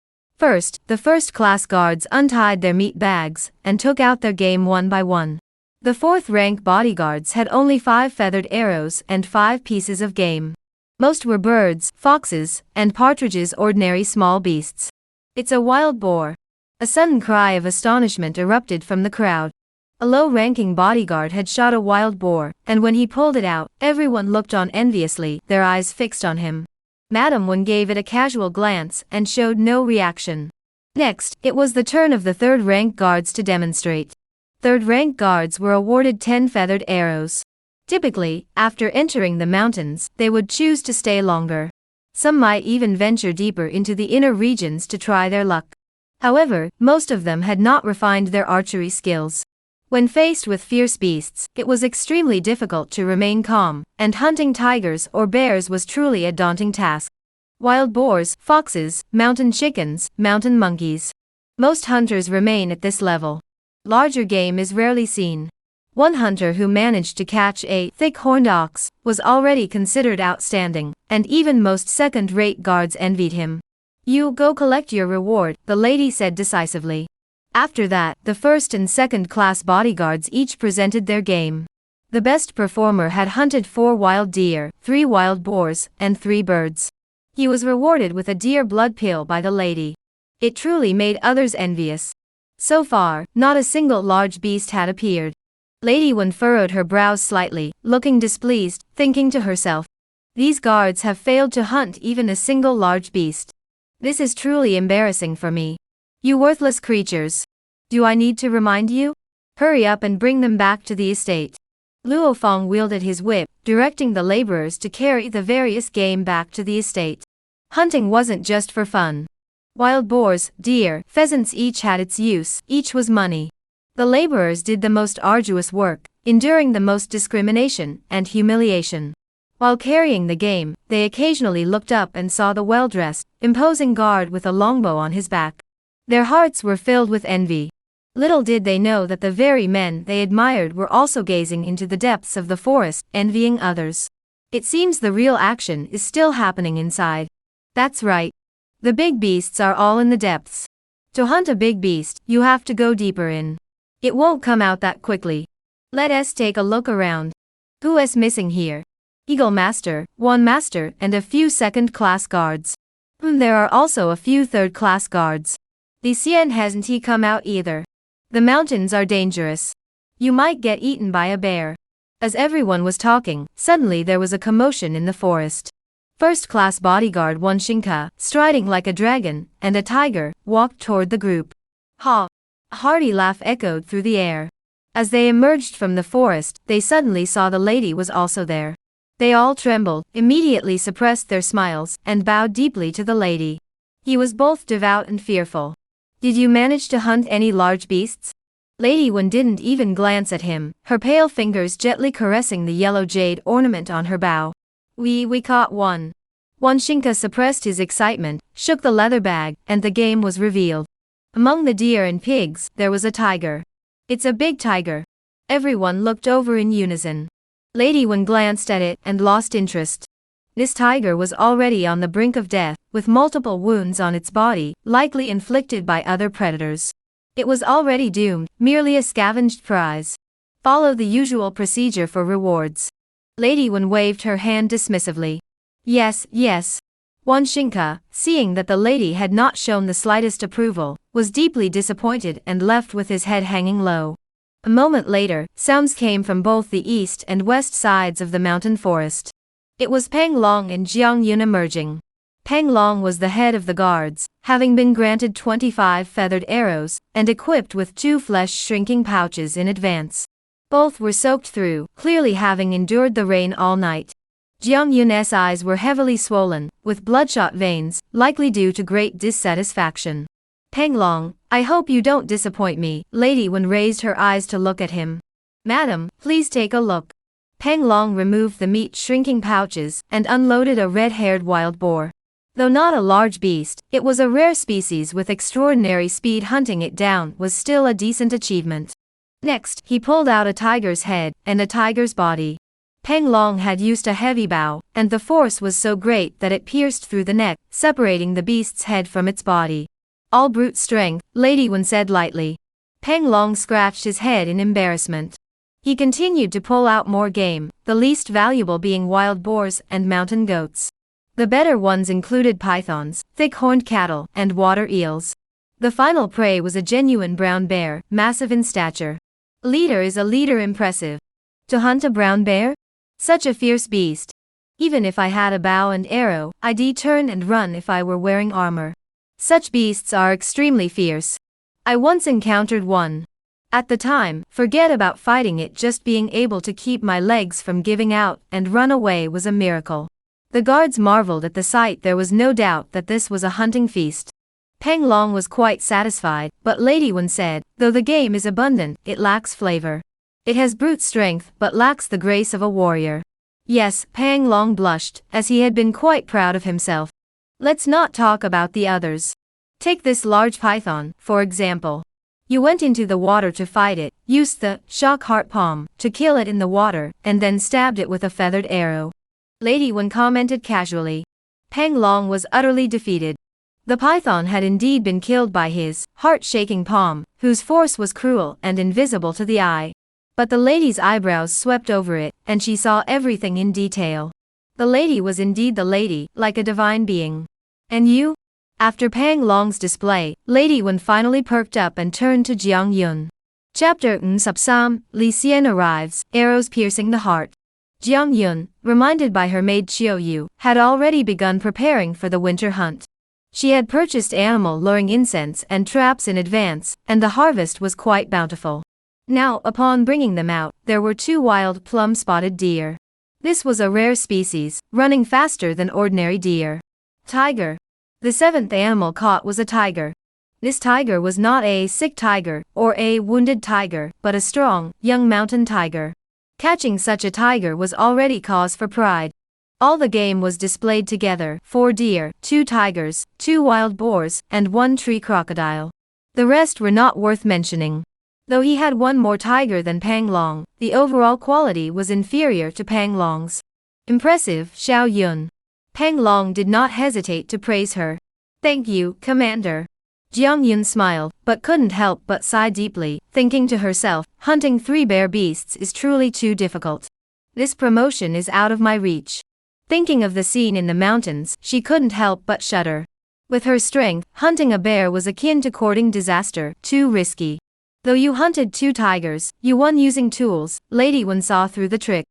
First, the first-class guards untied their meat bags and took out their game one by one. The fourth-rank bodyguards had only 5 feathered arrows and 5 pieces of game. Most were birds, foxes, and partridges, ordinary small beasts. "It's a wild boar." A sudden cry of astonishment erupted from the crowd. A low-ranking bodyguard had shot a wild boar, and when he pulled it out, everyone looked on enviously, their eyes fixed on him. Madam Wen gave it a casual glance and showed no reaction. Next, it was the turn of the third-rank guards to demonstrate. Third-rank guards were awarded 10 feathered arrows. Typically, after entering the mountains, they would choose to stay longer. Some might even venture deeper into the inner regions to try their luck. However, most of them had not refined their archery skills. When faced with fierce beasts, it was extremely difficult to remain calm, and hunting tigers or bears was truly a daunting task. Wild boars, foxes, mountain chickens, mountain monkeys. Most hunters remain at this level. Larger game is rarely seen. One hunter who managed to catch a thick-horned ox was already considered outstanding, and even most second-rate guards envied him. "You go collect your reward," the lady said decisively. After that, the first and second-class bodyguards each presented their game. The best performer had hunted 4 wild deer, 3 wild boars, and 3 birds. He was rewarded with a deer blood pill by the lady. It truly made others envious. So far, not a single large beast had appeared. Lady Wen furrowed her brows slightly, looking displeased, thinking to herself, "These guards have failed to hunt even a single large beast. This is truly embarrassing for me. You worthless creatures. Do I need to remind you? Hurry up and bring them back to the estate." Luo Fong wielded his whip, directing the laborers to carry the various game back to the estate. Hunting wasn't just for fun. Wild boars, deer, pheasants each had its use, each was money. The laborers did the most arduous work, enduring the most discrimination and humiliation. While carrying the game, they occasionally looked up and saw the well-dressed, imposing guard with a longbow on his back. Their hearts were filled with envy. Little did they know that the very men they admired were also gazing into the depths of the forest, envying others. It seems the real action is still happening inside. That's right. The big beasts are all in the depths. To hunt a big beast, you have to go deeper in. It won't come out that quickly. Let us take a look around. Who is missing here? Eagle Master, One Master, and a few second-class guards. There are also a few third-class guards. Li Xian hasn't he come out either. The mountains are dangerous. You might get eaten by a bear. As everyone was talking, suddenly there was a commotion in the forest. First-class bodyguard Wan Xingke, striding like a dragon and a tiger, walked toward the group. Ha! A hearty laugh echoed through the air. As they emerged from the forest, they suddenly saw the lady was also there. They all trembled, immediately suppressed their smiles, and bowed deeply to the lady. He was both devout and fearful. "Did you manage to hunt any large beasts?" Lady Wen didn't even glance at him, her pale fingers gently caressing the yellow jade ornament on her bow. We caught one." Wan Xingke suppressed his excitement, shook the leather bag, and the game was revealed. Among the deer and pigs, there was a tiger. It's a big tiger. Everyone looked over in unison. Lady Wen glanced at it and lost interest. This tiger was already on the brink of death, with multiple wounds on its body, likely inflicted by other predators. It was already doomed, merely a scavenged prize. Follow the usual procedure for rewards. Lady Wen waved her hand dismissively. Yes, yes. Wan Xingke, seeing that the lady had not shown the slightest approval, was deeply disappointed and left with his head hanging low. A moment later, sounds came from both the east and west sides of the mountain forest. It was Pang Long and Jiang Yun emerging. Pang Long was the head of the guards, having been granted 25 feathered arrows, and equipped with 2 flesh-shrinking pouches in advance. Both were soaked through, clearly having endured the rain all night. Jiang Yun's eyes were heavily swollen, with bloodshot veins, likely due to great dissatisfaction. Pang Long, I hope you don't disappoint me. Lady Wen raised her eyes to look at him. Madam, please take a look. Pang Long removed the meat-shrinking pouches and unloaded a red-haired wild boar. Though not a large beast, it was a rare species with extraordinary speed. Hunting it down was still a decent achievement. Next, he pulled out a tiger's head and a tiger's body. Pang Long had used a heavy bow, and the force was so great that it pierced through the neck, separating the beast's head from its body. All brute strength, Lady Wen said lightly. Pang Long scratched his head in embarrassment. He continued to pull out more game, the least valuable being wild boars and mountain goats. The better ones included pythons, thick-horned cattle, and water eels. The final prey was a genuine brown bear, massive in stature. Leader is a leader. Impressive. To hunt a brown bear? Such a fierce beast. Even if I had a bow and arrow, I'd turn and run if I were wearing armor. Such beasts are extremely fierce. I once encountered one. At the time, forget about fighting it, just being able to keep my legs from giving out and run away was a miracle. The guards marveled at the sight. There was no doubt that this was a hunting feast. Pang Long was quite satisfied, but Lady Wen said, though the game is abundant, it lacks flavor. It has brute strength, but lacks the grace of a warrior. Yes, Pang Long blushed, as he had been quite proud of himself. Let's not talk about the others. Take this large python, for example. You went into the water to fight it, used the shock heart palm to kill it in the water, and then stabbed it with a feathered arrow. Lady Wen commented casually. Pang Long was utterly defeated. The python had indeed been killed by his heart-shaking palm, whose force was cruel and invisible to the eye. But the lady's eyebrows swept over it, and she saw everything in detail. The lady was indeed the lady, like a divine being. And you? After Pang Long's display, Lady Wen finally perked up and turned to Jiang Yun. Chapter Nsapsam, Li Xian arrives, arrows piercing the heart. Jiang Yun, reminded by her maid Xiao Yu, had already begun preparing for the winter hunt. She had purchased animal luring incense and traps in advance, and the harvest was quite bountiful. Now, upon bringing them out, there were 2 wild plum-spotted deer. This was a rare species, running faster than ordinary deer. Tiger. The 7th animal caught was a tiger. This tiger was not a sick tiger, or a wounded tiger, but a strong, young mountain tiger. Catching such a tiger was already cause for pride. All the game was displayed together: 4 deer, 2 tigers, 2 wild boars, and 1 tree crocodile. The rest were not worth mentioning. Though he had 1 more tiger than Pang Long, the overall quality was inferior to Pang Long's. Impressive, Xiao Yun. Pang Long did not hesitate to praise her. Thank you, Commander. Jiang Yun smiled, but couldn't help but sigh deeply, thinking to herself, hunting 3 bear beasts is truly too difficult. This promotion is out of my reach. Thinking of the scene in the mountains, she couldn't help but shudder. With her strength, hunting a bear was akin to courting disaster, too risky. Though you hunted 2 tigers, you won using tools. Lady Wen saw through the trick.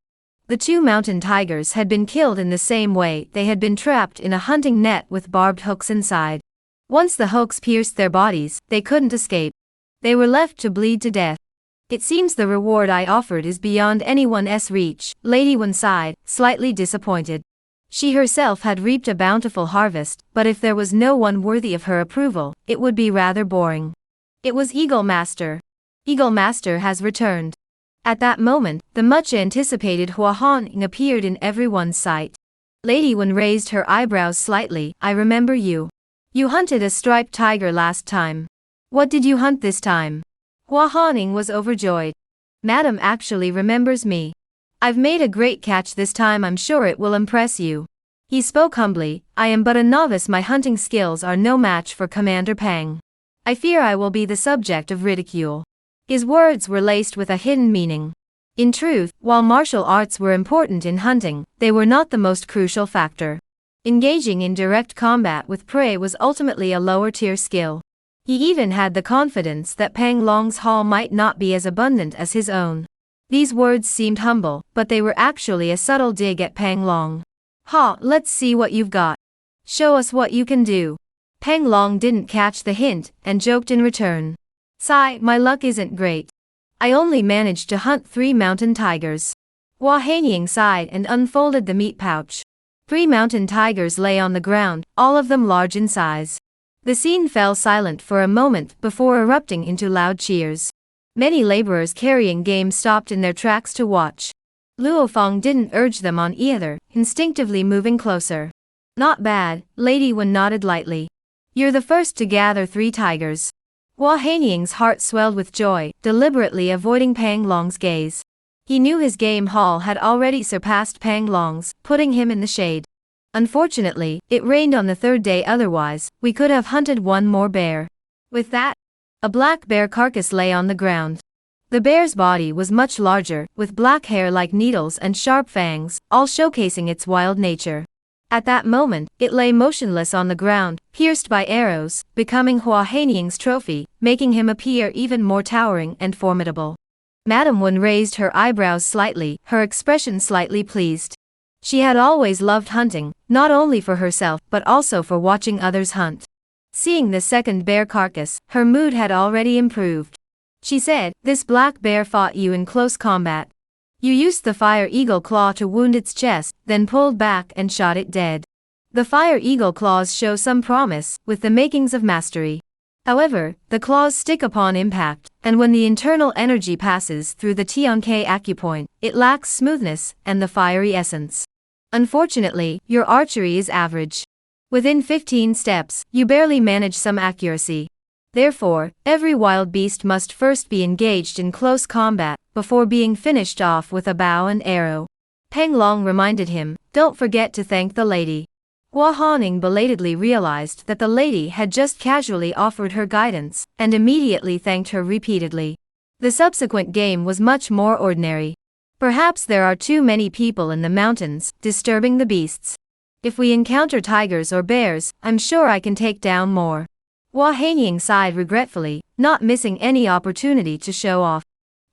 The 2 mountain tigers had been killed in the same way. They had been trapped in a hunting net with barbed hooks inside. Once the hooks pierced their bodies, they couldn't escape. They were left to bleed to death. It seems the reward I offered is beyond anyone's reach. Lady Wen sighed, slightly disappointed. She herself had reaped a bountiful harvest, but if there was no one worthy of her approval, it would be rather boring. It was Eagle Master. Eagle Master has returned. At that moment, the much-anticipated Hua Han appeared in everyone's sight. Lady Wen raised her eyebrows slightly. I remember you. You hunted a striped tiger last time. What did you hunt this time? Hua Haning was overjoyed. Madam actually remembers me. I've made a great catch this time, I'm sure it will impress you. He spoke humbly, I am but a novice, my hunting skills are no match for Commander Pang. I fear I will be the subject of ridicule. His words were laced with a hidden meaning. In truth, while martial arts were important in hunting, they were not the most crucial factor. Engaging in direct combat with prey was ultimately a lower-tier skill. He even had the confidence that Pang Long's haul might not be as abundant as his own. These words seemed humble, but they were actually a subtle dig at Pang Long. Ha, let's see what you've got. Show us what you can do. Pang Long didn't catch the hint, and joked in return. Sigh, my luck isn't great. I only managed to hunt 3 mountain tigers. Hua Hanying sighed and unfolded the meat pouch. 3 mountain tigers lay on the ground, all of them large in size. The scene fell silent for a moment before erupting into loud cheers. Many laborers carrying game stopped in their tracks to watch. Luo Fong didn't urge them on either, instinctively moving closer. Not bad, Lady Wen nodded lightly. You're the first to gather 3 tigers. Hua Hanying's heart swelled with joy, deliberately avoiding Pang Long's gaze. He knew his game haul had already surpassed Pang Long's, putting him in the shade. Unfortunately, it rained on the 3rd day, otherwise, we could have hunted 1 more bear. With that, a black bear carcass lay on the ground. The bear's body was much larger, with black hair like needles and sharp fangs, all showcasing its wild nature. At that moment, it lay motionless on the ground, pierced by arrows, becoming Hua Hanying's trophy, making him appear even more towering and formidable. Madam Wen raised her eyebrows slightly, her expression slightly pleased. She had always loved hunting, not only for herself but also for watching others hunt. Seeing the 2nd bear carcass, her mood had already improved. She said, this black bear fought you in close combat. You used the fire eagle claw to wound its chest, then pulled back and shot it dead. The fire eagle claws show some promise, with the makings of mastery. However, the claws stick upon impact, and when the internal energy passes through the Tianke acupoint, it lacks smoothness and the fiery essence. Unfortunately, your archery is average. Within 15 steps, you barely manage some accuracy. Therefore, every wild beast must first be engaged in close combat, before being finished off with a bow and arrow. Pang Long reminded him, don't forget to thank the lady. Hua Haning belatedly realized that the lady had just casually offered her guidance, and immediately thanked her repeatedly. The subsequent game was much more ordinary. Perhaps there are too many people in the mountains, disturbing the beasts. If we encounter tigers or bears, I'm sure I can take down more. Hua Hanying sighed regretfully, not missing any opportunity to show off.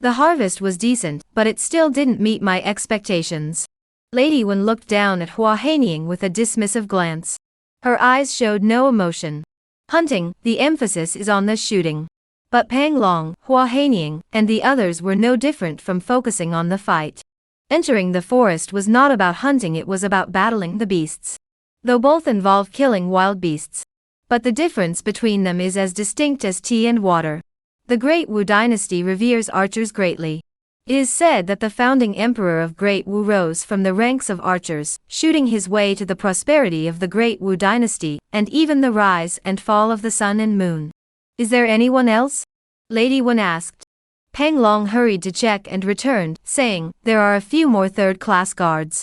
The harvest was decent, but it still didn't meet my expectations. Lady Wen looked down at Hua Hanying with a dismissive glance. Her eyes showed no emotion. Hunting, the emphasis is on the shooting. But Pang Long, Hua Hanying, and the others were no different from focusing on the fight. Entering the forest was not about hunting, it was about battling the beasts. Though both involve killing wild beasts. But the difference between them is as distinct as tea and water. The Great Wu dynasty reveres archers greatly. It is said that the founding emperor of Great Wu rose from the ranks of archers, shooting his way to the prosperity of the Great Wu dynasty, and even the rise and fall of the sun and moon. Is there anyone else? Lady Wen asked. Pang Long hurried to check and returned, saying, there are a few more 3rd-class guards.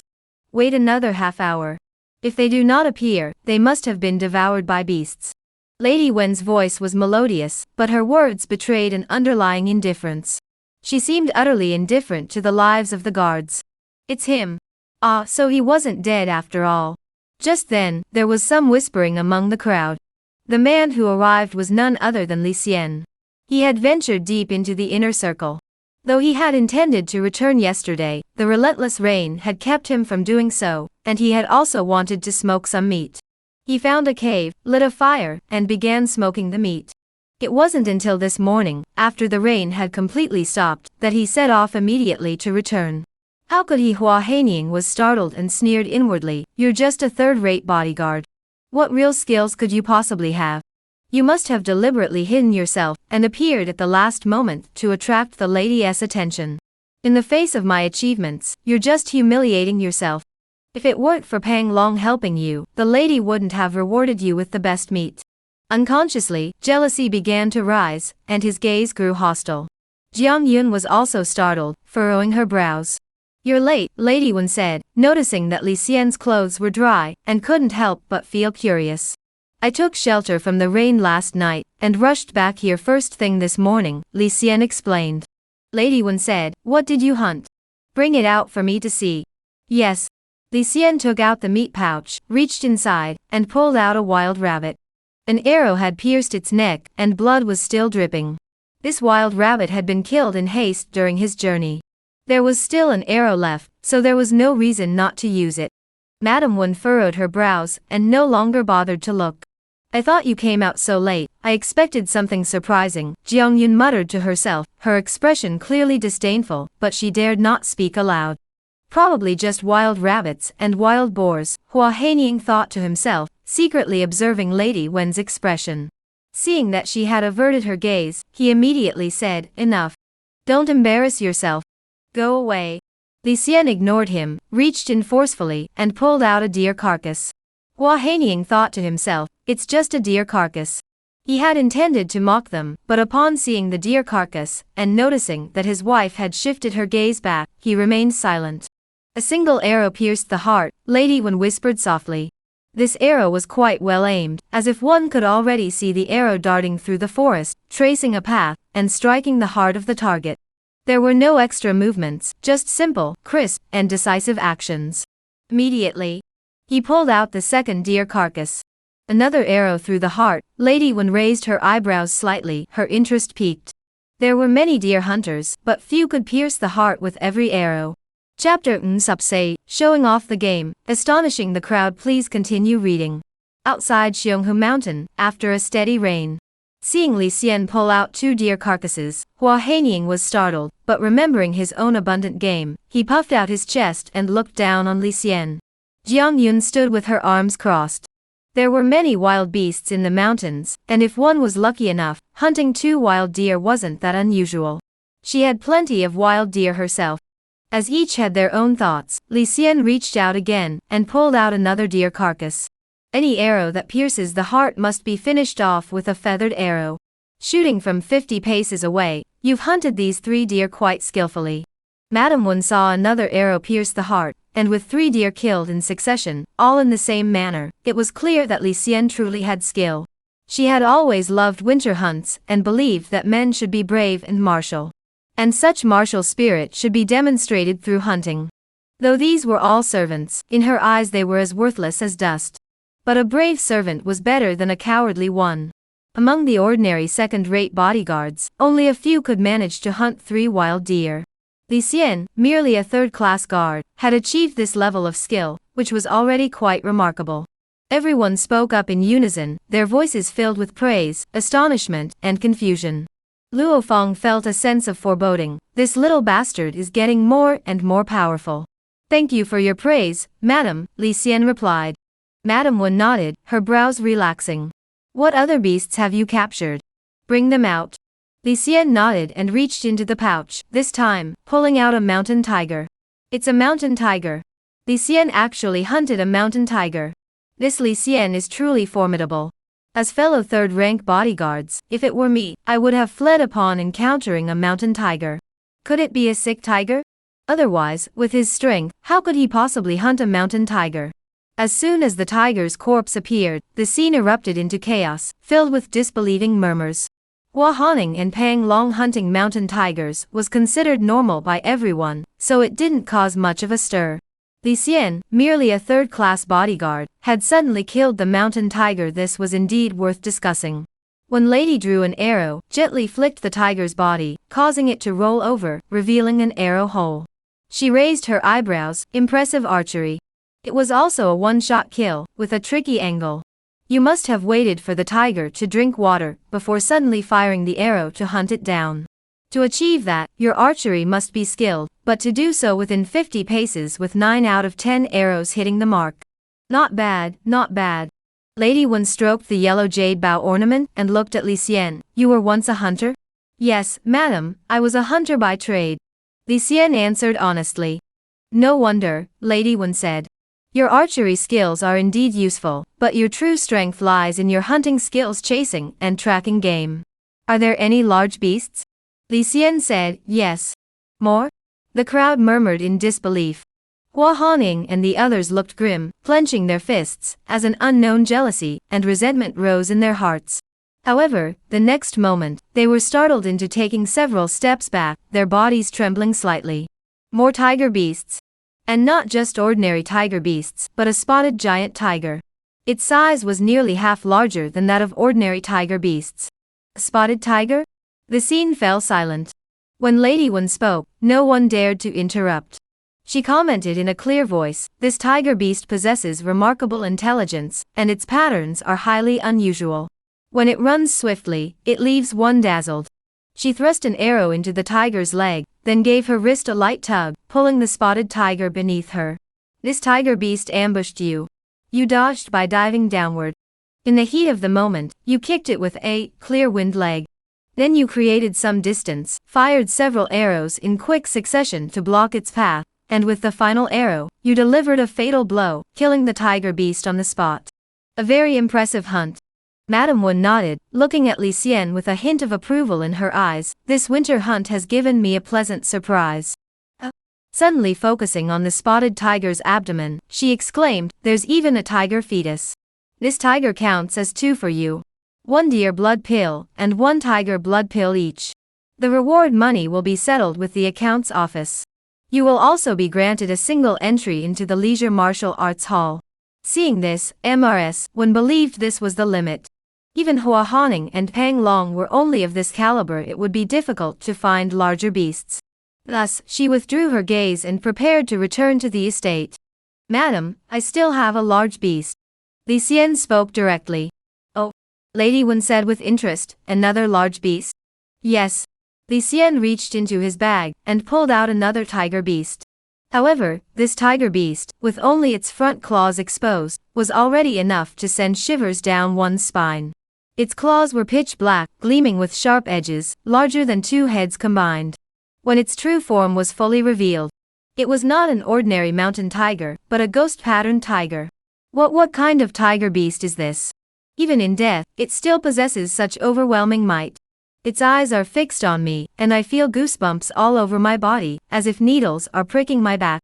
Wait another half hour. If they do not appear, they must have been devoured by beasts. Lady Wen's voice was melodious, but her words betrayed an underlying indifference. She seemed utterly indifferent to the lives of the guards. It's him. Ah, so he wasn't dead after all. Just then, there was some whispering among the crowd. The man who arrived was none other than Li Xian. He had ventured deep into the inner circle. Though he had intended to return yesterday, the relentless rain had kept him from doing so, and he had also wanted to smoke some meat. He found a cave, lit a fire, and began smoking the meat. It wasn't until this morning, after the rain had completely stopped, that he set off immediately to return. How could he? Hua Hanying was startled and sneered inwardly, you're just a 3rd-rate bodyguard. What real skills could you possibly have? You must have deliberately hidden yourself, and appeared at the last moment to attract the lady's attention. In the face of my achievements, you're just humiliating yourself. If it weren't for Pang Long helping you, the lady wouldn't have rewarded you with the best meat. Unconsciously, jealousy began to rise, and his gaze grew hostile. Jiang Yun was also startled, furrowing her brows. "You're late," Lady Wen said, noticing that Li Xian's clothes were dry, and couldn't help but feel curious. "I took shelter from the rain last night, and rushed back here first thing this morning," Li Xian explained. Lady Wen said, "What did you hunt? Bring it out for me to see." "Yes." Li Xian took out the meat pouch, reached inside, and pulled out a wild rabbit. An arrow had pierced its neck, and blood was still dripping. This wild rabbit had been killed in haste during his journey. There was still an arrow left, so there was no reason not to use it. Madame Wen furrowed her brows, and no longer bothered to look. "I thought you came out so late, I expected something surprising," Jiang Yun muttered to herself, her expression clearly disdainful, but she dared not speak aloud. "Probably just wild rabbits and wild boars," Hua Haining thought to himself, secretly observing Lady Wen's expression. Seeing that she had averted her gaze, he immediately said, "Enough. Don't embarrass yourself. Go away." Li Xian ignored him, reached in forcefully, and pulled out a deer carcass. Hua Haining thought to himself, "It's just a deer carcass." He had intended to mock them, but upon seeing the deer carcass, and noticing that his wife had shifted her gaze back, he remained silent. "A single arrow pierced the heart," Lady Wen whispered softly. This arrow was quite well aimed, as if one could already see the arrow darting through the forest, tracing a path, and striking the heart of the target. There were no extra movements, just simple, crisp, and decisive actions. Immediately, he pulled out the second deer carcass. Another arrow through the heart. Lady Wen raised her eyebrows slightly, her interest piqued. There were many deer hunters, but few could pierce the heart with every arrow. Chapter Nsupse, showing off the game, astonishing the crowd. Please continue reading. Outside Xionghu Mountain, after a steady rain. Seeing Li Xian pull out 2 deer carcasses, Hua Haining was startled, but remembering his own abundant game, he puffed out his chest and looked down on Li Xian. Jiang Yun stood with her arms crossed. There were many wild beasts in the mountains, and if one was lucky enough, hunting 2 wild deer wasn't that unusual. She had plenty of wild deer herself. As each had their own thoughts, Li Xian reached out again, and pulled out another deer carcass. Any arrow that pierces the heart must be finished off with a feathered arrow. Shooting from 50 paces away, you've hunted these 3 deer quite skillfully. Madame Wen saw another arrow pierce the heart, and with 3 deer killed in succession, all in the same manner, it was clear that Li Xian truly had skill. She had always loved winter hunts, and believed that men should be brave and martial. And such martial spirit should be demonstrated through hunting. Though these were all servants, in her eyes they were as worthless as dust. But a brave servant was better than a cowardly one. Among the ordinary second-rate bodyguards, only a few could manage to hunt 3 wild deer. Li Xian, merely a third-class guard, had achieved this level of skill, which was already quite remarkable. Everyone spoke up in unison, their voices filled with praise, astonishment, and confusion. Luo Feng felt a sense of foreboding. This little bastard is getting more and more powerful. "Thank you for your praise, madam," Li Xian replied. Madame Wen nodded, her brows relaxing. "What other beasts have you captured? Bring them out." Li Xian nodded and reached into the pouch, this time, pulling out a mountain tiger. "It's a mountain tiger." Li Xian actually hunted a mountain tiger. This Li Xian is truly formidable. As fellow third-rank bodyguards, if it were me, I would have fled upon encountering a mountain tiger. Could it be a sick tiger? Otherwise, with his strength, how could he possibly hunt a mountain tiger? As soon as the tiger's corpse appeared, the scene erupted into chaos, filled with disbelieving murmurs. Hua Haining and Pang Long hunting mountain tigers was considered normal by everyone, so it didn't cause much of a stir. Li Xian, merely a third-class bodyguard, had suddenly killed the mountain tiger. This was indeed worth discussing. When Lady drew an arrow, gently flicked the tiger's body, causing it to roll over, revealing an arrow hole. She raised her eyebrows. Impressive archery. It was also a one-shot kill, with a tricky angle. You must have waited for the tiger to drink water, before suddenly firing the arrow to hunt it down. To achieve that, your archery must be skilled, but to do so within 50 paces with 9 out of 10 arrows hitting the mark. Not bad, not bad. Lady Wen stroked the yellow jade bow ornament and looked at Li Xian. "You were once a hunter?" "Yes, madam, I was a hunter by trade." Li Xian answered honestly. "No wonder," Lady Wen said. Your archery skills are indeed useful, but your true strength lies in your hunting skills, chasing and tracking game. Are there any large beasts? Li Xian said, yes. More? The crowd murmured in disbelief. Hua Haning and the others looked grim, clenching their fists, as an unknown jealousy and resentment rose in their hearts. However, the next moment, they were startled into taking several steps back, their bodies trembling slightly. More tiger beasts. And not just ordinary tiger beasts, but a spotted giant tiger. Its size was nearly half larger than that of ordinary tiger beasts. A spotted tiger? The scene fell silent. When Lady Wen spoke, no one dared to interrupt. She commented in a clear voice, this tiger beast possesses remarkable intelligence, and its patterns are highly unusual. When it runs swiftly, it leaves one dazzled. She thrust an arrow into the tiger's leg, then gave her wrist a light tug, pulling the spotted tiger beneath her. This tiger beast ambushed you. You dodged by diving downward. In the heat of the moment, you kicked it with a clear wind leg. Then you created some distance, fired several arrows in quick succession to block its path, and with the final arrow, you delivered a fatal blow, killing the tiger beast on the spot. A very impressive hunt. Madame Wen nodded, looking at Li Xian with a hint of approval in her eyes. This winter hunt has given me a pleasant surprise. Suddenly focusing on the spotted tiger's abdomen, she exclaimed, there's even a tiger fetus. This tiger counts as 2 for you. 1 deer blood pill, and 1 tiger blood pill each. The reward money will be settled with the accounts office. You will also be granted a single entry into the Leisure Martial Arts Hall. Seeing this, Ms. Wen believed this was the limit. Even Hua Haning and Pang Long were only of this caliber. It would be difficult to find larger beasts. Thus, she withdrew her gaze and prepared to return to the estate. Madam, I still have a large beast. Li Xian spoke directly. Oh, Lady Wen said with interest, another large beast? Yes. Li Xian reached into his bag and pulled out another tiger beast. However, this tiger beast, with only its front claws exposed, was already enough to send shivers down one's spine. Its claws were pitch black, gleaming with sharp edges, larger than 2 heads combined. When its true form was fully revealed, it was not an ordinary mountain tiger, but a ghost-patterned tiger. What kind of tiger beast is this? Even in death, it still possesses such overwhelming might. Its eyes are fixed on me, and I feel goosebumps all over my body, as if needles are pricking my back.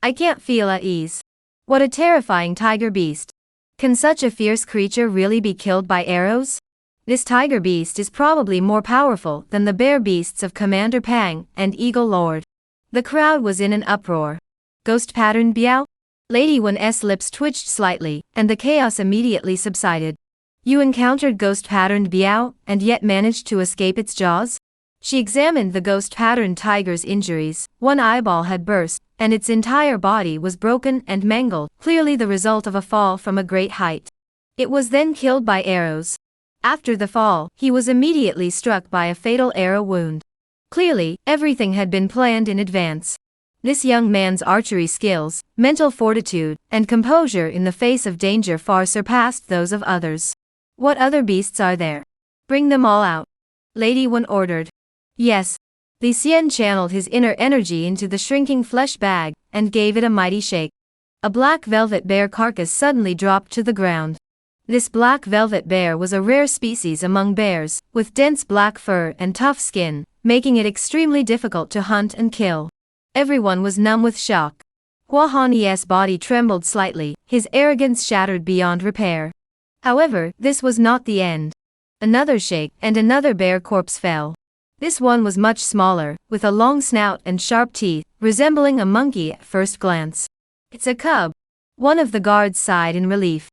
I can't feel at ease. What a terrifying tiger beast. Can such a fierce creature really be killed by arrows? This tiger beast is probably more powerful than the bear beasts of Commander Pang and Eagle Lord. The crowd was in an uproar. Ghost-patterned Biao? Lady Wen's lips twitched slightly, and the chaos immediately subsided. You encountered ghost-patterned Biao, and yet managed to escape its jaws? She examined the ghost-patterned tiger's injuries. 1 eyeball had burst, and its entire body was broken and mangled, clearly the result of a fall from a great height. It was then killed by arrows. After the fall, he was immediately struck by a fatal arrow wound. Clearly, everything had been planned in advance. This young man's archery skills, mental fortitude, and composure in the face of danger far surpassed those of others. What other beasts are there? Bring them all out. Lady Wen ordered. Yes. Li Xian channeled his inner energy into the shrinking flesh bag, and gave it a mighty shake. A black velvet bear carcass suddenly dropped to the ground. This black velvet bear was a rare species among bears, with dense black fur and tough skin, making it extremely difficult to hunt and kill. Everyone was numb with shock. Hua Hanye's body trembled slightly, his arrogance shattered beyond repair. However, this was not the end. Another shake, and another bear corpse fell. This one was much smaller, with a long snout and sharp teeth, resembling a monkey at first glance. It's a cub. One of the guards sighed in relief.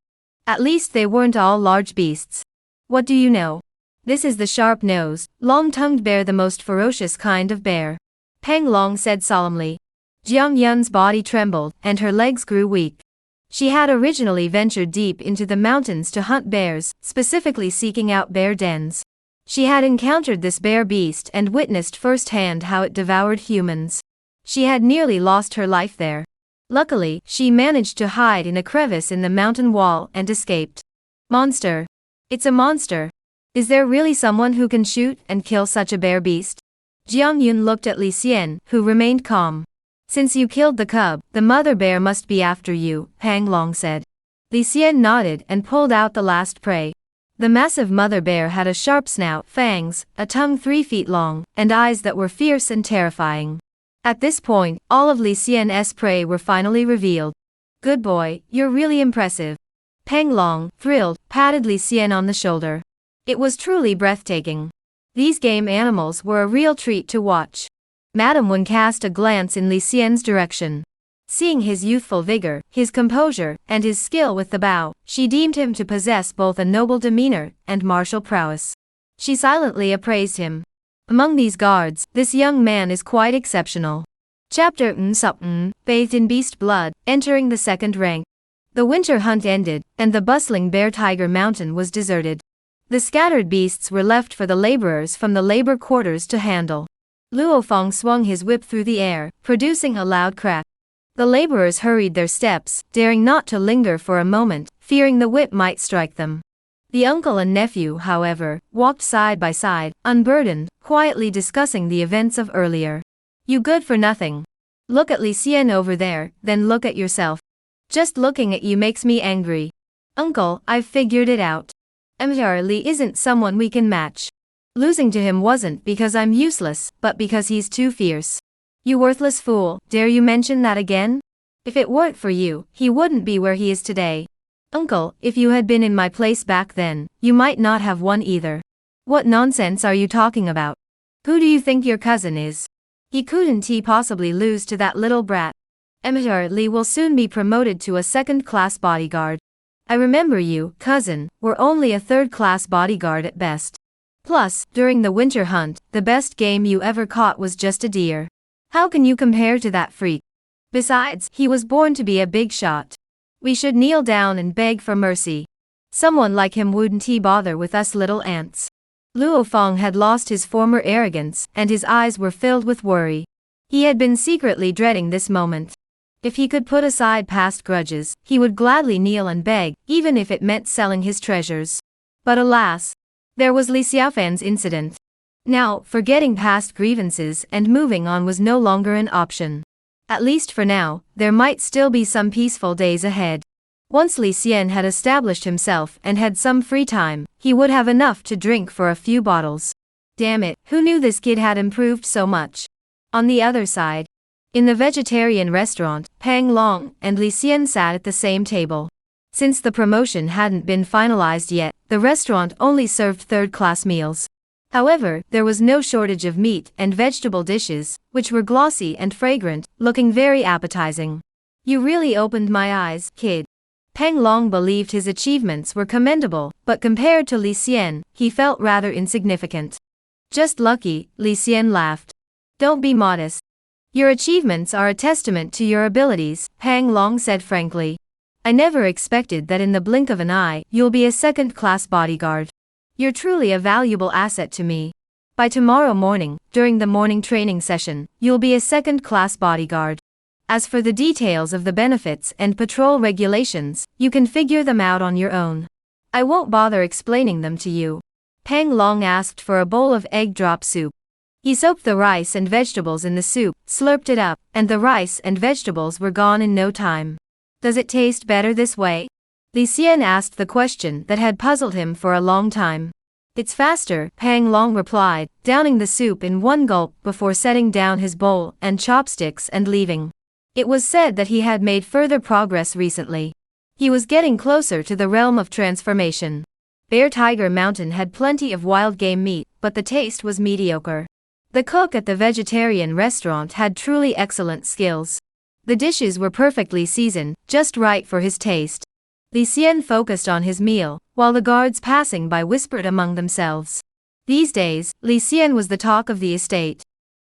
At least they weren't all large beasts. What do you know? This is the sharp-nosed, long-tongued bear, the most ferocious kind of bear. Pang Long said solemnly. Jiang Yun's body trembled, and her legs grew weak. She had originally ventured deep into the mountains to hunt bears, specifically seeking out bear dens. She had encountered this bear beast and witnessed firsthand how it devoured humans. She had nearly lost her life there. Luckily, she managed to hide in a crevice in the mountain wall and escaped. Monster. It's a monster. Is there really someone who can shoot and kill such a bear beast? Jiang Yun looked at Li Xian, who remained calm. Since you killed the cub, the mother bear must be after you, Pang Long said. Li Xian nodded and pulled out the last prey. The massive mother bear had a sharp snout, fangs, a tongue 3 feet long, and eyes that were fierce and terrifying. At this point, all of Li Xian's prey were finally revealed. Good boy, you're really impressive. Pang Long, thrilled, patted Li Xian on the shoulder. It was truly breathtaking. These game animals were a real treat to watch. Madame Wen cast a glance in Li Xian's direction. Seeing his youthful vigor, his composure, and his skill with the bow, she deemed him to possess both a noble demeanor and martial prowess. She silently appraised him. Among these guards, this young man is quite exceptional. Chapter bathed in beast blood, entering the second rank. The winter hunt ended, and the bustling Bear-Tiger Mountain was deserted. The scattered beasts were left for the laborers from the labor quarters to handle. Luo Feng swung his whip through the air, producing a loud crack. The laborers hurried their steps, daring not to linger for a moment, fearing the whip might strike them. The uncle and nephew, however, walked side by side, unburdened, quietly discussing the events of earlier. You good for nothing. Look at Li Xian over there, then look at yourself. Just looking at you makes me angry. Uncle, I've figured it out. Emperor Li isn't someone we can match. Losing to him wasn't because I'm useless, but because he's too fierce. You worthless fool, dare you mention that again? If it weren't for you, he wouldn't be where he is today. Uncle, if you had been in my place back then, you might not have won either. What nonsense are you talking about? Who do you think your cousin is? He couldn't possibly lose to that little brat. Emperor Li will soon be promoted to a second-class bodyguard. I remember you, cousin, were only a third-class bodyguard at best. Plus, during the winter hunt, the best game you ever caught was just a deer. How can you compare to that freak? Besides, he was born to be a big shot. We should kneel down and beg for mercy. Someone like him wouldn't bother with us little ants. Luo Feng had lost his former arrogance, and his eyes were filled with worry. He had been secretly dreading this moment. If he could put aside past grudges, he would gladly kneel and beg, even if it meant selling his treasures. But alas, there was Li Xiaofan's incident. Now, forgetting past grievances and moving on was no longer an option. At least for now, there might still be some peaceful days ahead. Once Li Xian had established himself and had some free time, he would have enough to drink for a few bottles. Damn it, who knew this kid had improved so much? On the other side, in the vegetarian restaurant, Pang Long and Li Xian sat at the same table. Since the promotion hadn't been finalized yet, the restaurant only served third-class meals. However, there was no shortage of meat and vegetable dishes, which were glossy and fragrant, looking very appetizing. You really opened my eyes, kid. Pang Long believed his achievements were commendable, but compared to Li Xian, he felt rather insignificant. Just lucky, Li Xian laughed. Don't be modest. Your achievements are a testament to your abilities, Pang Long said frankly. I never expected that in the blink of an eye, you'll be a second-class bodyguard. You're truly a valuable asset to me. By tomorrow morning, during the morning training session, you'll be a second-class bodyguard. As for the details of the benefits and patrol regulations, you can figure them out on your own. I won't bother explaining them to you. Pang Long asked for a bowl of egg drop soup. He soaked the rice and vegetables in the soup, slurped it up, and the rice and vegetables were gone in no time. Does it taste better this way? Li Xian asked the question that had puzzled him for a long time. It's faster, Pang Long replied, downing the soup in one gulp before setting down his bowl and chopsticks and leaving. It was said that he had made further progress recently. He was getting closer to the realm of transformation. Bear-Tiger Mountain had plenty of wild game meat, but the taste was mediocre. The cook at the vegetarian restaurant had truly excellent skills. The dishes were perfectly seasoned, just right for his taste. Li Xian focused on his meal, while the guards passing by whispered among themselves. These days, Li Xian was the talk of the estate.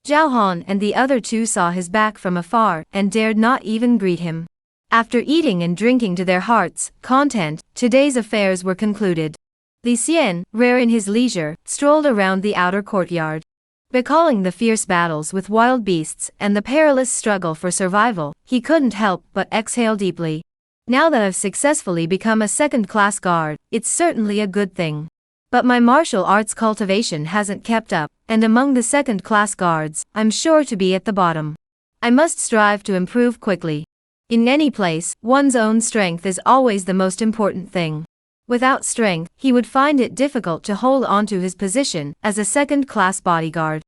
Zhao Han and the other two saw his back from afar and dared not even greet him. After eating and drinking to their hearts' content, today's affairs were concluded. Li Xian, rare in his leisure, strolled around the outer courtyard. Recalling the fierce battles with wild beasts and the perilous struggle for survival, he couldn't help but exhale deeply. Now that I've successfully become a second-class guard, it's certainly a good thing. But my martial arts cultivation hasn't kept up, and among the second-class guards, I'm sure to be at the bottom. I must strive to improve quickly. In any place, one's own strength is always the most important thing. Without strength, he would find it difficult to hold onto his position as a second-class bodyguard.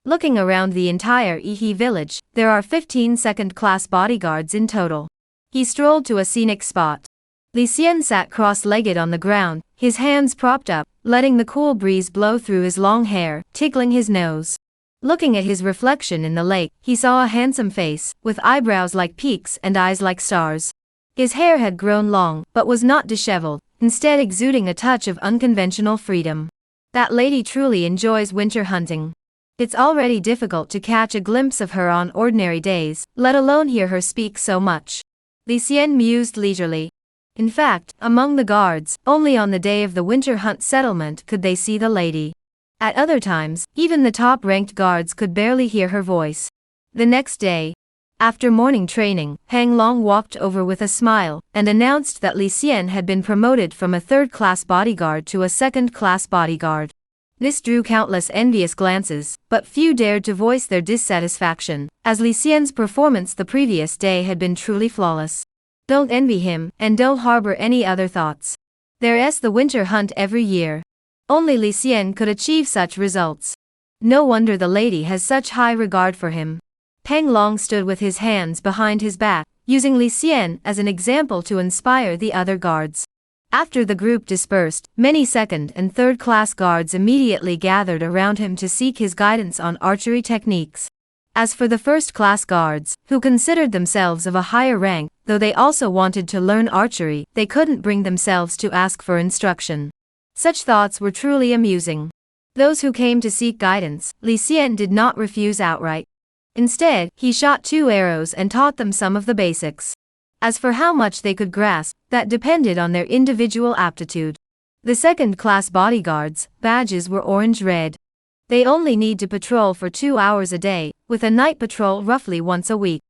Looking around the entire Ihi village, there are 15 second-class bodyguards in total. He strolled to a scenic spot. Li Xian sat cross-legged on the ground, his hands propped up, letting the cool breeze blow through his long hair, tickling his nose. Looking at his reflection in the lake, he saw a handsome face, with eyebrows like peaks and eyes like stars. His hair had grown long, but was not disheveled, instead exuding a touch of unconventional freedom. That lady truly enjoys winter hunting. It's already difficult to catch a glimpse of her on ordinary days, let alone hear her speak so much. Li Xian mused leisurely. In fact, among the guards, only on the day of the winter hunt settlement could they see the lady. At other times, even the top-ranked guards could barely hear her voice. The next day, after morning training, Pang Long walked over with a smile and announced that Li Xian had been promoted from a third-class bodyguard to a second-class bodyguard. This drew countless envious glances, but few dared to voice their dissatisfaction, as Li Xian's performance the previous day had been truly flawless. Don't envy him, and don't harbor any other thoughts. There's the winter hunt every year. Only Li Xian could achieve such results. No wonder the lady has such high regard for him. Pang Long stood with his hands behind his back, using Li Xian as an example to inspire the other guards. After the group dispersed, many second and third class guards immediately gathered around him to seek his guidance on archery techniques. As for the first class guards, who considered themselves of a higher rank, though they also wanted to learn archery, they couldn't bring themselves to ask for instruction. Such thoughts were truly amusing. Those who came to seek guidance, Li Xian did not refuse outright. Instead, he shot 2 arrows and taught them some of the basics. As for how much they could grasp, that depended on their individual aptitude. The second-class bodyguards' badges were orange-red. They only need to patrol for 2 hours a day, with a night patrol roughly once a week.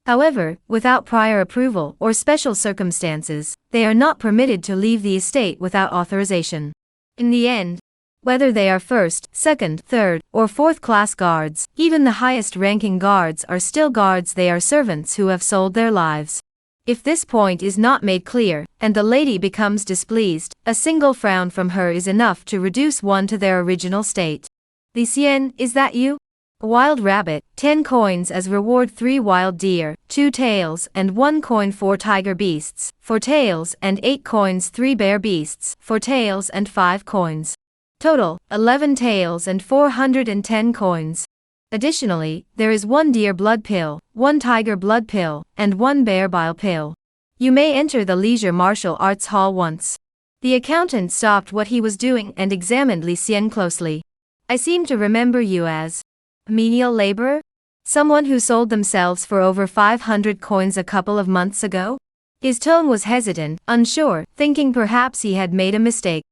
However, without prior approval or special circumstances, they are not permitted to leave the estate without authorization. In the end, whether they are first, second, third, or fourth-class guards, even the highest-ranking guards are still guards. They are servants who have sold their lives. If this point is not made clear, and the lady becomes displeased, a single frown from her is enough to reduce one to their original state. Li Xian, is that you? A wild rabbit, 10 coins as reward. 3 wild deer, 2 tails and 1 coin. 4 tiger beasts, 4 tails and 8 coins. 3 bear beasts, 4 tails and 5 coins. Total, 11 tails and 410 coins. Additionally, there is 1 deer blood pill, 1 tiger blood pill, and 1 bear bile pill. You may enter the leisure martial arts hall once. The accountant stopped what he was doing and examined Li Xian closely. I seem to remember you as a menial laborer? Someone who sold themselves for over 500 coins a couple of months ago? His tone was hesitant, unsure, thinking perhaps he had made a mistake.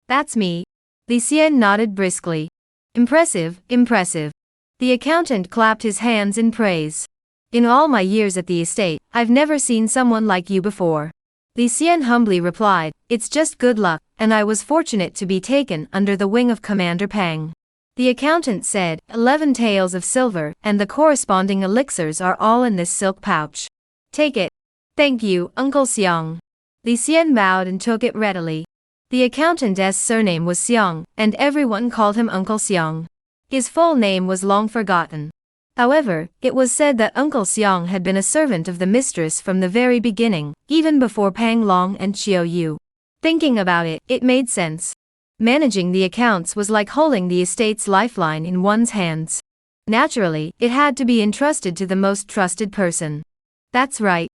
That's me. Li Xian nodded briskly. Impressive, impressive. The accountant clapped his hands in praise. In all my years at the estate, I've never seen someone like you before. Li Xian humbly replied, it's just good luck, and I was fortunate to be taken under the wing of Commander Pang. The accountant said, 11 taels of silver, and the corresponding elixirs are all in this silk pouch. Take it. Thank you, Uncle Xiang. Li Xian bowed and took it readily. The accountant's surname was Xiang, and everyone called him Uncle Xiang. His full name was long forgotten. However, it was said that Uncle Xiang had been a servant of the mistress from the very beginning, even before Pang Long and Qiu Yu. Thinking about it, it made sense. Managing the accounts was like holding the estate's lifeline in one's hands. Naturally, it had to be entrusted to the most trusted person. That's right.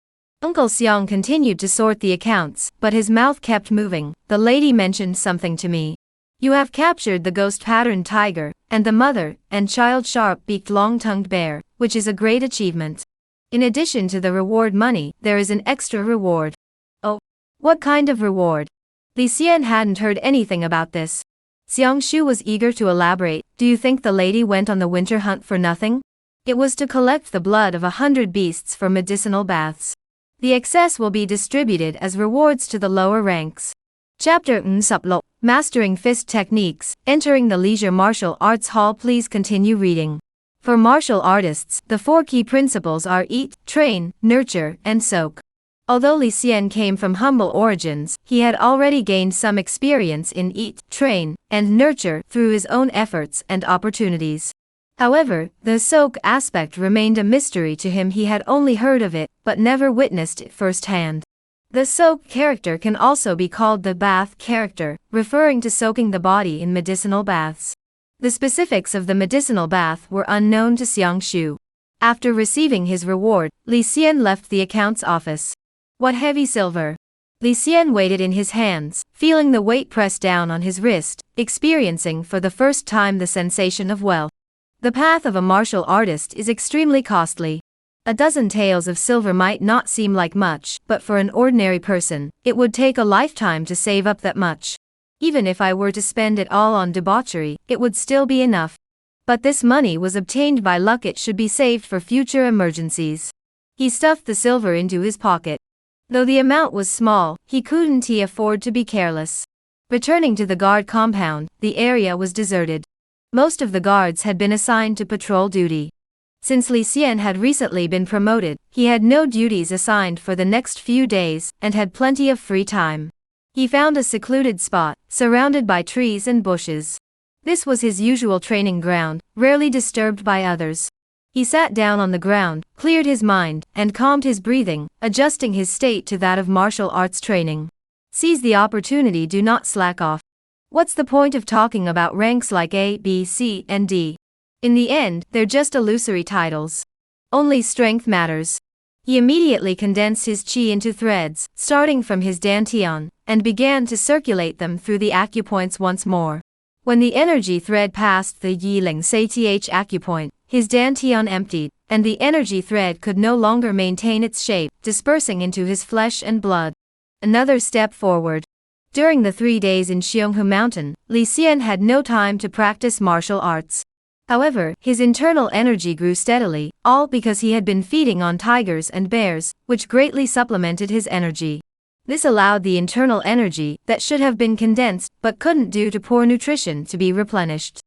Uncle Xiang continued to sort the accounts, but his mouth kept moving. The lady mentioned something to me. You have captured the ghost-patterned tiger, and the mother and child sharp-beaked long-tongued bear, which is a great achievement. In addition to the reward money, there is an extra reward. Oh, what kind of reward? Li Xian hadn't heard anything about this. Xiang Shu was eager to elaborate. Do you think the lady went on the winter hunt for nothing? It was to collect the blood of 100 beasts for medicinal baths. The excess will be distributed as rewards to the lower ranks. Chapter Suplok, Mastering Fist Techniques, Entering the Leisure Martial Arts Hall. Please continue reading. For martial artists, the 4 key principles are eat, train, nurture, and soak. Although Li Xian came from humble origins, he had already gained some experience in eat, train, and nurture through his own efforts and opportunities. However, the soak aspect remained a mystery to him. He had only heard of it, but never witnessed it firsthand. The soak character can also be called the bath character, referring to soaking the body in medicinal baths. The specifics of the medicinal bath were unknown to Xiang Shu. After receiving his reward, Li Xian left the account's office. What heavy silver! Li Xian weighed it in his hands, feeling the weight press down on his wrist, experiencing for the first time the sensation of wealth. The path of a martial artist is extremely costly. A dozen taels of silver might not seem like much, but for an ordinary person, it would take a lifetime to save up that much. Even if I were to spend it all on debauchery, it would still be enough. But this money was obtained by luck. It should be saved for future emergencies. He stuffed the silver into his pocket. Though the amount was small, he couldn't afford to be careless. Returning to the guard compound, the area was deserted. Most of the guards had been assigned to patrol duty. Since Li Xian had recently been promoted, he had no duties assigned for the next few days, and had plenty of free time. He found a secluded spot, surrounded by trees and bushes. This was his usual training ground, rarely disturbed by others. He sat down on the ground, cleared his mind, and calmed his breathing, adjusting his state to that of martial arts training. Seize the opportunity, do not slack off. What's the point of talking about ranks like A, B, C, and D? In the end, they're just illusory titles. Only strength matters. He immediately condensed his qi into threads, starting from his dantian, and began to circulate them through the acupoints once more. When the energy thread passed the Yiling Cth acupoint, his dantian emptied, and the energy thread could no longer maintain its shape, dispersing into his flesh and blood. Another step forward. During the 3 days in Xionghu Mountain, Li Xian had no time to practice martial arts. However, his internal energy grew steadily, all because he had been feeding on tigers and bears, which greatly supplemented his energy. This allowed the internal energy, that should have been condensed, but couldn't due to poor nutrition, to be replenished.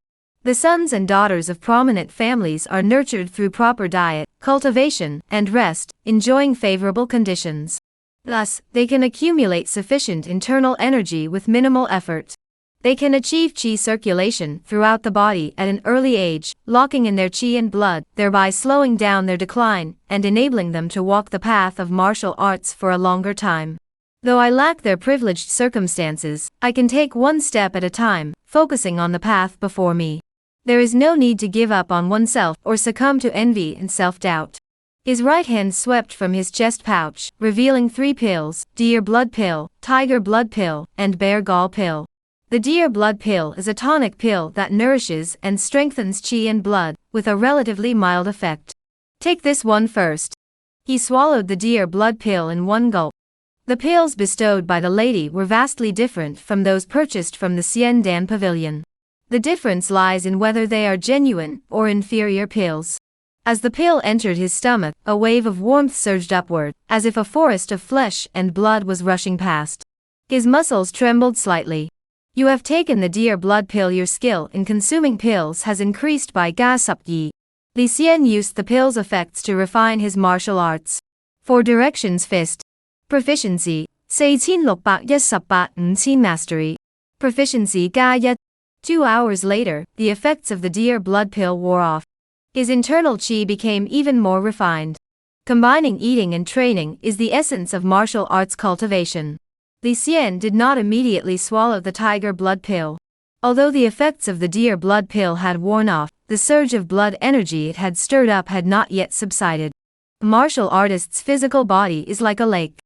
The sons and daughters of prominent families are nurtured through proper diet, cultivation, and rest, enjoying favorable conditions. Thus, they can accumulate sufficient internal energy with minimal effort. They can achieve qi circulation throughout the body at an early age, locking in their qi and blood, thereby slowing down their decline, and enabling them to walk the path of martial arts for a longer time. Though I lack their privileged circumstances, I can take one step at a time, focusing on the path before me. There is no need to give up on oneself or succumb to envy and self-doubt. His right hand swept from his chest pouch, revealing 3 pills: deer blood pill, tiger blood pill, and bear gall pill. The deer blood pill is a tonic pill that nourishes and strengthens qi and blood, with a relatively mild effect. Take this one first. He swallowed the deer blood pill in one gulp. The pills bestowed by the lady were vastly different from those purchased from the Xian Dan Pavilion. The difference lies in whether they are genuine or inferior pills. As the pill entered his stomach, a wave of warmth surged upward, as if a forest of flesh and blood was rushing past. His muscles trembled slightly. You have taken the deer blood pill. Your skill in consuming pills has increased by ga sup yi. Li Xian used the pill's effects to refine his martial arts. 4 directions fist. Proficiency, 4618 mastery. Proficiency ga 1. 2 hours later, the effects of the deer blood pill wore off. His internal qi became even more refined. Combining eating and training is the essence of martial arts cultivation. Li Xian did not immediately swallow the tiger blood pill. Although the effects of the deer blood pill had worn off, the surge of blood energy it had stirred up had not yet subsided. A martial artist's physical body is like a lake.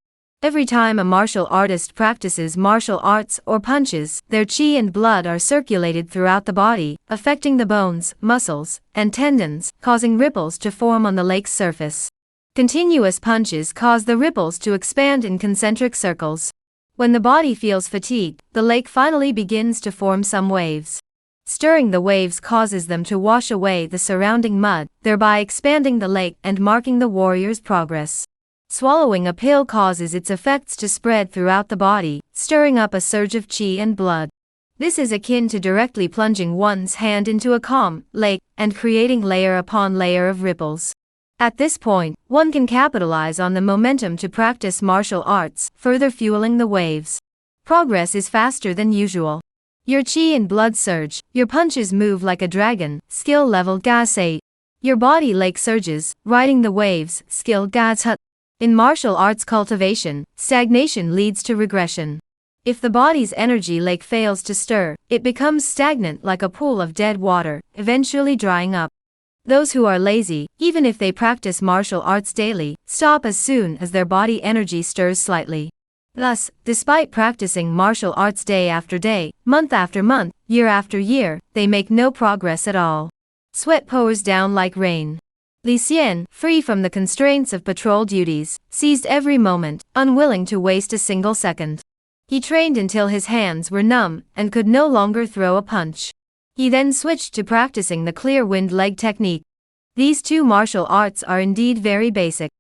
Every time a martial artist practices martial arts or punches, their qi and blood are circulated throughout the body, affecting the bones, muscles, and tendons, causing ripples to form on the lake's surface. Continuous punches cause the ripples to expand in concentric circles. When the body feels fatigued, the lake finally begins to form some waves. Stirring the waves causes them to wash away the surrounding mud, thereby expanding the lake and marking the warrior's progress. Swallowing a pill causes its effects to spread throughout the body, stirring up a surge of qi and blood. This is akin to directly plunging one's hand into a calm lake and creating layer upon layer of ripples. At this point, one can capitalize on the momentum to practice martial arts, further fueling the waves. Progress is faster than usual. Your chi and blood surge, your punches move like a dragon, skill level gas 8. Your body lake surges, riding the waves, skill gas hut. In martial arts cultivation, stagnation leads to regression. If the body's energy lake fails to stir, it becomes stagnant like a pool of dead water, eventually drying up. Those who are lazy, even if they practice martial arts daily, stop as soon as their body energy stirs slightly. Thus, despite practicing martial arts day after day, month after month, year after year, they make no progress at all. Sweat pours down like rain. Li Xian, free from the constraints of patrol duties, seized every moment, unwilling to waste a single second. He trained until his hands were numb and could no longer throw a punch. He then switched to practicing the clear wind leg technique. These two martial arts are indeed very basic.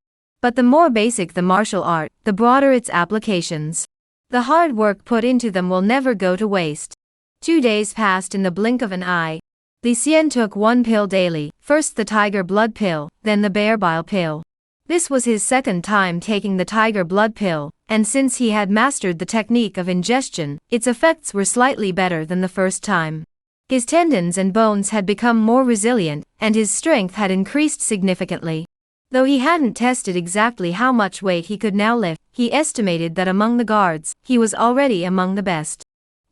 But the more basic the martial art, the broader its applications. The hard work put into them will never go to waste. 2 days passed in the blink of an eye. Li Xian took 1 pill daily, first the tiger blood pill, then the bear bile pill. This was his second time taking the tiger blood pill, and since he had mastered the technique of ingestion, its effects were slightly better than the first time. His tendons and bones had become more resilient, and his strength had increased significantly. Though he hadn't tested exactly how much weight he could now lift, he estimated that among the guards, he was already among the best.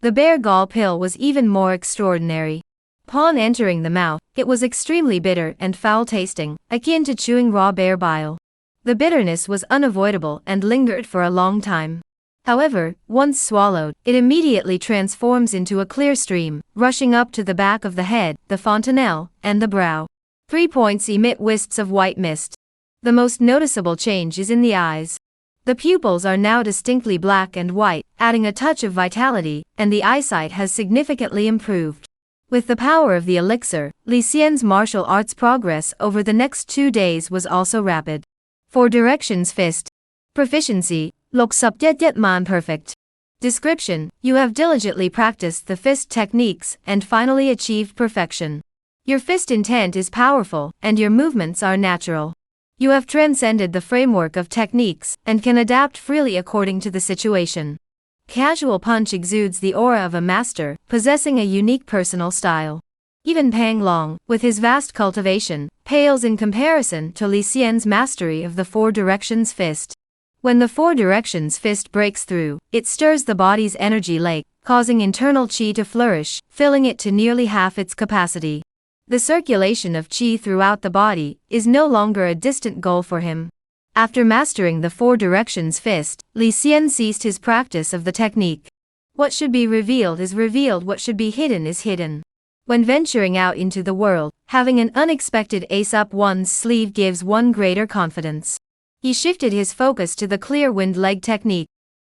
The bear gall pill was even more extraordinary. Upon entering the mouth, it was extremely bitter and foul-tasting, akin to chewing raw bear bile. The bitterness was unavoidable and lingered for a long time. However, once swallowed, it immediately transforms into a clear stream, rushing up to the back of the head, the fontanelle, and the brow. 3 points emit wisps of white mist. The most noticeable change is in the eyes. The pupils are now distinctly black and white, adding a touch of vitality, and the eyesight has significantly improved. With the power of the elixir, Li Xian's martial arts progress over the next 2 days was also rapid. 4 directions fist. Proficiency, Lok Sup Yet Yet Man perfect. Description, you have diligently practiced the fist techniques and finally achieved perfection. Your fist intent is powerful, and your movements are natural. You have transcended the framework of techniques and can adapt freely according to the situation. Casual punch exudes the aura of a master, possessing a unique personal style. Even Pang Long, with his vast cultivation, pales in comparison to Li Xian's mastery of the 4 directions fist. When the 4 directions fist breaks through, it stirs the body's energy lake, causing internal qi to flourish, filling it to nearly half its capacity. The circulation of qi throughout the body is no longer a distant goal for him. After mastering the 4 directions fist, Li Xian ceased his practice of the technique. What should be revealed is revealed, what should be hidden is hidden. When venturing out into the world, having an unexpected ace up one's sleeve gives one greater confidence. He shifted his focus to the clear wind leg technique.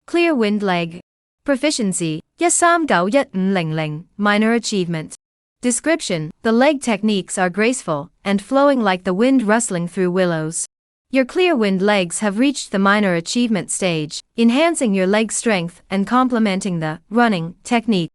Clear wind leg. Proficiency, Yasam Gao Yet Ling Ling, minor achievement. Description, the leg techniques are graceful and flowing like the wind rustling through willows. Your clear wind legs have reached the minor achievement stage, enhancing your leg strength and complementing the running technique.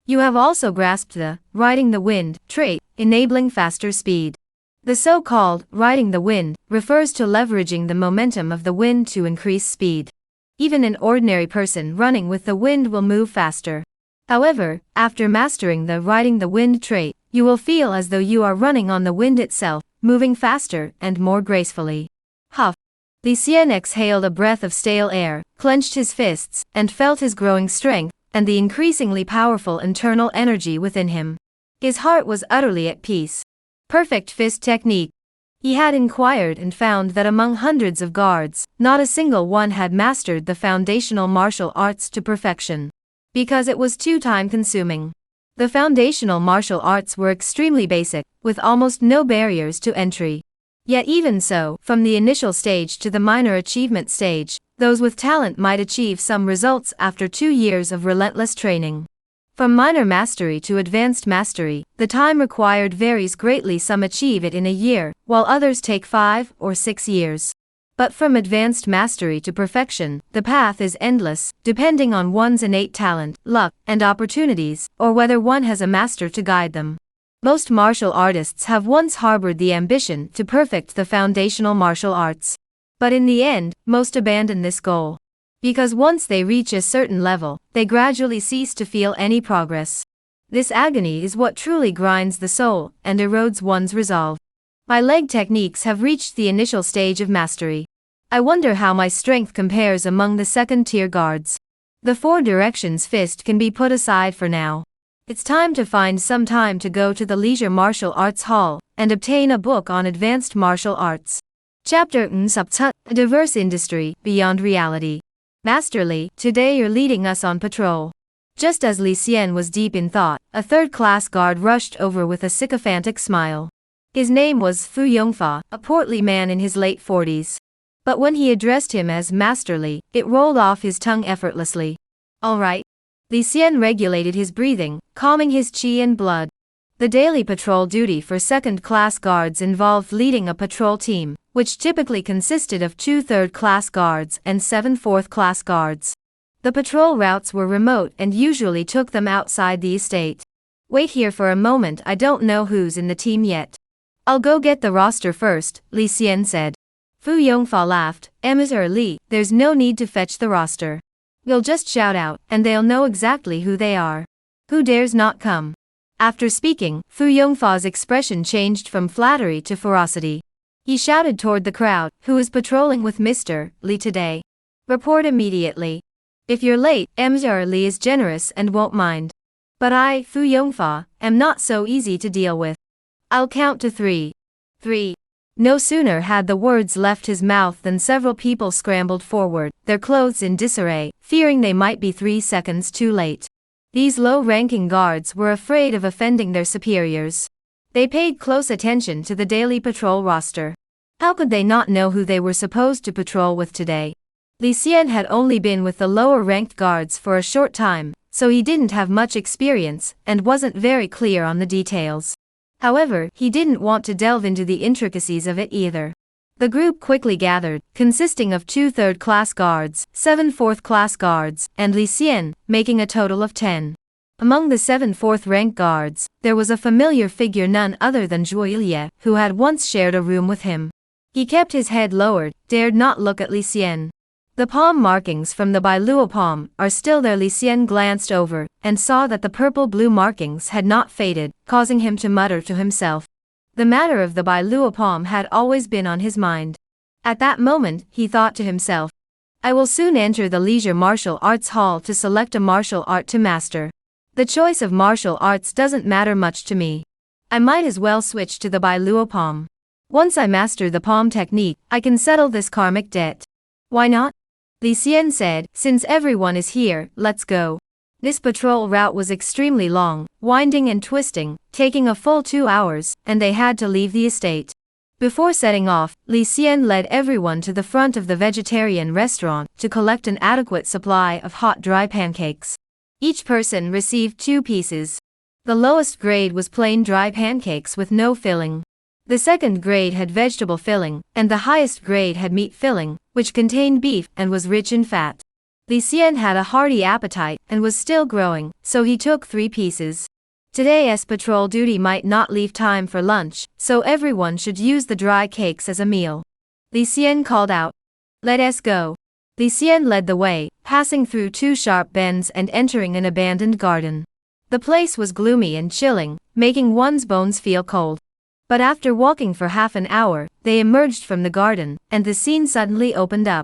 You have also grasped the riding the wind trait, enabling faster speed. The so-called riding the wind refers to leveraging the momentum of the wind to increase speed. Even an ordinary person running with the wind will move faster. However, after mastering the riding the wind trait, you will feel as though you are running on the wind itself, moving faster and more gracefully. Huff. Li Xian exhaled a breath of stale air, clenched his fists, and felt his growing strength and the increasingly powerful internal energy within him. His heart was utterly at peace. Perfect fist technique. He had inquired and found that among hundreds of guards, not a single one had mastered the foundational martial arts to perfection. Because it was too time-consuming. The foundational martial arts were extremely basic, with almost no barriers to entry. Yet even so, from the initial stage to the minor achievement stage, those with talent might achieve some results after 2 years of relentless training. From minor mastery to advanced mastery, the time required varies greatly. Some achieve it in a year, while others take 5 or 6 years. But from advanced mastery to perfection, the path is endless, depending on one's innate talent, luck, and opportunities, or whether one has a master to guide them. Most martial artists have once harbored the ambition to perfect the foundational martial arts. But in the end, most abandon this goal. Because once they reach a certain level, they gradually cease to feel any progress. This agony is what truly grinds the soul and erodes one's resolve. My leg techniques have reached the initial stage of mastery. I wonder how my strength compares among the second-tier guards. The 4 directions fist can be put aside for now. It's time to find some time to go to the Leisure Martial Arts Hall and obtain a book on advanced martial arts. Chapter Nsubtut, a diverse industry, beyond reality. Master Li, today you're leading us on patrol. Just as Li Xian was deep in thought, a third-class guard rushed over with a sycophantic smile. His name was Fu Yongfa, a portly man in his late 40s. But when he addressed him as Master Li, it rolled off his tongue effortlessly. All right. Li Xian regulated his breathing, calming his qi and blood. The daily patrol duty for second-class guards involved leading a patrol team, which typically consisted of 2 third-class guards and 7 fourth-class guards. The patrol routes were remote and usually took them outside the estate. Wait here for a moment, I don't know who's in the team yet. I'll go get the roster first, Li Xian said. Fu Yongfa laughed, Amateur Li, there's no need to fetch the roster. You'll just shout out, and they'll know exactly who they are. Who dares not come? After speaking, Fu Yongfa's expression changed from flattery to ferocity. He shouted toward the crowd, who is patrolling with Mr. Li today. Report immediately. If you're late, Amateur Li is generous and won't mind. But I, Fu Yongfa, am not so easy to deal with. I'll count to 3. 3. No sooner had the words left his mouth than several people scrambled forward, their clothes in disarray, fearing they might be 3 seconds too late. These low-ranking guards were afraid of offending their superiors. They paid close attention to the daily patrol roster. How could they not know who they were supposed to patrol with today? Li Xian had only been with the lower-ranked guards for a short time, so he didn't have much experience and wasn't very clear on the details. However, he didn't want to delve into the intricacies of it either. The group quickly gathered, consisting of 2 third-class guards, 7 fourth-class guards, and Li Xian, making a total of 10. Among the 7 fourth-rank guards, there was a familiar figure, none other than Zhuo Ilye, who had once shared a room with him. He kept his head lowered, dared not look at Li Xian. The palm markings from the Bailuo palm are still there. Li Xian glanced over, and saw that the purple-blue markings had not faded, causing him to mutter to himself. The matter of the Bailuo palm had always been on his mind. At that moment, he thought to himself, I will soon enter the Leisure Martial Arts Hall to select a martial art to master. The choice of martial arts doesn't matter much to me. I might as well switch to the Bailuo palm. Once I master the palm technique, I can settle this karmic debt. Why not? Li Xian said, since everyone is here, let's go. This patrol route was extremely long, winding and twisting, taking a full 2 hours, and they had to leave the estate. Before setting off, Li Xian led everyone to the front of the vegetarian restaurant to collect an adequate supply of hot dry pancakes. Each person received 2 pieces. The lowest grade was plain dry pancakes with no filling. The second grade had vegetable filling, and the highest grade had meat filling, which contained beef and was rich in fat. Li Xian had a hearty appetite and was still growing, so he took 3 pieces. Today's patrol duty might not leave time for lunch, so everyone should use the dry cakes as a meal. Li Xian called out, "Let us go." Li Xian led the way, passing through 2 sharp bends and entering an abandoned garden. The place was gloomy and chilling, making one's bones feel cold. But after walking for half an hour, they emerged from the garden, and the scene suddenly opened up.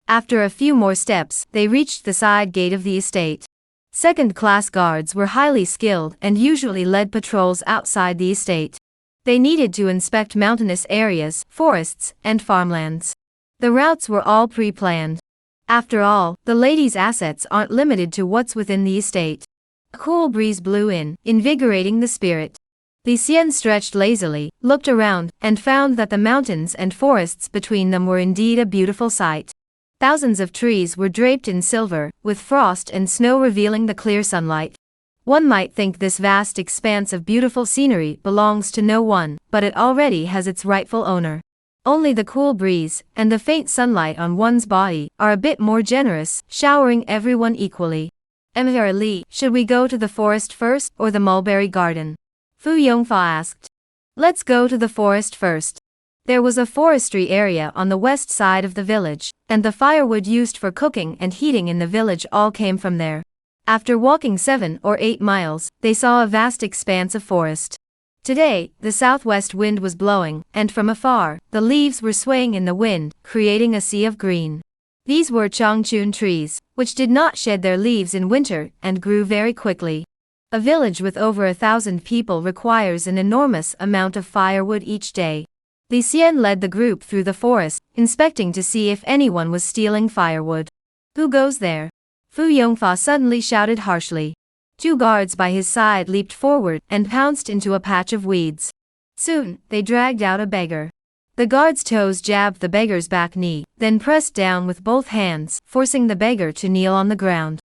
After a few more steps, they reached the side gate of the estate. Second-class guards were highly skilled and usually led patrols outside the estate. They needed to inspect mountainous areas, forests, and farmlands. The routes were all pre-planned. After all, the lady's assets aren't limited to what's within the estate. A cool breeze blew in, invigorating the spirit. Li Xian stretched lazily, looked around, and found that the mountains and forests between them were indeed a beautiful sight. Thousands of trees were draped in silver, with frost and snow revealing the clear sunlight. One might think this vast expanse of beautiful scenery belongs to no one, but it already has its rightful owner. Only the cool breeze and the faint sunlight on one's body are a bit more generous, showering everyone equally. Li, should we go to the forest first or the mulberry garden? Fu Yongfa asked. Let's go to the forest first. There was a forestry area on the west side of the village, and the firewood used for cooking and heating in the village all came from there. After walking 7 or 8 miles, they saw a vast expanse of forest. Today, the southwest wind was blowing, and from afar, the leaves were swaying in the wind, creating a sea of green. These were changchun trees, which did not shed their leaves in winter and grew very quickly. A village with over 1,000 people requires an enormous amount of firewood each day. Li Xian led the group through the forest, inspecting to see if anyone was stealing firewood. Who goes there? Fu Yongfa suddenly shouted harshly. 2 guards by his side leaped forward and pounced into a patch of weeds. Soon, they dragged out a beggar. The guard's toes jabbed the beggar's back knee, then pressed down with both hands, forcing the beggar to kneel on the ground.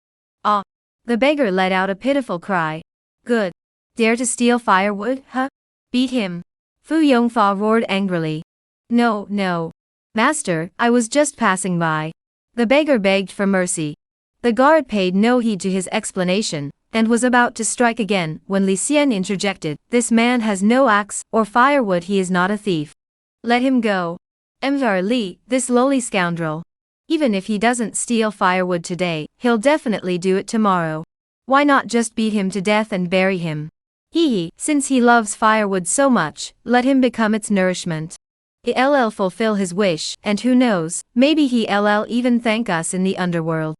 Ah! The beggar let out a pitiful cry. Good. Dare to steal firewood, huh? Beat him. Fu Yongfa roared angrily. No, no. Master, I was just passing by. The beggar begged for mercy. The guard paid no heed to his explanation, and was about to strike again when Li Xian interjected, This man has no axe or firewood, he is not a thief. Let him go. Li, this lowly scoundrel. Even if he doesn't steal firewood today, he'll definitely do it tomorrow. Why not just beat him to death and bury him? Since he loves firewood so much, let him become its nourishment. He'll fulfill his wish, and who knows, maybe he'll even thank us in the underworld.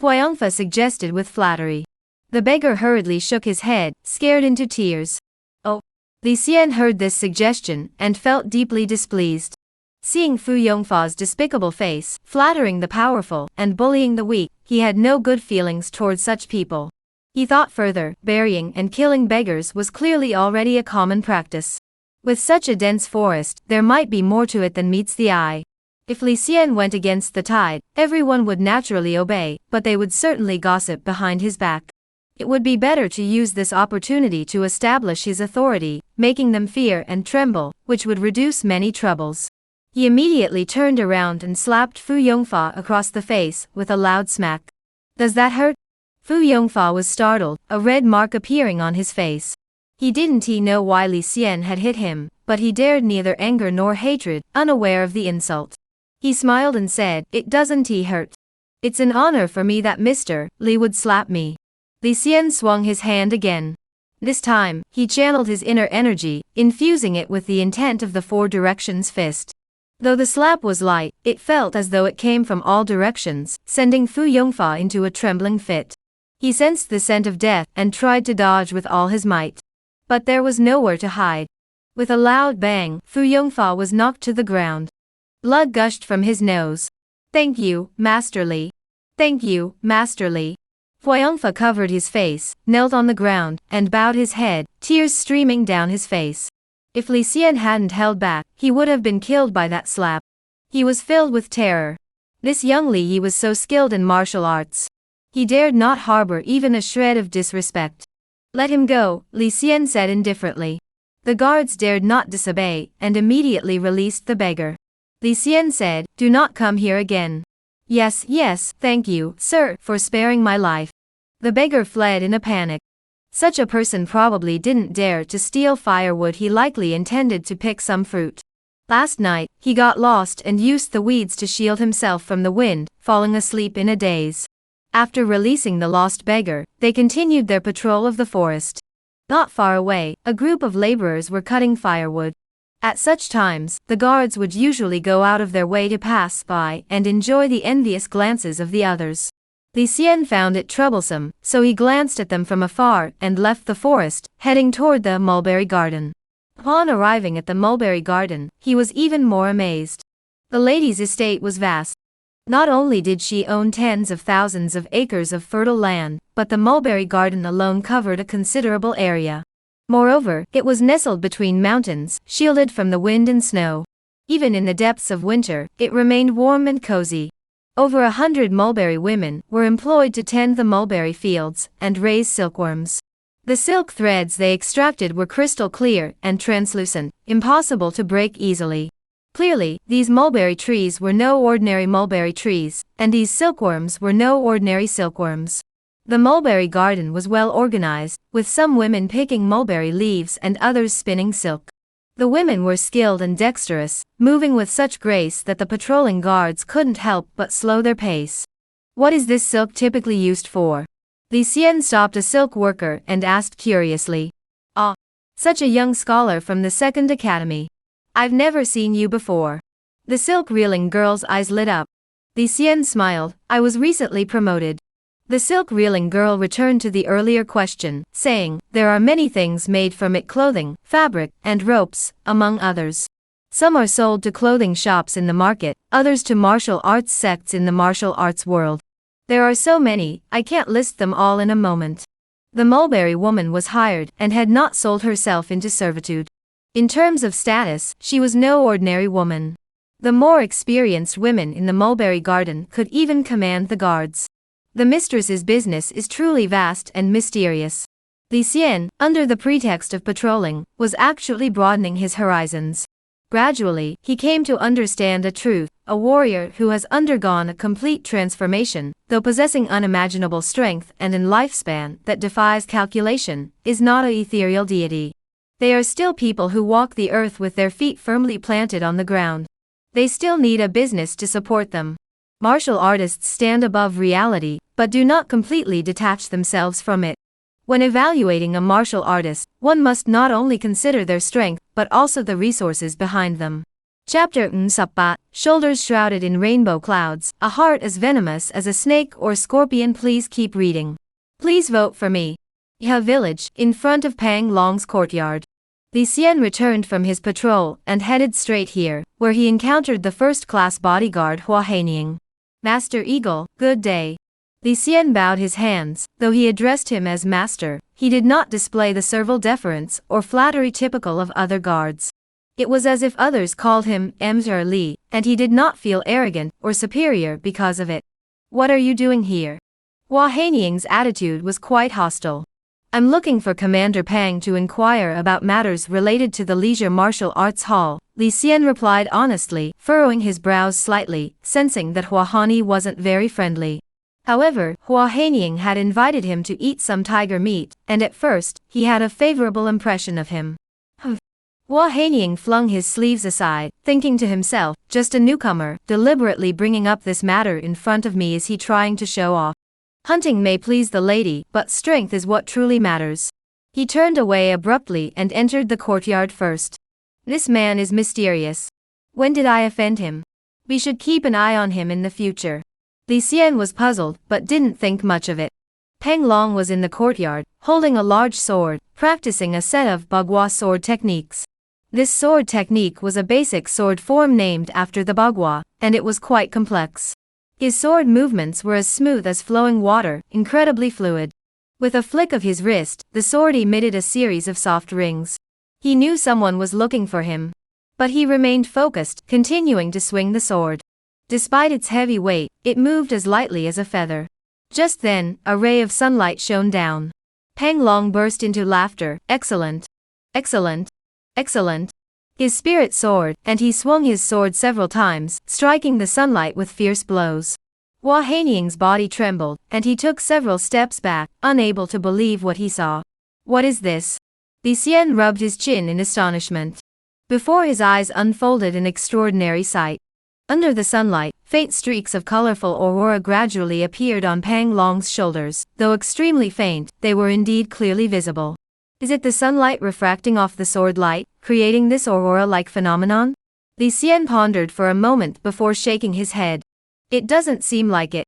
Huayongfa suggested with flattery. The beggar hurriedly shook his head, scared into tears. Oh! Li Xian heard this suggestion and felt deeply displeased. Seeing Fu Yongfa's despicable face, flattering the powerful and bullying the weak, he had no good feelings towards such people. He thought further, burying and killing beggars was clearly already a common practice. With such a dense forest, there might be more to it than meets the eye. If Li Xian went against the tide, everyone would naturally obey, but they would certainly gossip behind his back. It would be better to use this opportunity to establish his authority, making them fear and tremble, which would reduce many troubles. He immediately turned around and slapped Fu Yongfa across the face with a loud smack. Does that hurt? Fu Yongfa was startled, a red mark appearing on his face. He didn't know why Li Xian had hit him, but he dared neither anger nor hatred, unaware of the insult. He smiled and said, It doesn't hurt. It's an honor for me that Mr. Li would slap me. Li Xian swung his hand again. This time, he channeled his inner energy, infusing it with the intent of the 4 directions fist. Though the slap was light, it felt as though it came from all directions, sending Fu Yongfa into a trembling fit. He sensed the scent of death and tried to dodge with all his might. But there was nowhere to hide. With a loud bang, Fu Yongfa was knocked to the ground. Blood gushed from his nose. Thank you, Master Li. Thank you, Master Li. Huayongfa covered his face, knelt on the ground, and bowed his head, tears streaming down his face. If Li Xian hadn't held back, he would have been killed by that slap. He was filled with terror. This young Li Yi was so skilled in martial arts. He dared not harbor even a shred of disrespect. Let him go, Li Xian said indifferently. The guards dared not disobey, and immediately released the beggar. Li Xian said, Do not come here again. Yes, thank you, sir, for sparing my life. The beggar fled in a panic. Such a person probably didn't dare to steal firewood, he likely intended to pick some fruit. Last night, he got lost and used the weeds to shield himself from the wind, falling asleep in a daze. After releasing the lost beggar, they continued their patrol of the forest. Not far away, a group of laborers were cutting firewood. At such times, the guards would usually go out of their way to pass by and enjoy the envious glances of the others. Li Xian found it troublesome, so he glanced at them from afar and left the forest, heading toward the mulberry garden. Upon arriving at the mulberry garden, he was even more amazed. The lady's estate was vast. Not only did she own tens of thousands of acres of fertile land, but the mulberry garden alone covered a considerable area. Moreover, it was nestled between mountains, shielded from the wind and snow. Even in the depths of winter, it remained warm and cozy. Over 100 mulberry women were employed to tend the mulberry fields and raise silkworms. The silk threads they extracted were crystal clear and translucent, impossible to break easily. Clearly, these mulberry trees were no ordinary mulberry trees, and these silkworms were no ordinary silkworms. The mulberry garden was well organized, with some women picking mulberry leaves and others spinning silk. The women were skilled and dexterous, moving with such grace that the patrolling guards couldn't help but slow their pace. What is this silk typically used for? Li Xian stopped a silk worker and asked curiously. Ah, such a young scholar from the second academy. I've never seen you before. The silk reeling girl's eyes lit up. Li Xian smiled. I was recently promoted. The silk reeling girl returned to the earlier question, saying, there are many things made from it: clothing, fabric, and ropes, among others. Some are sold to clothing shops in the market, others to martial arts sects in the martial arts world. There are so many, I can't list them all in a moment. The mulberry woman was hired and had not sold herself into servitude. In terms of status, she was no ordinary woman. The more experienced women in the mulberry garden could even command the guards. The mistress's business is truly vast and mysterious. Li Xian, under the pretext of patrolling, was actually broadening his horizons. Gradually, he came to understand a truth: a warrior who has undergone a complete transformation, though possessing unimaginable strength and an lifespan that defies calculation, is not an ethereal deity. They are still people who walk the earth with their feet firmly planted on the ground. They still need a business to support them. Martial artists stand above reality, but do not completely detach themselves from it. When evaluating a martial artist, one must not only consider their strength, but also the resources behind them. Chapter Nsapa, shoulders shrouded in rainbow clouds, a heart as venomous as a snake or scorpion. Please keep reading. Please vote for me. Iha village, in front of Pang Long's courtyard. Li Xian returned from his patrol and headed straight here, where he encountered the first-class bodyguard Hua Haining. Master Eagle, good day. Li Xian bowed his hands. Though he addressed him as master, he did not display the servile deference or flattery typical of other guards. It was as if others called him Emperor Li, and he did not feel arrogant or superior because of it. What are you doing here? Hua Haining's attitude was quite hostile. I'm looking for Commander Pang to inquire about matters related to the Leisure Martial Arts Hall, Li Xian replied honestly, furrowing his brows slightly, sensing that Hua Hani wasn't very friendly. However, Hua Haining had invited him to eat some tiger meat, and at first, he had a favorable impression of him. Hua Haining flung his sleeves aside, thinking to himself, just a newcomer, deliberately bringing up this matter in front of me. Is he trying to show off? Hunting may please the lady, but strength is what truly matters. He turned away abruptly and entered the courtyard first. This man is mysterious. When did I offend him? We should keep an eye on him in the future. Li Xian was puzzled, but didn't think much of it. Peng Long was in the courtyard, holding a large sword, practicing a set of Bagua sword techniques. This sword technique was a basic sword form named after the Bagua, and it was quite complex. His sword movements were as smooth as flowing water, incredibly fluid. With a flick of his wrist, the sword emitted a series of soft rings. He knew someone was looking for him. But he remained focused, continuing to swing the sword. Despite its heavy weight, it moved as lightly as a feather. Just then, a ray of sunlight shone down. Peng Long burst into laughter. Excellent! Excellent! Excellent! His spirit soared, and he swung his sword several times, striking the sunlight with fierce blows. Hua Haining's body trembled, and he took several steps back, unable to believe what he saw. What is this? Li Xian rubbed his chin in astonishment. Before his eyes unfolded an extraordinary sight. Under the sunlight, faint streaks of colorful aurora gradually appeared on Pang Long's shoulders. Though extremely faint, they were indeed clearly visible. Is it the sunlight refracting off the sword light, creating this aurora-like phenomenon? Li Xian pondered for a moment before shaking his head. It doesn't seem like it.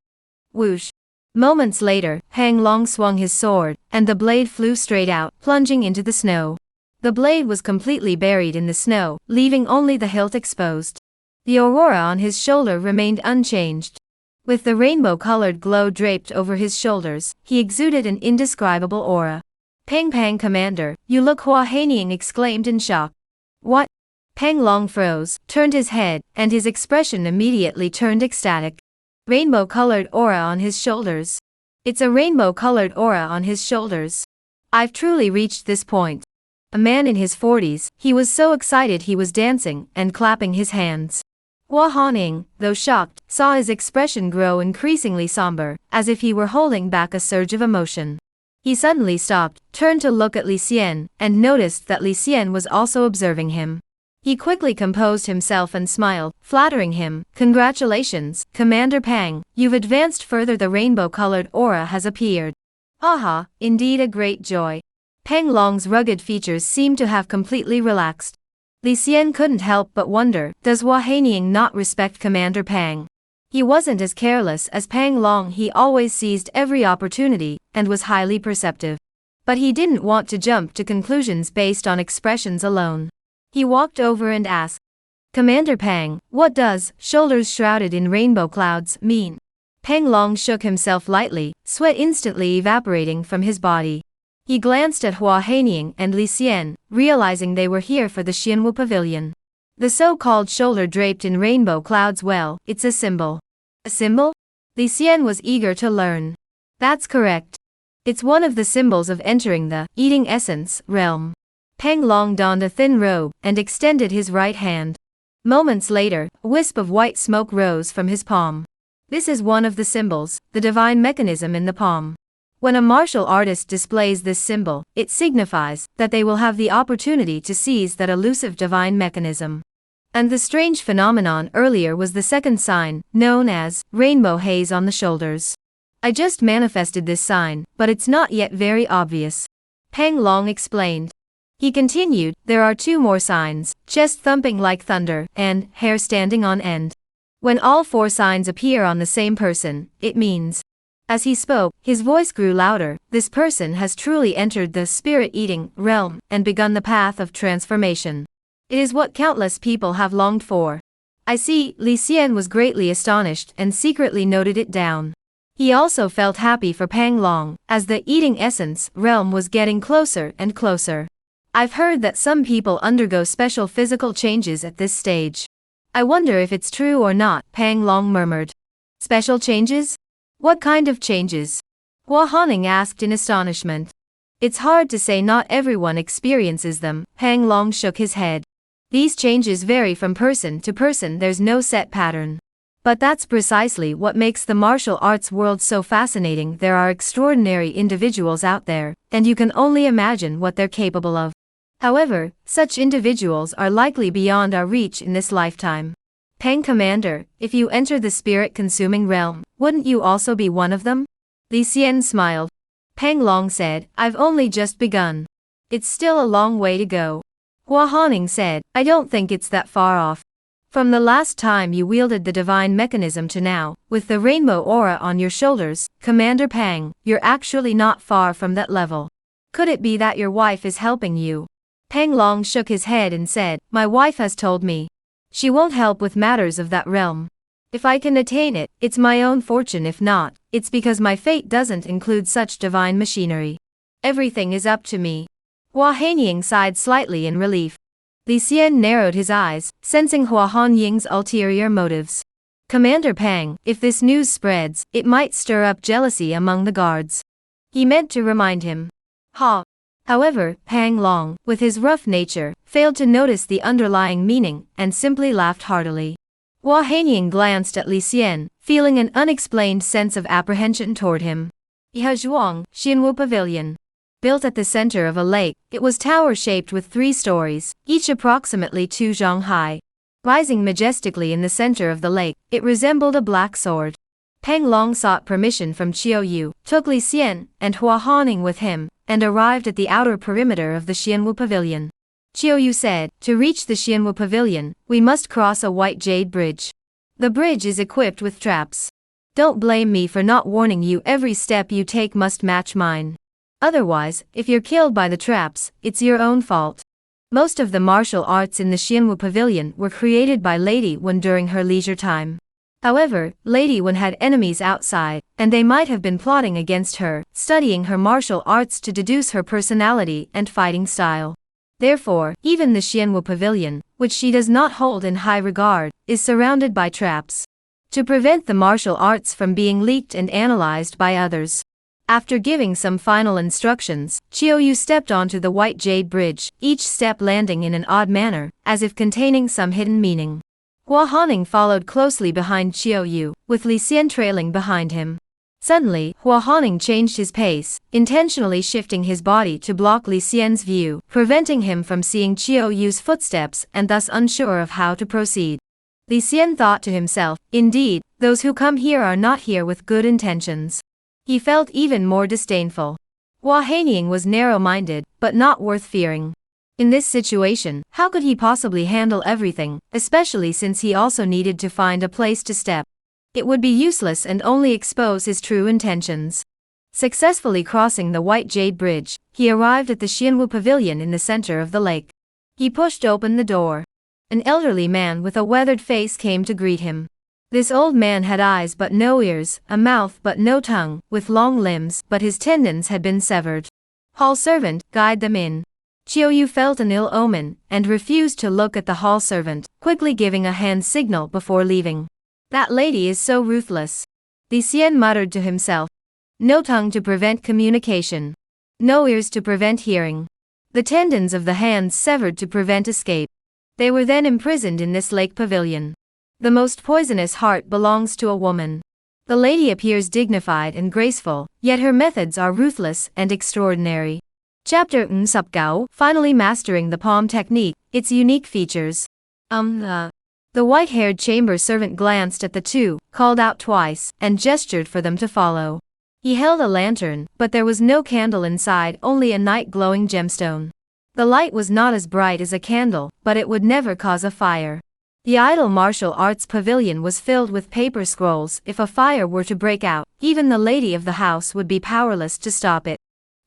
Whoosh! Moments later, Pang Long swung his sword, and the blade flew straight out, plunging into the snow. The blade was completely buried in the snow, leaving only the hilt exposed. The aurora on his shoulder remained unchanged. With the rainbow-colored glow draped over his shoulders, he exuded an indescribable aura. Peng Pang Commander, you look, Hua Haining exclaimed in shock. What? Peng Long froze, turned his head, and his expression immediately turned ecstatic. Rainbow-colored aura on his shoulders. It's a rainbow-colored aura on his shoulders. I've truly reached this point. a man in his 40s, he was so excited he was dancing and clapping his hands. Hua Hongning, though shocked, saw his expression grow increasingly somber, as if he were holding back a surge of emotion. He suddenly stopped, turned to look at Li Xian, and noticed that Li Xian was also observing him. He quickly composed himself and smiled, flattering him. Congratulations, Commander Pang, you've advanced further. The rainbow-colored aura has appeared. Aha, indeed a great joy. Pang Long's rugged features seemed to have completely relaxed. Li Xian couldn't help but wonder, does Hua Haining not respect Commander Pang? He wasn't as careless as Pang Long. He always seized every opportunity, and was highly perceptive. But he didn't want to jump to conclusions based on expressions alone. He walked over and asked, Commander Pang, what does shoulders shrouded in rainbow clouds mean? Pang Long shook himself lightly, sweat instantly evaporating from his body. He glanced at Hua Haining and Li Xian, realizing they were here for the Xianwu Pavilion. The so-called shoulder draped in rainbow clouds, well, it's a symbol. A symbol? Li Xian was eager to learn. That's correct. It's one of the symbols of entering the eating essence realm. Pang Long donned a thin robe and extended his right hand. Moments later, a wisp of white smoke rose from his palm. This is one of the symbols, the divine mechanism in the palm. When a martial artist displays this symbol, it signifies that they will have the opportunity to seize that elusive divine mechanism. And the strange phenomenon earlier was the second sign, known as rainbow haze on the shoulders. I just manifested this sign, but it's not yet very obvious. Pang Long explained. He continued, there are two more signs, chest thumping like thunder, and hair standing on end. When all four signs appear on the same person, it means. As he spoke, his voice grew louder, this person has truly entered the spirit-eating realm and begun the path of transformation. It is what countless people have longed for. I see. Li Xian was greatly astonished and secretly noted it down. He also felt happy for Pang Long, as the eating essence realm was getting closer and closer. I've heard that some people undergo special physical changes at this stage. I wonder if it's true or not, Pang Long murmured. Special changes? What kind of changes? Hua Hongning asked in astonishment. It's hard to say, not everyone experiences them. Pang Long shook his head. These changes vary from person to person, there's no set pattern. But that's precisely what makes the martial arts world so fascinating. There are extraordinary individuals out there, and you can only imagine what they're capable of. However, such individuals are likely beyond our reach in this lifetime. Pang Commander, if you enter the spirit-consuming realm, wouldn't you also be one of them? Li Xian smiled. Pang Long said, I've only just begun. It's still a long way to go. Hua Hongning said, I don't think it's that far off. From the last time you wielded the divine mechanism to now, with the rainbow aura on your shoulders, Commander Pang, you're actually not far from that level. Could it be that your wife is helping you? Pang Long shook his head and said, my wife has told me. She won't help with matters of that realm. If I can attain it, it's my own fortune. If not, it's because my fate doesn't include such divine machinery. Everything is up to me. Hua Haining sighed slightly in relief. Li Xian narrowed his eyes, sensing Hua Hongying's ulterior motives. Commander Pang, if this news spreads, it might stir up jealousy among the guards. He meant to remind him. Ha! However, Pang Long, with his rough nature, failed to notice the underlying meaning, and simply laughed heartily. Hua Haining glanced at Li Xian, feeling an unexplained sense of apprehension toward him. Yihezhuang, Xianwu Pavilion. Built at the center of a lake, it was tower-shaped with 3 stories, each approximately 2 zhang high. Rising majestically in the center of the lake, it resembled a black sword. Pang Long sought permission from Qiu Yu, took Li Xian and Hua Hongning with him, and arrived at the outer perimeter of the Xianwu Pavilion. Qiu Yu said, to reach the Xianwu Pavilion, we must cross a white jade bridge. The bridge is equipped with traps. Don't blame me for not warning you. Every step you take must match mine. Otherwise, if you're killed by the traps, it's your own fault. Most of the martial arts in the Xianwu Pavilion were created by Lady Wen during her leisure time. However, Lady Wen had enemies outside, and they might have been plotting against her, studying her martial arts to deduce her personality and fighting style. Therefore, even the Xianwu Pavilion, which she does not hold in high regard, is surrounded by traps. To prevent the martial arts from being leaked and analyzed by others. After giving some final instructions, Qiuyu stepped onto the white jade bridge, each step landing in an odd manner, as if containing some hidden meaning. Hua Hongning followed closely behind Qiuyu, with Li Xian trailing behind him. Suddenly, Hua Hongning changed his pace, intentionally shifting his body to block Li Xian's view, preventing him from seeing Qiuyu's footsteps and thus unsure of how to proceed. Li Xian thought to himself, indeed, those who come here are not here with good intentions. He felt even more disdainful. Hua Hongning was narrow-minded, but not worth fearing. In this situation, how could he possibly handle everything, especially since he also needed to find a place to step? It would be useless and only expose his true intentions. Successfully crossing the white jade bridge, he arrived at the Xianwu Pavilion in the center of the lake. He pushed open the door. An elderly man with a weathered face came to greet him. This old man had eyes but no ears, a mouth but no tongue, with long limbs, but his tendons had been severed. Hall servant, guide them in. Qiuyu felt an ill omen, and refused to look at the hall servant, quickly giving a hand signal before leaving. That lady is so ruthless. Li Xian muttered to himself. No tongue to prevent communication. No ears to prevent hearing. The tendons of the hands severed to prevent escape. They were then imprisoned in this lake pavilion. The most poisonous heart belongs to a woman. The lady appears dignified and graceful, yet her methods are ruthless and extraordinary. Chapter Nsupgao, finally mastering the palm technique, its unique features. The white-haired chamber servant glanced at the two, called out twice, and gestured for them to follow. He held a lantern, but there was no candle inside, only a night-glowing gemstone. The light was not as bright as a candle, but it would never cause a fire. The idle martial arts pavilion was filled with paper scrolls. If a fire were to break out, even the lady of the house would be powerless to stop it.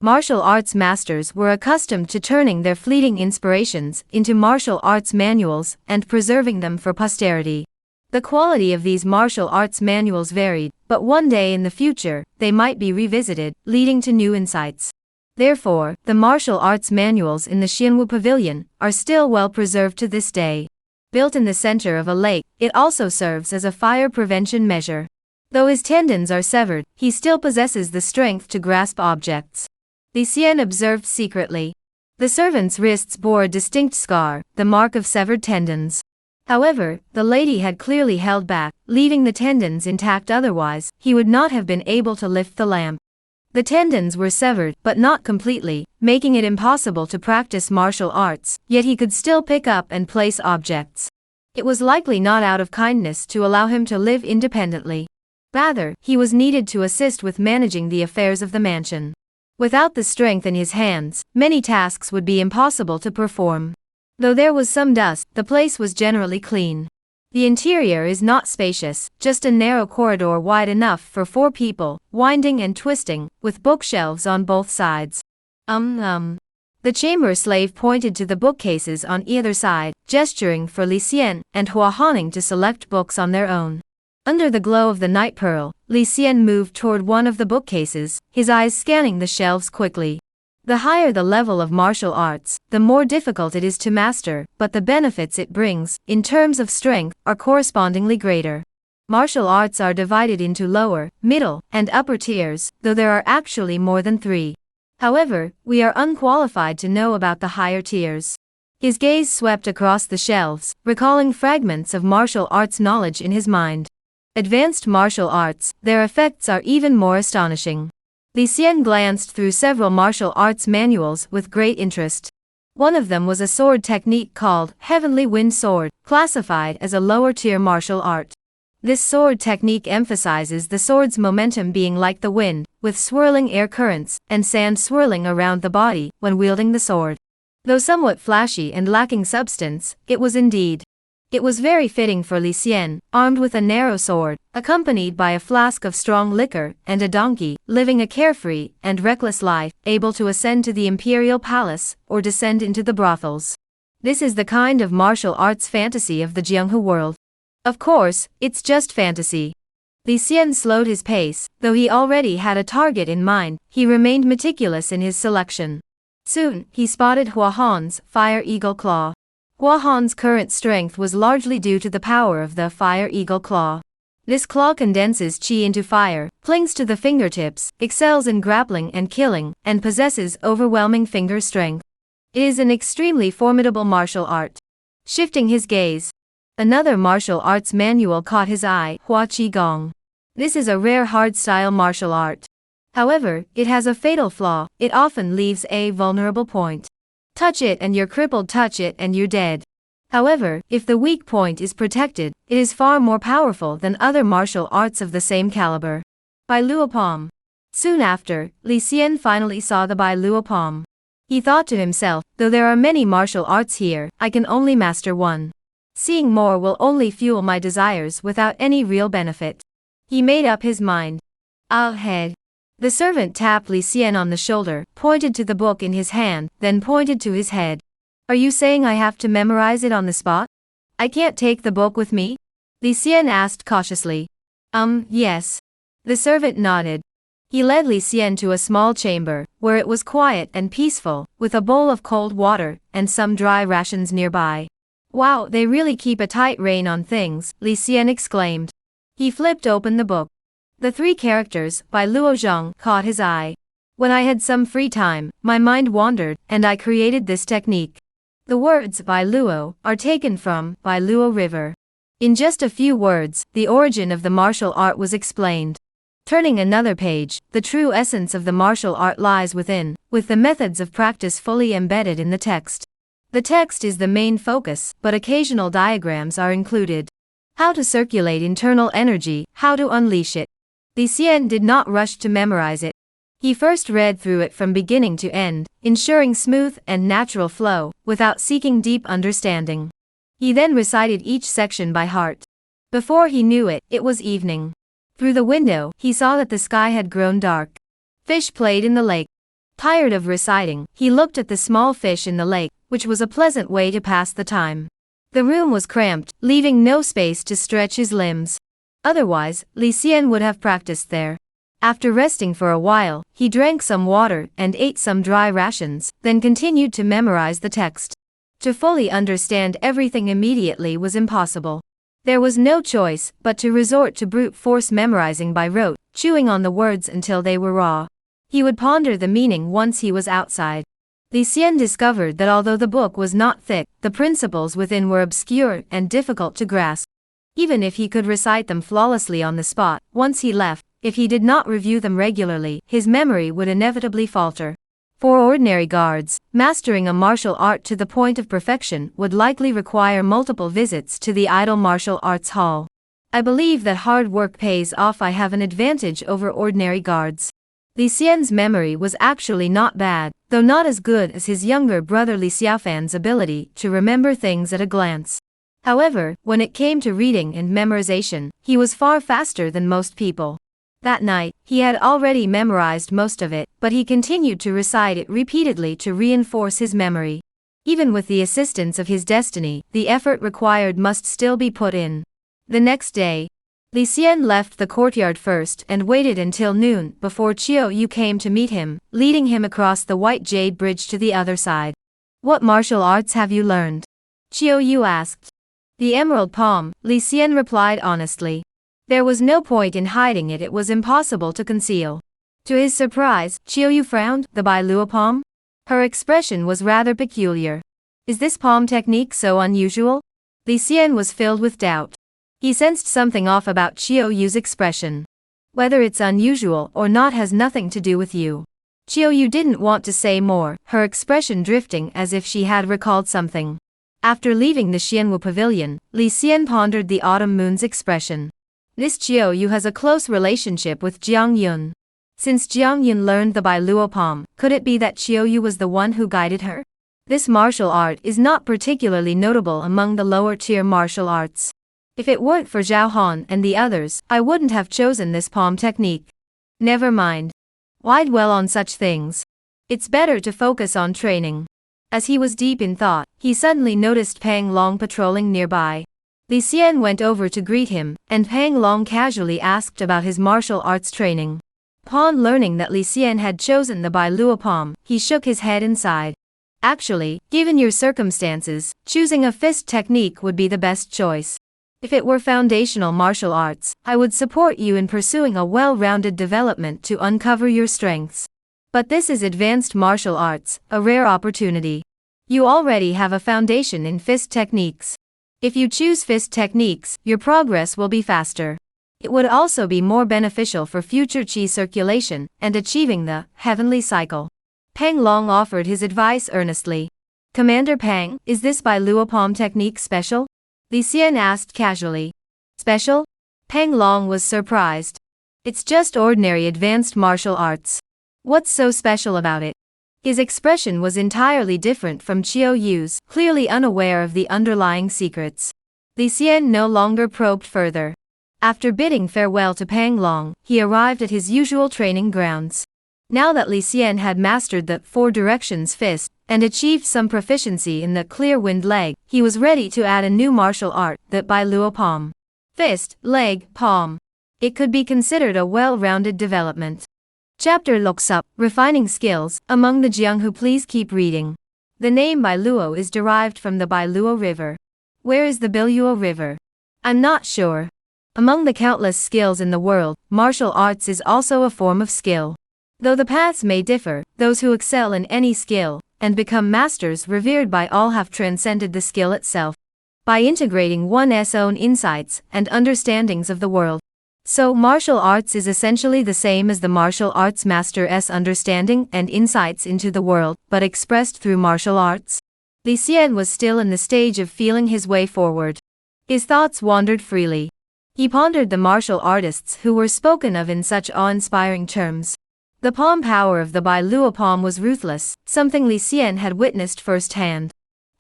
Martial arts masters were accustomed to turning their fleeting inspirations into martial arts manuals and preserving them for posterity. The quality of these martial arts manuals varied, but one day in the future, they might be revisited, leading to new insights. Therefore, the martial arts manuals in the Xianwu Pavilion are still well preserved to this day. Built in the center of a lake, it also serves as a fire prevention measure. Though his tendons are severed, he still possesses the strength to grasp objects. Li Xian observed secretly. The servant's wrists bore a distinct scar, the mark of severed tendons. However, the lady had clearly held back, leaving the tendons intact, otherwise, he would not have been able to lift the lamp. The tendons were severed, but not completely, making it impossible to practice martial arts, yet he could still pick up and place objects. It was likely not out of kindness to allow him to live independently. Rather, he was needed to assist with managing the affairs of the mansion. Without the strength in his hands, many tasks would be impossible to perform. Though there was some dust, the place was generally clean. The interior is not spacious, just a narrow corridor wide enough for 4 people, winding and twisting, with bookshelves on both sides. The chamber slave pointed to the bookcases on either side, gesturing for Li Xian and Hua Hongning to select books on their own. Under the glow of the night pearl, Li Xian moved toward one of the bookcases, his eyes scanning the shelves quickly. The higher the level of martial arts, the more difficult it is to master, but the benefits it brings, in terms of strength, are correspondingly greater. Martial arts are divided into lower, middle, and upper tiers, though there are actually more than 3. However, we are unqualified to know about the higher tiers. His gaze swept across the shelves, recalling fragments of martial arts knowledge in his mind. Advanced martial arts, their effects are even more astonishing. Li Xian glanced through several martial arts manuals with great interest. One of them was a sword technique called Heavenly Wind Sword, classified as a lower-tier martial art. This sword technique emphasizes the sword's momentum being like the wind, with swirling air currents and sand swirling around the body when wielding the sword. Though somewhat flashy and lacking substance, it was indeed. It was very fitting for Li Xian, armed with a narrow sword, accompanied by a flask of strong liquor, and a donkey, living a carefree and reckless life, able to ascend to the imperial palace, or descend into the brothels. This is the kind of martial arts fantasy of the Jianghu world. Of course, it's just fantasy. Li Xian slowed his pace, though he already had a target in mind, he remained meticulous in his selection. Soon, he spotted Hua Han's Fire Eagle Claw. Hua Han's current strength was largely due to the power of the Fire Eagle Claw. This claw condenses chi into fire, clings to the fingertips, excels in grappling and killing, and possesses overwhelming finger strength. It is an extremely formidable martial art. Shifting his gaze, another martial arts manual caught his eye, Hua Qi Gong. This is a rare hard-style martial art. However, it has a fatal flaw: it often leaves a vulnerable point. Touch it and you're crippled, touch it and you're dead. However, if the weak point is protected, it is far more powerful than other martial arts of the same caliber. Bai Luo Palm. Soon after, Li Xian finally saw the Bai Luo Palm. He thought to himself, though there are many martial arts here, I can only master one. Seeing more will only fuel my desires without any real benefit. He made up his mind. I'll head. The servant tapped Li Xian on the shoulder, pointed to the book in his hand, then pointed to his head. Are you saying I have to memorize it on the spot? I can't take the book with me? Li Xian asked cautiously. Yes. The servant nodded. He led Li Xian to a small chamber, where it was quiet and peaceful, with a bowl of cold water, and some dry rations nearby. Wow, they really keep a tight rein on things, Li Xian exclaimed. He flipped open the book. The 3 characters, by Luo Zhang, caught his eye. When I had some free time, my mind wandered, and I created this technique. The words Bai Luo are taken from Bai Luo River. In just a few words, the origin of the martial art was explained. Turning another page, the true essence of the martial art lies within, with the methods of practice fully embedded in the text. The text is the main focus, but occasional diagrams are included. How to circulate internal energy, how to unleash it. Li Xian did not rush to memorize it. He first read through it from beginning to end, ensuring smooth and natural flow, without seeking deep understanding. He then recited each section by heart. Before he knew it, it was evening. Through the window, he saw that the sky had grown dark. Fish played in the lake. Tired of reciting, he looked at the small fish in the lake, which was a pleasant way to pass the time. The room was cramped, leaving no space to stretch his limbs. Otherwise, Li Xian would have practiced there. After resting for a while, he drank some water and ate some dry rations, then continued to memorize the text. To fully understand everything immediately was impossible. There was no choice but to resort to brute force memorizing by rote, chewing on the words until they were raw. He would ponder the meaning once he was outside. Li Xian discovered that although the book was not thick, the principles within were obscure and difficult to grasp. Even if he could recite them flawlessly on the spot, once he left, if he did not review them regularly, his memory would inevitably falter. For ordinary guards, mastering a martial art to the point of perfection would likely require multiple visits to the idle martial arts hall. I believe that hard work pays off. I have an advantage over ordinary guards. Li Xian's memory was actually not bad, though not as good as his younger brother Li Xiaofan's ability to remember things at a glance. However, when it came to reading and memorization, he was far faster than most people. That night, he had already memorized most of it, but he continued to recite it repeatedly to reinforce his memory. Even with the assistance of his destiny, the effort required must still be put in. The next day, Li Xian left the courtyard first and waited until noon before Qiu Yu came to meet him, leading him across the white jade bridge to the other side. What martial arts have you learned? Qiu Yu asked. The emerald palm, Li Xian replied honestly. There was no point in hiding it, it was impossible to conceal. To his surprise, Qiu Yu frowned. The Bai Luo palm? Her expression was rather peculiar. Is this palm technique so unusual? Li Xian was filled with doubt. He sensed something off about Qiu Yu's expression. Whether it's unusual or not has nothing to do with you. Qiu Yu didn't want to say more, her expression drifting as if she had recalled something. After leaving the Xianwu pavilion, Li Xian pondered the autumn moon's expression. This Qiu Yu has a close relationship with Jiang Yun. Since Jiang Yun learned the Bai Luo palm, could it be that Qiu Yu was the one who guided her? This martial art is not particularly notable among the lower-tier martial arts. If it weren't for Zhao Han and the others, I wouldn't have chosen this palm technique. Never mind. Why dwell on such things? It's better to focus on training. As he was deep in thought, he suddenly noticed Pang Long patrolling nearby. Li Xian went over to greet him, and Pang Long casually asked about his martial arts training. Upon learning that Li Xian had chosen the Bai Luo palm, he shook his head and sighed. Actually, given your circumstances, choosing a fist technique would be the best choice. If it were foundational martial arts, I would support you in pursuing a well-rounded development to uncover your strengths. But this is advanced martial arts, a rare opportunity. You already have a foundation in fist techniques. If you choose fist techniques, your progress will be faster. It would also be more beneficial for future qi circulation and achieving the heavenly cycle. Pang Long offered his advice earnestly. Commander Pang, is this Bai Luo Palm technique special? Li Xian asked casually. Special? Pang Long was surprised. It's just ordinary advanced martial arts. What's so special about it? His expression was entirely different from Qiu Yu's, clearly unaware of the underlying secrets. Li Xian no longer probed further. After bidding farewell to Pang Long, he arrived at his usual training grounds. Now that Li Xian had mastered the four directions fist, and achieved some proficiency in the clear wind leg, he was ready to add a new martial art, the Bai Luo Palm. Fist, leg, palm. It could be considered a well-rounded development. Chapter looks up, refining skills, among the Jiang who please keep reading. The name Bai Luo is derived from the Bai Luo River. Where is the Biluo River? I'm not sure. Among the countless skills in the world, martial arts is also a form of skill. Though the paths may differ, those who excel in any skill, and become masters revered by all have transcended the skill itself. By integrating one's own insights and understandings of the world. So martial arts is essentially the same as the martial arts master's understanding and insights into the world, but expressed through martial arts. Li Xian was still in the stage of feeling his way forward. His thoughts wandered freely. He pondered the martial artists who were spoken of in such awe-inspiring terms. The palm power of the Bai Luo Palm was ruthless, something Li Xian had witnessed firsthand.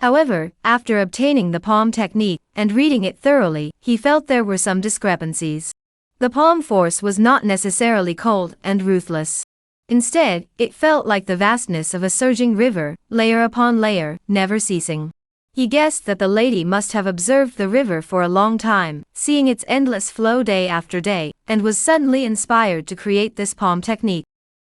However, after obtaining the palm technique and reading it thoroughly, he felt there were some discrepancies. The palm force was not necessarily cold and ruthless. Instead, it felt like the vastness of a surging river, layer upon layer, never ceasing. He guessed that the lady must have observed the river for a long time, seeing its endless flow day after day, and was suddenly inspired to create this palm technique.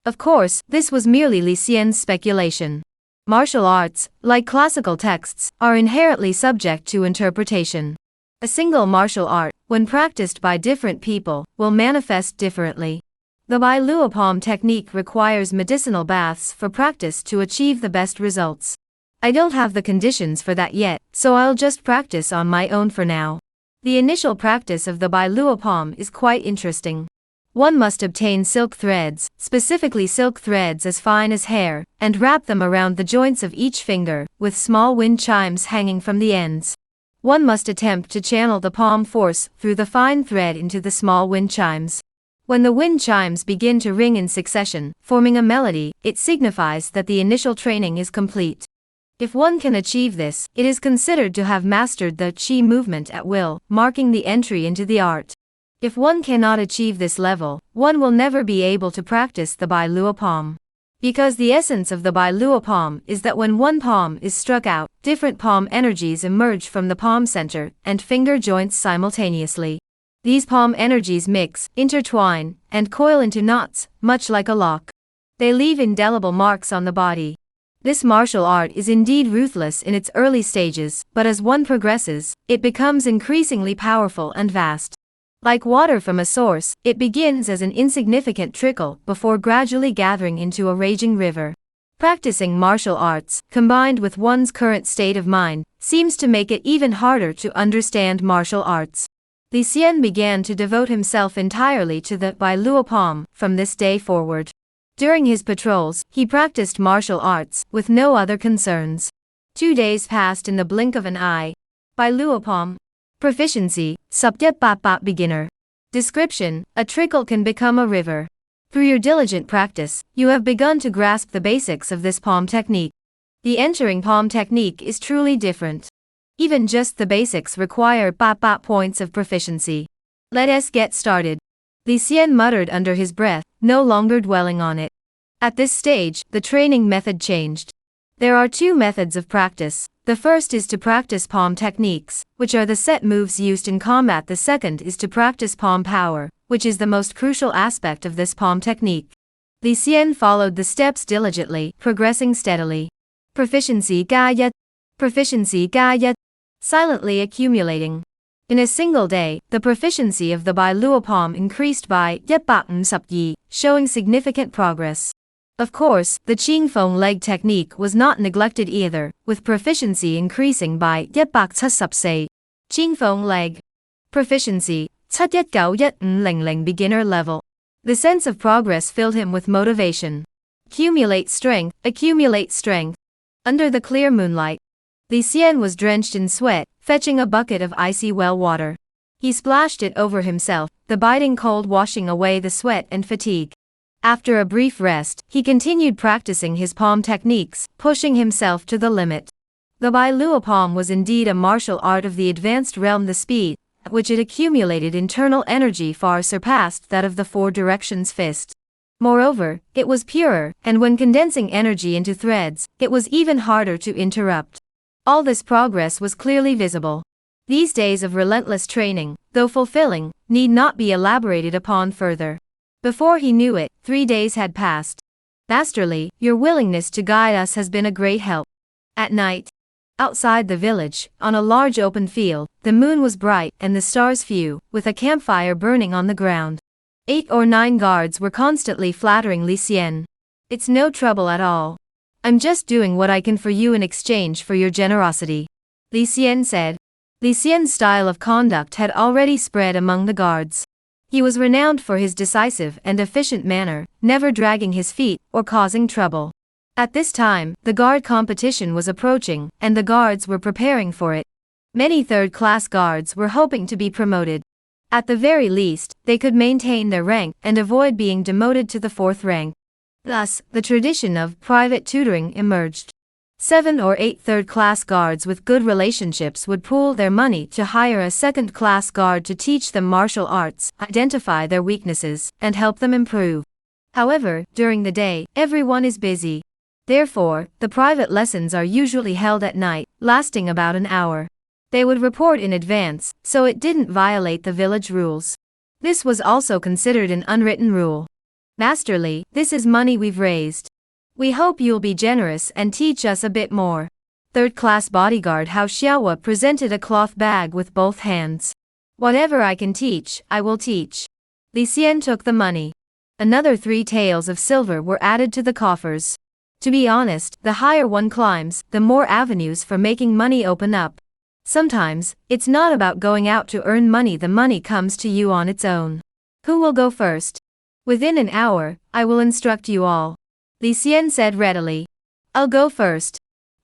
Of course, this was merely Li Xian's speculation. Martial arts, like classical texts, are inherently subject to interpretation. A single martial art, when practiced by different people, will manifest differently. The Bai Luo Palm technique requires medicinal baths for practice to achieve the best results. I don't have the conditions for that yet, so I'll just practice on my own for now. The initial practice of the Bai Luo Palm is quite interesting. One must obtain silk threads, specifically silk threads as fine as hair, and wrap them around the joints of each finger, with small wind chimes hanging from the ends. One must attempt to channel the palm force through the fine thread into the small wind chimes. When the wind chimes begin to ring in succession, forming a melody, it signifies that the initial training is complete. If one can achieve this, it is considered to have mastered the qi movement at will, marking the entry into the art. If one cannot achieve this level, one will never be able to practice the Bai Luo Palm. Because the essence of the Bai Luo Palm is that when one palm is struck out, different palm energies emerge from the palm center and finger joints simultaneously. These palm energies mix, intertwine, and coil into knots, much like a lock. They leave indelible marks on the body. This martial art is indeed ruthless in its early stages, but as one progresses, it becomes increasingly powerful and vast. Like water from a source, it begins as an insignificant trickle before gradually gathering into a raging river. Practicing martial arts, combined with one's current state of mind, seems to make it even harder to understand martial arts. Li Xian began to devote himself entirely to the Bai Luo Palm from this day forward. During his patrols, he practiced martial arts, with no other concerns. 2 days passed in the blink of an eye. Bai Luo Palm. Proficiency, Subject Bat Beginner. Description, a trickle can become a river. Through your diligent practice, you have begun to grasp the basics of this palm technique. The entering palm technique is truly different. Even just the basics require bat points of proficiency. Let us get started. Li Xian muttered under his breath, no longer dwelling on it. At this stage, the training method changed. There are 2 methods of practice. The first is to practice palm techniques, which are the set moves used in combat. The second is to practice palm power, which is the most crucial aspect of this palm technique. Li Xian followed the steps diligently, progressing steadily. Proficiency Gaya. Proficiency Gaya. Silently accumulating. In a single day, the proficiency of the Bai Luopom increased by 152, showing significant progress. Of course, the Qingfeng leg technique was not neglected either, with proficiency increasing by 174. Qingfeng leg. Proficiency, 71915 beginner level. The sense of progress filled him with motivation. Accumulate strength, accumulate strength. Under the clear moonlight, Li Xian was drenched in sweat, fetching a bucket of icy well water. He splashed it over himself, the biting cold washing away the sweat and fatigue. After a brief rest, he continued practicing his palm techniques, pushing himself to the limit. The Bai Luo palm was indeed a martial art of the advanced realm. The speed at which it accumulated internal energy far surpassed that of the Four Directions fist. Moreover, it was purer, and when condensing energy into threads, it was even harder to interrupt. All this progress was clearly visible. These days of relentless training, though fulfilling, need not be elaborated upon further. Before he knew it, 3 days had passed. Masterly, your willingness to guide us has been a great help. At night, outside the village, on a large open field, the moon was bright and the stars few, with a campfire burning on the ground. 8 or 9 guards were constantly flattering Li Xian. It's no trouble at all. I'm just doing what I can for you in exchange for your generosity, Li Xian said. Li Xian's style of conduct had already spread among the guards. He was renowned for his decisive and efficient manner, never dragging his feet or causing trouble. At this time, the guard competition was approaching, and the guards were preparing for it. Many third-class guards were hoping to be promoted. At the very least, they could maintain their rank and avoid being demoted to the 4th rank. Thus, the tradition of private tutoring emerged. 7 or 8 third-class guards with good relationships would pool their money to hire a second-class guard to teach them martial arts, identify their weaknesses, and help them improve. However, during the day, everyone is busy. Therefore, the private lessons are usually held at night, lasting about an hour. They would report in advance, so it didn't violate the village rules. This was also considered an unwritten rule. Masterly, this is money we've raised. We hope you'll be generous and teach us a bit more. Third-class bodyguard Hao Xiaohua presented a cloth bag with both hands. Whatever I can teach, I will teach. Li Xian took the money. Another 3 taels of silver were added to the coffers. To be honest, the higher one climbs, the more avenues for making money open up. Sometimes, it's not about going out to earn money, the money comes to you on its own. Who will go first? Within an hour, I will instruct you all, Li Xian said readily. I'll go first.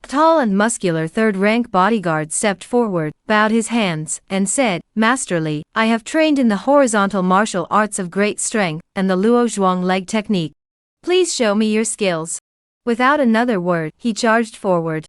A tall and muscular 3rd-rank bodyguard stepped forward, bowed his hands, and said, Masterly, I have trained in the horizontal martial arts of great strength and the Luo Zhuang leg technique. Please show me your skills. Without another word, he charged forward.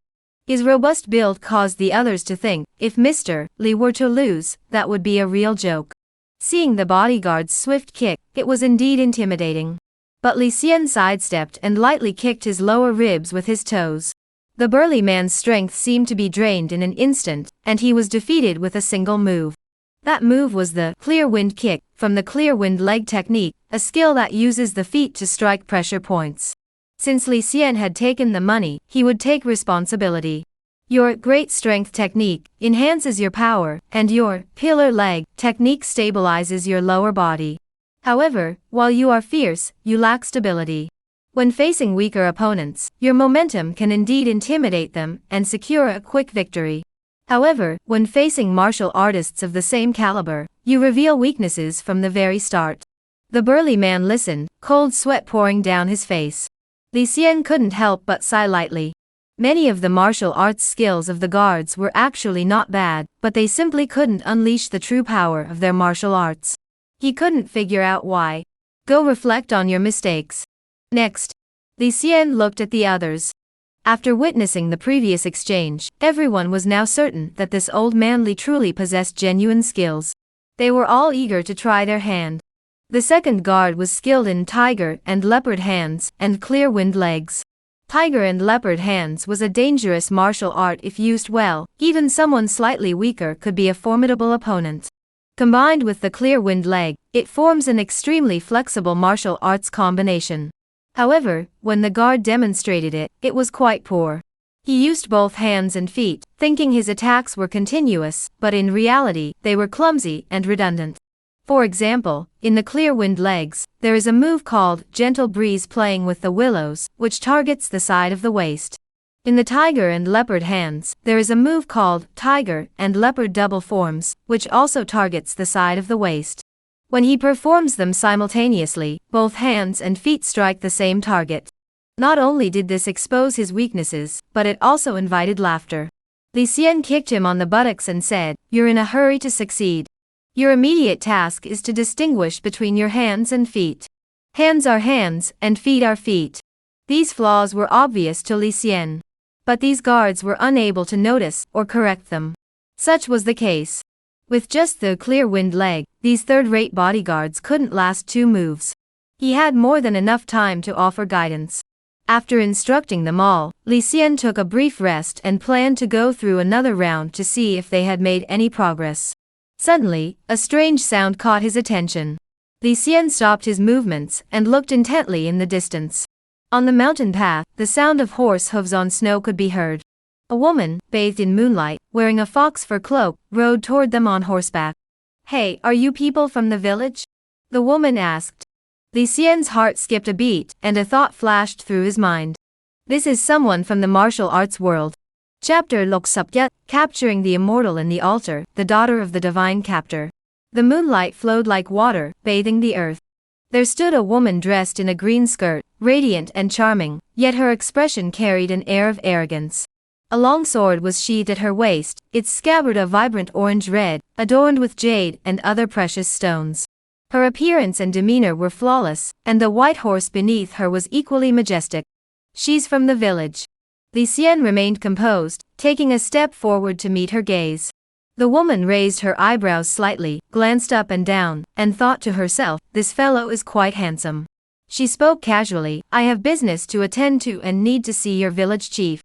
His robust build caused the others to think, if Mr. Li were to lose, that would be a real joke. Seeing the bodyguard's swift kick, it was indeed intimidating. But Li Xian sidestepped and lightly kicked his lower ribs with his toes. The burly man's strength seemed to be drained in an instant, and he was defeated with a single move. That move was the clear wind kick, from the clear wind leg technique, a skill that uses the feet to strike pressure points. Since Li Xian had taken the money, he would take responsibility. Your great strength technique enhances your power, and your pillar leg technique stabilizes your lower body. However, while you are fierce, you lack stability. When facing weaker opponents, your momentum can indeed intimidate them and secure a quick victory. However, when facing martial artists of the same caliber, you reveal weaknesses from the very start. The burly man listened, cold sweat pouring down his face. Li Xian couldn't help but sigh lightly. Many of the martial arts skills of the guards were actually not bad, but they simply couldn't unleash the true power of their martial arts. He couldn't figure out why. Go reflect on your mistakes. Next, Li Xian looked at the others. After witnessing the previous exchange, everyone was now certain that this old man Li truly possessed genuine skills. They were all eager to try their hand. The second guard was skilled in tiger and leopard hands and clear wind legs. Tiger and leopard hands was a dangerous martial art if used well. Even someone slightly weaker could be a formidable opponent. Combined with the clear wind leg, it forms an extremely flexible martial arts combination. However, when the guard demonstrated it, it was quite poor. He used both hands and feet, thinking his attacks were continuous, but in reality, they were clumsy and redundant. For example, in the clear wind legs, there is a move called gentle breeze playing with the willows, which targets the side of the waist. In the tiger and leopard hands, there is a move called tiger and leopard double forms, which also targets the side of the waist. When he performs them simultaneously, both hands and feet strike the same target. Not only did this expose his weaknesses, but it also invited laughter. Li Xian kicked him on the buttocks and said, "You're in a hurry to succeed. Your immediate task is to distinguish between your hands and feet. Hands are hands, and feet are feet." These flaws were obvious to Li Xian. But these guards were unable to notice or correct them. Such was the case. With just the clear wind leg, these third-rate bodyguards couldn't last 2 moves. He had more than enough time to offer guidance. After instructing them all, Li Xian took a brief rest and planned to go through another round to see if they had made any progress. Suddenly, a strange sound caught his attention. Li Xian stopped his movements and looked intently in the distance. On the mountain path, the sound of horse hooves on snow could be heard. A woman, bathed in moonlight, wearing a fox fur cloak, rode toward them on horseback. "Hey, are you people from the village?" the woman asked. Li Xian's heart skipped a beat, and a thought flashed through his mind. This is someone from the martial arts world. Chapter Lok Supyat, Capturing the Immortal in the Altar, the daughter of the divine captor. The moonlight flowed like water, bathing the earth. There stood a woman dressed in a green skirt, radiant and charming, yet her expression carried an air of arrogance. A long sword was sheathed at her waist, its scabbard a vibrant orange-red, adorned with jade and other precious stones. Her appearance and demeanor were flawless, and the white horse beneath her was equally majestic. "She's from the village." Li Xian remained composed, taking a step forward to meet her gaze. The woman raised her eyebrows slightly, glanced up and down, and thought to herself, "This fellow is quite handsome." She spoke casually, "I have business to attend to and need to see your village chief.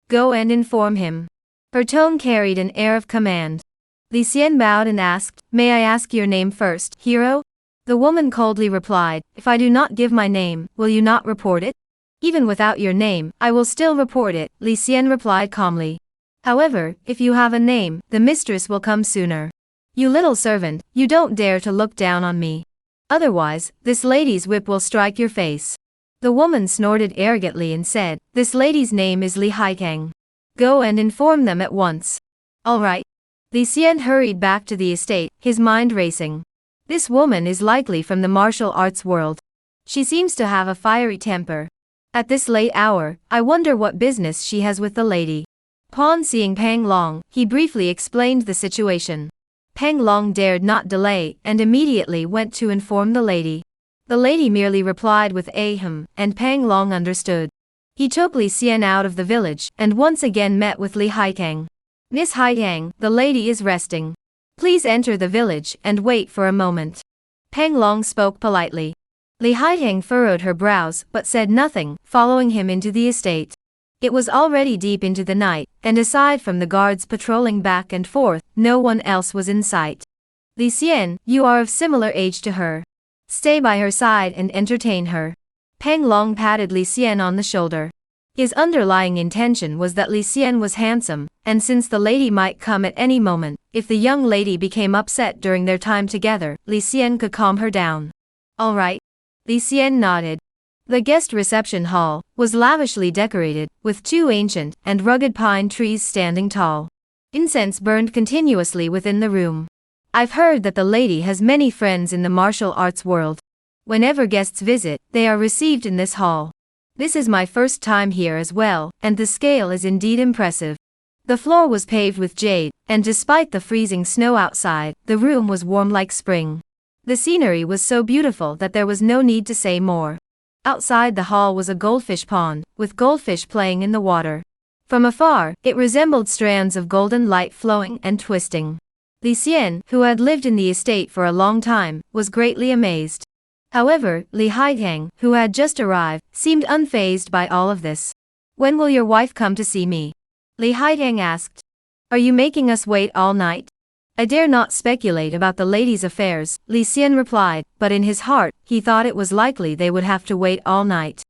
Go and inform him." Her tone carried an air of command. Li Xian bowed and asked, "May I ask your name first, hero?" The woman coldly replied, "If I do not give my name, will you not report it?" "Even without your name, I will still report it," Li Xian replied calmly. "However, if you have a name, the mistress will come sooner. You little servant, you don't dare to look down on me. Otherwise, this lady's whip will strike your face." The woman snorted arrogantly and said, "This lady's name is Li Haitang. Go and inform them at once." "All right." Li Xian hurried back to the estate, his mind racing. This woman is likely from the martial arts world. She seems to have a fiery temper. At this late hour, I wonder what business she has with the lady. Upon seeing Pang Long, he briefly explained the situation. Pang Long dared not delay, and immediately went to inform the lady. The lady merely replied with "Ahem," and Pang Long understood. He took Li Xian out of the village, and once again met with Li Haitang. "Miss Haitang, the lady is resting. Please enter the village and wait for a moment." Pang Long spoke politely. Li Haitang furrowed her brows but said nothing, following him into the estate. It was already deep into the night, and aside from the guards patrolling back and forth, no one else was in sight. "Li Xian, you are of similar age to her. Stay by her side and entertain her." Pang Long patted Li Xian on the shoulder. His underlying intention was that Li Xian was handsome, and since the lady might come at any moment, if the young lady became upset during their time together, Li Xian could calm her down. "All right." Li Xian nodded. The guest reception hall was lavishly decorated, with 2 ancient and rugged pine trees standing tall. Incense burned continuously within the room. "I've heard that the lady has many friends in the martial arts world. Whenever guests visit, they are received in this hall. This is my first time here as well, and the scale is indeed impressive." The floor was paved with jade, and despite the freezing snow outside, the room was warm like spring. The scenery was so beautiful that there was no need to say more. Outside the hall was a goldfish pond, with goldfish playing in the water. From afar, it resembled strands of golden light flowing and twisting. Li Xian, who had lived in the estate for a long time, was greatly amazed. However, Li Haitang, who had just arrived, seemed unfazed by all of this. "When will your wife come to see me?" Li Haitang asked. "Are you making us wait all night?" "I dare not speculate about the lady's affairs," Li Xian replied, but in his heart, he thought it was likely they would have to wait all night.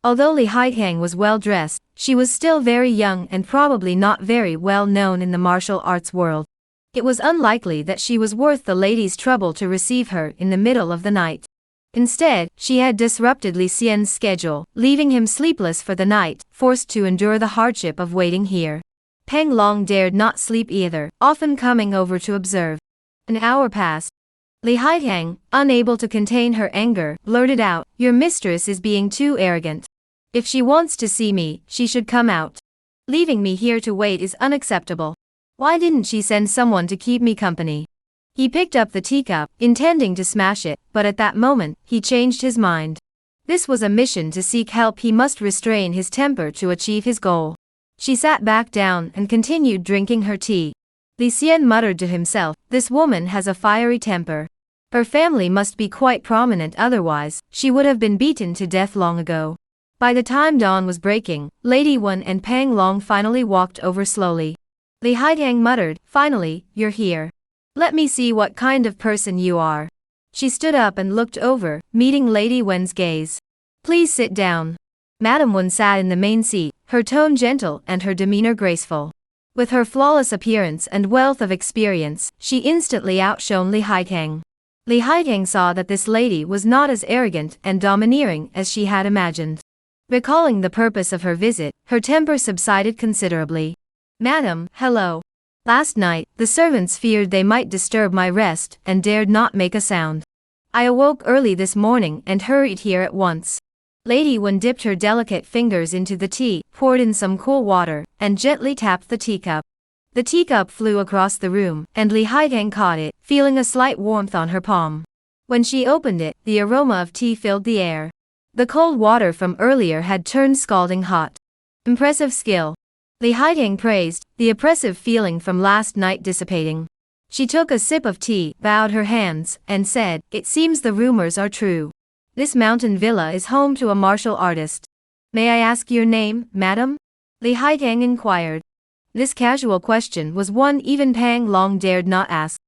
Although Li Haitang was well dressed, she was still very young and probably not very well known in the martial arts world. It was unlikely that she was worth the lady's trouble to receive her in the middle of the night. Instead, she had disrupted Li Xian's schedule, leaving him sleepless for the night, forced to endure the hardship of waiting here. Peng Long dared not sleep either, often coming over to observe. An hour passed. Li Haitang, unable to contain her anger, blurted out, "Your mistress is being too arrogant. If she wants to see me, she should come out. Leaving me here to wait is unacceptable. Why didn't she send someone to keep me company?" He picked up the teacup, intending to smash it, but at that moment, he changed his mind. This was a mission to seek help. He must restrain his temper to achieve his goal. She sat back down and continued drinking her tea. Li Xian muttered to himself, "This woman has a fiery temper. Her family must be quite prominent, otherwise, she would have been beaten to death long ago." By the time dawn was breaking, Lady Wen and Peng Long finally walked over slowly. Li Haitang muttered, "Finally, you're here. Let me see what kind of person you are." She stood up and looked over, meeting Lady Wen's gaze. "Please sit down." Madame Wen sat in the main seat, her tone gentle and her demeanor graceful. With her flawless appearance and wealth of experience, she instantly outshone Li Haitang. Li Haitang saw that this lady was not as arrogant and domineering as she had imagined. Recalling the purpose of her visit, her temper subsided considerably. "Madam, hello. Last night, the servants feared they might disturb my rest and dared not make a sound. I awoke early this morning and hurried here at once." Lady Wen dipped her delicate fingers into the tea, poured in some cool water, and gently tapped the teacup. The teacup flew across the room, and Li Haitang caught it, feeling a slight warmth on her palm. When she opened it, the aroma of tea filled the air. The cold water from earlier had turned scalding hot. "Impressive skill." Li Haitang praised, the oppressive feeling from last night dissipating. She took a sip of tea, bowed her hands, and said, "It seems the rumors are true. This mountain villa is home to a martial artist. May I ask your name, madam?" Li Haitang inquired. This casual question was one even Peng Long dared not ask.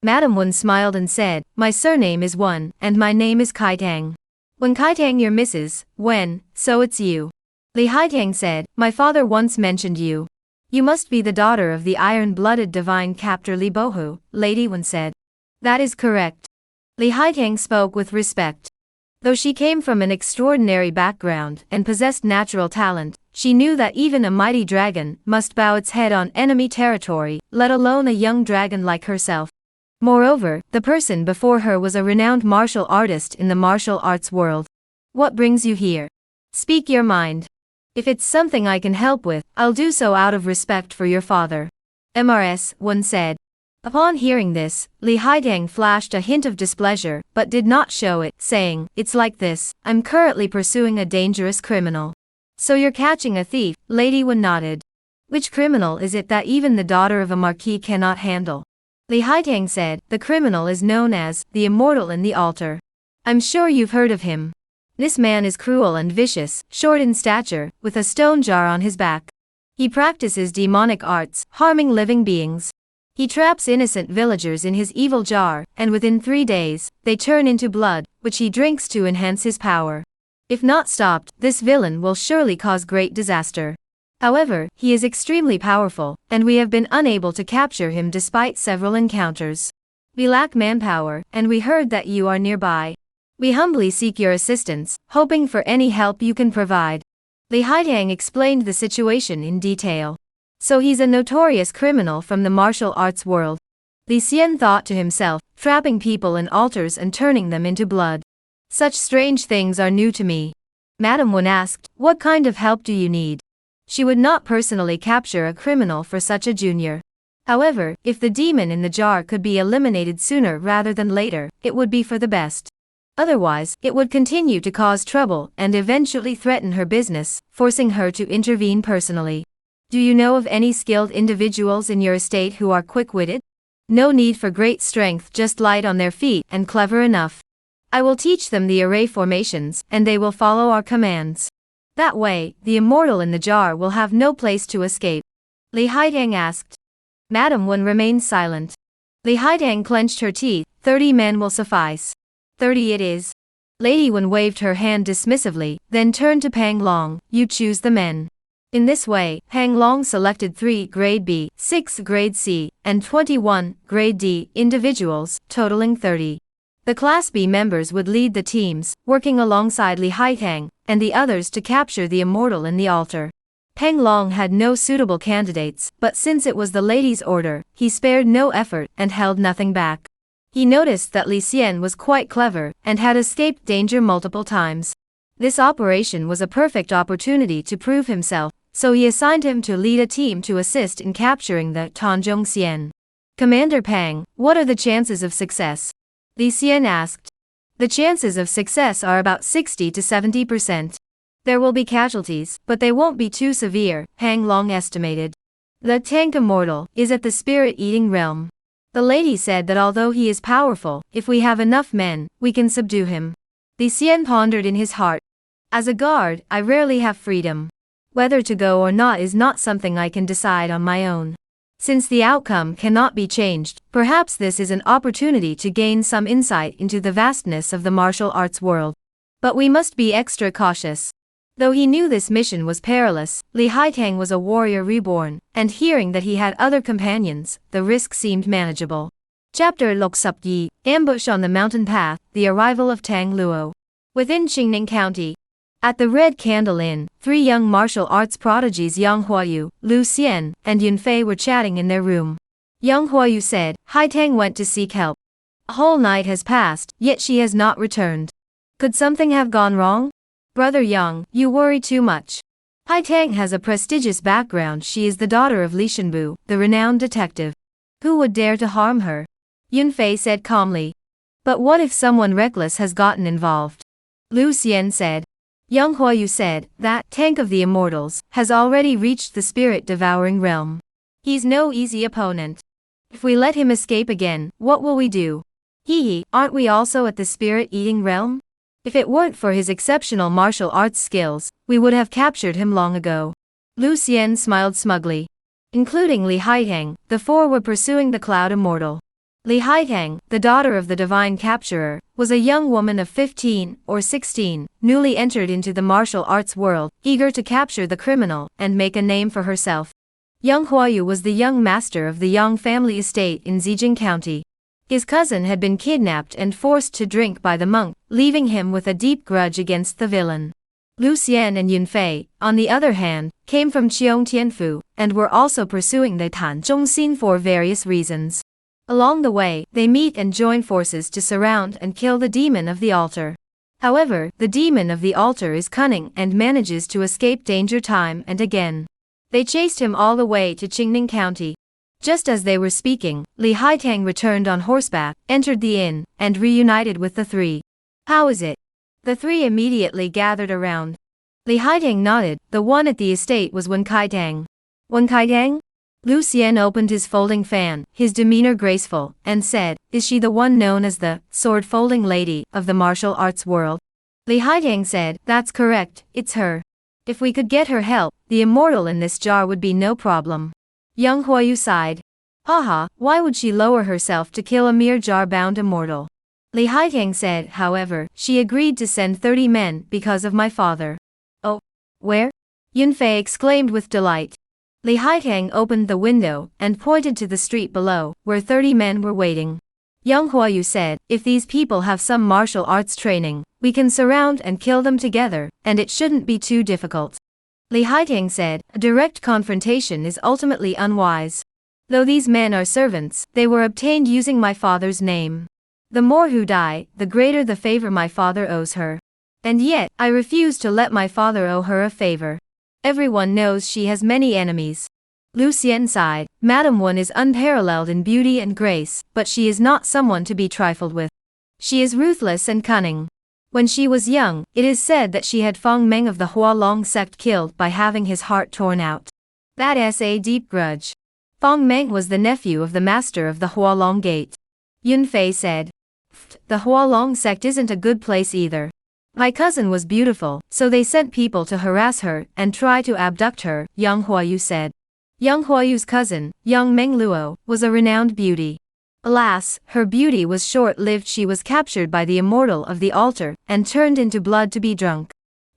Madame Wen smiled and said, "My surname is Wen, and my name is Kaitang. When Kaitang your Mrs. Wen, so it's you." Li Haitang said, "My father once mentioned you. You must be the daughter of the iron-blooded divine captor Li Bohu," Lady Wen said. "That is correct." Li Haitang spoke with respect. Though she came from an extraordinary background and possessed natural talent, she knew that even a mighty dragon must bow its head on enemy territory, let alone a young dragon like herself. Moreover, the person before her was a renowned martial artist in the martial arts world. "What brings you here? Speak your mind. If it's something I can help with, I'll do so out of respect for your father." Mrs. Wen said. Upon hearing this, Li Haitang flashed a hint of displeasure, but did not show it, saying, "It's like this, I'm currently pursuing a dangerous criminal." "So you're catching a thief?" Lady Wen nodded. "Which criminal is it that even the daughter of a marquis cannot handle?" Li Haitang said, "The criminal is known as the Immortal in the Altar. I'm sure you've heard of him. This man is cruel and vicious, short in stature, with a stone jar on his back. He practices demonic arts, harming living beings. He traps innocent villagers in his evil jar, and within 3 days, they turn into blood, which he drinks to enhance his power. If not stopped, this villain will surely cause great disaster. However, he is extremely powerful, and we have been unable to capture him despite several encounters. We lack manpower, and we heard that you are nearby. We humbly seek your assistance, hoping for any help you can provide." Li Haitang explained the situation in detail. So he's a notorious criminal from the martial arts world. Li Xian thought to himself, trapping people in altars and turning them into blood. Such strange things are new to me. Madame Wen asked, "What kind of help do you need?" She would not personally capture a criminal for such a junior. However, if the demon in the jar could be eliminated sooner rather than later, it would be for the best. Otherwise, it would continue to cause trouble and eventually threaten her business, forcing her to intervene personally. "Do you know of any skilled individuals in your estate who are quick-witted? No need for great strength, just light on their feet and clever enough. I will teach them the array formations, and they will follow our commands. That way, the immortal in the jar will have no place to escape." Li Haitang asked. Madame Wen remained silent. Li Haitang clenched her teeth. 30 men will suffice. 30 it is. Lady Wen waved her hand dismissively, then turned to Pang Long. You choose the men. In this way, Pang Long selected 3 grade B, 6 grade C, and 21 grade D individuals, totaling 30. The Class B members would lead the teams, working alongside Li Haitang and the others to capture the immortal in the altar. Pang Long had no suitable candidates, but since it was the lady's order, he spared no effort and held nothing back. He noticed that Li Xian was quite clever and had escaped danger multiple times. This operation was a perfect opportunity to prove himself, so he assigned him to lead a team to assist in capturing the Tanzhong Xian. Commander Pang, what are the chances of success? Li Xian asked. The chances of success are about 60 to 70%. There will be casualties, but they won't be too severe, Pang Long estimated. The tank immortal is at the spirit-eating realm. The lady said that although he is powerful, if we have enough men, we can subdue him. Li Xian pondered in his heart. As a guard, I rarely have freedom. Whether to go or not is not something I can decide on my own. Since the outcome cannot be changed, perhaps this is an opportunity to gain some insight into the vastness of the martial arts world. But we must be extra cautious. Though he knew this mission was perilous, Li Haitang was a warrior reborn, and hearing that he had other companions, the risk seemed manageable. Chapter Lok Sup Yi, Ambush on the Mountain Path, The Arrival of Tang Luo. Within Qingning County. At the Red Candle Inn, 3 young martial arts prodigies Yang Huayu, Lu Xian, and Yun Fei were chatting in their room. Yang Huayu said, Haitang went to seek help. A whole night has passed, yet she has not returned. Could something have gone wrong? Brother Yang, you worry too much. Haitang has a prestigious background. She is the daughter of Li Shenbu, the renowned detective. Who would dare to harm her? Yun Fei said calmly. But what if someone reckless has gotten involved? Lu Xian said. Yang Huayu said, that tank of the immortals has already reached the spirit-devouring realm. He's no easy opponent. If we let him escape again, what will we do? Hee, aren't we also at the spirit-eating realm? If it weren't for his exceptional martial arts skills, we would have captured him long ago. Lu Xian smiled smugly. Including Li Haitang, the 4 were pursuing the Cloud Immortal. Li Haitang, the daughter of the divine capturer, was a young woman of 15 or 16, newly entered into the martial arts world, eager to capture the criminal and make a name for herself. Yang Huayu was the young master of the Yang family estate in Zijing County. His cousin had been kidnapped and forced to drink by the monk, leaving him with a deep grudge against the villain. Lu Xian and Yun Fei, on the other hand, came from Cheong Tianfu, and were also pursuing the Tanzhong Xin for various reasons. Along the way, they meet and join forces to surround and kill the demon of the altar. However, the demon of the altar is cunning and manages to escape danger time and again. They chased him all the way to Qingning County. Just as they were speaking, Li Haitang returned on horseback, entered the inn, and reunited with the 3. How is it? The 3 immediately gathered around. Li Haitang nodded. The one at the estate was Wen Kaitang. Wen Kaitang? Lu Xian opened his folding fan, his demeanor graceful, and said, Is she the one known as the sword-folding lady of the martial arts world? Li Haitang said, That's correct, it's her. If we could get her help, the immortal in this jar would be no problem. Yang Huayu sighed. Haha, why would she lower herself to kill a mere jar-bound immortal? Li Haitang said, however, she agreed to send 30 men because of my father. Oh, where? Yun Fei exclaimed with delight. Li Haitang opened the window and pointed to the street below, where 30 men were waiting. Yang Huayu said, If these people have some martial arts training, we can surround and kill them together, and it shouldn't be too difficult. Li Haitang said, A direct confrontation is ultimately unwise. Though these men are servants, they were obtained using my father's name. The more who die, the greater the favor my father owes her. And yet, I refuse to let my father owe her a favor. Everyone knows she has many enemies. Lu Xian sighed. Madam Wen is unparalleled in beauty and grace, but she is not someone to be trifled with. She is ruthless and cunning. When she was young, it is said that she had Feng Meng of the Hualong sect killed by having his heart torn out. That's a deep grudge. Feng Meng was the nephew of the master of the Hualong Gate. Yun Fei said. The Hualong sect isn't a good place either. My cousin was beautiful, so they sent people to harass her and try to abduct her, Yang Huayu said. Yang Huayu's cousin, Yang Mengluo, was a renowned beauty. Alas, her beauty was short-lived. She was captured by the immortal of the altar, and turned into blood to be drunk.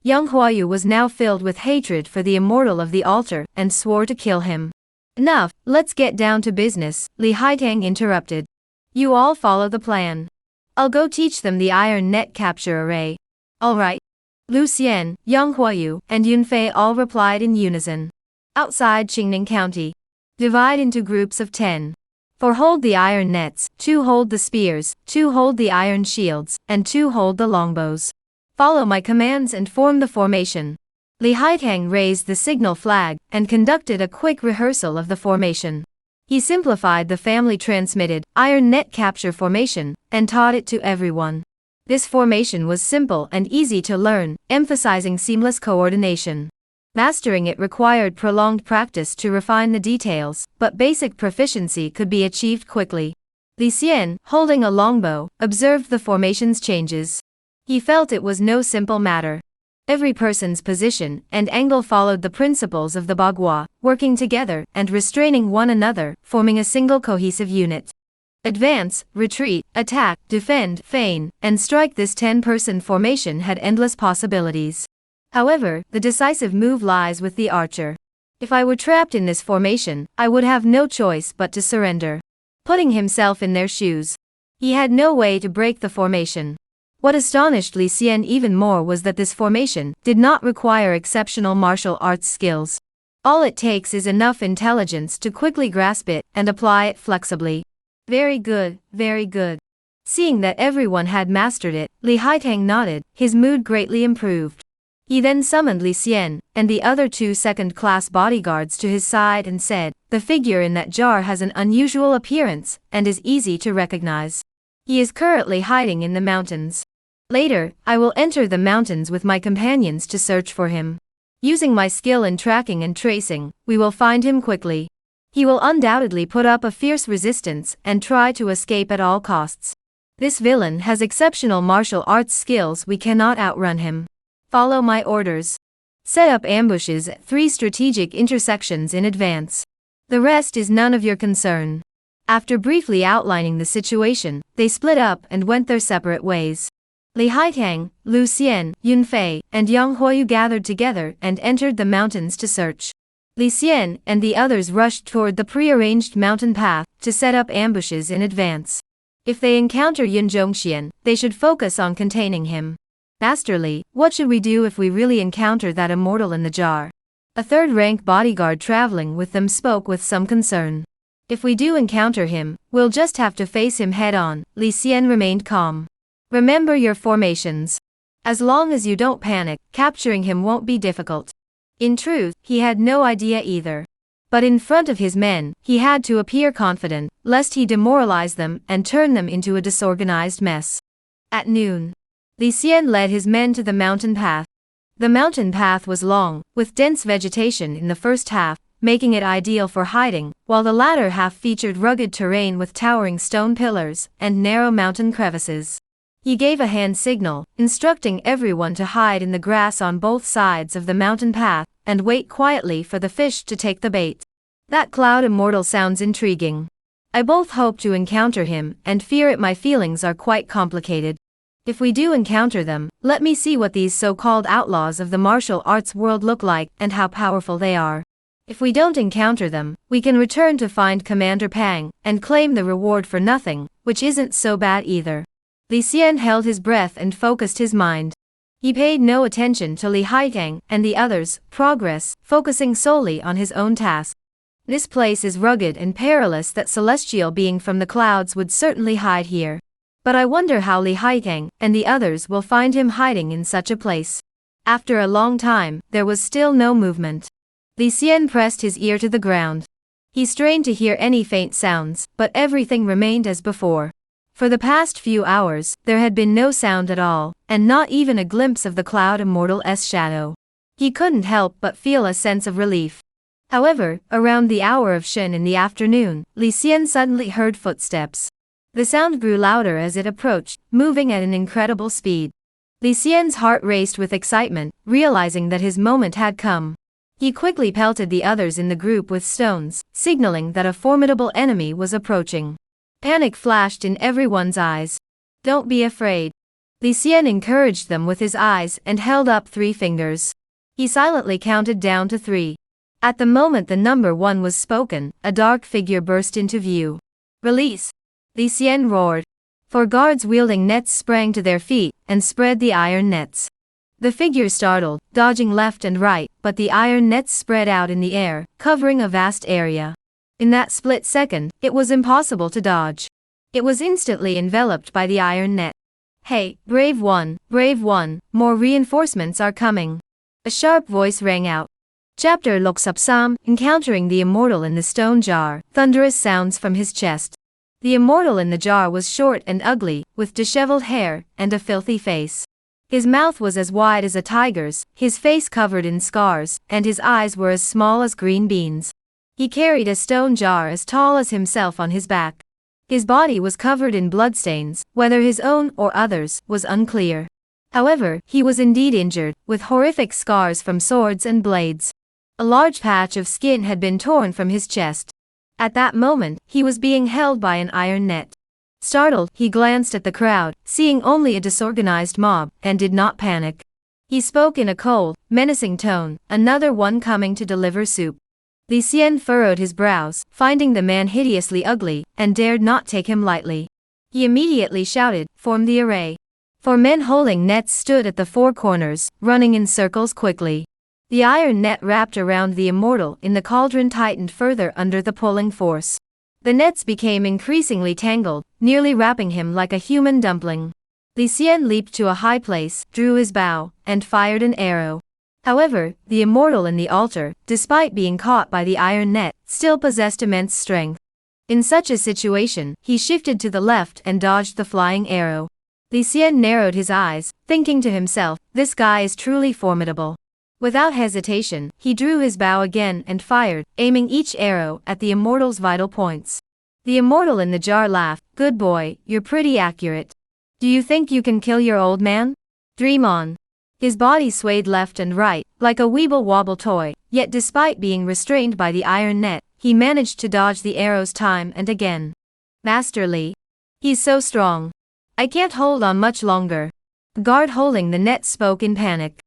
Young Huayu was now filled with hatred for the immortal of the altar, and swore to kill him. Enough, let's get down to business, Li Haitang interrupted. You all follow the plan. I'll go teach them the iron net capture array. Alright. Lu Xian, Yang Huayu, and Yunfei all replied in unison. Outside Qingning County. Divide into groups of 10. 4 hold the iron nets, 2 hold the spears, 2 hold the iron shields, and 2 hold the longbows. Follow my commands and form the formation. Li Haitang raised the signal flag, and conducted a quick rehearsal of the formation. He simplified the family-transmitted, iron net capture formation, and taught it to everyone. This formation was simple and easy to learn, emphasizing seamless coordination. Mastering it required prolonged practice to refine the details, but basic proficiency could be achieved quickly. Li Xian, holding a longbow, observed the formation's changes. He felt it was no simple matter. Every person's position and angle followed the principles of the Bagua, working together and restraining one another, forming a single cohesive unit. Advance, retreat, attack, defend, feign, and strike. This 10-person formation had endless possibilities. However, the decisive move lies with the archer. If I were trapped in this formation, I would have no choice but to surrender. Putting himself in their shoes, he had no way to break the formation. What astonished Li Xian even more was that this formation did not require exceptional martial arts skills. All it takes is enough intelligence to quickly grasp it and apply it flexibly. Very good, very good. Seeing that everyone had mastered it, Li Haitang nodded, his mood greatly improved. He then summoned Li Xian and the other 2 second-class bodyguards to his side and said, "The figure in that jar has an unusual appearance and is easy to recognize. He is currently hiding in the mountains. Later, I will enter the mountains with my companions to search for him. Using my skill in tracking and tracing, we will find him quickly. He will undoubtedly put up a fierce resistance and try to escape at all costs. This villain has exceptional martial arts skills. We cannot outrun him. Follow my orders. Set up ambushes at 3 strategic intersections in advance. The rest is none of your concern." After briefly outlining the situation, they split up and went their separate ways. Li Haitang, Lu Xian, Yunfei, and Yang Huayu gathered together and entered the mountains to search. Li Xian and the others rushed toward the pre-arranged mountain path to set up ambushes in advance. If they encounter Yun Zhongxian, they should focus on containing him. "Master Li, what should we do if we really encounter that immortal in the jar?" A third-rank bodyguard traveling with them spoke with some concern. "If we do encounter him, we'll just have to face him head-on." Li Xian remained calm. "Remember your formations. As long as you don't panic, capturing him won't be difficult." In truth, he had no idea either. But in front of his men, he had to appear confident, lest he demoralize them and turn them into a disorganized mess. At noon, Li Xian led his men to the mountain path. The mountain path was long, with dense vegetation in the first half, making it ideal for hiding, while the latter half featured rugged terrain with towering stone pillars and narrow mountain crevices. He gave a hand signal, instructing everyone to hide in the grass on both sides of the mountain path, and wait quietly for the fish to take the bait. That cloud immortal sounds intriguing. I both hope to encounter him and fear it. My feelings are quite complicated. If we do encounter them, let me see what these so-called outlaws of the martial arts world look like and how powerful they are. If we don't encounter them, we can return to find Commander Pang and claim the reward for nothing, which isn't so bad either." Li Xian held his breath and focused his mind. He paid no attention to Li Haitang and the others' progress, focusing solely on his own task. This place is rugged and perilous. That celestial being from the clouds would certainly hide here. But I wonder how Li Haitang and the others will find him hiding in such a place. After a long time, there was still no movement. Li Xian pressed his ear to the ground. He strained to hear any faint sounds, but everything remained as before. For the past few hours, there had been no sound at all, and not even a glimpse of the cloud immortal's shadow. He couldn't help but feel a sense of relief. However, around the hour of Shen in the afternoon, Li Xian suddenly heard footsteps. The sound grew louder as it approached, moving at an incredible speed. Li Xian's heart raced with excitement, realizing that his moment had come. He quickly pelted the others in the group with stones, signaling that a formidable enemy was approaching. Panic flashed in everyone's eyes. Don't be afraid. Li Xian encouraged them with his eyes and held up 3 fingers. He silently counted down to 3. At the moment the number 1 was spoken, a dark figure burst into view. Release! Li Xian roared. 4 guards wielding nets sprang to their feet and spread the iron nets. The figure startled, dodging left and right, but the iron nets spread out in the air, covering a vast area. In that split second, it was impossible to dodge. It was instantly enveloped by the iron net. Hey, brave one, more reinforcements are coming. A sharp voice rang out. Chapter Loksapsam, encountering the immortal in the stone jar, thunderous sounds from his chest. The immortal in the jar was short and ugly, with disheveled hair and a filthy face. His mouth was as wide as a tiger's, his face covered in scars, and his eyes were as small as green beans. He carried a stone jar as tall as himself on his back. His body was covered in bloodstains, whether his own or others, was unclear. However, he was indeed injured, with horrific scars from swords and blades. A large patch of skin had been torn from his chest. At that moment, he was being held by an iron net. Startled, he glanced at the crowd, seeing only a disorganized mob, and did not panic. He spoke in a cold, menacing tone, another one coming to deliver soup. Li Xian furrowed his brows, finding the man hideously ugly, and dared not take him lightly. He immediately shouted, "Form the array." 4 men holding nets stood at the 4 corners, running in circles quickly. The iron net wrapped around the immortal in the cauldron tightened further under the pulling force. The nets became increasingly tangled, nearly wrapping him like a human dumpling. Li Xian leaped to a high place, drew his bow, and fired an arrow. However, the immortal in the altar, despite being caught by the iron net, still possessed immense strength. In such a situation, he shifted to the left and dodged the flying arrow. Li Xian narrowed his eyes, thinking to himself, this guy is truly formidable. Without hesitation, he drew his bow again and fired, aiming each arrow at the immortal's vital points. The immortal in the jar laughed, "Good boy, you're pretty accurate. Do you think you can kill your old man? Dream on." His body swayed left and right, like a weeble-wobble toy, yet despite being restrained by the iron net, he managed to dodge the arrows time and again. Master Li. He's so strong. I can't hold on much longer. The guard holding the net spoke in panic.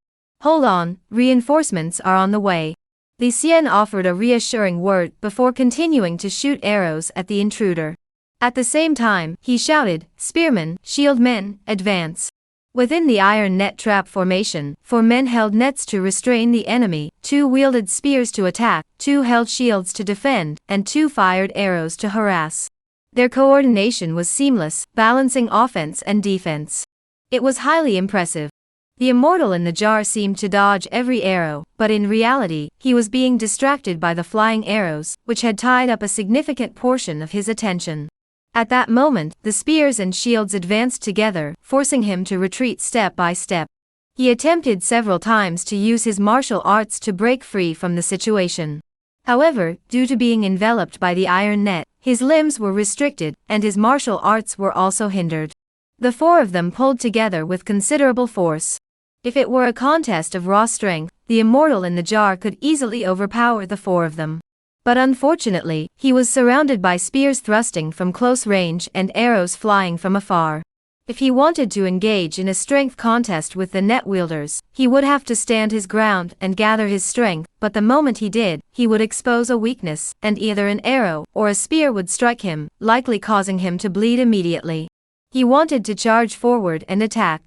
Hold on, reinforcements are on the way. Li Xian offered a reassuring word before continuing to shoot arrows at the intruder. At the same time, he shouted, "Spearmen, shield men, advance." Within the iron net trap formation, 4 men held nets to restrain the enemy, 2 wielded spears to attack, 2 held shields to defend, and 2 fired arrows to harass. Their coordination was seamless, balancing offense and defense. It was highly impressive. The immortal in the jar seemed to dodge every arrow, but in reality, he was being distracted by the flying arrows, which had tied up a significant portion of his attention. At that moment, the spears and shields advanced together, forcing him to retreat step by step. He attempted several times to use his martial arts to break free from the situation. However, due to being enveloped by the iron net, his limbs were restricted, and his martial arts were also hindered. The 4 of them pulled together with considerable force. If it were a contest of raw strength, the immortal in the jar could easily overpower the 4 of them. But unfortunately, he was surrounded by spears thrusting from close range and arrows flying from afar. If he wanted to engage in a strength contest with the net wielders, he would have to stand his ground and gather his strength, but the moment he did, he would expose a weakness, and either an arrow or a spear would strike him, likely causing him to bleed immediately. He wanted to charge forward and attack.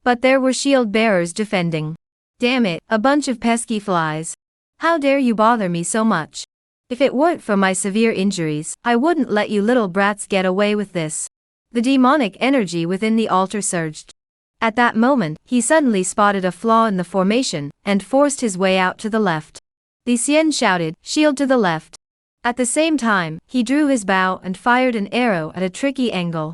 But there were shield bearers defending. Damn it, a bunch of pesky flies. How dare you bother me so much? If it weren't for my severe injuries, I wouldn't let you little brats get away with this. The demonic energy within the altar surged. At that moment, he suddenly spotted a flaw in the formation, and forced his way out to the left. Li Xian shouted, "Shield to the left." At the same time, he drew his bow and fired an arrow at a tricky angle.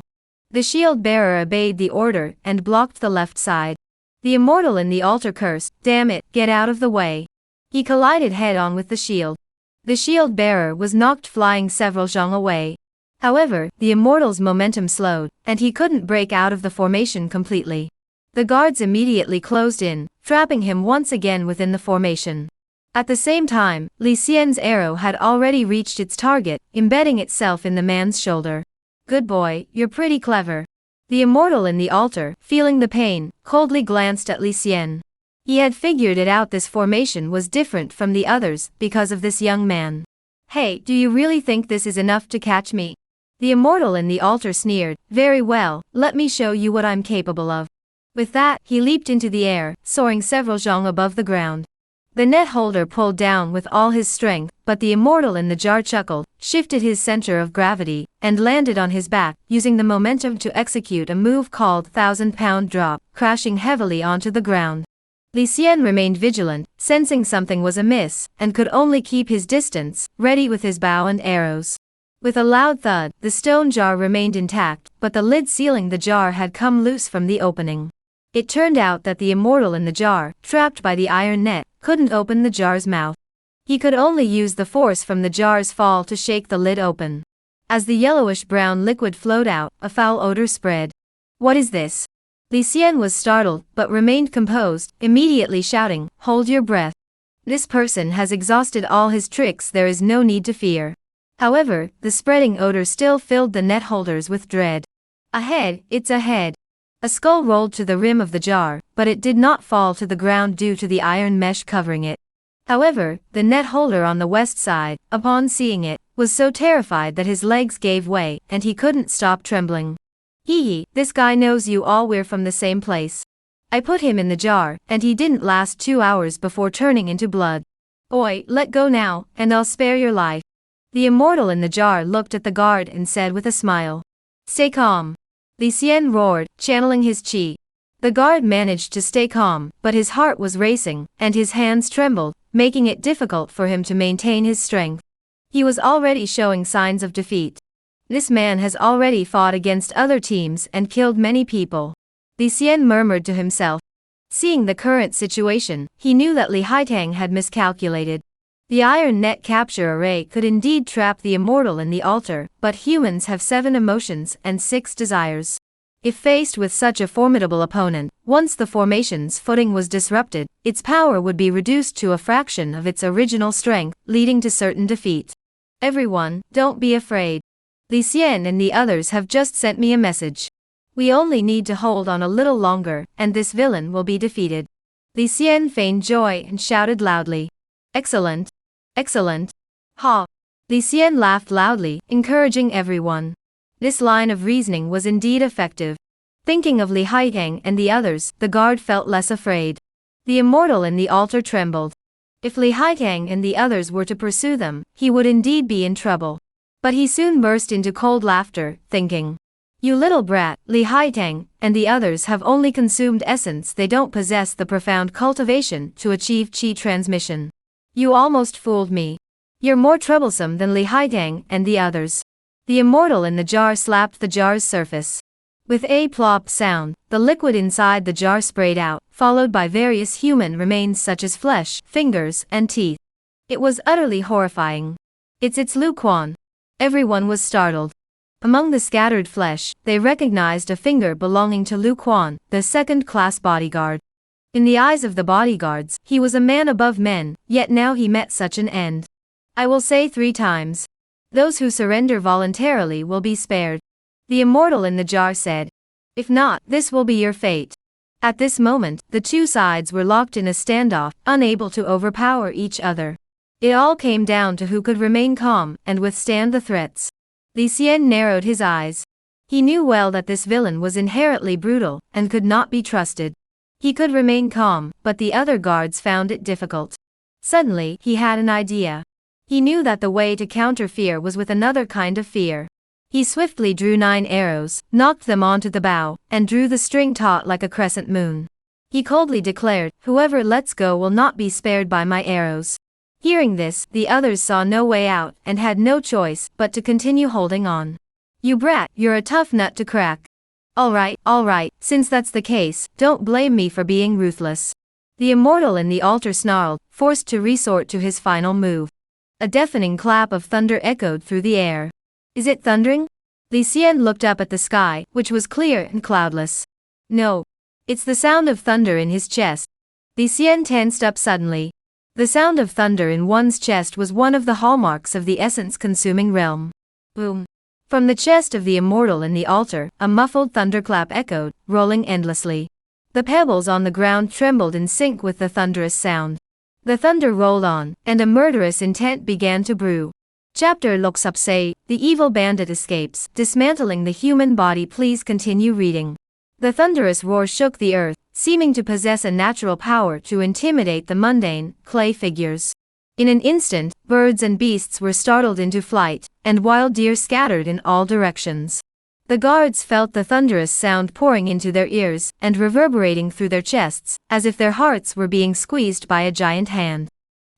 The shield bearer obeyed the order and blocked the left side. The immortal in the altar cursed, "Damn it, get out of the way." He collided head-on with the shield. The shield bearer was knocked flying several zhang away. However, the immortal's momentum slowed, and he couldn't break out of the formation completely. The guards immediately closed in, trapping him once again within the formation. At the same time, Li Xian's arrow had already reached its target, embedding itself in the man's shoulder. Good boy, you're pretty clever. The immortal in the altar, feeling the pain, coldly glanced at Li Xian. He had figured it out. This formation was different from the others because of this young man. Hey, do you really think this is enough to catch me? The immortal in the altar sneered. Very well, let me show you what I'm capable of. With that, he leaped into the air, soaring several zhong above the ground. The net holder pulled down with all his strength, but the immortal in the jar chuckled, shifted his center of gravity, and landed on his back, using the momentum to execute a move called 1,000-pound drop, crashing heavily onto the ground. Li Xian remained vigilant, sensing something was amiss, and could only keep his distance, ready with his bow and arrows. With a loud thud, the stone jar remained intact, but the lid sealing the jar had come loose from the opening. It turned out that the immortal in the jar, trapped by the iron net, couldn't open the jar's mouth. He could only use the force from the jar's fall to shake the lid open. As the yellowish-brown liquid flowed out, a foul odor spread. What is this? Li Xian was startled, but remained composed, immediately shouting, "Hold your breath. This person has exhausted all his tricks. There is no need to fear." However, the spreading odor still filled the net holders with dread. Ahead, it's ahead. A skull rolled to the rim of the jar, but it did not fall to the ground due to the iron mesh covering it. However, the net holder on the west side, upon seeing it, was so terrified that his legs gave way, and he couldn't stop trembling. Hee, this guy knows you all. We're from the same place. I put him in the jar, and he didn't last 2 hours before turning into blood. Oi, let go now, and I'll spare your life. The immortal in the jar looked at the guard and said with a smile. Stay calm. Li Xian roared, channeling his qi. The guard managed to stay calm, but his heart was racing, and his hands trembled, making it difficult for him to maintain his strength. He was already showing signs of defeat. This man has already fought against other teams and killed many people. Li Xian murmured to himself. Seeing the current situation, he knew that Li Haitang had miscalculated. The iron net capture array could indeed trap the immortal in the altar, but humans have 7 emotions and 6 desires. If faced with such a formidable opponent, once the formation's footing was disrupted, its power would be reduced to a fraction of its original strength, leading to certain defeat. Everyone, don't be afraid. Li Xian and the others have just sent me a message. We only need to hold on a little longer, and this villain will be defeated. Li Xian feigned joy and shouted loudly. Excellent. Excellent. Ha. Li Xian laughed loudly, encouraging everyone. This line of reasoning was indeed effective. Thinking of Li Haitang and the others, the guard felt less afraid. The immortal in the altar trembled. If Li Haitang and the others were to pursue them, he would indeed be in trouble. But he soon burst into cold laughter, thinking. You little brat, Li Haitang, and the others have only consumed essence. They don't possess the profound cultivation to achieve qi transmission. You almost fooled me. You're more troublesome than Li Haitang and the others. The immortal in the jar slapped the jar's surface. With a plop sound, the liquid inside the jar sprayed out, followed by various human remains such as flesh, fingers, and teeth. It was utterly horrifying. It's Lu Quan. Everyone was startled. Among the scattered flesh, they recognized a finger belonging to Lu Quan, the second-class bodyguard. In the eyes of the bodyguards, he was a man above men, yet now he met such an end. I will say 3 times. Those who surrender voluntarily will be spared. The immortal in the jar said. If not, this will be your fate. At this moment, the 2 sides were locked in a standoff, unable to overpower each other. It all came down to who could remain calm and withstand the threats. Li Xian narrowed his eyes. He knew well that this villain was inherently brutal and could not be trusted. He could remain calm, but the other guards found it difficult. Suddenly, he had an idea. He knew that the way to counter fear was with another kind of fear. He swiftly drew 9 arrows, knocked them onto the bow, and drew the string taut like a crescent moon. He coldly declared, "Whoever lets go will not be spared by my arrows." Hearing this, the others saw no way out, and had no choice but to continue holding on. You brat, you're a tough nut to crack. Alright, since that's the case, don't blame me for being ruthless. The immortal in the altar snarled, forced to resort to his final move. A deafening clap of thunder echoed through the air. Is it thundering? Li Xian looked up at the sky, which was clear and cloudless. No. It's the sound of thunder in his chest. Li Xian tensed up suddenly. The sound of thunder in one's chest was one of the hallmarks of the essence-consuming realm. Boom. From the chest of the immortal in the altar, a muffled thunderclap echoed, rolling endlessly. The pebbles on the ground trembled in sync with the thunderous sound. The thunder rolled on, and a murderous intent began to brew. Chapter looks up say, the evil bandit escapes, dismantling the human body. Please continue reading. The thunderous roar shook the earth, seeming to possess a natural power to intimidate the mundane, clay figures. In an instant, birds and beasts were startled into flight, and wild deer scattered in all directions. The guards felt the thunderous sound pouring into their ears and reverberating through their chests, as if their hearts were being squeezed by a giant hand.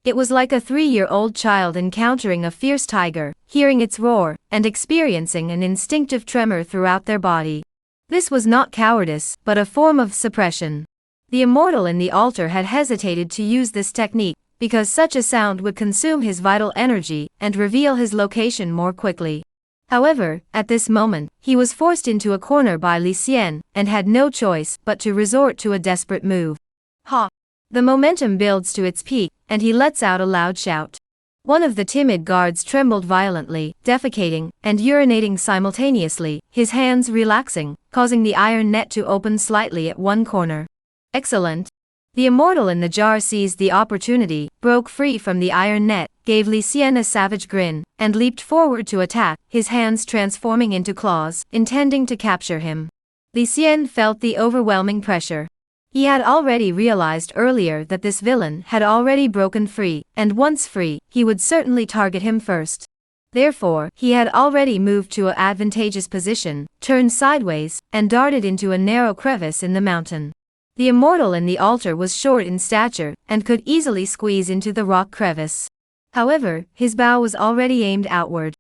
It was like a 3-year-old child encountering a fierce tiger, hearing its roar, and experiencing an instinctive tremor throughout their body. This was not cowardice, but a form of suppression. The immortal in the altar had hesitated to use this technique, because such a sound would consume his vital energy and reveal his location more quickly. However, at this moment, he was forced into a corner by Li Xian, and had no choice but to resort to a desperate move. Ha! The momentum builds to its peak, and he lets out a loud shout. One of the timid guards trembled violently, defecating and urinating simultaneously, his hands relaxing, causing the iron net to open slightly at one corner. Excellent! The immortal in the jar seized the opportunity, broke free from the iron net, gave Li Xian a savage grin, and leaped forward to attack, his hands transforming into claws, intending to capture him. Li Xian felt the overwhelming pressure. He had already realized earlier that this villain had already broken free, and once free, he would certainly target him first. Therefore, he had already moved to an advantageous position, turned sideways, and darted into a narrow crevice in the mountain. The immortal in the altar was short in stature, and could easily squeeze into the rock crevice. However, his bow was already aimed outward.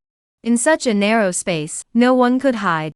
In such a narrow space, no one could hide.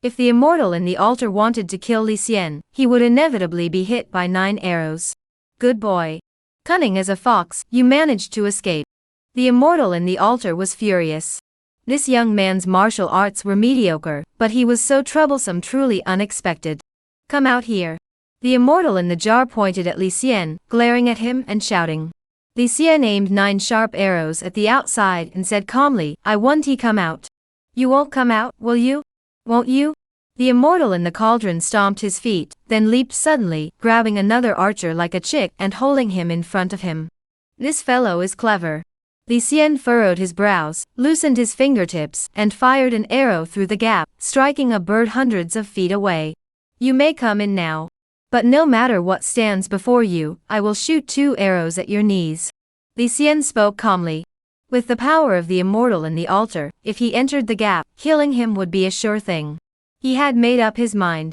If the immortal in the altar wanted to kill Li Xian, he would inevitably be hit by 9 arrows. Good boy. Cunning as a fox, you managed to escape. The immortal in the altar was furious. This young man's martial arts were mediocre, but he was so troublesome, truly unexpected. Come out here. The immortal in the jar pointed at Li Xian, glaring at him and shouting. Li Xian aimed 9 sharp arrows at the outside and said calmly, I want he come out. You won't come out, will you? Won't you? The immortal in the cauldron stomped his feet, then leaped suddenly, grabbing another archer like a chick and holding him in front of him. This fellow is clever. Li Xian furrowed his brows, loosened his fingertips, and fired an arrow through the gap, striking a bird hundreds of feet away. You may come in now. But no matter what stands before you, I will shoot 2 arrows at your knees. Li Xian spoke calmly. With the power of the immortal in the altar, if he entered the gap, killing him would be a sure thing. He had made up his mind.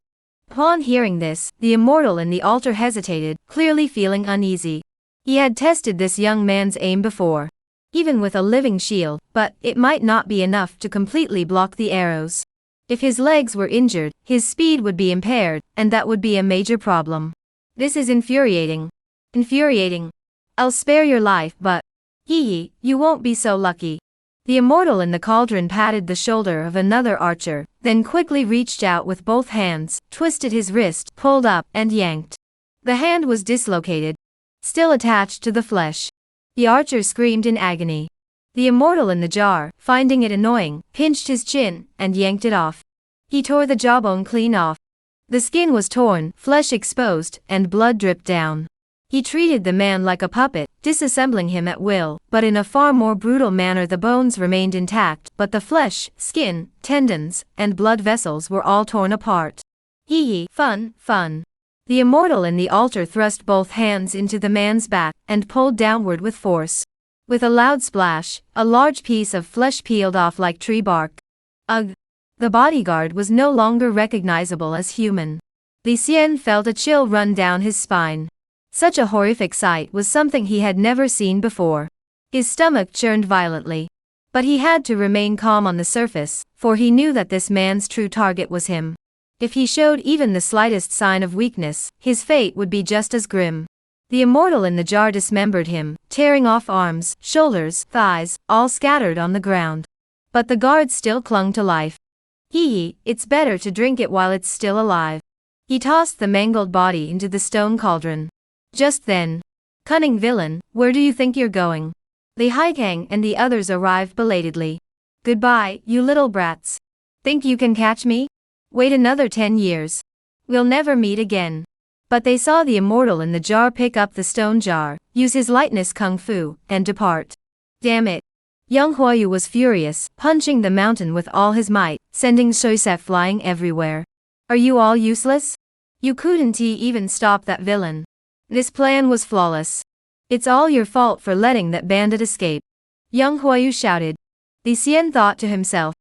Upon hearing this, the immortal in the altar hesitated, clearly feeling uneasy. He had tested this young man's aim before, even with a living shield, but it might not be enough to completely block the arrows. If his legs were injured, his speed would be impaired, and that would be a major problem. This is infuriating. Infuriating. I'll spare your life, but hee, you won't be so lucky. The immortal in the cauldron patted the shoulder of another archer, then quickly reached out with both hands, twisted his wrist, pulled up, and yanked. The hand was dislocated, still attached to the flesh. The archer screamed in agony. The immortal in the jar, finding it annoying, pinched his chin, and yanked it off. He tore the jawbone clean off. The skin was torn, flesh exposed, and blood dripped down. He treated the man like a puppet, disassembling him at will, but in a far more brutal manner. The bones remained intact, but the flesh, skin, tendons, and blood vessels were all torn apart. Hee, fun, fun. The immortal in the altar thrust both hands into the man's back, and pulled downward with force. With a loud splash, a large piece of flesh peeled off like tree bark. Ugh! The bodyguard was no longer recognizable as human. Li Xian felt a chill run down his spine. Such a horrific sight was something he had never seen before. His stomach churned violently. But he had to remain calm on the surface, for he knew that this man's true target was him. If he showed even the slightest sign of weakness, his fate would be just as grim. The immortal in the jar dismembered him, tearing off arms, shoulders, thighs, all scattered on the ground. But the guard still clung to life. Hee, it's better to drink it while it's still alive. He tossed the mangled body into the stone cauldron. Just then, cunning villain, where do you think you're going? Li Haikang and the others arrived belatedly. Goodbye, you little brats. Think you can catch me? Wait another 10 years. We'll never meet again. But they saw the immortal in the jar pick up the stone jar, use his lightness kung fu, and depart. Damn it. Young Huayu was furious, punching the mountain with all his might, sending Shoisef flying everywhere. Are you all useless? You couldn't even stop that villain. This plan was flawless. It's all your fault for letting that bandit escape. Young Huayu shouted. Li Xian thought to himself.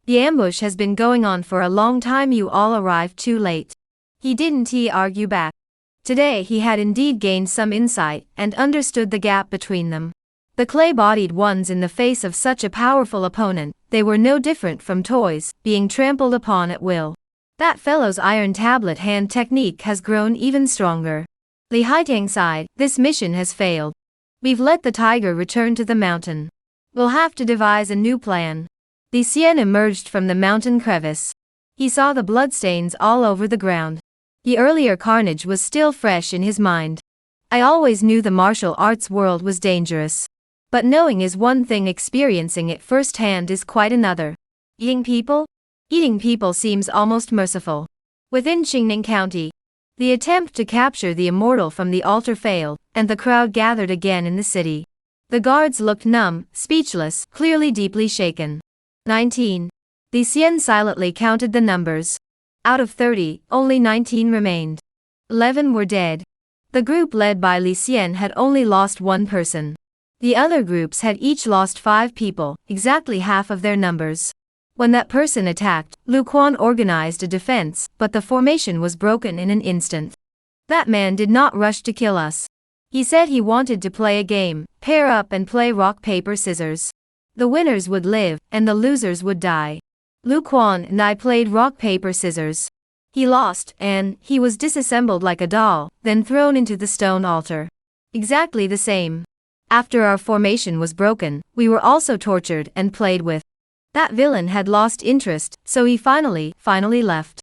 The ambush has been going on for a long time, you all arrived too late. He didn't argue back. Today he had indeed gained some insight and understood the gap between them. The clay-bodied ones in the face of such a powerful opponent, they were no different from toys, being trampled upon at will. That fellow's iron tablet hand technique has grown even stronger. Li Haitang sighed, this mission has failed. We've let the tiger return to the mountain. We'll have to devise a new plan. Li Xian emerged from the mountain crevice. He saw the bloodstains all over the ground. The earlier carnage was still fresh in his mind. I always knew the martial arts world was dangerous. But knowing is one thing, experiencing it firsthand is quite another. Eating people? Eating people seems almost merciful. Within Qingning County, the attempt to capture the immortal from the altar failed, and the crowd gathered again in the city. The guards looked numb, speechless, clearly deeply shaken. 19. Li Xian silently counted the numbers. Out of 30, only 19 remained. 11 were dead. The group led by Li Xian had only lost one person. The other groups had each lost 5 people, exactly half of their numbers. When that person attacked, Lu Quan organized a defense, but the formation was broken in an instant. That man did not rush to kill us. He said he wanted to play a game, pair up and play rock paper scissors. The winners would live, and the losers would die. Lu Quan and I played rock paper scissors. He lost, and he was disassembled like a doll, then thrown into the stone altar. Exactly the same. After our formation was broken, we were also tortured and played with. That villain had lost interest, so he finally left.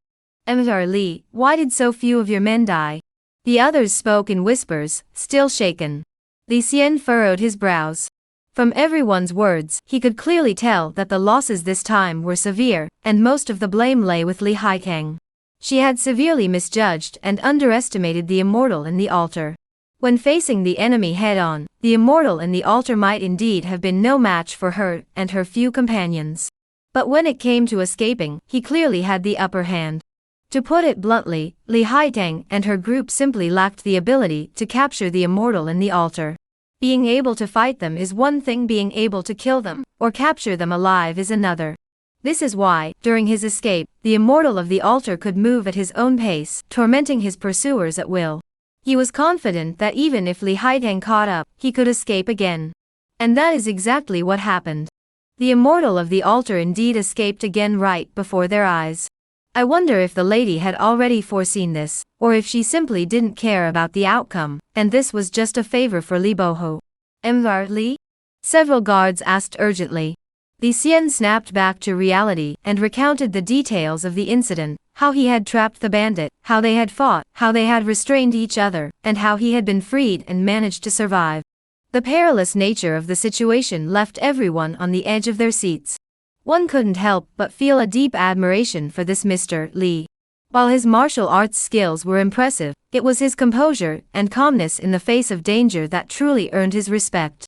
Emir Li, why did so few of your men die? The others spoke in whispers, still shaken. Li Xian furrowed his brows. From everyone's words, he could clearly tell that the losses this time were severe, and most of the blame lay with Li Haitang. She had severely misjudged and underestimated the immortal in the altar. When facing the enemy head-on, the immortal in the altar might indeed have been no match for her and her few companions. But when it came to escaping, he clearly had the upper hand. To put it bluntly, Li Haitang and her group simply lacked the ability to capture the immortal in the altar. Being able to fight them is one thing, being able to kill them, or capture them alive is another. This is why, during his escape, the immortal of the altar could move at his own pace, tormenting his pursuers at will. He was confident that even if Li Haitang caught up, he could escape again. And that is exactly what happened. The immortal of the altar indeed escaped again right before their eyes. I wonder if the lady had already foreseen this, or if she simply didn't care about the outcome, and this was just a favor for Li Boho. Emir Li? Several guards asked urgently. Li Xian snapped back to reality and recounted the details of the incident, how he had trapped the bandit, how they had fought, how they had restrained each other, and how he had been freed and managed to survive. The perilous nature of the situation left everyone on the edge of their seats. One couldn't help but feel a deep admiration for this Mr. Li. While his martial arts skills were impressive, it was his composure and calmness in the face of danger that truly earned his respect.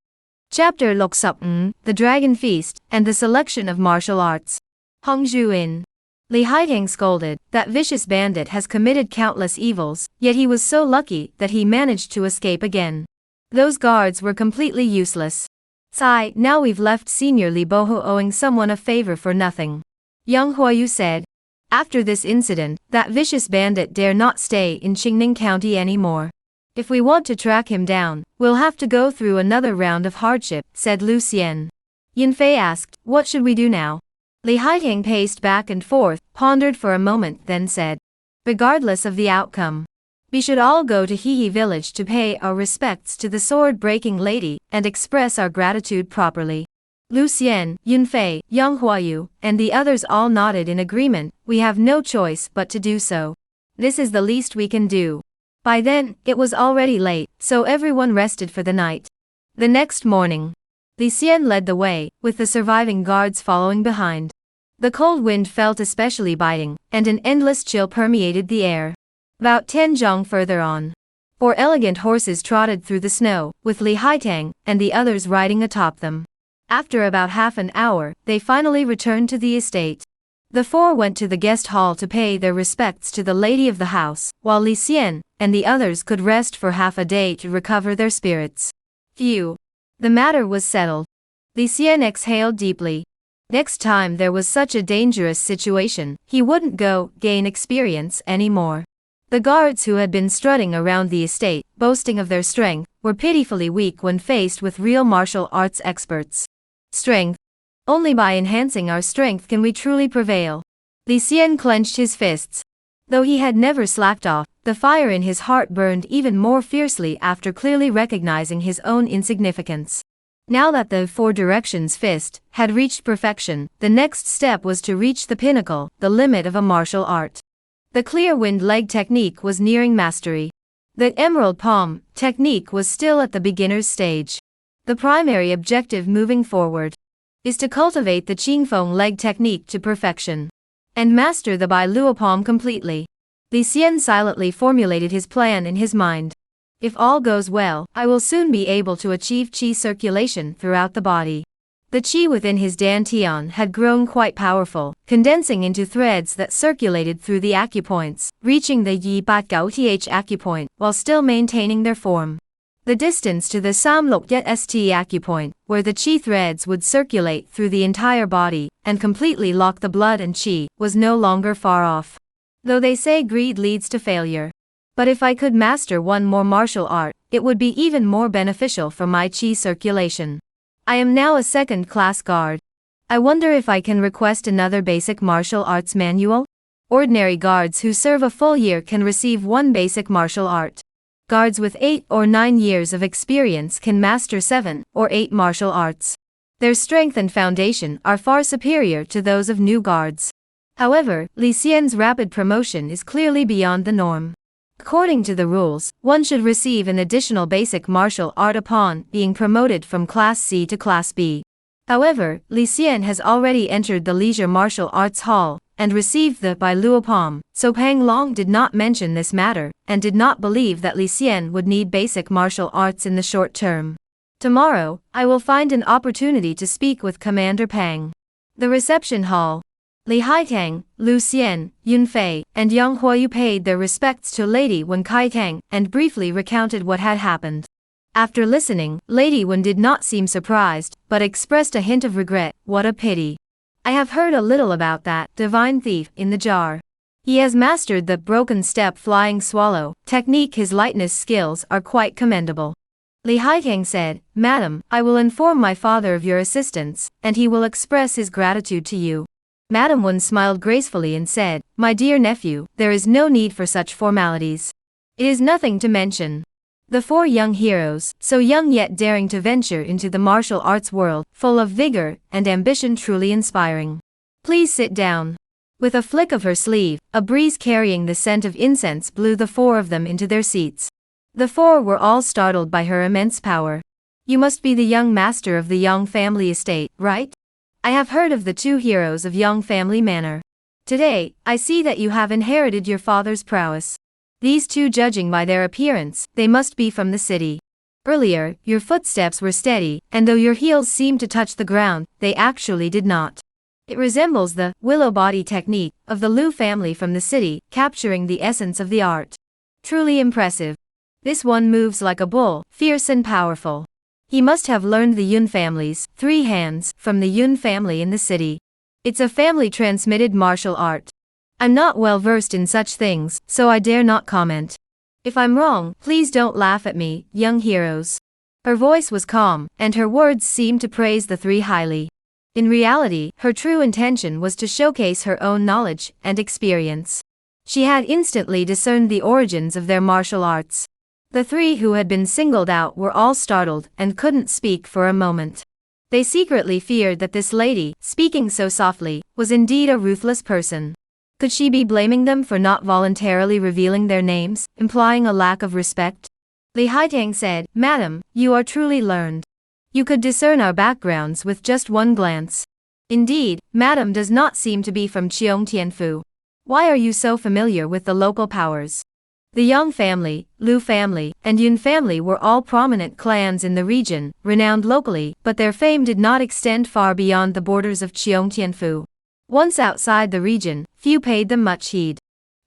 Chapter Loksupn, the Dragon Feast, and the Selection of Martial Arts. Hongzhuin. Li Haitang scolded, that vicious bandit has committed countless evils, yet he was so lucky that he managed to escape again. Those guards were completely useless. Sigh, now we've left Senior Li Boho owing someone a favor for nothing. Young Huayu said. After this incident, that vicious bandit dare not stay in Qingning County anymore. If we want to track him down, we'll have to go through another round of hardship, said Lu Xian. Yinfei asked, what should we do now? Li Haitang paced back and forth, pondered for a moment, then said. Regardless of the outcome, we should all go to Hehe village to pay our respects to the sword-breaking lady, and express our gratitude properly. Lu Xian, Yunfei, Yang Huayu, and the others all nodded in agreement. We have no choice but to do so. This is the least we can do. By then, it was already late, so everyone rested for the night. The next morning, Li Xian led the way, with the surviving guards following behind. The cold wind felt especially biting, and an endless chill permeated the air. About 10 zhang further on, 4 elegant horses trotted through the snow, with Li Haitang and the others riding atop them. After about half an hour, they finally returned to the estate. The 4 went to the guest hall to pay their respects to the lady of the house, while Li Xian and the others could rest for half a day to recover their spirits. Phew! The matter was settled. Li Xian exhaled deeply. Next time there was such a dangerous situation, he wouldn't go gain experience anymore. The guards who had been strutting around the estate, boasting of their strength, were pitifully weak when faced with real martial arts experts. Strength. Only by enhancing our strength can we truly prevail. Li Xian clenched his fists. Though he had never slacked off, the fire in his heart burned even more fiercely after clearly recognizing his own insignificance. Now that the 4 directions fist had reached perfection, the next step was to reach the pinnacle, the limit of a martial art. The clear wind leg technique was nearing mastery. The emerald palm technique was still at the beginner's stage. The primary objective moving forward is to cultivate the qingfeng leg technique to perfection and master the bai luo palm completely. Li Xian silently formulated his plan in his mind. If all goes well, I will soon be able to achieve qi circulation throughout the body. The qi within his dantian had grown quite powerful, condensing into threads that circulated through the acupoints, reaching the yi bat gao th acupoint, while still maintaining their form. The distance to the samlok yet st acupoint, where the qi threads would circulate through the entire body and completely lock the blood and qi, was no longer far off. Though they say greed leads to failure. But if I could master one more martial art, it would be even more beneficial for my qi circulation. I am now a second-class guard. I wonder if I can request another basic martial arts manual? Ordinary guards who serve a full year can receive one basic martial art. Guards with 8 or 9 years of experience can master 7 or 8 martial arts. Their strength and foundation are far superior to those of new guards. However, Li Xian's rapid promotion is clearly beyond the norm. According to the rules, one should receive an additional basic martial art upon being promoted from Class C to Class B. However, Li Xian has already entered the Leisure Martial Arts Hall and received the Bai Luo Palm, so Pang Long did not mention this matter and did not believe that Li Xian would need basic martial arts in the short term. Tomorrow, I will find an opportunity to speak with Commander Pang. The reception hall. Li Haitang, Lu Xian, Yun Fei, and Yang Huayu paid their respects to Lady Wen Kaitang and briefly recounted what had happened. After listening, Lady Wen did not seem surprised, but expressed a hint of regret. What a pity. I have heard a little about that divine thief in the jar. He has mastered the broken step flying swallow technique. His lightness skills are quite commendable. Li Haitang said, Madam, I will inform my father of your assistance, and he will express his gratitude to you. Madam Wen smiled gracefully and said, My dear nephew, there is no need for such formalities. It is nothing to mention. The 4 young heroes, so young yet daring to venture into the martial arts world, full of vigor and ambition truly inspiring. Please sit down. With a flick of her sleeve, a breeze carrying the scent of incense blew the 4 of them into their seats. The 4 were all startled by her immense power. You must be the young master of the Yang family estate, right? I have heard of the 2 heroes of Yang family manor. Today, I see that you have inherited your father's prowess. These 2, judging by their appearance, they must be from the city. Earlier, your footsteps were steady, and though your heels seemed to touch the ground, they actually did not. It resembles the willow body technique of the Lu family from the city, capturing the essence of the art. Truly impressive. This one moves like a bull, fierce and powerful. He must have learned the Yun family's 3 hands from the Yun family in the city. It's a family-transmitted martial art. I'm not well versed in such things, so I dare not comment. If I'm wrong, please don't laugh at me, young heroes. Her voice was calm, and her words seemed to praise the 3 highly. In reality, her true intention was to showcase her own knowledge and experience. She had instantly discerned the origins of their martial arts. The 3 who had been singled out were all startled and couldn't speak for a moment. They secretly feared that this lady, speaking so softly, was indeed a ruthless person. Could she be blaming them for not voluntarily revealing their names, implying a lack of respect? Li Haitang said, Madam, you are truly learned. You could discern our backgrounds with just one glance. Indeed, Madam does not seem to be from Cheongtianfu. Why are you so familiar with the local powers? The Yang family, Liu family, and Yun family were all prominent clans in the region, renowned locally, but their fame did not extend far beyond the borders of Cheongtianfu. Once outside the region, few paid them much heed.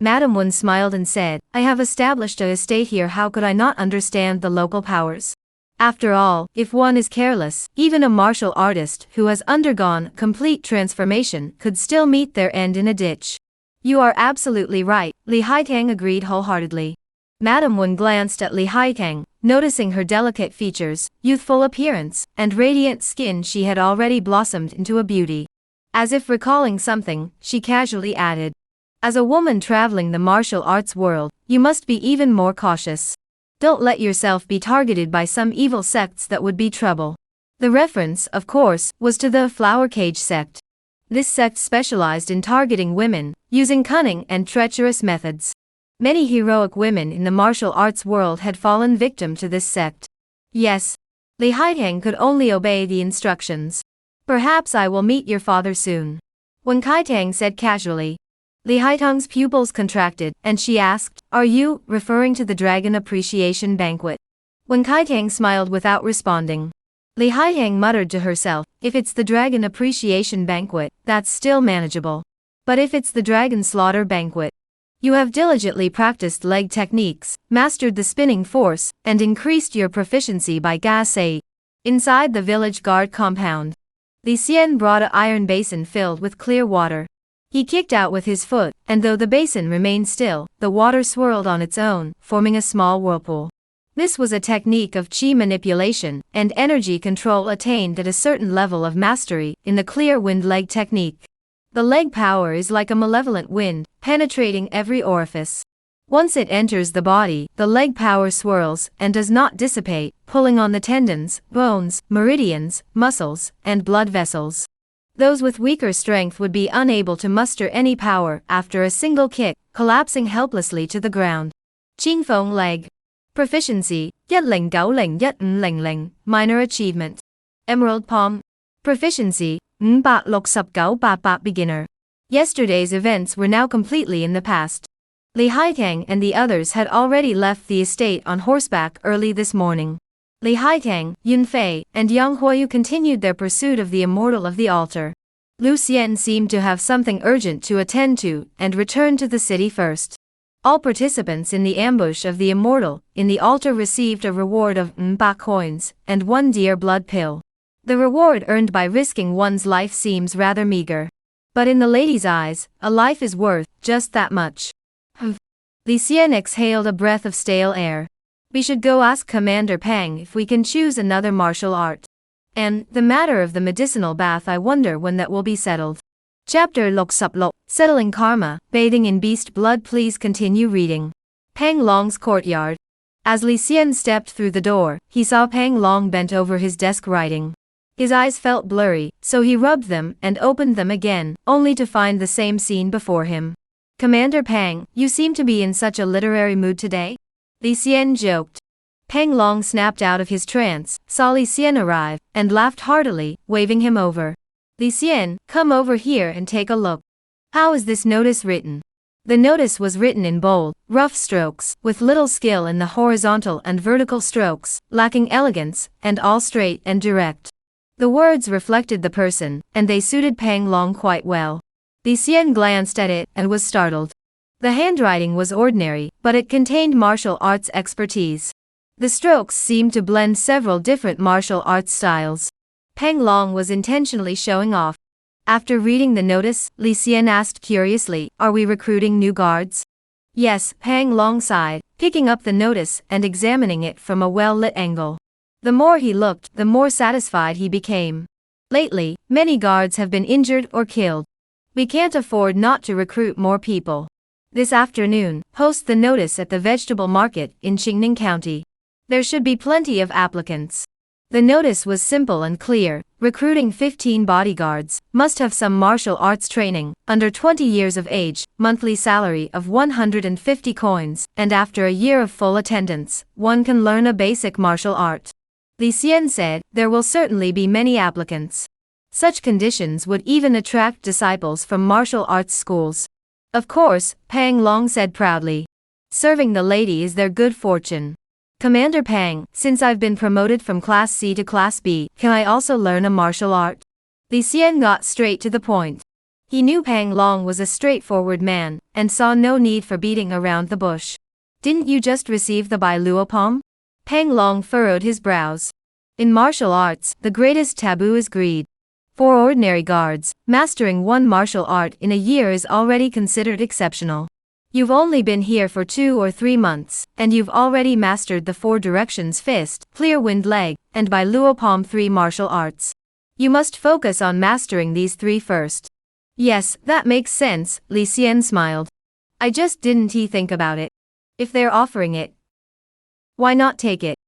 Madam Wen smiled and said, I have established a estate here, how could I not understand the local powers? After all, if one is careless, even a martial artist who has undergone complete transformation could still meet their end in a ditch. You are absolutely right, Li Haitang agreed wholeheartedly. Madam Wen glanced at Li Haitang, noticing her delicate features, youthful appearance, and radiant skin. She had already blossomed into a beauty. As if recalling something, she casually added, as a woman traveling the martial arts world, you must be even more cautious. Don't let yourself be targeted by some evil sects that would be trouble. The reference, of course, was to the Flower Cage sect. This sect specialized in targeting women, using cunning and treacherous methods. Many heroic women in the martial arts world had fallen victim to this sect. Yes. Li Haitang could only obey the instructions. Perhaps I will meet your father soon. Wen Kaitang said casually. Li Haitang's pupils contracted, and she asked, are you referring to the Dragon Appreciation Banquet? Wen Kaitang smiled without responding. Li Haitang muttered to herself, if it's the Dragon Appreciation Banquet, that's still manageable. But if it's the Dragon Slaughter Banquet, you have diligently practiced leg techniques, mastered the spinning force, and increased your proficiency by Gasei. Inside the village guard compound, Li Xian brought an iron basin filled with clear water. He kicked out with his foot, and though the basin remained still, the water swirled on its own, forming a small whirlpool. This was a technique of qi manipulation and energy control attained at a certain level of mastery in the clear wind leg technique. The leg power is like a malevolent wind, penetrating every orifice. Once it enters the body, the leg power swirls and does not dissipate, pulling on the tendons, bones, meridians, muscles, and blood vessels. Those with weaker strength would be unable to muster any power after a single kick, collapsing helplessly to the ground. Qingfeng leg. Proficiency, 10901500, minor achievement. Emerald palm. Proficiency, 56988 beginner. Yesterday's events were now completely in the past. Li Haitang and the others had already left the estate on horseback early this morning. Li Haitang, Yun Fei, and Yang Huoyu continued their pursuit of the immortal of the altar. Liu Xian seemed to have something urgent to attend to and returned to the city first. All participants in the ambush of the immortal in the altar received a reward of Mba coins and 1 deer blood pill. The reward earned by risking one's life seems rather meager. But in the lady's eyes, a life is worth just that much. Li Xian exhaled a breath of stale air. We should go ask Commander Pang if we can choose another martial art. And, the matter of the medicinal bath, I wonder when that will be settled. Chapter Lok Sup Lok, Settling Karma, Bathing in Beast Blood. Please continue reading. Pang Long's courtyard. As Li Xian stepped through the door, he saw Pang Long bent over his desk writing. His eyes felt blurry, so he rubbed them and opened them again, only to find the same scene before him. Commander Pang, you seem to be in such a literary mood today? Li Xian joked. Pang Long snapped out of his trance, saw Li Xian arrive, and laughed heartily, waving him over. Li Xian, come over here and take a look. How is this notice written? The notice was written in bold, rough strokes, with little skill in the horizontal and vertical strokes, lacking elegance, and all straight and direct. The words reflected the person, and they suited Pang Long quite well. Li Xian glanced at it and was startled. The handwriting was ordinary, but it contained martial arts expertise. The strokes seemed to blend several different martial arts styles. Pang Long was intentionally showing off. After reading the notice, Li Xian asked curiously, are we recruiting new guards? Yes, Pang Long sighed, picking up the notice and examining it from a well-lit angle. The more he looked, the more satisfied he became. Lately, many guards have been injured or killed. We can't afford not to recruit more people. This afternoon, post the notice at the vegetable market in Qingning County. There should be plenty of applicants. The notice was simple and clear, recruiting 15 bodyguards, must have some martial arts training, under 20 years of age, monthly salary of 150 coins, and after a year of full attendance, one can learn a basic martial art. Li Xian said, there will certainly be many applicants. Such conditions would even attract disciples from martial arts schools. Of course, Pang Long said proudly. Serving the lady is their good fortune. Commander Pang, since I've been promoted from Class C to Class B, can I also learn a martial art? Li Xian got straight to the point. He knew Pang Long was a straightforward man, and saw no need for beating around the bush. Didn't you just receive the Bai Luo palm? Pang Long furrowed his brows. In martial arts, the greatest taboo is greed. For ordinary guards, mastering one martial art in a year is already considered exceptional. You've only been here for 2 or 3 months, and you've already mastered the 4 directions fist, clear wind leg, and Bai Luo palm 3 martial arts. You must focus on mastering these 3 first. Yes, that makes sense, Li Xian smiled. I just didn't think about it. If they're offering it, why not take it?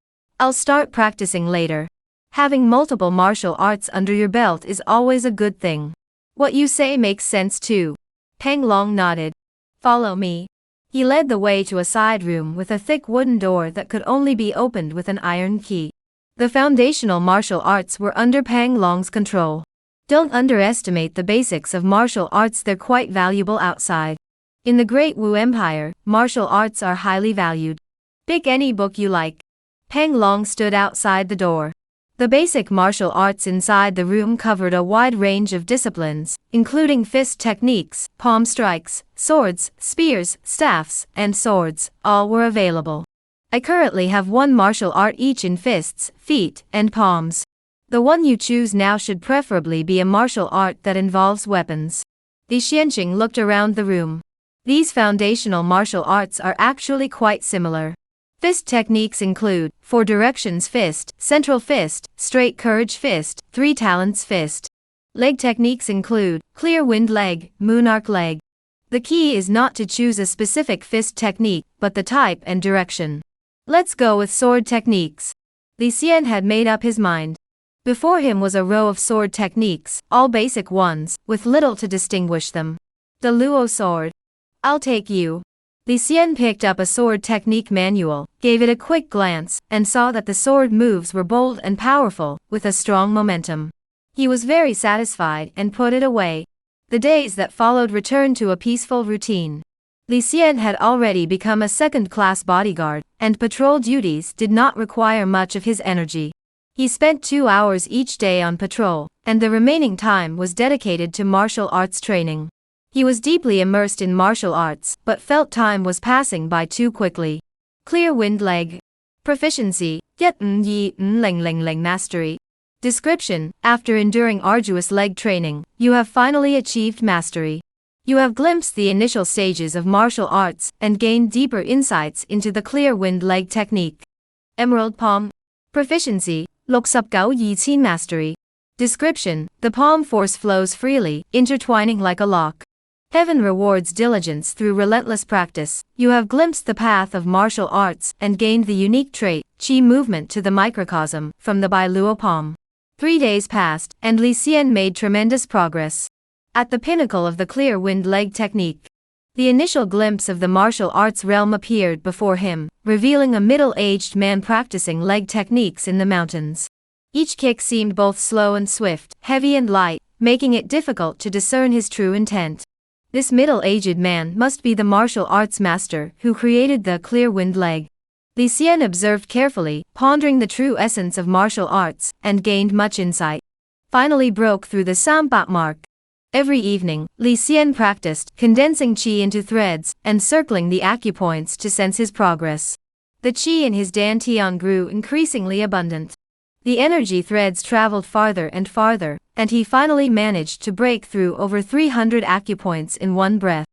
I'll start practicing later. Having multiple martial arts under your belt is always a good thing. What you say makes sense too. Pang Long nodded. Follow me. He led the way to a side room with a thick wooden door that could only be opened with an iron key. The foundational martial arts were under Pang Long's control. Don't underestimate the basics of martial arts, they're quite valuable outside. In the Great Wu Empire, martial arts are highly valued. Pick any book you like. Pang Long stood outside the door. The basic martial arts inside the room covered a wide range of disciplines, including fist techniques, palm strikes, swords, spears, staffs, and swords, all were available. I currently have 1 martial art each in fists, feet, and palms. The one you choose now should preferably be a martial art that involves weapons. Li Xianqing looked around the room. These foundational martial arts are actually quite similar. Fist techniques include 4 directions fist, central fist, straight courage fist, 3 talents fist. Leg techniques include clear wind leg, monarch leg. The key is not to choose a specific fist technique, but the type and direction. Let's go with sword techniques. Li Xian had made up his mind. Before him was a row of sword techniques, all basic ones, with little to distinguish them. The Luo sword. I'll take you. Li Xian picked up a sword technique manual, gave it a quick glance, and saw that the sword moves were bold and powerful, with a strong momentum. He was very satisfied and put it away. The days that followed returned to a peaceful routine. Li Xian had already become a second-class bodyguard, and patrol duties did not require much of his energy. He spent 2 hours each day on patrol, and the remaining time was dedicated to martial arts training. He was deeply immersed in martial arts, but felt time was passing by too quickly. Clear wind leg. Proficiency, Yet Yi Ling mastery. Description: after enduring arduous leg training, you have finally achieved mastery. You have glimpsed the initial stages of martial arts, and gained deeper insights into the clear wind leg technique. Emerald palm. Proficiency, 69,200 mastery. Description: the palm force flows freely, intertwining like a lock. Heaven rewards diligence through relentless practice. You have glimpsed the path of martial arts and gained the unique trait, Qi movement to the microcosm, from the Bai Luo palm. 3 days passed, and Li Xian made tremendous progress. At the pinnacle of the clear wind leg technique, the initial glimpse of the martial arts realm appeared before him, revealing a middle-aged man practicing leg techniques in the mountains. Each kick seemed both slow and swift, heavy and light, making it difficult to discern his true intent. This middle-aged man must be the martial arts master who created the clear wind leg. Li Xian observed carefully, pondering the true essence of martial arts, and gained much insight. Finally broke through the Sambat mark. Every evening, Li Xian practiced, condensing qi into threads, and circling the acupoints to sense his progress. The qi in his dantian grew increasingly abundant. The energy threads traveled farther and farther, and he finally managed to break through over 300 acupoints in one breath.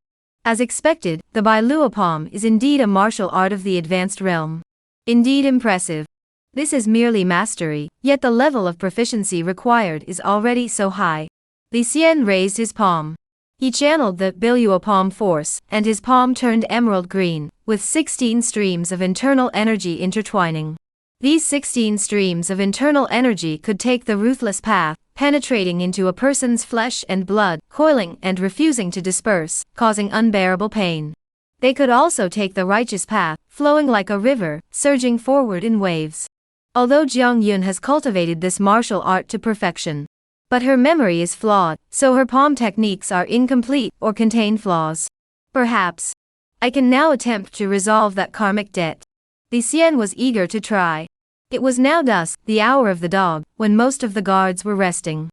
As expected, the Bai Luo palm is indeed a martial art of the advanced realm. Indeed impressive. This is merely mastery, yet the level of proficiency required is already so high. Li Xian raised his palm. He channeled the Bai Luo palm force, and his palm turned emerald green, with 16 streams of internal energy intertwining. These 16 streams of internal energy could take the ruthless path, penetrating into a person's flesh and blood, coiling and refusing to disperse, causing unbearable pain. They could also take the righteous path, flowing like a river, surging forward in waves. Although Jiang Yun has cultivated this martial art to perfection, But her memory is flawed, so her palm techniques are incomplete or contain flaws. Perhaps I can now attempt to resolve that karmic debt. Li Xian was eager to try. It was now dusk, the hour of the dog, when most of the guards were resting.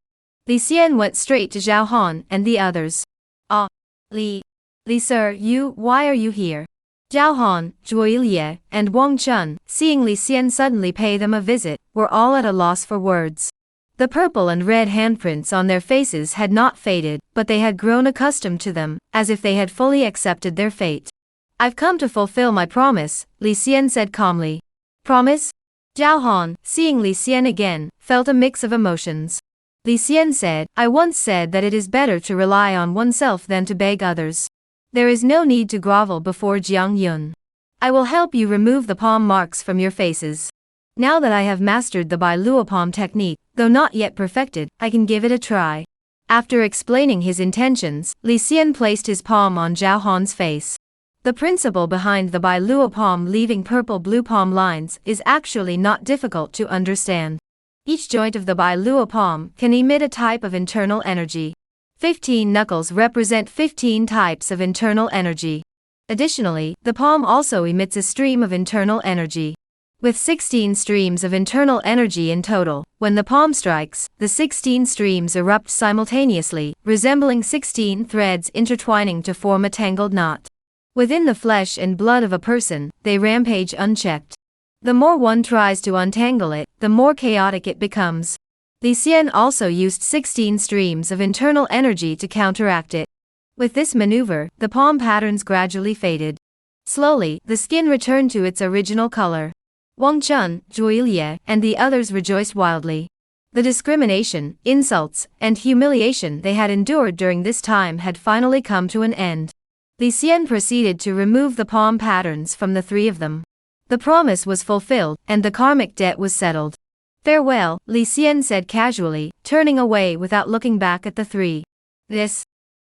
Li Xian went straight to Zhao Han and the others. Ah, Li sir, why are you here? Zhao Han, Zhuo Liye, and Wang Chun, seeing Li Xian suddenly pay them a visit, were all at a loss for words. The purple and red handprints on their faces had not faded, but they had grown accustomed to them, as if they had fully accepted their fate. I've come to fulfill my promise, Li Xian said calmly. Promise? Zhao Han, seeing Li Xian again, felt a mix of emotions. Li Xian said, I once said that it is better to rely on oneself than to beg others. There is no need to grovel before Jiang Yun. I will help you remove the palm marks from your faces. Now that I have mastered the Bai Luo palm technique, though not yet perfected, I can give it a try. After explaining his intentions, Li Xian placed his palm on Zhao Han's face. The principle behind the Bai Luo palm leaving purple-blue palm lines is actually not difficult to understand. Each joint of the Bai Luo palm can emit a type of internal energy. 15 knuckles represent 15 types of internal energy. Additionally, the palm also emits a stream of internal energy. With 16 streams of internal energy in total, when the palm strikes, the 16 streams erupt simultaneously, resembling 16 threads intertwining to form a tangled knot. Within the flesh and blood of a person, they rampage unchecked. The more one tries to untangle it, the more chaotic it becomes. Li Xian also used 16 streams of internal energy to counteract it. With this maneuver, the palm patterns gradually faded. Slowly, the skin returned to its original color. Wang Chun, Zhuo Liye, and the others rejoiced wildly. The discrimination, insults, and humiliation they had endured during this time had finally come to an end. Li Xian proceeded to remove the palm patterns from the three of them. The promise was fulfilled, and the karmic debt was settled. Farewell, Li Xian said casually, turning away without looking back at the three.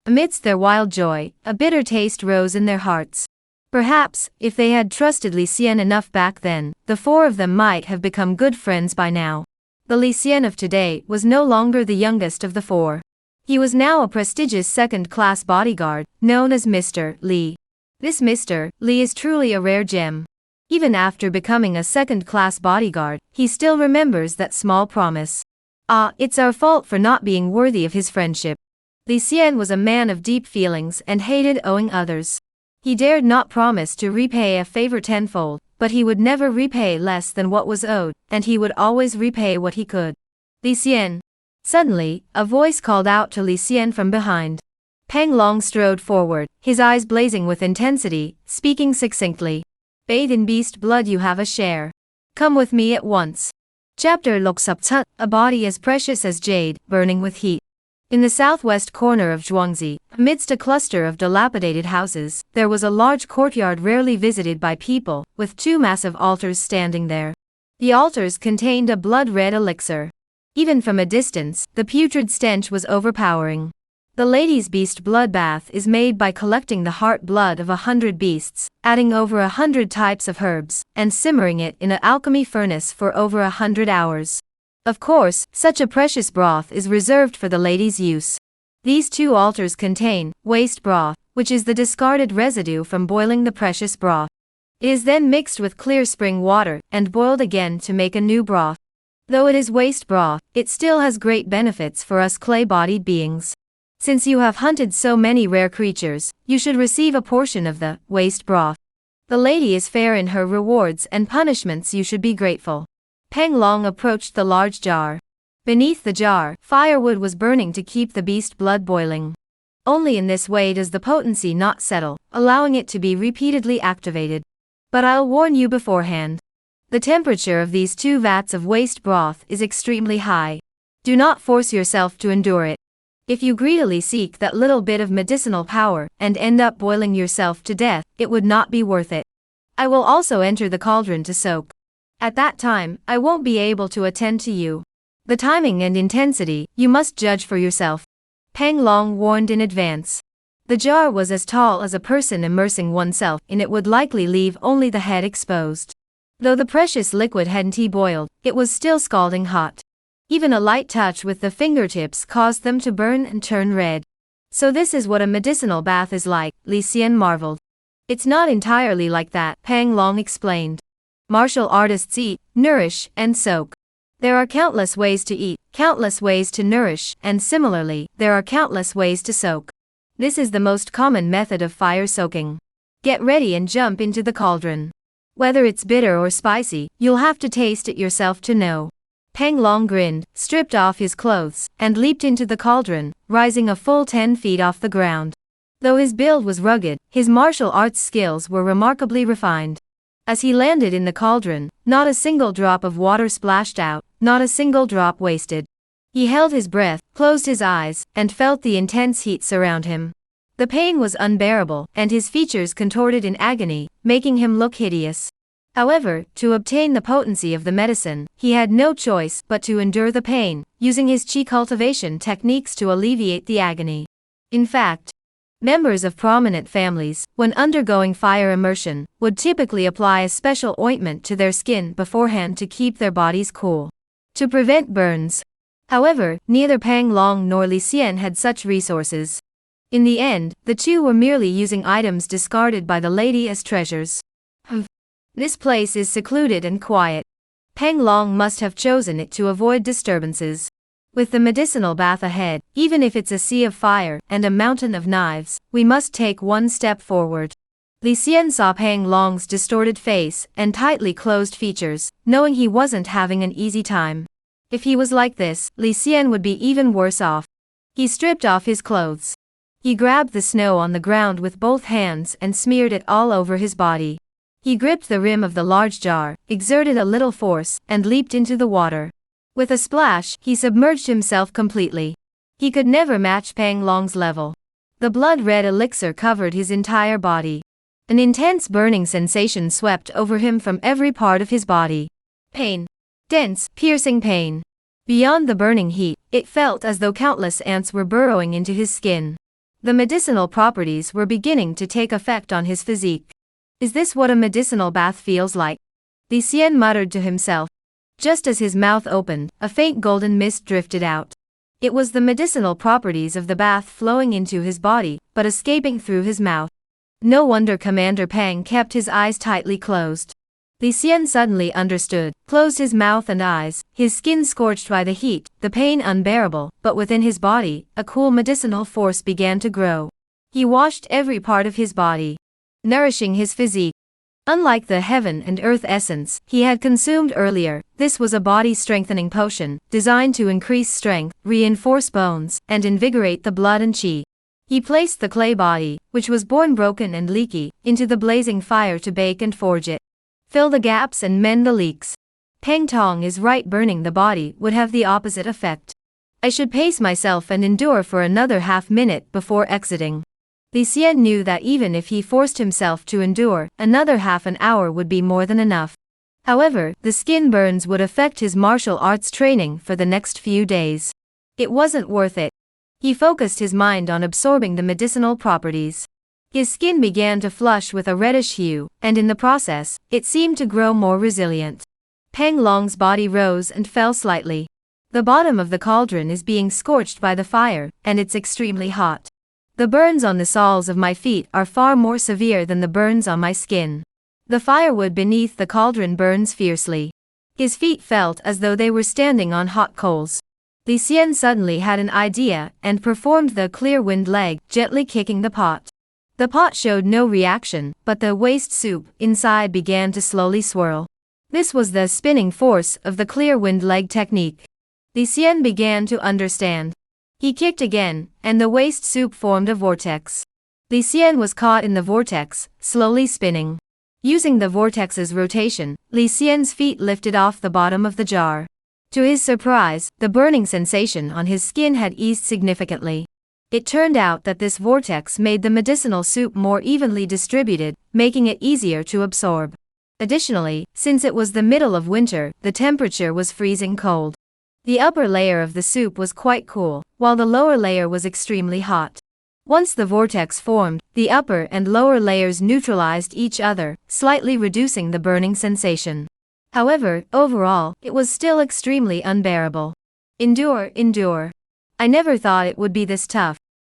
Amidst their wild joy, a bitter taste rose in their hearts. Perhaps, if they had trusted Li Xian enough back then, the four of them might have become good friends by now. The Li Xian of today was no longer the youngest of the four. He was now a prestigious second-class bodyguard, known as Mr. Li. This Mr. Li is truly a rare gem. Even after becoming a second-class bodyguard, he still remembers that small promise. It's our fault for not being worthy of his friendship. Li Xian was a man of deep feelings and hated owing others. He dared not promise to repay a favor tenfold, but he would never repay less than what was owed, and he would always repay what he could. Li Xian. Suddenly, a voice called out to Li Xian from behind. Peng Long strode forward, his eyes blazing with intensity, speaking succinctly. Bathe in beast blood, you have a share. Come with me at once. Chapter Loksaptut, a body as precious as jade, burning with heat. In the southwest corner of Zhuangzi, amidst a cluster of dilapidated houses, there was a large courtyard rarely visited by people, with two massive altars standing there. The altars contained a blood-red elixir. Even from a distance, the putrid stench was overpowering. The lady's beast blood bath is made by collecting the heart blood of 100 beasts, adding over 100 types of herbs, and simmering it in an alchemy furnace for over 100 hours. Of course, such a precious broth is reserved for the lady's use. These two altars contain waste broth, which is the discarded residue from boiling the precious broth. It is then mixed with clear spring water and boiled again to make a new broth. Though it is waste broth, it still has great benefits for us clay-bodied beings. Since you have hunted so many rare creatures, you should receive a portion of the waste broth. The lady is fair in her rewards and punishments, you should be grateful. Peng Long approached the large jar. Beneath the jar, firewood was burning to keep the beast blood boiling. Only in this way does the potency not settle, allowing it to be repeatedly activated. But I'll warn you beforehand. The temperature of these two vats of waste broth is extremely high. Do not force yourself to endure it. If you greedily seek that little bit of medicinal power and end up boiling yourself to death, it would not be worth it. I will also enter the cauldron to soak. At that time, I won't be able to attend to you. The timing and intensity, you must judge for yourself. Peng Long warned in advance. The jar was as tall as a person immersing oneself in it would likely leave only the head exposed. Though the precious liquid hadn't boiled, it was still scalding hot. Even a light touch with the fingertips caused them to burn and turn red. So this is what a medicinal bath is like, Li Xian marveled. It's not entirely like that, Pang Long explained. Martial artists eat, nourish, and soak. There are countless ways to eat, countless ways to nourish, and similarly, there are countless ways to soak. This is the most common method of fire soaking. Get ready and jump into the cauldron. Whether it's bitter or spicy, you'll have to taste it yourself to know. Pang Long grinned, stripped off his clothes, and leaped into the cauldron, rising a full 10 feet off the ground. Though his build was rugged, his martial arts skills were remarkably refined. As he landed in the cauldron, not a single drop of water splashed out, not a single drop wasted. He held his breath, closed his eyes, and felt the intense heat surround him. The pain was unbearable, and his features contorted in agony, making him look hideous. However, to obtain the potency of the medicine, he had no choice but to endure the pain, using his qi cultivation techniques to alleviate the agony. In fact, members of prominent families, when undergoing fire immersion, would typically apply a special ointment to their skin beforehand to keep their bodies cool, to prevent burns. However, neither Pang Long nor Li Xian had such resources. In the end, the two were merely using items discarded by the lady as treasures. This place is secluded and quiet. Pang Long must have chosen it to avoid disturbances. With the medicinal bath ahead, even if it's a sea of fire and a mountain of knives, we must take one step forward. Li Xian saw Pang Long's distorted face and tightly closed features, knowing he wasn't having an easy time. If he was like this, Li Xian would be even worse off. He stripped off his clothes. He grabbed the snow on the ground with both hands and smeared it all over his body. He gripped the rim of the large jar, exerted a little force, and leaped into the water. With a splash, he submerged himself completely. He could never match Pang Long's level. The blood-red elixir covered his entire body. An intense burning sensation swept over him from every part of his body. Pain. Dense, piercing pain. Beyond the burning heat, it felt as though countless ants were burrowing into his skin. The medicinal properties were beginning to take effect on his physique. Is this what a medicinal bath feels like? Li Xian muttered to himself. Just as his mouth opened, a faint golden mist drifted out. It was the medicinal properties of the bath flowing into his body, but escaping through his mouth. No wonder Commander Pang kept his eyes tightly closed. Li Xian suddenly understood, closed his mouth and eyes, his skin scorched by the heat, the pain unbearable, but within his body, a cool medicinal force began to grow. He washed every part of his body, nourishing his physique. Unlike the heaven and earth essence he had consumed earlier, this was a body-strengthening potion, designed to increase strength, reinforce bones, and invigorate the blood and qi. He placed the clay body, which was born broken and leaky, into the blazing fire to bake and forge it. Fill the gaps and mend the leaks. Pang Tong is right, burning the body would have the opposite effect. I should pace myself and endure for another half-minute before exiting. Li Xian knew that even if he forced himself to endure, another half an hour would be more than enough. However, the skin burns would affect his martial arts training for the next few days. It wasn't worth it. He focused his mind on absorbing the medicinal properties. His skin began to flush with a reddish hue, and in the process, it seemed to grow more resilient. Pang Long's body rose and fell slightly. The bottom of the cauldron is being scorched by the fire, and it's extremely hot. The burns on the soles of my feet are far more severe than the burns on my skin. The firewood beneath the cauldron burns fiercely. His feet felt as though they were standing on hot coals. Li Xian suddenly had an idea and performed the clear wind leg, gently kicking the pot. The pot showed no reaction, but the waste soup inside began to slowly swirl. This was the spinning force of the clear wind leg technique. Li Xian began to understand. He kicked again, and the waste soup formed a vortex. Li Xian was caught in the vortex, slowly spinning. Using the vortex's rotation, Li Xian's feet lifted off the bottom of the jar. To his surprise, the burning sensation on his skin had eased significantly. It turned out that this vortex made the medicinal soup more evenly distributed, making it easier to absorb. Additionally, since it was the middle of winter, the temperature was freezing cold. The upper layer of the soup was quite cool, while the lower layer was extremely hot. Once the vortex formed, the upper and lower layers neutralized each other, slightly reducing the burning sensation. However, overall, it was still extremely unbearable. Endure, endure. I never thought it would be this tough.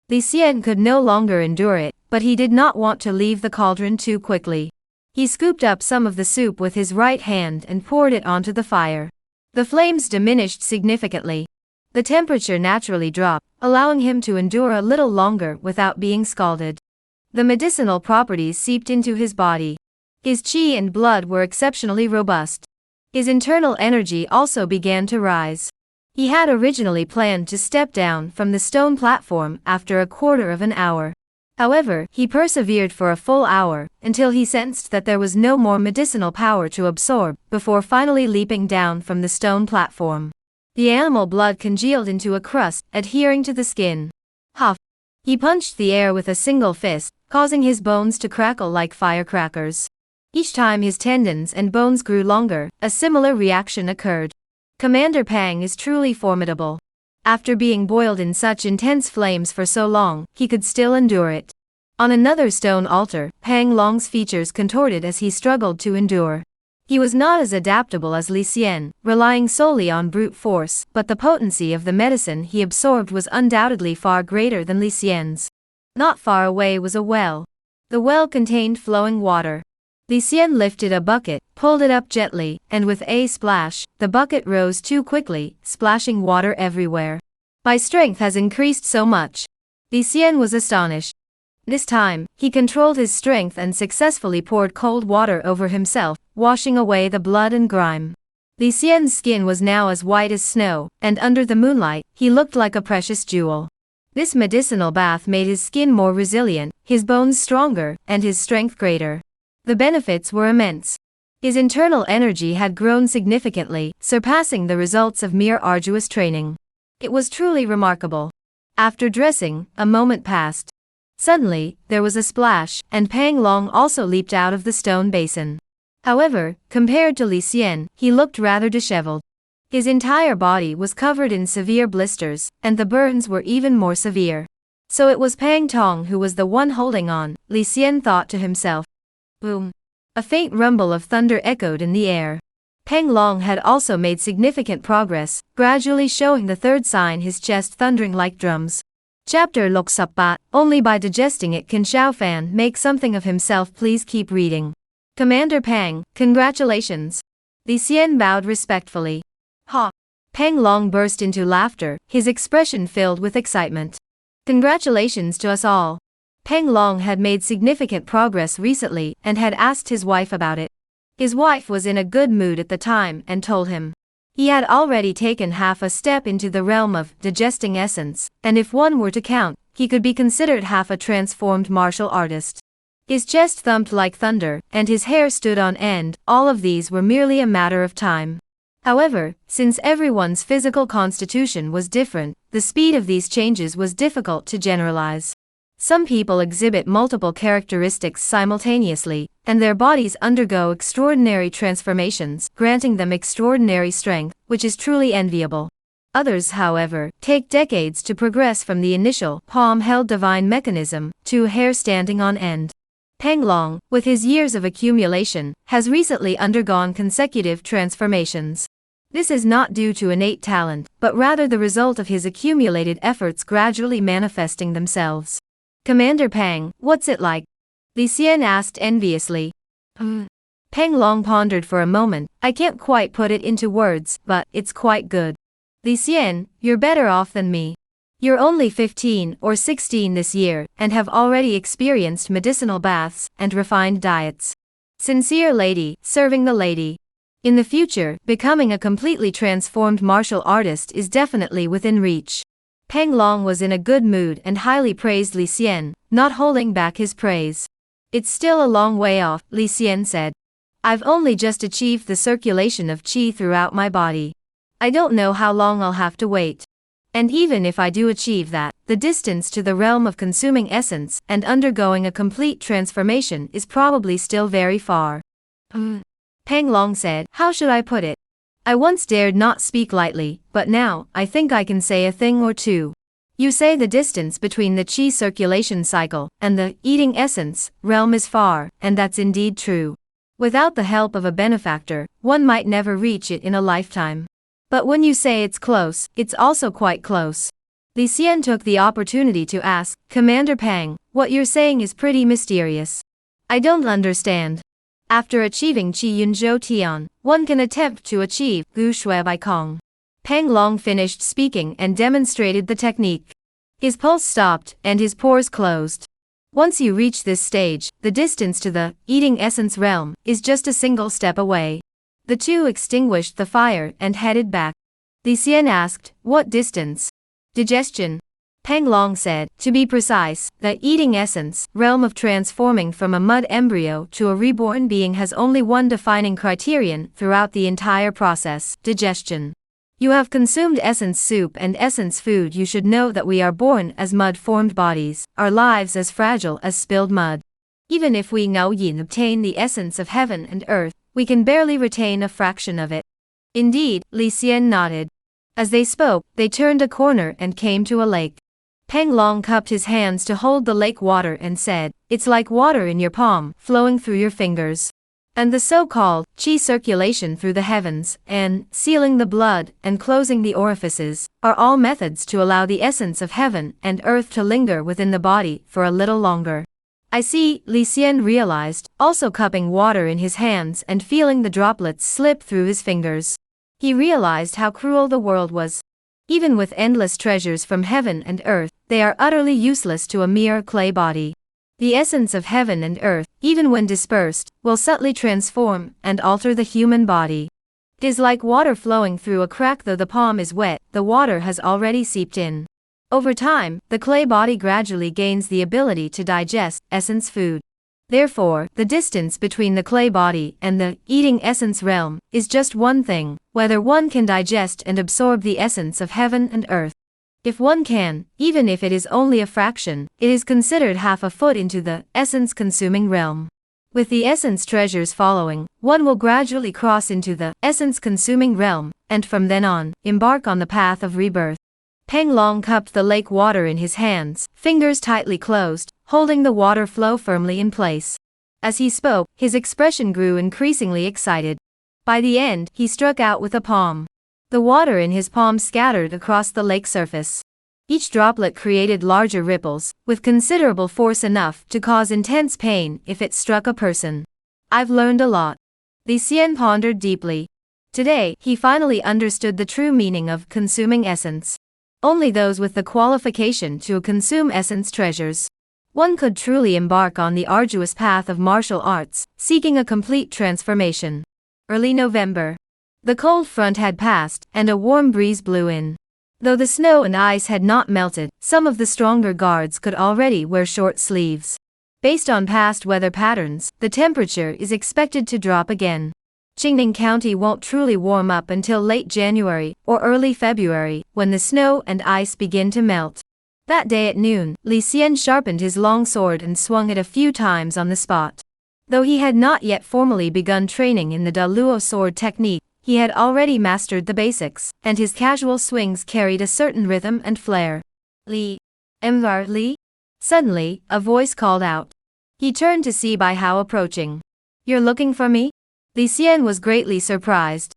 Li Xian could no longer endure it, but he did not want to leave the cauldron too quickly. He scooped up some of the soup with his right hand and poured it onto the fire. The flames diminished significantly. The temperature naturally dropped, allowing him to endure a little longer without being scalded. The medicinal properties seeped into his body. His qi and blood were exceptionally robust. His internal energy also began to rise. He had originally planned to step down from the stone platform after a quarter of an hour. However, he persevered for a full hour, until he sensed that there was no more medicinal power to absorb, before finally leaping down from the stone platform. The animal blood congealed into a crust, adhering to the skin. Huff! He punched the air with a single fist, causing his bones to crackle like firecrackers. Each time his tendons and bones grew longer, a similar reaction occurred. Commander Pang is truly formidable. After being boiled in such intense flames for so long, he could still endure it. On another stone altar, Pang Long's features contorted as he struggled to endure. He was not as adaptable as Li Xian, relying solely on brute force, but the potency of the medicine he absorbed was undoubtedly far greater than Li Xian's. Not far away was a well. The well contained flowing water. Li Xian lifted a bucket, pulled it up gently, and with a splash, the bucket rose too quickly, splashing water everywhere. My strength has increased so much. Li Xian was astonished. This time, he controlled his strength and successfully poured cold water over himself, washing away the blood and grime. Li Xian's skin was now as white as snow, and under the moonlight, he looked like a precious jewel. This medicinal bath made his skin more resilient, his bones stronger, and his strength greater. The benefits were immense. His internal energy had grown significantly, surpassing the results of mere arduous training. It was truly remarkable. After dressing, a moment passed. Suddenly, there was a splash, and Pang Long also leaped out of the stone basin. However, compared to Li Xian, he looked rather disheveled. His entire body was covered in severe blisters, and the burns were even more severe. So it was Pang Tong who was the one holding on, Li Xian thought to himself. Boom! A faint rumble of thunder echoed in the air. Pang Long had also made significant progress, gradually showing the third sign, his chest thundering like drums. Chapter Lok Sapbat, only by digesting it can Xiao Fan make something of himself. Please keep reading. Commander Pang, congratulations. Li Xian bowed respectfully. Ha! Pang Long burst into laughter, his expression filled with excitement. Congratulations to us all. Pang Long had made significant progress recently and had asked his wife about it. His wife was in a good mood at the time and told him. He had already taken half a step into the realm of digesting essence, and if one were to count, he could be considered half a transformed martial artist. His chest thumped like thunder, and his hair stood on end. All of these were merely a matter of time. However, since everyone's physical constitution was different, the speed of these changes was difficult to generalize. Some people exhibit multiple characteristics simultaneously, and their bodies undergo extraordinary transformations, granting them extraordinary strength, which is truly enviable. Others, however, take decades to progress from the initial, palm-held divine mechanism, to hair standing on end. Pang Long, with his years of accumulation, has recently undergone consecutive transformations. This is not due to innate talent, but rather the result of his accumulated efforts gradually manifesting themselves. Commander Pang, what's it like? Li Xian asked enviously. Pang Long pondered for a moment. I can't quite put it into words, but it's quite good. Li Xian, you're better off than me. You're only 15 or 16 this year, and have already experienced medicinal baths and refined diets. Sincere lady, serving the lady. In the future, becoming a completely transformed martial artist is definitely within reach. Pang Long was in a good mood and highly praised Li Xian, not holding back his praise. It's still a long way off, Li Xian said. I've only just achieved the circulation of qi throughout my body. I don't know how long I'll have to wait. And even if I do achieve that, the distance to the realm of consuming essence and undergoing a complete transformation is probably still very far. Pang Long said, how should I put it? I once dared not speak lightly, but now, I think I can say a thing or two. You say the distance between the qi circulation cycle and the eating essence realm is far, and that's indeed true. Without the help of a benefactor, one might never reach it in a lifetime. But when you say it's close, it's also quite close. Li Xian took the opportunity to ask, Commander Pang, what you're saying is pretty mysterious. I don't understand. After achieving Qi Yun Zhou Tian, one can attempt to achieve Gu Shui Bai Kong. Pang Long finished speaking and demonstrated the technique. His pulse stopped, and his pores closed. Once you reach this stage, the distance to the eating essence realm is just a single step away. The two extinguished the fire and headed back. Li Xian asked, what distance? Digestion. Pang Long said, to be precise, the eating essence realm of transforming from a mud embryo to a reborn being has only one defining criterion throughout the entire process, digestion. You have consumed essence soup and essence food. You should know that we are born as mud-formed bodies, our lives as fragile as spilled mud. Even if we Ngao Yin obtain the essence of heaven and earth, we can barely retain a fraction of it. Indeed, Li Xian nodded. As they spoke, they turned a corner and came to a lake. Pang Long cupped his hands to hold the lake water and said, it's like water in your palm, flowing through your fingers. And the so-called qi circulation through the heavens, and sealing the blood and closing the orifices, are all methods to allow the essence of heaven and earth to linger within the body for a little longer. I see, Li Xian realized, also cupping water in his hands and feeling the droplets slip through his fingers. He realized how cruel the world was. Even with endless treasures from heaven and earth, they are utterly useless to a mere clay body. The essence of heaven and earth, even when dispersed, will subtly transform and alter the human body. It is like water flowing through a crack. Though the palm is wet, the water has already seeped in. Over time, the clay body gradually gains the ability to digest essence food. Therefore, the distance between the clay body and the eating essence realm is just one thing, whether one can digest and absorb the essence of heaven and earth. If one can, even if it is only a fraction, it is considered half a foot into the essence-consuming realm. With the essence treasures following, one will gradually cross into the essence-consuming realm, and from then on, embark on the path of rebirth. Pang Long cupped the lake water in his hands, fingers tightly closed, holding the water flow firmly in place. As he spoke, his expression grew increasingly excited. By the end, he struck out with a palm. The water in his palm scattered across the lake surface. Each droplet created larger ripples, with considerable force enough to cause intense pain if it struck a person. I've learned a lot. Li Xian pondered deeply. Today, he finally understood the true meaning of consuming essence. Only those with the qualification to consume essence treasures. One could truly embark on the arduous path of martial arts, seeking a complete transformation. Early November. The cold front had passed, and a warm breeze blew in. Though the snow and ice had not melted, some of the stronger guards could already wear short sleeves. Based on past weather patterns, the temperature is expected to drop again. Qingning County won't truly warm up until late January or early February, when the snow and ice begin to melt. That day at noon, Li Xian sharpened his long sword and swung it a few times on the spot. Though he had not yet formally begun training in the Da Luo sword technique, he had already mastered the basics, and his casual swings carried a certain rhythm and flair. Li. Li? Suddenly, a voice called out. He turned to see Bai Hao approaching. You're looking for me? Li Xian was greatly surprised.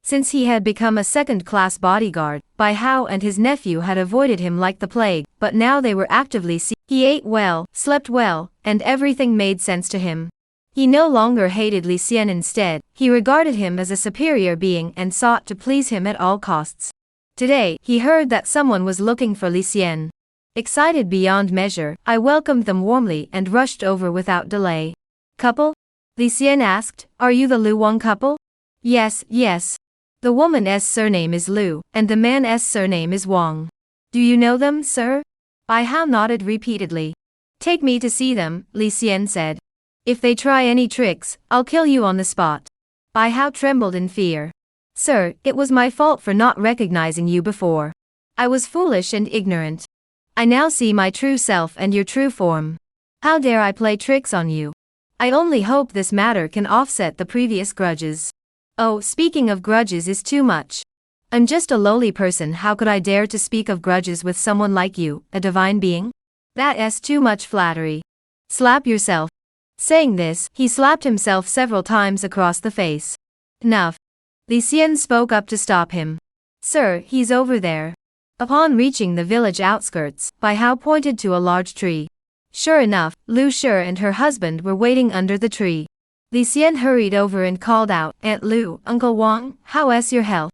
Since he had become a second-class bodyguard, Bai Hao and his nephew had avoided him like the plague, but now they were actively He ate well, slept well, and everything made sense to him. He no longer hated Li Xian. Instead, he regarded him as a superior being and sought to please him at all costs. Today, he heard that someone was looking for Li Xian. Excited beyond measure, I welcomed them warmly and rushed over without delay. Couple? Li Xian asked, are you the Lu Wang couple? Yes, yes. The woman's surname is Lu, and the man's surname is Wang. Do you know them, sir? Bai Hao nodded repeatedly. Take me to see them, Li Xian said. If they try any tricks, I'll kill you on the spot. Bai Hao trembled in fear. Sir, it was my fault for not recognizing you before. I was foolish and ignorant. I now see my true self and your true form. How dare I play tricks on you? I only hope this matter can offset the previous grudges. Oh, speaking of grudges is too much. I'm just a lowly person. How could I dare to speak of grudges with someone like you, a divine being? That's too much flattery. Slap yourself. Saying this, he slapped himself several times across the face. Enough. Li Xian spoke up to stop him. Sir, he's over there. Upon reaching the village outskirts, Bai Hao pointed to a large tree. Sure enough, Lu Shi and her husband were waiting under the tree. Li Xian hurried over and called out, Aunt Lu, Uncle Wang, how's your health?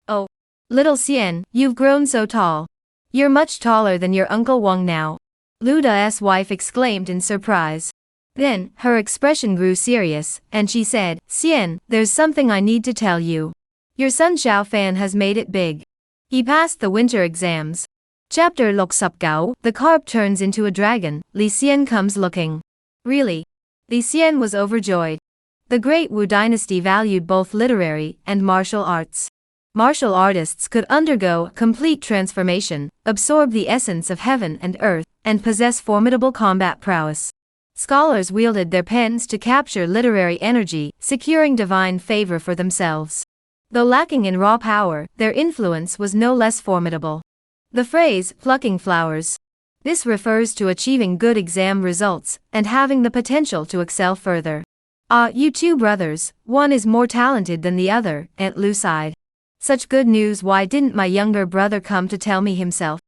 Oh, little Xian, you've grown so tall. You're much taller than your Uncle Wang now. Lu Da's wife exclaimed in surprise. Then, her expression grew serious, and she said, Xian, there's something I need to tell you. Your son Xiao Fan has made it big. He passed the winter exams. Chapter Lok Sup Gao, the carp turns into a dragon, Li Xian comes looking. Really? Li Xian was overjoyed. The Great Wu dynasty valued both literary and martial arts. Martial artists could undergo a complete transformation, absorb the essence of heaven and earth, and possess formidable combat prowess. Scholars wielded their pens to capture literary energy, securing divine favor for themselves. Though lacking in raw power, their influence was no less formidable. The phrase, plucking flowers. This refers to achieving good exam results, and having the potential to excel further. You two brothers, one is more talented than the other, Aunt Lu sighed. Such good news, why didn't my younger brother come to tell me himself?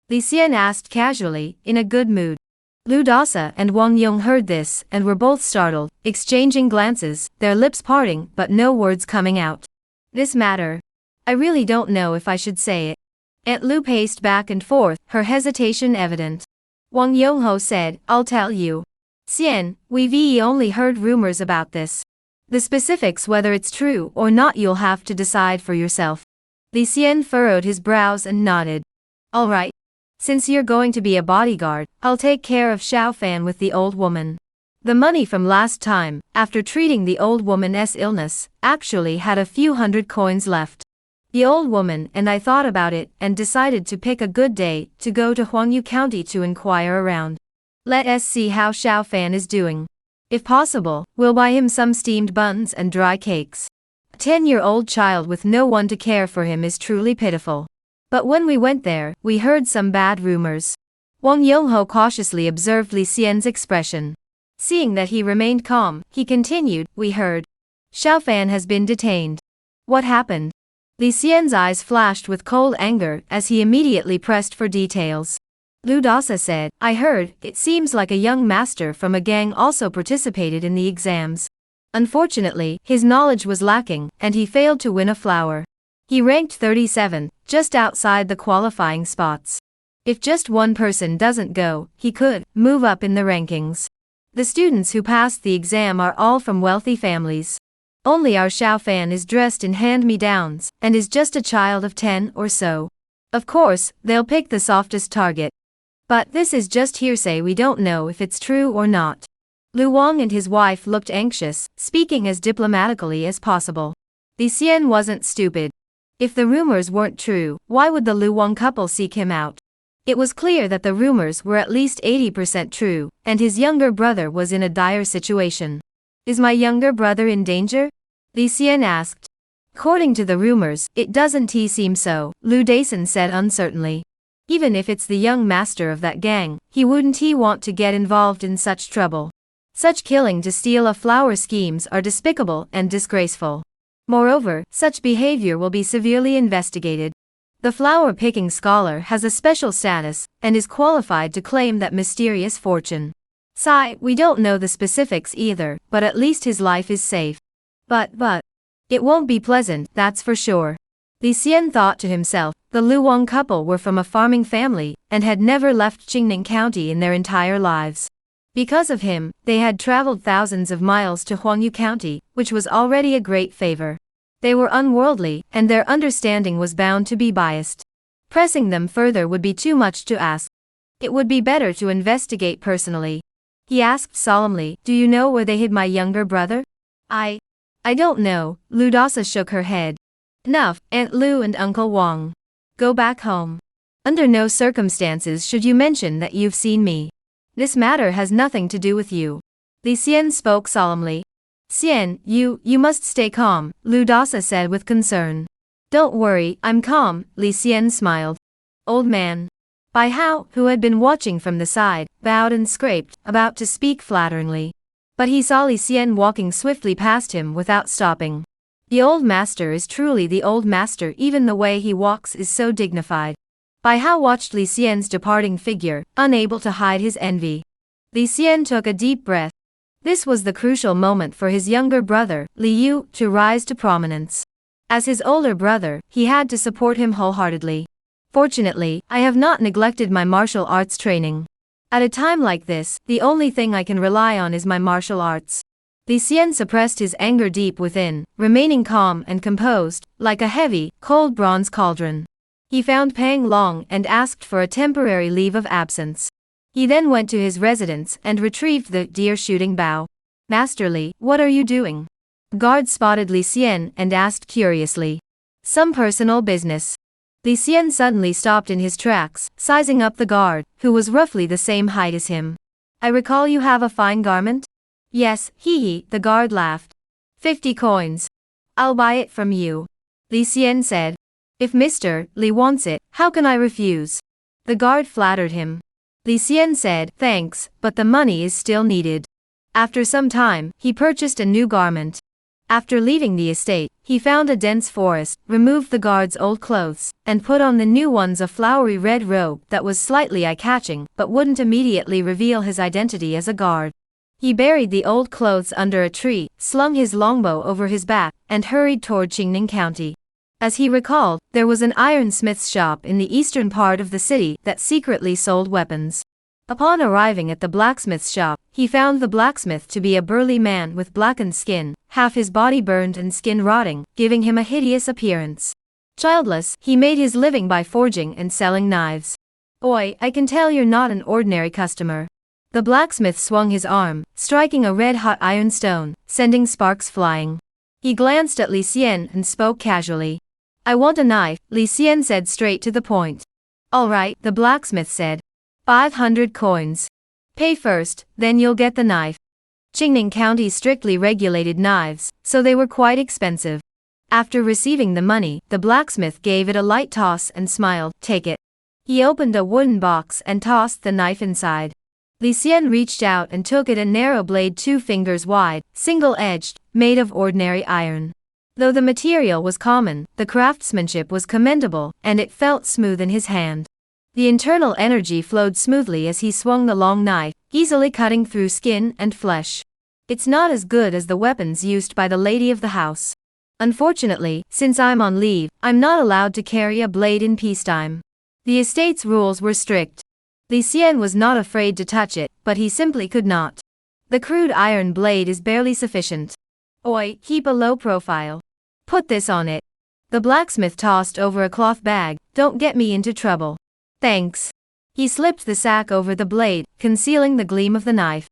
Li Xian asked casually, in a good mood. Lu Dasa and Wang Yong heard this, and were both startled, exchanging glances, their lips parting but no words coming out. This matter. I really don't know if I should say it. Aunt Lu paced back and forth, her hesitation evident. Wang Yongho said, I'll tell you. Xian, we've only heard rumors about this. The specifics, whether it's true or not, you'll have to decide for yourself. Li Xian furrowed his brows and nodded. All right. Since you're going to be a bodyguard, I'll take care of Xiao Fan with the old woman. The money from last time, after treating the old woman's illness, actually had a few hundred coins left. The old woman and I thought about it and decided to pick a good day to go to Huangyu County to inquire around. Let us see how Xiao Fan is doing. If possible, we'll buy him some steamed buns and dry cakes. A 10-year-old child with no one to care for him is truly pitiful. But when we went there, we heard some bad rumors. Wang Yongho cautiously observed Li Xian's expression. Seeing that he remained calm, he continued, we heard. Xiao Fan has been detained. What happened? Li Xian's eyes flashed with cold anger as he immediately pressed for details. Lu Dasa said, I heard, it seems like a young master from a gang also participated in the exams. Unfortunately, his knowledge was lacking, and he failed to win a flower. He ranked 37, just outside the qualifying spots. If just one person doesn't go, he could move up in the rankings. The students who passed the exam are all from wealthy families. Only our Xiao Fan is dressed in hand-me-downs, and is just a child of 10 or so. Of course, they'll pick the softest target. But this is just hearsay, we don't know if it's true or not. Lu Wang and his wife looked anxious, speaking as diplomatically as possible. Li Xian wasn't stupid. If the rumors weren't true, why would the Lu Wang couple seek him out? It was clear that the rumors were at least 80% true, and his younger brother was in a dire situation. Is my younger brother in danger? Li Xian asked. According to the rumors, it doesn't seem so, Lu Dason said uncertainly. Even if it's the young master of that gang, he wouldn't want to get involved in such trouble. Such killing to steal a flower schemes are despicable and disgraceful. Moreover, such behavior will be severely investigated. The flower-picking scholar has a special status, and is qualified to claim that mysterious fortune. Sigh, we don't know the specifics either, but at least his life is safe. But, it won't be pleasant, that's for sure. Li Xian thought to himself, the Lu Wang couple were from a farming family, and had never left Qingning County in their entire lives. Because of him, they had traveled thousands of miles to Huangyu County, which was already a great favor. They were unworldly, and their understanding was bound to be biased. Pressing them further would be too much to ask. It would be better to investigate personally. He asked solemnly, do you know where they hid my younger brother? I don't know, Lu Dasa shook her head. Enough, Aunt Lu and Uncle Wang. Go back home. Under no circumstances should you mention that you've seen me. This matter has nothing to do with you. Li Xian spoke solemnly. Xian, you must stay calm, Lu Dasa said with concern. Don't worry, I'm calm, Li Xian smiled. Old man. Bai Hao, who had been watching from the side, bowed and scraped, about to speak flatteringly. But he saw Li Xian walking swiftly past him without stopping. The old master is truly the old master, even the way he walks is so dignified. Bai Hao watched Li Xian's departing figure, unable to hide his envy. Li Xian took a deep breath. This was the crucial moment for his younger brother, Li Yu, to rise to prominence. As his older brother, he had to support him wholeheartedly. Fortunately, I have not neglected my martial arts training. At a time like this, the only thing I can rely on is my martial arts. Li Xian suppressed his anger deep within, remaining calm and composed, like a heavy, cold bronze cauldron. He found Pang Long and asked for a temporary leave of absence. He then went to his residence and retrieved the deer shooting bow. Master Li, what are you doing? The guard spotted Li Xian and asked curiously. Some personal business. Li Xian suddenly stopped in his tracks, sizing up the guard, who was roughly the same height as him. I recall you have a fine garment? Yes, hee, the guard laughed. 50 coins. I'll buy it from you. Li Xian said. If Mr. Li wants it, how can I refuse? The guard flattered him. Li Xian said, thanks, but the money is still needed. After some time, he purchased a new garment. After leaving the estate, he found a dense forest, removed the guard's old clothes, and put on the new ones, a flowery red robe that was slightly eye-catching but wouldn't immediately reveal his identity as a guard. He buried the old clothes under a tree, slung his longbow over his back, and hurried toward Qingning County. As he recalled, there was an ironsmith's shop in the eastern part of the city that secretly sold weapons. Upon arriving at the blacksmith's shop, he found the blacksmith to be a burly man with blackened skin, half his body burned and skin rotting, giving him a hideous appearance. Childless, he made his living by forging and selling knives. Oi, I can tell you're not an ordinary customer. The blacksmith swung his arm, striking a red-hot iron stone, sending sparks flying. He glanced at Li Xian and spoke casually. I want a knife, Li Xian said straight to the point. All right, the blacksmith said. 500 coins. Pay first, then you'll get the knife. Qingning County strictly regulated knives, so they were quite expensive. After receiving the money, the blacksmith gave it a light toss and smiled, take it. He opened a wooden box and tossed the knife inside. Li Xian reached out and took it, a narrow blade 2 fingers wide, single-edged, made of ordinary iron. Though the material was common, the craftsmanship was commendable, and it felt smooth in his hand. The internal energy flowed smoothly as he swung the long knife, easily cutting through skin and flesh. It's not as good as the weapons used by the lady of the house. Unfortunately, since I'm on leave, I'm not allowed to carry a blade in peacetime. The estate's rules were strict. Li Xian was not afraid to touch it, but he simply could not. The crude iron blade is barely sufficient. Oi, keep a low profile. Put this on it. The blacksmith tossed over a cloth bag, don't get me into trouble. Thanks. He slipped the sack over the blade, concealing the gleam of the knife.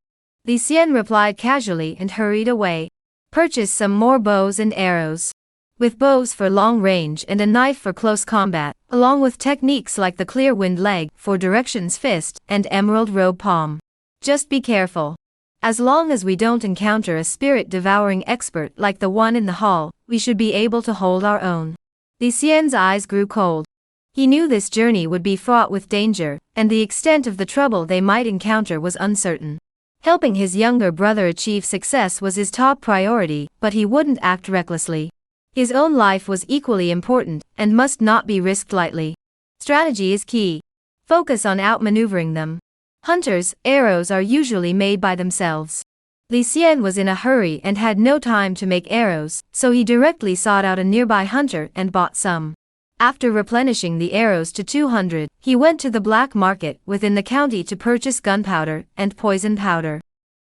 Li Xian replied casually and hurried away. Purchase some more bows and arrows. With bows for long range and a knife for close combat, along with techniques like the clear wind leg for directions fist and emerald robe palm. Just be careful. As long as we don't encounter a spirit-devouring expert like the one in the hall, we should be able to hold our own. Li Xian's eyes grew cold. He knew this journey would be fraught with danger, and the extent of the trouble they might encounter was uncertain. Helping his younger brother achieve success was his top priority, but he wouldn't act recklessly. His own life was equally important, and must not be risked lightly. Strategy is key. Focus on outmaneuvering them. Hunters' arrows are usually made by themselves. Li Xian was in a hurry and had no time to make arrows, so he directly sought out a nearby hunter and bought some. After replenishing the arrows to 200, he went to the black market within the county to purchase gunpowder and poison powder.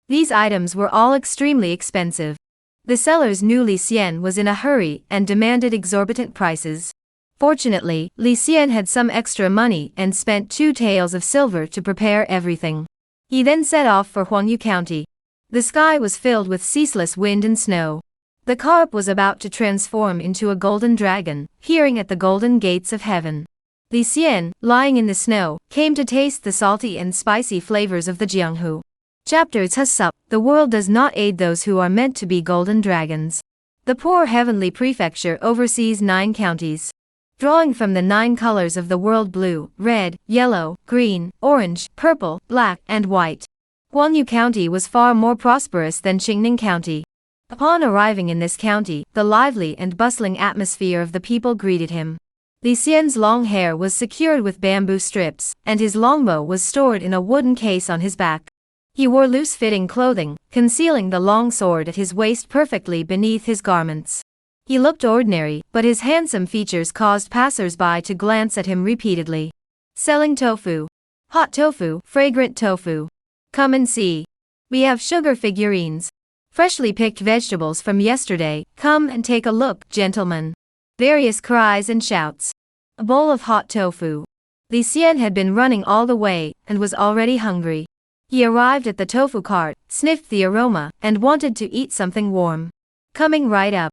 These items were all extremely expensive. The sellers knew Li Xian was in a hurry and demanded exorbitant prices. Fortunately, Li Xian had some extra money and spent 2 taels of silver to prepare everything. He then set off for Huangyu County. The sky was filled with ceaseless wind and snow. The carp was about to transform into a golden dragon, peering at the golden gates of heaven. Li Xian, lying in the snow, came to taste the salty and spicy flavors of the Jianghu. Chapter Tsup, the world does not aid those who are meant to be golden dragons. The poor heavenly prefecture oversees 9 counties. Drawing from the 9 colors of the world: blue, red, yellow, green, orange, purple, black, and white. Huangyu County was far more prosperous than Qingning County. Upon arriving in this county, the lively and bustling atmosphere of the people greeted him. Li Xian's long hair was secured with bamboo strips, and his longbow was stored in a wooden case on his back. He wore loose-fitting clothing, concealing the long sword at his waist perfectly beneath his garments. He looked ordinary, but his handsome features caused passers-by to glance at him repeatedly. Selling tofu. Hot tofu, fragrant tofu. Come and see. We have sugar figurines. Freshly picked vegetables from yesterday, come and take a look, gentlemen. Various cries and shouts. A bowl of hot tofu. Li Xian had been running all the way, and was already hungry. He arrived at the tofu cart, sniffed the aroma, and wanted to eat something warm. Coming right up.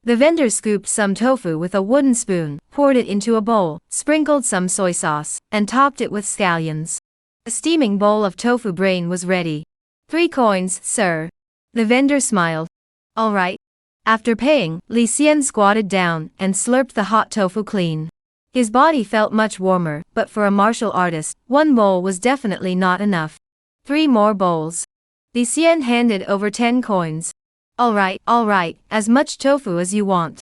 The vendor scooped some tofu with a wooden spoon, poured it into a bowl, sprinkled some soy sauce, and topped it with scallions. A steaming bowl of tofu brain was ready. 3 coins, sir. The vendor smiled. All right. After paying, Li Xian squatted down and slurped the hot tofu clean. His body felt much warmer, but for a martial artist, 1 bowl was definitely not enough. 3 more bowls. Li Xian handed over 10 coins. All right, as much tofu as you want.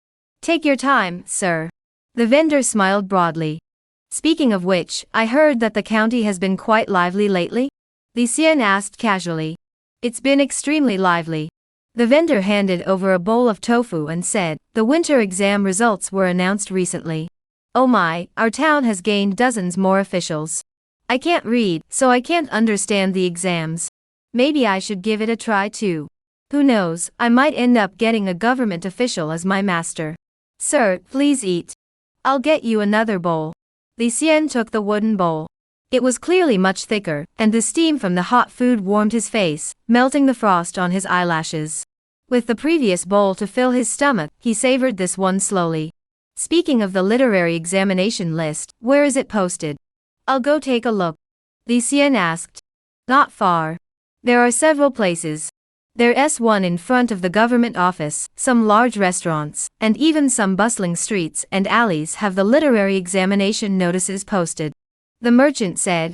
Take your time, sir. The vendor smiled broadly. Speaking of which, I heard that the county has been quite lively lately? Li Xian asked casually. It's been extremely lively. The vendor handed over a bowl of tofu and said, the winter exam results were announced recently. Oh my, our town has gained dozens more officials. I can't read, so I can't understand the exams. Maybe I should give it a try too. Who knows, I might end up getting a government official as my master. Sir, please eat. I'll get you another bowl. Li Xian took the wooden bowl. It was clearly much thicker, and the steam from the hot food warmed his face, melting the frost on his eyelashes. With the previous bowl to fill his stomach, he savored this one slowly. Speaking of the literary examination list, where is it posted? I'll go take a look. Li Xian asked. Not far. There are several places. There's one in front of the government office, some large restaurants, and even some bustling streets and alleys have the literary examination notices posted. The merchant said.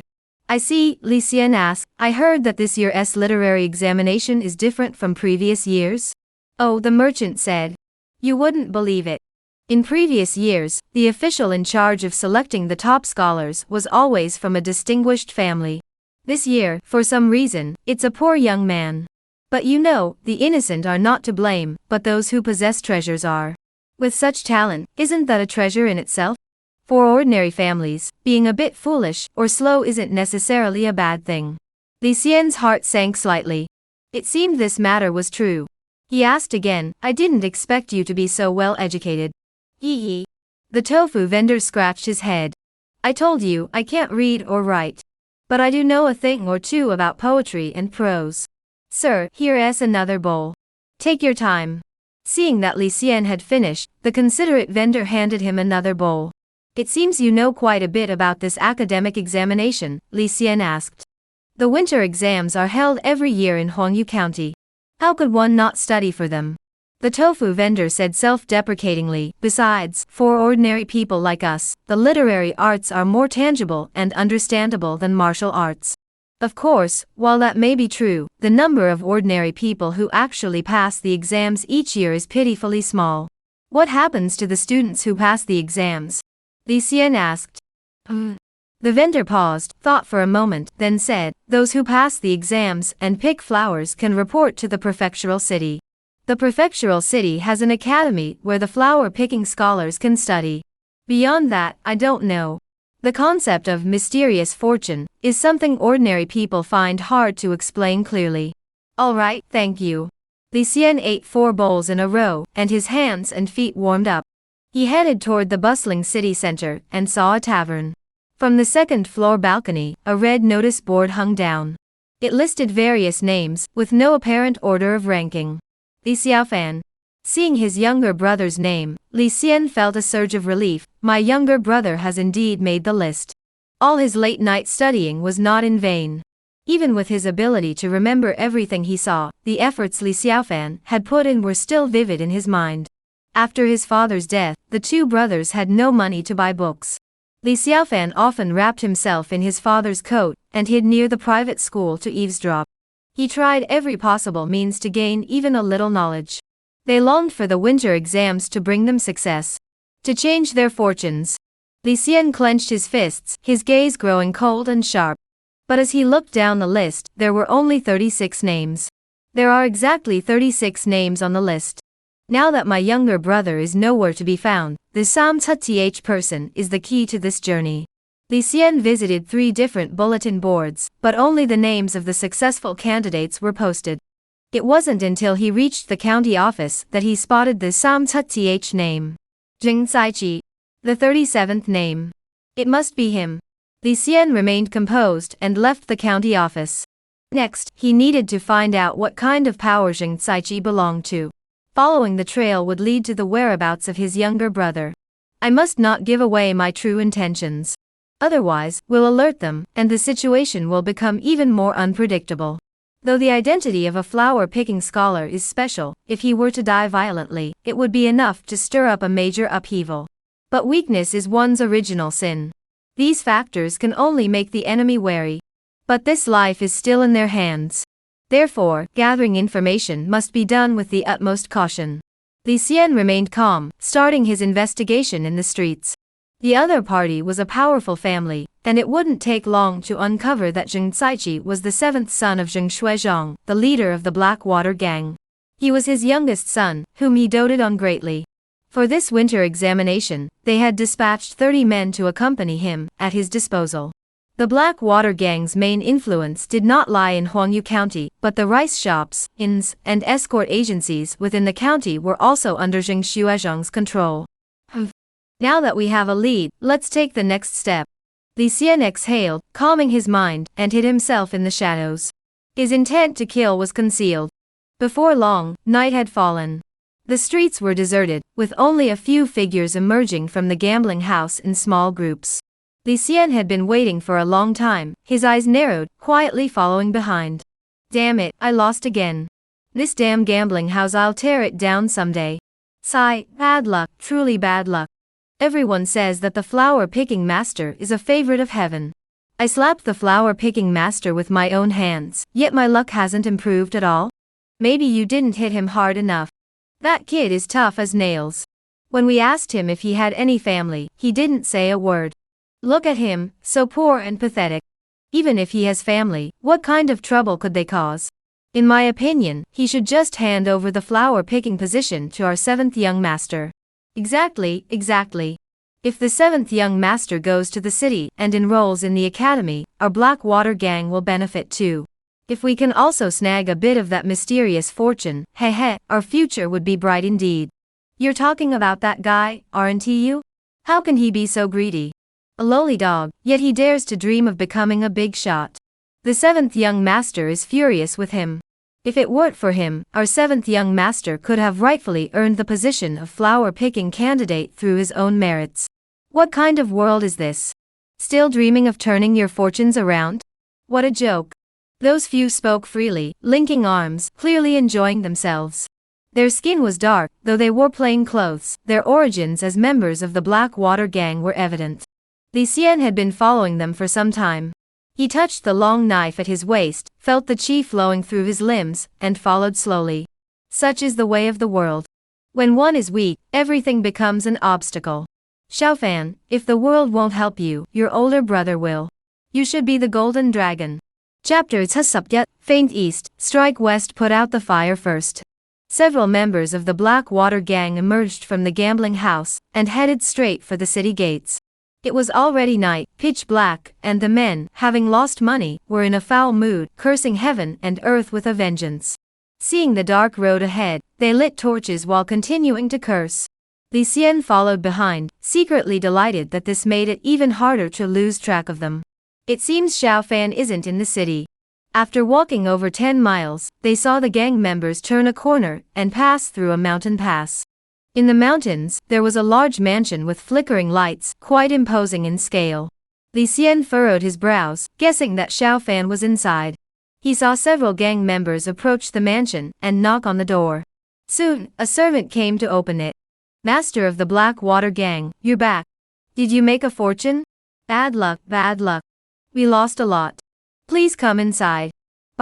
I see, Li Xian asked, I heard that this year's literary examination is different from previous years? Oh, the merchant said. You wouldn't believe it. In previous years, the official in charge of selecting the top scholars was always from a distinguished family. This year, for some reason, it's a poor young man. But you know, the innocent are not to blame, but those who possess treasures are. With such talent, isn't that a treasure in itself? For ordinary families, being a bit foolish or slow isn't necessarily a bad thing. Li Xian's heart sank slightly. It seemed this matter was true. He asked again, I didn't expect you to be so well educated. Hee. The tofu vendor scratched his head. I told you, I can't read or write. But I do know a thing or two about poetry and prose. Sir, here's another bowl. Take your time. Seeing that Li Xian had finished, the considerate vendor handed him another bowl. It seems you know quite a bit about this academic examination, Li Xian asked. The winter exams are held every year in Huangyu County. How could one not study for them? The tofu vendor said self-deprecatingly, besides, for ordinary people like us, the literary arts are more tangible and understandable than martial arts. Of course, while that may be true, the number of ordinary people who actually pass the exams each year is pitifully small. What happens to the students who pass the exams? Li Xian asked. The vendor paused, thought for a moment, then said, those who pass the exams and pick flowers can report to the prefectural city. The prefectural city has an academy where the flower-picking scholars can study. Beyond that, I don't know. The concept of mysterious fortune is something ordinary people find hard to explain clearly. All right, thank you. Li Xian ate 4 bowls in a row, and his hands and feet warmed up. He headed toward the bustling city center and saw a tavern. From the 2nd-floor balcony, a red notice board hung down. It listed various names, with no apparent order of ranking. Li Xiaofan. Seeing his younger brother's name, Li Xian felt a surge of relief. My younger brother has indeed made the list. All his late-night studying was not in vain. Even with his ability to remember everything he saw, the efforts Li Xiaofan had put in were still vivid in his mind. After his father's death, the 2 brothers had no money to buy books. Li Xiaofan often wrapped himself in his father's coat and hid near the private school to eavesdrop. He tried every possible means to gain even a little knowledge. They longed for the winter exams to bring them success, to change their fortunes. Li Xian clenched his fists, his gaze growing cold and sharp. But as he looked down the list, there were only 36 names. There are exactly 36 names on the list. Now that my younger brother is nowhere to be found, the servitude person is the key to this journey. Li Xian visited 3 different bulletin boards, but only the names of the successful candidates were posted. It wasn't until he reached the county office that he spotted the servitude name. Zheng Saiqi. The 37th name. It must be him. Li Xian remained composed and left the county office. Next, he needed to find out what kind of power Zheng Saiqi belonged to. Following the trail would lead to the whereabouts of his younger brother. I must not give away my true intentions. Otherwise, we'll alert them, and the situation will become even more unpredictable. Though the identity of a flower-picking scholar is special, if he were to die violently, it would be enough to stir up a major upheaval. But weakness is one's original sin. These factors can only make the enemy wary. But this life is still in their hands. Therefore, gathering information must be done with the utmost caution. Li Xian remained calm, starting his investigation in the streets. The other party was a powerful family, and it wouldn't take long to uncover that Zheng Saiqi was the 7th son of Zheng Shuizhang, the leader of the Blackwater gang. He was his youngest son, whom he doted on greatly. For this winter examination, they had dispatched 30 men to accompany him, at his disposal. The Blackwater gang's main influence did not lie in Huangyu County, but the rice shops, inns, and escort agencies within the county were also under Zheng Shuizhang's control. Now that we have a lead, let's take the next step. Li Xian exhaled, calming his mind, and hid himself in the shadows. His intent to kill was concealed. Before long, night had fallen. The streets were deserted, with only a few figures emerging from the gambling house in small groups. Li Xian had been waiting for a long time, his eyes narrowed, quietly following behind. Damn it, I lost again. This damn gambling house, I'll tear it down someday. Sigh, bad luck, truly bad luck. Everyone says that the flower-picking master is a favorite of heaven. I slapped the flower-picking master with my own hands, yet my luck hasn't improved at all. Maybe you didn't hit him hard enough. That kid is tough as nails. When we asked him if he had any family, he didn't say a word. Look at him, so poor and pathetic. Even if he has family, what kind of trouble could they cause? In my opinion, he should just hand over the flower-picking position to our 7th young master. Exactly. If the 7th young master goes to the city and enrolls in the academy, our Blackwater gang will benefit too. If we can also snag a bit of that mysterious fortune, our future would be bright indeed. You're talking about that guy, aren't you? How can he be so greedy? A lowly dog, yet he dares to dream of becoming a big shot. The 7th young master is furious with him. If it weren't for him, our 7th young master could have rightfully earned the position of flower-picking candidate through his own merits. What kind of world is this? Still dreaming of turning your fortunes around? What a joke. Those few spoke freely, linking arms, clearly enjoying themselves. Their skin was dark, though they wore plain clothes. Their origins as members of the Blackwater gang were evident. Li Xian had been following them for some time. He touched the long knife at his waist, felt the qi flowing through his limbs, and followed slowly. Such is the way of the world. When one is weak, everything becomes an obstacle. Xiaofan, if the world won't help you, your older brother will. You should be the golden dragon. Chapter Tsusubyut, feint east, strike west, put out the fire first. Several members of the Blackwater gang emerged from the gambling house, and headed straight for the city gates. It was already night, pitch black, and the men, having lost money, were in a foul mood, cursing heaven and earth with a vengeance. Seeing the dark road ahead, they lit torches while continuing to curse. Li Xian followed behind, secretly delighted that this made it even harder to lose track of them. It seems Xiaofan isn't in the city. After walking over 10 miles, they saw the gang members turn a corner and pass through a mountain pass. In the mountains, there was a large mansion with flickering lights, quite imposing in scale. Li Xian furrowed his brows, guessing that Xiaofan was inside. He saw several gang members approach the mansion and knock on the door. Soon, a servant came to open it. Master of the Blackwater gang, you're back. Did you make a fortune? Bad luck. We lost a lot. Please come inside.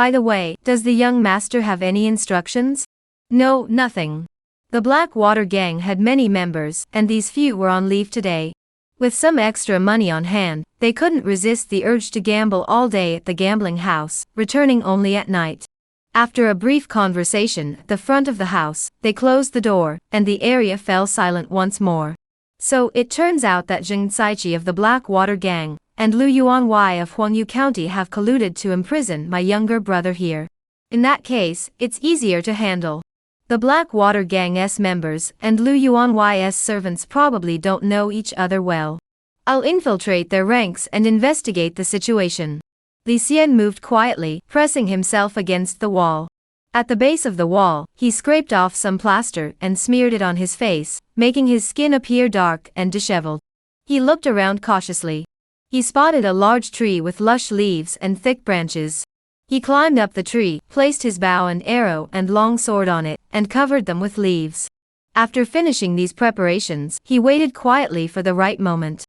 By the way, does the young master have any instructions? No, nothing. The Blackwater gang had many members, and these few were on leave today. With some extra money on hand, they couldn't resist the urge to gamble all day at the gambling house, returning only at night. After a brief conversation at the front of the house, they closed the door, and the area fell silent once more. So, it turns out that Zheng Saichi of the Blackwater gang, and Lu Yuanwei of Huangyu County have colluded to imprison my younger brother here. In that case, it's easier to handle. The Blackwater gang's members and Lu Yuanwei's servants probably don't know each other well. I'll infiltrate their ranks and investigate the situation. Li Xian moved quietly, pressing himself against the wall. At the base of the wall, he scraped off some plaster and smeared it on his face, making his skin appear dark and disheveled. He looked around cautiously. He spotted a large tree with lush leaves and thick branches. He climbed up the tree, placed his bow and arrow and long sword on it, and covered them with leaves. After finishing these preparations, he waited quietly for the right moment.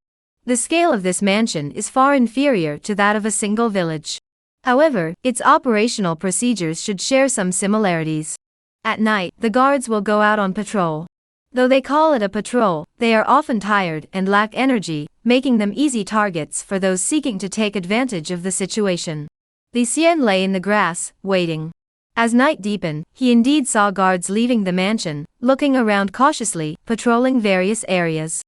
The scale of this mansion is far inferior to that of a single village. However, its operational procedures should share some similarities. At night, the guards will go out on patrol. Though they call it a patrol, they are often tired and lack energy, making them easy targets for those seeking to take advantage of the situation. Li Xian lay in the grass, waiting. As night deepened, he indeed saw guards leaving the mansion, looking around cautiously, patrolling various areas.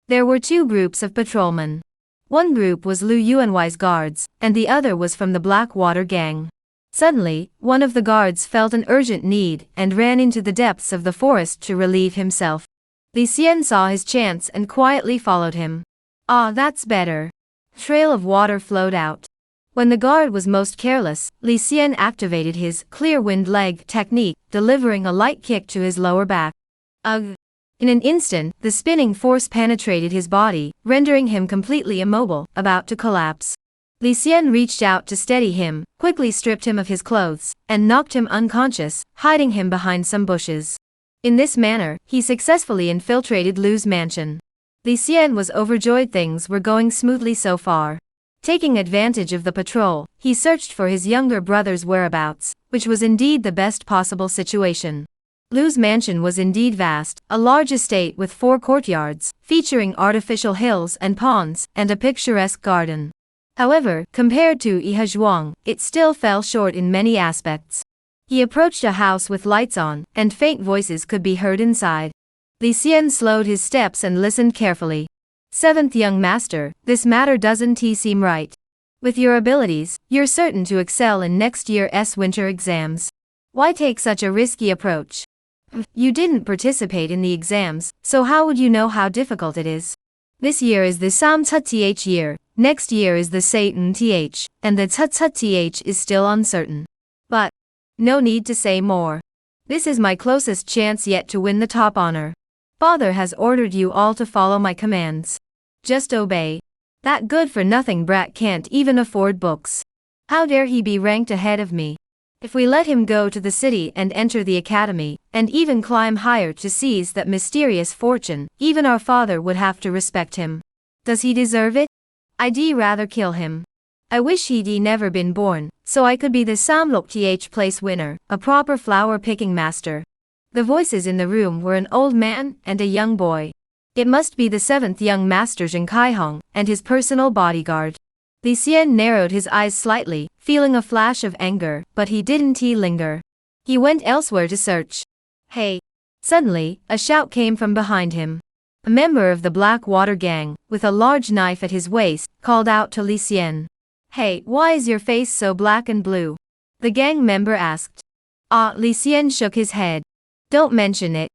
There were two groups of patrolmen. One group was Lu Yuanwei's guards, and the other was from the Blackwater gang. Suddenly, one of the guards felt an urgent need and ran into the depths of the forest to relieve himself. Li Xian saw his chance and quietly followed him. Ah, that's better. Trail of water flowed out. When the guard was most careless, Li Xian activated his clear wind leg technique, delivering a light kick to his lower back. Ugh! In an instant, the spinning force penetrated his body, rendering him completely immobile, about to collapse. Li Xian reached out to steady him, quickly stripped him of his clothes, and knocked him unconscious, hiding him behind some bushes. In this manner, he successfully infiltrated Lu's mansion. Li Xian was overjoyed things were going smoothly so far. Taking advantage of the patrol, he searched for his younger brother's whereabouts, which was indeed the best possible situation. Lu's mansion was indeed vast, a large estate with 4 courtyards, featuring artificial hills and ponds, and a picturesque garden. However, compared to Yihezhuang, it still fell short in many aspects. He approached a house with lights on, and faint voices could be heard inside. Li Xian slowed his steps and listened carefully. Seventh young master, this matter doesn't seem right. With your abilities, you're certain to excel in next year's winter exams. Why take such a risky approach? You didn't participate in the exams, so how would you know how difficult it is? This year is the Samtut year, next year is the Satan-th, and the Tut-th is still uncertain. But, no need to say more. This is my closest chance yet to win the top honor. Father has ordered you all to follow my commands. Just obey. That good-for-nothing brat can't even afford books. How dare he be ranked ahead of me? If we let him go to the city and enter the academy, and even climb higher to seize that mysterious fortune, even our father would have to respect him. Does he deserve it? I'd rather kill him. I wish he'd never been born, so I could be the Samlok place winner, a proper flower-picking master. The voices in the room were an old man and a young boy. It must be the 7th young master Zheng Kaihong, and his personal bodyguard. Li Xian narrowed his eyes slightly, feeling a flash of anger, but he didn't linger. He went elsewhere to search. Hey! Suddenly, a shout came from behind him. A member of the Blackwater gang, with a large knife at his waist, called out to Li Xian. Hey, why is your face so black and blue? The gang member asked. Ah, Li Xian shook his head. Don't mention it.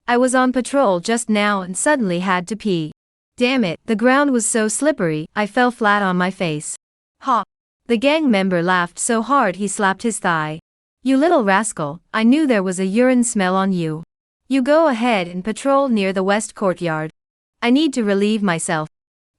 I was on patrol just now and suddenly had to pee. Damn it, the ground was so slippery, I fell flat on my face. Ha! The gang member laughed so hard he slapped his thigh. You little rascal, I knew there was a urine smell on you. You go ahead and patrol near the west courtyard. I need to relieve myself.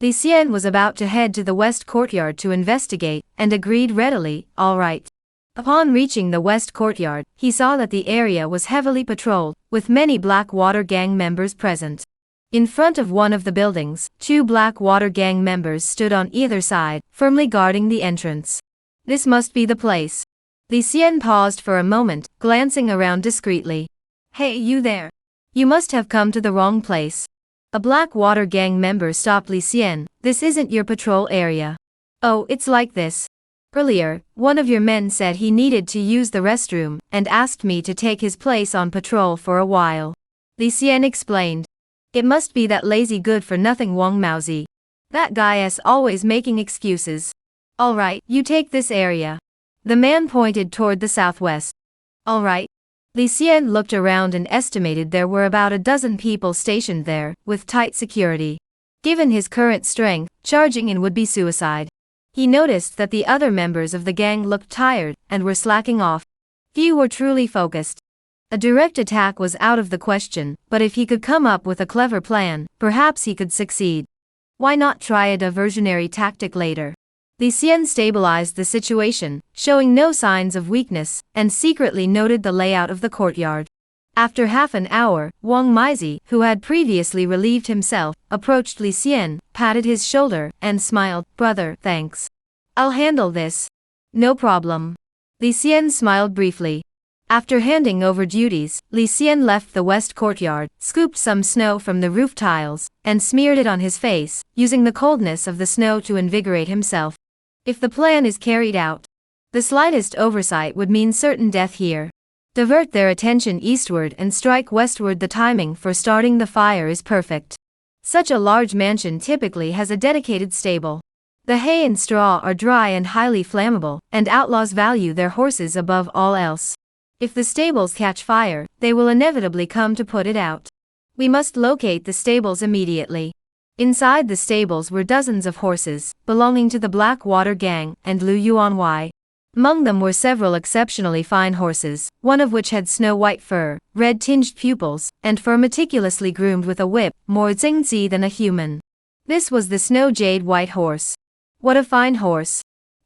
Li Xian was about to head to the west courtyard to investigate, and agreed readily, all right. Upon reaching the west courtyard, he saw that the area was heavily patrolled, with many Blackwater gang members present. In front of one of the buildings, 2 Blackwater gang members stood on either side, firmly guarding the entrance. This must be the place. Li Xian paused for a moment, glancing around discreetly. Hey, you there. You must have come to the wrong place. A Blackwater gang member stopped Li Xian. This isn't your patrol area. Oh, it's like this. Earlier, one of your men said he needed to use the restroom, and asked me to take his place on patrol for a while. Li Xian explained. It must be that lazy good-for-nothing Wang Maozi. That guy is always making excuses. Alright, you take this area. The man pointed toward the southwest. Alright. Li Xian looked around and estimated there were about a dozen people stationed there, with tight security. Given his current strength, charging in would be suicide. He noticed that the other members of the gang looked tired, and were slacking off. Few were truly focused. A direct attack was out of the question, but if he could come up with a clever plan, perhaps he could succeed. Why not try a diversionary tactic later? Li Xian stabilized the situation, showing no signs of weakness, and secretly noted the layout of the courtyard. After half an hour, Wang Maizi, who had previously relieved himself, approached Li Xian, patted his shoulder, and smiled. Brother, thanks. I'll handle this. No problem. Li Xian smiled briefly. After handing over duties, Li Xian left the west courtyard, scooped some snow from the roof tiles, and smeared it on his face, using the coldness of the snow to invigorate himself. If the plan is carried out, the slightest oversight would mean certain death here. Divert their attention eastward and strike westward. The timing for starting the fire is perfect. Such a large mansion typically has a dedicated stable. The hay and straw are dry and highly flammable, and outlaws value their horses above all else. If the stables catch fire, they will inevitably come to put it out. We must locate the stables immediately. Inside the stables were dozens of horses, belonging to the Blackwater gang, and Lu Yuanwei. Among them were several exceptionally fine horses, one of which had snow-white fur, red-tinged pupils, and fur meticulously groomed with a whip, more zingzi than a human. This was the Snow Jade White Horse. What a fine horse.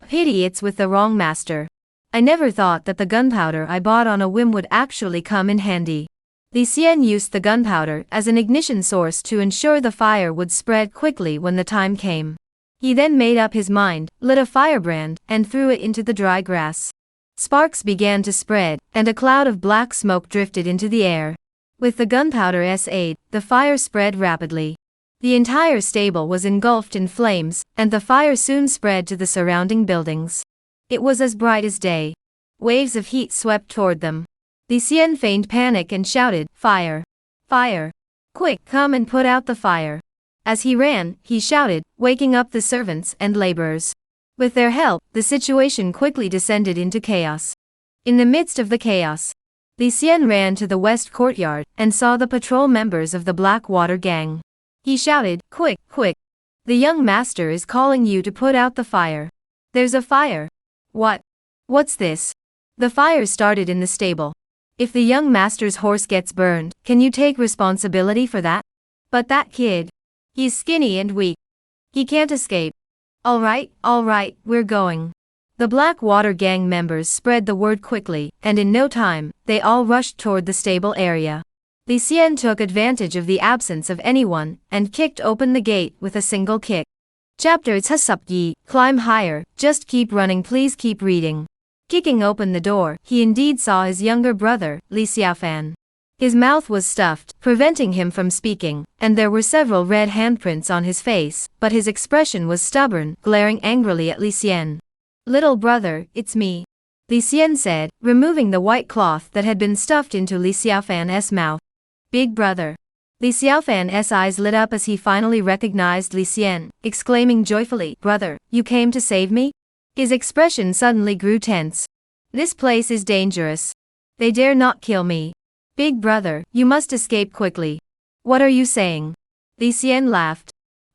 Pity it's with the wrong master. I never thought that the gunpowder I bought on a whim would actually come in handy. Li Xian used the gunpowder as an ignition source to ensure the fire would spread quickly when the time came. He then made up his mind, lit a firebrand, and threw it into the dry grass. Sparks began to spread, and a cloud of black smoke drifted into the air. With the gunpowder's aid, the fire spread rapidly. The entire stable was engulfed in flames, and the fire soon spread to the surrounding buildings. It was as bright as day. Waves of heat swept toward them. Li Xian feigned panic and shouted, Fire! Fire! Quick, come and put out the fire! As he ran, he shouted, waking up the servants and laborers. With their help, the situation quickly descended into chaos. In the midst of the chaos, Li Xian ran to the west courtyard, and saw the patrol members of the Blackwater gang. He shouted, Quick, quick! The young master is calling you to put out the fire. There's a fire! What? What's this? The fire started in the stable. If the young master's horse gets burned, can you take responsibility for that? But that kid. He's skinny and weak. He can't escape. Alright, we're going. The Blackwater gang members spread the word quickly, and in no time, they all rushed toward the stable area. Li Xian took advantage of the absence of anyone, and kicked open the gate with a single kick. Chapter Yi, climb higher, just keep running, please keep reading. Kicking open the door, he indeed saw his younger brother, Li Xiaofan. His mouth was stuffed, preventing him from speaking, and there were several red handprints on his face, but his expression was stubborn, glaring angrily at Li Xian. Little brother, it's me. Li Xian said, removing the white cloth that had been stuffed into Li Xiaofan's mouth. Big brother. Li Xiaofan's eyes lit up as he finally recognized Li Xian, exclaiming joyfully, Brother, you came to save me? His expression suddenly grew tense. This place is dangerous. They dare not kill me. Big brother, you must escape quickly. What are you saying? Li Xian laughed.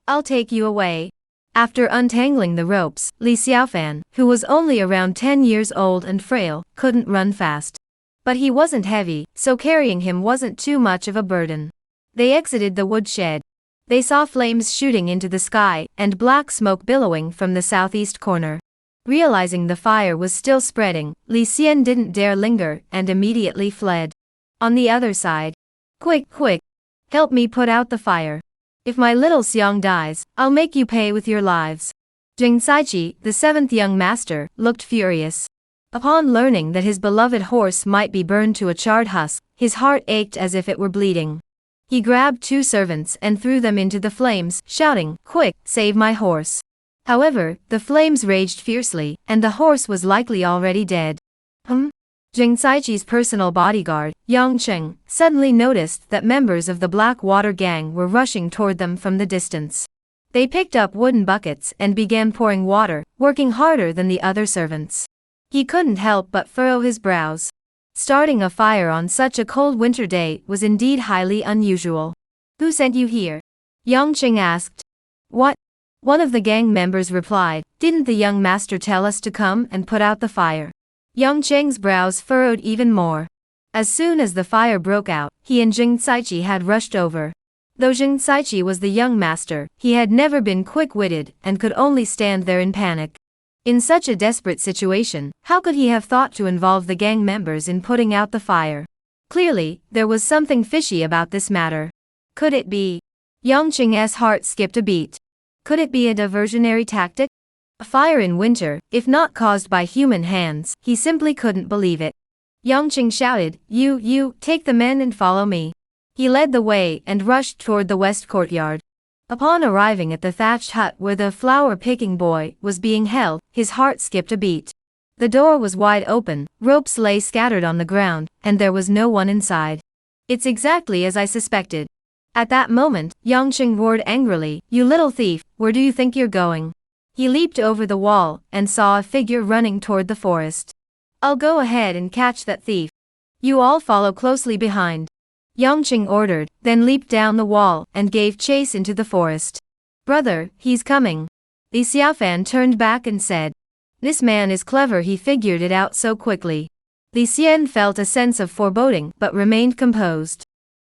I'll take you away. After untangling the ropes, Li Xiaofan, who was only around 10 years old and frail, couldn't run fast. But he wasn't heavy, so carrying him wasn't too much of a burden. They exited the woodshed. They saw flames shooting into the sky, and black smoke billowing from the southeast corner. Realizing the fire was still spreading, Li Xian didn't dare linger, and immediately fled. On the other side. Quick, quick! Help me put out the fire. If my little Xiang dies, I'll make you pay with your lives. Jing Saiqi, the seventh young master, looked furious. Upon learning that his beloved horse might be burned to a charred husk, his heart ached as if it were bleeding. He grabbed 2 servants and threw them into the flames, shouting, "Quick, save my horse." However, the flames raged fiercely, and the horse was likely already dead. Jing Saichi's personal bodyguard, Yang Cheng, suddenly noticed that members of the Black Water Gang were rushing toward them from the distance. They picked up wooden buckets and began pouring water, working harder than the other servants. He couldn't help but furrow his brows. Starting a fire on such a cold winter day was indeed highly unusual. "Who sent you here?" Yang Cheng asked. "What?" One of the gang members replied, "Didn't the young master tell us to come and put out the fire?" Yang Cheng's brows furrowed even more. As soon as the fire broke out, he and Jing Saichi had rushed over. Though Jing Saichi was the young master, he had never been quick-witted and could only stand there in panic. In such a desperate situation, how could he have thought to involve the gang members in putting out the fire? Clearly, there was something fishy about this matter. Could it be? Yang Cheng's heart skipped a beat. Could it be a diversionary tactic? A fire in winter, if not caused by human hands, he simply couldn't believe it. Yang Cheng shouted, You, take the men and follow me." He led the way and rushed toward the west courtyard. Upon arriving at the thatched hut where the flower-picking boy was being held, his heart skipped a beat. The door was wide open, ropes lay scattered on the ground, and there was no one inside. "It's exactly as I suspected." At that moment, Yang Cheng roared angrily, "You little thief, where do you think you're going?" He leaped over the wall and saw a figure running toward the forest. "I'll go ahead and catch that thief. You all follow closely behind," Yang Cheng ordered, then leaped down the wall and gave chase into the forest. "Brother, he's coming." Li Xiaofan turned back and said. "This man is clever, he figured it out so quickly." Li Xian felt a sense of foreboding but remained composed.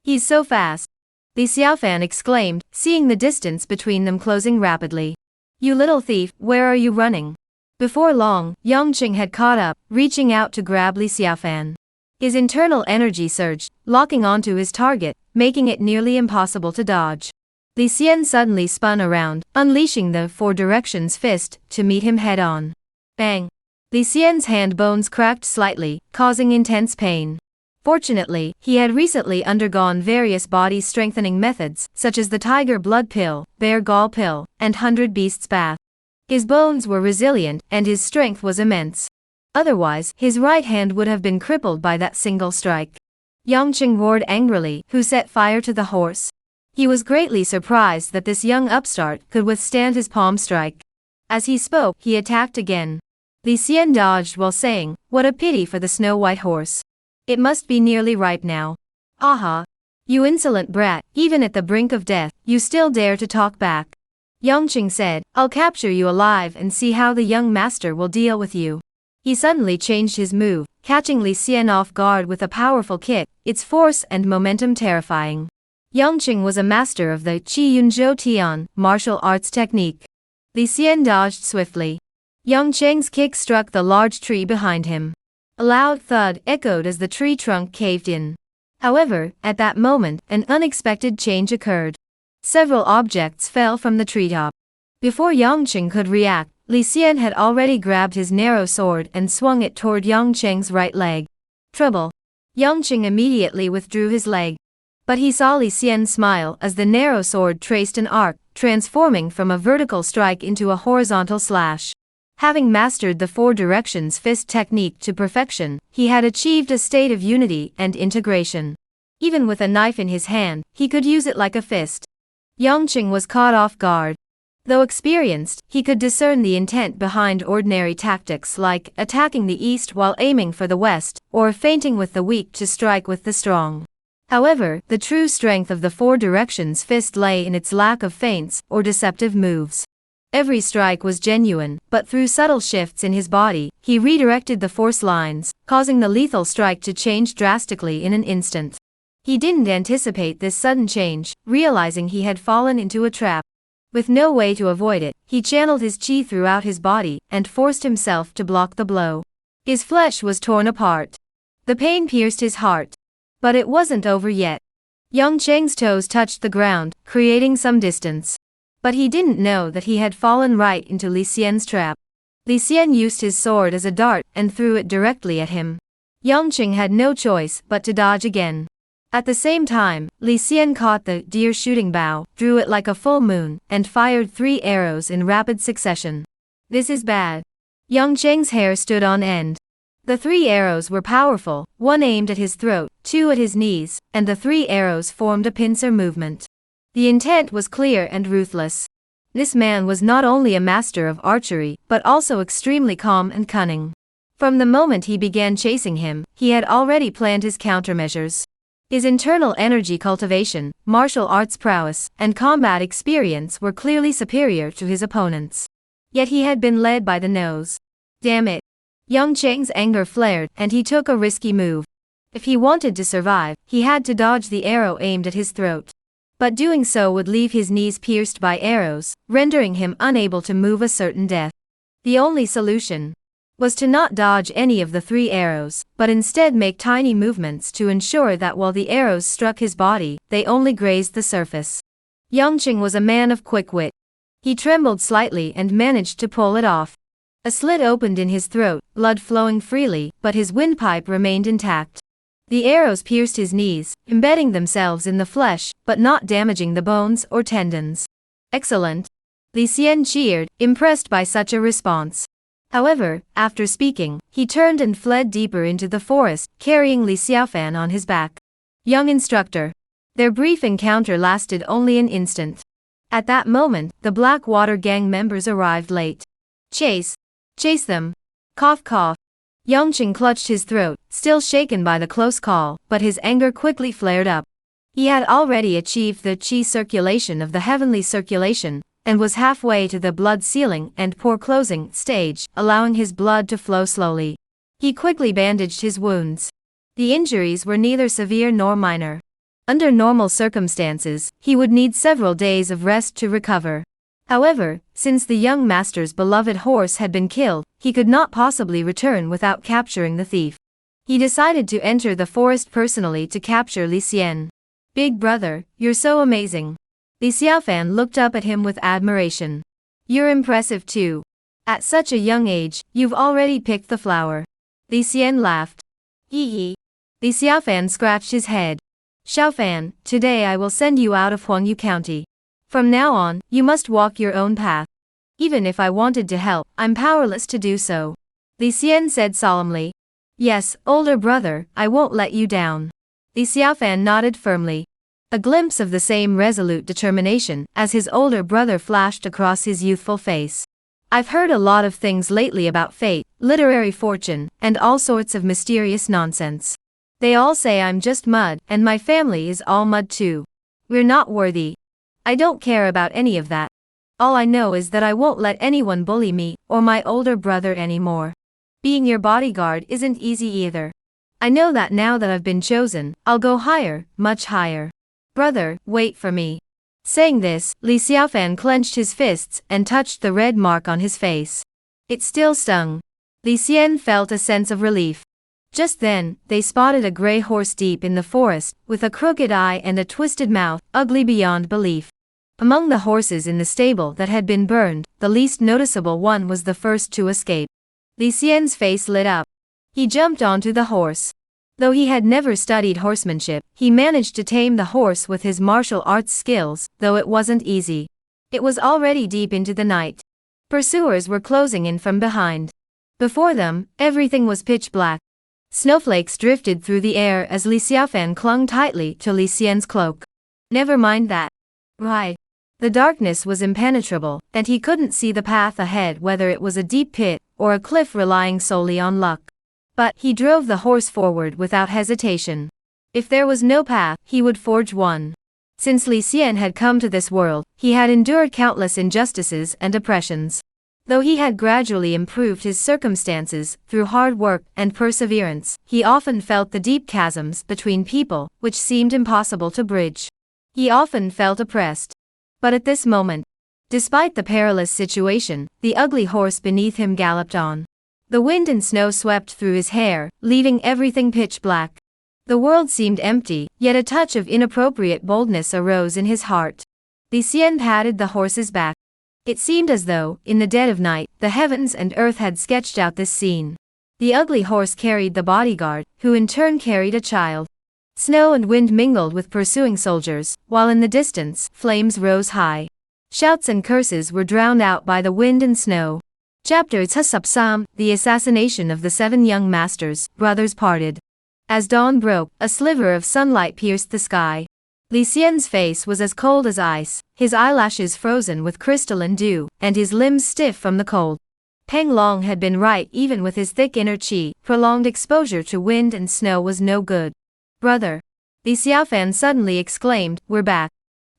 "He's so fast," Li Xiaofan exclaimed, seeing the distance between them closing rapidly. "You little thief, where are you running?" Before long, Yang Cheng had caught up, reaching out to grab Li Xiaofan. His internal energy surged, locking onto his target, making it nearly impossible to dodge. Li Xian suddenly spun around, unleashing the 4 directions fist to meet him head-on. Bang! Li Xian's hand bones cracked slightly, causing intense pain. Fortunately, he had recently undergone various body-strengthening methods, such as the tiger blood pill, bear gall pill, and 100 beasts bath. His bones were resilient, and his strength was immense. Otherwise, his right hand would have been crippled by that single strike. Yang Cheng roared angrily, "Who set fire to the horse?" He was greatly surprised that this young upstart could withstand his palm strike. As he spoke, he attacked again. Li Xian dodged while saying, "What a pity for the snow-white horse. It must be nearly ripe now." "Aha! You insolent brat, even at the brink of death, you still dare to talk back." Yang Cheng said, "I'll capture you alive and see how the young master will deal with you." He suddenly changed his move, catching Li Xian off guard with a powerful kick, its force and momentum terrifying. Yang Cheng was a master of the Qi Yun Zhou Tian martial arts technique. Li Xian dodged swiftly. Yang Cheng's kick struck the large tree behind him. A loud thud echoed as the tree trunk caved in. However, at that moment, an unexpected change occurred. Several objects fell from the treetop. Before Yang Cheng could react, Li Xian had already grabbed his narrow sword and swung it toward Yang Cheng's right leg. Trouble! Yang Cheng immediately withdrew his leg. But he saw Li Xian smile as the narrow sword traced an arc, transforming from a vertical strike into a horizontal slash. Having mastered the 4 directions fist technique to perfection, he had achieved a state of unity and integration. Even with a knife in his hand, he could use it like a fist. Yang Cheng was caught off guard. Though experienced, he could discern the intent behind ordinary tactics like attacking the east while aiming for the west, or feinting with the weak to strike with the strong. However, the true strength of the 4 directions fist lay in its lack of feints or deceptive moves. Every strike was genuine, but through subtle shifts in his body, he redirected the force lines, causing the lethal strike to change drastically in an instant. He didn't anticipate this sudden change, realizing he had fallen into a trap. With no way to avoid it, he channeled his qi throughout his body and forced himself to block the blow. His flesh was torn apart. The pain pierced his heart. But it wasn't over yet. Yang Cheng's toes touched the ground, creating some distance. But he didn't know that he had fallen right into Li Xian's trap. Li Xian used his sword as a dart and threw it directly at him. Yangqing had no choice but to dodge again. At the same time, Li Xian caught the deer shooting bow, drew it like a full moon, and fired 3 arrows in rapid succession. This is bad. Yangqing's hair stood on end. The 3 arrows were powerful, one aimed at his throat, 2 at his knees, and the 3 arrows formed a pincer movement. The intent was clear and ruthless. This man was not only a master of archery, but also extremely calm and cunning. From the moment he began chasing him, he had already planned his countermeasures. His internal energy cultivation, martial arts prowess, and combat experience were clearly superior to his opponent's. Yet he had been led by the nose. Damn it. Yangqing's anger flared, and he took a risky move. If he wanted to survive, he had to dodge the arrow aimed at his throat. But doing so would leave his knees pierced by arrows, rendering him unable to move a certain death. The only solution was to not dodge any of the 3 arrows, but instead make tiny movements to ensure that while the arrows struck his body, they only grazed the surface. Yangqing was a man of quick wit. He trembled slightly and managed to pull it off. A slit opened in his throat, blood flowing freely, but his windpipe remained intact. The arrows pierced his knees, embedding themselves in the flesh, but not damaging the bones or tendons. Excellent. Li Xian cheered, impressed by such a response. However, after speaking, he turned and fled deeper into the forest, carrying Li Xiaofan on his back. Young instructor. Their brief encounter lasted only an instant. At that moment, the Blackwater gang members arrived late. Chase. Chase them. Cough cough. Yangqing clutched his throat, still shaken by the close call, but his anger quickly flared up. He had already achieved the qi circulation of the heavenly circulation, and was halfway to the blood sealing and pore closing stage, allowing his blood to flow slowly. He quickly bandaged his wounds. The injuries were neither severe nor minor. Under normal circumstances, he would need several days of rest to recover. However, since the young master's beloved horse had been killed, he could not possibly return without capturing the thief. He decided to enter the forest personally to capture Li Xian. Big brother, you're so amazing. Li Xiaofan looked up at him with admiration. You're impressive too. At such a young age, you've already picked the flower. Li Xian laughed. Hee hee. Li Xiaofan scratched his head. Xiaofan, today I will send you out of Huangyu County. From now on, you must walk your own path. Even if I wanted to help, I'm powerless to do so. Li Xian said solemnly. Yes, older brother, I won't let you down. Li Xiaofan nodded firmly. A glimpse of the same resolute determination as his older brother flashed across his youthful face. I've heard a lot of things lately about fate, literary fortune, and all sorts of mysterious nonsense. They all say I'm just mud, and my family is all mud too. We're not worthy. I don't care about any of that. All I know is that I won't let anyone bully me or my older brother anymore. Being your bodyguard isn't easy either. I know that now that I've been chosen, I'll go higher, much higher. Brother, wait for me. Saying this, Li Xiaofan clenched his fists and touched the red mark on his face. It still stung. Li Xian felt a sense of relief. Just then, they spotted a gray horse deep in the forest, with a crooked eye and a twisted mouth, ugly beyond belief. Among the horses in the stable that had been burned, the least noticeable one was the first to escape. Li Xian's face lit up. He jumped onto the horse. Though he had never studied horsemanship, he managed to tame the horse with his martial arts skills, though it wasn't easy. It was already deep into the night. Pursuers were closing in from behind. Before them, everything was pitch black. Snowflakes drifted through the air as Li Xiaofan clung tightly to Li Xian's cloak. Never mind that. Right. The darkness was impenetrable, and he couldn't see the path ahead, whether it was a deep pit or a cliff relying solely on luck. But he drove the horse forward without hesitation. If there was no path, he would forge one. Since Li Xian had come to this world, he had endured countless injustices and oppressions. Though he had gradually improved his circumstances through hard work and perseverance, he often felt the deep chasms between people, which seemed impossible to bridge. He often felt oppressed. But at this moment, despite the perilous situation, the ugly horse beneath him galloped on. The wind and snow swept through his hair, leaving everything pitch black. The world seemed empty, yet a touch of inappropriate boldness arose in his heart. Li Xian patted the horse's back. It seemed as though, in the dead of night, the heavens and earth had sketched out this scene. The ugly horse carried the bodyguard, who in turn carried a child. Snow and wind mingled with pursuing soldiers, while in the distance, flames rose high. Shouts and curses were drowned out by the wind and snow. Chapter Tsusupsam, the assassination of the 7 young masters, brothers parted. As dawn broke, a sliver of sunlight pierced the sky. Li Xian's face was as cold as ice, his eyelashes frozen with crystalline dew, and his limbs stiff from the cold. Peng Long had been right. Even with his thick inner qi, prolonged exposure to wind and snow was no good. Brother! Li Xiaofan suddenly exclaimed, we're back.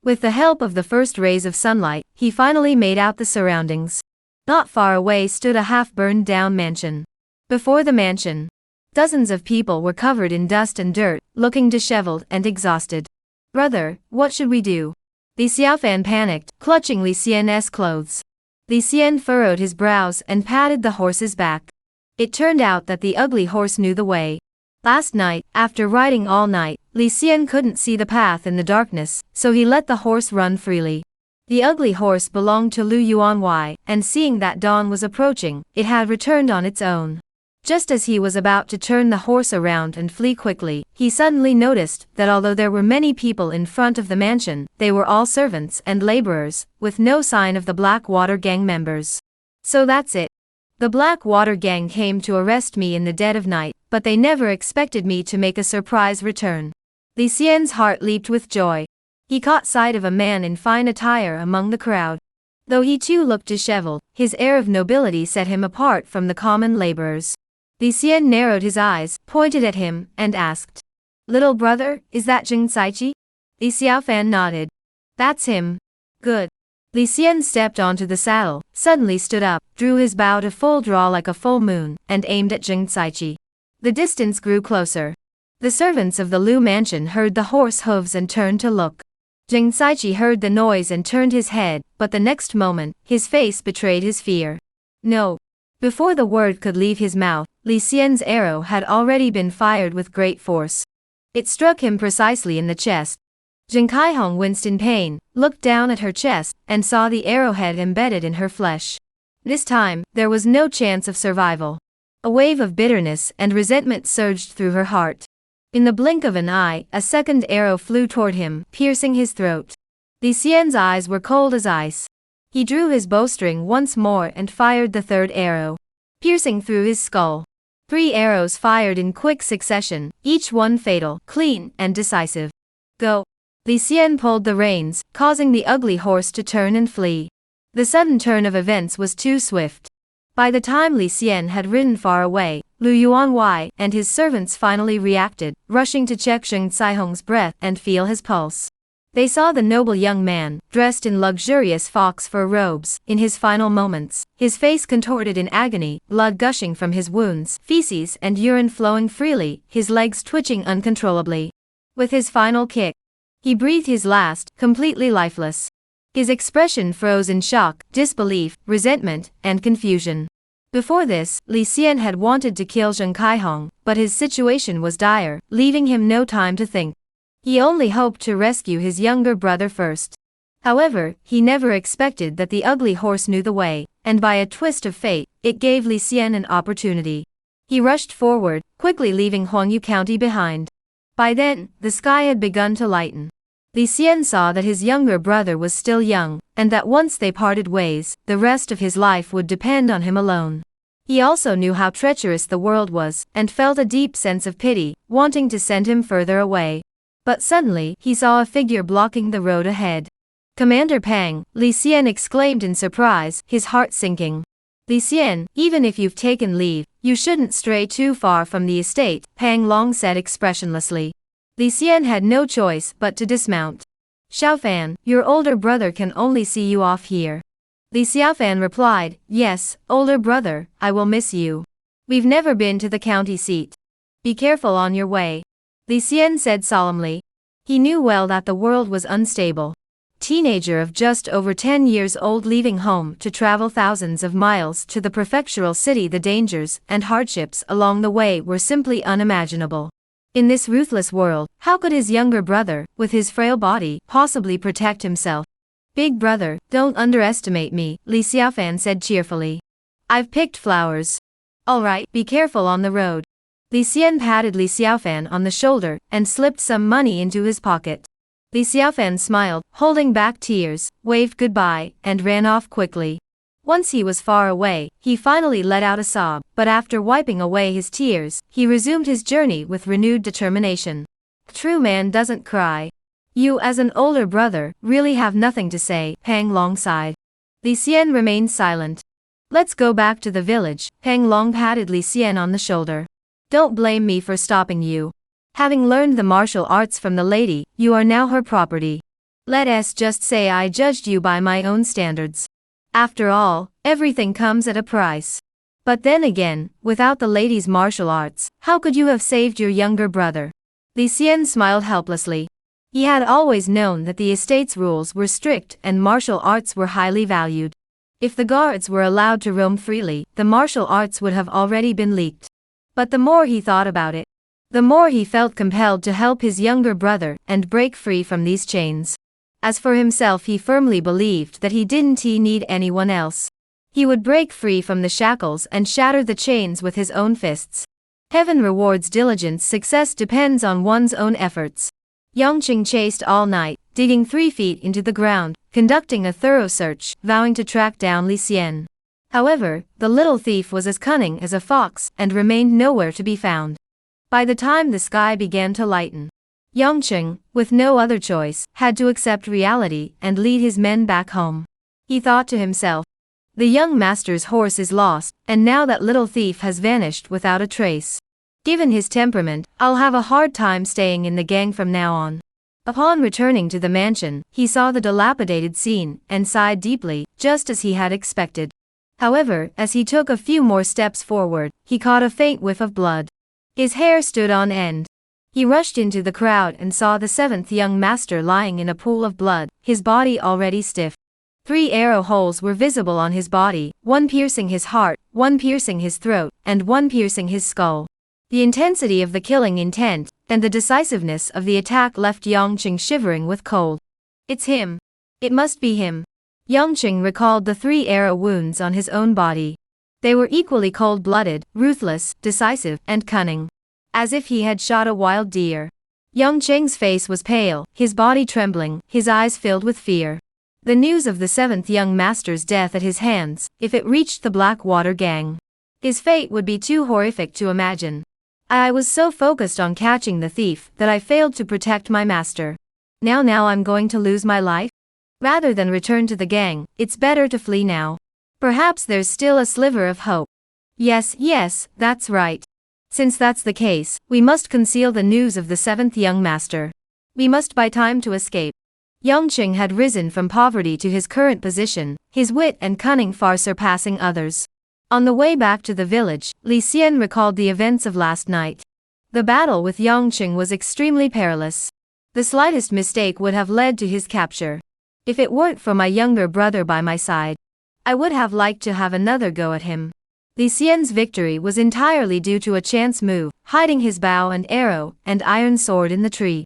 With the help of the first rays of sunlight, he finally made out the surroundings. Not far away stood a half-burned down mansion. Before the mansion, dozens of people were covered in dust and dirt, looking disheveled and exhausted. Brother, what should we do? Li Xiaofan panicked, clutching Li Xian's clothes. Li Xian furrowed his brows and patted the horse's back. It turned out that the ugly horse knew the way. Last night, after riding all night, Li Xian couldn't see the path in the darkness, so he let the horse run freely. The ugly horse belonged to Lu Yuanwei, and seeing that dawn was approaching, it had returned on its own. Just as he was about to turn the horse around and flee quickly, he suddenly noticed that although there were many people in front of the mansion, they were all servants and laborers, with no sign of the Black Water Gang members. So that's it. The Black Water Gang came to arrest me in the dead of night, but they never expected me to make a surprise return. Li Xian's heart leaped with joy. He caught sight of a man in fine attire among the crowd. Though he too looked disheveled, his air of nobility set him apart from the common laborers. Li Xian narrowed his eyes, pointed at him, and asked, little brother, is that Zheng Saiqi? Li Xiaofan nodded. That's him. Good. Li Xian stepped onto the saddle, suddenly stood up, drew his bow to full draw like a full moon, and aimed at Zheng Saiqi. The distance grew closer. The servants of the Lu mansion heard the horse hooves and turned to look. Zheng Saiqi heard the noise and turned his head, but the next moment, his face betrayed his fear. No. Before the word could leave his mouth, Li Xian's arrow had already been fired with great force. It struck him precisely in the chest. Zheng Kaihong winced in pain, looked down at her chest, and saw the arrowhead embedded in her flesh. This time, there was no chance of survival. A wave of bitterness and resentment surged through her heart. In the blink of an eye, a second arrow flew toward him, piercing his throat. Li Xian's eyes were cold as ice. He drew his bowstring once more and fired the third arrow, piercing through his skull. 3 arrows fired in quick succession, each one fatal, clean, and decisive. Go! Li Xian pulled the reins, causing the ugly horse to turn and flee. The sudden turn of events was too swift. By the time Li Xian had ridden far away, Lu Yuanwei and his servants finally reacted, rushing to check Zheng Caihong's breath and feel his pulse. They saw the noble young man, dressed in luxurious fox fur robes, in his final moments, his face contorted in agony, blood gushing from his wounds, feces and urine flowing freely, his legs twitching uncontrollably. With his final kick, he breathed his last, completely lifeless. His expression froze in shock, disbelief, resentment, and confusion. Before this, Li Xian had wanted to kill Zheng Caihong, but his situation was dire, leaving him no time to think. He only hoped to rescue his younger brother first. However, he never expected that the ugly horse knew the way, and by a twist of fate, it gave Li Xian an opportunity. He rushed forward, quickly leaving Huangyu County behind. By then, the sky had begun to lighten. Li Xian saw that his younger brother was still young, and that once they parted ways, the rest of his life would depend on him alone. He also knew how treacherous the world was, and felt a deep sense of pity, wanting to send him further away. But suddenly, he saw a figure blocking the road ahead. Commander Pang, Li Xian exclaimed in surprise, his heart sinking. Li Xian, even if you've taken leave, you shouldn't stray too far from the estate, Pang Long said expressionlessly. Li Xian had no choice but to dismount. Xiaofan, your older brother can only see you off here. Li Xiaofan replied, yes, older brother, I will miss you. We've never been to the county seat. Be careful on your way. Li Xian said solemnly. He knew well that the world was unstable. Teenager of just over 10 years old leaving home to travel thousands of miles to the prefectural city, the dangers and hardships along the way were simply unimaginable. In this ruthless world, how could his younger brother, with his frail body, possibly protect himself? Big brother, don't underestimate me, Li Xiaofan said cheerfully. I've picked flowers. Alright, be careful on the road. Li Xian patted Li Xiaofan on the shoulder and slipped some money into his pocket. Li Xiaofan smiled, holding back tears, waved goodbye, and ran off quickly. Once he was far away, he finally let out a sob, but after wiping away his tears, he resumed his journey with renewed determination. True man doesn't cry. You as an older brother, really have nothing to say, Pang Long sighed. Li Xian remained silent. Let's go back to the village, Pang Long patted Li Xian on the shoulder. Don't blame me for stopping you. Having learned the martial arts from the lady, you are now her property. Let us just say I judged you by my own standards. After all, everything comes at a price. But then again, without the lady's martial arts, how could you have saved your younger brother? Li Xian smiled helplessly. He had always known that the estate's rules were strict and martial arts were highly valued. If the guards were allowed to roam freely, the martial arts would have already been leaked. But the more he thought about it, the more he felt compelled to help his younger brother and break free from these chains. As for himself, he firmly believed that he didn't need anyone else. He would break free from the shackles and shatter the chains with his own fists. Heaven rewards diligence. Success depends on one's own efforts. Yongqing chased all night, digging 3 feet into the ground, conducting a thorough search, vowing to track down Li Xian. However, the little thief was as cunning as a fox and remained nowhere to be found. By the time the sky began to lighten, Yongqing, with no other choice, had to accept reality and lead his men back home. He thought to himself, the young master's horse is lost, and now that little thief has vanished without a trace. Given his temperament, I'll have a hard time staying in the gang from now on. Upon returning to the mansion, he saw the dilapidated scene and sighed deeply, just as he had expected. However, as he took a few more steps forward, he caught a faint whiff of blood. His hair stood on end. He rushed into the crowd and saw the 7th young master lying in a pool of blood, his body already stiff. 3 arrow holes were visible on his body, one piercing his heart, one piercing his throat, and one piercing his skull. The intensity of the killing intent, and the decisiveness of the attack left Yongqing shivering with cold. It's him. It must be him. Yongqing recalled the 3 arrow wounds on his own body. They were equally cold-blooded, ruthless, decisive, and cunning. As if he had shot a wild deer. Yongqing's face was pale, his body trembling, his eyes filled with fear. The news of the 7th young master's death at his hands, if it reached the Blackwater gang, his fate would be too horrific to imagine. I was so focused on catching the thief that I failed to protect my master. Now I'm going to lose my life? Rather than return to the gang, it's better to flee now. Perhaps there's still a sliver of hope. Yes, that's right. Since that's the case, we must conceal the news of the 7th young master. We must buy time to escape. Yongqing had risen from poverty to his current position, his wit and cunning far surpassing others. On the way back to the village, Li Xian recalled the events of last night. The battle with Yongqing was extremely perilous. The slightest mistake would have led to his capture. If it weren't for my younger brother by my side, I would have liked to have another go at him. Li Xian's victory was entirely due to a chance move, hiding his bow and arrow and iron sword in the tree.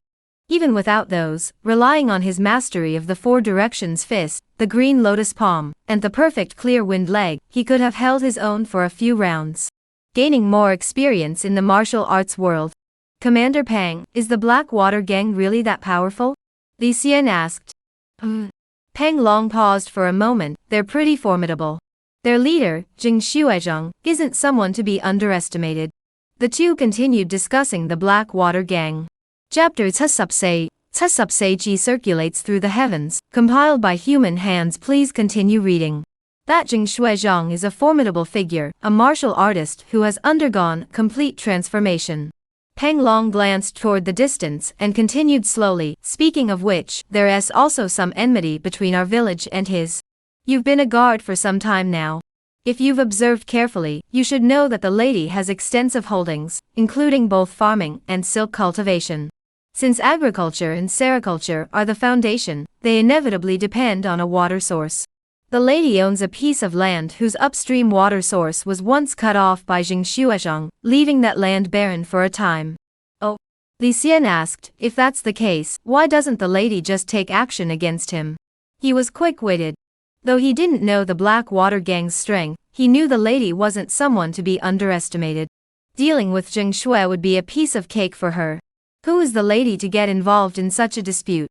Even without those, relying on his mastery of the 4 directions fist, the green lotus palm, and the perfect clear wind leg, he could have held his own for a few rounds, gaining more experience in the martial arts world. Commander Pang, is the Blackwater gang really that powerful? Li Xian asked. Pang Long paused for a moment. They're pretty formidable. Their leader, Jing Xuezheng, isn't someone to be underestimated. The two continued discussing the Blackwater gang. Chapter Tsubseiji circulates through the heavens, compiled by human hands. Please continue reading. That Jing Xuezheng is a formidable figure, a martial artist who has undergone complete transformation. Pang Long glanced toward the distance and continued slowly, speaking of which, there is also some enmity between our village and his. You've been a guard for some time now. If you've observed carefully, you should know that the lady has extensive holdings, including both farming and silk cultivation. Since agriculture and sericulture are the foundation, they inevitably depend on a water source. The lady owns a piece of land whose upstream water source was once cut off by Jing Xuezheng, leaving that land barren for a time. Oh, Li Xian asked, if that's the case, why doesn't the lady just take action against him? He was quick-witted. Though he didn't know the Black Water Gang's strength, he knew the lady wasn't someone to be underestimated. Dealing with Zheng Shui would be a piece of cake for her. Who is the lady to get involved in such a dispute?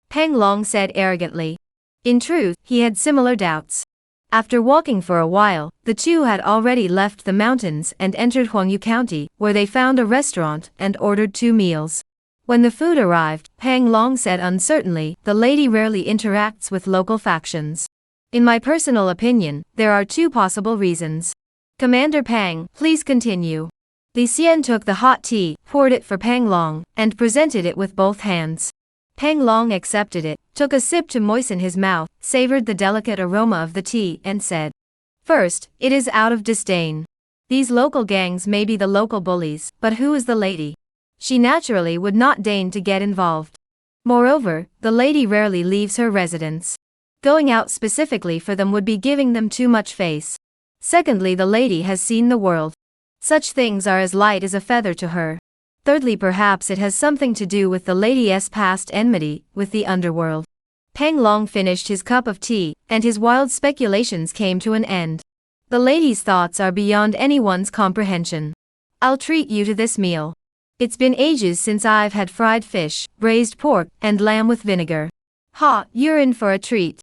Peng Long said arrogantly. In truth, he had similar doubts. After walking for a while, the two had already left the mountains and entered Huangyu County, where they found a restaurant and ordered 2 meals. When the food arrived, Peng Long said uncertainly, the lady rarely interacts with local factions. In my personal opinion, there are 2 possible reasons. Commander Peng, please continue. Li Xian took the hot tea, poured it for Peng Long, and presented it with both hands. Peng Long accepted it, took a sip to moisten his mouth, savored the delicate aroma of the tea, and said, "First, it is out of disdain. These local gangs may be the local bullies, but who is the lady? She naturally would not deign to get involved. Moreover, the lady rarely leaves her residence. Going out specifically for them would be giving them too much face. Secondly, the lady has seen the world. Such things are as light as a feather to her. Thirdly, perhaps it has something to do with the lady's past enmity with the underworld." Peng Long finished his cup of tea, and his wild speculations came to an end. The lady's thoughts are beyond anyone's comprehension. I'll treat you to this meal. It's been ages since I've had fried fish, braised pork, and lamb with vinegar. Ha, you're in for a treat.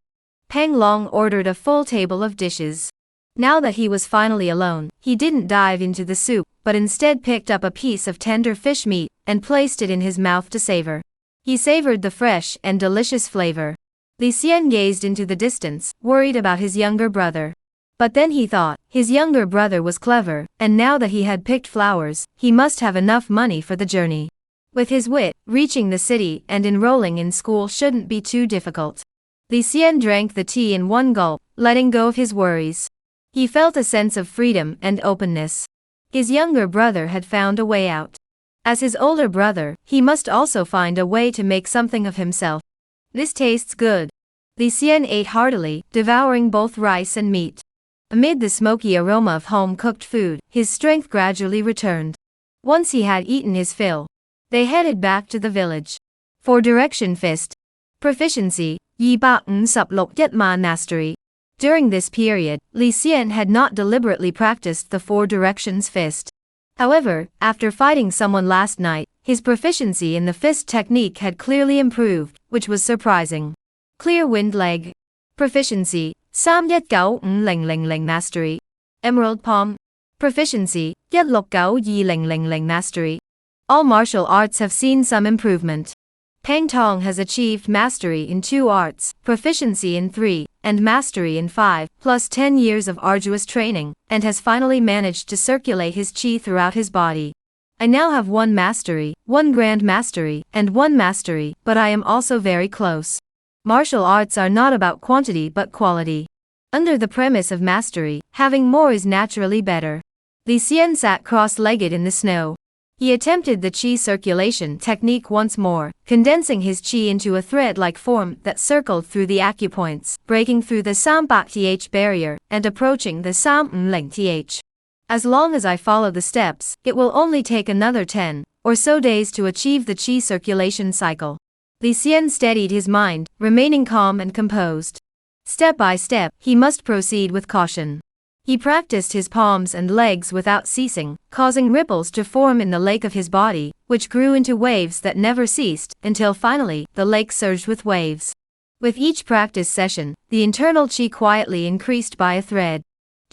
Peng Long ordered a full table of dishes. Now that he was finally alone, he didn't dive into the soup, but instead picked up a piece of tender fish meat and placed it in his mouth to savor. He savored the fresh and delicious flavor. Li Xian gazed into the distance, worried about his younger brother. But then he thought, his younger brother was clever, and now that he had picked flowers, he must have enough money for the journey. With his wit, reaching the city and enrolling in school shouldn't be too difficult. Li Xian drank the tea in one gulp, letting go of his worries. He felt a sense of freedom and openness. His younger brother had found a way out. As his older brother, he must also find a way to make something of himself. This tastes good. Li Xian ate heartily, devouring both rice and meat. Amid the smoky aroma of home-cooked food, his strength gradually returned. Once he had eaten his fill, they headed back to the village. For Direction Fist. Proficiency, 256 Mastery. During this period, Li Xian had not deliberately practiced the 4 Directions Fist. However, after fighting someone last night, his proficiency in the fist technique had clearly improved, which was surprising. Clear Wind Leg. Proficiency, 319500 Mastery. Emerald Palm. Proficiency, 169200 Mastery. All martial arts have seen some improvement. Peng Tong has achieved mastery in 2 arts, proficiency in 3, and mastery in 5, plus 10 years of arduous training, and has finally managed to circulate his qi throughout his body. I now have 1 mastery, 1 grand mastery, and 1 mastery, but I am also very close. Martial arts are not about quantity but quality. Under the premise of mastery, having more is naturally better. Li Xian sat cross-legged in the snow. He attempted the qi circulation technique once more, condensing his qi into a thread-like form that circled through the acupoints, breaking through the Sambak-th barrier, and approaching the Sam-leng-th. As long as I follow the steps, it will only take another 10 or so days to achieve the qi circulation cycle. Li Xian steadied his mind, remaining calm and composed. Step by step, he must proceed with caution. He practiced his palms and legs without ceasing, causing ripples to form in the lake of his body, which grew into waves that never ceased, until finally, the lake surged with waves. With each practice session, the internal qi quietly increased by a thread.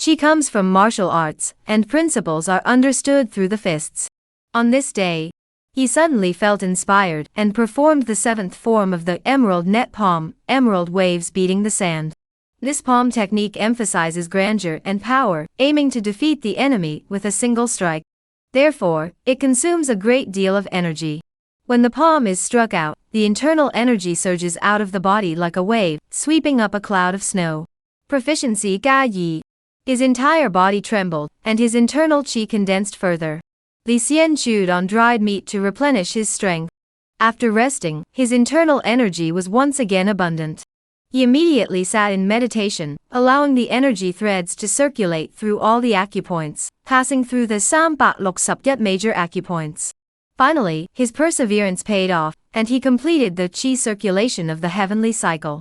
Qi comes from martial arts, and principles are understood through the fists. On this day, he suddenly felt inspired, and performed the 7th form of the emerald net palm, emerald waves beating the sand. This palm technique emphasizes grandeur and power, aiming to defeat the enemy with a single strike. Therefore, it consumes a great deal of energy. When the palm is struck out, the internal energy surges out of the body like a wave, sweeping up a cloud of snow. Proficiency Ga Yi. His entire body trembled, and his internal qi condensed further. Li Xian chewed on dried meat to replenish his strength. After resting, his internal energy was once again abundant. He immediately sat in meditation, allowing the energy threads to circulate through all the acupoints, passing through the Sambak-lok-sup-yet major acupoints. Finally, his perseverance paid off, and he completed the qi circulation of the heavenly cycle.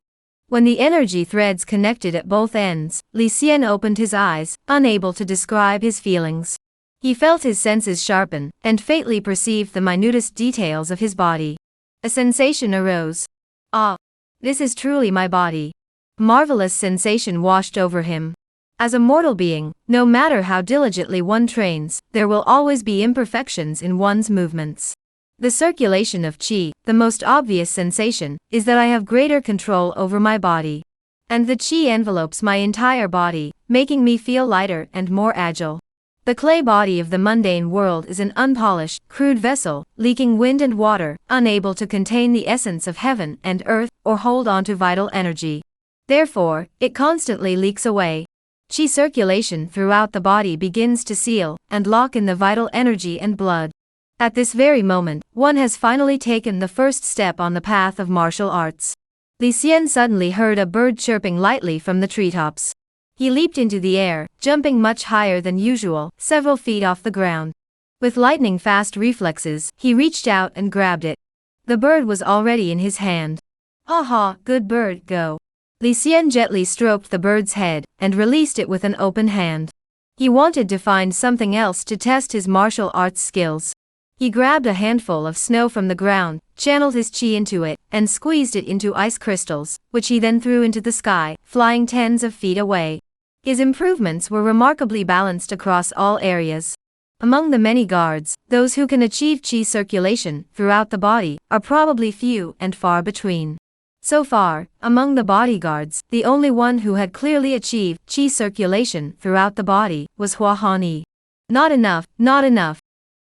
When the energy threads connected at both ends, Li Xian opened his eyes, unable to describe his feelings. He felt his senses sharpen, and faintly perceived the minutest details of his body. A sensation arose. Ah! This is truly my body. Marvelous sensation washed over him. As a mortal being, no matter how diligently one trains, there will always be imperfections in one's movements. The circulation of qi, the most obvious sensation, is that I have greater control over my body. And the qi envelopes my entire body, making me feel lighter and more agile. The clay body of the mundane world is an unpolished, crude vessel, leaking wind and water, unable to contain the essence of heaven and earth, or hold on to vital energy. Therefore, it constantly leaks away. Qi circulation throughout the body begins to seal and lock in the vital energy and blood. At this very moment, one has finally taken the first step on the path of martial arts. Li Xian suddenly heard a bird chirping lightly from the treetops. He leaped into the air, jumping much higher than usual, several feet off the ground. With lightning-fast reflexes, he reached out and grabbed it. The bird was already in his hand. "Ha ha, good bird, go." Li Xian gently stroked the bird's head, and released it with an open hand. He wanted to find something else to test his martial arts skills. He grabbed a handful of snow from the ground, channeled his qi into it, and squeezed it into ice crystals, which he then threw into the sky, flying tens of feet away. His improvements were remarkably balanced across all areas. Among the many guards, those who can achieve qi circulation throughout the body are probably few and far between. So far, among the bodyguards, the only one who had clearly achieved qi circulation throughout the body was Hua Hanyi. Not enough, not enough.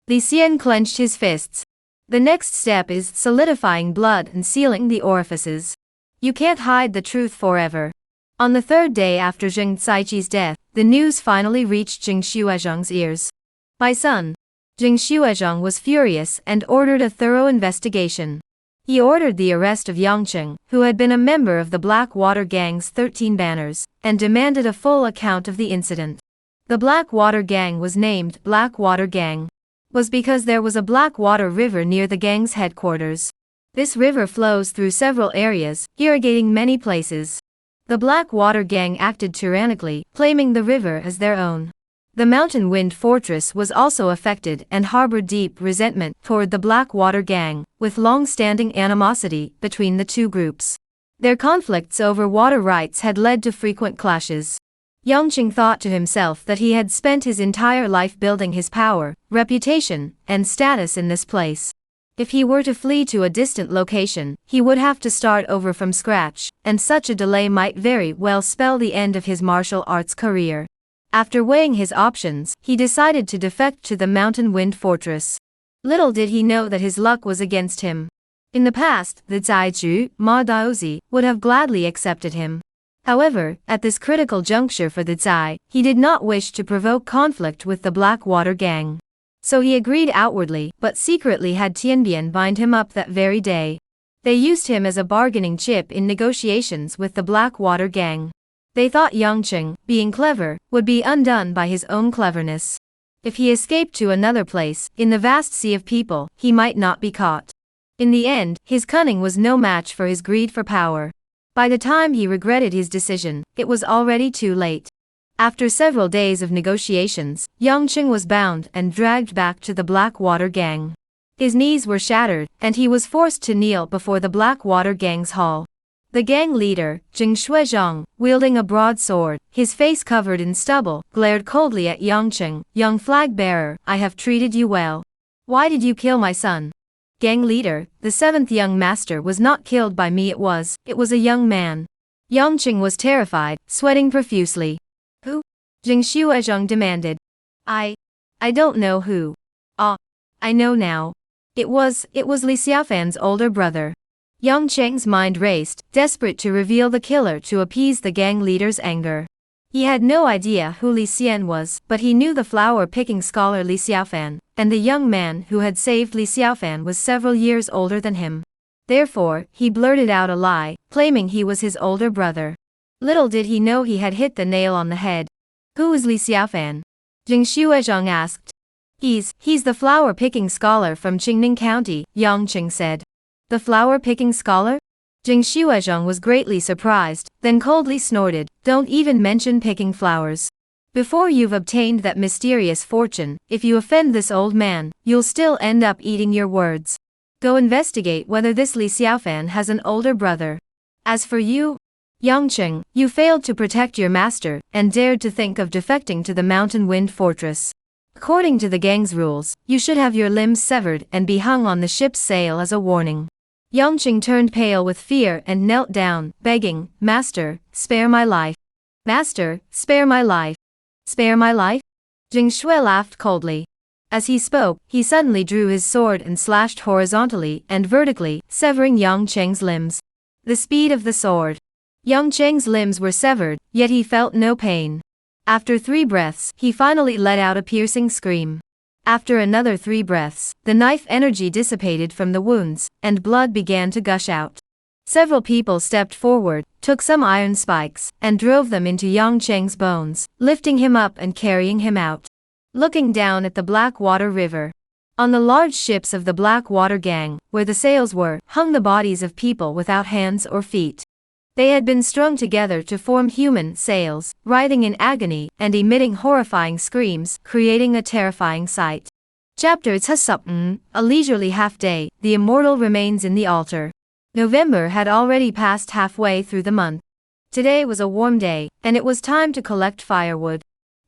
Li Xian clenched his fists. The next step is solidifying blood and sealing the orifices. You can't hide the truth forever. On the third day after Zheng Caiqi's death, the news finally reached Zheng Xuezhang's ears. "My son." Zheng Xuezhang was furious and ordered a thorough investigation. He ordered the arrest of Yangcheng, who had been a member of the Black Water Gang's 13 banners, and demanded a full account of the incident. The Black Water Gang was named Black Water Gang. Was because there was a black water river near the gang's headquarters. This river flows through several areas, irrigating many places. The Black Water Gang acted tyrannically, claiming the river as their own. The Mountain Wind Fortress was also affected and harbored deep resentment toward the Black Water Gang, with long-standing animosity between the two groups. Their conflicts over water rights had led to frequent clashes. Yangcheng thought to himself that he had spent his entire life building his power, reputation, and status in this place. If he were to flee to a distant location, he would have to start over from scratch, and such a delay might very well spell the end of his martial arts career. After weighing his options, he decided to defect to the Mountain Wind Fortress. Little did he know that his luck was against him. In the past, the Zaiju, Ma Daozi, would have gladly accepted him. However, at this critical juncture for the Zai, he did not wish to provoke conflict with the Black Water Gang. So he agreed outwardly, but secretly had Tianbian bind him up that very day. They used him as a bargaining chip in negotiations with the Black Water Gang. They thought Yangcheng, being clever, would be undone by his own cleverness. If he escaped to another place, in the vast sea of people, he might not be caught. In the end, his cunning was no match for his greed for power. By the time he regretted his decision, it was already too late. After several days of negotiations, Yangcheng was bound and dragged back to the Black Water Gang. His knees were shattered, and he was forced to kneel before the Black Water Gang's hall. The gang leader, Zheng Xuezhang, wielding a broadsword, his face covered in stubble, glared coldly at Yangcheng. "Young flag-bearer, I have treated you well. Why did you kill my son?" "Gang leader, the seventh young master was not killed by me, it was a young man." Yangcheng was terrified, sweating profusely. "Who?" Zheng Xuezhang demanded. I don't know who." "Ah, I know now. It was Li Xiaofan's older brother." Yangcheng's mind raced, desperate to reveal the killer to appease the gang leader's anger. He had no idea who Li Xian was, but he knew the flower-picking scholar Li Xiaofan, and the young man who had saved Li Xiaofan was several years older than him. Therefore, he blurted out a lie, claiming he was his older brother. Little did he know he had hit the nail on the head. "Who is Li Xiaofan?" Zheng Xuezhang asked. He's the flower-picking scholar from Qingning County," Yangcheng said. "The flower-picking scholar?" Jing Xuezheng was greatly surprised, then coldly snorted, "Don't even mention picking flowers. Before you've obtained that mysterious fortune, if you offend this old man, you'll still end up eating your words. Go investigate whether this Li Xiaofan has an older brother. As for you, Yangcheng, you failed to protect your master, and dared to think of defecting to the Mountain Wind Fortress. According to the gang's rules, you should have your limbs severed and be hung on the ship's sail as a warning." Yangcheng turned pale with fear and knelt down, begging, "Master, spare my life. Master, spare my life. Spare my life?" Jing Shui laughed coldly. As he spoke, he suddenly drew his sword and slashed horizontally and vertically, severing Yangcheng's limbs. The speed of the sword. Yangcheng's limbs were severed, yet he felt no pain. After 3 breaths, he finally let out a piercing scream. After another 3 breaths, the knife energy dissipated from the wounds, and blood began to gush out. Several people stepped forward, took some iron spikes, and drove them into Yangcheng's bones, lifting him up and carrying him out. Looking down at the Blackwater River. On the large ships of the Blackwater Gang, where the sails were, hung the bodies of people without hands or feet. They had been strung together to form human sails, writhing in agony and emitting horrifying screams, creating a terrifying sight. Chapter Tsusupn, a leisurely half-day, the immortal remains in the altar. November had already passed halfway through the month. Today was a warm day, and it was time to collect firewood.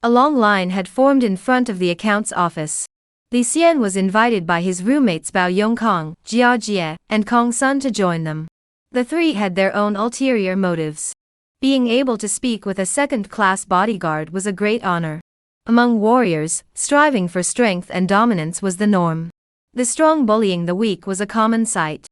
A long line had formed in front of the accounts office. Li Xian was invited by his roommates Bao Yongkong, Jia Jie, and Kong Sun to join them. The 3 had their own ulterior motives. Being able to speak with a second-class bodyguard was a great honor. Among warriors, striving for strength and dominance was the norm. The strong bullying the weak was a common sight.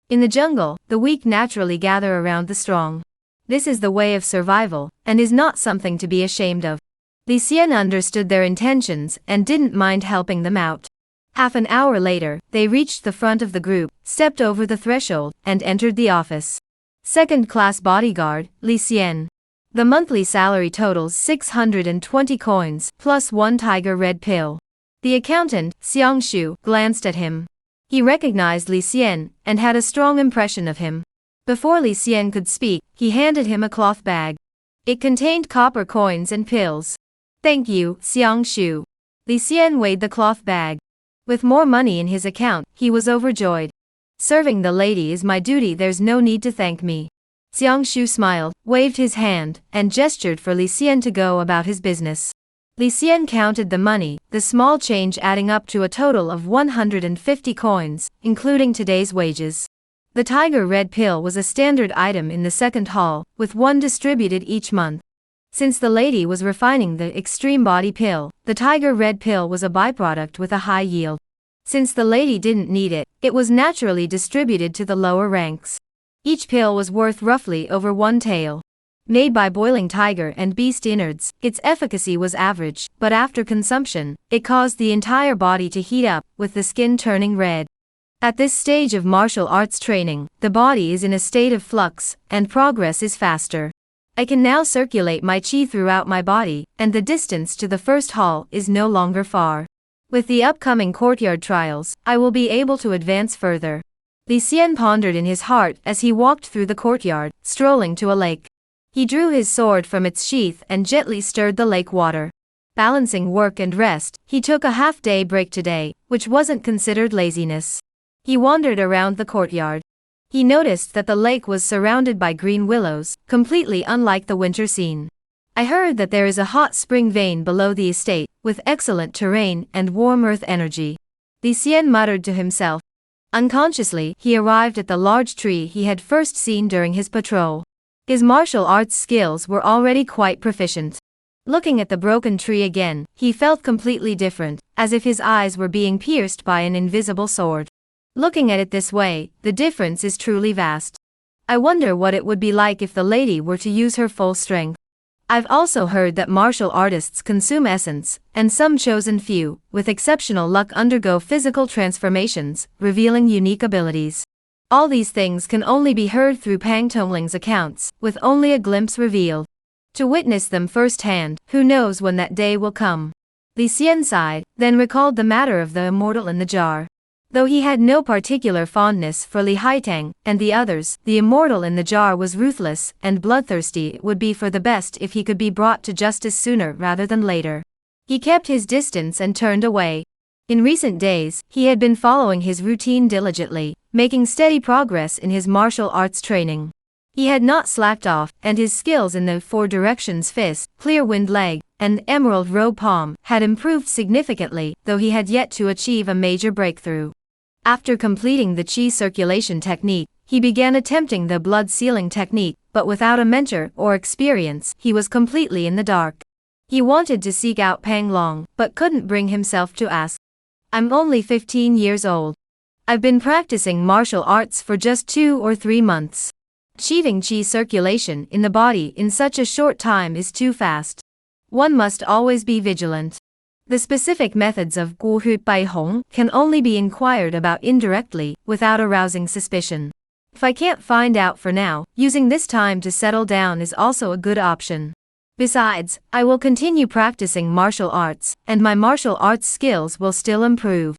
In the jungle, the weak naturally gather around the strong. This is the way of survival, and is not something to be ashamed of. Li Xian understood their intentions and didn't mind helping them out. Half an hour later, they reached the front of the group, stepped over the threshold, and entered the office. Second-class bodyguard, Li Xian. The monthly salary totals 620 coins, plus 1 tiger red pill. The accountant, Xiang Shu, glanced at him. He recognized Li Xian, and had a strong impression of him. Before Li Xian could speak, he handed him a cloth bag. It contained copper coins and pills. "Thank you, Xiang Shu." Li Xian weighed the cloth bag. With more money in his account, he was overjoyed. "Serving the lady is my duty, there's no need to thank me." Xiang Shu smiled, waved his hand, and gestured for Li Xian to go about his business. Li Xian counted the money, the small change adding up to a total of 150 coins, including today's wages. The tiger red pill was a standard item in the second hall, with 1 distributed each month. Since the lady was refining the extreme body pill, the tiger red pill was a byproduct with a high yield. Since the lady didn't need it, it was naturally distributed to the lower ranks. Each pill was worth roughly over 1 tael. Made by boiling tiger and beast innards, its efficacy was average, but after consumption, it caused the entire body to heat up, with the skin turning red. At this stage of martial arts training, the body is in a state of flux, and progress is faster. I can now circulate my qi throughout my body, and the distance to the first hall is no longer far. With the upcoming courtyard trials, I will be able to advance further. Li Xian pondered in his heart as he walked through the courtyard, strolling to a lake. He drew his sword from its sheath and gently stirred the lake water. Balancing work and rest, he took a half-day break today, which wasn't considered laziness. He wandered around the courtyard. He noticed that the lake was surrounded by green willows, completely unlike the winter scene. I heard that there is a hot spring vein below the estate, with excellent terrain and warm earth energy. Li Xian muttered to himself. Unconsciously, he arrived at the large tree he had first seen during his patrol. His martial arts skills were already quite proficient. Looking at the broken tree again, he felt completely different, as if his eyes were being pierced by an invisible sword. Looking at it this way, the difference is truly vast. I wonder what it would be like if the lady were to use her full strength. I've also heard that martial artists consume essence, and some chosen few, with exceptional luck, undergo physical transformations, revealing unique abilities. All these things can only be heard through Pang Tongling's accounts, with only a glimpse revealed. To witness them firsthand, who knows when that day will come. Li Xian sighed, then recalled the matter of the immortal in the jar. Though he had no particular fondness for Li Haitang and the others, the immortal in the jar was ruthless and bloodthirsty. It would be for the best if he could be brought to justice sooner rather than later. He kept his distance and turned away. In recent days, he had been following his routine diligently, making steady progress in his martial arts training. He had not slacked off, and his skills in the Four Directions Fist, Clear Wind Leg, and Emerald Robe Palm had improved significantly, though he had yet to achieve a major breakthrough. After completing the Qi circulation technique, he began attempting the blood sealing technique, but without a mentor or experience, he was completely in the dark. He wanted to seek out Pang Long, but couldn't bring himself to ask. I'm only 15 years old. I've been practicing martial arts for just 2 or 3 months. Achieving Qi circulation in the body in such a short time is too fast. One must always be vigilant. The specific methods of Gu Hu Bai Hong can only be inquired about indirectly, without arousing suspicion. If I can't find out for now, using this time to settle down is also a good option. Besides, I will continue practicing martial arts, and my martial arts skills will still improve.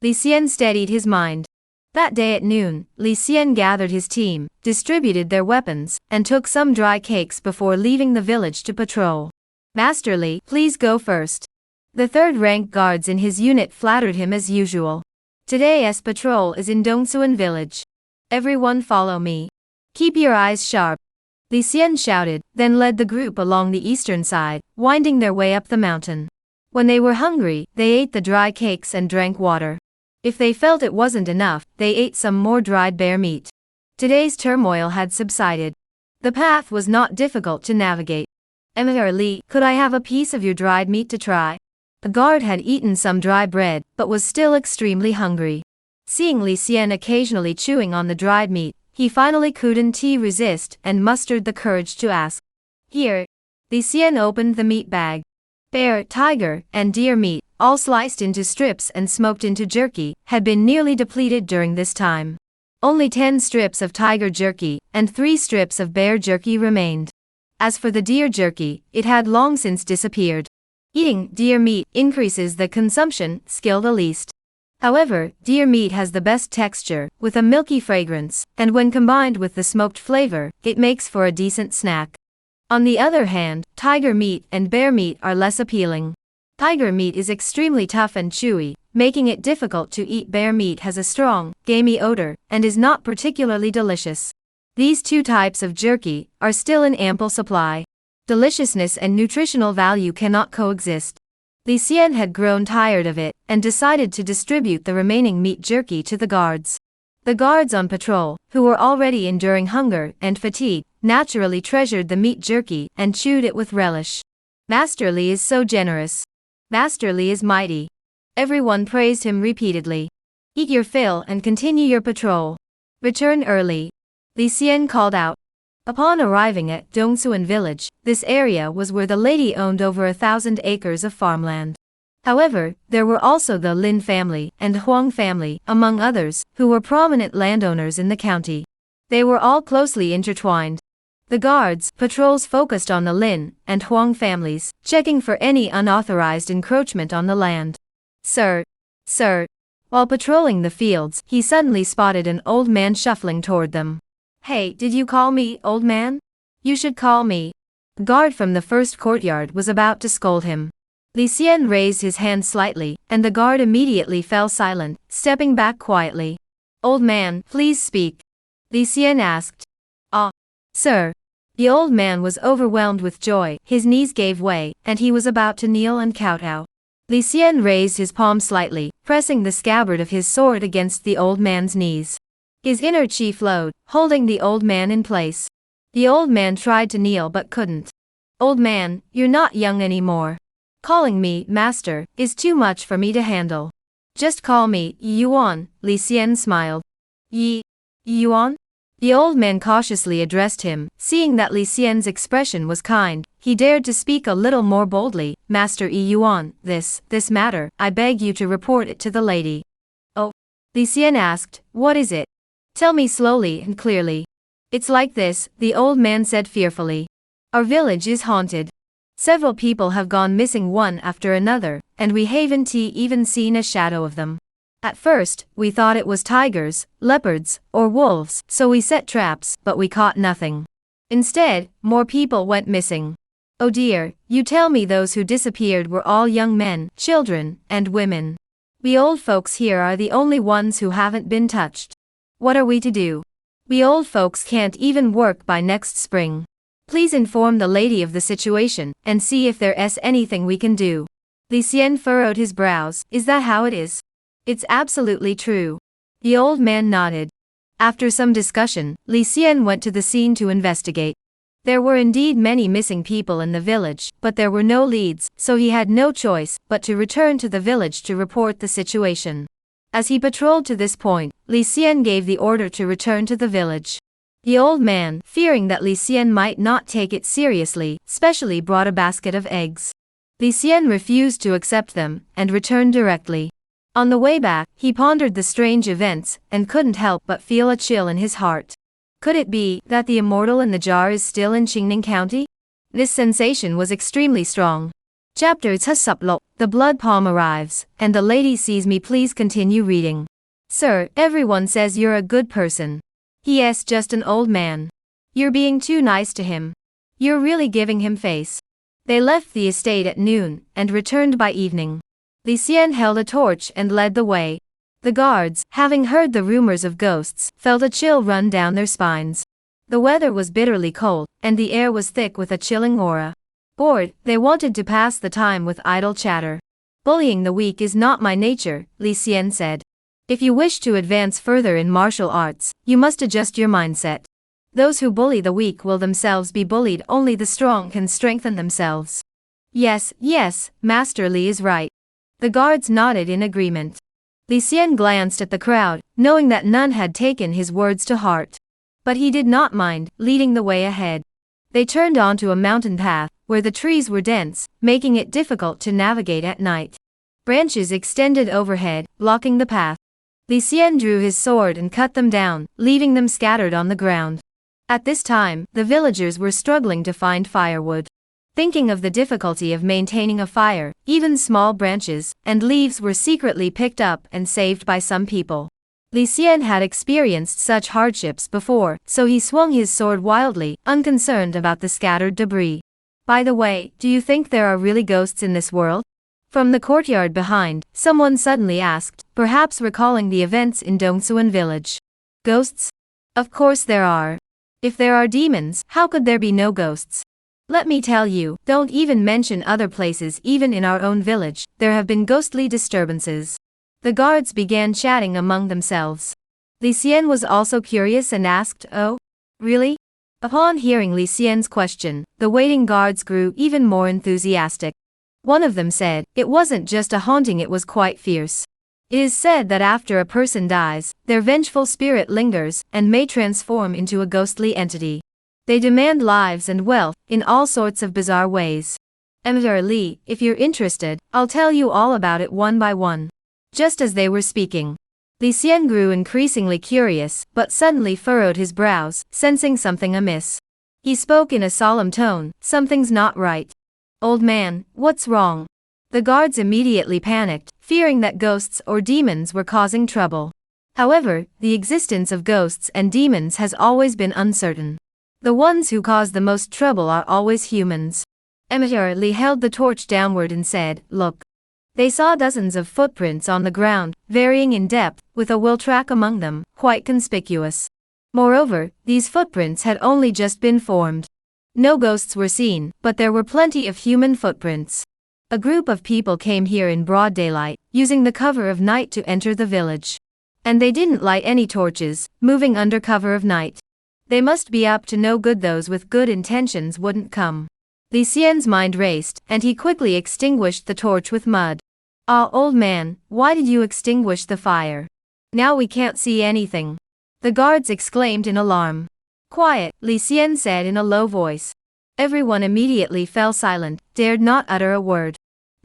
Li Xian steadied his mind. That day at noon, Li Xian gathered his team, distributed their weapons, and took some dry cakes before leaving the village to patrol. Master Li, please go first. The third-rank guards in his unit flattered him as usual. Today's patrol is in Dongsuan village. Everyone follow me. Keep your eyes sharp. Li Xian shouted, then led the group along the eastern side, winding their way up the mountain. When they were hungry, they ate the dry cakes and drank water. If they felt it wasn't enough, they ate some more dried bear meat. Today's turmoil had subsided. The path was not difficult to navigate. Emir Li, could I have a piece of your dried meat to try? The guard had eaten some dry bread, but was still extremely hungry. Seeing Li Xian occasionally chewing on the dried meat, he finally couldn't resist and mustered the courage to ask. Here. Li Xian opened the meat bag. Bear, tiger, and deer meat, all sliced into strips and smoked into jerky, had been nearly depleted during this time. Only 10 strips of tiger jerky and 3 strips of bear jerky remained. As for the deer jerky, it had long since disappeared. Eating deer meat increases the consumption skill the least. However, deer meat has the best texture, with a milky fragrance, and when combined with the smoked flavor, it makes for a decent snack. On the other hand, tiger meat and bear meat are less appealing. Tiger meat is extremely tough and chewy, making it difficult to eat. Bear meat has a strong, gamey odor, and is not particularly delicious. These 2 types of jerky are still in ample supply. Deliciousness and nutritional value cannot coexist. Li Xian had grown tired of it, and decided to distribute the remaining meat jerky to the guards. The guards on patrol, who were already enduring hunger and fatigue, naturally treasured the meat jerky and chewed it with relish. Master Li is so generous. Master Li is mighty. Everyone praised him repeatedly. Eat your fill and continue your patrol. Return early. Li Xian called out. Upon arriving at Dongsuan village, this area was where the lady owned over 1,000 acres of farmland. However, there were also the Lin family and Huang family, among others, who were prominent landowners in the county. They were all closely intertwined. The guards' patrols focused on the Lin and Huang families, checking for any unauthorized encroachment on the land. Sir. While patrolling the fields, he suddenly spotted an old man shuffling toward them. Hey, did you call me, old man? You should call me. The guard from the first courtyard was about to scold him. Li Xian raised his hand slightly, and the guard immediately fell silent, stepping back quietly. Old man, please speak. Li Xian asked. Sir. The old man was overwhelmed with joy, his knees gave way, and he was about to kneel and kowtow. Li Xian raised his palm slightly, pressing the scabbard of his sword against the old man's knees. His inner qi flowed, holding the old man in place. The old man tried to kneel but couldn't. Old man, you're not young anymore. Calling me master is too much for me to handle. Just call me Yuan. Li Xian smiled. Yuan? The old man cautiously addressed him. Seeing that Li Xian's expression was kind, he dared to speak a little more boldly. Master Yuan, this matter, I beg you to report it to the lady. Oh? Li Xian asked, what is it? Tell me slowly and clearly. It's like this, the old man said fearfully. Our village is haunted. Several people have gone missing one after another, and we haven't even seen a shadow of them. At first, we thought it was tigers, leopards, or wolves, so we set traps, but we caught nothing. Instead, more people went missing. Oh dear, you tell me those who disappeared were all young men, children, and women. We old folks here are the only ones who haven't been touched. What are we to do? We old folks can't even work by next spring. Please inform the lady of the situation, and see if there's anything we can do. Li Xian furrowed his brows. Is that how it is? It's absolutely true. The old man nodded. After some discussion, Li Xian went to the scene to investigate. There were indeed many missing people in the village, but there were no leads, so he had no choice but to return to the village to report the situation. As he patrolled to this point, Li Xian gave the order to return to the village. The old man, fearing that Li Xian might not take it seriously, specially brought a basket of eggs. Li Xian refused to accept them, and returned directly. On the way back, he pondered the strange events, and couldn't help but feel a chill in his heart. Could it be that the immortal in the jar is still in Qingning County? This sensation was extremely strong. Chapter 6. The blood palm arrives, and the lady sees me. Please continue reading. Sir, everyone says you're a good person. He's just an old man. You're being too nice to him. You're really giving him face. They left the estate at noon, and returned by evening. Li Xian held a torch and led the way. The guards, having heard the rumors of ghosts, felt a chill run down their spines. The weather was bitterly cold, and the air was thick with a chilling aura. Bored, they wanted to pass the time with idle chatter. Bullying the weak is not my nature, Li Xian said. If you wish to advance further in martial arts, you must adjust your mindset. Those who bully the weak will themselves be bullied. Only the strong can strengthen themselves. Yes, Master Li is right. The guards nodded in agreement. Li Xian glanced at the crowd, knowing that none had taken his words to heart. But he did not mind, leading the way ahead. They turned onto a mountain path, where the trees were dense, making it difficult to navigate at night. Branches extended overhead, blocking the path. Li Xian drew his sword and cut them down, leaving them scattered on the ground. At this time, the villagers were struggling to find firewood. Thinking of the difficulty of maintaining a fire, even small branches and leaves were secretly picked up and saved by some people. Li Xian had experienced such hardships before, so he swung his sword wildly, unconcerned about the scattered debris. By the way, do you think there are really ghosts in this world? From the courtyard behind, someone suddenly asked, perhaps recalling the events in Dongsuan village. Ghosts? Of course there are. If there are demons, how could there be no ghosts? Let me tell you, don't even mention other places. Even in our own village, there have been ghostly disturbances. The guards began chatting among themselves. Li Xian was also curious and asked, oh? Really? Upon hearing Li Xian's question, the waiting guards grew even more enthusiastic. One of them said, it wasn't just a haunting, it was quite fierce. It is said that after a person dies, their vengeful spirit lingers and may transform into a ghostly entity. They demand lives and wealth in all sorts of bizarre ways. Emperor Li, if you're interested, I'll tell you all about it one by one. Just as they were speaking, Li Xian grew increasingly curious, but suddenly furrowed his brows, sensing something amiss. He spoke in a solemn tone, something's not right. Old man, what's wrong? The guards immediately panicked, fearing that ghosts or demons were causing trouble. However, the existence of ghosts and demons has always been uncertain. The ones who cause the most trouble are always humans. Emperor Li held the torch downward and said, look. They saw dozens of footprints on the ground, varying in depth, with a wheel track among them, quite conspicuous. Moreover, these footprints had only just been formed. No ghosts were seen, but there were plenty of human footprints. A group of people came here in broad daylight, using the cover of night to enter the village. And they didn't light any torches, moving under cover of night. They must be up to no good. Those with good intentions wouldn't come. Li Xian's mind raced, and he quickly extinguished the torch with mud. Ah, old man, why did you extinguish the fire? Now we can't see anything. The guards exclaimed in alarm. Quiet, Li Xian said in a low voice. Everyone immediately fell silent, dared not utter a word.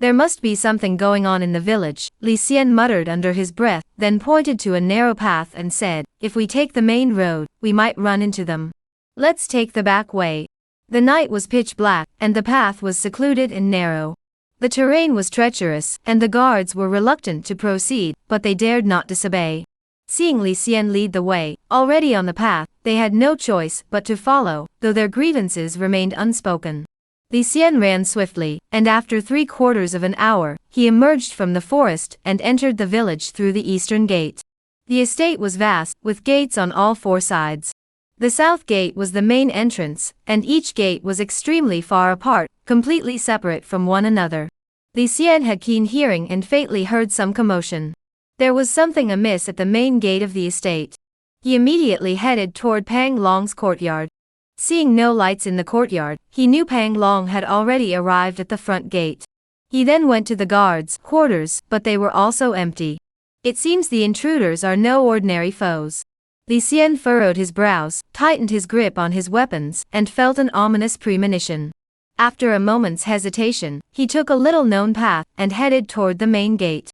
There must be something going on in the village, Li Xian muttered under his breath, then pointed to a narrow path and said, if we take the main road, we might run into them. Let's take the back way. The night was pitch black, and the path was secluded and narrow. The terrain was treacherous, and the guards were reluctant to proceed, but they dared not disobey. Seeing Li Xian lead the way, already on the path, they had no choice but to follow, though their grievances remained unspoken. Li Xian ran swiftly, and after 3/4 of an hour, he emerged from the forest and entered the village through the eastern gate. The estate was vast, with gates on all 4 sides. The south gate was the main entrance, and each gate was extremely far apart, completely separate from one another. Li Xian had keen hearing and faintly heard some commotion. There was something amiss at the main gate of the estate. He immediately headed toward Pang Long's courtyard. Seeing no lights in the courtyard, he knew Pang Long had already arrived at the front gate. He then went to the guards' quarters, but they were also empty. It seems the intruders are no ordinary foes. Li Xian furrowed his brows, tightened his grip on his weapons, and felt an ominous premonition. After a moment's hesitation, he took a little-known path and headed toward the main gate.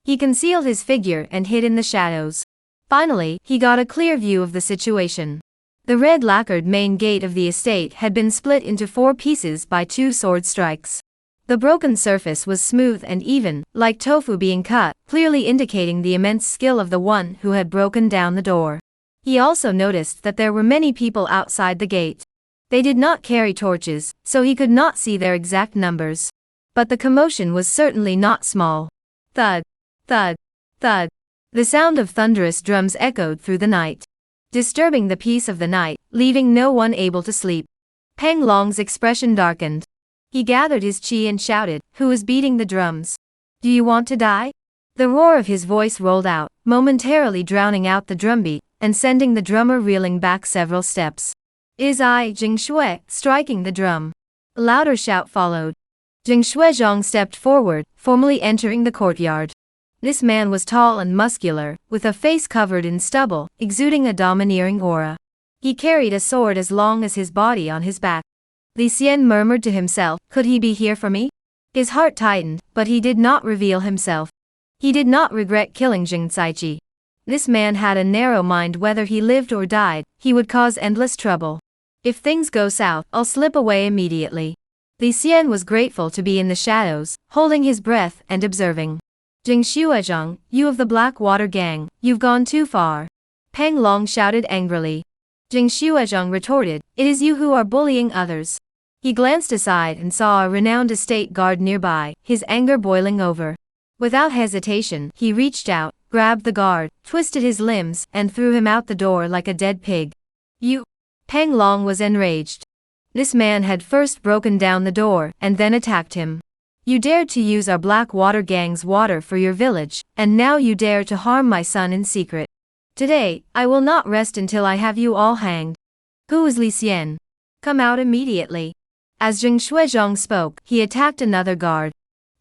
He concealed his figure and hid in the shadows. Finally, he got a clear view of the situation. The red lacquered main gate of the estate had been split into 4 pieces by 2 sword strikes. The broken surface was smooth and even, like tofu being cut, clearly indicating the immense skill of the one who had broken down the door. He also noticed that there were many people outside the gate. They did not carry torches, so he could not see their exact numbers. But the commotion was certainly not small. Thud, thud, thud. The sound of thunderous drums echoed through the night, disturbing the peace of the night, leaving no one able to sleep. Pang Long's expression darkened. He gathered his chi and shouted, "Who is beating the drums? Do you want to die?" The roar of his voice rolled out, momentarily drowning out the drumbeat, and sending the drummer reeling back several steps. "Is I, Jing Shui, striking the drum?" A louder shout followed. Jing Shuizhong stepped forward, formally entering the courtyard. This man was tall and muscular, with a face covered in stubble, exuding a domineering aura. He carried a sword as long as his body on his back. Li Xian murmured to himself, "Could he be here for me?" His heart tightened, but he did not reveal himself. He did not regret killing Jing Caichi. This man had a narrow mind. Whether he lived or died, he would cause endless trouble. If things go south, I'll slip away immediately. Li Xian was grateful to be in the shadows, holding his breath and observing. "Jing Shuizhong, you of the Black Water Gang, you've gone too far." Pang Long shouted angrily. Jing Shuizhong retorted, "It is you who are bullying others." He glanced aside and saw a renowned estate guard nearby, his anger boiling over. Without hesitation, he reached out, grabbed the guard, twisted his limbs, and threw him out the door like a dead pig. "You!" Pang Long was enraged. This man had first broken down the door, and then attacked him. "You dared to use our Black Water Gang's water for your village, and now you dare to harm my son in secret. Today, I will not rest until I have you all hanged. Who is Li Xian? Come out immediately." As Jing Shuizhong spoke, he attacked another guard.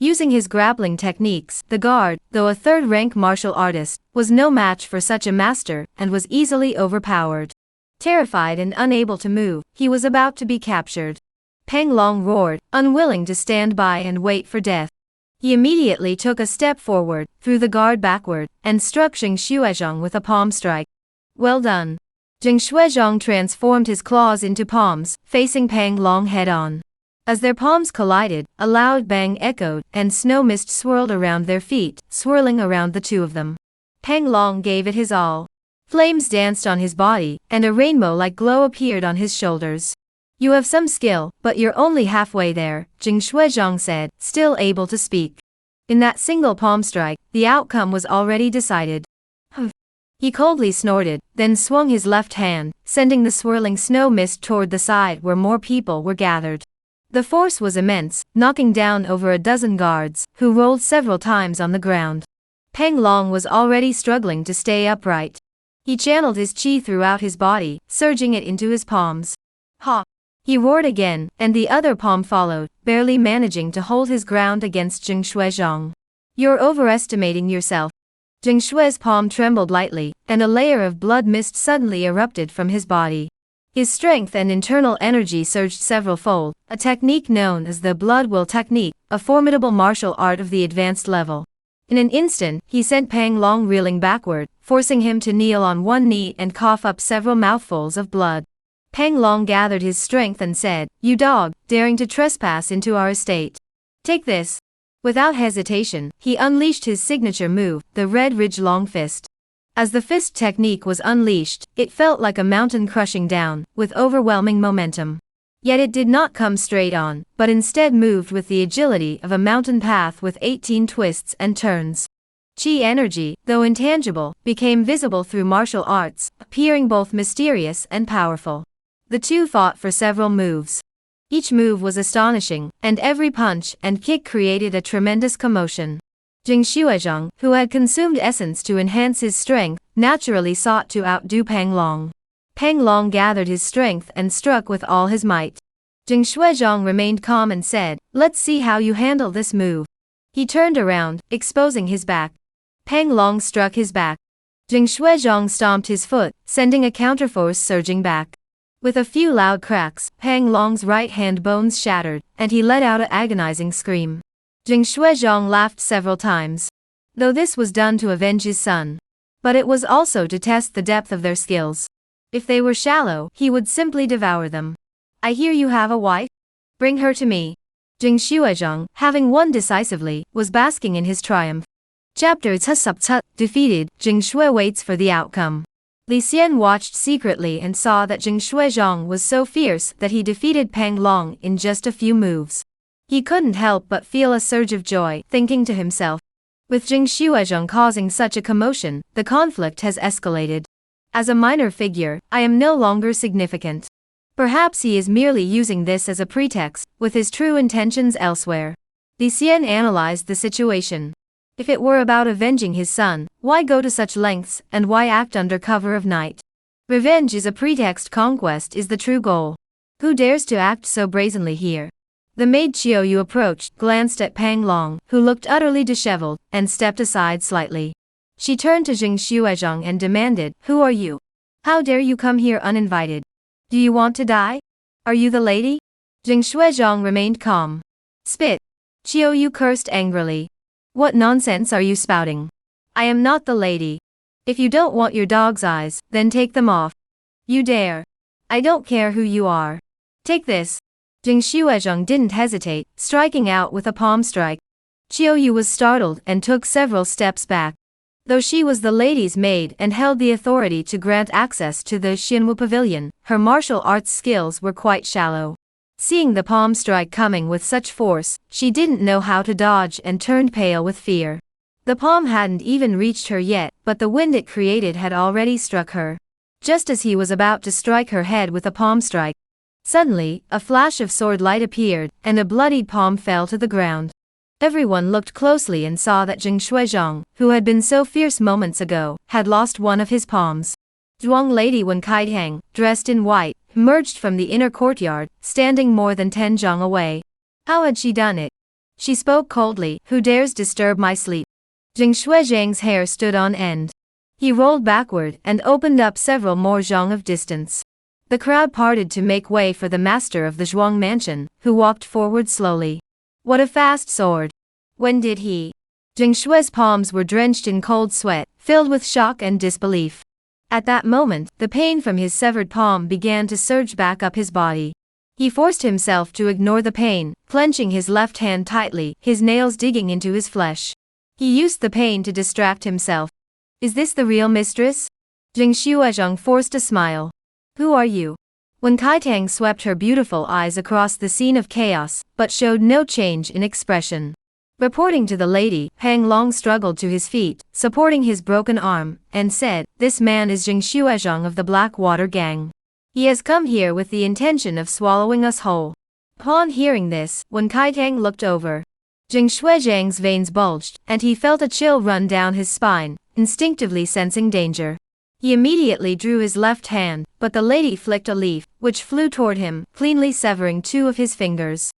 Using his grappling techniques, the guard, though a 3rd-rank martial artist, was no match for such a master, and was easily overpowered. Terrified and unable to move, he was about to be captured. Pang Long roared, unwilling to stand by and wait for death. He immediately took a step forward, threw the guard backward, and struck Jing Shuizhong with a palm strike. "Well done." Jing Shuizhong transformed his claws into palms, facing Pang Long head-on. As their palms collided, a loud bang echoed, and snow mist swirled around their feet, swirling around the 2 of them. Pang Long gave it his all. Flames danced on his body, and a rainbow-like glow appeared on his shoulders. "You have some skill, but you're only halfway there," Jing Shuizhong said, still able to speak. In that single palm strike, the outcome was already decided. "Humph." He coldly snorted, then swung his left hand, sending the swirling snow mist toward the side where more people were gathered. The force was immense, knocking down over a dozen guards, who rolled several times on the ground. Pang Long was already struggling to stay upright. He channeled his chi throughout his body, surging it into his palms. "Ha!" He roared again, and the other palm followed, barely managing to hold his ground against Jing Shuizhong. "You're overestimating yourself." Jing Shui's palm trembled lightly, and a layer of blood mist suddenly erupted from his body. His strength and internal energy surged several-fold, a technique known as the blood will technique, a formidable martial art of the advanced level. In an instant, he sent Pang Long reeling backward, forcing him to kneel on one knee and cough up several mouthfuls of blood. Pang Long gathered his strength and said, "You dog, daring to trespass into our estate. Take this." Without hesitation, he unleashed his signature move, the Red Ridge Long Fist. As the fist technique was unleashed, it felt like a mountain crushing down, with overwhelming momentum. Yet it did not come straight on, but instead moved with the agility of a mountain path with 18 twists and turns. Chi energy, though intangible, became visible through martial arts, appearing both mysterious and powerful. The two fought for several moves. Each move was astonishing, and every punch and kick created a tremendous commotion. Jing Xuezhang, who had consumed essence to enhance his strength, naturally sought to outdo Pang Long. Pang Long gathered his strength and struck with all his might. Jing Xuezhang remained calm and said, "Let's see how you handle this move." He turned around, exposing his back. Pang Long struck his back. Jing Xuezhang stomped his foot, sending a counterforce surging back. With a few loud cracks, Pang Long's right hand bones shattered, and he let out an agonizing scream. Jing Xuezhang laughed several times. Though this was done to avenge his son. But it was also to test the depth of their skills. If they were shallow, he would simply devour them. "I hear you have a wife? Bring her to me." Jing Xuezhang, having won decisively, was basking in his triumph. Chapter 2 Defeated, Jing Shui waits for the outcome. Li Xian watched secretly and saw that Jing Xuezhang was so fierce that he defeated Pang Long in just a few moves. He couldn't help but feel a surge of joy, thinking to himself, with Jing Xuezhang causing such a commotion, the conflict has escalated. As a minor figure, I am no longer significant. Perhaps he is merely using this as a pretext, with his true intentions elsewhere. Li Xian analyzed the situation. If it were about avenging his son, why go to such lengths, and why act under cover of night? Revenge is a pretext, conquest is the true goal. Who dares to act so brazenly here? The maid Qiu Yu approached, glanced at Pang Long, who looked utterly disheveled, and stepped aside slightly. She turned to Jing Xuezhang and demanded, "Who are you? How dare you come here uninvited? Do you want to die? Are you the lady?" Jing Xuezhang remained calm. "Spit!" Qiu Yu cursed angrily. "What nonsense are you spouting? I am not the lady. If you don't want your dog's eyes, then take them off. You dare. I don't care who you are. Take this." Jing Xuezhang didn't hesitate, striking out with a palm strike. Qiu Yu was startled and took several steps back. Though she was the lady's maid and held the authority to grant access to the Xinwu Pavilion, her martial arts skills were quite shallow. Seeing the palm strike coming with such force, she didn't know how to dodge and turned pale with fear. The palm hadn't even reached her yet, but the wind it created had already struck her. Just as he was about to strike her head with a palm strike, suddenly, a flash of sword light appeared, and a bloodied palm fell to the ground. Everyone looked closely and saw that Jing Xuezhang, who had been so fierce moments ago, had lost one of his palms. Zhuang Lady Wen Kaitang, dressed in white, emerged from the inner courtyard, standing more than 10 zhang away. How had she done it? She spoke coldly, "Who dares disturb my sleep?" Jing Xuezhang's hair stood on end. He rolled backward and opened up several more zhang of distance. The crowd parted to make way for the master of the Zhuang mansion, who walked forward slowly. What a fast sword! When did he? Jing Shui's palms were drenched in cold sweat, filled with shock and disbelief. At that moment, the pain from his severed palm began to surge back up his body. He forced himself to ignore the pain, clenching his left hand tightly, his nails digging into his flesh. He used the pain to distract himself. "Is this the real mistress?" Jing Xuezhang forced a smile. "Who are you?" Wen Kaitang swept her beautiful eyes across the scene of chaos, but showed no change in expression. Reporting to the lady, Pang Long struggled to his feet, supporting his broken arm, and said, "This man is Jing Xuezhang of the Black Water Gang. He has come here with the intention of swallowing us whole." Upon hearing this, Wen Kaitang looked over. Jing Xuezhang's veins bulged, and he felt a chill run down his spine, instinctively sensing danger. He immediately drew his left hand, but the lady flicked a leaf, which flew toward him, cleanly severing 2 of his fingers.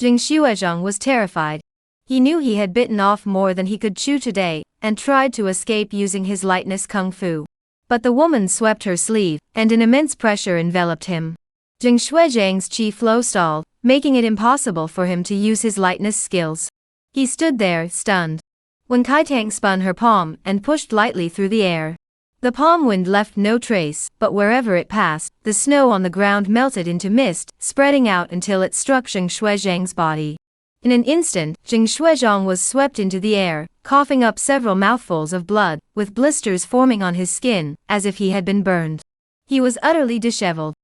Jing Xuezhang was terrified. He knew he had bitten off more than he could chew today, and tried to escape using his lightness kung fu. But the woman swept her sleeve, and an immense pressure enveloped him. Jing Xuezhang's chi flow stalled, making it impossible for him to use his lightness skills. He stood there, stunned. Wen Kaitang spun her palm and pushed lightly through the air. The palm wind left no trace, but wherever it passed, the snow on the ground melted into mist, spreading out until it struck Jing Xuezhang's body. In an instant, Jing Shuizhong was swept into the air, coughing up several mouthfuls of blood, with blisters forming on his skin, as if he had been burned. He was utterly disheveled.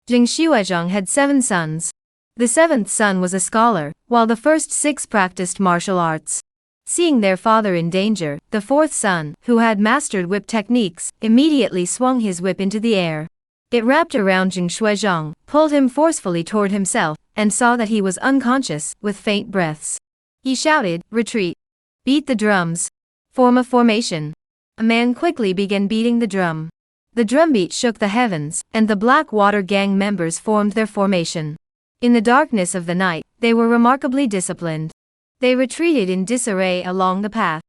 Jing Shuizhong had 7 sons. The 7th son was a scholar, while the first 6 practiced martial arts. Seeing their father in danger, the 4th son, who had mastered whip techniques, immediately swung his whip into the air. It wrapped around Jing Shuizhong, pulled him forcefully toward himself, and saw that he was unconscious, with faint breaths. He shouted, "Retreat! Beat the drums! Form a formation!" A man quickly began beating the drum. The drumbeat shook the heavens, and the Blackwater gang members formed their formation. In the darkness of the night, they were remarkably disciplined. They retreated in disarray along the path.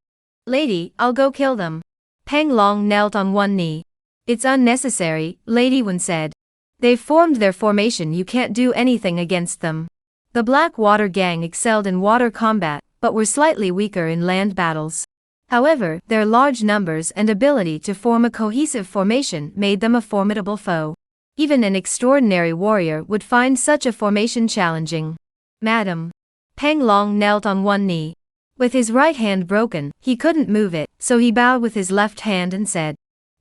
"Lady, I'll go kill them." Peng Long knelt on one knee. "It's unnecessary," Lady Wen said. "They've formed their formation, you can't do anything against them." The Blackwater gang excelled in water combat, but were slightly weaker in land battles. However, their large numbers and ability to form a cohesive formation made them a formidable foe. Even an extraordinary warrior would find such a formation challenging. "Madam." Peng Long knelt on one knee. With his right hand broken, he couldn't move it, so he bowed with his left hand and said,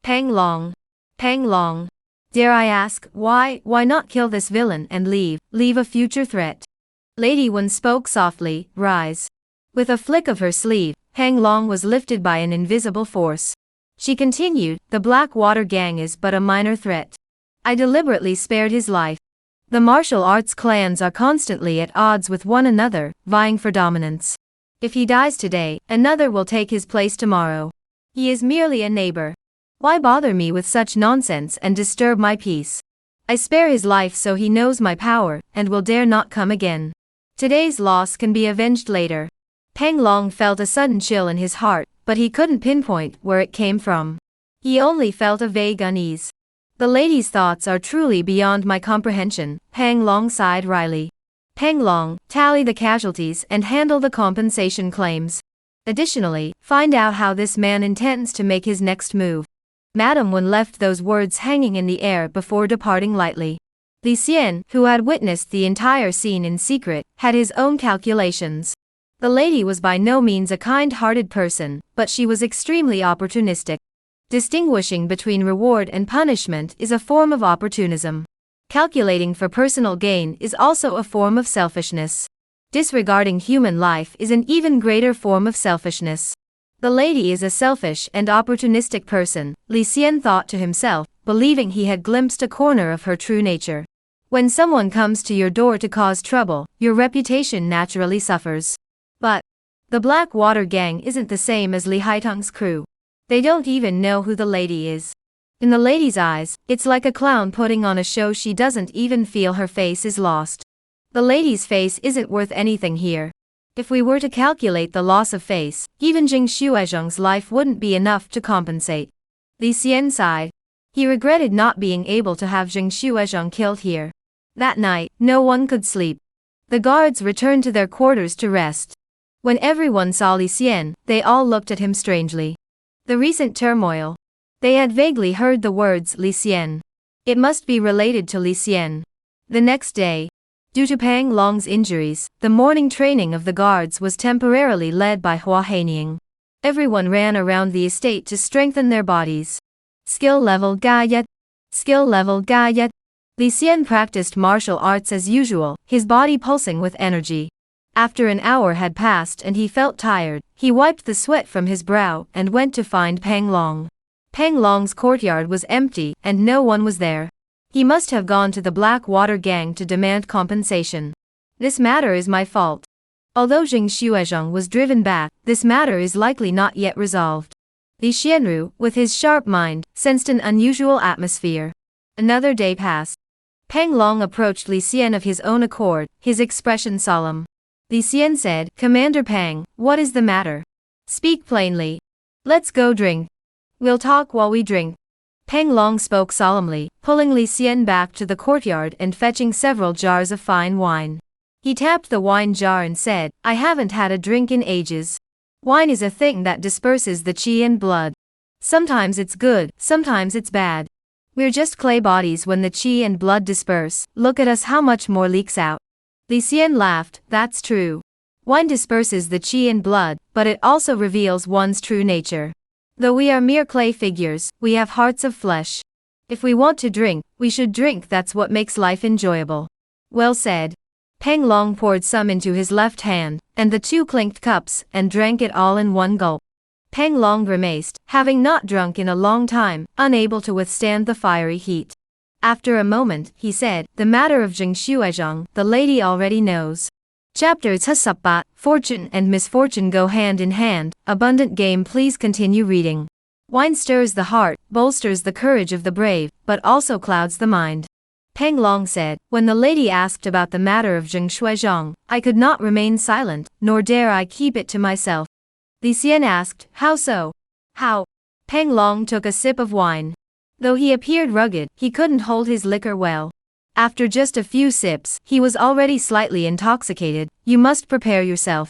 Peng Long. Dare I ask, why not kill this villain and leave a future threat?" Lady Wen spoke softly, "Rise." With a flick of her sleeve, Peng Long was lifted by an invisible force. She continued, "The Blackwater gang is but a minor threat. I deliberately spared his life. The martial arts clans are constantly at odds with one another, vying for dominance. If he dies today, another will take his place tomorrow. He is merely a neighbor. Why bother me with such nonsense and disturb my peace? I spare his life so he knows my power, and will dare not come again. Today's loss can be avenged later." Peng Long felt a sudden chill in his heart, but he couldn't pinpoint where it came from. He only felt a vague unease. "The lady's thoughts are truly beyond my comprehension," Peng Long sighed wryly. "Peng Long, tally the casualties and handle the compensation claims. Additionally, find out how this man intends to make his next move." Madam Wen left those words hanging in the air before departing lightly. Li Xian, who had witnessed the entire scene in secret, had his own calculations. The lady was by no means a kind-hearted person, but she was extremely opportunistic. Distinguishing between reward and punishment is a form of opportunism. Calculating for personal gain is also a form of selfishness. Disregarding human life is an even greater form of selfishness. The lady is a selfish and opportunistic person, Li Xian thought to himself, believing he had glimpsed a corner of her true nature. When someone comes to your door to cause trouble, your reputation naturally suffers. But the Blackwater gang isn't the same as Li Haitong's crew. They don't even know who the lady is. In the lady's eyes, it's like a clown putting on a show. She doesn't even feel her face is lost. The lady's face isn't worth anything here. If we were to calculate the loss of face, even Jing Shuizhong's life wouldn't be enough to compensate. Li Xian sighed. He regretted not being able to have Jing Shuizhong killed here. That night, no one could sleep. The guards returned to their quarters to rest. When everyone saw Li Xian, they all looked at him strangely. The recent turmoil. They had vaguely heard the words Li Xian. It must be related to Li Xian. The next day, due to Peng Long's injuries, the morning training of the guards was temporarily led by Hua Haining. Everyone ran around the estate to strengthen their bodies. Skill level Ga Yat. Li Xian practiced martial arts as usual, his body pulsing with energy. After an hour had passed and he felt tired, he wiped the sweat from his brow and went to find Peng Long. Peng Long's courtyard was empty and no one was there. He must have gone to the Blackwater gang to demand compensation. This matter is my fault. Although Jing Shuizhong was driven back, this matter is likely not yet resolved. Li Xianru, with his sharp mind, sensed an unusual atmosphere. Another day passed. Peng Long approached Li Xian of his own accord, his expression solemn. Li Xian said, "Commander Peng, what is the matter? Speak plainly. Let's go drink. We'll talk while we drink." Peng Long spoke solemnly, pulling Li Xian back to the courtyard and fetching several jars of fine wine. He tapped the wine jar and said, "I haven't had a drink in ages. Wine is a thing that disperses the qi and blood. Sometimes it's good, sometimes it's bad. We're just clay bodies when the qi and blood disperse. Look at us, how much more leaks out." Li Xian laughed, "That's true. Wine disperses the qi in blood, but it also reveals one's true nature. Though we are mere clay figures, we have hearts of flesh. If we want to drink, we should drink. That's what makes life enjoyable. Well said. Peng Long poured some into his left hand, and the two clinked cups and drank it all in one gulp. Peng Long grimaced, having not drunk in a long time, unable to withstand the fiery heat. After a moment, he said, "The matter of Zheng Xuezhang, the lady already knows." Chapter 18. Fortune and misfortune go hand in hand. Abundant game. Please continue reading. Wine stirs the heart, bolsters the courage of the brave, but also clouds the mind. Peng Long said, "When the lady asked about the matter of Zheng Xuezhang, I could not remain silent, nor dare I keep it to myself." Li Xian asked, "How so?" "How?" Peng Long took a sip of wine. Though he appeared rugged, he couldn't hold his liquor well. After just a few sips, he was already slightly intoxicated. "You must prepare yourself.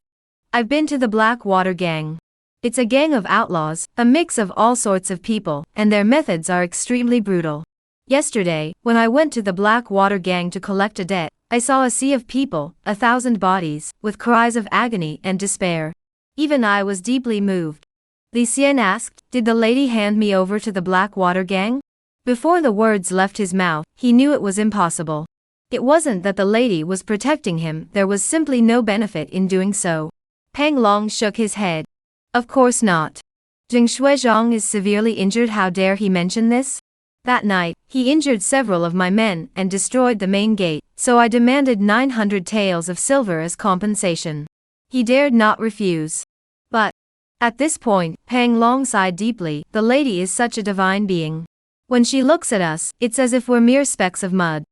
I've been to the Black Water Gang. It's a gang of outlaws, a mix of all sorts of people, and their methods are extremely brutal. Yesterday, when I went to the Black Water Gang to collect a debt, I saw a sea of people, 1,000 bodies, with cries of agony and despair. Even I was deeply moved." Li Xian asked, "Did the lady hand me over to the Black Water Gang?" Before the words left his mouth, he knew it was impossible. It wasn't that the lady was protecting him, there was simply no benefit in doing so. Peng Long shook his head. "Of course not. Zheng Xuezhang is severely injured. How dare he mention this? That night, he injured several of my men and destroyed the main gate, so I demanded 900 taels of silver as compensation. He dared not refuse. But..." At this point, Peng Long sighed deeply. "The lady is such a divine being. When she looks at us, it's as if we're mere specks of mud.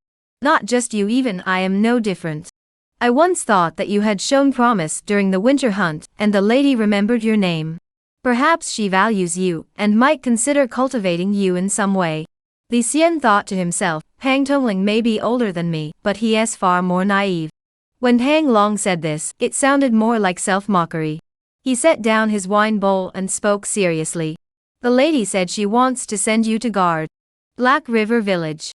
Not just you, even I am no different. I once thought that you had shown promise during the winter hunt, and the lady remembered your name. Perhaps she values you, and might consider cultivating you in some way." Li Xian thought to himself, "Pang Tongling may be older than me, but he is far more naive." When Peng Long said this, it sounded more like self-mockery. He set down his wine bowl and spoke seriously. "The lady said she wants to send you to guard Black River Village."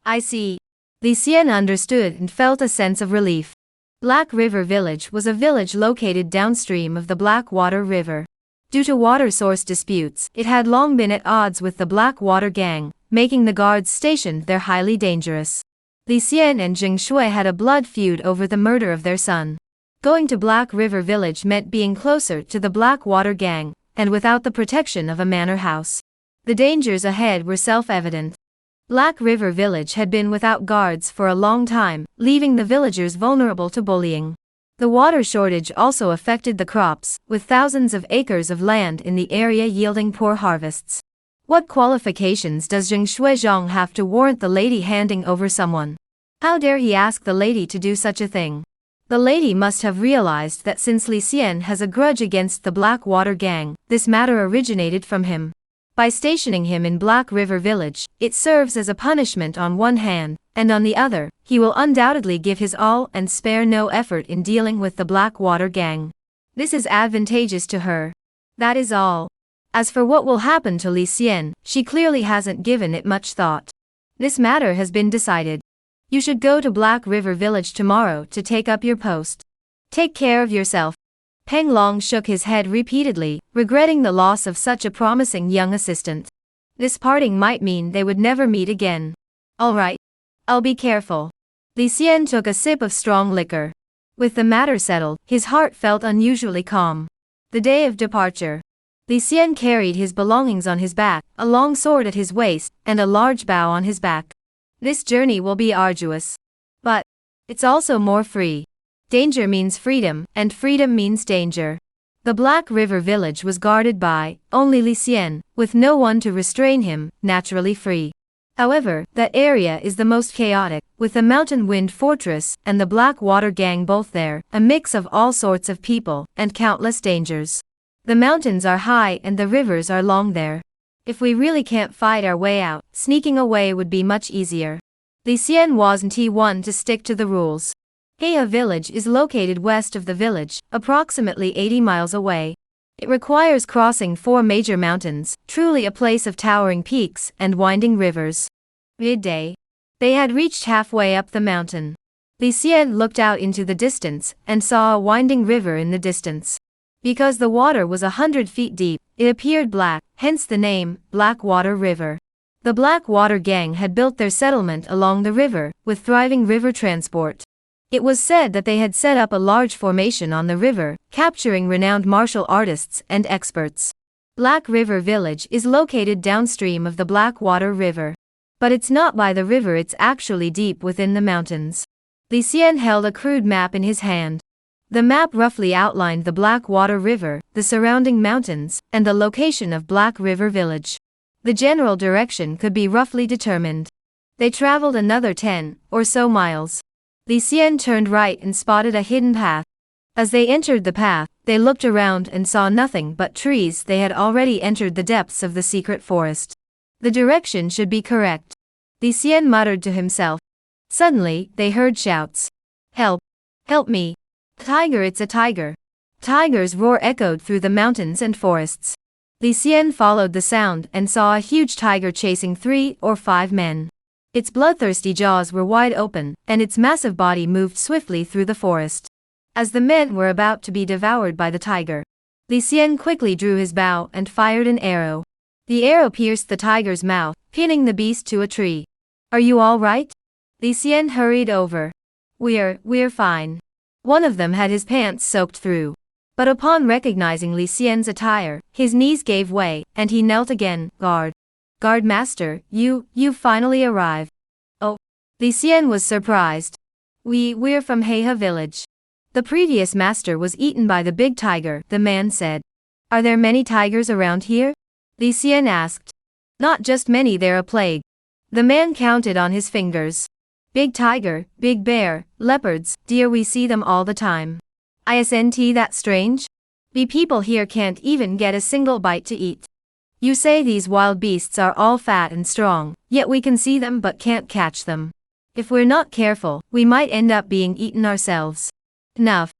"I see." Li Xian understood and felt a sense of relief. Black River Village was a village located downstream of the Black Water River. Due to water source disputes, it had long been at odds with the Black Water Gang, making the guards stationed there highly dangerous. Li Xian and Zheng Shui had a blood feud over the murder of their son. Going to Black River Village meant being closer to the Black Water Gang, and without the protection of a manor house. The dangers ahead were self-evident. Black River Village had been without guards for a long time, leaving the villagers vulnerable to bullying. The water shortage also affected the crops, with thousands of acres of land in the area yielding poor harvests. What qualifications does Zheng Xuezhang have to warrant the lady handing over someone? How dare he ask the lady to do such a thing? The lady must have realized that since Li Xian has a grudge against the Black Water Gang, this matter originated from him. By stationing him in Black River Village, it serves as a punishment on one hand, and on the other, he will undoubtedly give his all and spare no effort in dealing with the Black Water Gang. This is advantageous to her. That is all. As for what will happen to Li Xian, she clearly hasn't given it much thought. This matter has been decided. You should go to Black River Village tomorrow to take up your post. Take care of yourself." Peng Long shook his head repeatedly, regretting the loss of such a promising young assistant. This parting might mean they would never meet again. "All right. I'll be careful." Li Xian took a sip of strong liquor. With the matter settled, his heart felt unusually calm. The day of departure. Li Xian carried his belongings on his back, a long sword at his waist, and a large bow on his back. This journey will be arduous. But it's also more free. Danger means freedom, and freedom means danger. The Black River Village was guarded by only Li Xian, with no one to restrain him, naturally free. However, that area is the most chaotic, with the Mountain Wind Fortress and the Black Water Gang both there, a mix of all sorts of people, and countless dangers. The mountains are high and the rivers are long there. If we really can't fight our way out, sneaking away would be much easier. Li Xian wasn't one to stick to the rules. Heya village is located west of the village, approximately 80 miles away. It requires crossing 4 major mountains, truly a place of towering peaks and winding rivers. Midday. They had reached halfway up the mountain. Li Xian looked out into the distance and saw a winding river in the distance. Because the water was 100 feet deep, it appeared black, hence the name, Black Water River. The Black Water Gang had built their settlement along the river, with thriving river transport. It was said that they had set up a large formation on the river, capturing renowned martial artists and experts. Black River Village is located downstream of the Black Water River. But it's not by the river, it's actually deep within the mountains. Li Xian held a crude map in his hand. The map roughly outlined the Black Water River, the surrounding mountains, and the location of Black River Village. The general direction could be roughly determined. They traveled another 10 or so miles. Li Xian turned right and spotted a hidden path. As they entered the path, they looked around and saw nothing but trees. They had already entered the depths of the secret forest. The direction should be correct. Li Xian muttered to himself. Suddenly, they heard shouts. Help! Help me! Tiger, it's a tiger! Tiger's roar echoed through the mountains and forests. Li Xian followed the sound and saw a huge tiger chasing 3 or 5 men. Its bloodthirsty jaws were wide open, and its massive body moved swiftly through the forest. As the men were about to be devoured by the tiger, Li Xian quickly drew his bow and fired an arrow. The arrow pierced the tiger's mouth, pinning the beast to a tree. Are you all right? Li Xian hurried over. We're fine. One of them had his pants soaked through. But upon recognizing Li Xian's attire, his knees gave way, and he knelt again. Guard master, you've finally arrived. Oh. Li Xian was surprised. We're from Heiha village. The previous master was eaten by the big tiger, the man said. Are there many tigers around here? Li Xian asked. Not just many, they're a plague. The man counted on his fingers. Big tiger, big bear, leopards, deer, we see them all the time. Isn't that strange? We people here can't even get a single bite to eat. You say these wild beasts are all fat and strong, yet we can see them but can't catch them. If we're not careful, we might end up being eaten ourselves. Enough.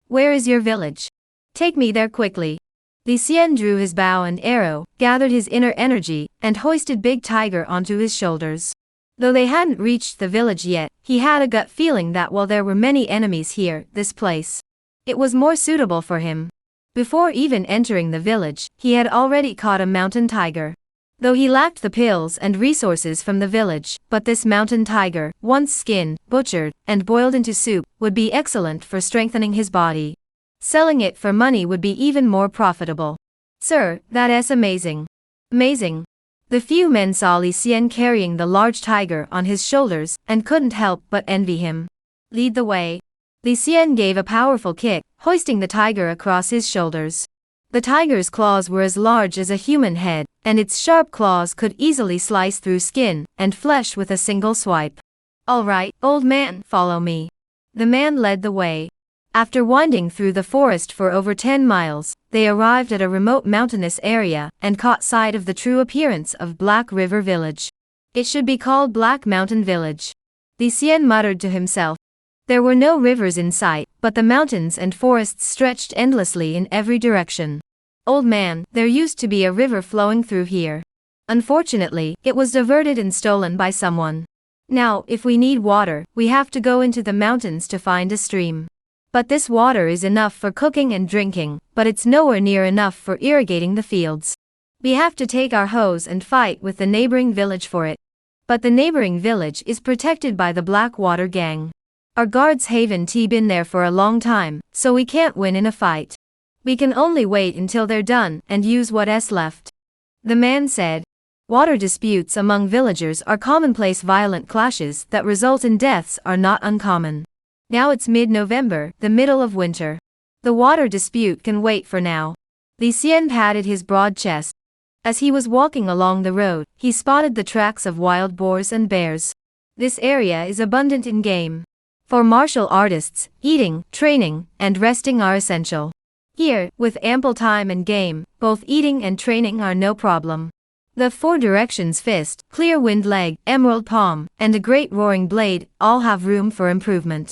Where is your village? Take me there quickly. Li Xian drew his bow and arrow, gathered his inner energy, and hoisted Big Tiger onto his shoulders. Though they hadn't reached the village yet, he had a gut feeling that while there were many enemies here, this place, it was more suitable for him. Before even entering the village, he had already caught a mountain tiger. Though he lacked the pills and resources from the village, but this mountain tiger, once skinned, butchered, and boiled into soup, would be excellent for strengthening his body. Selling it for money would be even more profitable. Sir, that's amazing. Amazing. The few men saw Li Xian carrying the large tiger on his shoulders, and couldn't help but envy him. Lead the way. Li Xian gave a powerful kick, hoisting the tiger across his shoulders. The tiger's claws were as large as a human head, and its sharp claws could easily slice through skin and flesh with a single swipe. All right, old man, follow me. The man led the way. After winding through the forest for over 10 miles, they arrived at a remote mountainous area and caught sight of the true appearance of Black River Village. It should be called Black Mountain Village. Li Xian muttered to himself. There were no rivers in sight, but the mountains and forests stretched endlessly in every direction. Old man, there used to be a river flowing through here. Unfortunately, it was diverted and stolen by someone. Now, if we need water, we have to go into the mountains to find a stream. But this water is enough for cooking and drinking, but it's nowhere near enough for irrigating the fields. We have to take our hose and fight with the neighboring village for it. But the neighboring village is protected by the Black Water Gang. Our guards haven't been there for a long time, so we can't win in a fight. We can only wait until they're done and use what's left. The man said. Water disputes among villagers are commonplace. Violent clashes that result in deaths are not uncommon. Now it's mid-November, the middle of winter. The water dispute can wait for now. Li Xian patted his broad chest. As he was walking along the road, he spotted the tracks of wild boars and bears. This area is abundant in game. For martial artists, eating, training, and resting are essential. Here, with ample time and game, both eating and training are no problem. The Four Directions Fist, Clear Wind Leg, Emerald Palm, and a Great Roaring Blade all have room for improvement.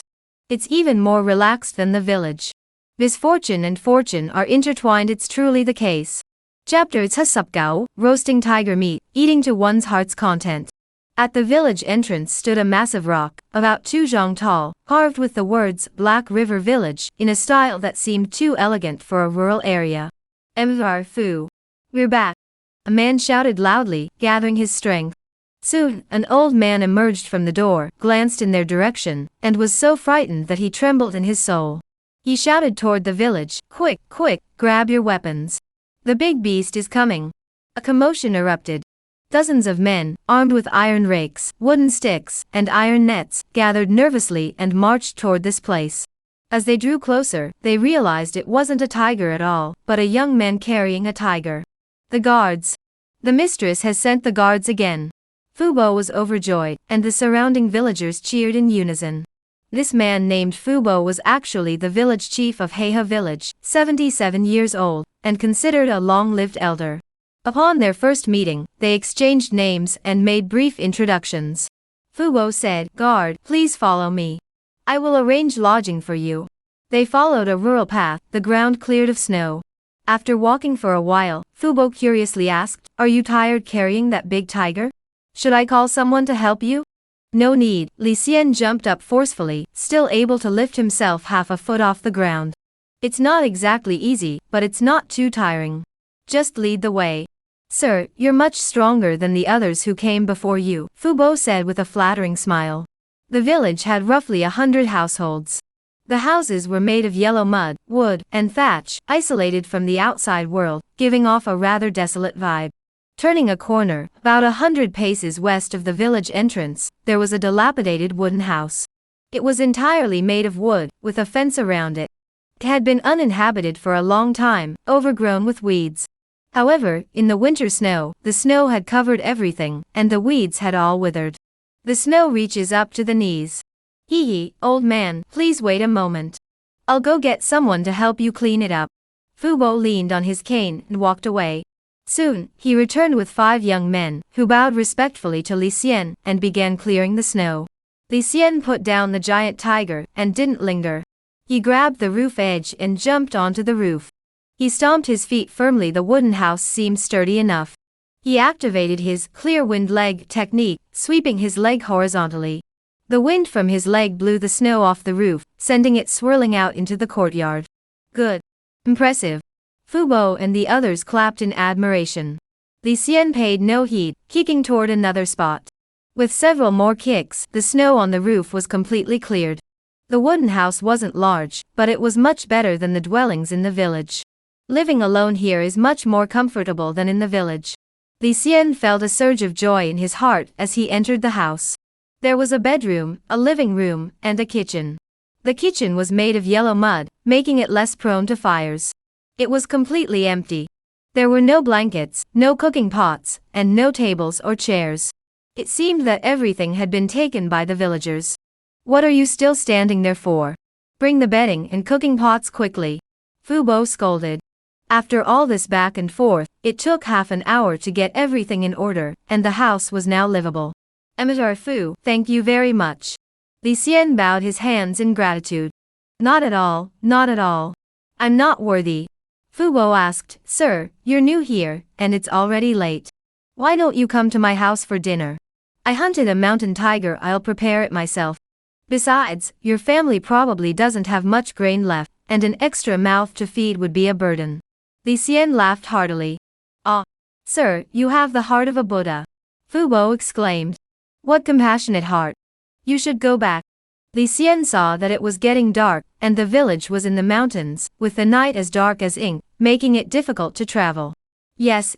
It's even more relaxed than the village. Misfortune and fortune are intertwined. It's truly the case. Chapter It's Hasupgao, roasting tiger meat, eating to one's heart's content. At the village entrance stood a massive rock, about 2 zhang tall, carved with the words Black River Village, in a style that seemed too elegant for a rural area. Fu. We're back. A man shouted loudly, gathering his strength. Soon, an old man emerged from the door, glanced in their direction, and was so frightened that he trembled in his soul. He shouted toward the village, "Quick, quick, grab your weapons. The big beast is coming." A commotion erupted. Dozens of men, armed with iron rakes, wooden sticks, and iron nets, gathered nervously and marched toward this place. As they drew closer, they realized it wasn't a tiger at all, but a young man carrying a tiger. The guards. The mistress has sent the guards again. Fubo was overjoyed, and the surrounding villagers cheered in unison. This man named Fubo was actually the village chief of Heiha village, 77 years old, and considered a long-lived elder. Upon their first meeting, they exchanged names and made brief introductions. Fubo said, "Guard, please follow me. I will arrange lodging for you." They followed a rural path, the ground cleared of snow. After walking for a while, Fubo curiously asked, "Are you tired carrying that big tiger? Should I call someone to help you?" "No need." Li Xian jumped up forcefully, still able to lift himself half a foot off the ground. "It's not exactly easy, but it's not too tiring. Just lead the way." "Sir, you're much stronger than the others who came before you," Fubo said with a flattering smile. The village had roughly 100 households. The houses were made of yellow mud, wood, and thatch, isolated from the outside world, giving off a rather desolate vibe. Turning a corner, about 100 paces west of the village entrance, there was a dilapidated wooden house. It was entirely made of wood, with a fence around it. It had been uninhabited for a long time, overgrown with weeds. However, in the winter snow, the snow had covered everything, and the weeds had all withered. The snow reaches up to the knees. "Hee, old man, please wait a moment. I'll go get someone to help you clean it up." Fubo leaned on his cane and walked away. Soon, he returned with 5 young men, who bowed respectfully to Li Xian, and began clearing the snow. Li Xian put down the giant tiger, and didn't linger. He grabbed the roof edge and jumped onto the roof. He stomped his feet firmly. The wooden house seemed sturdy enough. He activated his clear wind leg technique, sweeping his leg horizontally. The wind from his leg blew the snow off the roof, sending it swirling out into the courtyard. "Good. Impressive." Fubo and the others clapped in admiration. Li Xian paid no heed, kicking toward another spot. With several more kicks, the snow on the roof was completely cleared. The wooden house wasn't large, but it was much better than the dwellings in the village. Living alone here is much more comfortable than in the village. Li Xian felt a surge of joy in his heart as he entered the house. There was a bedroom, a living room, and a kitchen. The kitchen was made of yellow mud, making it less prone to fires. It was completely empty. There were no blankets, no cooking pots, and no tables or chairs. It seemed that everything had been taken by the villagers. "What are you still standing there for? Bring the bedding and cooking pots quickly," Fubo scolded. After all this back and forth, it took half an hour to get everything in order, and the house was now livable. "Fu, thank you very much." Li Xian bowed his hands in gratitude. "Not at all, not at all. I'm not worthy." Fubo asked, "Sir, you're new here, and it's already late. Why don't you come to my house for dinner? I hunted a mountain tiger. I'll prepare it myself. Besides, your family probably doesn't have much grain left, and an extra mouth to feed would be a burden." Li Xian laughed heartily. "Ah, sir, you have the heart of a Buddha," Fubo exclaimed. "What compassionate heart. You should go back." Li Xian saw that it was getting dark, and the village was in the mountains, with the night as dark as ink, making it difficult to travel. Yes,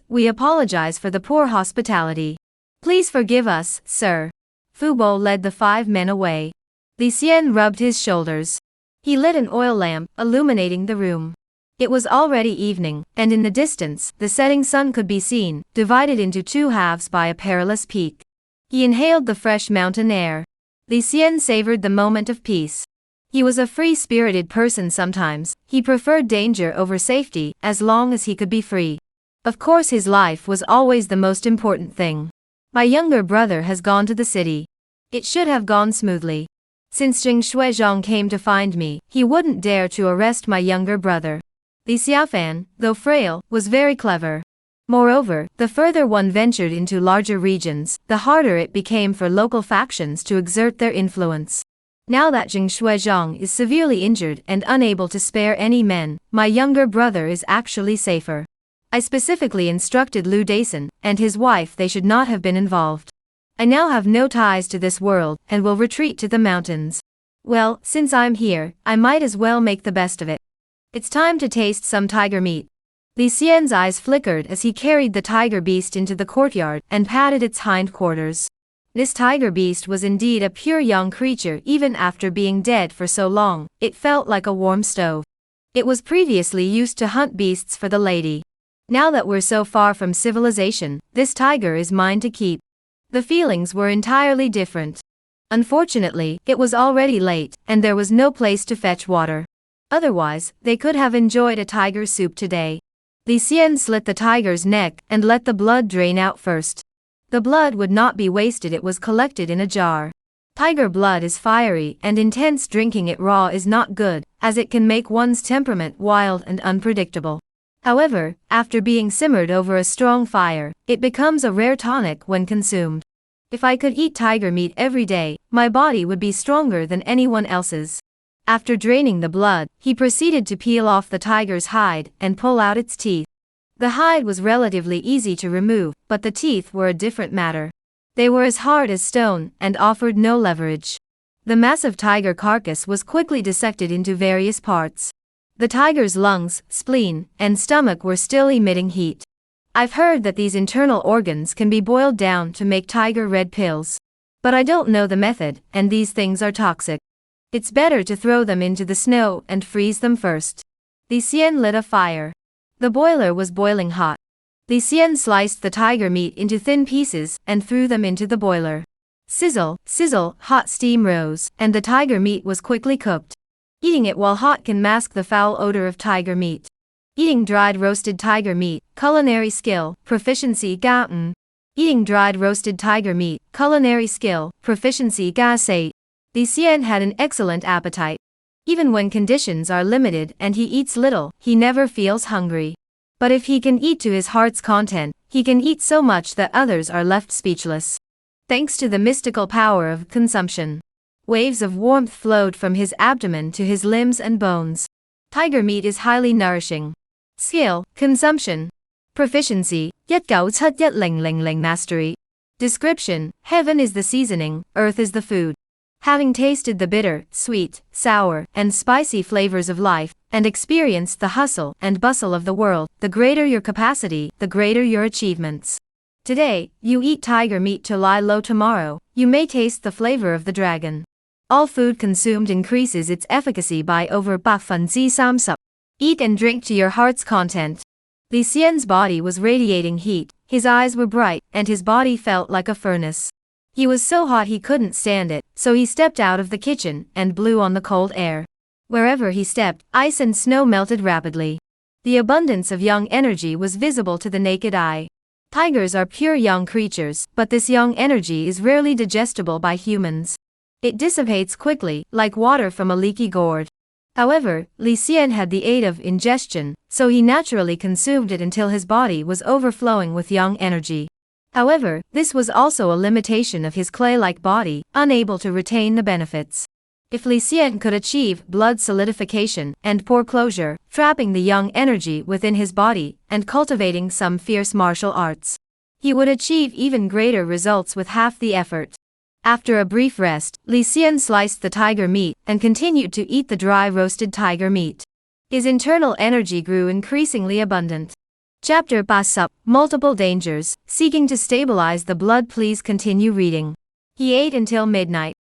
we apologize for the poor hospitality. Please forgive us, sir." Fubo led the 5 men away. Li Xian rubbed his shoulders. He lit an oil lamp, illuminating the room. It was already evening, and in the distance, the setting sun could be seen, divided into 2 halves by a perilous peak. He inhaled the fresh mountain air. Li Xian savored the moment of peace. He was a free-spirited person sometimes. He preferred danger over safety, as long as he could be free. Of course his life was always the most important thing. "My younger brother has gone to the city. It should have gone smoothly. Since Jing Shuizhong came to find me, he wouldn't dare to arrest my younger brother." Li Xiaofan, though frail, was very clever. Moreover, the further one ventured into larger regions, the harder it became for local factions to exert their influence. Now that Jing Shuizhang is severely injured and unable to spare any men, my younger brother is actually safer. I specifically instructed Liu Daisen and his wife they should not have been involved. I now have no ties to this world and will retreat to the mountains. Well, since I'm here, I might as well make the best of it. It's time to taste some tiger meat. Li Xian's eyes flickered as he carried the tiger beast into the courtyard and patted its hindquarters. This tiger beast was indeed a pure young creature even after being dead for so long, it felt like a warm stove. It was previously used to hunt beasts for the lady. Now that we're so far from civilization, this tiger is mine to keep. The feelings were entirely different. Unfortunately, it was already late, and there was no place to fetch water. Otherwise, they could have enjoyed a tiger soup today. Li Xian slit the tiger's neck and let the blood drain out first. The blood would not be wasted, it was collected in a jar. Tiger blood is fiery and intense, drinking it raw is not good, as it can make one's temperament wild and unpredictable. However, after being simmered over a strong fire, it becomes a rare tonic when consumed. If I could eat tiger meat every day, my body would be stronger than anyone else's. After draining the blood, he proceeded to peel off the tiger's hide and pull out its teeth. The hide was relatively easy to remove, but the teeth were a different matter. They were as hard as stone and offered no leverage. The massive tiger carcass was quickly dissected into various parts. The tiger's lungs, spleen, and stomach were still emitting heat. I've heard that these internal organs can be boiled down to make tiger red pills. But I don't know the method, and these things are toxic. It's better to throw them into the snow and freeze them first. Li Xian lit a fire. The boiler was boiling hot. Li Xian sliced the tiger meat into thin pieces and threw them into the boiler. Sizzle, sizzle, hot steam rose, and the tiger meat was quickly cooked. Eating it while hot can mask the foul odor of tiger meat. Eating dried roasted tiger meat, culinary skill, proficiency ga. Eating dried roasted tiger meat, culinary skill, proficiency ga say. Li Xian had an excellent appetite. Even when conditions are limited and he eats little, he never feels hungry. But if he can eat to his heart's content, he can eat so much that others are left speechless. Thanks to the mystical power of consumption, waves of warmth flowed from his abdomen to his limbs and bones. Tiger meat is highly nourishing. Skill, consumption. Proficiency, 197100 mastery. Description, heaven is the seasoning, earth is the food. Having tasted the bitter, sweet, sour, and spicy flavors of life, and experienced the hustle and bustle of the world, the greater your capacity, the greater your achievements. Today, you eat tiger meat to lie low. Tomorrow, you may taste the flavor of the dragon. All food consumed increases its efficacy by over 30%. Eat and drink to your heart's content. Li Xian's body was radiating heat, his eyes were bright, and his body felt like a furnace. He was so hot he couldn't stand it, so he stepped out of the kitchen and blew on the cold air. Wherever he stepped, ice and snow melted rapidly. The abundance of young energy was visible to the naked eye. Tigers are pure young creatures, but this young energy is rarely digestible by humans. It dissipates quickly, like water from a leaky gourd. However, Li Xian had the aid of ingestion, so he naturally consumed it until his body was overflowing with young energy. However, this was also a limitation of his clay-like body, unable to retain the benefits. If Li Xian could achieve blood solidification and pore closure, trapping the young energy within his body, and cultivating some fierce martial arts, he would achieve even greater results with half the effort. After a brief rest, Li Xian sliced the tiger meat and continued to eat the dry roasted tiger meat. His internal energy grew increasingly abundant. Chapter 8, Multiple Dangers, Seeking to Stabilize the Blood. Please continue reading. He ate until midnight.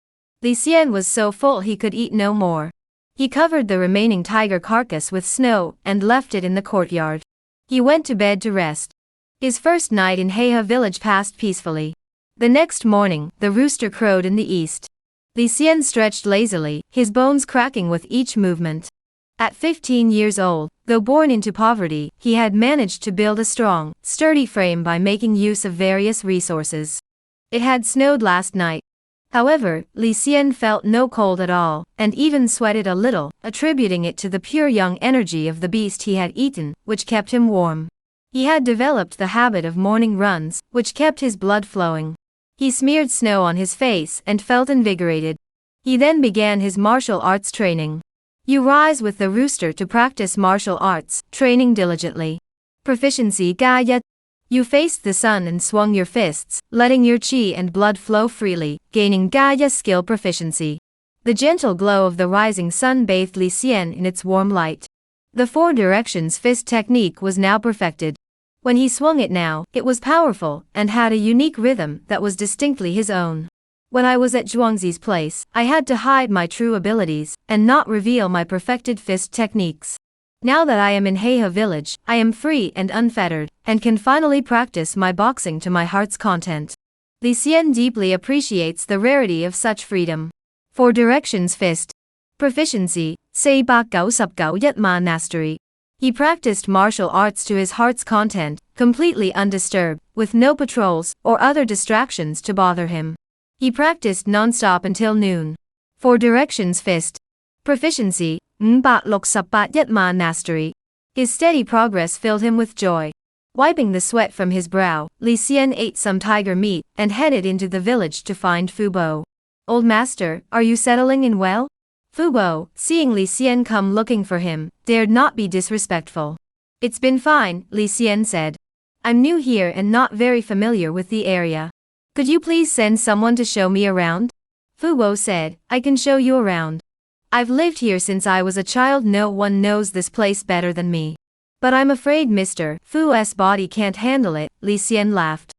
Li Xian was so full he could eat no more. He covered the remaining tiger carcass with snow and left it in the courtyard. He went to bed to rest. His first night in Heihe village passed peacefully. The next morning, the rooster crowed in the east. Li Xian stretched lazily, his bones cracking with each movement. At 15 years old, though born into poverty, he had managed to build a strong, sturdy frame by making use of various resources. It had snowed last night. However, Li Xian felt no cold at all, and even sweated a little, attributing it to the pure young energy of the beast he had eaten, which kept him warm. He had developed the habit of morning runs, which kept his blood flowing. He smeared snow on his face and felt invigorated. He then began his martial arts training. You rise with the rooster to practice martial arts, training diligently. Proficiency Gaya. You faced the sun and swung your fists, letting your chi and blood flow freely, gaining Gaya skill proficiency. The gentle glow of the rising sun bathed Li Xian in its warm light. The four directions fist technique was now perfected. When he swung it now, it was powerful, and had a unique rhythm that was distinctly his own. When I was at Zhuangzi's place, I had to hide my true abilities, and not reveal my perfected fist techniques. Now that I am in Heihe village, I am free and unfettered, and can finally practice my boxing to my heart's content. Li Xian deeply appreciates the rarity of such freedom. 4 directions fist. Proficiency, Sei Bak Gao Sup Gao Yet Ma Mastery. He practiced martial arts to his heart's content, completely undisturbed, with no patrols or other distractions to bother him. He practiced non-stop until noon. 4 directions fist. Proficiency, Bat Lok Sup Bat Yet Ma Mastery. His steady progress filled him with joy. Wiping the sweat from his brow, Li Xian ate some tiger meat and headed into the village to find Fu Bo. Old master, are you settling in well? Fu Bo, seeing Li Xian come looking for him, dared not be disrespectful. It's been fine, Li Xian said. I'm new here and not very familiar with the area. Could you please send someone to show me around? Fu Bo said, I can show you around. I've lived here since I was a child. No one knows this place better than me. But I'm afraid Mr. Fu's body can't handle it, Li Xian laughed.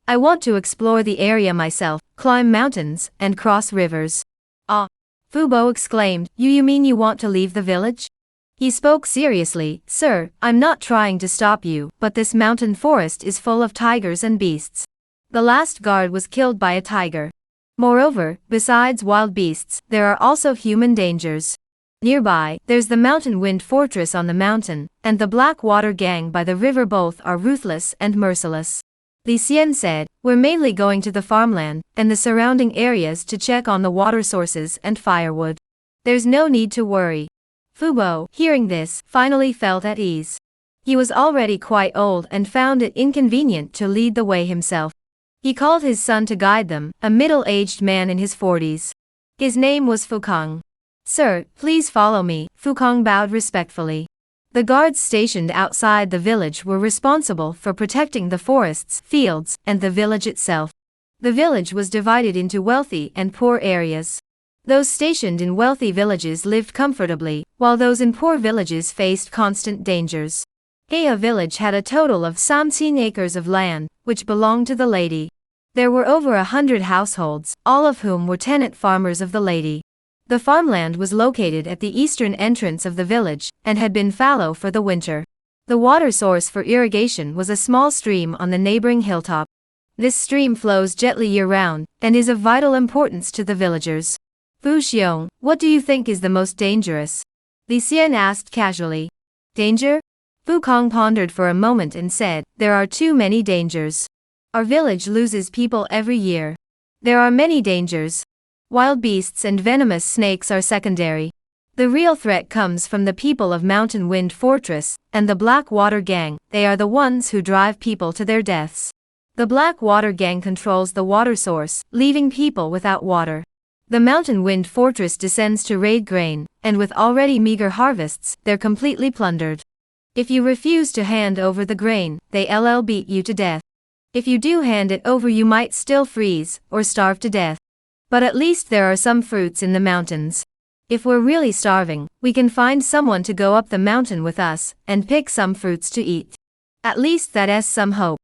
I want to explore the area myself, climb mountains, and cross rivers. Ah! Fu Bo exclaimed, you mean you want to leave the village? He spoke seriously, sir, I'm not trying to stop you, but this mountain forest is full of tigers and beasts. The last guard was killed by a tiger. Moreover, besides wild beasts, there are also human dangers. Nearby, there's the mountain wind fortress on the mountain, and the Black Water Gang by the river. Both are ruthless and merciless. Li Xian said, we're mainly going to the farmland and the surrounding areas to check on the water sources and firewood. There's no need to worry. Fu Bo, hearing this, finally felt at ease. He was already quite old and found it inconvenient to lead the way himself. He called his son to guide them, a middle-aged man in his 40s. His name was Fu Kong. Sir, please follow me, Fu Kong bowed respectfully. The guards stationed outside the village were responsible for protecting the forests, fields, and the village itself. The village was divided into wealthy and poor areas. Those stationed in wealthy villages lived comfortably, while those in poor villages faced constant dangers. Heihe village had a total of 17 acres of land, which belonged to the lady. There were over 100 households, all of whom were tenant farmers of the lady. The farmland was located at the eastern entrance of the village, and had been fallow for the winter. The water source for irrigation was a small stream on the neighboring hilltop. This stream flows gently year-round, and is of vital importance to the villagers. Fu Xiong, what do you think is the most dangerous? Li Xian asked casually. Danger? Fu Kong pondered for a moment and said, there are too many dangers. Our village loses people every year. There are many dangers. Wild beasts and venomous snakes are secondary. The real threat comes from the people of Mountain Wind Fortress, and the Black Water Gang. They are the ones who drive people to their deaths. The Black Water Gang controls the water source, leaving people without water. The Mountain Wind Fortress descends to raid grain, and with already meager harvests, they're completely plundered. If you refuse to hand over the grain, they'll beat you to death. If you do hand it over, you might still freeze, or starve to death. But at least there are some fruits in the mountains. If we're really starving, we can find someone to go up the mountain with us, and pick some fruits to eat. At least that's some hope.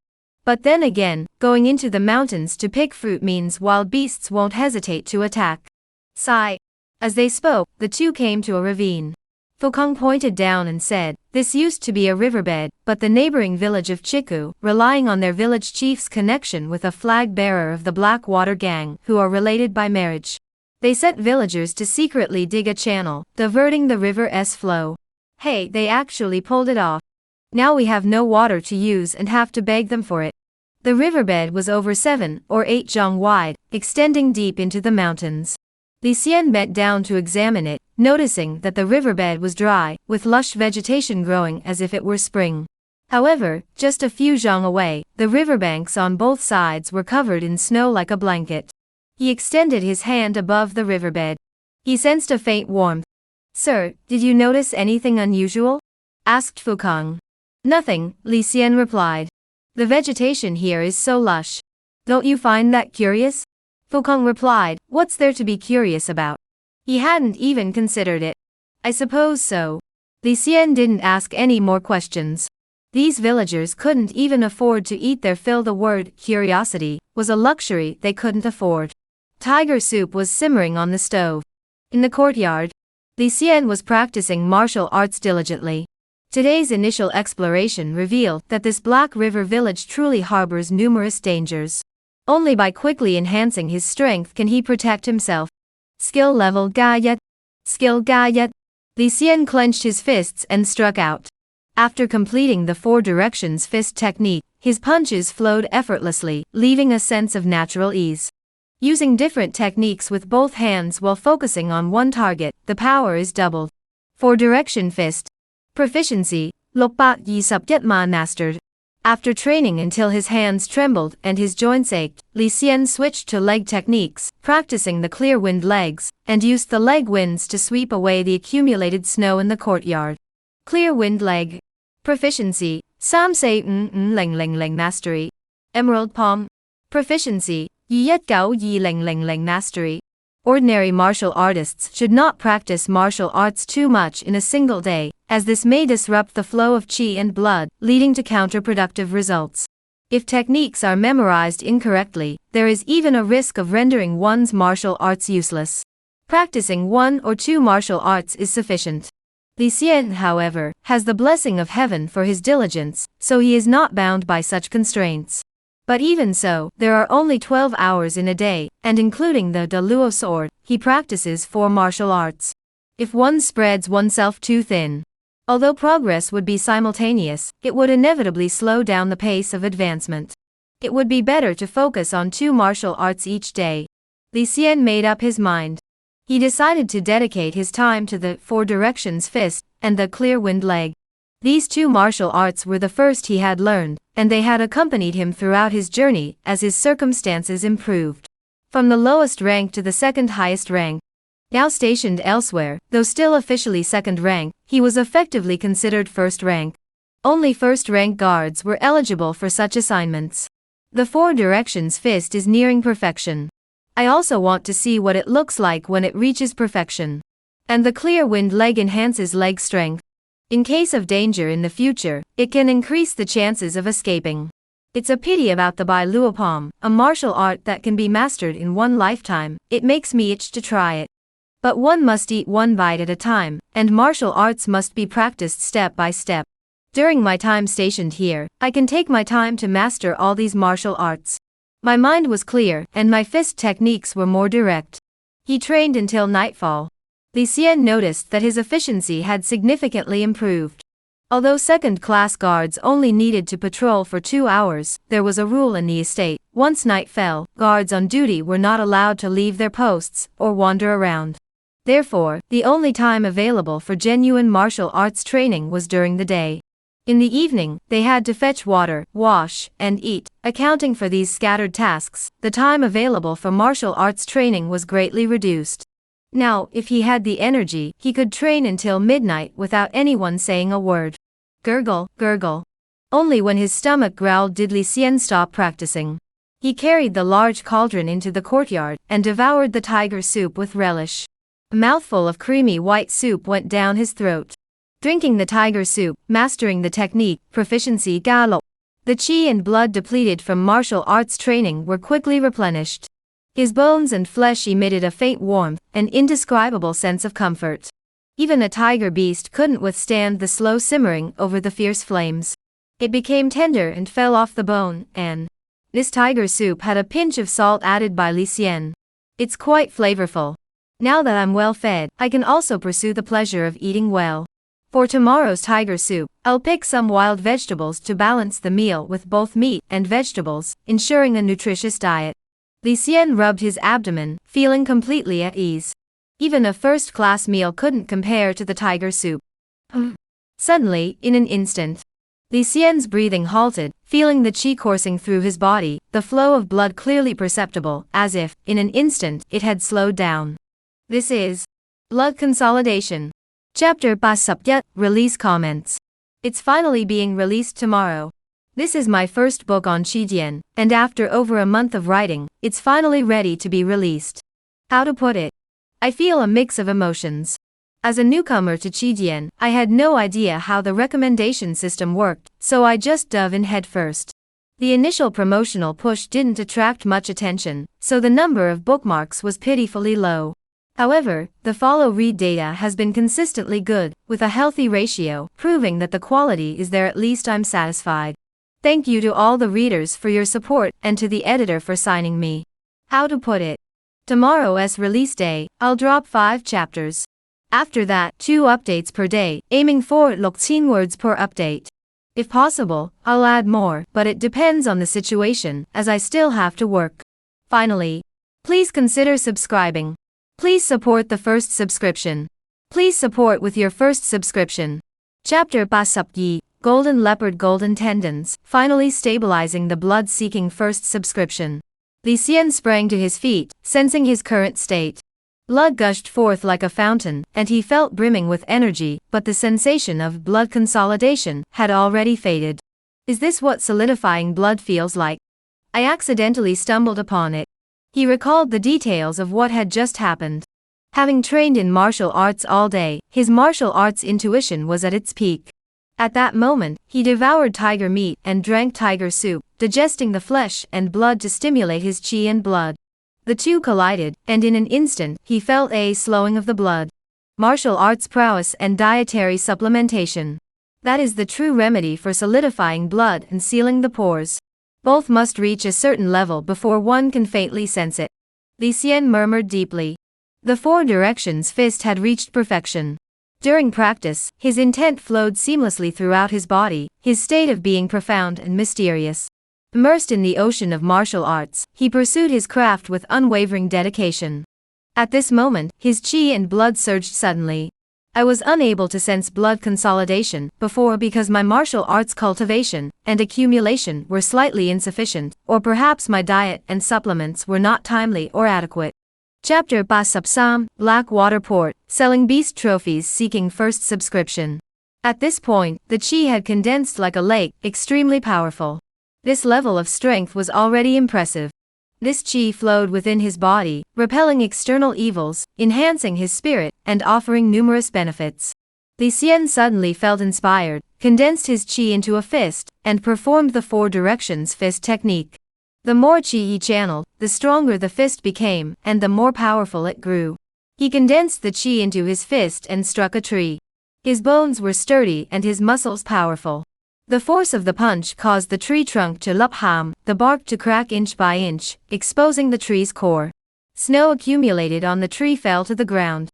But then again, going into the mountains to pick fruit means wild beasts won't hesitate to attack. Sigh. As they spoke, the two came to a ravine. Fu Kong pointed down and said, this used to be a riverbed, but the neighboring village of Chiku, relying on their village chief's connection with a flag bearer of the Black Water Gang, who are related by marriage. They sent villagers to secretly dig a channel, diverting the river's flow. Hey, they actually pulled it off. Now we have no water to use and have to beg them for it. The riverbed was over 7 or 8 zhang wide, extending deep into the mountains. Li Xian bent down to examine it, noticing that the riverbed was dry, with lush vegetation growing as if it were spring. However, just a few zhang away, the riverbanks on both sides were covered in snow like a blanket. He extended his hand above the riverbed. He sensed a faint warmth. "Sir, did you notice anything unusual?" asked Fukang. "Nothing," Li Xian replied. "The vegetation here is so lush. Don't you find that curious?" Fukang replied, "What's there to be curious about?" He hadn't even considered it. "I suppose so." Li Xian didn't ask any more questions. These villagers couldn't even afford to eat their fill. The word curiosity was a luxury they couldn't afford. Tiger soup was simmering on the stove. In the courtyard, Li Xian was practicing martial arts diligently. Today's initial exploration revealed that this Black River village truly harbors numerous dangers. Only by quickly enhancing his strength can he protect himself. Skill level Gayat. Skill Gayat. Li Xian clenched his fists and struck out. After completing the 4 directions fist technique, his punches flowed effortlessly, leaving a sense of natural ease. Using different techniques with both hands while focusing on one target, the power is doubled. 4 direction fist. Proficiency, Lokpak Yi Subjet Ma mastered. After training until his hands trembled and his joints ached, Li Xian switched to leg techniques, practicing the clear wind legs, and used the leg winds to sweep away the accumulated snow in the courtyard. Clear wind leg. Proficiency, Sam Say Ling mastery. Emerald palm. Proficiency, Yi Yet Gao Yi Ling mastery. Ordinary martial artists should not practice martial arts too much in a single day, as this may disrupt the flow of qi and blood, leading to counterproductive results. If techniques are memorized incorrectly, there is even a risk of rendering one's martial arts useless. Practicing 1 or 2 martial arts is sufficient. Li Xian, however, has the blessing of heaven for his diligence, so he is not bound by such constraints. But even so, there are only 12 hours in a day, and including the De Luo sword, he practices 4 martial arts. If one spreads oneself too thin, although progress would be simultaneous, it would inevitably slow down the pace of advancement. It would be better to focus on 2 martial arts each day. Li Xian made up his mind. He decided to dedicate his time to the 4 directions fist and the clear wind leg. These 2 martial arts were the first he had learned, and they had accompanied him throughout his journey as his circumstances improved. From the lowest rank to the second highest rank. Now stationed elsewhere, though still officially second rank, he was effectively considered first rank. Only first rank guards were eligible for such assignments. The 4 directions fist is nearing perfection. I also want to see what it looks like when it reaches perfection. And the clear wind leg enhances leg strength. In case of danger in the future, it can increase the chances of escaping. It's a pity about the Bai Luo Palm, a martial art that can be mastered in one lifetime. It makes me itch to try it. But one must eat one bite at a time, and martial arts must be practiced step by step. During my time stationed here, I can take my time to master all these martial arts. My mind was clear, and my fist techniques were more direct. He trained until nightfall. Li Xian noticed that his efficiency had significantly improved. Although second-class guards only needed to patrol for 2 hours, there was a rule in the estate. Once night fell, guards on duty were not allowed to leave their posts or wander around. Therefore, the only time available for genuine martial arts training was during the day. In the evening, they had to fetch water, wash, and eat. Accounting for these scattered tasks, the time available for martial arts training was greatly reduced. Now, if he had the energy, he could train until midnight without anyone saying a word. Gurgle, gurgle. Only when his stomach growled did Li Xian stop practicing. He carried the large cauldron into the courtyard and devoured the tiger soup with relish. A mouthful of creamy white soup went down his throat. Drinking the tiger soup, mastering the technique, proficiency Galo. The qi and blood depleted from martial arts training were quickly replenished. His bones and flesh emitted a faint warmth, an indescribable sense of comfort. Even a tiger beast couldn't withstand the slow simmering over the fierce flames. It became tender and fell off the bone, and this tiger soup had a pinch of salt added by Li Xian. It's quite flavorful. Now that I'm well fed, I can also pursue the pleasure of eating well. For tomorrow's tiger soup, I'll pick some wild vegetables to balance the meal with both meat and vegetables, ensuring a nutritious diet. Li Xian rubbed his abdomen, feeling completely at ease. Even a first-class meal couldn't compare to the tiger soup. Suddenly, in an instant, Li Xian's breathing halted, feeling the qi coursing through his body, the flow of blood clearly perceptible, as if, in an instant, it had slowed down. This is blood consolidation. Chapter Basupyat, release comments. It's finally being released tomorrow. This is my first book on Qijian, and after over a month of writing, it's finally ready to be released. How to put it? I feel a mix of emotions. As a newcomer to Qijian, I had no idea how the recommendation system worked, so I just dove in headfirst. The initial promotional push didn't attract much attention, so the number of bookmarks was pitifully low. However, the follow-read data has been consistently good, with a healthy ratio, proving that the quality is there. At least I'm satisfied. Thank you to all the readers for your support, and to the editor for signing me. How to put it? Tomorrow's release day, I'll drop 5 chapters. After that, 2 updates per day, aiming for 16 words per update. If possible, I'll add more, but it depends on the situation, as I still have to work. Finally, please consider subscribing. Please support the first subscription. Please support with your first subscription. Chapter Basupyi, Golden Leopard Golden Tendons, finally stabilizing the blood-seeking first subscription. Li Xian sprang to his feet, sensing his current state. Blood gushed forth like a fountain, and he felt brimming with energy, but the sensation of blood consolidation had already faded. Is this what solidifying blood feels like? I accidentally stumbled upon it. He recalled the details of what had just happened. Having trained in martial arts all day, his martial arts intuition was at its peak. At that moment, he devoured tiger meat and drank tiger soup, digesting the flesh and blood to stimulate his qi and blood. The two collided, and in an instant, he felt a slowing of the blood. Martial arts prowess and dietary supplementation. That is the true remedy for solidifying blood and sealing the pores. Both must reach a certain level before one can faintly sense it. Li Xian murmured deeply. The 4 directions fist had reached perfection. During practice, his intent flowed seamlessly throughout his body, his state of being profound and mysterious. Immersed in the ocean of martial arts, he pursued his craft with unwavering dedication. At this moment, his qi and blood surged suddenly. I was unable to sense blood consolidation before because my martial arts cultivation and accumulation were slightly insufficient, or perhaps my diet and supplements were not timely or adequate. Chapter Basupsam, Blackwater Port, selling beast trophies seeking first subscription. At this point, the qi had condensed like a lake, extremely powerful. This level of strength was already impressive. This qi flowed within his body, repelling external evils, enhancing his spirit, and offering numerous benefits. Li Xian suddenly felt inspired, condensed his qi into a fist, and performed the 4 directions fist technique. The more qi he channeled, the stronger the fist became, and the more powerful it grew. He condensed the qi into his fist and struck a tree. His bones were sturdy and his muscles powerful. The force of the punch caused the tree trunk to lupham, the bark to crack inch by inch, exposing the tree's core. Snow accumulated on the tree fell to the ground.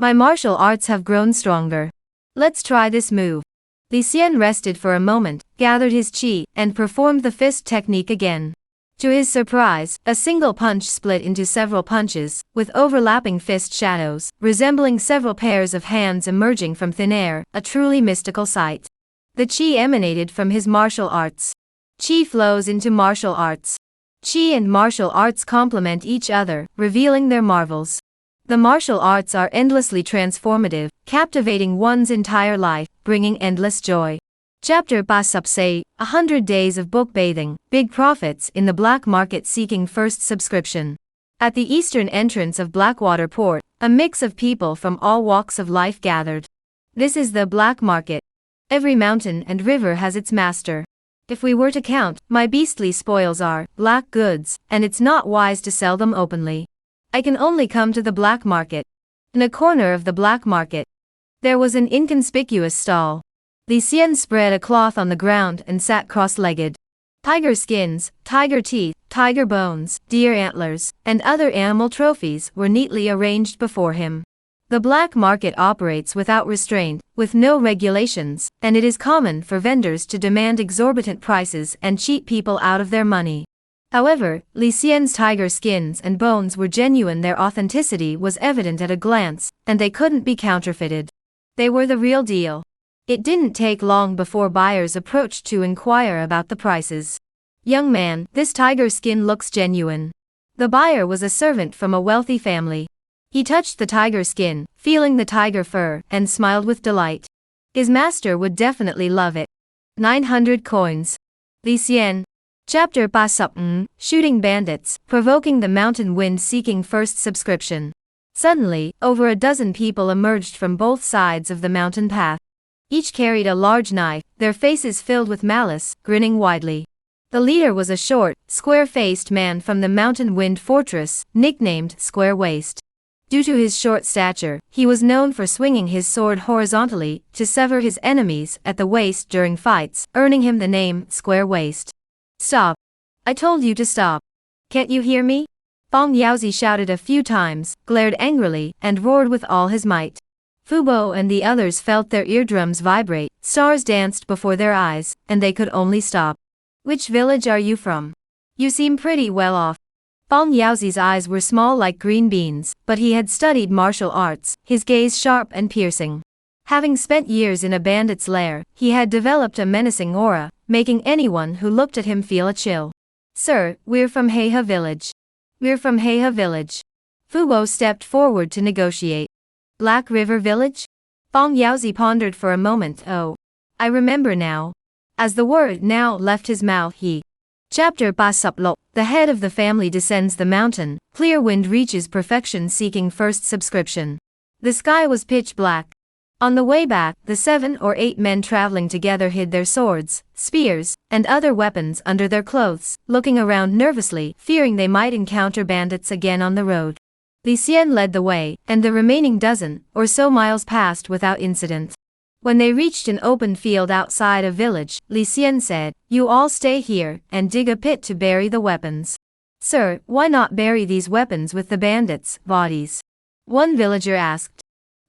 My martial arts have grown stronger. Let's try this move. Li Xian rested for a moment, gathered his qi, and performed the fist technique again. To his surprise, a single punch split into several punches, with overlapping fist shadows, resembling several pairs of hands emerging from thin air, a truly mystical sight. The qi emanated from his martial arts. Qi flows into martial arts. Qi and martial arts complement each other, revealing their marvels. The martial arts are endlessly transformative, captivating one's entire life, bringing endless joy. Chapter Basupse, 100 Days of Book Bathing, Big Profits in the Black Market Seeking First Subscription. At the eastern entrance of Blackwater Port, a mix of people from all walks of life gathered. This is the black market. Every mountain and river has its master. If we were to count, my beastly spoils are black goods, and it's not wise to sell them openly. I can only come to the black market. In a corner of the black market, there was an inconspicuous stall. Li Xian spread a cloth on the ground and sat cross-legged. Tiger skins, tiger teeth, tiger bones, deer antlers, and other animal trophies were neatly arranged before him. The black market operates without restraint, with no regulations, and it is common for vendors to demand exorbitant prices and cheat people out of their money. However, Li Xian's tiger skins and bones were genuine. Their authenticity was evident at a glance, and they couldn't be counterfeited. They were the real deal. It didn't take long before buyers approached to inquire about the prices. "Young man, this tiger skin looks genuine." The buyer was a servant from a wealthy family. He touched the tiger skin, feeling the tiger fur, and smiled with delight. His master would definitely love it. 900 coins. Li Xian. Chapter 5. Shooting bandits, provoking the mountain wind seeking first subscription. Suddenly, over a dozen people emerged from both sides of the mountain path. Each carried a large knife, their faces filled with malice, grinning widely. The leader was a short, square-faced man from the mountain wind fortress, nicknamed Square Waist. Due to his short stature, he was known for swinging his sword horizontally to sever his enemies at the waist during fights, earning him the name Square Waist. "Stop! I told you to stop. Can't you hear me?" Fong Yaozi shouted a few times, glared angrily, and roared with all his might. Fubo and the others felt their eardrums vibrate, stars danced before their eyes, and they could only stop. "Which village are you from? You seem pretty well off." Fong Yaozi's eyes were small like green beans, but he had studied martial arts, his gaze sharp and piercing. Having spent years in a bandit's lair, he had developed a menacing aura, making anyone who looked at him feel a chill. "Sir, we're from Heiha village." "We're from Heiha village." Fubo stepped forward to negotiate. "Black River village?" Fong Yaozi pondered for a moment. "Oh, I remember now." As the word now left his mouth, he. Chapter 5. The head of the family descends the mountain, clear wind reaches perfection seeking first subscription. The sky was pitch black. On the way back, the 7 or 8 men traveling together hid their swords, spears, and other weapons under their clothes, looking around nervously, fearing they might encounter bandits again on the road. Li Xian led the way, and the remaining dozen or so miles passed without incident. When they reached an open field outside a village, Li Xian said, "You all stay here, and dig a pit to bury the weapons." "Sir, why not bury these weapons with the bandits' bodies?" one villager asked.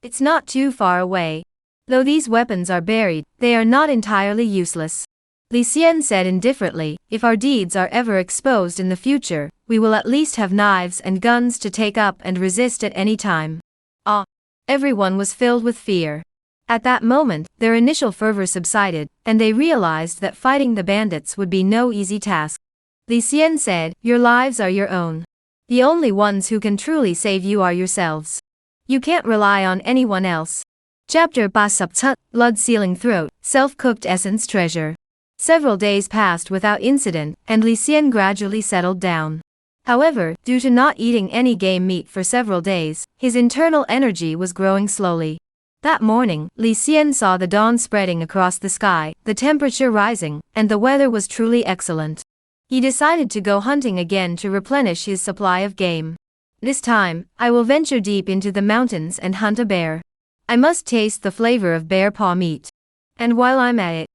"It's not too far away. Though these weapons are buried, they are not entirely useless." Li Xian said indifferently, "If our deeds are ever exposed in the future, we will at least have knives and guns to take up and resist at any time." Ah! Everyone was filled with fear. At that moment, their initial fervor subsided, and they realized that fighting the bandits would be no easy task. Li Xian said, "Your lives are your own. The only ones who can truly save you are yourselves. You can't rely on anyone else." Chapter 5. Blood-sealing throat, self-cooked essence treasure. Several days passed without incident, and Li Xian gradually settled down. However, due to not eating any game meat for several days, his internal energy was growing slowly. That morning, Li Xian saw the dawn spreading across the sky, the temperature rising, and the weather was truly excellent. He decided to go hunting again to replenish his supply of game. "This time, I will venture deep into the mountains and hunt a bear. I must taste the flavor of bear paw meat. And while I'm at it,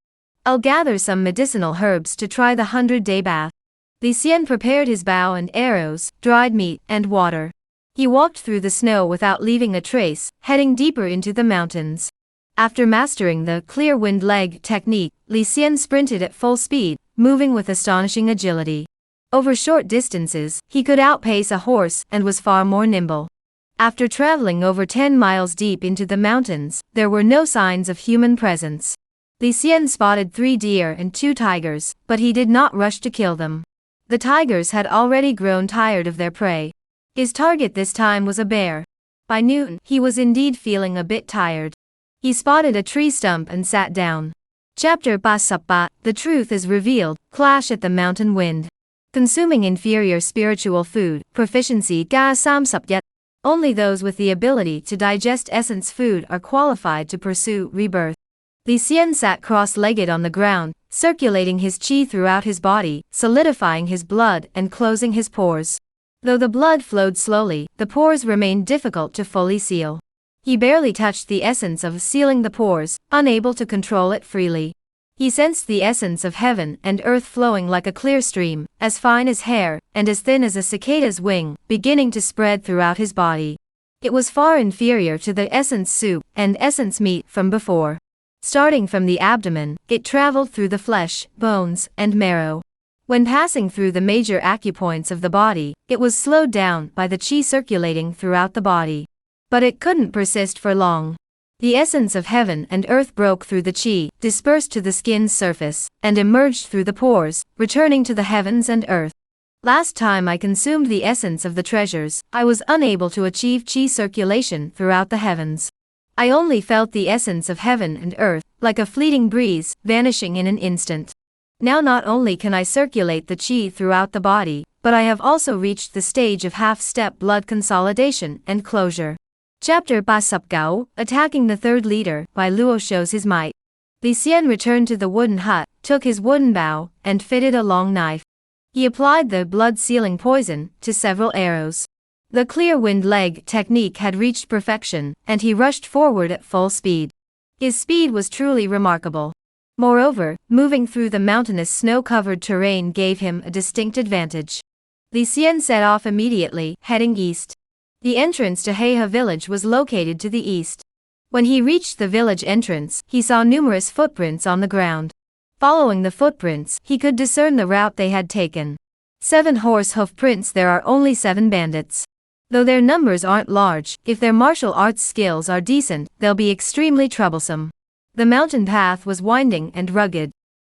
I'll gather some medicinal herbs to try the 100-day bath." Li Xian prepared his bow and arrows, dried meat, and water. He walked through the snow without leaving a trace, heading deeper into the mountains. After mastering the clear wind leg technique, Li Xian sprinted at full speed, moving with astonishing agility. Over short distances, he could outpace a horse and was far more nimble. After traveling over 10 miles deep into the mountains, there were no signs of human presence. Li Xian spotted 3 deer and 2 tigers, but he did not rush to kill them. The tigers had already grown tired of their prey. His target this time was a bear. By noon, he was indeed feeling a bit tired. He spotted a tree stump and sat down. Chapter 5. The truth is revealed, clash at the mountain wind. Consuming inferior spiritual food, proficiency ga samsupyat. Only those with the ability to digest essence food are qualified to pursue rebirth. Li Xian sat cross-legged on the ground, circulating his qi throughout his body, solidifying his blood and closing his pores. Though the blood flowed slowly, the pores remained difficult to fully seal. He barely touched the essence of sealing the pores, unable to control it freely. He sensed the essence of heaven and earth flowing like a clear stream, as fine as hair, and as thin as a cicada's wing, beginning to spread throughout his body. It was far inferior to the essence soup and essence meat from before. Starting from the abdomen, it traveled through the flesh, bones, and marrow. When passing through the major acupoints of the body, it was slowed down by the qi circulating throughout the body. But it couldn't persist for long. The essence of heaven and earth broke through the chi, dispersed to the skin's surface, and emerged through the pores, returning to the heavens and earth. Last time I consumed the essence of the treasures, I was unable to achieve chi circulation throughout the heavens. I only felt the essence of heaven and earth, like a fleeting breeze, vanishing in an instant. Now not only can I circulate the chi throughout the body, but I have also reached the stage of half-step blood consolidation and closure. Chapter 39, Attacking the Third Leader, by Luo shows his might. Li Xian returned to the wooden hut, took his wooden bow, and fitted a long knife. He applied the blood-sealing poison to several arrows. The clear wind leg technique had reached perfection, and he rushed forward at full speed. His speed was truly remarkable. Moreover, moving through the mountainous snow-covered terrain gave him a distinct advantage. Li Xian set off immediately, heading east. The entrance to Heihe village was located to the east. When he reached the village entrance, he saw numerous footprints on the ground. Following the footprints, he could discern the route they had taken. 7 horse hoof prints. There are only 7 bandits. Though their numbers aren't large, if their martial arts skills are decent, they'll be extremely troublesome. The mountain path was winding and rugged.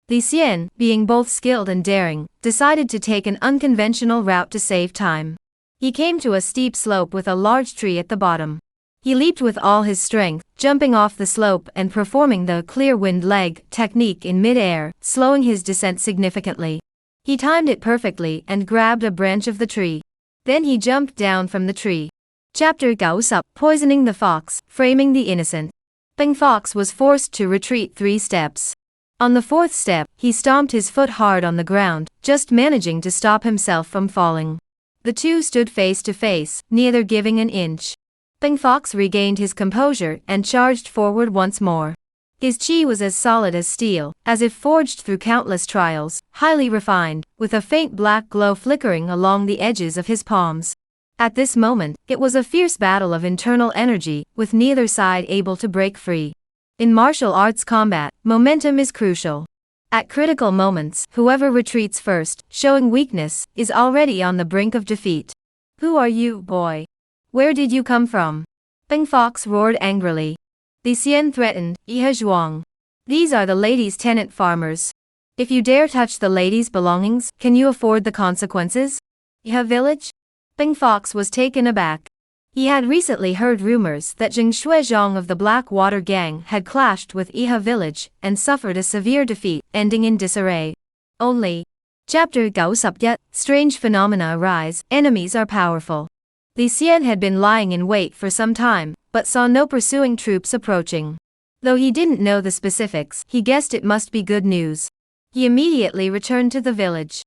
Li Xian, being both skilled and daring, decided to take an unconventional route to save time. He came to a steep slope with a large tree at the bottom. He leaped with all his strength, jumping off the slope and performing the clear wind leg technique in mid-air, slowing his descent significantly. He timed it perfectly and grabbed a branch of the tree. Then he jumped down from the tree. Chapter 40, Poisoning the Fox, Framing the Innocent. Peng Fox was forced to retreat 3 steps. On the 4th step, he stomped his foot hard on the ground, just managing to stop himself from falling. The two stood face to face, neither giving an inch. Peng Fox regained his composure and charged forward once more. His chi was as solid as steel, as if forged through countless trials, highly refined, with a faint black glow flickering along the edges of his palms. At this moment, it was a fierce battle of internal energy, with neither side able to break free. In martial arts combat, momentum is crucial. At critical moments, whoever retreats first, showing weakness, is already on the brink of defeat. Who are you, boy? Where did you come from? Peng Fox roared angrily. Li Xian threatened, Ihe Zhuang. These are the lady's tenant farmers. If you dare touch the lady's belongings, can you afford the consequences? Ihe village? Peng Fox was taken aback. He had recently heard rumors that Zheng Shuizhong of the Black Water Gang had clashed with Ihe village and suffered a severe defeat, ending in disarray. Only. Chapter 41, Strange Phenomena Arise, Enemies Are Powerful. Li Xian had been lying in wait for some time, but saw no pursuing troops approaching. Though he didn't know the specifics, he guessed it must be good news. He immediately returned to the village.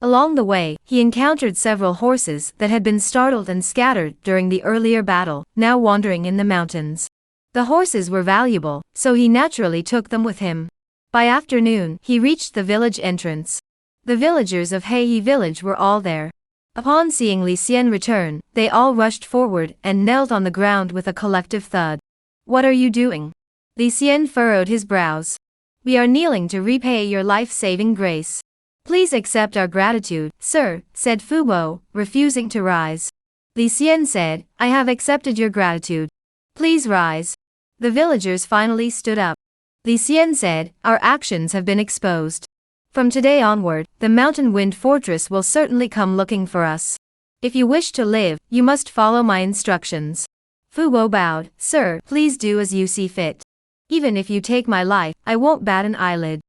Along the way, he encountered several horses that had been startled and scattered during the earlier battle, now wandering in the mountains. The horses were valuable, so he naturally took them with him. By afternoon, he reached the village entrance. The villagers of Heihe village were all there. Upon seeing Li Xian return, they all rushed forward and knelt on the ground with a collective thud. What are you doing? Li Xian furrowed his brows. We are kneeling to repay your life-saving grace. Please accept our gratitude, sir, said Fu Bo, refusing to rise. Li Xian said, I have accepted your gratitude. Please rise. The villagers finally stood up. Li Xian said, our actions have been exposed. From today onward, the Mountain Wind Fortress will certainly come looking for us. If you wish to live, you must follow my instructions. Fu Bo bowed, sir, please do as you see fit. Even if you take my life, I won't bat an eyelid.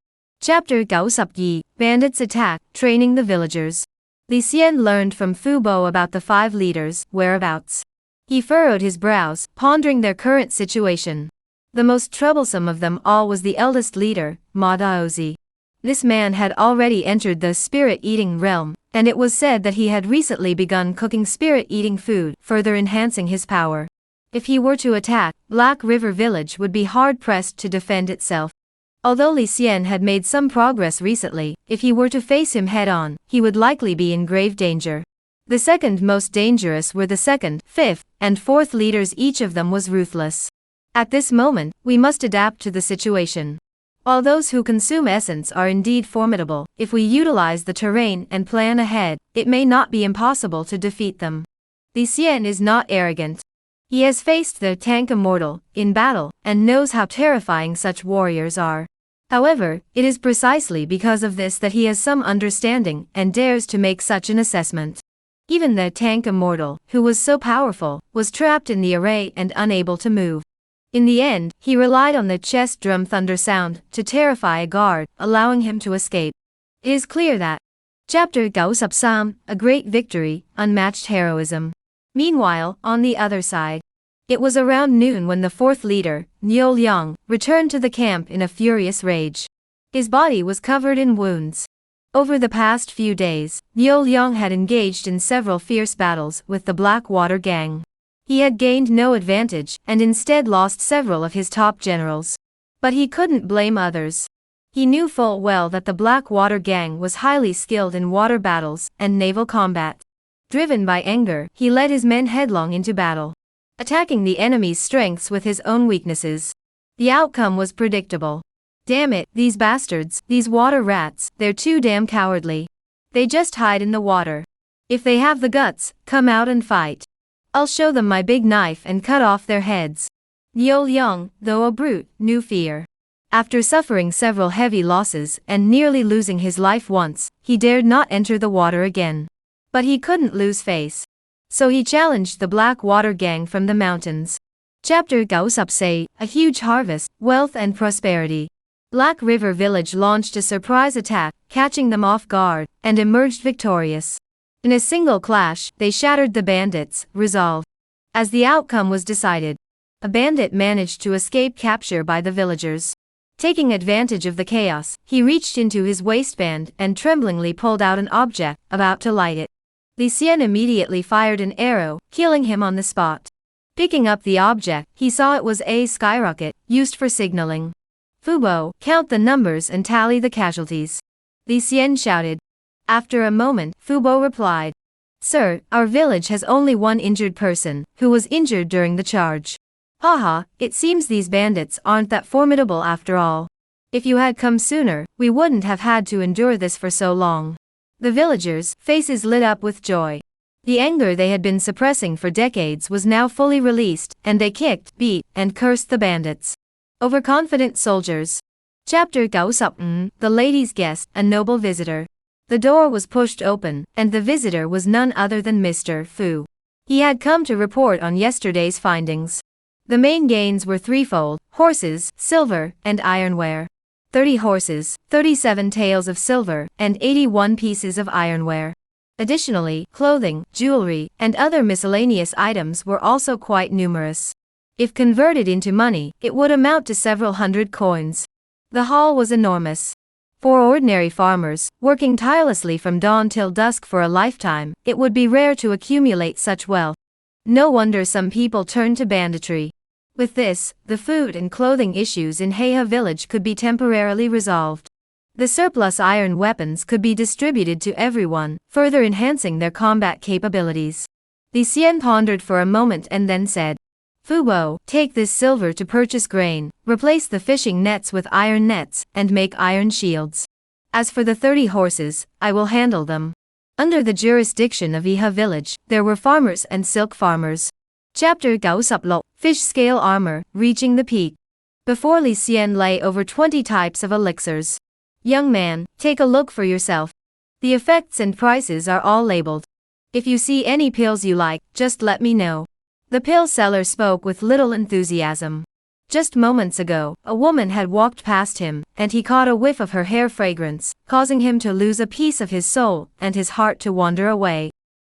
Chapter 42, Bandits Attack, Training the Villagers. Li Xian learned from Fu Bo about the 5 leaders' whereabouts. He furrowed his brows, pondering their current situation. The most troublesome of them all was the eldest leader, Ma Daozi. This man had already entered the spirit-eating realm, and it was said that he had recently begun cooking spirit-eating food, further enhancing his power. If he were to attack, Black River Village would be hard-pressed to defend itself. Although Li Xian had made some progress recently, if he were to face him head-on, he would likely be in grave danger. The second most dangerous were the 2nd, 5th, and 4th leaders, each of them was ruthless. At this moment, we must adapt to the situation. While those who consume essence are indeed formidable, if we utilize the terrain and plan ahead, it may not be impossible to defeat them. Li Xian is not arrogant. He has faced the tank immortal in battle and knows how terrifying such warriors are. However, it is precisely because of this that he has some understanding and dares to make such an assessment. Even the tank immortal, who was so powerful, was trapped in the array and unable to move. In the end, he relied on the chest drum thunder sound to terrify a guard, allowing him to escape. It is clear that Chapter 93, a great victory, unmatched heroism. Meanwhile, on the other side, it was around noon when the fourth leader, Nyo Leong, returned to the camp in a furious rage. His body was covered in wounds. Over the past few days, Nyo Leong had engaged in several fierce battles with the Blackwater gang. He had gained no advantage and instead lost several of his top generals. But he couldn't blame others. He knew full well that the Blackwater gang was highly skilled in water battles and naval combat. Driven by anger, he led his men headlong into battle, attacking the enemy's strengths with his own weaknesses. The outcome was predictable. Damn it, these bastards, these water rats, they're too damn cowardly. They just hide in the water. If they have the guts, come out and fight. I'll show them my big knife and cut off their heads. Nyo Leong, though a brute, knew fear. After suffering several heavy losses and nearly losing his life once, he dared not enter the water again. But he couldn't lose face. So he challenged the Blackwater gang from the mountains. Chapter 94, a huge harvest, wealth and prosperity. Black River Village launched a surprise attack, catching them off guard, and emerged victorious. In a single clash, they shattered the bandits' resolve. As the outcome was decided, a bandit managed to escape capture by the villagers. Taking advantage of the chaos, he reached into his waistband and tremblingly pulled out an object, about to light it. Li Xian immediately fired an arrow, killing him on the spot. Picking up the object, he saw it was a skyrocket, used for signaling. Fubo, count the numbers and tally the casualties. Li Xian shouted. After a moment, Fubo replied. Sir, our village has only one injured person, who was injured during the charge. Haha, it seems these bandits aren't that formidable after all. If you had come sooner, we wouldn't have had to endure this for so long. The villagers' faces lit up with joy. The anger they had been suppressing for decades was now fully released, and they kicked, beat, and cursed the bandits. Overconfident soldiers. Chapter 94, the lady's guest, a noble visitor. The door was pushed open, and the visitor was none other than Mr. Fu. He had come to report on yesterday's findings. The main gains were threefold: horses, silver, and ironware. 30 horses, 37 taels of silver, and 81 pieces of ironware. Additionally, clothing, jewelry, and other miscellaneous items were also quite numerous. If converted into money, it would amount to several hundred coins. The haul was enormous. For ordinary farmers, working tirelessly from dawn till dusk for a lifetime, it would be rare to accumulate such wealth. No wonder some people turned to banditry. With this, the food and clothing issues in Heiha village could be temporarily resolved. The surplus iron weapons could be distributed to everyone, further enhancing their combat capabilities. Li Xian pondered for a moment and then said, Fubo, take this silver to purchase grain, replace the fishing nets with iron nets, and make iron shields. As for the 30 horses, I will handle them. Under the jurisdiction of Heiha village, there were farmers and silk farmers. Chapter 96, fish scale armor, reaching the peak. Before Li Xian lay over 20 types of elixirs. Young man, take a look for yourself. The effects and prices are all labeled. If you see any pills you like, just let me know. The pill seller spoke with little enthusiasm. Just moments ago, a woman had walked past him, and he caught a whiff of her hair fragrance, causing him to lose a piece of his soul and his heart to wander away.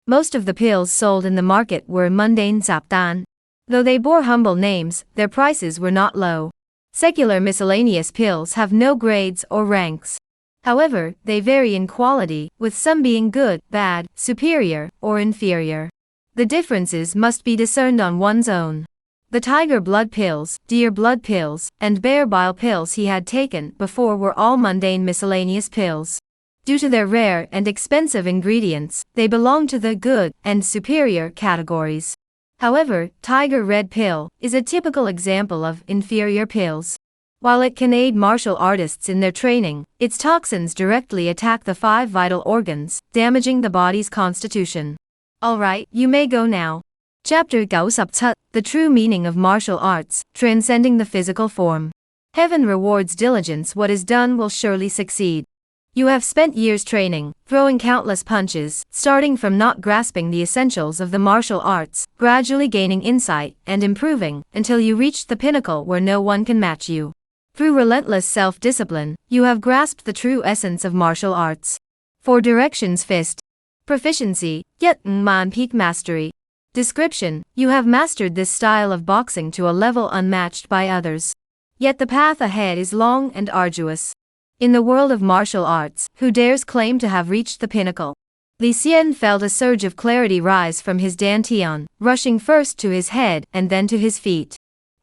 Most of the pills sold in the market were mundane zaptan. Though they bore humble names, their prices were not low. Secular miscellaneous pills have no grades or ranks. However, they vary in quality, with some being good, bad, superior, or inferior. The differences must be discerned on one's own. The tiger blood pills, deer blood pills, and bear bile pills he had taken before were all mundane miscellaneous pills. Due to their rare and expensive ingredients, they belong to the good and superior categories. However, tiger red pill is a typical example of inferior pills. While it can aid martial artists in their training, its toxins directly attack the 5 vital organs, damaging the body's constitution. Alright, you may go now. Chapter 97, The True Meaning of Martial Arts, Transcending the Physical Form. Heaven rewards diligence. What is done will surely succeed. You have spent years training, throwing countless punches, starting from not grasping the essentials of the martial arts, gradually gaining insight and improving, until you reached the pinnacle where no one can match you. Through relentless self-discipline, you have grasped the true essence of martial arts. 4 directions. Fist. Proficiency, yet man peak mastery. Description: You have mastered this style of boxing to a level unmatched by others. Yet the path ahead is long and arduous. In the world of martial arts, who dares claim to have reached the pinnacle? Li Xian felt a surge of clarity rise from his dantian, rushing first to his head and then to his feet.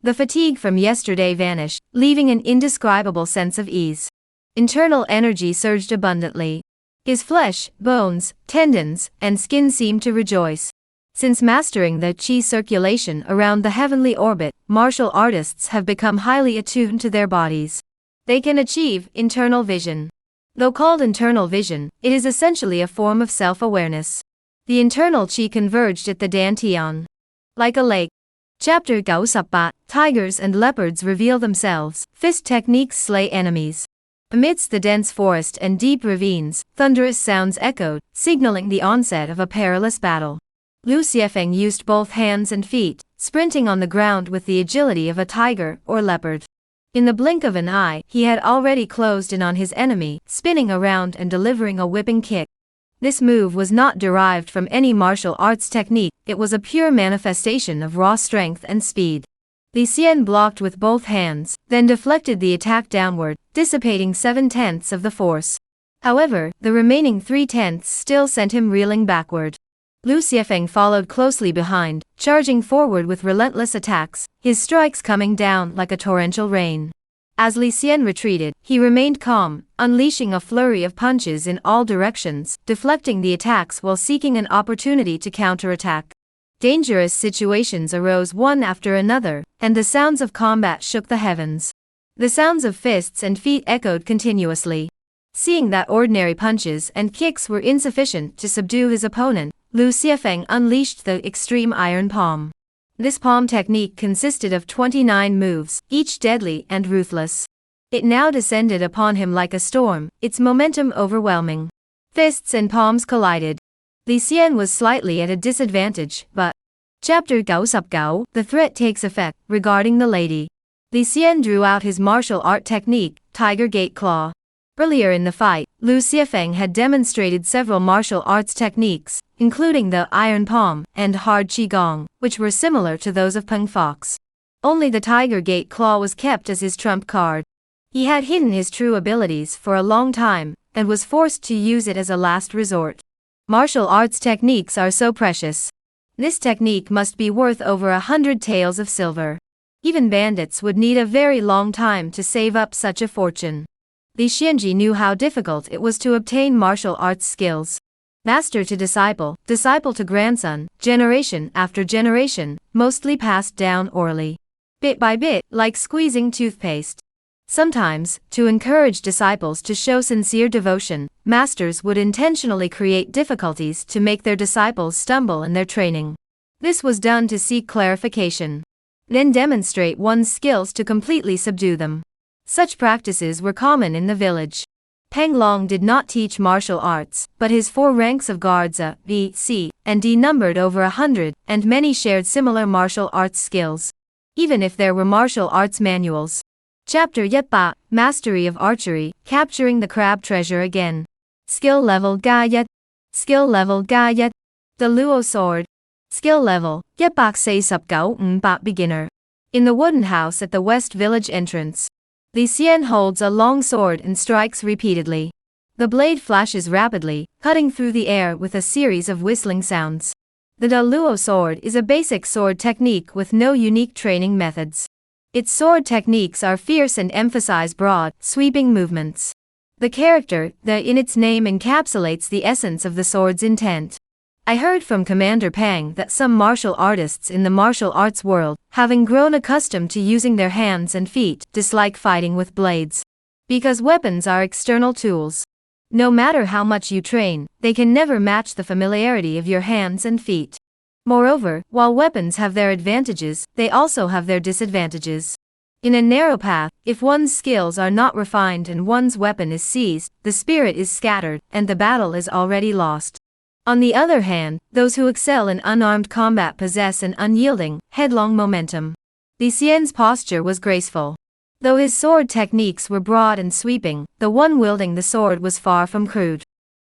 The fatigue from yesterday vanished, leaving an indescribable sense of ease. Internal energy surged abundantly. His flesh, bones, tendons, and skin seemed to rejoice. Since mastering the qi circulation around the heavenly orbit, martial artists have become highly attuned to their bodies. They can achieve internal vision. Though called internal vision, it is essentially a form of self-awareness. The internal qi converged at the dantian. Like a lake. Chapter 98, Tigers and leopards reveal themselves, fist techniques slay enemies. Amidst the dense forest and deep ravines, thunderous sounds echoed, signaling the onset of a perilous battle. Lu Xiefeng used both hands and feet, sprinting on the ground with the agility of a tiger or leopard. In the blink of an eye, he had already closed in on his enemy, spinning around and delivering a whipping kick. This move was not derived from any martial arts technique, it was a pure manifestation of raw strength and speed. Li Xian blocked with both hands, then deflected the attack downward, dissipating 7/10 of the force. However, the remaining 3/10 still sent him reeling backward. Lu Xiefeng followed closely behind, charging forward with relentless attacks, his strikes coming down like a torrential rain. As Li Xian retreated, he remained calm, unleashing a flurry of punches in all directions, deflecting the attacks while seeking an opportunity to counterattack. Dangerous situations arose one after another, and the sounds of combat shook the heavens. The sounds of fists and feet echoed continuously. Seeing that ordinary punches and kicks were insufficient to subdue his opponent, Lu Xiefeng unleashed the extreme iron palm. This palm technique consisted of 29 moves, each deadly and ruthless. It now descended upon him like a storm, its momentum overwhelming. Fists and palms collided. Li Xian was slightly at a disadvantage, but Chapter 99, The Threat Takes Effect, Regarding the Lady. Li Xian drew out his martial art technique, Tiger Gate Claw. Earlier in the fight, Lu Xiefeng had demonstrated several martial arts techniques, including the iron palm and hard qigong, which were similar to those of Peng Fox. Only the Tiger Gate Claw was kept as his trump card. He had hidden his true abilities for a long time, and was forced to use it as a last resort. Martial arts techniques are so precious. This technique must be worth over 100 taels of silver. Even bandits would need a very long time to save up such a fortune. Li Xianji knew how difficult it was to obtain martial arts skills. Master to disciple, disciple to grandson, generation after generation, mostly passed down orally. Bit by bit, like squeezing toothpaste. Sometimes, to encourage disciples to show sincere devotion, masters would intentionally create difficulties to make their disciples stumble in their training. This was done to seek clarification. Then demonstrate one's skills to completely subdue them. Such practices were common in the village. Peng Long did not teach martial arts, but his 4 ranks of guards A, B, C, and D numbered over 100, and many shared similar martial arts skills. Even if there were martial arts manuals. Chapter Yetba, Mastery of Archery, Capturing the Crab Treasure Again. Skill level Ga Yet. Skill level Ga Yet. The Luo Sword. Skill level, Yetbak Se Sup Gao Bak Beginner. In the wooden house at the West Village entrance. Li Xian holds a long sword and strikes repeatedly. The blade flashes rapidly, cutting through the air with a series of whistling sounds. The Da Luo sword is a basic sword technique with no unique training methods. Its sword techniques are fierce and emphasize broad, sweeping movements. The character, the in its name encapsulates the essence of the sword's intent. I heard from Commander Pang that some martial artists in the martial arts world, having grown accustomed to using their hands and feet, dislike fighting with blades. Because weapons are external tools. No matter how much you train, they can never match the familiarity of your hands and feet. Moreover, while weapons have their advantages, they also have their disadvantages. In a narrow path, if one's skills are not refined and one's weapon is seized, the spirit is scattered, and the battle is already lost. On the other hand, those who excel in unarmed combat possess an unyielding, headlong momentum. Li Xian's posture was graceful. Though his sword techniques were broad and sweeping, the one wielding the sword was far from crude.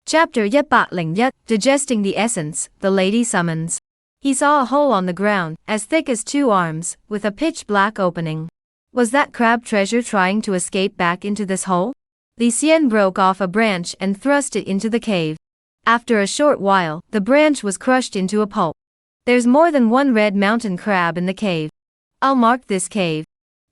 Chapter 101, Digesting the Essence, the Lady Summons. He saw a hole on the ground, as thick as 2 arms, with a pitch-black opening. Was that crab treasure trying to escape back into this hole? Li Xian broke off a branch and thrust it into the cave. After a short while, the branch was crushed into a pulp. There's more than one red mountain crab in the cave. I'll mark this cave.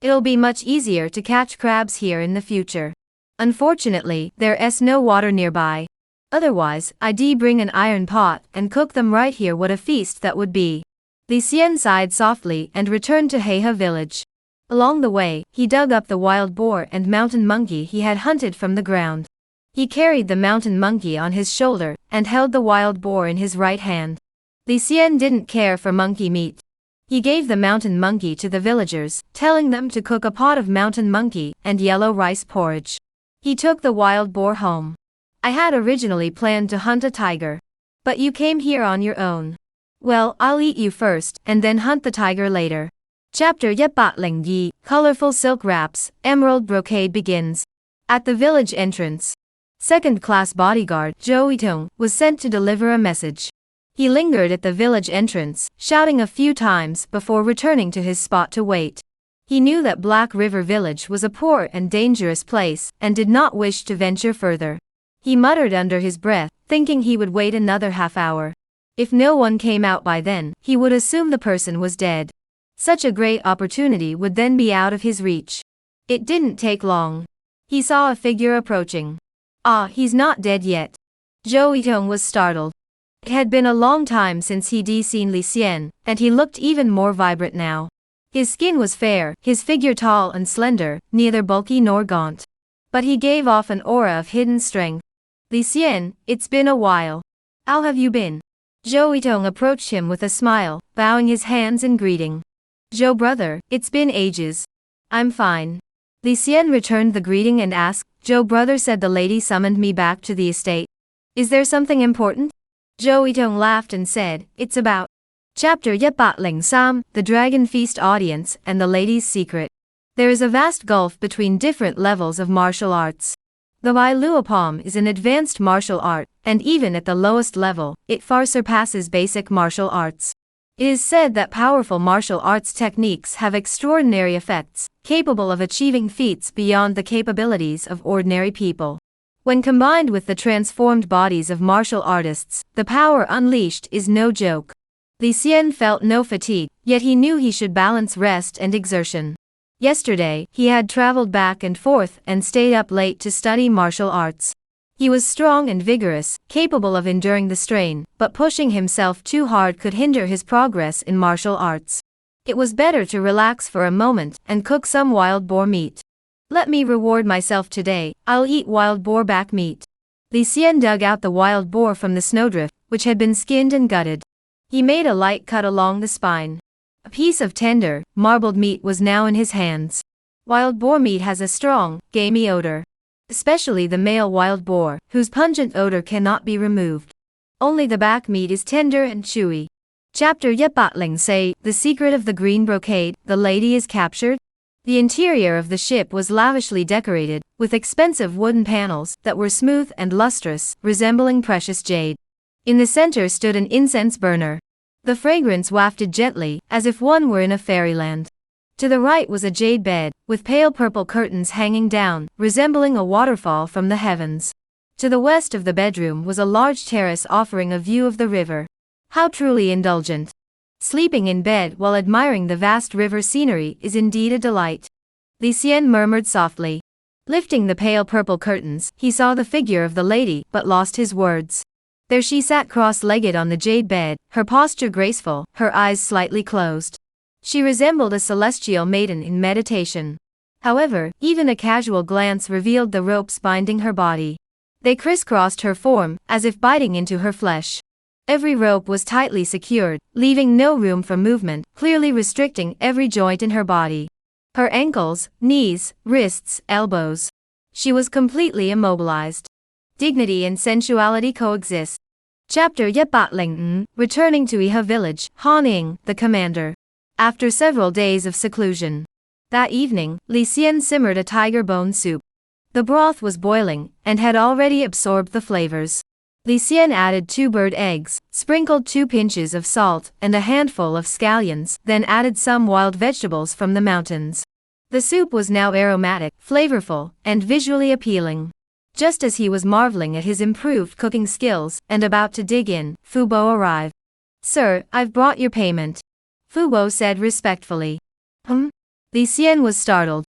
It'll be much easier to catch crabs here in the future. Unfortunately, there's no water nearby. Otherwise, I'd bring an iron pot and cook them right here. What a feast that would be. Li Xian sighed softly and returned to Heihe village. Along the way, he dug up the wild boar and mountain monkey he had hunted from the ground. He carried the mountain monkey on his shoulder and held the wild boar in his right hand. Li Xian didn't care for monkey meat. He gave the mountain monkey to the villagers, telling them to cook a pot of mountain monkey and yellow rice porridge. He took the wild boar home. I had originally planned to hunt a tiger. But you came here on your own. Well, I'll eat you first, and then hunt the tiger later. Chapter 102, Colorful Silk Wraps, Emerald Brocade begins. At the village entrance, second-class bodyguard Zhou Yitong was sent to deliver a message. He lingered at the village entrance, shouting a few times before returning to his spot to wait. He knew that Black River Village was a poor and dangerous place, and did not wish to venture further. He muttered under his breath, thinking he would wait another half-hour. If no one came out by then, he would assume the person was dead. Such a great opportunity would then be out of his reach. It didn't take long. He saw a figure approaching. Ah, he's not dead yet. Zhou Yitong was startled. It had been a long time since he'd seen Li Xian, and he looked even more vibrant now. His skin was fair, his figure tall and slender, neither bulky nor gaunt. But he gave off an aura of hidden strength. Li Xian, it's been a while. How have you been? Zhou Yitong approached him with a smile, bowing his hands in greeting. Zhou brother, it's been ages. I'm fine. Li Xian returned the greeting and asked, Zhou brother said the lady summoned me back to the estate. Is there something important? Zhou Yitong laughed and said, it's about. Chapter 103, The Dragon Feast Audience and the Lady's Secret. There is a vast gulf between different levels of martial arts. The Bai Luopom is an advanced martial art, and even at the lowest level, it far surpasses basic martial arts. It is said that powerful martial arts techniques have extraordinary effects, capable of achieving feats beyond the capabilities of ordinary people. When combined with the transformed bodies of martial artists, the power unleashed is no joke. Li Xian felt no fatigue, yet he knew he should balance rest and exertion. Yesterday, he had traveled back and forth and stayed up late to study martial arts. He was strong and vigorous, capable of enduring the strain, but pushing himself too hard could hinder his progress in martial arts. It was better to relax for a moment and cook some wild boar meat. Let me reward myself today, I'll eat wild boar back meat. Li Xian dug out the wild boar from the snowdrift, which had been skinned and gutted. He made a light cut along the spine. A piece of tender, marbled meat was now in his hands. Wild boar meat has a strong, gamey odor. Especially the male wild boar, whose pungent odor cannot be removed. Only the back meat is tender and chewy. Chapter 104, The Secret of the Green Brocade, the Lady is Captured. The interior of the ship was lavishly decorated, with expensive wooden panels that were smooth and lustrous, resembling precious jade. In the center stood an incense burner. The fragrance wafted gently, as if one were in a fairyland. To the right was a jade bed, with pale purple curtains hanging down, resembling a waterfall from the heavens. To the west of the bedroom was a large terrace offering a view of the river. How truly indulgent. Sleeping in bed while admiring the vast river scenery is indeed a delight. Li Xian murmured softly. Lifting the pale purple curtains, he saw the figure of the lady, but lost his words. There she sat cross-legged on the jade bed, her posture graceful, her eyes slightly closed. She resembled a celestial maiden in meditation. However, even a casual glance revealed the ropes binding her body. They crisscrossed her form, as if biting into her flesh. Every rope was tightly secured, leaving no room for movement, clearly restricting every joint in her body. Her ankles, knees, wrists, elbows. She was completely immobilized. Dignity and sensuality coexist. Chapter 105. Returning to Iha village, Han Ing, the commander. After several days of seclusion. That evening, Li Xian simmered a tiger bone soup. The broth was boiling, and had already absorbed the flavors. Li Xian added 2 bird eggs, sprinkled 2 pinches of salt and a handful of scallions, then added some wild vegetables from the mountains. The soup was now aromatic, flavorful, and visually appealing. Just as he was marveling at his improved cooking skills and about to dig in, Fu Bo arrived. "Sir, I've brought your payment," Fu Bo said respectfully. Li Xian was startled.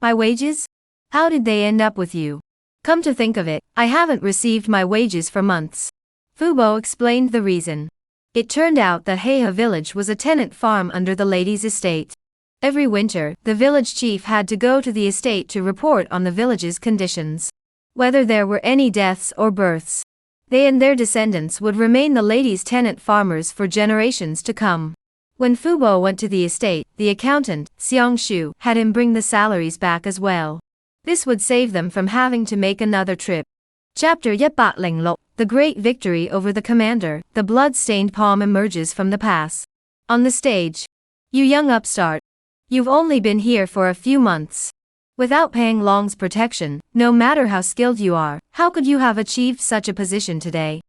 "My wages? How did they end up with you? Come to think of it, I haven't received my wages for months." Fu Bo explained the reason. It turned out that Heiha village was a tenant farm under the lady's estate. Every winter, the village chief had to go to the estate to report on the village's conditions. Whether there were any deaths or births, they and their descendants would remain the lady's tenant farmers for generations to come. When Fu Bo went to the estate, the accountant, Xiang Shu, had him bring the salaries back as well. This would save them from having to make another trip. Chapter 106. The Great Victory over the Commander. The blood-stained palm emerges from the pass. On the stage. "You young upstart. You've only been here for a few months. Without Pang Long's protection, no matter how skilled you are, how could you have achieved such a position today?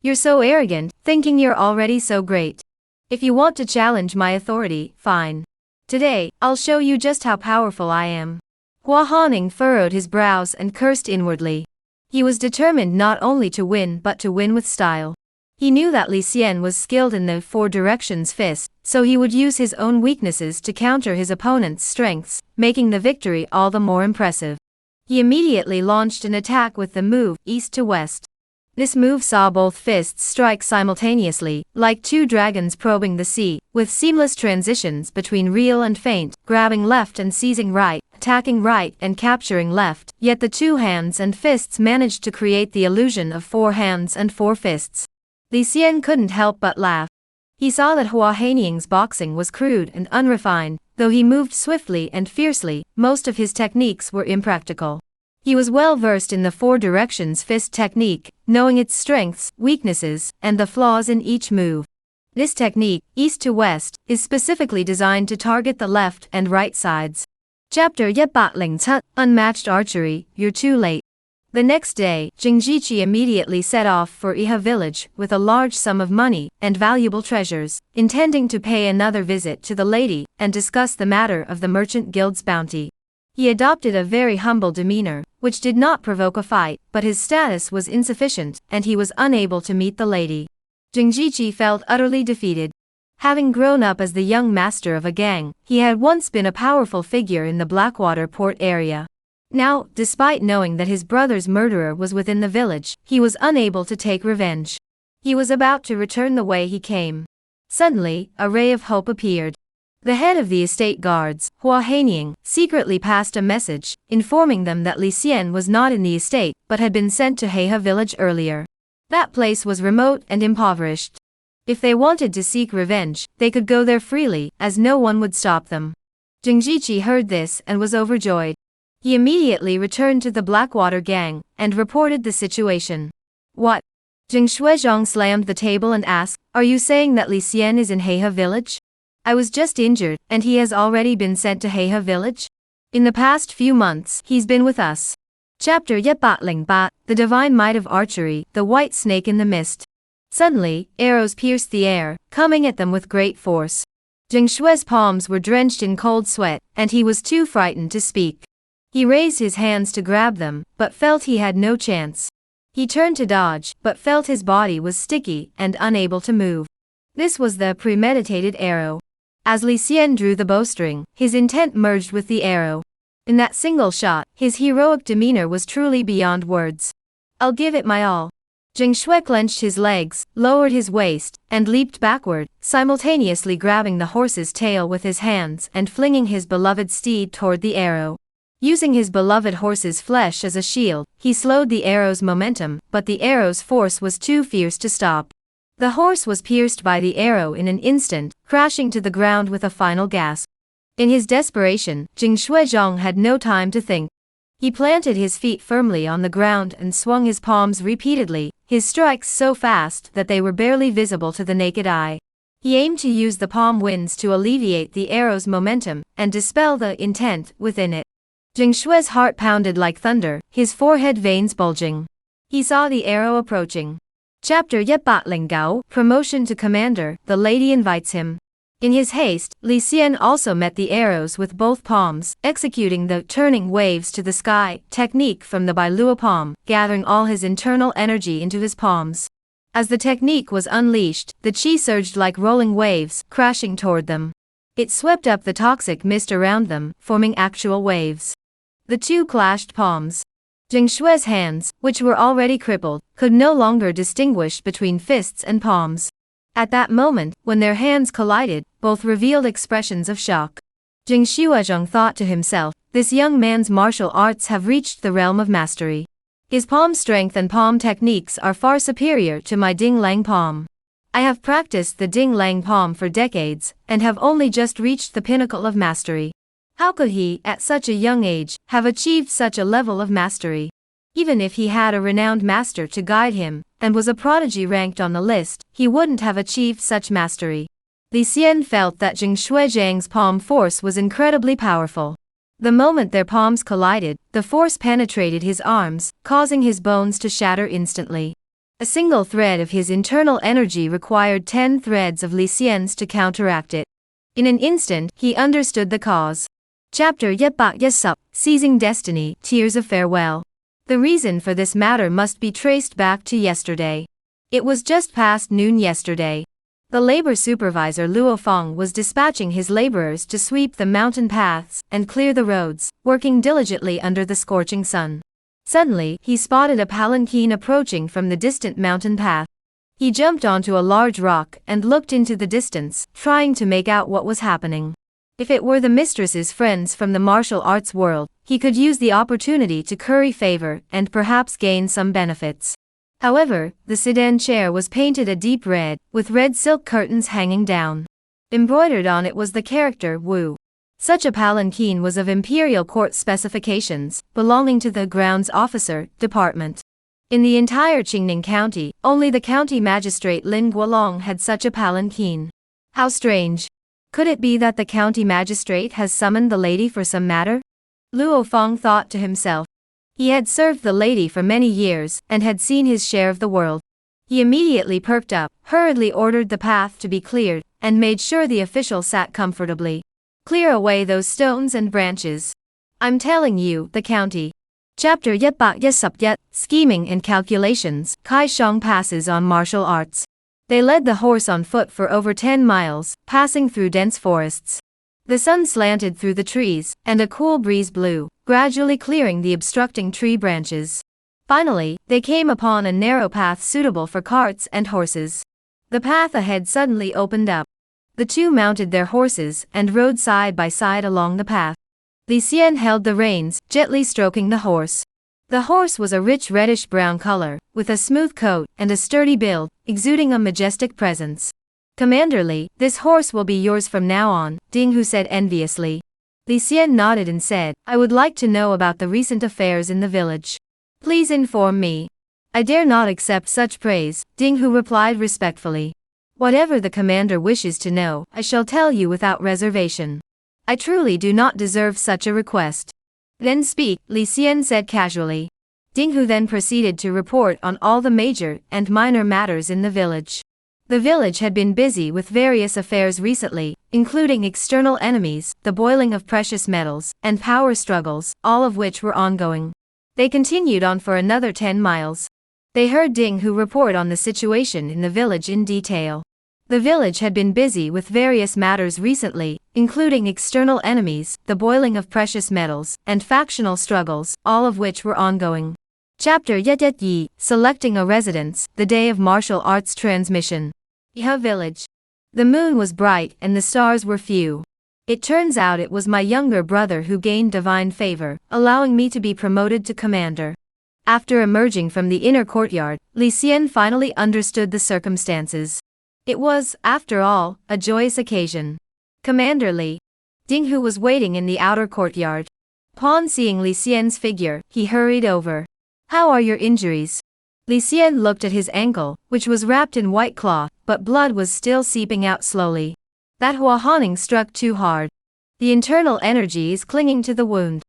You're so arrogant, thinking you're already so great. If you want to challenge my authority, fine. Today, I'll show you just how powerful I am." Hua Haning furrowed his brows and cursed inwardly. He was determined not only to win but to win with style. He knew that Li Xian was skilled in the 4 directions fist, so he would use his own weaknesses to counter his opponent's strengths, making the victory all the more impressive. He immediately launched an attack with the move, east to west. This move saw both fists strike simultaneously, like 2 dragons probing the sea, with seamless transitions between real and feint, grabbing left and seizing right, attacking right and capturing left, yet the 2 hands and fists managed to create the illusion of 4 hands and 4 fists. Li Xian couldn't help but laugh. He saw that Hua Hanying's boxing was crude and unrefined, though he moved swiftly and fiercely, most of his techniques were impractical. He was well versed in the 4 directions fist technique, knowing its strengths, weaknesses, and the flaws in each move. This technique, east to west, is specifically designed to target the left and right sides. Chapter 107. Unmatched Archery. You're too late. The next day, Jingjiqi immediately set off for Iha village with a large sum of money and valuable treasures, intending to pay another visit to the lady and discuss the matter of the merchant guild's bounty. He adopted a very humble demeanor, which did not provoke a fight, but his status was insufficient, and he was unable to meet the lady. Jingjiqi felt utterly defeated. Having grown up as the young master of a gang, he had once been a powerful figure in the Blackwater port area. Now, despite knowing that his brother's murderer was within the village, he was unable to take revenge. He was about to return the way he came. Suddenly, a ray of hope appeared. The head of the estate guards, Hua Hanying, secretly passed a message, informing them that Li Xian was not in the estate, but had been sent to Heiha village earlier. That place was remote and impoverished. If they wanted to seek revenge, they could go there freely, as no one would stop them. Jingjiqi heard this and was overjoyed. He immediately returned to the Blackwater gang, and reported the situation. "What?" Jing Shuizhong slammed the table and asked, "Are you saying that Li Xian is in Heiha village? I was just injured, and he has already been sent to Heiha village? In the past few months, he's been with us." Chapter 108. The Divine Might of Archery. The White Snake in the Mist. Suddenly, arrows pierced the air, coming at them with great force. Jing Shui's palms were drenched in cold sweat, and he was too frightened to speak. He raised his hands to grab them, but felt he had no chance. He turned to dodge, but felt his body was sticky and unable to move. This was the premeditated arrow. As Li Xian drew the bowstring, his intent merged with the arrow. In that single shot, his heroic demeanor was truly beyond words. "I'll give it my all." Jing Shui clenched his legs, lowered his waist, and leaped backward, simultaneously grabbing the horse's tail with his hands and flinging his beloved steed toward the arrow. Using his beloved horse's flesh as a shield, he slowed the arrow's momentum, but the arrow's force was too fierce to stop. The horse was pierced by the arrow in an instant, crashing to the ground with a final gasp. In his desperation, Jing Shuizhong had no time to think. He planted his feet firmly on the ground and swung his palms repeatedly, his strikes so fast that they were barely visible to the naked eye. He aimed to use the palm winds to alleviate the arrow's momentum and dispel the intent within it. Jing Shui's heart pounded like thunder, his forehead veins bulging. He saw the arrow approaching. Chapter 109, Promotion to Commander, the lady invites him. In his haste, Li Xian also met the arrows with both palms, executing the turning waves to the sky technique from the Bailua palm, gathering all his internal energy into his palms. As the technique was unleashed, the qi surged like rolling waves, crashing toward them. It swept up the toxic mist around them, forming actual waves. The two clashed palms. Jing Shui's hands, which were already crippled, could no longer distinguish between fists and palms. At that moment, when their hands collided, both revealed expressions of shock. Jing Shuizhong thought to himself, this young man's martial arts have reached the realm of mastery. His palm strength and palm techniques are far superior to my Ding Lang palm. I have practiced the Ding Lang palm for decades, and have only just reached the pinnacle of mastery. How could he, at such a young age, have achieved such a level of mastery? Even if he had a renowned master to guide him, and was a prodigy ranked on the list, he wouldn't have achieved such mastery. Li Xian felt that Jing Shuizhang's palm force was incredibly powerful. The moment their palms collided, the force penetrated his arms, causing his bones to shatter instantly. A single thread of his internal energy required 10 threads of Li Xian's to counteract it. In an instant, he understood the cause. Chapter 110, Seizing Destiny, Tears of Farewell. The reason for this matter must be traced back to yesterday. It was just past noon yesterday. The labor supervisor Luo Feng was dispatching his laborers to sweep the mountain paths and clear the roads, working diligently under the scorching sun. Suddenly, he spotted a palanquin approaching from the distant mountain path. He jumped onto a large rock and looked into the distance, trying to make out what was happening. If it were the mistress's friends from the martial arts world, he could use the opportunity to curry favor and perhaps gain some benefits. However, the sedan chair was painted a deep red, with red silk curtains hanging down. Embroidered on it was the character Wu. Such a palanquin was of imperial court specifications, belonging to the grounds officer department. In the entire Qingning County, only the county magistrate Lin Guolong had such a palanquin. How strange! Could it be that the county magistrate has summoned the lady for some matter? Luo Feng thought to himself. He had served the lady for many years, and had seen his share of the world. He immediately perked up, hurriedly ordered the path to be cleared, and made sure the official sat comfortably. Clear away those stones and branches. I'm telling you, the county. Chapter 111, Scheming and Calculations, Kai Shang passes on martial arts. They led the horse on foot for over 10 miles, passing through dense forests. The sun slanted through the trees, and a cool breeze blew, gradually clearing the obstructing tree branches. Finally, they came upon a narrow path suitable for carts and horses. The path ahead suddenly opened up. The two mounted their horses and rode side by side along the path. Li Xian held the reins, gently stroking the horse. The horse was a rich reddish-brown color, with a smooth coat and a sturdy build, exuding a majestic presence. Commander Li, this horse will be yours from now on, Ding Hu said enviously. Li Xian nodded and said, I would like to know about the recent affairs in the village. Please inform me. I dare not accept such praise, Ding Hu replied respectfully. Whatever the commander wishes to know, I shall tell you without reservation. I truly do not deserve such a request. Then speak, Li Xian said casually. Ding Hu then proceeded to report on all the major and minor matters in the village. The village had been busy with various affairs recently, including external enemies, the boiling of precious metals, and power struggles, all of which were ongoing. They continued on for another 10 miles. They heard Ding Hu report on the situation in the village in detail. The village had been busy with various matters recently, including external enemies, the boiling of precious metals, and factional struggles, all of which were ongoing. Chapter Yi, Selecting a Residence, the Day of Martial Arts Transmission. Iha Village. The moon was bright and the stars were few. It turns out it was my younger brother who gained divine favor, allowing me to be promoted to commander. After emerging from the inner courtyard, Li Xian finally understood the circumstances. It was, after all, a joyous occasion. Commander Li. Dinghu was waiting in the outer courtyard. Upon seeing Li Xian's figure, he hurried over. "How are your injuries?" Li Xian looked at his ankle, which was wrapped in white cloth, but blood was still seeping out slowly. That Hua Hanning struck too hard. The internal energy is clinging to the wound.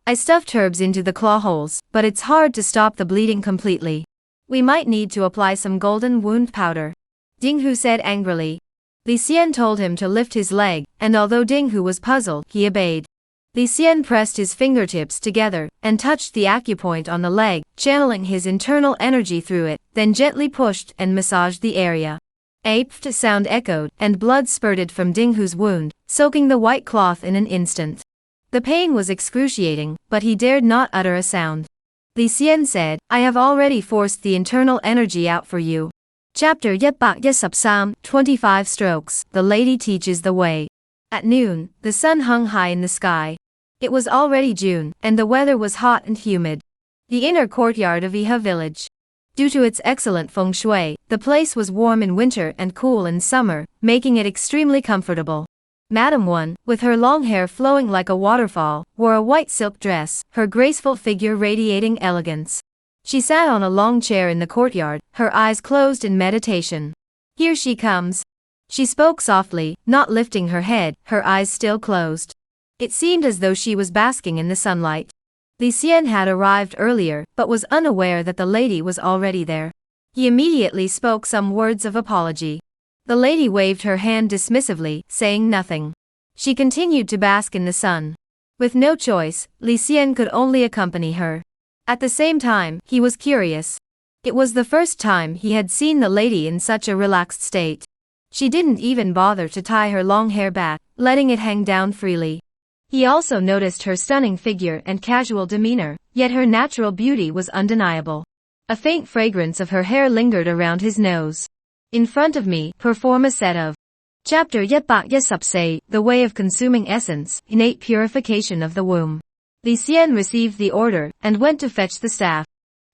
I stuffed herbs into the claw holes, but it's hard to stop the bleeding completely. We might need to apply some golden wound powder. Dinghu said angrily. Li Xian told him to lift his leg, and although Dinghu was puzzled, he obeyed. Li Xian pressed his fingertips together, and touched the acupoint on the leg, channeling his internal energy through it, then gently pushed and massaged the area. A pft sound echoed, and blood spurted from Dinghu's wound, soaking the white cloth in an instant. The pain was excruciating, but he dared not utter a sound. Li Xian said, "I have already forced the internal energy out for you." Chapter 113, 25 strokes, the lady teaches the way. At noon, the sun hung high in the sky. It was already June, and the weather was hot and humid. The inner courtyard of Iha village. Due to its excellent feng shui, the place was warm in winter and cool in summer, making it extremely comfortable. Madam Wan, with her long hair flowing like a waterfall, wore a white silk dress, her graceful figure radiating elegance. She sat on a long chair in the courtyard, her eyes closed in meditation. "Here she comes." She spoke softly, not lifting her head, her eyes still closed. It seemed as though she was basking in the sunlight. Li Xian had arrived earlier, but was unaware that the lady was already there. He immediately spoke some words of apology. The lady waved her hand dismissively, saying nothing. She continued to bask in the sun. With no choice, Li Xian could only accompany her. At the same time, he was curious. It was the first time he had seen the lady in such a relaxed state. She didn't even bother to tie her long hair back, letting it hang down freely. He also noticed her stunning figure and casual demeanor, yet her natural beauty was undeniable. A faint fragrance of her hair lingered around his nose. "In front of me, perform a set of." Chapter 114, the way of consuming essence, innate purification of the womb. Li Xian received the order, and went to fetch the staff.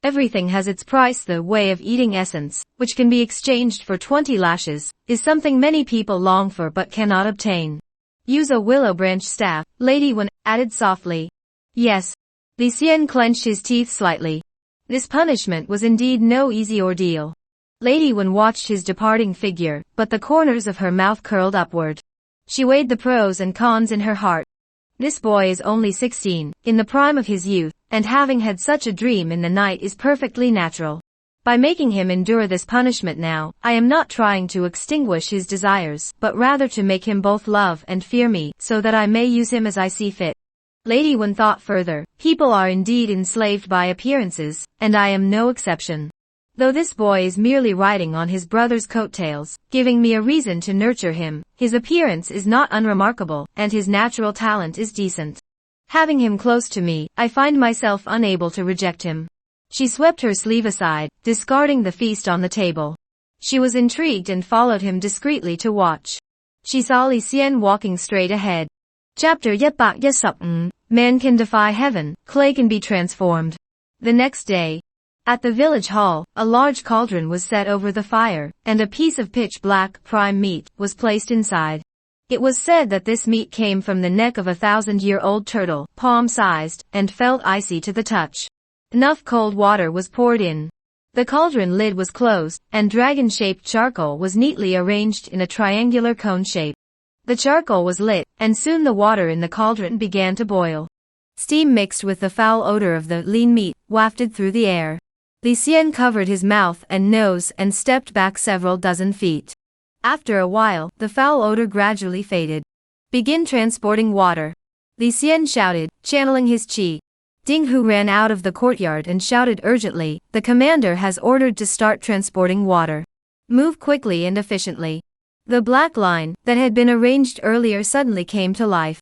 Everything has its price. The way of eating essence, which can be exchanged for 20 lashes, is something many people long for but cannot obtain. "Use a willow branch staff," Lady Wan added softly. "Yes." Li Xian clenched his teeth slightly. This punishment was indeed no easy ordeal. Lady Wan watched his departing figure, but the corners of her mouth curled upward. She weighed the pros and cons in her heart. This boy is only 16, in the prime of his youth, and having had such a dream in the night is perfectly natural. By making him endure this punishment now, I am not trying to extinguish his desires, but rather to make him both love and fear me, so that I may use him as I see fit. Lady Wan thought further. People are indeed enslaved by appearances, and I am no exception. Though this boy is merely riding on his brother's coattails, giving me a reason to nurture him, his appearance is not unremarkable, and his natural talent is decent. Having him close to me, I find myself unable to reject him. She swept her sleeve aside, discarding the feast on the table. She was intrigued and followed him discreetly to watch. She saw Li Xian walking straight ahead. Chapter 115, Man can defy heaven, clay can be transformed. The next day, at the village hall, a large cauldron was set over the fire, and a piece of pitch-black, prime meat was placed inside. It was said that this meat came from the neck of a 1,000-year-old turtle, palm-sized, and felt icy to the touch. Enough cold water was poured in. The cauldron lid was closed, and dragon-shaped charcoal was neatly arranged in a triangular cone shape. The charcoal was lit, and soon the water in the cauldron began to boil. Steam mixed with the foul odor of the lean meat wafted through the air. Li Xian covered his mouth and nose and stepped back several dozen feet. After a while, the foul odor gradually faded. "Begin transporting water," Li Xian shouted, channeling his qi. Dinghu ran out of the courtyard and shouted urgently, "The commander has ordered to start transporting water. Move quickly and efficiently." The black line, that had been arranged earlier suddenly came to life.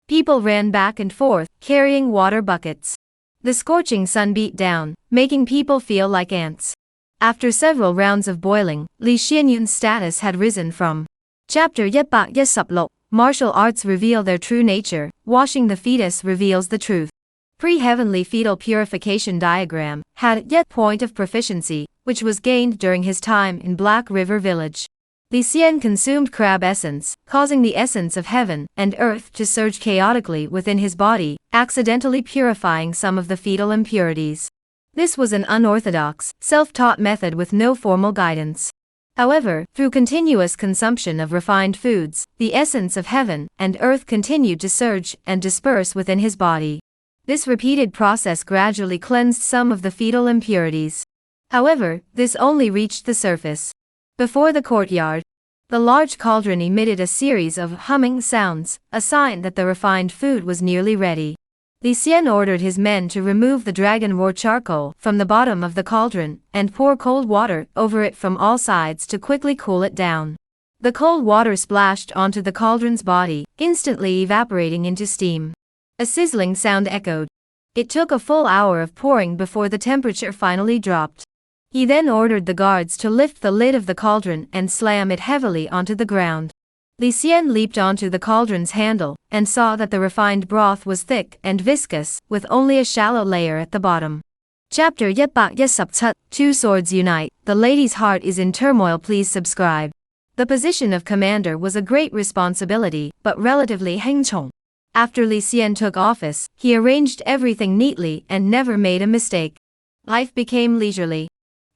People ran back and forth, carrying water buckets. The scorching sun beat down, making people feel like ants. After several rounds of boiling, Li Xianyun's status had risen from. Chapter 116, Martial arts reveal their true nature, washing the fetus reveals the truth. Pre-heavenly fetal purification diagram had yet point of proficiency, which was gained during his time in Black River Village. Li Xian consumed crab essence, causing the essence of heaven and earth to surge chaotically within his body, accidentally purifying some of the fetal impurities. This was an unorthodox, self-taught method with no formal guidance. However, through continuous consumption of refined foods, the essence of heaven and earth continued to surge and disperse within his body. This repeated process gradually cleansed some of the fetal impurities. However, this only reached the surface. Before the courtyard, the large cauldron emitted a series of humming sounds, a sign that the refined food was nearly ready. Li Xian ordered his men to remove the dragon roar charcoal from the bottom of the cauldron and pour cold water over it from all sides to quickly cool it down. The cold water splashed onto the cauldron's body, instantly evaporating into steam. A sizzling sound echoed. It took a full hour of pouring before the temperature finally dropped. He then ordered the guards to lift the lid of the cauldron and slam it heavily onto the ground. Li Xian leaped onto the cauldron's handle and saw that the refined broth was thick and viscous, with only a shallow layer at the bottom. Chapter 117, Two Swords Unite, The Lady's Heart is in Turmoil. Please subscribe. The position of commander was a great responsibility, but relatively hengchong. After Li Xian took office, he arranged everything neatly and never made a mistake. Life became leisurely.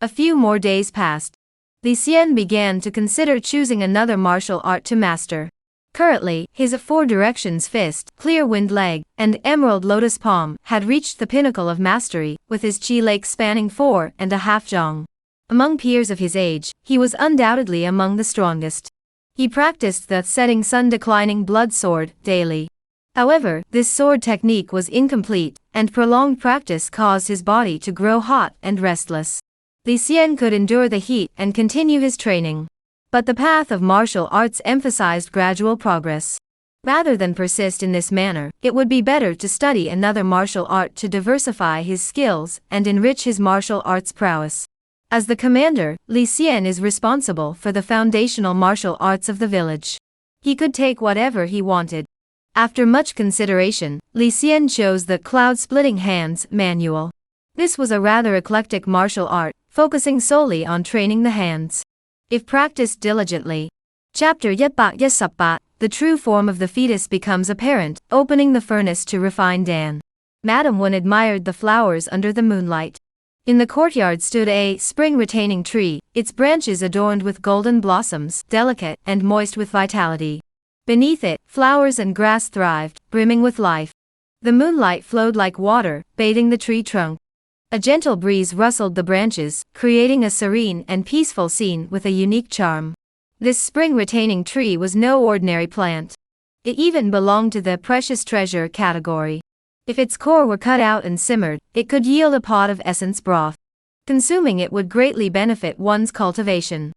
A few more days passed. Li Xian began to consider choosing another martial art to master. Currently, his Four Directions Fist, Clear Wind Leg, and Emerald Lotus Palm had reached the pinnacle of mastery, with his Qi Lake spanning 4.5 zhang. Among peers of his age, he was undoubtedly among the strongest. He practiced the Setting Sun Declining Blood Sword daily. However, this sword technique was incomplete, and prolonged practice caused his body to grow hot and restless. Li Xian could endure the heat and continue his training. But the path of martial arts emphasized gradual progress. Rather than persist in this manner, it would be better to study another martial art to diversify his skills and enrich his martial arts prowess. As the commander, Li Xian is responsible for the foundational martial arts of the village. He could take whatever he wanted. After much consideration, Li Xian chose the Cloud-Splitting Hands manual. This was a rather eclectic martial art, focusing solely on training the hands. If practiced diligently. Chapter 118, The true form of the fetus becomes apparent, opening the furnace to refine Dan. Madam Wen admired the flowers under the moonlight. In the courtyard stood a spring-retaining tree, its branches adorned with golden blossoms, delicate and moist with vitality. Beneath it, flowers and grass thrived, brimming with life. The moonlight flowed like water, bathing the tree trunk. A gentle breeze rustled the branches, creating a serene and peaceful scene with a unique charm. This spring-retaining tree was no ordinary plant. It even belonged to the precious treasure category. If its core were cut out and simmered, it could yield a pot of essence broth. Consuming it would greatly benefit one's cultivation.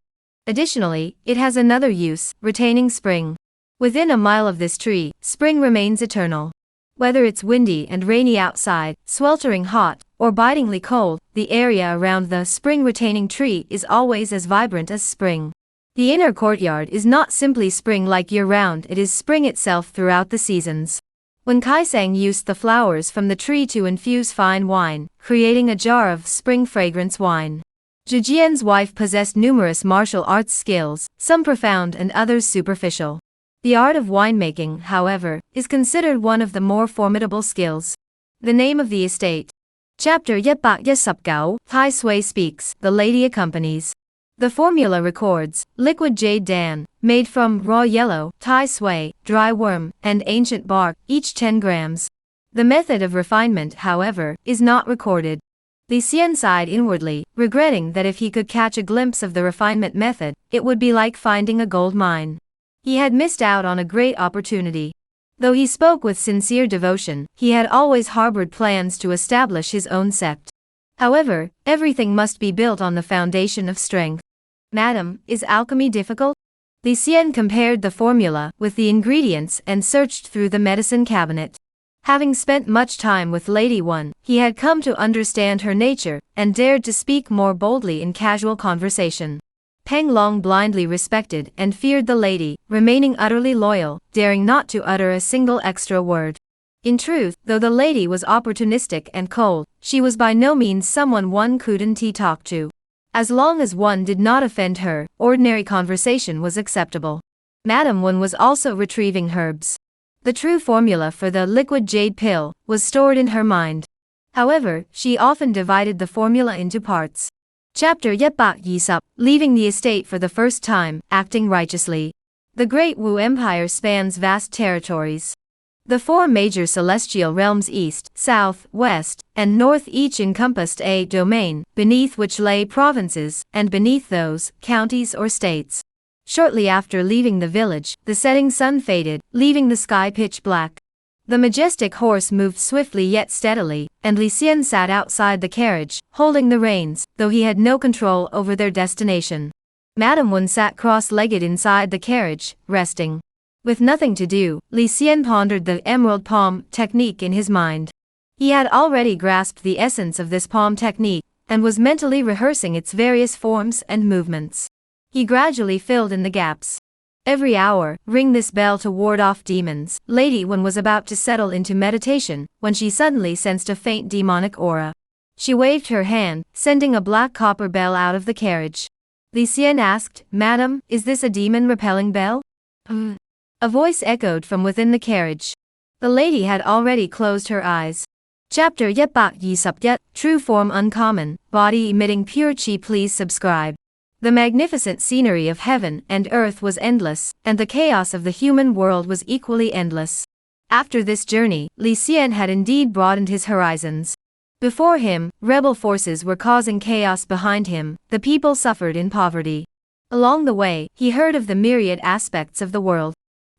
Additionally, it has another use, retaining spring. Within a mile of this tree, spring remains eternal. Whether it's windy and rainy outside, sweltering hot, or bitingly cold, the area around the spring-retaining tree is always as vibrant as spring. The inner courtyard is not simply spring-like year-round, it is spring itself throughout the seasons. When Kaisang used the flowers from the tree to infuse fine wine, creating a jar of spring fragrance wine. Zhijian's wife possessed numerous martial arts skills, some profound and others superficial. The art of winemaking, however, is considered one of the more formidable skills. The name of the estate. Chapter 119, Tai Sui speaks, the lady accompanies. The formula records, liquid jade dan, made from raw yellow, Tai Sui, dry worm, and ancient bark, each 10 grams. The method of refinement, however, is not recorded. Li Xian sighed inwardly, regretting that if he could catch a glimpse of the refinement method, it would be like finding a gold mine. He had missed out on a great opportunity. Though he spoke with sincere devotion, he had always harbored plans to establish his own sect. However, everything must be built on the foundation of strength. Madam, is alchemy difficult? Li Xian compared the formula with the ingredients and searched through the medicine cabinet. Having spent much time with Lady One, he had come to understand her nature, and dared to speak more boldly in casual conversation. Peng Long blindly respected and feared the lady, remaining utterly loyal, daring not to utter a single extra word. In truth, though the lady was opportunistic and cold, she was by no means someone one couldn't talk to. As long as one did not offend her, ordinary conversation was acceptable. Madam Wen was also retrieving herbs. The true formula for the liquid jade pill was stored in her mind. However, she often divided the formula into parts. Chapter 120, leaving the estate for the first time, acting righteously. The Great Wu Empire spans vast territories. The four major celestial realms east, south, west, and north each encompassed a domain, beneath which lay provinces, and beneath those, counties or states. Shortly after leaving the village, the setting sun faded, leaving the sky pitch black. The majestic horse moved swiftly yet steadily, and Li Xian sat outside the carriage, holding the reins, though he had no control over their destination. Madam Wen sat cross-legged inside the carriage, resting. With nothing to do, Li Xian pondered the emerald palm technique in his mind. He had already grasped the essence of this palm technique, and was mentally rehearsing its various forms and movements. He gradually filled in the gaps. Every hour, ring this bell to ward off demons. Lady Wen was about to settle into meditation, when she suddenly sensed a faint demonic aura. She waved her hand, sending a black copper bell out of the carriage. Li Xian asked, "Madam, is this a demon-repelling bell?" A voice echoed from within the carriage. The lady had already closed her eyes. Chapter 121, True Form Uncommon, Body Emitting Pure Chi. Please subscribe. The magnificent scenery of heaven and earth was endless, and the chaos of the human world was equally endless. After this journey, Li Xian had indeed broadened his horizons. Before him, rebel forces were causing chaos. Behind him, the people suffered in poverty. Along the way, he heard of the myriad aspects of the world.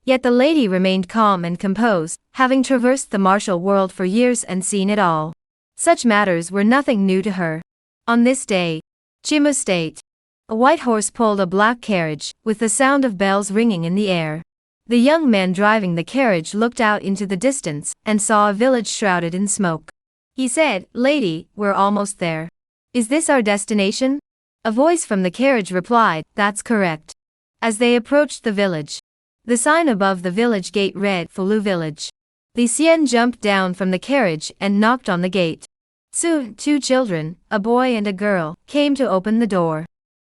Yet the lady remained calm and composed, having traversed the martial world for years and seen it all. Such matters were nothing new to her. On this day, Chimu State. A white horse pulled a black carriage, with the sound of bells ringing in the air. The young man driving the carriage looked out into the distance, and saw a village shrouded in smoke. He said, "Lady, we're almost there. Is this our destination?" A voice from the carriage replied, "That's correct." As they approached the village, the sign above the village gate read, "Fulu Village." Li Xian jumped down from the carriage and knocked on the gate. Soon, two children, a boy and a girl, came to open the door.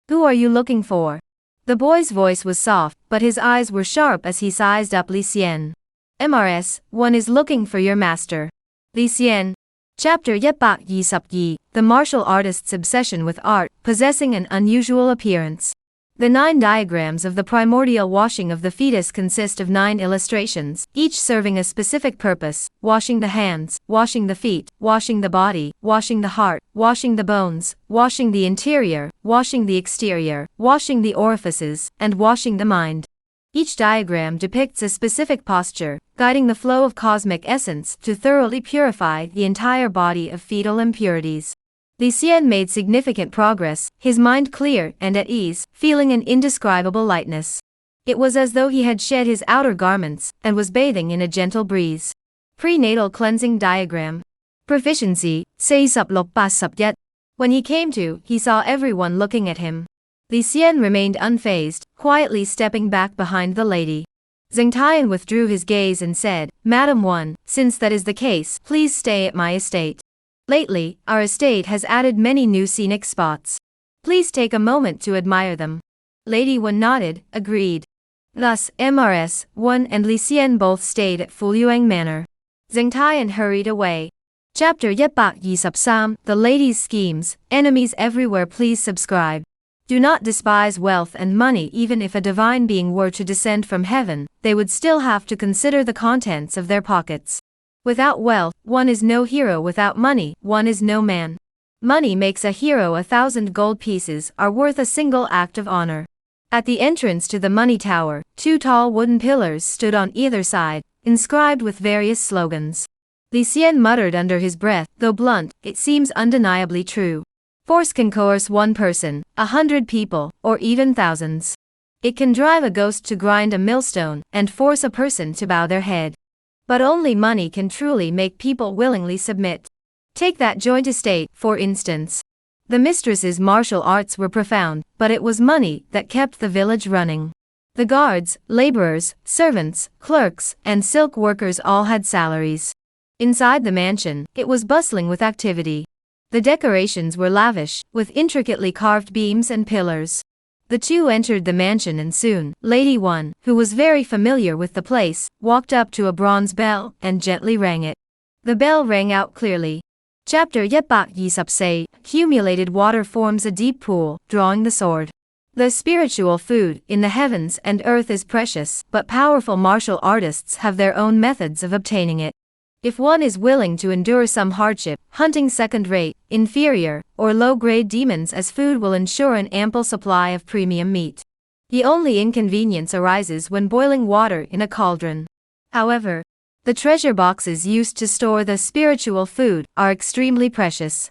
"Who are you looking for?" The boy's voice was soft, but his eyes were sharp as he sized up Li Xian. "MRS, one is looking for your master." Li Xian. Chapter 122, The Martial Artist's Obsession with Art, Possessing an Unusual Appearance. The 9 diagrams of the primordial washing of the fetus consist of 9 illustrations, each serving a specific purpose: washing the hands, washing the feet, washing the body, washing the heart, washing the bones, washing the interior, washing the exterior, washing the orifices, and washing the mind. Each diagram depicts a specific posture, guiding the flow of cosmic essence to thoroughly purify the entire body of fetal impurities. Li Xian made significant progress, his mind clear and at ease, feeling an indescribable lightness. It was as though he had shed his outer garments, and was bathing in a gentle breeze. Prenatal Cleansing Diagram. Proficiency, 46-81. When he came to, he saw everyone looking at him. Li Xian remained unfazed, quietly stepping back behind the lady. Zheng Tian withdrew his gaze and said, "Madam Wen, since that is the case, please stay at my estate. Lately, our estate has added many new scenic spots. Please take a moment to admire them." Lady Wen nodded, agreed. Thus, MRS, Wen and Li Xian both stayed at Fuyuang Manor. Zheng Tian hurried away. Chapter 123, The Lady's Schemes, Enemies Everywhere. Please subscribe. Do not despise wealth and money. Even if a divine being were to descend from heaven, they would still have to consider the contents of their pockets. Without wealth, one is no hero. Without money, one is no man. Money makes a hero. 1,000 gold pieces are worth a single act of honor. At the entrance to the money tower, 2 tall wooden pillars stood on either side, inscribed with various slogans. Li Xian muttered under his breath, though blunt, it seems undeniably true. Force can coerce one person, 100 people, or even thousands. It can drive a ghost to grind a millstone, and force a person to bow their head. But only money can truly make people willingly submit. Take that joint estate, for instance. The mistress's martial arts were profound, but it was money that kept the village running. The guards, laborers, servants, clerks, and silk workers all had salaries. Inside the mansion, it was bustling with activity. The decorations were lavish, with intricately carved beams and pillars. The two entered the mansion and soon, Lady One, who was very familiar with the place, walked up to a bronze bell and gently rang it. The bell rang out clearly. Chapter 124. Accumulated water forms a deep pool, drawing the sword. The spiritual food in the heavens and earth is precious, but powerful martial artists have their own methods of obtaining it. If one is willing to endure some hardship, hunting second-rate, inferior, or low-grade demons as food will ensure an ample supply of premium meat. The only inconvenience arises when boiling water in a cauldron. However, the treasure boxes used to store the spiritual food are extremely precious.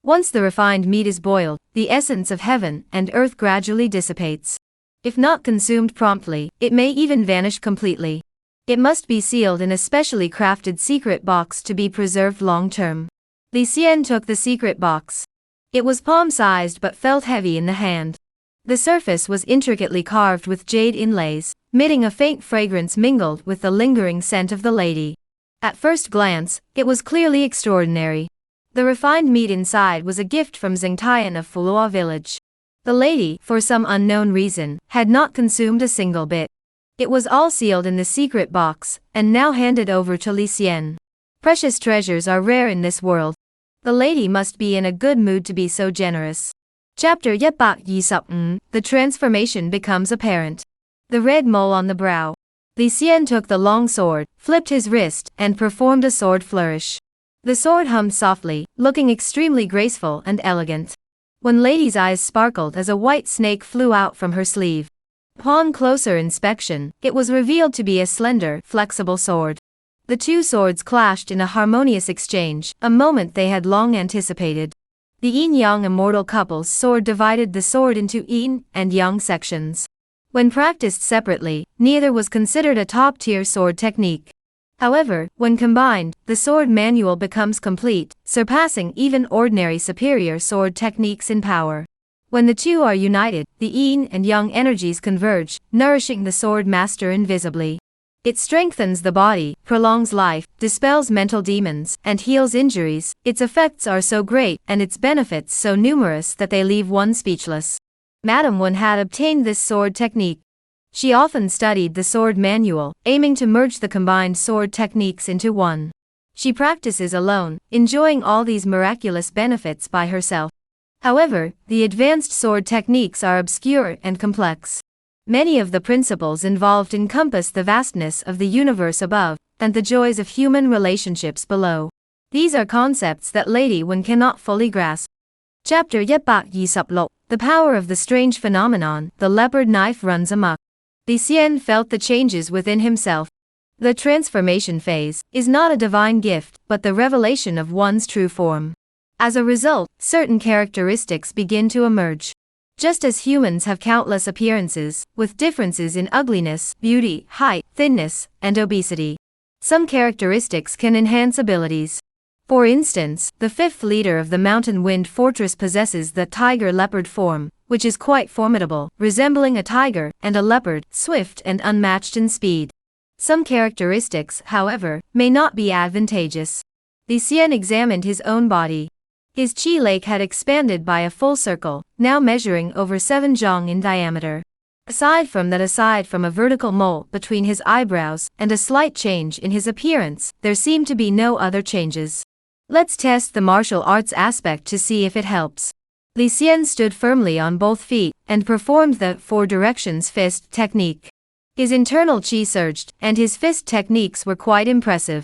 Once the refined meat is boiled, the essence of heaven and earth gradually dissipates. If not consumed promptly, it may even vanish completely. It must be sealed in a specially crafted secret box to be preserved long-term. Li Xian took the secret box. It was palm-sized but felt heavy in the hand. The surface was intricately carved with jade inlays, emitting a faint fragrance mingled with the lingering scent of the lady. At first glance, it was clearly extraordinary. The refined meat inside was a gift from Zhengtian of Fulua village. The lady, for some unknown reason, had not consumed a single bit. It was all sealed in the secret box, and now handed over to Li Xian. Precious treasures are rare in this world. The lady must be in a good mood to be so generous. Chapter 125. The transformation becomes apparent. The red mole on the brow. Li Xian took the long sword, flipped his wrist, and performed a sword flourish. The sword hummed softly, looking extremely graceful and elegant. When Lady's eyes sparkled as a white snake flew out from her sleeve. Upon closer inspection, it was revealed to be a slender, flexible sword. The two swords clashed in a harmonious exchange, a moment they had long anticipated. The yin-yang immortal couple's sword divided the sword into yin and yang sections. When practiced separately, neither was considered a top-tier sword technique. However, when combined, the sword manual becomes complete, surpassing even ordinary superior sword techniques in power. When the two are united, the yin and yang energies converge, nourishing the sword master invisibly. It strengthens the body, prolongs life, dispels mental demons, and heals injuries. Its effects are so great, and its benefits so numerous that they leave one speechless. Madame Wen had obtained this sword technique. She often studied the sword manual, aiming to merge the combined sword techniques into one. She practices alone, enjoying all these miraculous benefits by herself. However, the advanced sword techniques are obscure and complex. Many of the principles involved encompass the vastness of the universe above, and the joys of human relationships below. These are concepts that Lady Wen cannot fully grasp. Chapter 126. The power of the strange phenomenon, the leopard knife runs amok. Li Xian felt the changes within himself. The transformation phase is not a divine gift, but the revelation of one's true form. As a result, certain characteristics begin to emerge. Just as humans have countless appearances, with differences in ugliness, beauty, height, thinness, and obesity, some characteristics can enhance abilities. For instance, the fifth leader of the Mountain Wind Fortress possesses the tiger-leopard form, which is quite formidable, resembling a tiger and a leopard, swift and unmatched in speed. Some characteristics, however, may not be advantageous. Li Xian examined his own body. His chi lake had expanded by a full circle, now measuring over 7 zhang in diameter. Aside from a vertical mole between his eyebrows and a slight change in his appearance, there seemed to be no other changes. Let's test the martial arts aspect to see if it helps. Li Xian stood firmly on both feet and performed the 4 directions fist technique. His internal chi surged, and his fist techniques were quite impressive.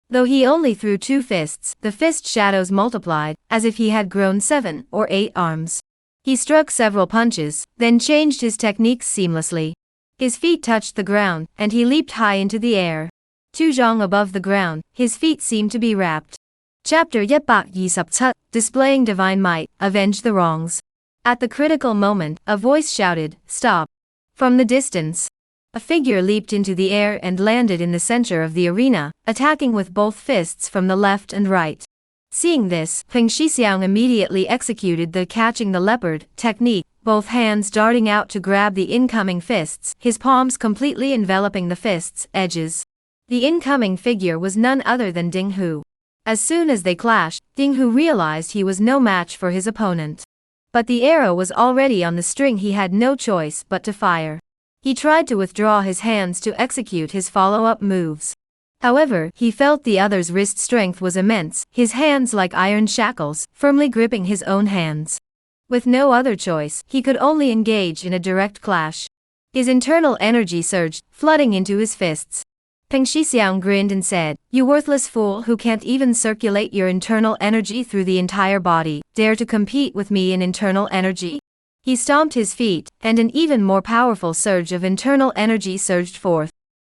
Though he only threw 2 fists, the fist shadows multiplied, as if he had grown 7 or 8 arms. He struck several punches, then changed his techniques seamlessly. His feet touched the ground, and he leaped high into the air. 2 zhang above the ground, his feet seemed to be wrapped. Chapter 127. Displaying divine might, avenge the wrongs. At the critical moment, a voice shouted, "Stop!" From the distance, a figure leaped into the air and landed in the center of the arena, attacking with both fists from the left and right. Seeing this, Peng Shixiang immediately executed the catching the leopard technique, both hands darting out to grab the incoming fists, his palms completely enveloping the fists' edges. The incoming figure was none other than Ding Hu. As soon as they clashed, Ding Hu realized he was no match for his opponent. But the arrow was already on the string. He had no choice but to fire. He tried to withdraw his hands to execute his follow-up moves. However, he felt the other's wrist strength was immense, his hands like iron shackles, firmly gripping his own hands. With no other choice, he could only engage in a direct clash. His internal energy surged, flooding into his fists. Peng Shixiang grinned and said, "You worthless fool who can't even circulate your internal energy through the entire body, dare to compete with me in internal energy?" He stomped his feet, and an even more powerful surge of internal energy surged forth.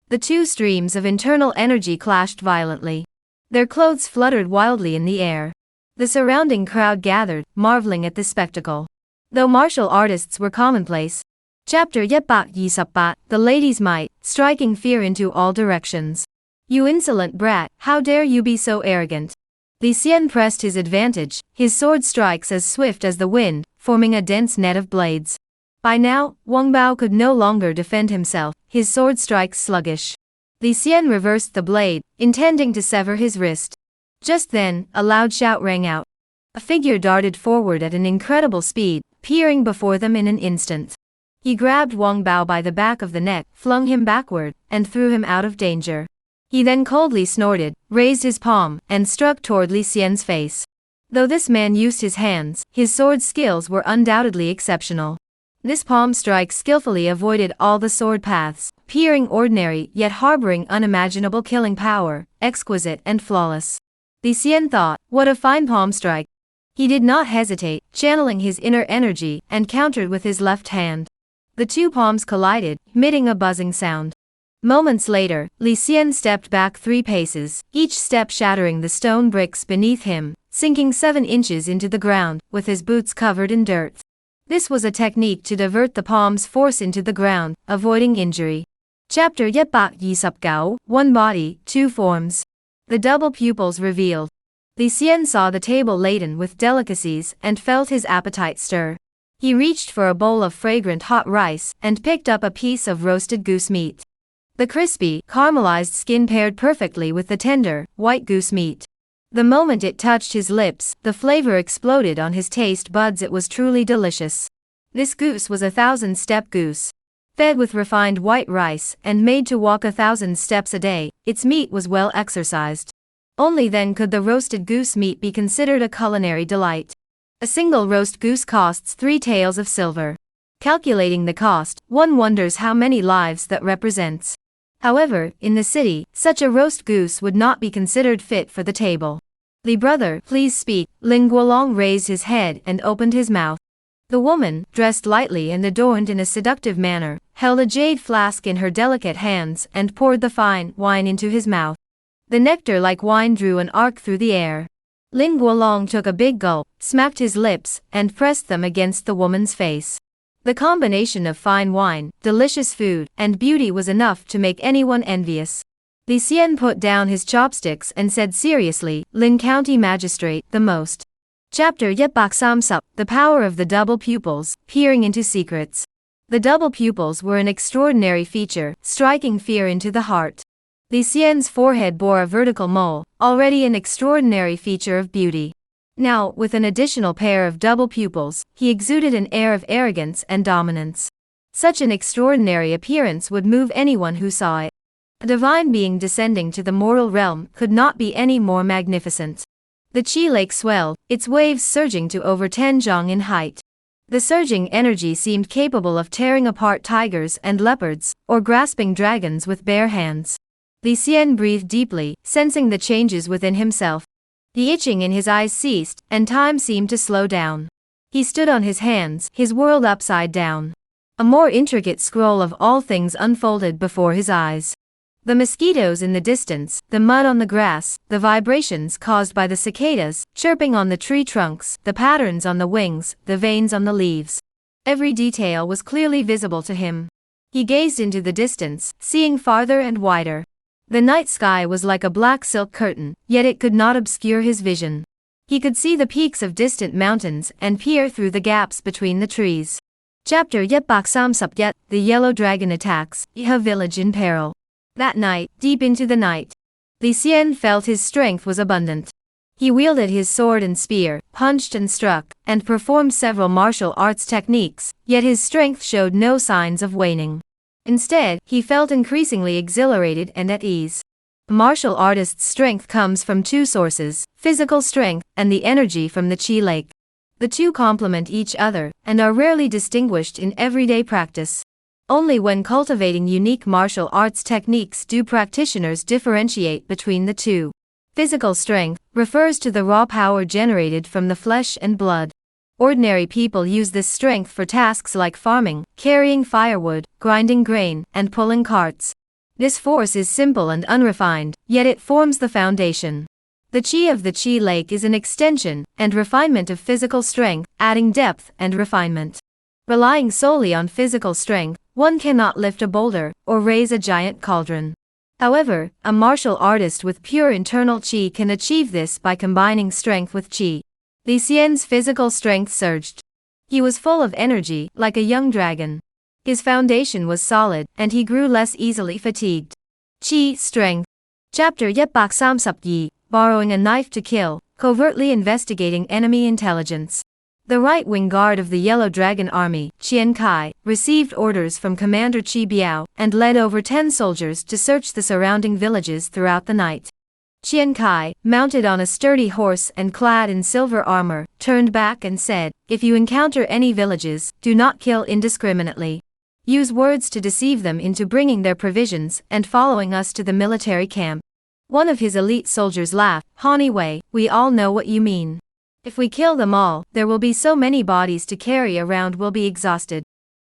The two streams of internal energy clashed violently. Their clothes fluttered wildly in the air. The surrounding crowd gathered, marveling at the spectacle. Though martial artists were commonplace. Chapter 128, The Lady's Might, striking fear into all directions. "You insolent brat, how dare you be so arrogant?" Li Xian pressed his advantage, his sword strikes as swift as the wind, forming a dense net of blades. By now, Wang Bao could no longer defend himself, his sword strikes sluggish. Li Xian reversed the blade, intending to sever his wrist. Just then, a loud shout rang out. A figure darted forward at an incredible speed, appearing before them in an instant. He grabbed Wang Bao by the back of the neck, flung him backward, and threw him out of danger. He then coldly snorted, raised his palm, and struck toward Li Xian's face. Though this man used his hands, his sword skills were undoubtedly exceptional. This palm strike skillfully avoided all the sword paths, appearing ordinary yet harboring unimaginable killing power, exquisite and flawless. Li Xian thought, what a fine palm strike. He did not hesitate, channeling his inner energy, and countered with his left hand. The two palms collided, emitting a buzzing sound. Moments later, Li Xian stepped back 3 paces, each step shattering the stone bricks beneath him, sinking 7 inches into the ground, with his boots covered in dirt. This was a technique to divert the palm's force into the ground, avoiding injury. Chapter 129, One Body, Two Forms. The double pupils revealed. Li Xian saw the table laden with delicacies and felt his appetite stir. He reached for a bowl of fragrant hot rice and picked up a piece of roasted goose meat. The crispy, caramelized skin paired perfectly with the tender, white goose meat. The moment it touched his lips, the flavor exploded on his taste buds. It was truly delicious. This goose was a 1,000-step goose. Fed with refined white rice and made to walk 1,000 steps a day, its meat was well exercised. Only then could the roasted goose meat be considered a culinary delight. A single roast goose costs 3 taels of silver. Calculating the cost, one wonders how many lives that represents. However, in the city, such a roast goose would not be considered fit for the table. "Li brother, please speak." Ling Guolong raised his head and opened his mouth. The woman, dressed lightly and adorned in a seductive manner, held a jade flask in her delicate hands and poured the fine wine into his mouth. The nectar-like wine drew an arc through the air. Ling Guolong took a big gulp, smacked his lips, and pressed them against the woman's face. The combination of fine wine, delicious food, and beauty was enough to make anyone envious. Li Xian put down his chopsticks and said seriously, "Lin County Magistrate, the most." Chapter 130, The Power of the Double Pupils, Peering into Secrets. The double pupils were an extraordinary feature, striking fear into the heart. Li Xian's forehead bore a vertical mole, already an extraordinary feature of beauty. Now, with an additional pair of double pupils, he exuded an air of arrogance and dominance. Such an extraordinary appearance would move anyone who saw it. A divine being descending to the mortal realm could not be any more magnificent. The Qi Lake swelled, its waves surging to over 10 zhang in height. The surging energy seemed capable of tearing apart tigers and leopards, or grasping dragons with bare hands. Li Xian breathed deeply, sensing the changes within himself. The itching in his eyes ceased, and time seemed to slow down. He stood on his hands, his world upside down. A more intricate scroll of all things unfolded before his eyes. The mosquitoes in the distance, the mud on the grass, the vibrations caused by the cicadas, chirping on the tree trunks, the patterns on the wings, the veins on the leaves. Every detail was clearly visible to him. He gazed into the distance, seeing farther and wider. The night sky was like a black silk curtain, yet it could not obscure his vision. He could see the peaks of distant mountains and peer through the gaps between the trees. Chapter 131, The Yellow Dragon Attacks, Iha Village in Peril. That night, deep into the night, Li Xian felt his strength was abundant. He wielded his sword and spear, punched and struck, and performed several martial arts techniques, yet his strength showed no signs of waning. Instead, he felt increasingly exhilarated and at ease. A martial artist's strength comes from two sources, physical strength and the energy from the Qi lake. The two complement each other and are rarely distinguished in everyday practice. Only when cultivating unique martial arts techniques do practitioners differentiate between the two. Physical strength refers to the raw power generated from the flesh and blood. Ordinary people use this strength for tasks like farming, carrying firewood, grinding grain, and pulling carts. This force is simple and unrefined, yet it forms the foundation. The Qi of the Qi lake is an extension and refinement of physical strength, adding depth and refinement. Relying solely on physical strength, one cannot lift a boulder or raise a giant cauldron. However, a martial artist with pure internal Qi can achieve this by combining strength with Qi. Li Xian's physical strength surged. He was full of energy, like a young dragon. His foundation was solid, and he grew less easily fatigued. Qi, strength. Chapter 132, borrowing a knife to kill, covertly investigating enemy intelligence. The right-wing guard of the Yellow Dragon Army, Qian Kai, received orders from Commander Qi Biao and led over 10 soldiers to search the surrounding villages throughout the night. Qian Kai, mounted on a sturdy horse and clad in silver armor, turned back and said, "If you encounter any villages, do not kill indiscriminately. Use words to deceive them into bringing their provisions and following us to the military camp." One of his elite soldiers laughed, "Hani Wei, we all know what you mean. If we kill them all, there will be so many bodies to carry around we'll be exhausted."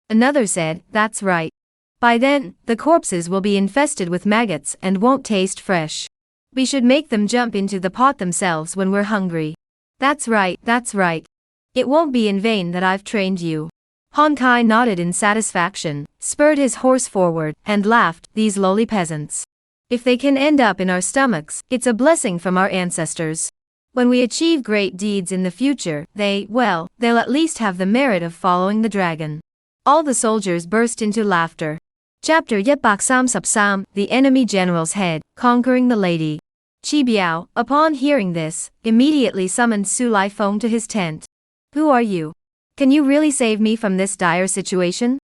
Another said, "That's right. By then, the corpses will be infested with maggots and won't taste fresh. We should make them jump into the pot themselves when we're hungry." That's right, that's right. It won't be in vain that I've trained you." Han Kai nodded in satisfaction, spurred his horse forward, and laughed, "These lowly peasants. If they can end up in our stomachs, it's a blessing from our ancestors. When we achieve great deeds in the future, they'll at least have the merit of following the dragon." All the soldiers burst into laughter. Chapter 133, the enemy general's head, conquering the lady. Qi Biao, upon hearing this, immediately summoned Su Lai Feng to his tent. "Who are you? Can you really save me from this dire situation?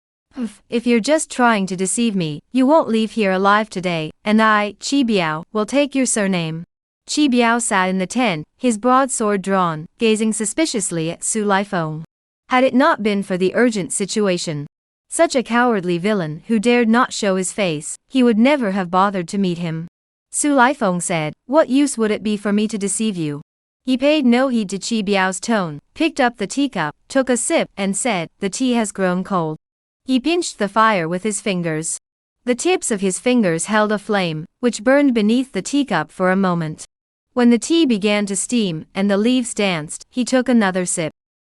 If you're just trying to deceive me, you won't leave here alive today, and I, Qi Biao, will take your surname." Qi Biao sat in the tent, his broadsword drawn, gazing suspiciously at Su Lai Feng. Had it not been for the urgent situation, such a cowardly villain who dared not show his face, he would never have bothered to meet him. Su Lai Feng said, "What use would it be for me to deceive you?" He paid no heed to Qi Biao's tone, picked up the teacup, took a sip, and said, "The tea has grown cold." He pinched the fire with his fingers. The tips of his fingers held a flame, which burned beneath the teacup for a moment. When the tea began to steam and the leaves danced, he took another sip.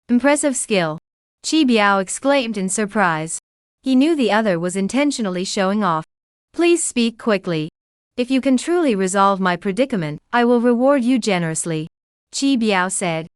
"Impressive skill," Qi Biao exclaimed in surprise. He knew the other was intentionally showing off. "Please speak quickly. If you can truly resolve my predicament, I will reward you generously," Qi Biao said.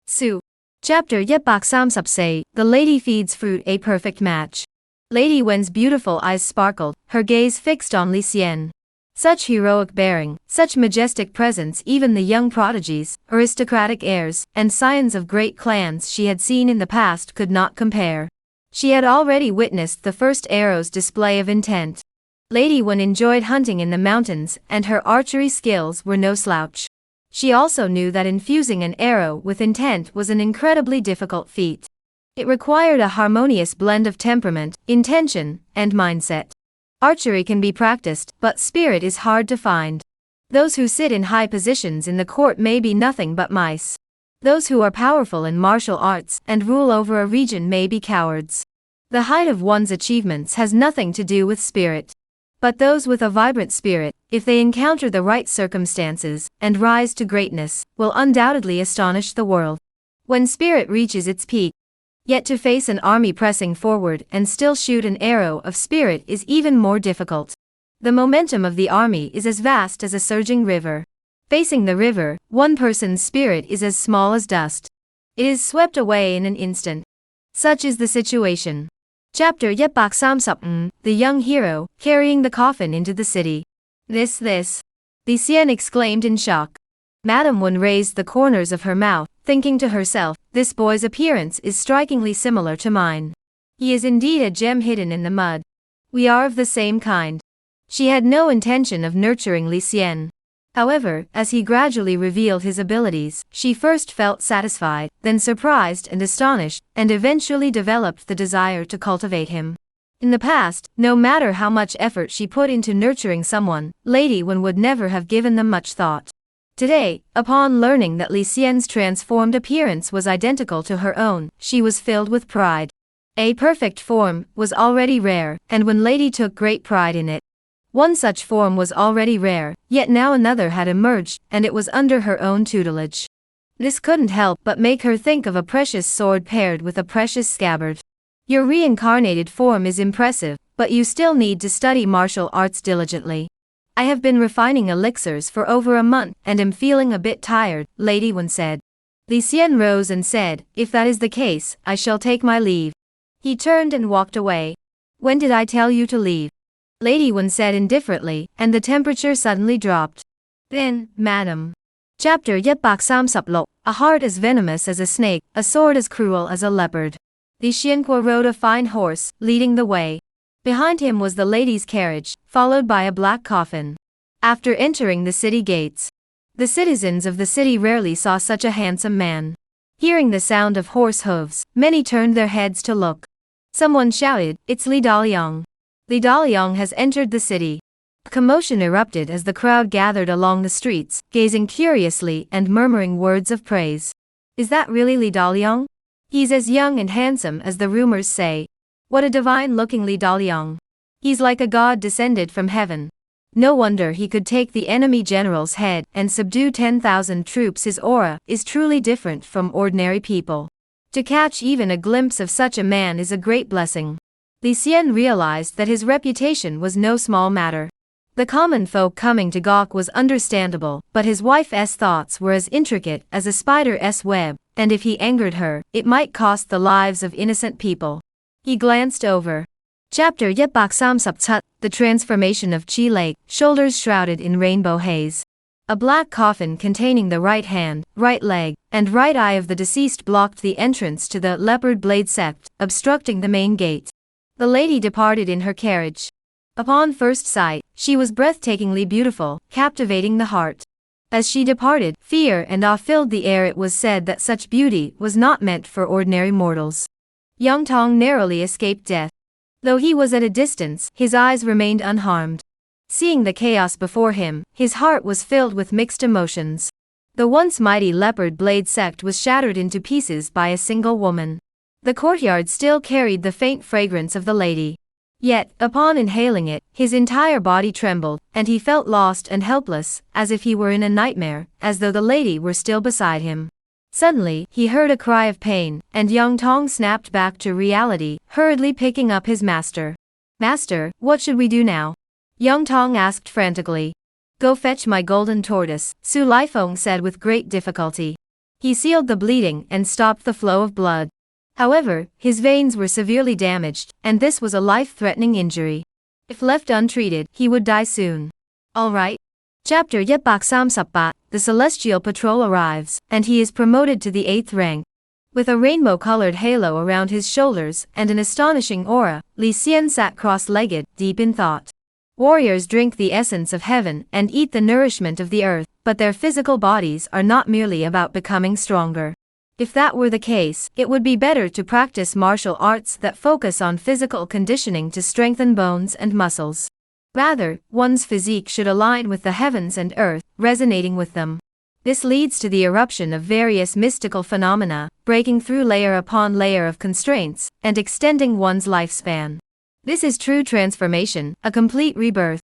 Su. Chapter 134, the lady feeds fruit, a perfect match. Lady Wen's beautiful eyes sparkled, her gaze fixed on Li Xian. Such heroic bearing, such majestic presence, even the young prodigies, aristocratic heirs, and scions of great clans she had seen in the past could not compare. She had already witnessed the first arrow's display of intent. Lady Wen enjoyed hunting in the mountains, and her archery skills were no slouch. She also knew that infusing an arrow with intent was an incredibly difficult feat. It required a harmonious blend of temperament, intention, and mindset. Archery can be practiced, but spirit is hard to find. Those who sit in high positions in the court may be nothing but mice. Those who are powerful in martial arts and rule over a region may be cowards. The height of one's achievements has nothing to do with spirit. But those with a vibrant spirit, if they encounter the right circumstances and rise to greatness, will undoubtedly astonish the world. When spirit reaches its peak, yet to face an army pressing forward and still shoot an arrow of spirit is even more difficult. The momentum of the army is as vast as a surging river. Facing the river, one person's spirit is as small as dust. It is swept away in an instant. Such is the situation. Chapter 135, the young hero, carrying the coffin into the city. This. Li Xian exclaimed in shock. Madame Wen raised the corners of her mouth, thinking to herself, this boy's appearance is strikingly similar to mine. He is indeed a gem hidden in the mud. We are of the same kind. She had no intention of nurturing Li Xian. However, as he gradually revealed his abilities, she first felt satisfied, then surprised and astonished, and eventually developed the desire to cultivate him. In the past, no matter how much effort she put into nurturing someone, Lady Wen would never have given them much thought. Today, upon learning that Li Xian's transformed appearance was identical to her own, she was filled with pride. A perfect form was already rare, and when Lady took great pride in it. One such form was already rare, yet now another had emerged, and it was under her own tutelage. This couldn't help but make her think of a precious sword paired with a precious scabbard. Your reincarnated form is impressive, but you still need to study martial arts diligently. I have been refining elixirs for over a month and am feeling a bit tired, Lady Wen said. Li Xian rose and said, if that is the case, I shall take my leave. He turned and walked away. When did I tell you to leave? Lady Wen said indifferently, and the temperature suddenly dropped. Then, Madam. Chapter 136, a heart as venomous as a snake, a sword as cruel as a leopard. Li Xianque rode a fine horse, leading the way. Behind him was the lady's carriage, followed by a black coffin. After entering the city gates, the citizens of the city rarely saw such a handsome man. Hearing the sound of horse hooves, many turned their heads to look. Someone shouted, it's Li Daliang. Li Daliang has entered the city. Commotion erupted as the crowd gathered along the streets, gazing curiously and murmuring words of praise. Is that really Li Daliang? He's as young and handsome as the rumors say. What a divine-looking Li Daliang. He's like a god descended from heaven. No wonder he could take the enemy general's head and subdue 10,000 troops. His aura is truly different from ordinary people. To catch even a glimpse of such a man is a great blessing. Li Xian realized that his reputation was no small matter. The common folk coming to gawk was understandable, but his wife's thoughts were as intricate as a spider's web, and if he angered her, it might cost the lives of innocent people. He glanced over. Chapter 137, the transformation of Chi Lake, shoulders shrouded in rainbow haze. A black coffin containing the right hand, right leg, and right eye of the deceased blocked the entrance to the leopard blade sect, obstructing the main gate. The lady departed in her carriage. Upon first sight, she was breathtakingly beautiful, captivating the heart. As she departed, fear and awe filled the air. It was said that such beauty was not meant for ordinary mortals. Yang Tong narrowly escaped death. Though he was at a distance, his eyes remained unharmed. Seeing the chaos before him, his heart was filled with mixed emotions. The once mighty leopard blade sect was shattered into pieces by a single woman. The courtyard still carried the faint fragrance of the lady. Yet, upon inhaling it, his entire body trembled, and he felt lost and helpless, as if he were in a nightmare, as though the lady were still beside him. Suddenly, he heard a cry of pain, and Yang Tong snapped back to reality, hurriedly picking up his master. Master, what should we do now? Yang Tong asked frantically. Go fetch my golden tortoise, Su Lifeng said with great difficulty. He sealed the bleeding and stopped the flow of blood. However, his veins were severely damaged, and this was a life-threatening injury. If left untreated, he would die soon. All right. Chapter 138, the Celestial Patrol arrives, and he is promoted to the 8th rank. With a rainbow-colored halo around his shoulders and an astonishing aura, Li Xian sat cross-legged, deep in thought. Warriors drink the essence of heaven and eat the nourishment of the earth, but their physical bodies are not merely about becoming stronger. If that were the case, it would be better to practice martial arts that focus on physical conditioning to strengthen bones and muscles. Rather, one's physique should align with the heavens and earth, resonating with them. This leads to the eruption of various mystical phenomena, breaking through layer upon layer of constraints, and extending one's lifespan. This is true transformation, a complete rebirth.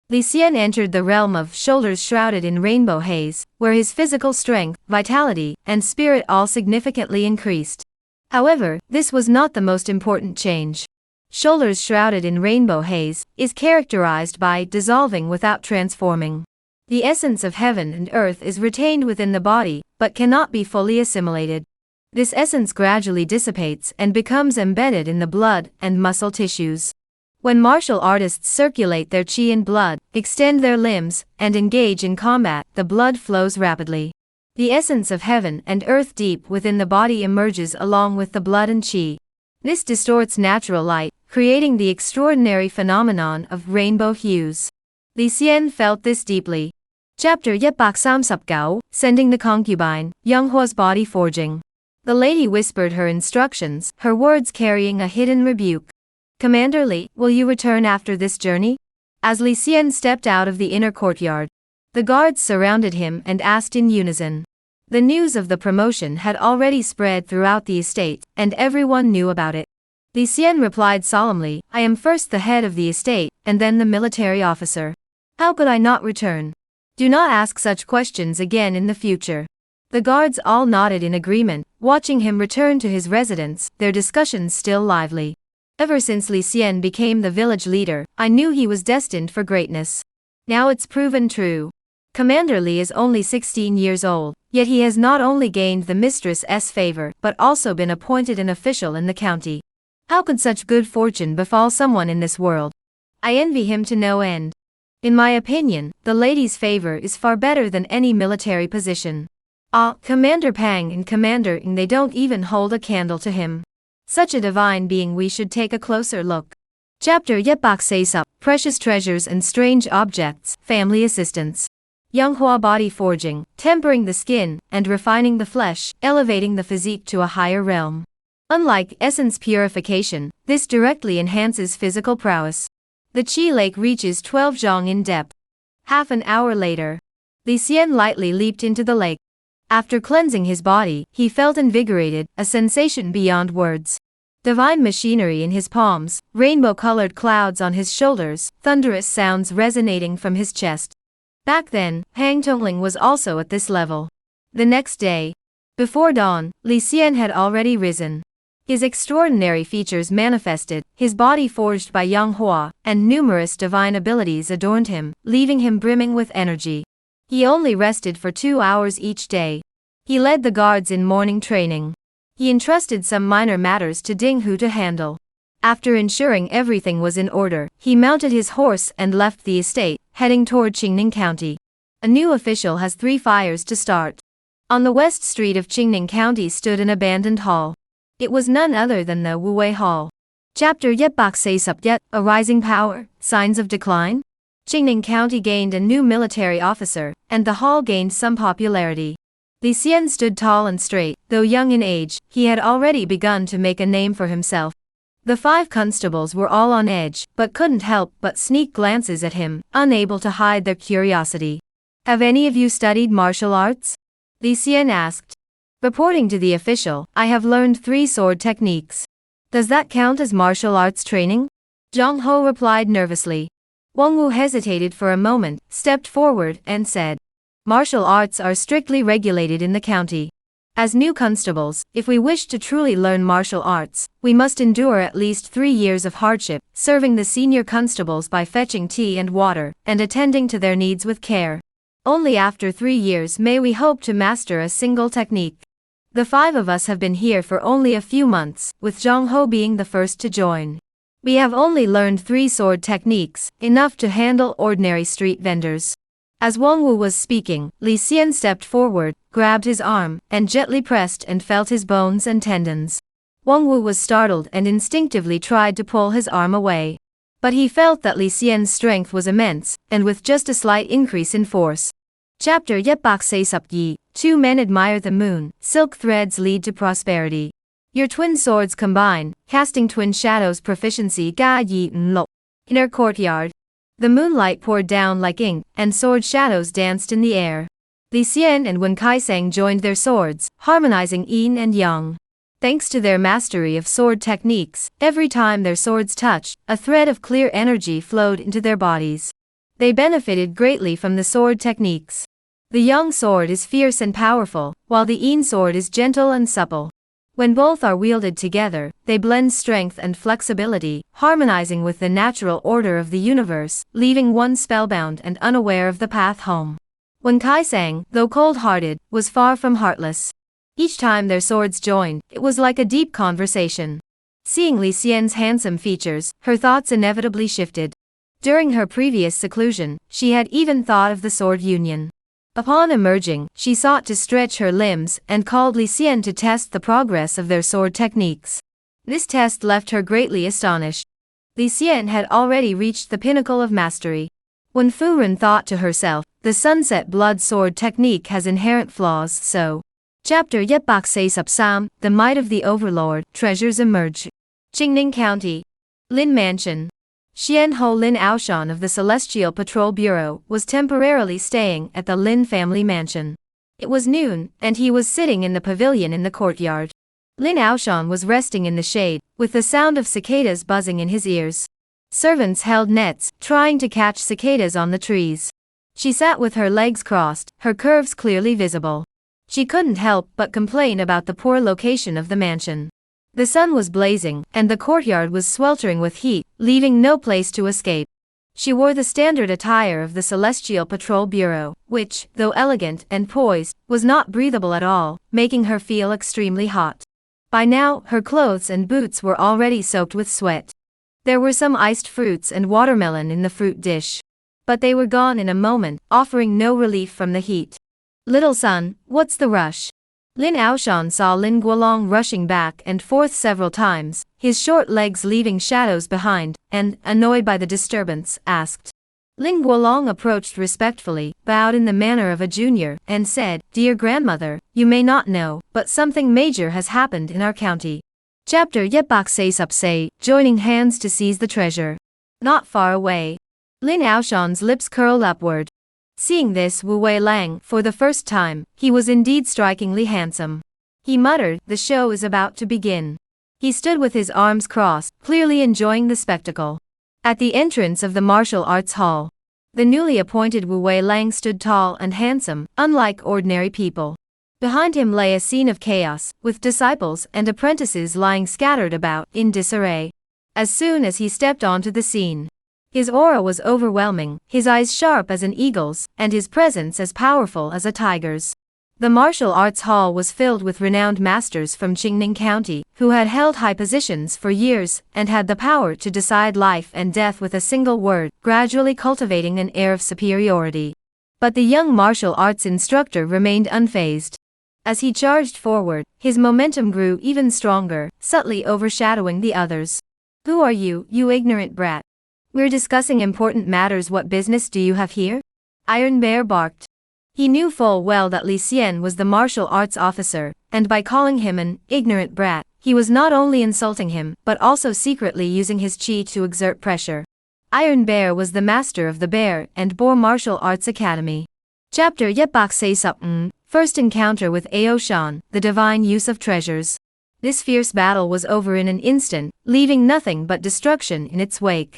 Li Xian entered the realm of shoulders shrouded in rainbow haze, where his physical strength, vitality, and spirit all significantly increased. However, this was not the most important change. Shoulders shrouded in rainbow haze is characterized by dissolving without transforming. The essence of heaven and earth is retained within the body, but cannot be fully assimilated. This essence gradually dissipates and becomes embedded in the blood and muscle tissues. When martial artists circulate their chi and blood, extend their limbs, and engage in combat, the blood flows rapidly. The essence of heaven and earth deep within the body emerges along with the blood and chi. This distorts natural light, creating the extraordinary phenomenon of rainbow hues. Li Xian felt this deeply. Chapter 139, Sending the Concubine, Yanghua's Body Forging. The lady whispered her instructions, her words carrying a hidden rebuke. Commander Li, will you return after this journey? As Li Xian stepped out of the inner courtyard, the guards surrounded him and asked in unison. The news of the promotion had already spread throughout the estate, and everyone knew about it. Li Xian replied solemnly, I am first the head of the estate, and then the military officer. How could I not return? Do not ask such questions again in the future. The guards all nodded in agreement, watching him return to his residence, their discussions still lively. Ever since Li Xian became the village leader, I knew he was destined for greatness. Now it's proven true. Commander Li is only 16 years old, yet he has not only gained the mistress's favor, but also been appointed an official in the county. How could such good fortune befall someone in this world? I envy him to no end. In my opinion, the lady's favor is far better than any military position. Commander Pang and Commander Ng, they don't even hold a candle to him. Such a divine being, we should take a closer look. Chapter 140, Precious Treasures and Strange Objects, Family Assistance. Yanghua Body Forging, tempering the skin, and refining the flesh, elevating the physique to a higher realm. Unlike essence purification, this directly enhances physical prowess. The Qi Lake reaches 12 zhong in depth. Half an hour later, Li Xian lightly leaped into the lake. After cleansing his body, he felt invigorated, a sensation beyond words. Divine machinery in his palms, rainbow-colored clouds on his shoulders, thunderous sounds resonating from his chest. Back then, Hang Tongling was also at this level. The next day, before dawn, Li Xian had already risen. His extraordinary features manifested, his body forged by Yanghua, and numerous divine abilities adorned him, leaving him brimming with energy. He only rested for 2 hours each day. He led the guards in morning training. He entrusted some minor matters to Ding Hu to handle. After ensuring everything was in order, he mounted his horse and left the estate, heading toward Qingning County. A new official has 3 fires to start. On the west street of Qingning County stood an abandoned hall. It was none other than the Wuwei Hall. Chapter 141, A Rising Power, Signs of Decline. Qingning County gained a new military officer, and the hall gained some popularity. Li Xian stood tall and straight, though young in age, he had already begun to make a name for himself. The 5 constables were all on edge, but couldn't help but sneak glances at him, unable to hide their curiosity. Have any of you studied martial arts? Li Xian asked. Reporting to the official, I have learned 3 sword techniques. Does that count as martial arts training? Zhang Ho replied nervously. Wang Wu hesitated for a moment, stepped forward, and said, Martial arts are strictly regulated in the county. As new constables, if we wish to truly learn martial arts, we must endure at least 3 years of hardship, serving the senior constables by fetching tea and water, and attending to their needs with care. Only after 3 years may we hope to master a single technique. The 5 of us have been here for only a few months, with Zhang Ho being the first to join. We have only learned 3 sword techniques, enough to handle ordinary street vendors. As Wang Wu was speaking, Li Xian stepped forward, grabbed his arm, and gently pressed and felt his bones and tendons. Wang Wu was startled and instinctively tried to pull his arm away. But he felt that Li Xian's strength was immense, and with just a slight increase in force. Chapter 142, 2 Men Admire the Moon, Silk Threads Lead to Prosperity. Your twin swords combine, casting twin shadows proficiency ga yi nlo. Inner courtyard. The moonlight poured down like ink, and sword shadows danced in the air. Li Xian and Wen Kaisang joined their swords, harmonizing yin and yang. Thanks to their mastery of sword techniques, every time their swords touched, a thread of clear energy flowed into their bodies. They benefited greatly from the sword techniques. The yang sword is fierce and powerful, while the yin sword is gentle and supple. When both are wielded together, they blend strength and flexibility, harmonizing with the natural order of the universe, leaving one spellbound and unaware of the path home. Wen Kaisang, though cold-hearted, was far from heartless. Each time their swords joined, it was like a deep conversation. Seeing Li Xian's handsome features, her thoughts inevitably shifted. During her previous seclusion, she had even thought of the sword union. Upon emerging, she sought to stretch her limbs and called Li Xian to test the progress of their sword techniques. This test left her greatly astonished. Li Xian had already reached the pinnacle of mastery. When Fu Ren thought to herself, the sunset blood sword technique has inherent flaws, so. Chapter Yetbak Se Sapsam, The Might of the Overlord, Treasures Emerge. Qingning County. Lin Mansion. Xian Ho Lin Aoshan of the Celestial Patrol Bureau was temporarily staying at the Lin family mansion. It was noon, and he was sitting in the pavilion in the courtyard. Lin Aoshan was resting in the shade, with the sound of cicadas buzzing in his ears. Servants held nets, trying to catch cicadas on the trees. She sat with her legs crossed, her curves clearly visible. She couldn't help but complain about the poor location of the mansion. The sun was blazing, and the courtyard was sweltering with heat, leaving no place to escape. She wore the standard attire of the Celestial Patrol Bureau, which, though elegant and poised, was not breathable at all, making her feel extremely hot. By now, her clothes and boots were already soaked with sweat. There were some iced fruits and watermelon in the fruit dish. But they were gone in a moment, offering no relief from the heat. "Little son, what's the rush?" Lin Aoshan saw Lin Guolong rushing back and forth several times, his short legs leaving shadows behind, and, annoyed by the disturbance, asked. Lin Guolong approached respectfully, bowed in the manner of a junior, and said, "Dear grandmother, you may not know, but something major has happened in our county." Chapter Yetbak Se Sapse, Joining Hands to Seize the Treasure. Not far away. Lin Aoshan's lips curled upward. Seeing this Wu Wei Lang for the first time, he was indeed strikingly handsome. He muttered, "The show is about to begin." He stood with his arms crossed, clearly enjoying the spectacle. At the entrance of the martial arts hall, the newly appointed Wu Wei Lang stood tall and handsome, unlike ordinary people. Behind him lay a scene of chaos, with disciples and apprentices lying scattered about, in disarray. As soon as he stepped onto the scene, his aura was overwhelming, his eyes sharp as an eagle's, and his presence as powerful as a tiger's. The martial arts hall was filled with renowned masters from Qingning County, who had held high positions for years, and had the power to decide life and death with a single word, gradually cultivating an air of superiority. But the young martial arts instructor remained unfazed. As he charged forward, his momentum grew even stronger, subtly overshadowing the others. "Who are you, you ignorant brat? We're discussing important matters. What business do you have here?" Iron Bear barked. He knew full well that Li Xian was the martial arts officer, and by calling him an ignorant brat, he was not only insulting him, but also secretly using his qi to exert pressure. Iron Bear was the master of the Bear and Boar Martial Arts Academy. Chapter Yetbak Se Sup First Encounter with Aoshan, the Divine Use of Treasures. This fierce battle was over in an instant, leaving nothing but destruction in its wake.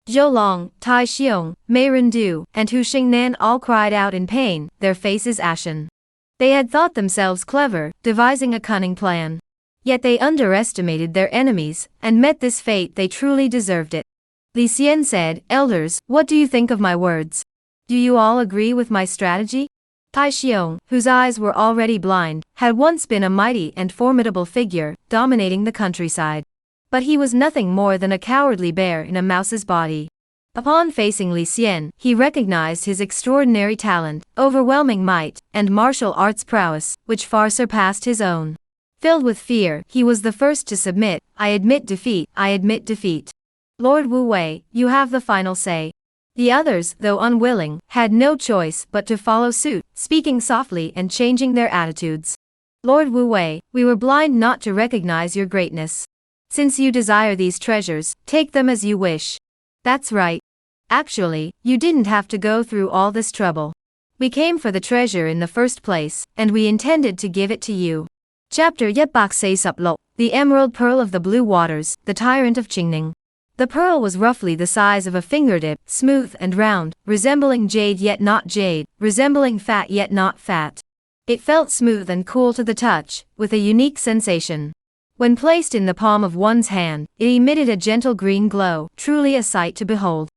Zhou Long, Tai Xiong, Mei Rendu, and Hu Xingnan all cried out in pain, their faces ashen. They had thought themselves clever, devising a cunning plan. Yet they underestimated their enemies, and met this fate. They truly deserved it. Li Xian said, "Elders, what do you think of my words? Do you all agree with my strategy?" Tai Xiong, whose eyes were already blind, had once been a mighty and formidable figure, dominating the countryside. But he was nothing more than a cowardly bear in a mouse's body. Upon facing Li Xian, he recognized his extraordinary talent, overwhelming might, and martial arts prowess, which far surpassed his own. Filled with fear, he was the first to submit. "I admit defeat, I admit defeat. Lord Wu Wei, you have the final say." The others, though unwilling, had no choice but to follow suit, speaking softly and changing their attitudes. "Lord Wu Wei, we were blind not to recognize your greatness. Since you desire these treasures, take them as you wish." "That's right. Actually, you didn't have to go through all this trouble. We came for the treasure in the first place, and we intended to give it to you." Chapter Yetbak Se Sup The Emerald Pearl of the Blue Waters, the Tyrant of Qingning. The pearl was roughly the size of a fingertip, smooth and round, resembling jade yet not jade, resembling fat yet not fat. It felt smooth and cool to the touch, with a unique sensation. When placed in the palm of one's hand, it emitted a gentle green glow, truly a sight to behold.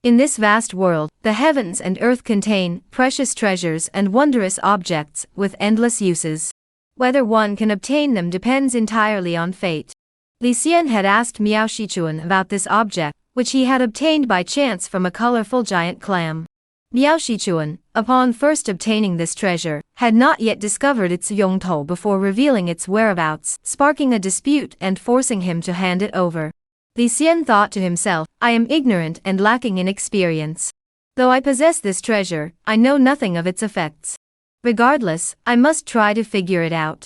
In this vast world, the heavens and earth contain precious treasures and wondrous objects, with endless uses. Whether one can obtain them depends entirely on fate. Li Xian had asked Miao Shichuan about this object, which he had obtained by chance from a colorful giant clam. Miao Shichuan, upon first obtaining this treasure, had not yet discovered its yongtou before revealing its whereabouts, sparking a dispute and forcing him to hand it over. Li Xian thought to himself, I am ignorant and lacking in experience. Though I possess this treasure, I know nothing of its effects. Regardless, I must try to figure it out.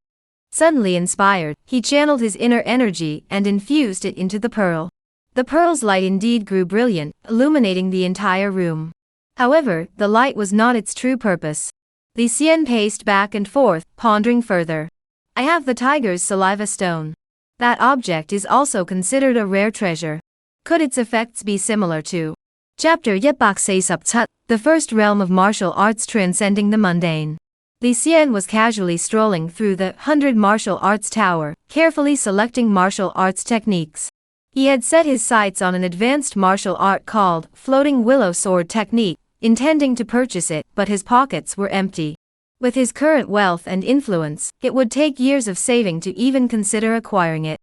Suddenly inspired, he channeled his inner energy and infused it into the pearl. The pearl's light indeed grew brilliant, illuminating the entire room. However, the light was not its true purpose. Li Xian paced back and forth, pondering further. I have the tiger's saliva stone. That object is also considered a rare treasure. Could its effects be similar to Chapter 147, the first realm of martial arts transcending the mundane. Li Xian was casually strolling through the 100 martial arts tower, carefully selecting martial arts techniques. He had set his sights on an advanced martial art called floating willow sword technique, intending to purchase it, but his pockets were empty. With his current wealth and influence, it would take years of saving to even consider acquiring it.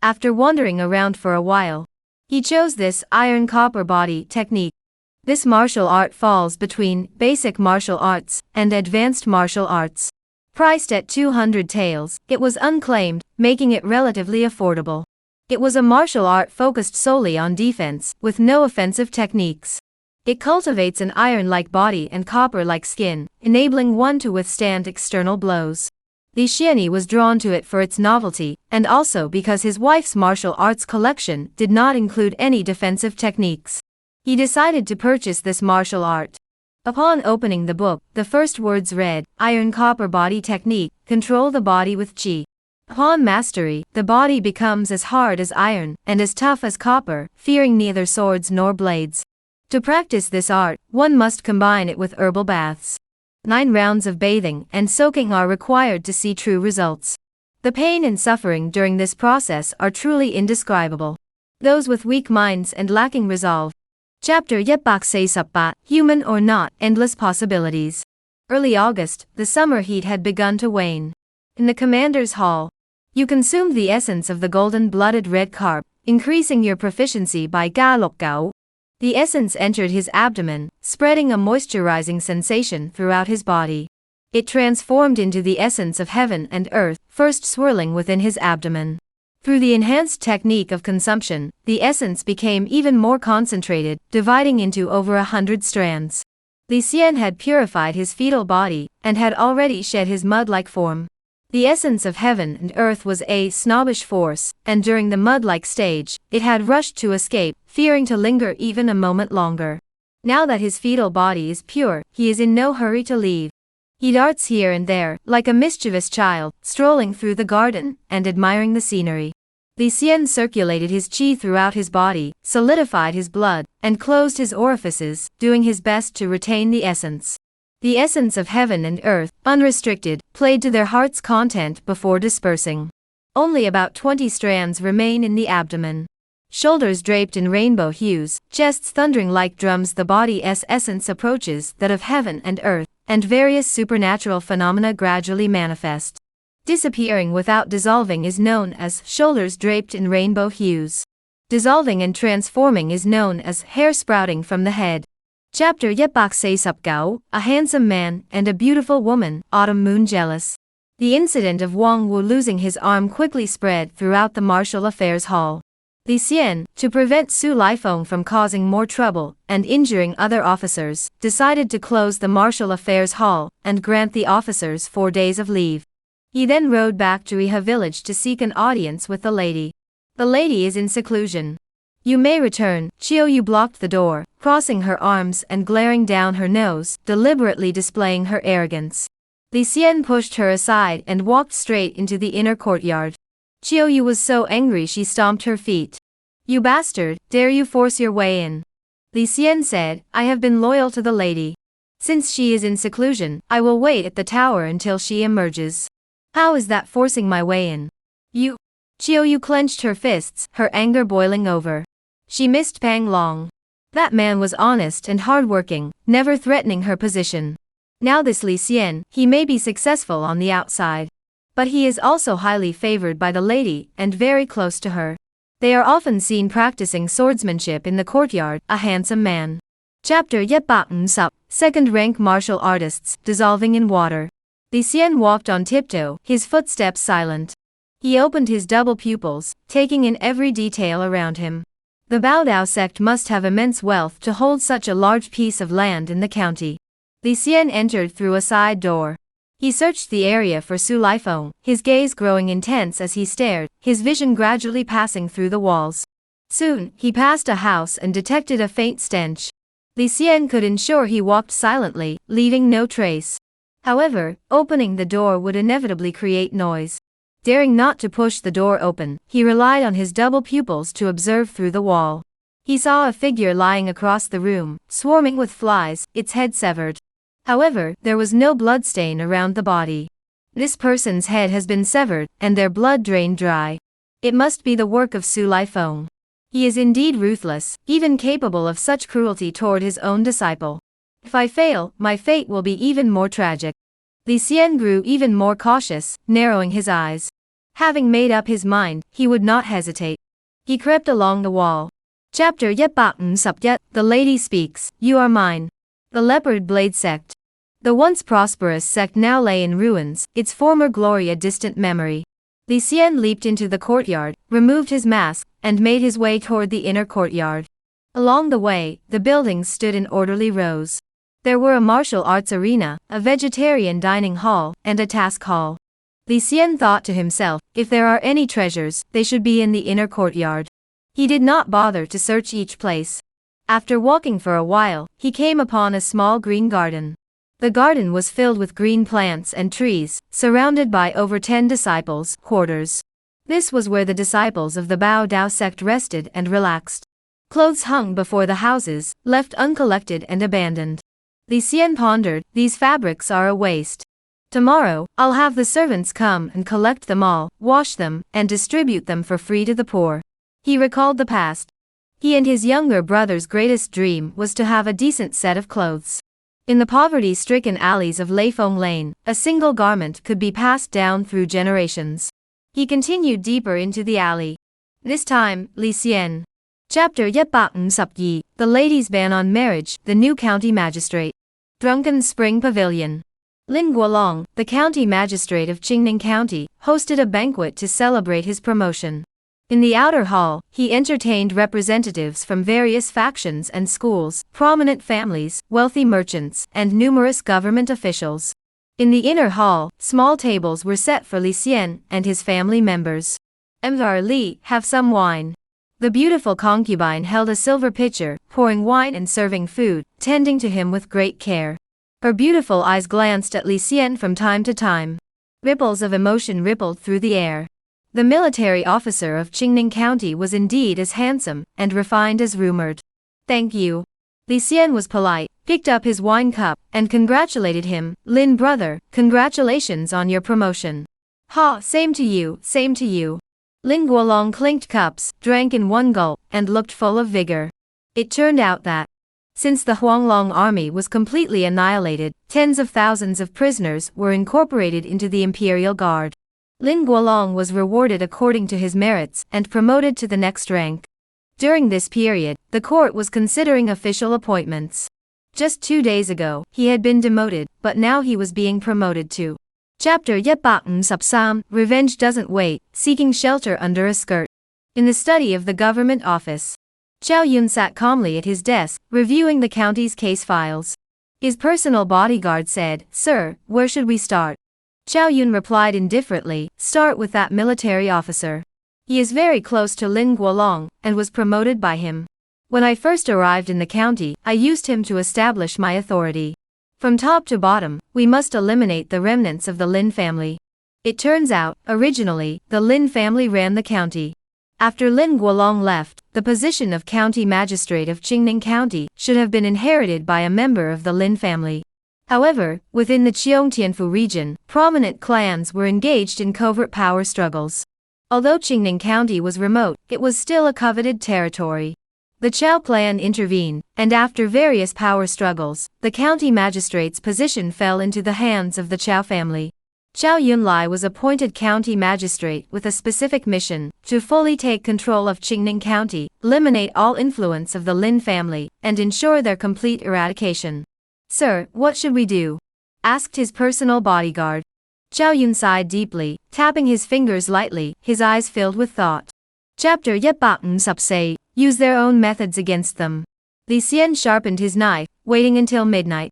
After wandering around for a while, he chose this iron copper body technique. This martial art falls between basic martial arts and advanced martial arts. Priced at 200 taels, it was unclaimed, making it relatively affordable. It was a martial art focused solely on defense, with no offensive techniques. It cultivates an iron-like body and copper-like skin, enabling one to withstand external blows. Li Xian was drawn to it for its novelty, and also because his wife's martial arts collection did not include any defensive techniques. He decided to purchase this martial art. Upon opening the book, the first words read, Iron Copper Body Technique, control the body with qi. Upon mastery, the body becomes as hard as iron, and as tough as copper, fearing neither swords nor blades. To practice this art, one must combine it with herbal baths. 9 rounds of bathing and soaking are required to see true results. The pain and suffering during this process are truly indescribable. Those with weak minds and lacking resolve. Chapter 148, Human or Not, Endless Possibilities. Early August, the summer heat had begun to wane. In the commander's hall, you consumed the essence of the golden-blooded red carp, increasing your proficiency by Galokgao. The essence entered his abdomen, spreading a moisturizing sensation throughout his body. It transformed into the essence of heaven and earth, first swirling within his abdomen. Through the enhanced technique of consumption, the essence became even more concentrated, dividing into over 100 strands. Li Xian had purified his fetal body, and had already shed his mud-like form. The essence of heaven and earth was a snobbish force, and during the mud-like stage, it had rushed to escape, fearing to linger even a moment longer. Now that his fetal body is pure, he is in no hurry to leave. He darts here and there, like a mischievous child, strolling through the garden, and admiring the scenery. Li Xian circulated his qi throughout his body, solidified his blood, and closed his orifices, doing his best to retain the essence. The essence of heaven and earth, unrestricted, played to their heart's content before dispersing. Only about 20 strands remain in the abdomen. Shoulders draped in rainbow hues, chests thundering like drums, the body's essence approaches that of heaven and earth, and various supernatural phenomena gradually manifest. Disappearing without dissolving is known as shoulders draped in rainbow hues. Dissolving and transforming is known as hair sprouting from the head. Chapter 149, a handsome man and a beautiful woman, autumn moon jealous. The incident of Wang Wu losing his arm quickly spread throughout the martial affairs hall. Li Xian, to prevent Su Lifeng from causing more trouble and injuring other officers, decided to close the martial affairs hall and grant the officers 4 days of leave. He then rode back to Iha village to seek an audience with the lady. The lady is in seclusion. You may return. Qiu blocked the door, crossing her arms and glaring down her nose, deliberately displaying her arrogance. Li Xian pushed her aside and walked straight into the inner courtyard. Qiu was so angry she stomped her feet. You bastard, dare you force your way in? Li Xian said, I have been loyal to the lady. Since she is in seclusion, I will wait at the tower until she emerges. How is that forcing my way in? You. Qiu clenched her fists, her anger boiling over. She missed Pang Long. That man was honest and hardworking, never threatening her position. Now this Li Xian, he may be successful on the outside. But he is also highly favored by the lady and very close to her. They are often seen practicing swordsmanship in the courtyard, a handsome man. Chapter Yep Bakken Sup, second-rank martial artists, dissolving in water. Li Xian walked on tiptoe, his footsteps silent. He opened his double pupils, taking in every detail around him. The Bao Dao sect must have immense wealth to hold such a large piece of land in the county. Li Xian entered through a side door. He searched the area for Su Lifeng, his gaze growing intense as he stared, his vision gradually passing through the walls. Soon, he passed a house and detected a faint stench. Li Xian could ensure he walked silently, leaving no trace. However, opening the door would inevitably create noise. Daring not to push the door open, he relied on his double pupils to observe through the wall. He saw a figure lying across the room, swarming with flies, its head severed. However, there was no blood stain around the body. This person's head has been severed, and their blood drained dry. It must be the work of Su Lifeng. He is indeed ruthless, even capable of such cruelty toward his own disciple. If I fail, my fate will be even more tragic. Li Xian grew even more cautious, narrowing his eyes. Having made up his mind, he would not hesitate. He crept along the wall. Chapter Yep Bakken Sup Yet, the lady speaks, you are mine. The Leopard Blade Sect. The once prosperous sect now lay in ruins, its former glory a distant memory. Li Xian leaped into the courtyard, removed his mask, and made his way toward the inner courtyard. Along the way, the buildings stood in orderly rows. There were a martial arts arena, a vegetarian dining hall, and a task hall. Li Xian thought to himself, if there are any treasures, they should be in the inner courtyard. He did not bother to search each place. After walking for a while, he came upon a small green garden. The garden was filled with green plants and trees, surrounded by over 10 disciples' quarters. This was where the disciples of the Bao Dao sect rested and relaxed. Clothes hung before the houses, left uncollected and abandoned. Li Xian pondered, these fabrics are a waste. Tomorrow, I'll have the servants come and collect them all, wash them, and distribute them for free to the poor. He recalled the past. He and his younger brother's greatest dream was to have a decent set of clothes. In the poverty-stricken alleys of Leifeng Lane, a single garment could be passed down through generations. He continued deeper into the alley. This time, Li Xian. Chapter Yep Bakken Sup Yi, the ladies' ban on marriage, the new county magistrate. Drunken Spring Pavilion. Lin Guolong, the county magistrate of Qingning County, hosted a banquet to celebrate his promotion. In the outer hall, he entertained representatives from various factions and schools, prominent families, wealthy merchants, and numerous government officials. In the inner hall, small tables were set for Li Xian and his family members. Mr. Li, have some wine. The beautiful concubine held a silver pitcher, pouring wine and serving food, tending to him with great care. Her beautiful eyes glanced at Li Xian from time to time. Ripples of emotion rippled through the air. The military officer of Qingning County was indeed as handsome and refined as rumored. Thank you. Li Xian was polite, picked up his wine cup, and congratulated him. Lin brother, congratulations on your promotion. Ha, same to you, same to you. Lin Guolong clinked cups, drank in one gulp, and looked full of vigor. It turned out that, since the Huanglong army was completely annihilated, tens of thousands of prisoners were incorporated into the Imperial Guard. Lin Guolong was rewarded according to his merits and promoted to the next rank. During this period, the court was considering official appointments. Just 2 days ago, he had been demoted, but now he was being promoted too. Chapter Yep Bakken Sup Sam, Revenge Doesn't Wait, Seeking Shelter Under a Skirt. In the study of the government office, Xiao Yun sat calmly at his desk, reviewing the county's case files. His personal bodyguard said, Sir, where should we start? Xiao Yun replied indifferently, Start with that military officer. He is very close to Lin Guolong, and was promoted by him. When I first arrived in the county, I used him to establish my authority. From top to bottom, we must eliminate the remnants of the Lin family. It turns out, originally, the Lin family ran the county. After Lin Guolong left, the position of county magistrate of Qingning County should have been inherited by a member of the Lin family. However, within the Cheongtianfu region, prominent clans were engaged in covert power struggles. Although Qingning County was remote, it was still a coveted territory. The Chao clan intervened, and after various power struggles, the county magistrate's position fell into the hands of the Chao family. Zhao Yunlai was appointed county magistrate with a specific mission to fully take control of Qingning County, eliminate all influence of the Lin family, and ensure their complete eradication. "Sir, what should we do?" asked his personal bodyguard. Zhao Yun sighed deeply, tapping his fingers lightly, his eyes filled with thought. Chapter Yep use their own methods against them. Li Xian sharpened his knife, waiting until midnight.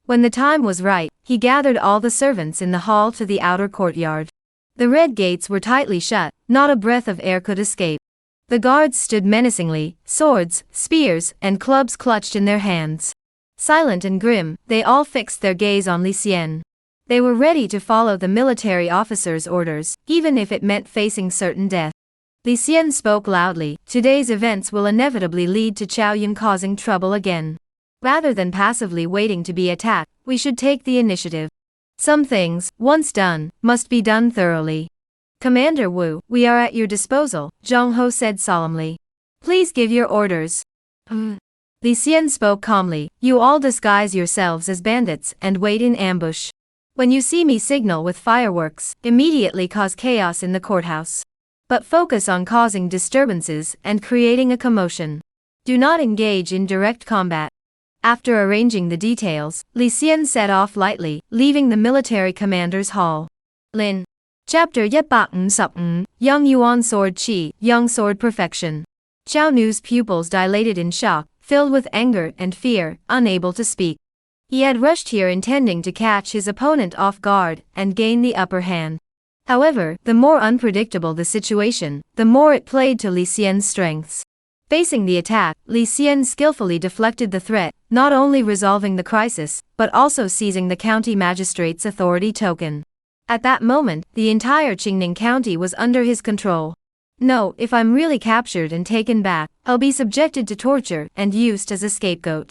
When the time was right, he gathered all the servants in the hall to the outer courtyard. The red gates were tightly shut, not a breath of air could escape. The guards stood menacingly, swords, spears, and clubs clutched in their hands. Silent and grim, they all fixed their gaze on Li Xian. They were ready to follow the military officer's orders, even if it meant facing certain death. Li Xian spoke loudly, "Today's events will inevitably lead to Zhao Yun causing trouble again. Rather than passively waiting to be attacked, we should take the initiative. Some things, once done, must be done thoroughly." "Commander Wu, we are at your disposal," Zhang Ho said solemnly. "Please give your orders." Li Xian spoke calmly, "You all disguise yourselves as bandits and wait in ambush. When you see me signal with fireworks, immediately cause chaos in the courthouse. But focus on causing disturbances and creating a commotion. Do not engage in direct combat." After arranging the details, Li Xian set off lightly, leaving the military commander's hall. Lin. Chapter Yang Yuan Sword Qi, Young Sword Perfection. Zhao Nu's pupils dilated in shock, filled with anger and fear, unable to speak. He had rushed here intending to catch his opponent off guard and gain the upper hand. However, the more unpredictable the situation, the more it played to Li Xian's strengths. Facing the attack, Li Xian skillfully deflected the threat, not only resolving the crisis, but also seizing the county magistrate's authority token. At that moment, the entire Qingning County was under his control. "No, if I'm really captured and taken back, I'll be subjected to torture and used as a scapegoat.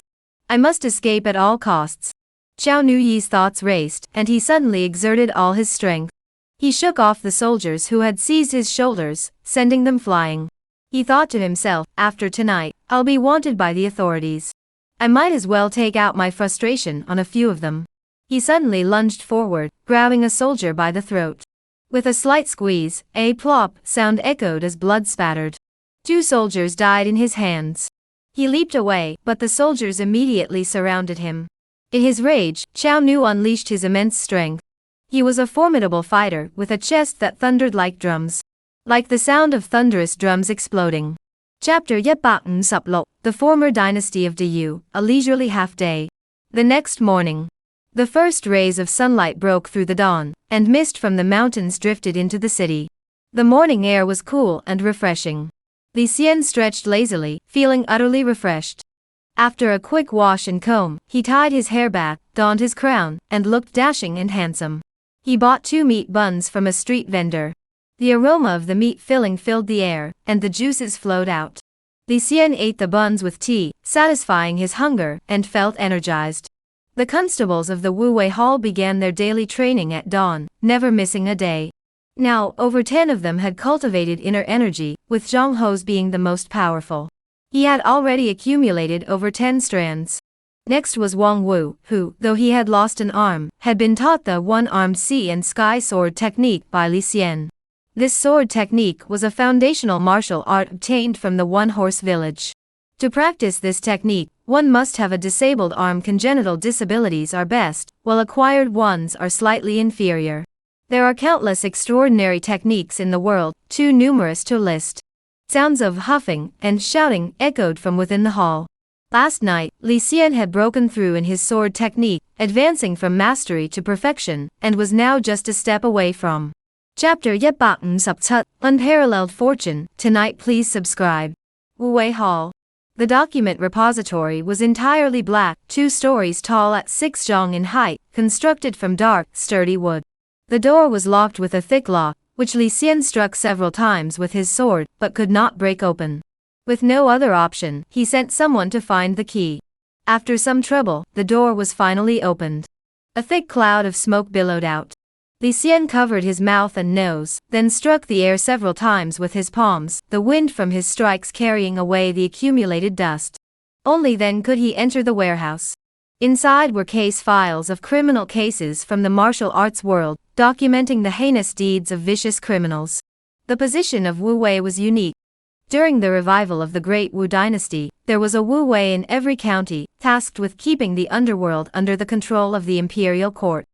I must escape at all costs." Zhao Nuyi's thoughts raced, and he suddenly exerted all his strength. He shook off the soldiers who had seized his shoulders, sending them flying. He thought to himself, "After tonight, I'll be wanted by the authorities. I might as well take out my frustration on a few of them." He suddenly lunged forward, grabbing a soldier by the throat. With a slight squeeze, a plop sound echoed as blood spattered. 2 soldiers died in his hands. He leaped away, but the soldiers immediately surrounded him. In his rage, Zhao Nu unleashed his immense strength. He was a formidable fighter with a chest that thundered like drums. Like the sound of thunderous drums exploding. Chapter The former dynasty of Diyu, a leisurely half-day. The next morning. The first rays of sunlight broke through the dawn, and mist from the mountains drifted into the city. The morning air was cool and refreshing. Li Xian stretched lazily, feeling utterly refreshed. After a quick wash and comb, he tied his hair back, donned his crown, and looked dashing and handsome. He bought 2 meat buns from a street vendor. The aroma of the meat filling filled the air, and the juices flowed out. Li Xian ate the buns with tea, satisfying his hunger, and felt energized. The constables of the Wu Wei Hall began their daily training at dawn, never missing a day. Now, over 10 of them had cultivated inner energy, with Zhang Ho's being the most powerful. He had already accumulated over 10 strands. Next was Wang Wu, who, though he had lost an arm, had been taught the one-armed sea and sky sword technique by Li Xian. This sword technique was a foundational martial art obtained from the one-horse village. To practice this technique, one must have a disabled arm. Congenital disabilities are best, while acquired ones are slightly inferior. There are countless extraordinary techniques in the world, too numerous to list. Sounds of huffing and shouting echoed from within the hall. Last night, Li Xian had broken through in his sword technique, advancing from mastery to perfection, and was now just a step away from. Chapter Unparalleled Fortune. Tonight please subscribe. Wu Wei Hall. The document repository was entirely black, 2 stories tall at 6 zhang in height, constructed from dark, sturdy wood. The door was locked with a thick lock, which Li Xian struck several times with his sword, but could not break open. With no other option, he sent someone to find the key. After some trouble, the door was finally opened. A thick cloud of smoke billowed out. Li Xian covered his mouth and nose, then struck the air several times with his palms, the wind from his strikes carrying away the accumulated dust. Only then could he enter the warehouse. Inside were case files of criminal cases from the martial arts world, documenting the heinous deeds of vicious criminals. The position of Wu Wei was unique. During the revival of the Great Wu Dynasty, there was a Wu Wei in every county, tasked with keeping the underworld under the control of the imperial court.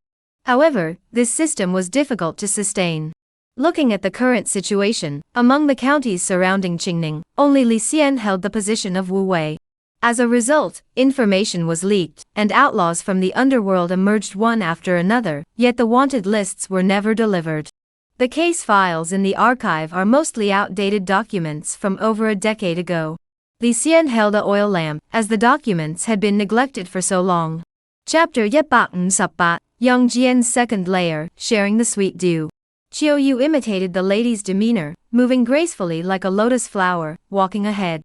However, this system was difficult to sustain. Looking at the current situation, among the counties surrounding Qingning, only Li Xian held the position of Wu Wei. As a result, information was leaked, and outlaws from the underworld emerged one after another, yet the wanted lists were never delivered. The case files in the archive are mostly outdated documents from over a decade ago. Li Xian held a oil lamp, as the documents had been neglected for so long. Chapter 148, Young Jian's second layer, sharing the sweet dew. Qiu Yu imitated the lady's demeanor, moving gracefully like a lotus flower, walking ahead.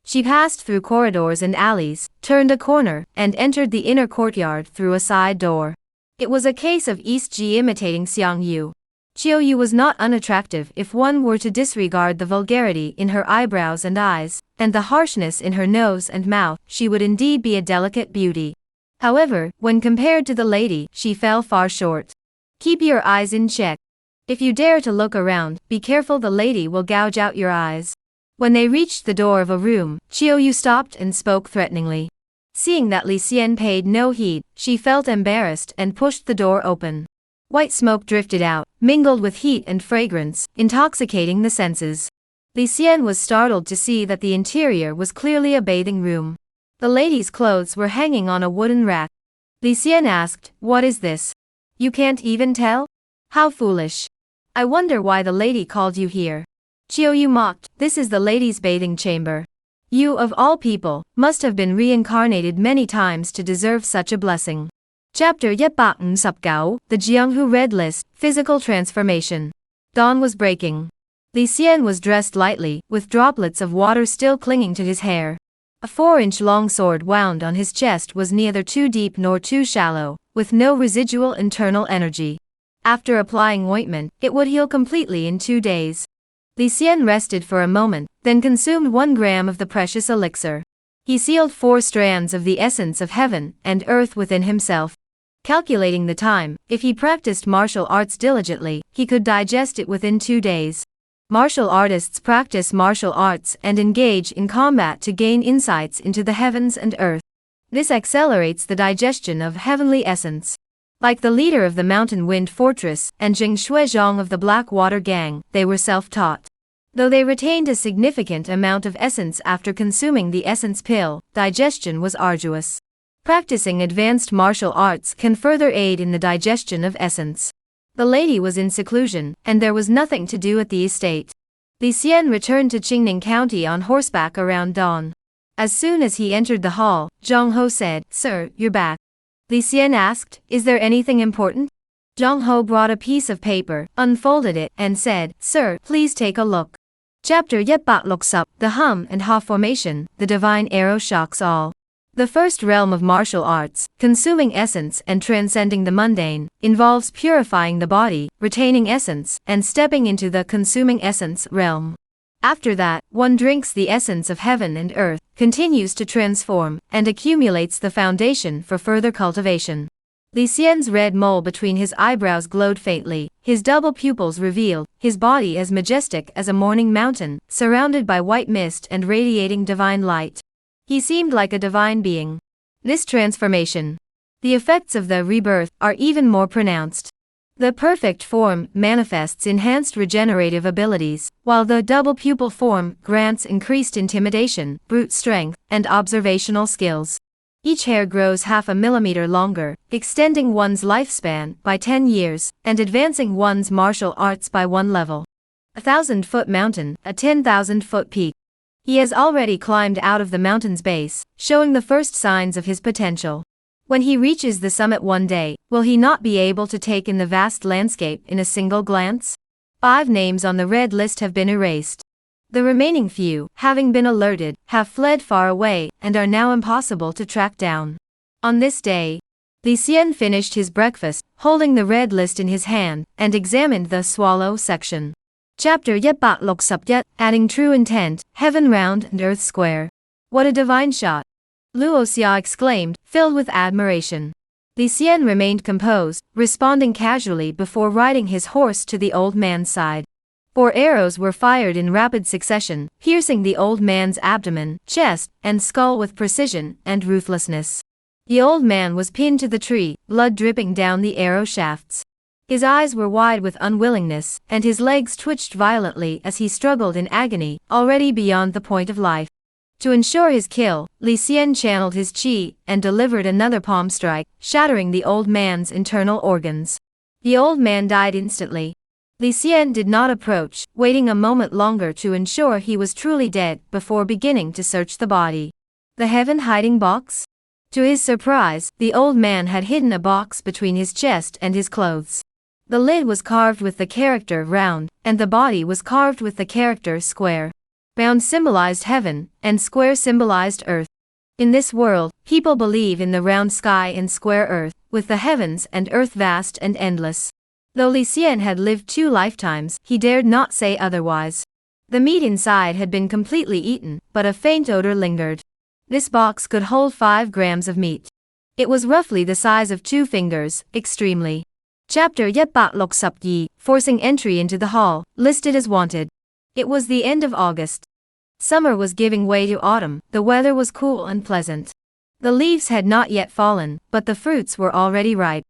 She passed through corridors and alleys, turned a corner, and entered the inner courtyard through a side door. It was a case of East Ji imitating Xiang Yu. Qiu Yu was not unattractive if one were to disregard the vulgarity in her eyebrows and eyes, and the harshness in her nose and mouth. She would indeed be a delicate beauty. However, when compared to the lady, she fell far short. Keep your eyes in check. If you dare to look around, be careful, the lady will gouge out your eyes. When they reached the door of a room, Qiu Yu stopped and spoke threateningly. Seeing that Li Xian paid no heed, she felt embarrassed and pushed the door open. White smoke drifted out, mingled with heat and fragrance, intoxicating the senses. Li Xian was startled to see that the interior was clearly a bathing room. The lady's clothes were hanging on a wooden rack. Li Xian asked, "What is this? You can't even tell? How foolish. I wonder why the lady called you here." Qiu Yu mocked, "This is the lady's bathing chamber. You, of all people, must have been reincarnated many times to deserve such a blessing." Chapter 149, The Jianghu Red List, Physical Transformation. Dawn was breaking. Li Xian was dressed lightly, with droplets of water still clinging to his hair. A 4-inch long sword wound on his chest was neither too deep nor too shallow, with no residual internal energy. After applying ointment, it would heal completely in 2 days. Li Xian rested for a moment, then consumed 1 gram of the precious elixir. He sealed 4 strands of the essence of heaven and earth within himself. Calculating the time, if he practiced martial arts diligently, he could digest it within 2 days. Martial artists practice martial arts and engage in combat to gain insights into the heavens and earth. This accelerates the digestion of heavenly essence. Like the leader of the Mountain Wind Fortress and Jing Shuizhong of the Black Water Gang, they were self-taught. Though they retained a significant amount of essence after consuming the essence pill, digestion was arduous. Practicing advanced martial arts can further aid in the digestion of essence. The lady was in seclusion, and there was nothing to do at the estate. Li Xian returned to Qingning County on horseback around dawn. As soon as he entered the hall, Zhang Ho said, "Sir, you're back." Li Xian asked, "Is there anything important?" Zhang Ho brought a piece of paper, unfolded it, and said, "Sir, please take a look." Chapter 150, The Hum and Ha Formation, The Divine Arrow Shocks All. The first realm of martial arts, consuming essence and transcending the mundane, involves purifying the body, retaining essence, and stepping into the consuming essence realm. After that, one drinks the essence of heaven and earth, continues to transform, and accumulates the foundation for further cultivation. Li Xian's red mole between his eyebrows glowed faintly, his double pupils revealed, his body as majestic as a morning mountain, surrounded by white mist and radiating divine light. He seemed like a divine being. This transformation. The effects of the rebirth are even more pronounced. The perfect form manifests enhanced regenerative abilities, while the double pupil form grants increased intimidation, brute strength, and observational skills. Each hair grows half a millimeter longer, extending one's lifespan by 10 years, and advancing one's martial arts by 1 level. 1,000-foot mountain, a 10,000-foot peak. He has already climbed out of the mountain's base, showing the first signs of his potential. When he reaches the summit one day, will he not be able to take in the vast landscape in a single glance? 5 names on the red list have been erased. The remaining few, having been alerted, have fled far away, and are now impossible to track down. On this day, Li Xian finished his breakfast, holding the red list in his hand, and examined the swallow section. Chapter 151, Adding True Intent, Heaven Round and Earth Square. What a divine shot! Luo Xia exclaimed, filled with admiration. Li Xian remained composed, responding casually before riding his horse to the old man's side. 4 arrows were fired in rapid succession, piercing the old man's abdomen, chest, and skull with precision and ruthlessness. The old man was pinned to the tree, blood dripping down the arrow shafts. His eyes were wide with unwillingness, and his legs twitched violently as he struggled in agony, already beyond the point of life. To ensure his kill, Li Xian channeled his qi and delivered another palm strike, shattering the old man's internal organs. The old man died instantly. Li Xian did not approach, waiting a moment longer to ensure he was truly dead before beginning to search the body. The heaven hiding box? To his surprise, the old man had hidden a box between his chest and his clothes. The lid was carved with the character round, and the body was carved with the character square. Round symbolized heaven, and square symbolized earth. In this world, people believe in the round sky and square earth, with the heavens and earth vast and endless. Though Li Xian had lived 2 lifetimes, he dared not say otherwise. The meat inside had been completely eaten, but a faint odor lingered. This box could hold 5 grams of meat. It was roughly the size of 2 fingers, extremely. Chapter Yet Bat Lok Sup Yi, forcing entry into the hall, listed as wanted. It was the end of August. Summer was giving way to autumn, the weather was cool and pleasant. The leaves had not yet fallen, but the fruits were already ripe.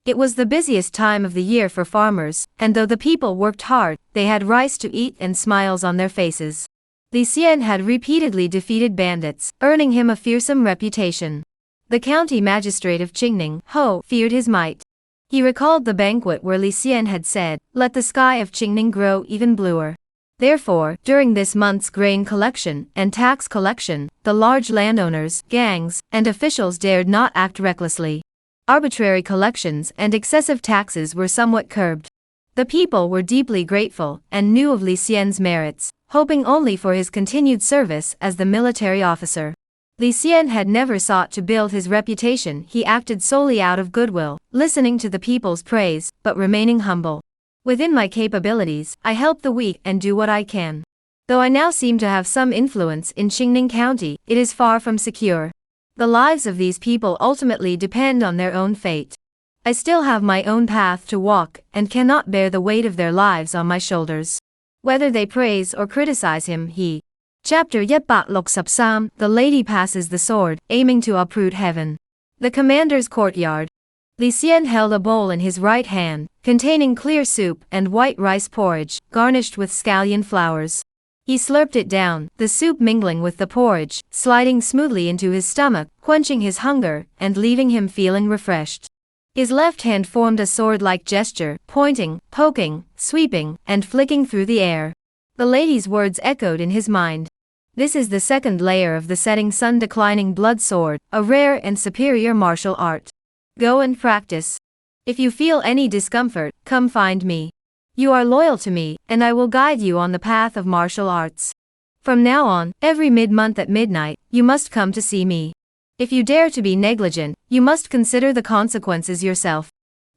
It was the busiest time of the year for farmers, and though the people worked hard, they had rice to eat and smiles on their faces. Li Xian had repeatedly defeated bandits, earning him a fearsome reputation. The county magistrate of Qingning, Ho, feared his might. He recalled the banquet where Li Xian had said, "Let the sky of Qingning grow even bluer." Therefore, during this month's grain collection and tax collection, the large landowners, gangs, and officials dared not act recklessly. Arbitrary collections and excessive taxes were somewhat curbed. The people were deeply grateful and knew of Li Xian's merits, hoping only for his continued service as the military officer. Li Xian had never sought to build his reputation. He acted solely out of goodwill, listening to the people's praise, but remaining humble. Within my capabilities, I help the weak and do what I can. Though I now seem to have some influence in Qingning County, it is far from secure. The lives of these people ultimately depend on their own fate. I still have my own path to walk and cannot bear the weight of their lives on my shoulders. Whether they praise or criticize him, he. Chapter Yet Bat Lok Sup Sam, the lady passes the sword, aiming to uproot heaven. The commander's courtyard. Li Xian held a bowl in his right hand, containing clear soup and white rice porridge, garnished with scallion flowers. He slurped it down, the soup mingling with the porridge, sliding smoothly into his stomach, quenching his hunger, and leaving him feeling refreshed. His left hand formed a sword-like gesture, pointing, poking, sweeping, and flicking through the air. The lady's words echoed in his mind. This is the second layer of the setting sun declining blood sword, a rare and superior martial art. Go and practice. If you feel any discomfort, come find me. You are loyal to me, and I will guide you on the path of martial arts. From now on, every mid-month at midnight, you must come to see me. If you dare to be negligent, you must consider the consequences yourself.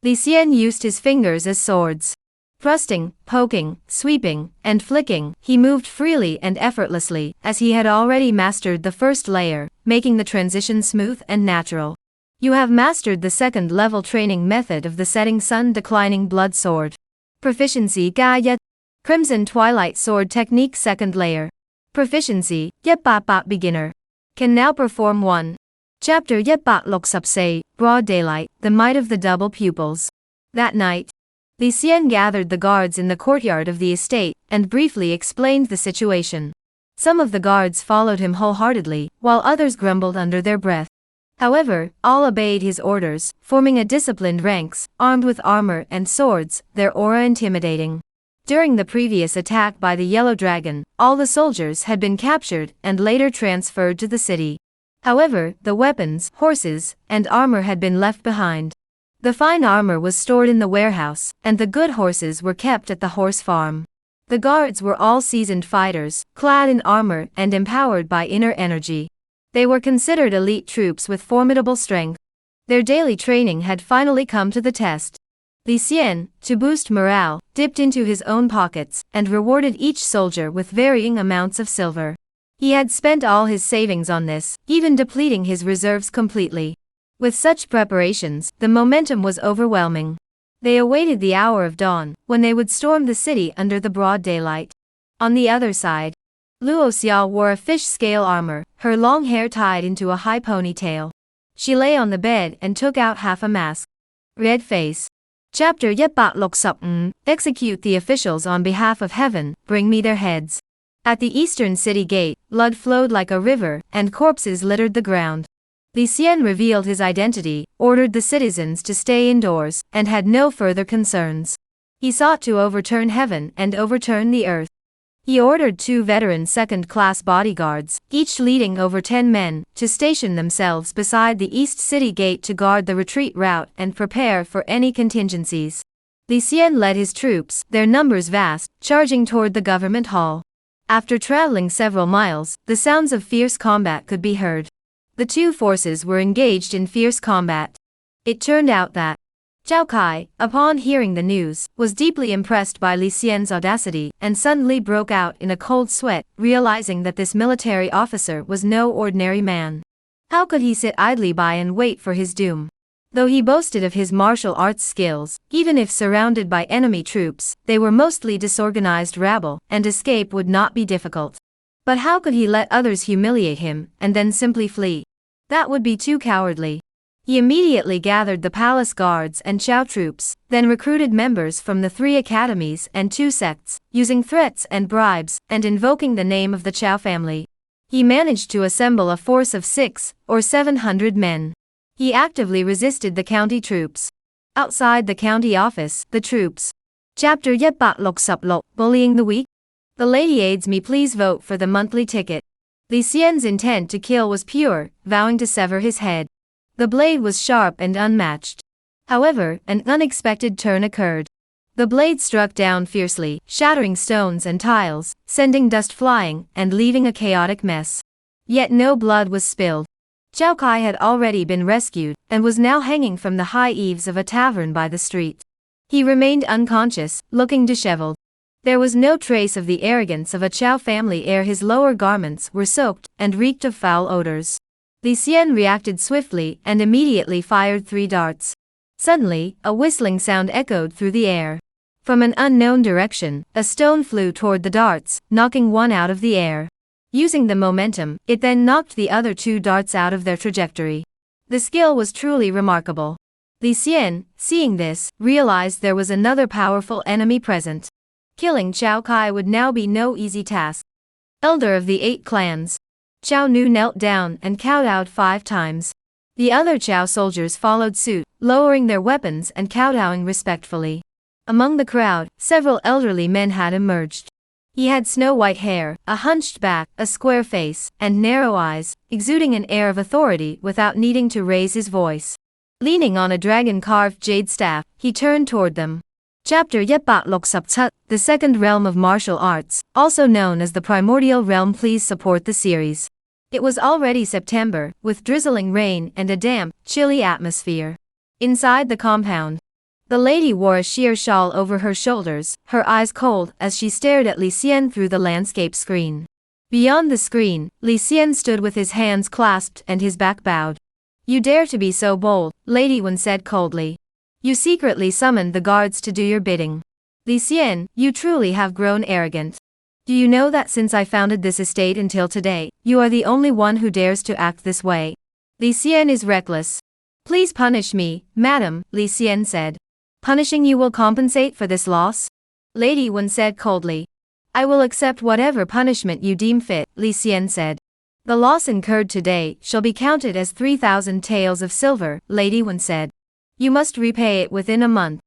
Li Xian used his fingers as swords. Thrusting, poking, sweeping, and flicking, he moved freely and effortlessly, as he had already mastered the first layer, making the transition smooth and natural. You have mastered the second-level training method of the setting sun declining blood sword. Proficiency Ga Crimson Twilight Sword Technique Second Layer. Proficiency Yet Bat Bat Beginner. Can now perform 1. Chapter Yet Bat Lok Sup Say, Broad Daylight, the Might of the Double Pupils. That night, Li Xian gathered the guards in the courtyard of the estate, and briefly explained the situation. Some of the guards followed him wholeheartedly, while others grumbled under their breath. However, all obeyed his orders, forming a disciplined ranks, armed with armor and swords, their aura intimidating. During the previous attack by the Yellow Dragon, all the soldiers had been captured and later transferred to the city. However, the weapons, horses, and armor had been left behind. The fine armor was stored in the warehouse, and the good horses were kept at the horse farm. The guards were all seasoned fighters, clad in armor and empowered by inner energy. They were considered elite troops with formidable strength. Their daily training had finally come to the test. Li Xian, to boost morale, dipped into his own pockets, and rewarded each soldier with varying amounts of silver. He had spent all his savings on this, even depleting his reserves completely. With such preparations, the momentum was overwhelming. They awaited the hour of dawn, when they would storm the city under the broad daylight. On the other side, Luo Xiao wore a fish-scale armor, her long hair tied into a high ponytail. She lay on the bed and took out half a mask. Red face. Chapter 165. Execute the officials on behalf of heaven, bring me their heads. At the eastern city gate, blood flowed like a river, and corpses littered the ground. Li Xian revealed his identity, ordered the citizens to stay indoors, and had no further concerns. He sought to overturn heaven and overturn the earth. He ordered 2 veteran second-class bodyguards, each leading over 10 men, to station themselves beside the east city gate to guard the retreat route and prepare for any contingencies. Li Xian led his troops, their numbers vast, charging toward the government hall. After traveling several miles, the sounds of fierce combat could be heard. The 2 forces were engaged in fierce combat. It turned out that Zhao Kai, upon hearing the news, was deeply impressed by Li Xian's audacity and suddenly broke out in a cold sweat, realizing that this military officer was no ordinary man. How could he sit idly by and wait for his doom? Though he boasted of his martial arts skills, even if surrounded by enemy troops, they were mostly disorganized rabble, and escape would not be difficult. But how could he let others humiliate him, and then simply flee? That would be too cowardly. He immediately gathered the palace guards and Chao troops, then recruited members from the 3 academies and 2 sects, using threats and bribes, and invoking the name of the Chao family. He managed to assemble a force of 600 or 700 men. He actively resisted the county troops. Outside the county office, the troops. Chapter 166. Bullying the weak. The lady aids me, please vote for the monthly ticket. Li Xian's intent to kill was pure, vowing to sever his head. The blade was sharp and unmatched. However, an unexpected turn occurred. The blade struck down fiercely, shattering stones and tiles, sending dust flying, and leaving a chaotic mess. Yet no blood was spilled. Zhao Kai had already been rescued, and was now hanging from the high eaves of a tavern by the street. He remained unconscious, looking disheveled. There was no trace of the arrogance of a Chao family ere his lower garments were soaked and reeked of foul odors. Li Xian reacted swiftly and immediately fired 3 darts. Suddenly, a whistling sound echoed through the air. From an unknown direction, a stone flew toward the darts, knocking one out of the air. Using the momentum, it then knocked the other 2 darts out of their trajectory. The skill was truly remarkable. Li Xian, seeing this, realized there was another powerful enemy present. Killing Zhao Kai would now be no easy task. Elder of the 8 clans. Chao Nu knelt down and kowtowed 5 times. The other Chao soldiers followed suit, lowering their weapons and kowtowing respectfully. Among the crowd, several elderly men had emerged. He had snow-white hair, a hunched back, a square face, and narrow eyes, exuding an air of authority without needing to raise his voice. Leaning on a dragon-carved jade staff, he turned toward them. Chapter 167. The Second Realm of Martial Arts, also known as the Primordial Realm. Please support the series. It was already September, with drizzling rain and a damp, chilly atmosphere. Inside the compound, the lady wore a sheer shawl over her shoulders, her eyes cold as she stared at Li Xian through the landscape screen. Beyond the screen, Li Xian stood with his hands clasped and his back bowed. You dare to be so bold, Lady Wen said coldly. You secretly summoned the guards to do your bidding. Li Xian, you truly have grown arrogant. Do you know that since I founded this estate until today, you are the only one who dares to act this way? Li Xian is reckless. Please punish me, madam, Li Xian said. Punishing you will compensate for this loss? Lady Wen said coldly. I will accept whatever punishment you deem fit, Li Xian said. The loss incurred today shall be counted as 3,000 taels of silver, Lady Wen said. You must repay it within a month.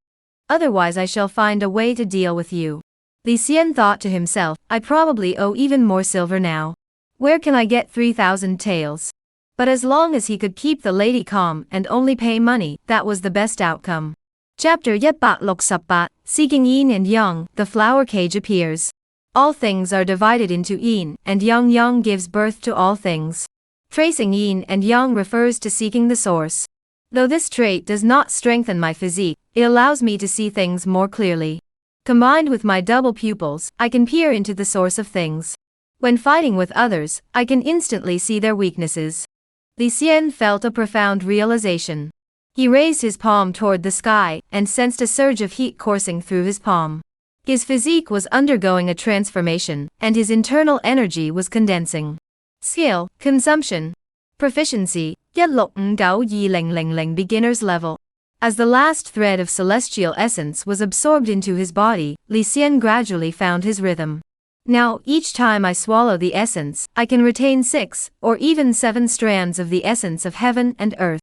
Otherwise I shall find a way to deal with you. Li Xian thought to himself, I probably owe even more silver now. Where can I get 3,000 taels? But as long as he could keep the lady calm and only pay money, that was the best outcome. Chapter 168. Seeking yin and yang, the flower cage appears. All things are divided into yin, and yang. Yang gives birth to all things. Tracing yin and yang refers to seeking the source. Though this trait does not strengthen my physique, it allows me to see things more clearly. Combined with my double pupils, I can peer into the source of things. When fighting with others, I can instantly see their weaknesses. Li Xian felt a profound realization. He raised his palm toward the sky and sensed a surge of heat coursing through his palm. His physique was undergoing a transformation, and his internal energy was condensing. Skill, consumption, proficiency, 16592000 beginner's level. As the last thread of celestial essence was absorbed into his body, Li Xian gradually found his rhythm. Now, each time I swallow the essence, I can retain 6, or even 7 strands of the essence of heaven and earth.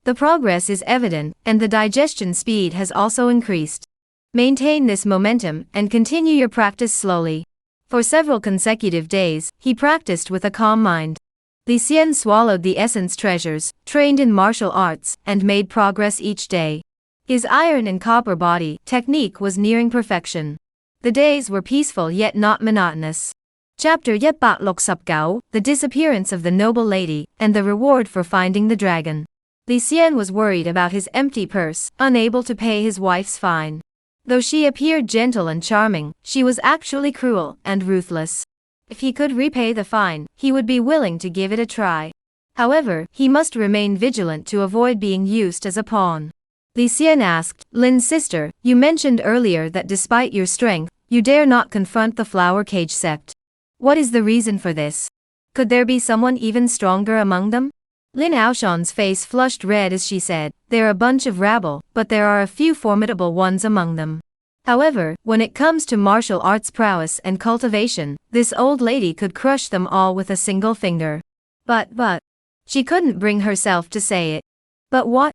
The progress is evident, and the digestion speed has also increased. Maintain this momentum and continue your practice slowly. For several consecutive days, he practiced with a calm mind. Li Xian swallowed the essence treasures, trained in martial arts, and made progress each day. His iron and copper body technique was nearing perfection. The days were peaceful yet not monotonous. Chapter 169, The Disappearance of the Noble Lady, and the Reward for Finding the Dragon. Li Xian was worried about his empty purse, unable to pay his wife's fine. Though she appeared gentle and charming, she was actually cruel and ruthless. If he could repay the fine, he would be willing to give it a try. However, he must remain vigilant to avoid being used as a pawn. Li Xian asked, Lin's sister, you mentioned earlier that despite your strength, you dare not confront the flower cage sect. What is the reason for this? Could there be someone even stronger among them? Lin Aoshan's face flushed red as she said, they're a bunch of rabble, but there are a few formidable ones among them. However, when it comes to martial arts prowess and cultivation, this old lady could crush them all with a single finger. But, she couldn't bring herself to say it. But what?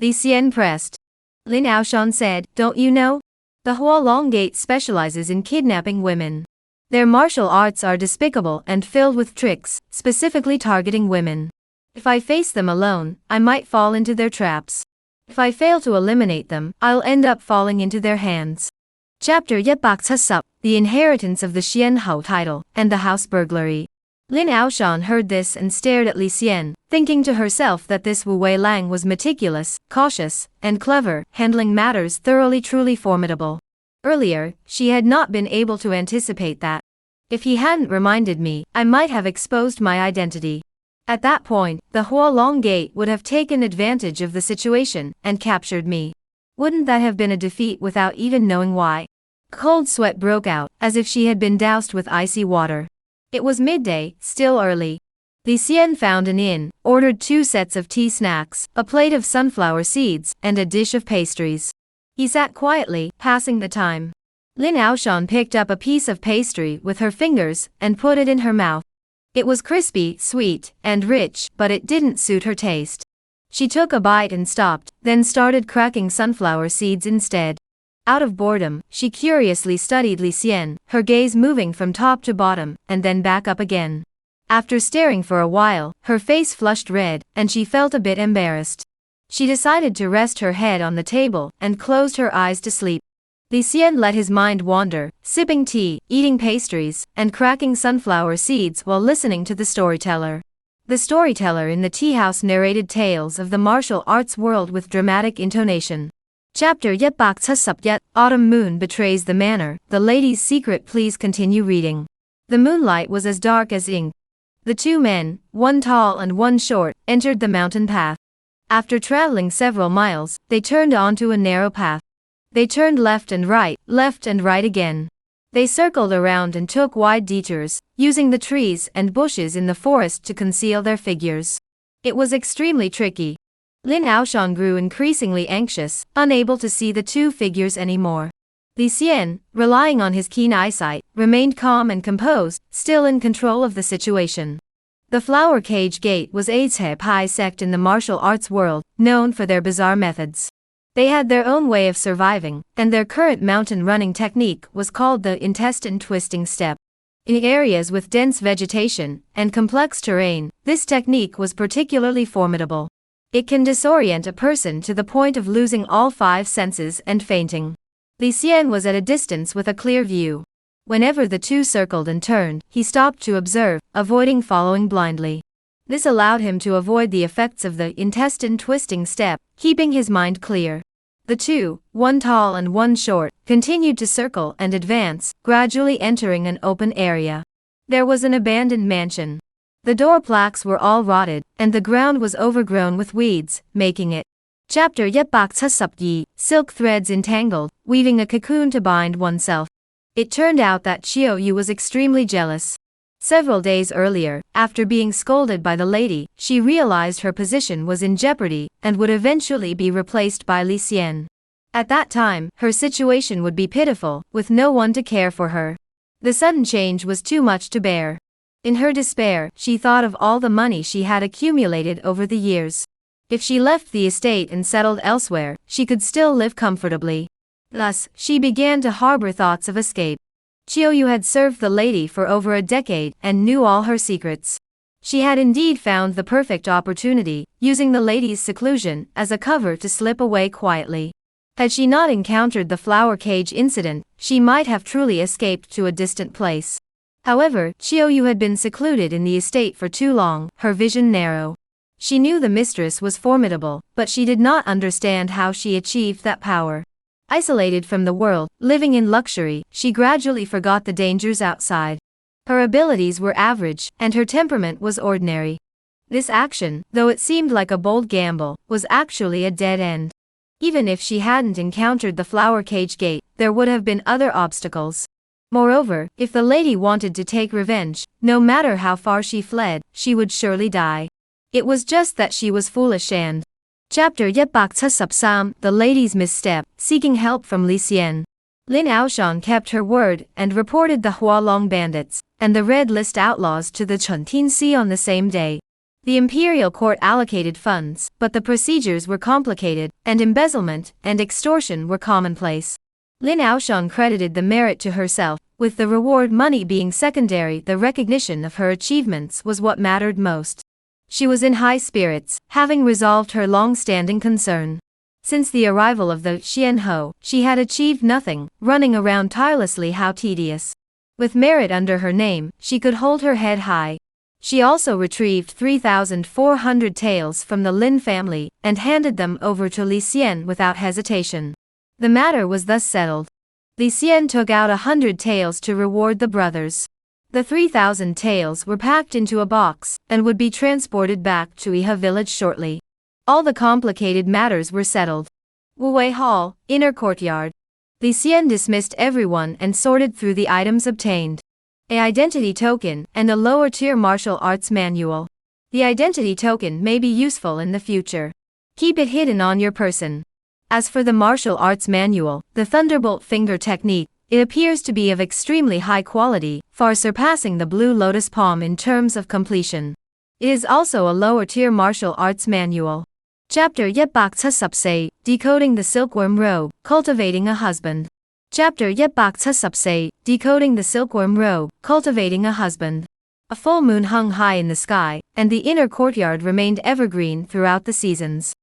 Li Xian pressed. Lin Aoshan said, don't you know? The Hualong Gate specializes in kidnapping women. Their martial arts are despicable and filled with tricks, specifically targeting women. If I face them alone, I might fall into their traps. If I fail to eliminate them, I'll end up falling into their hands. Chapter 170, The Inheritance of the Xianhou title, and the House Burglary. Lin Aoshan heard this and stared at Li Xian, thinking to herself that this Wu Weilang was meticulous, cautious, and clever, handling matters thoroughly truly formidable. Earlier, she had not been able to anticipate that. If he hadn't reminded me, I might have exposed my identity. At that point, the Hualong Gate would have taken advantage of the situation and captured me. Wouldn't that have been a defeat without even knowing why? Cold sweat broke out, as if she had been doused with icy water. It was midday, still early. Li Xian found an inn, ordered 2 sets of tea snacks, a plate of sunflower seeds, and a dish of pastries. He sat quietly, passing the time. Lin Aoshan picked up a piece of pastry with her fingers and put it in her mouth. It was crispy, sweet, and rich, but it didn't suit her taste. She took a bite and stopped, then started cracking sunflower seeds instead. Out of boredom, she curiously studied Li Xian, her gaze moving from top to bottom, and then back up again. After staring for a while, her face flushed red, and she felt a bit embarrassed. She decided to rest her head on the table, and closed her eyes to sleep. Li Xian let his mind wander, sipping tea, eating pastries, and cracking sunflower seeds while listening to the storyteller. The storyteller in the tea house narrated tales of the martial arts world with dramatic intonation. Chapter 171, Autumn Moon Betrays the Manor, The Lady's Secret. Please continue reading. The moonlight was as dark as ink. The 2 men, one tall and one short, entered the mountain path. After traveling several miles, they turned onto a narrow path. They turned left and right again. They circled around and took wide detours, using the trees and bushes in the forest to conceal their figures. It was extremely tricky. Lin Aoshan grew increasingly anxious, unable to see the 2 figures anymore. Li Xian, relying on his keen eyesight, remained calm and composed, still in control of the situation. The Flower Cage Gate was a Pai sect in the martial arts world, known for their bizarre methods. They had their own way of surviving, and their current mountain running technique was called the intestine twisting step. In areas with dense vegetation and complex terrain, this technique was particularly formidable. It can disorient a person to the point of losing all 5 senses and fainting. Li Xian was at a distance with a clear view. Whenever the 2 circled and turned, he stopped to observe, avoiding following blindly. This allowed him to avoid the effects of the intestine twisting step, keeping his mind clear. The 2, one tall and one short, continued to circle and advance, gradually entering an open area. There was an abandoned mansion. The door plaques were all rotted, and the ground was overgrown with weeds, making it. Chapter Yetbak Tsupyi, silk threads entangled, weaving a cocoon to bind oneself. It turned out that Chiou was extremely jealous. Several days earlier, after being scolded by the lady, she realized her position was in jeopardy, and would eventually be replaced by Li Xian. At that time, her situation would be pitiful, with no one to care for her. The sudden change was too much to bear. In her despair, she thought of all the money she had accumulated over the years. If she left the estate and settled elsewhere, she could still live comfortably. Thus, she began to harbor thoughts of escape. Chiou had served the lady for over a decade and knew all her secrets. She had indeed found the perfect opportunity, using the lady's seclusion as a cover to slip away quietly. Had she not encountered the flower cage incident, she might have truly escaped to a distant place. However, Chiou had been secluded in the estate for too long, her vision narrow. She knew the mistress was formidable, but she did not understand how she achieved that power. Isolated from the world, living in luxury, she gradually forgot the dangers outside. Her abilities were average, and her temperament was ordinary. This action, though it seemed like a bold gamble, was actually a dead end. Even if she hadn't encountered the flower cage gate, there would have been other obstacles. Moreover, if the lady wanted to take revenge, no matter how far she fled, she would surely die. It was just that she was foolish and. Chapter Yetbak Tsupsam, the lady's misstep, seeking help from Li Xian. Lin Aoshan kept her word and reported the Hualong bandits and the Red List outlaws to the Chuntin Sea on the same day. The imperial court allocated funds, but the procedures were complicated, and embezzlement and extortion were commonplace. Lin Aoshan credited the merit to herself, with the reward money being secondary. The recognition of her achievements was what mattered most. She was in high spirits, having resolved her long-standing concern. Since the arrival of the Xianhou, she had achieved nothing, running around tirelessly. How tedious. With merit under her name, she could hold her head high. She also retrieved 3,400 taels from the Lin family, and handed them over to Li Xian without hesitation. The matter was thus settled. Li Xian took out 100 taels to reward the brothers. The 3,000 taels were packed into a box, and would be transported back to Iha village shortly. All the complicated matters were settled. Wuwei Hall, inner courtyard. Li Xian dismissed everyone and sorted through the items obtained. An identity token, and a lower-tier martial arts manual. The identity token may be useful in the future. Keep it hidden on your person. As for the martial arts manual, the Thunderbolt finger technique, it appears to be of extremely high quality, far surpassing the Blue Lotus Palm in terms of completion. It is also a lower-tier martial arts manual. Chapter Yetbak Tsupse, Decoding the Silkworm Robe, Cultivating a Husband. Chapter Yetbak Tsupse, Decoding the Silkworm Robe, Cultivating a Husband. A full moon hung high in the sky, and the inner courtyard remained evergreen throughout the seasons.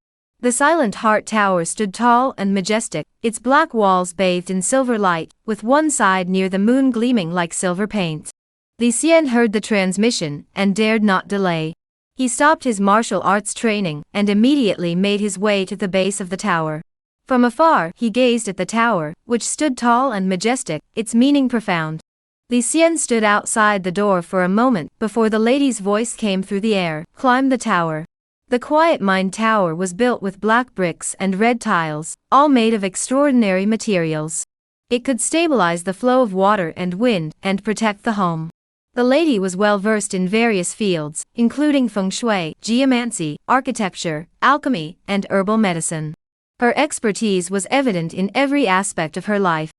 The Silent Heart Tower stood tall and majestic, its black walls bathed in silver light, with one side near the moon gleaming like silver paint. Li Xian heard the transmission, and dared not delay. He stopped his martial arts training, and immediately made his way to the base of the tower. From afar, he gazed at the tower, which stood tall and majestic, its meaning profound. Li Xian stood outside the door for a moment, before the lady's voice came through the air. Climb the tower. The Quiet Mind Tower was built with black bricks and red tiles, all made of extraordinary materials. It could stabilize the flow of water and wind, and protect the home. The lady was well versed in various fields, including feng shui, geomancy, architecture, alchemy, and herbal medicine. Her expertise was evident in every aspect of her life.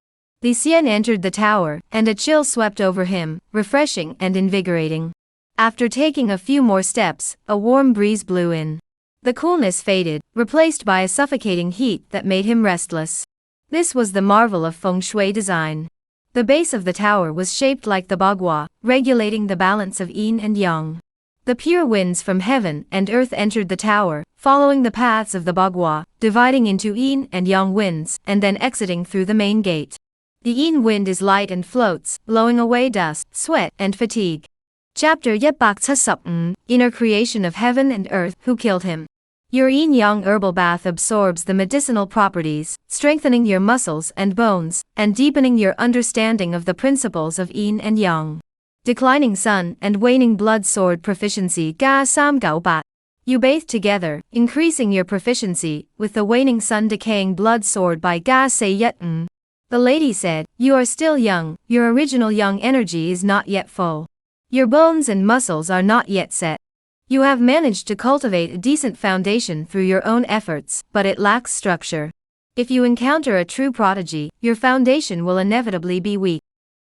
Li Xian entered the tower, and a chill swept over him, refreshing and invigorating. After taking a few more steps, a warm breeze blew in. The coolness faded, replaced by a suffocating heat that made him restless. This was the marvel of feng shui design. The base of the tower was shaped like the bagua, regulating the balance of yin and yang. The pure winds from heaven and earth entered the tower, following the paths of the bagua, dividing into yin and yang winds, and then exiting through the main gate. The yin wind is light and floats, blowing away dust, sweat, and fatigue. Chapter Yetbak Tsupn, Inner Creation of Heaven and Earth, Who Killed Him? Your yin-yang herbal bath absorbs the medicinal properties, strengthening your muscles and bones, and deepening your understanding of the principles of yin and yang. Declining sun and waning blood sword proficiency ga 398. You bathe together, increasing your proficiency, with the waning sun decaying blood sword by ga sayet. The lady said, you are still young, your original young energy is not yet full. Your bones and muscles are not yet set. You have managed to cultivate a decent foundation through your own efforts, but it lacks structure. If you encounter a true prodigy, your foundation will inevitably be weak.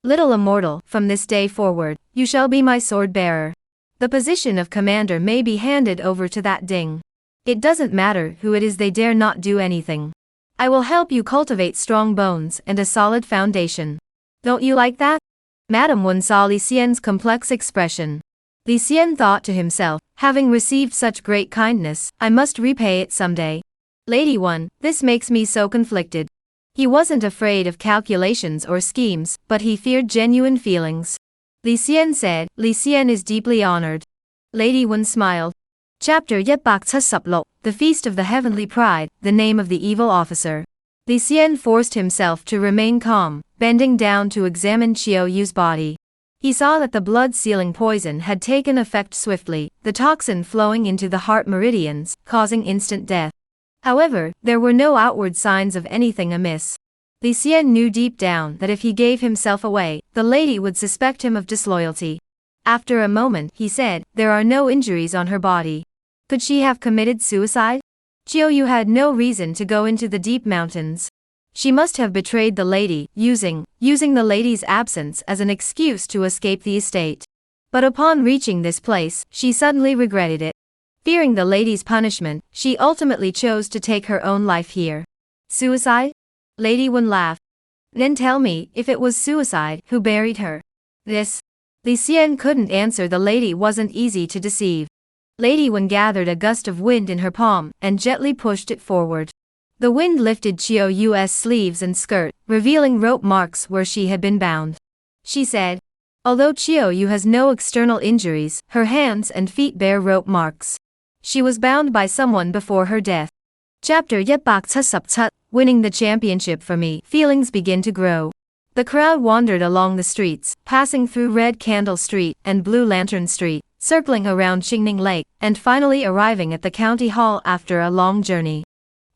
Little immortal, from this day forward, you shall be my sword bearer. The position of commander may be handed over to that ding. It doesn't matter who it is, they dare not do anything. I will help you cultivate strong bones and a solid foundation. Don't you like that? Madame Wen saw Li Xian's complex expression. Li Xian thought to himself, having received such great kindness, I must repay it someday. Lady Wen, this makes me so conflicted. He wasn't afraid of calculations or schemes, but he feared genuine feelings. Li Xian said, Li Xian is deeply honored. Lady Wen smiled. Chapter 176, The Feast of the Heavenly Pride, the name of the evil officer. Li Xian forced himself to remain calm, bending down to examine Qiao Yu's body. He saw that the blood-sealing poison had taken effect swiftly, the toxin flowing into the heart meridians, causing instant death. However, there were no outward signs of anything amiss. Li Xian knew deep down that if he gave himself away, the lady would suspect him of disloyalty. After a moment, he said, there are no injuries on her body. Could she have committed suicide? Qiao Yu had no reason to go into the deep mountains. She must have betrayed the lady, using the lady's absence as an excuse to escape the estate. But upon reaching this place, she suddenly regretted it. Fearing the lady's punishment, she ultimately chose to take her own life here. Suicide? Lady Wen laughed. Then tell me, if it was suicide, who buried her? This. Li Xian couldn't answer. The lady wasn't easy to deceive. Lady Wen gathered a gust of wind in her palm, and gently pushed it forward. The wind lifted Qiao Yu's sleeves and skirt, revealing rope marks where she had been bound. She said, although Qiao Yu has no external injuries, her hands and feet bear rope marks. She was bound by someone before her death. Chapter 177, Winning the championship for me. Feelings begin to grow. The crowd wandered along the streets, passing through Red Candle Street and Blue Lantern Street, circling around Qingning Lake, and finally arriving at the county hall after a long journey.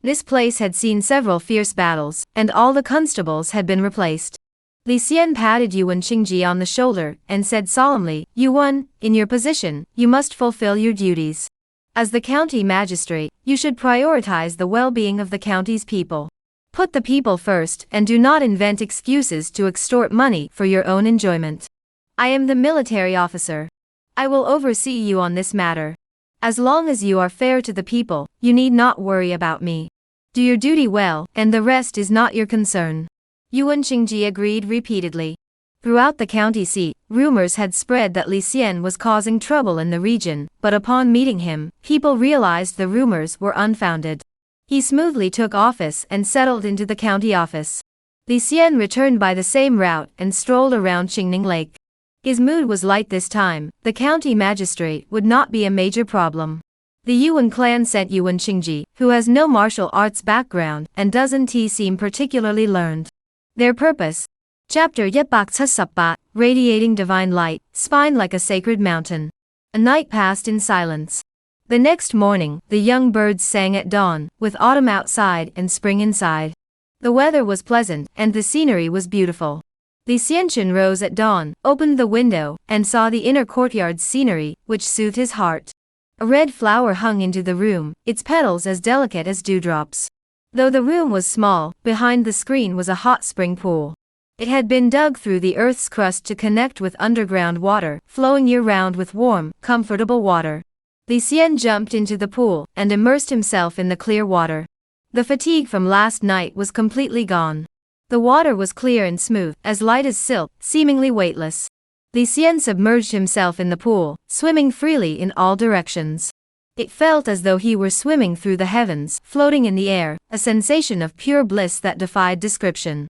This place had seen several fierce battles, and all the constables had been replaced. Li Xian patted Yuan Qingji on the shoulder and said solemnly, Yuan, in your position, you must fulfill your duties. As the county magistrate, you should prioritize the well-being of the county's people. Put the people first and do not invent excuses to extort money for your own enjoyment. I am the military officer. I will oversee you on this matter. As long as you are fair to the people, you need not worry about me. Do your duty well, and the rest is not your concern. Yuan Qingji agreed repeatedly. Throughout the county seat, rumors had spread that Li Xian was causing trouble in the region, but upon meeting him, people realized the rumors were unfounded. He smoothly took office and settled into the county office. Li Xian returned by the same route and strolled around Qingning Lake. His mood was light this time. The county magistrate would not be a major problem. The Yuan clan sent Yuan Qingji, who has no martial arts background and doesn't seem particularly learned. Their purpose. Chapter 178, Radiating Divine Light, Spine like a Sacred Mountain. A night passed in silence. The next morning, the young birds sang at dawn, with autumn outside and spring inside. The weather was pleasant, and the scenery was beautiful. Li Xianchen rose at dawn, opened the window, and saw the inner courtyard's scenery, which soothed his heart. A red flower hung into the room, its petals as delicate as dewdrops. Though the room was small, behind the screen was a hot spring pool. It had been dug through the earth's crust to connect with underground water, flowing year-round with warm, comfortable water. Li Xian jumped into the pool and immersed himself in the clear water. The fatigue from last night was completely gone. The water was clear and smooth, as light as silk, seemingly weightless. Li Xian submerged himself in the pool, swimming freely in all directions. It felt as though he were swimming through the heavens, floating in the air, a sensation of pure bliss that defied description.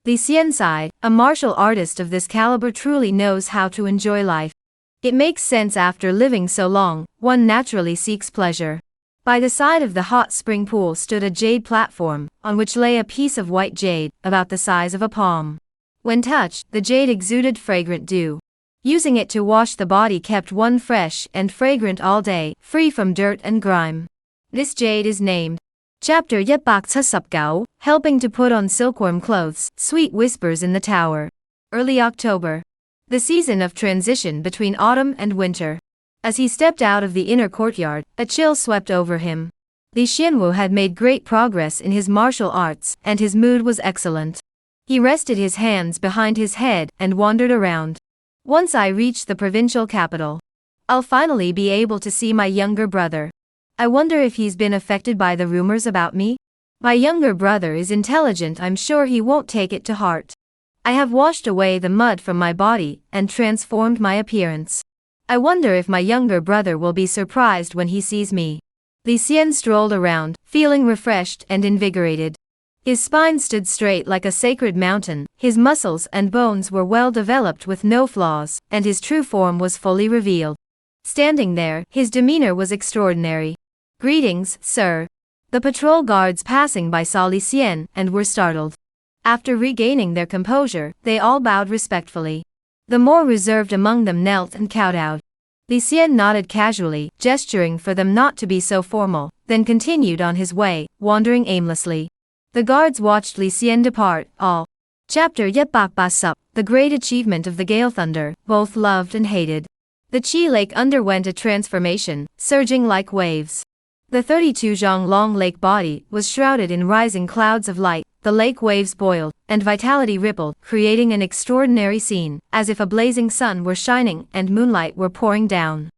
Li Xian sighed, a martial artist of this caliber truly knows how to enjoy life. It makes sense after living so long, one naturally seeks pleasure. By the side of the hot spring pool stood a jade platform, on which lay a piece of white jade, about the size of a palm. When touched, the jade exuded fragrant dew. Using it to wash the body kept one fresh and fragrant all day, free from dirt and grime. This jade is named Chapter 179, helping to put on silkworm clothes, sweet whispers in the tower. Early October. The season of transition between autumn and winter. As he stepped out of the inner courtyard, a chill swept over him. Li Xianwu had made great progress in his martial arts, and his mood was excellent. He rested his hands behind his head and wandered around. Once I reach the provincial capital, I'll finally be able to see my younger brother. I wonder if he's been affected by the rumors about me? My younger brother is intelligent, I'm sure he won't take it to heart. I have washed away the mud from my body and transformed my appearance. I wonder if my younger brother will be surprised when he sees me. Li Xian strolled around, feeling refreshed and invigorated. His spine stood straight like a sacred mountain, his muscles and bones were well developed with no flaws, and his true form was fully revealed. Standing there, his demeanor was extraordinary. "Greetings, sir." The patrol guards passing by saw Li Xian and were startled. After regaining their composure, they all bowed respectfully. The more reserved among them knelt and kowtowed. Li Xian nodded casually, gesturing for them not to be so formal, then continued on his way, wandering aimlessly. The guards watched Li Xian depart, all. Chapter 180, the great achievement of the Gale Thunder, both loved and hated. The Qi Lake underwent a transformation, surging like waves. The 32-zhang long lake body was shrouded in rising clouds of light, the lake waves boiled, and vitality rippled, creating an extraordinary scene, as if a blazing sun were shining and moonlight were pouring down.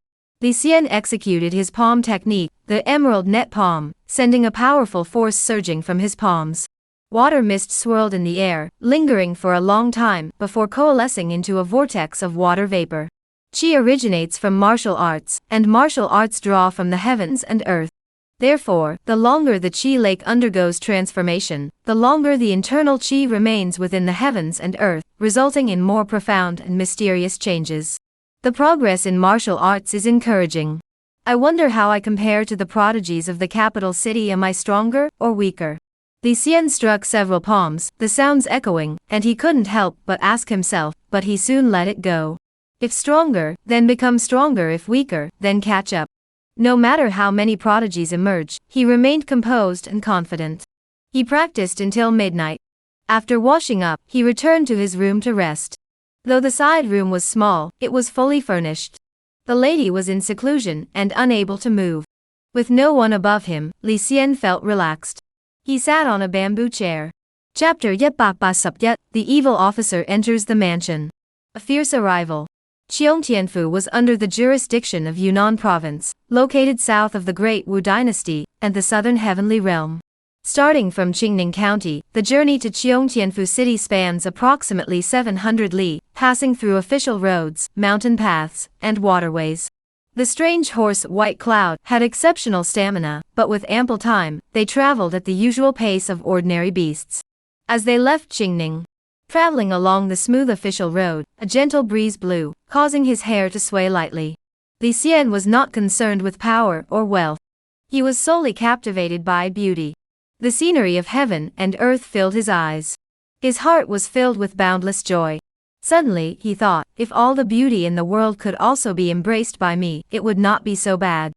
Li Xian executed his palm technique, the emerald net palm, sending a powerful force surging from his palms. Water mist swirled in the air, lingering for a long time before coalescing into a vortex of water vapor. Qi originates from martial arts, and martial arts draw from the heavens and earth. Therefore, the longer the Qi Lake undergoes transformation, the longer the internal Qi remains within the heavens and earth, resulting in more profound and mysterious changes. The progress in martial arts is encouraging. I wonder how I compare to the prodigies of the capital city. Am I stronger or weaker? Li Xian struck several palms, the sounds echoing, and he couldn't help but ask himself, but he soon let it go. If stronger, then become stronger. If weaker, then catch up. No matter how many prodigies emerge, he remained composed and confident. He practiced until midnight. After washing up, he returned to his room to rest. Though the side room was small, it was fully furnished. The lady was in seclusion and unable to move. With no one above him, Li Xian felt relaxed. He sat on a bamboo chair. Chapter 181, the evil officer enters the mansion. A fierce arrival. Cheongtianfu was under the jurisdiction of Yunnan province, located south of the Great Wu dynasty and the southern heavenly realm. Starting from Qingning County, the journey to Cheongtianfu city spans approximately 700 li, passing through official roads, mountain paths, and waterways. The strange horse White Cloud had exceptional stamina, but with ample time, they traveled at the usual pace of ordinary beasts. As they left Qingning, traveling along the smooth official road, a gentle breeze blew, causing his hair to sway lightly. Li Xian was not concerned with power or wealth. He was solely captivated by beauty. The scenery of heaven and earth filled his eyes. His heart was filled with boundless joy. Suddenly, he thought, if all the beauty in the world could also be embraced by me, it would not be so bad.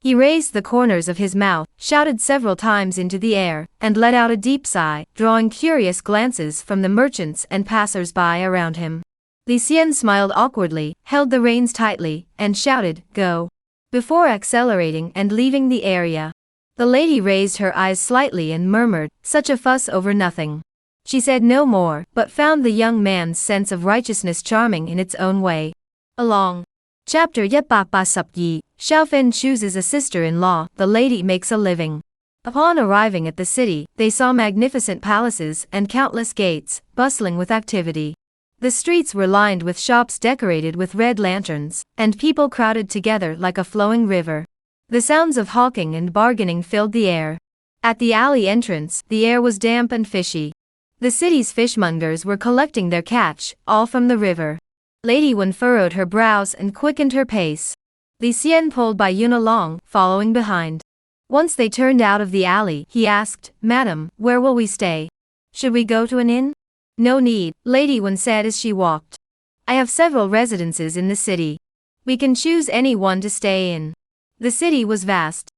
He raised the corners of his mouth, shouted several times into the air, and let out a deep sigh, drawing curious glances from the merchants and passers-by around him. Li Xian smiled awkwardly, held the reins tightly, and shouted, "Go!" before accelerating and leaving the area. The lady raised her eyes slightly and murmured, "Such a fuss over nothing." She said no more, but found the young man's sense of righteousness charming in its own way. Along. Chapter 182, Xiaofen chooses a sister-in-law, the lady makes a living. Upon arriving at the city, they saw magnificent palaces and countless gates, bustling with activity. The streets were lined with shops decorated with red lanterns, and people crowded together like a flowing river. The sounds of hawking and bargaining filled the air. At the alley entrance, the air was damp and fishy. The city's fishmongers were collecting their catch, all from the river. Lady Wen furrowed her brows and quickened her pace. Li Xian pulled by Yuna Long, following behind. Once they turned out of the alley, he asked, "Madam, where will we stay? Should we go to an inn?" "No need," Lady Wen said as she walked. I have several residences in the city. We can choose any one to stay in. The city was vast.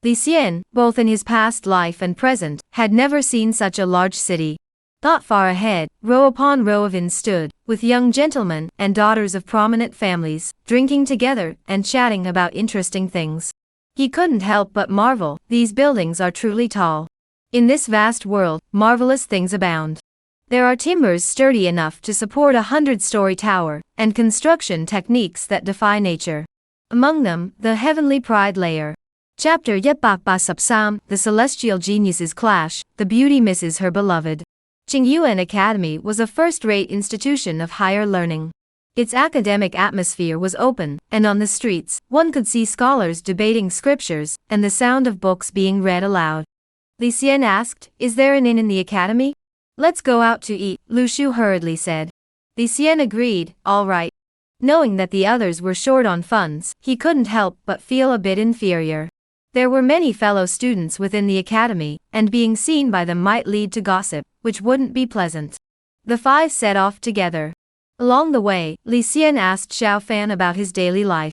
Li Xian, both in his past life and present, had never seen such a large city. Not far ahead, row upon row of inns stood, with young gentlemen and daughters of prominent families, drinking together and chatting about interesting things. He couldn't help but marvel, these buildings are truly tall. In this vast world, marvelous things abound. There are timbers sturdy enough to support a 100-story tower, and construction techniques that defy nature. Among them, the heavenly pride layer. Chapter 183, The Celestial Geniuses Clash, the beauty misses her beloved. Qingyuan Academy was a first-rate institution of higher learning. Its academic atmosphere was open, and on the streets, one could see scholars debating scriptures, and the sound of books being read aloud. Li Xian asked, "Is there an inn in the academy?" "Let's go out to eat," Lu Shu hurriedly said. Li Xian agreed, "All right." Knowing that the others were short on funds, he couldn't help but feel a bit inferior. There were many fellow students within the academy, and being seen by them might lead to gossip, which wouldn't be pleasant. The five set off together. Along the way, Li Xian asked Xiao Fan about his daily life.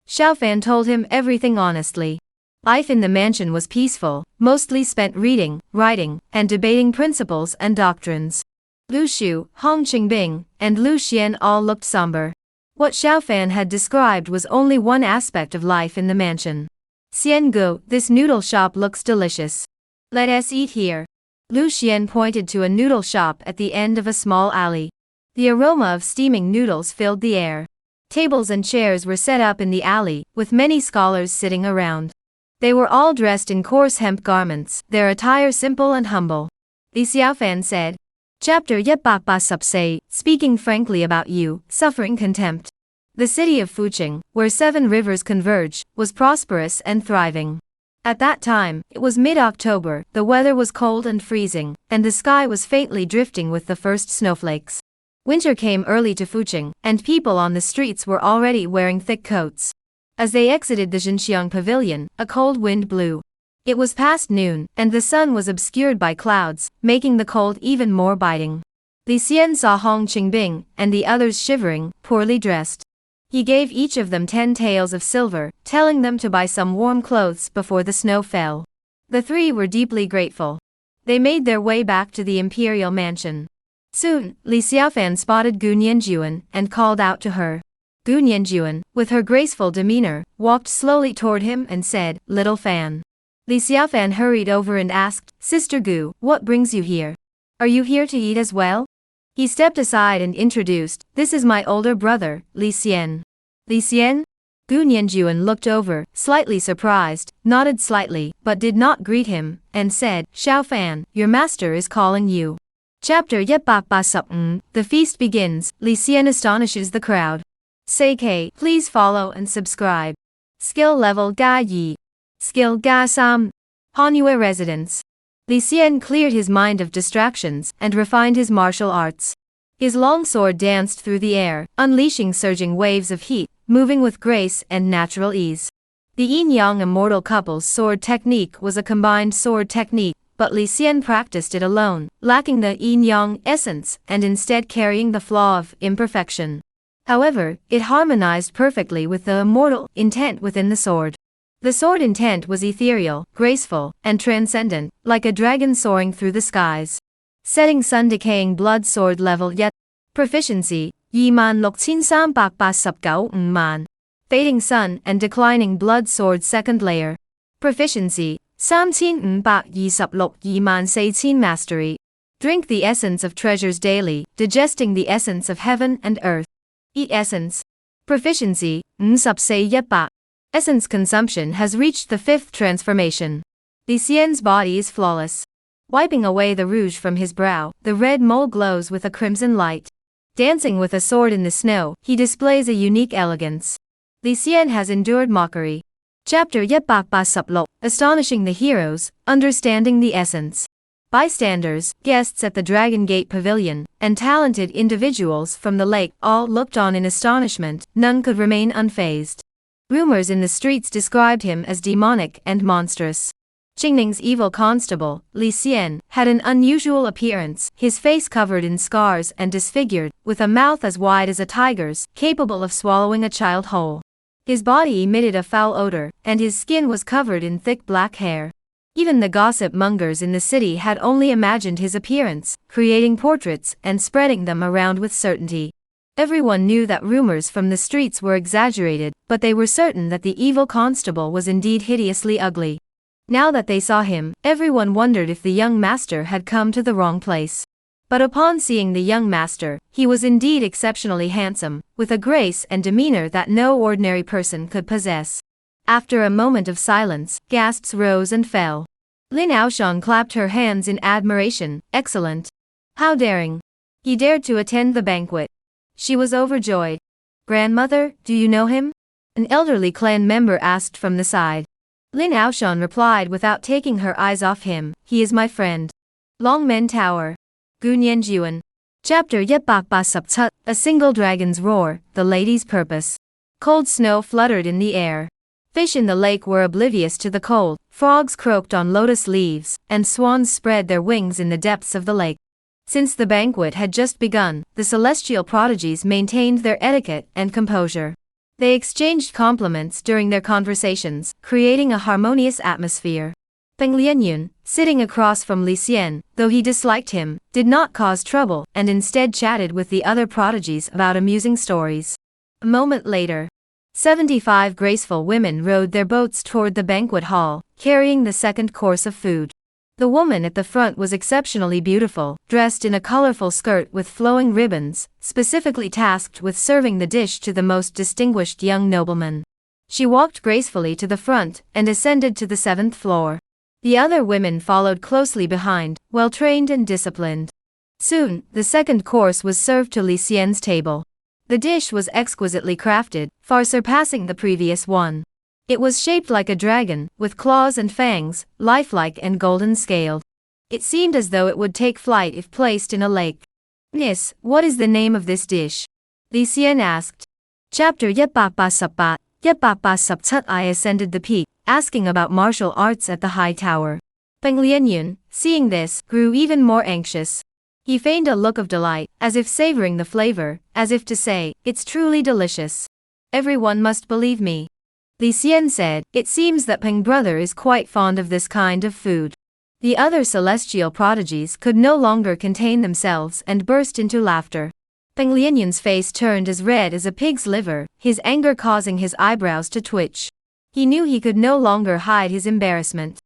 Xiao Fan told him everything honestly. Life in the mansion was peaceful, mostly spent reading, writing, and debating principles and doctrines. Lu Shu, Hong Qingbing, and Lu Xian all looked somber. What Xiao Fan had described was only one aspect of life in the mansion. "Xian Gu, this noodle shop looks delicious. Let us eat here." Lu Xian pointed to a noodle shop at the end of a small alley. The aroma of steaming noodles filled the air. Tables and chairs were set up in the alley, with many scholars sitting around. They were all dressed in coarse hemp garments, their attire simple and humble. Li Xiaofan said, Chapter 186, Speaking frankly about you, suffering contempt. The city of Fuqing, where 7 rivers converge, was prosperous and thriving. At that time, it was mid-October, the weather was cold and freezing, and the sky was faintly drifting with the first snowflakes. Winter came early to Fuqing, and people on the streets were already wearing thick coats. As they exited the Xinxiang Pavilion, a cold wind blew. It was past noon, and the sun was obscured by clouds, making the cold even more biting. Li Xian saw Hong Qingbing, and the others shivering, poorly dressed. He gave each of them 10 taels of silver, telling them to buy some warm clothes before the snow fell. The 3 were deeply grateful. They made their way back to the imperial mansion. Soon, Li Xiaofan spotted Gu Nianjuan and called out to her. Gu Nianjuan, with her graceful demeanor, walked slowly toward him and said, "Little Fan." Li Xiaofan hurried over and asked, "Sister Gu, what brings you here? Are you here to eat as well?" He stepped aside and introduced, "This is my older brother, Li Xian." Li Xian? Gu Nianjuan looked over, slightly surprised, nodded slightly, but did not greet him, and said, "Xiao Fan, your master is calling you." Chapter 187, The Feast Begins, Li Xian astonishes the crowd. Say K, please follow and subscribe. Skill level Ga Yi. Skill Ga Sam. Manhwa residence. Li Xian cleared his mind of distractions and refined his martial arts. His long sword danced through the air, unleashing surging waves of heat, moving with grace and natural ease. The yin-yang immortal couple's sword technique was a combined sword technique, but Li Xian practiced it alone, lacking the yin-yang essence and instead carrying the flaw of imperfection. However, it harmonized perfectly with the immortal intent within the sword. The sword intent was ethereal, graceful, and transcendent, like a dragon soaring through the skies. Setting sun decaying blood sword level yet. Proficiency, 26,389 man. Fading sun and declining blood sword second layer. Proficiency, 3526,24,000 mastery. Drink the essence of treasures daily, digesting the essence of heaven and earth. Eat essence. Proficiency, 54,100. Essence consumption has reached the 5th transformation. Li Xian's body is flawless. Wiping away the rouge from his brow, the red mole glows with a crimson light. Dancing with a sword in the snow, he displays a unique elegance. Li Xian has endured mockery. Chapter 188, Astonishing the Heroes, Understanding the Essence. Bystanders, guests at the Dragon Gate Pavilion, and talented individuals from the lake all looked on in astonishment, none could remain unfazed. Rumors in the streets described him as demonic and monstrous. Qingning's evil constable, Li Xian, had an unusual appearance, his face covered in scars and disfigured, with a mouth as wide as a tiger's, capable of swallowing a child whole. His body emitted a foul odor, and his skin was covered in thick black hair. Even the gossip mongers in the city had only imagined his appearance, creating portraits and spreading them around with certainty. Everyone knew that rumors from the streets were exaggerated, but they were certain that the evil constable was indeed hideously ugly. Now that they saw him, everyone wondered if the young master had come to the wrong place. But upon seeing the young master, he was indeed exceptionally handsome, with a grace and demeanor that no ordinary person could possess. After a moment of silence, gasps rose and fell. Lin Aoshan clapped her hands in admiration. Excellent! How daring! He dared to attend the banquet. She was overjoyed. Grandmother, do you know him? An elderly clan member asked from the side. Lin Aoshan replied without taking her eyes off him, he is my friend. Longmen Tower. Gunyan Juan. Chapter 137. A single dragon's roar, the lady's purpose. Cold snow fluttered in the air. Fish in the lake were oblivious to the cold, frogs croaked on lotus leaves, and swans spread their wings in the depths of the lake. Since the banquet had just begun, the celestial prodigies maintained their etiquette and composure. They exchanged compliments during their conversations, creating a harmonious atmosphere. Peng Lianyun, sitting across from Li Xian, though he disliked him, did not cause trouble and instead chatted with the other prodigies about amusing stories. A moment later, 75 graceful women rowed their boats toward the banquet hall, carrying the second course of food. The woman at the front was exceptionally beautiful, dressed in a colorful skirt with flowing ribbons, specifically tasked with serving the dish to the most distinguished young nobleman. She walked gracefully to the front and ascended to the 7th floor. The other women followed closely behind, well-trained and disciplined. Soon, the second course was served to Li Xian's table. The dish was exquisitely crafted, far surpassing the previous one. It was shaped like a dragon, with claws and fangs, lifelike and golden scaled. It seemed as though it would take flight if placed in a lake. Miss, what is the name of this dish? Li Xian asked. Chapter 137. I ascended the peak, asking about martial arts at the high tower. Peng Lianyun, seeing this, grew even more anxious. He feigned a look of delight, as if savoring the flavor, as if to say, it's truly delicious. Everyone must believe me. Li Xian said, it seems that Peng brother is quite fond of this kind of food. The other celestial prodigies could no longer contain themselves and burst into laughter. Peng Lianyun's face turned as red as a pig's liver, his anger causing his eyebrows to twitch. He knew he could no longer hide his embarrassment.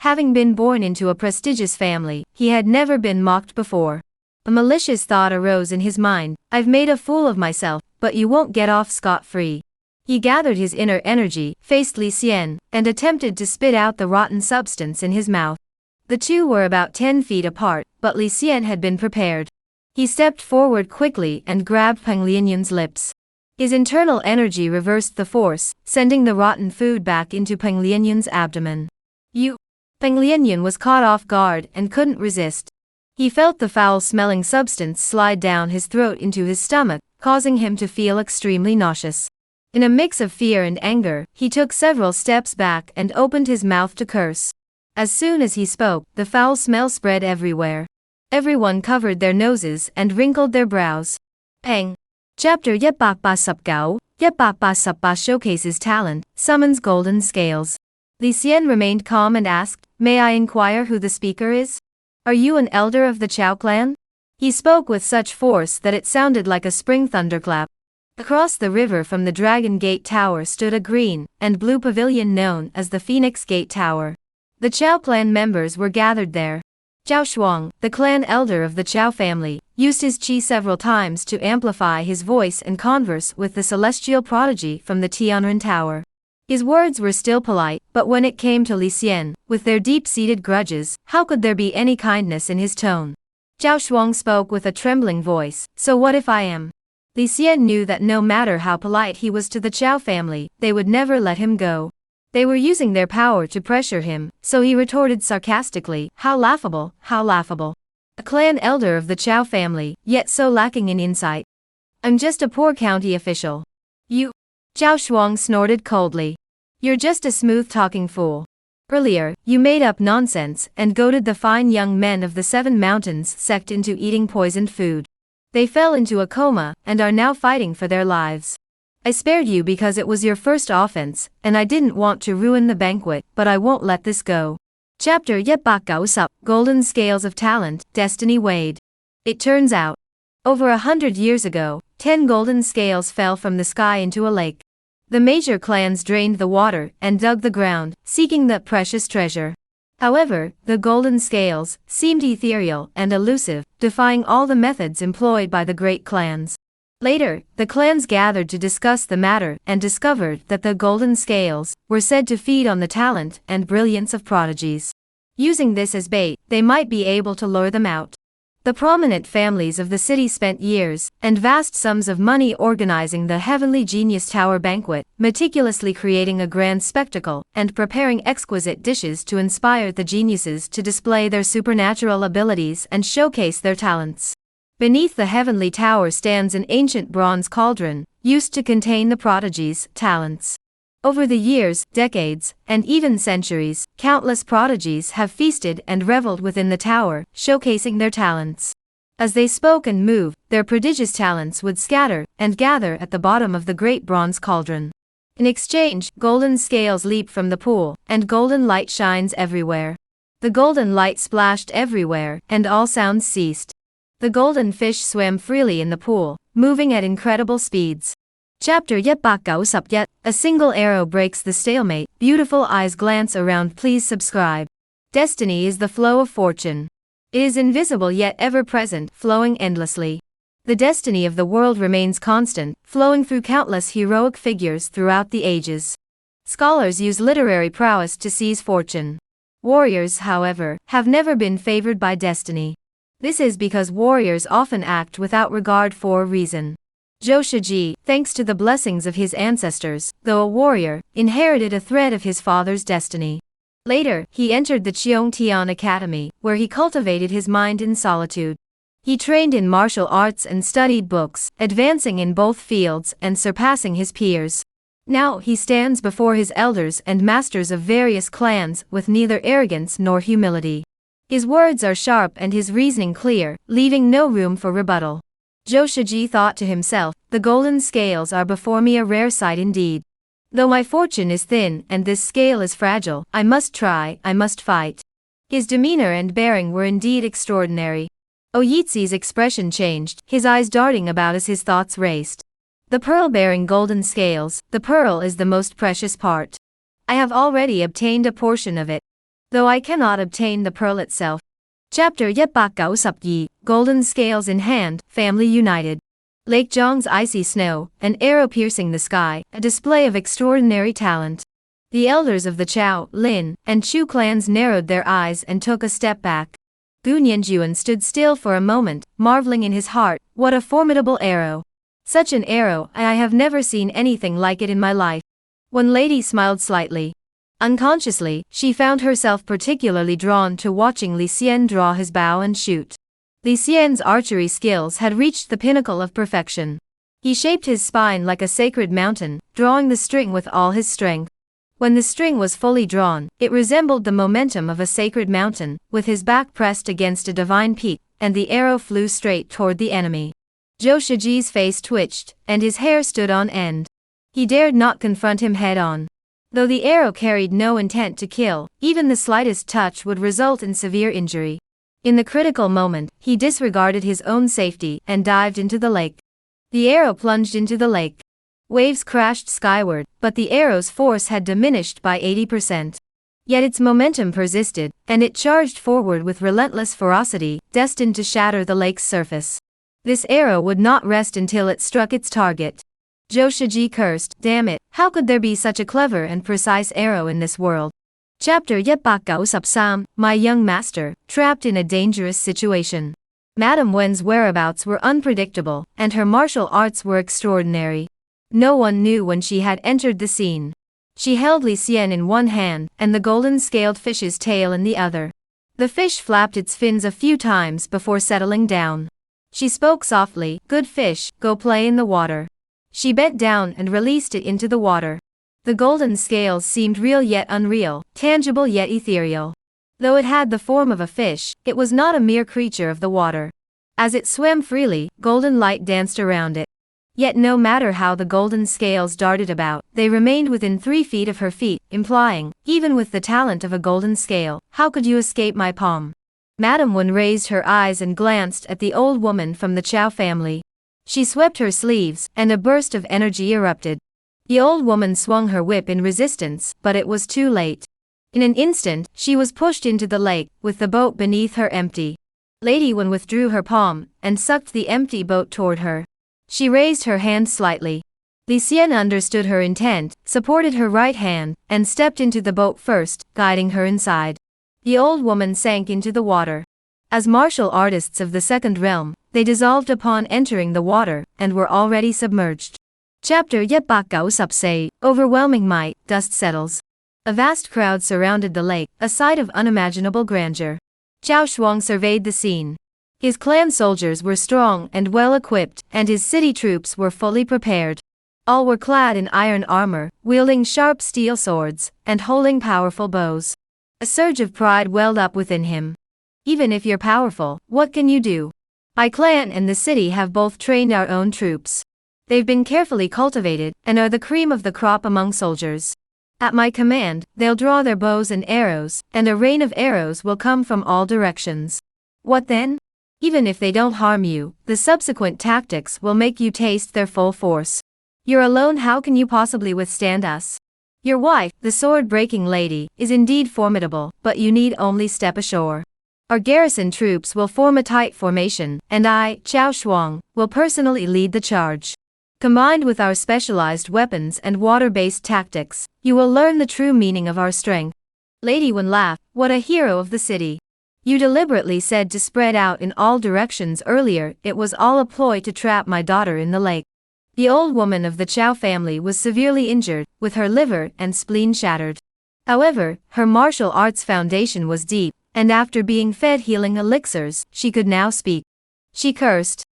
Having been born into a prestigious family, he had never been mocked before. A malicious thought arose in his mind, I've made a fool of myself, but you won't get off scot-free. He gathered his inner energy, faced Li Xian, and attempted to spit out the rotten substance in his mouth. The two were about 10 feet apart, but Li Xian had been prepared. He stepped forward quickly and grabbed Peng Lianyun's lips. His internal energy reversed the force, sending the rotten food back into Peng Lianyun's abdomen. You! Peng Lianyun was caught off guard and couldn't resist. He felt the foul-smelling substance slide down his throat into his stomach, causing him to feel extremely nauseous. In a mix of fear and anger, he took several steps back and opened his mouth to curse. As soon as he spoke, the foul smell spread everywhere. Everyone covered their noses and wrinkled their brows. Peng. Chapter 138 showcases talent, summons golden scales. Li Xian remained calm and asked, may I inquire who the speaker is? Are you an elder of the Chao clan? He spoke with such force that it sounded like a spring thunderclap. Across the river from the Dragon Gate Tower stood a green and blue pavilion known as the Phoenix Gate Tower. The Chao clan members were gathered there. Zhao Shuang, the clan elder of the Chao family, used his qi several times to amplify his voice and converse with the celestial prodigy from the Tianren Tower. His words were still polite, but when it came to Li Xian, with their deep-seated grudges, how could there be any kindness in his tone? Zhao Shuang spoke with a trembling voice, so what if I am? Li Xian knew that no matter how polite he was to the Chao family, they would never let him go. They were using their power to pressure him, so he retorted sarcastically, how laughable, how laughable. A clan elder of the Chao family, yet so lacking in insight. I'm just a poor county official. You? Zhao Shuang snorted coldly. You're just a smooth-talking fool. Earlier, you made up nonsense and goaded the fine young men of the 7 Mountains sect into eating poisoned food. They fell into a coma and are now fighting for their lives. I spared you because it was your first offense, and I didn't want to ruin the banquet, but I won't let this go. Chapter 190 Golden Scales of Talent, Destiny Weighed. It turns out, over 100 years ago, 10 golden scales fell from the sky into a lake. The major clans drained the water and dug the ground, seeking the precious treasure. However, the golden scales seemed ethereal and elusive, defying all the methods employed by the great clans. Later, the clans gathered to discuss the matter and discovered that the golden scales were said to feed on the talent and brilliance of prodigies. Using this as bait, they might be able to lure them out. The prominent families of the city spent years and vast sums of money organizing the Heavenly Genius Tower banquet, meticulously creating a grand spectacle and preparing exquisite dishes to inspire the geniuses to display their supernatural abilities and showcase their talents. Beneath the heavenly tower stands an ancient bronze cauldron, used to contain the prodigies' talents. Over the years, decades, and even centuries, countless prodigies have feasted and reveled within the tower, showcasing their talents. As they spoke and moved, their prodigious talents would scatter and gather at the bottom of the great bronze cauldron. In exchange, golden scales leap from the pool, and golden light shines everywhere. The golden light splashed everywhere, and all sounds ceased. The golden fish swam freely in the pool, moving at incredible speeds. Chapter 191 A single arrow breaks the stalemate. Beautiful eyes glance around. Please subscribe. Destiny is the flow of fortune. It is invisible yet ever present, flowing endlessly. The destiny of the world remains constant, flowing through countless heroic figures throughout the ages. Scholars use literary prowess to seize fortune. Warriors, however, have never been favored by destiny. This is because warriors often act without regard for reason. Zhou Shiji, thanks to the blessings of his ancestors, though a warrior, inherited a thread of his father's destiny. Later, he entered the Cheongtian Academy, where he cultivated his mind in solitude. He trained in martial arts and studied books, advancing in both fields and surpassing his peers. Now he stands before his elders and masters of various clans with neither arrogance nor humility. His words are sharp and his reasoning clear, leaving no room for rebuttal. Zhou Shiji thought to himself, the golden scales are before me, a rare sight indeed. Though my fortune is thin and this scale is fragile, I must try, I must fight. His demeanor and bearing were indeed extraordinary. Oyitzi's expression changed, his eyes darting about as his thoughts raced. The pearl-bearing golden scales, the pearl is the most precious part. I have already obtained a portion of it, though I cannot obtain the pearl itself. Chapter 192 Golden Scales in Hand, Family United. Lake Zhang's icy snow, an arrow piercing the sky, a display of extraordinary talent. The elders of the Chao, Lin, and Chu clans narrowed their eyes and took a step back. Gu Nianjuan stood still for a moment, marveling in his heart, what a formidable arrow. Such an arrow, I have never seen anything like it in my life. One lady smiled slightly. Unconsciously, she found herself particularly drawn to watching Li Xian draw his bow and shoot. Li Xian's archery skills had reached the pinnacle of perfection. He shaped his spine like a sacred mountain, drawing the string with all his strength. When the string was fully drawn, it resembled the momentum of a sacred mountain, with his back pressed against a divine peak, and the arrow flew straight toward the enemy. Zhou Shiji's face twitched, and his hair stood on end. He dared not confront him head-on. Though the arrow carried no intent to kill, even the slightest touch would result in severe injury. In the critical moment, he disregarded his own safety and dived into the lake. The arrow plunged into the lake. Waves crashed skyward, but the arrow's force had diminished by 80%. Yet its momentum persisted, and it charged forward with relentless ferocity, destined to shatter the lake's surface. This arrow would not rest until it struck its target. Zhou Shiji cursed, damn it, how could there be such a clever and precise arrow in this world? Chapter 193 My Young Master, Trapped in a Dangerous Situation. Madame Wen's whereabouts were unpredictable, and her martial arts were extraordinary. No one knew when she had entered the scene. She held Li Xian in one hand, and the golden-scaled fish's tail in the other. The fish flapped its fins a few times before settling down. She spoke softly, good fish, go play in the water. She bent down and released it into the water. The golden scales seemed real yet unreal, tangible yet ethereal. Though it had the form of a fish, it was not a mere creature of the water. As it swam freely, golden light danced around it. Yet no matter how the golden scales darted about, they remained within 3 feet of her feet, implying, even with the talent of a golden scale, how could you escape my palm? Madame Wen raised her eyes and glanced at the old woman from the Chow family. She swept her sleeves, and a burst of energy erupted. The old woman swung her whip in resistance, but it was too late. In an instant, she was pushed into the lake, with the boat beneath her empty. Lady Wen withdrew her palm, and sucked the empty boat toward her. She raised her hand slightly. Li Xian understood her intent, supported her right hand, and stepped into the boat first, guiding her inside. The old woman sank into the water. As martial artists of the second realm, they dissolved upon entering the water, and were already submerged. Chapter 194. Overwhelming might, dust settles. A vast crowd surrounded the lake, a sight of unimaginable grandeur. Zhao Shuang surveyed the scene. His clan soldiers were strong and well equipped, and his city troops were fully prepared. All were clad in iron armor, wielding sharp steel swords, and holding powerful bows. A surge of pride welled up within him. Even if you're powerful, what can you do? My clan and the city have both trained our own troops. They've been carefully cultivated, and are the cream of the crop among soldiers. At my command, they'll draw their bows and arrows, and a rain of arrows will come from all directions. What then? Even if they don't harm you, the subsequent tactics will make you taste their full force. You're alone, how can you possibly withstand us? Your wife, the sword-breaking lady, is indeed formidable, but you need only step ashore. Our garrison troops will form a tight formation, and I, Zhao Shuang, will personally lead the charge. Combined with our specialized weapons and water-based tactics, you will learn the true meaning of our strength. Lady Wen laughed. What a hero of the city. You deliberately said to spread out in all directions earlier. It was all a ploy to trap my daughter in the lake. The old woman of the Chow family was severely injured, with her liver and spleen shattered. However, her martial arts foundation was deep, and after being fed healing elixirs, she could now speak. She cursed.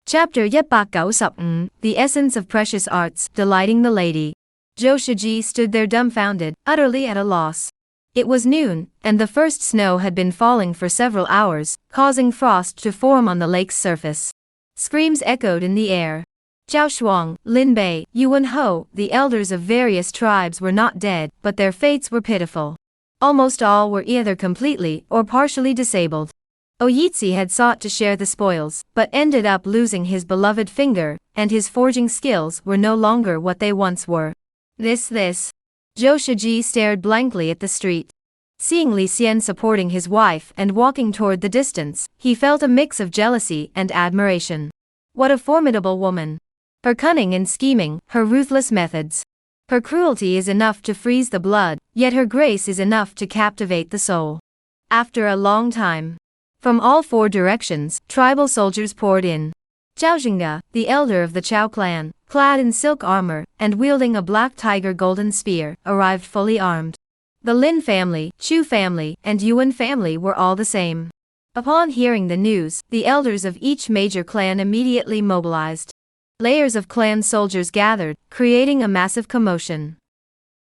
Chapter 195. The essence of precious arts, delighting the lady. Zhou Shiji stood there dumbfounded, utterly at a loss. It was noon, and the first snow had been falling for several hours, causing frost to form on the lake's surface. Screams echoed in the air. Zhao Shuang, Lin Bei, Yuan Ho, the elders of various tribes were not dead, but their fates were pitiful. Almost all were either completely or partially disabled. Oyitsi had sought to share the spoils, but ended up losing his beloved finger, and his forging skills were no longer what they once were. This. Zhou Shiji stared blankly at the street. Seeing Li Xian supporting his wife and walking toward the distance, he felt a mix of jealousy and admiration. What a formidable woman! Her cunning and scheming, her ruthless methods. Her cruelty is enough to freeze the blood, yet her grace is enough to captivate the soul. After a long time, from all 4 directions, tribal soldiers poured in. Zhao Xingga, the elder of the Chow clan, clad in silk armor, and wielding a black tiger golden spear, arrived fully armed. The Lin family, Chu family, and Yuan family were all the same. Upon hearing the news, the elders of each major clan immediately mobilized. Layers of clan soldiers gathered, creating a massive commotion.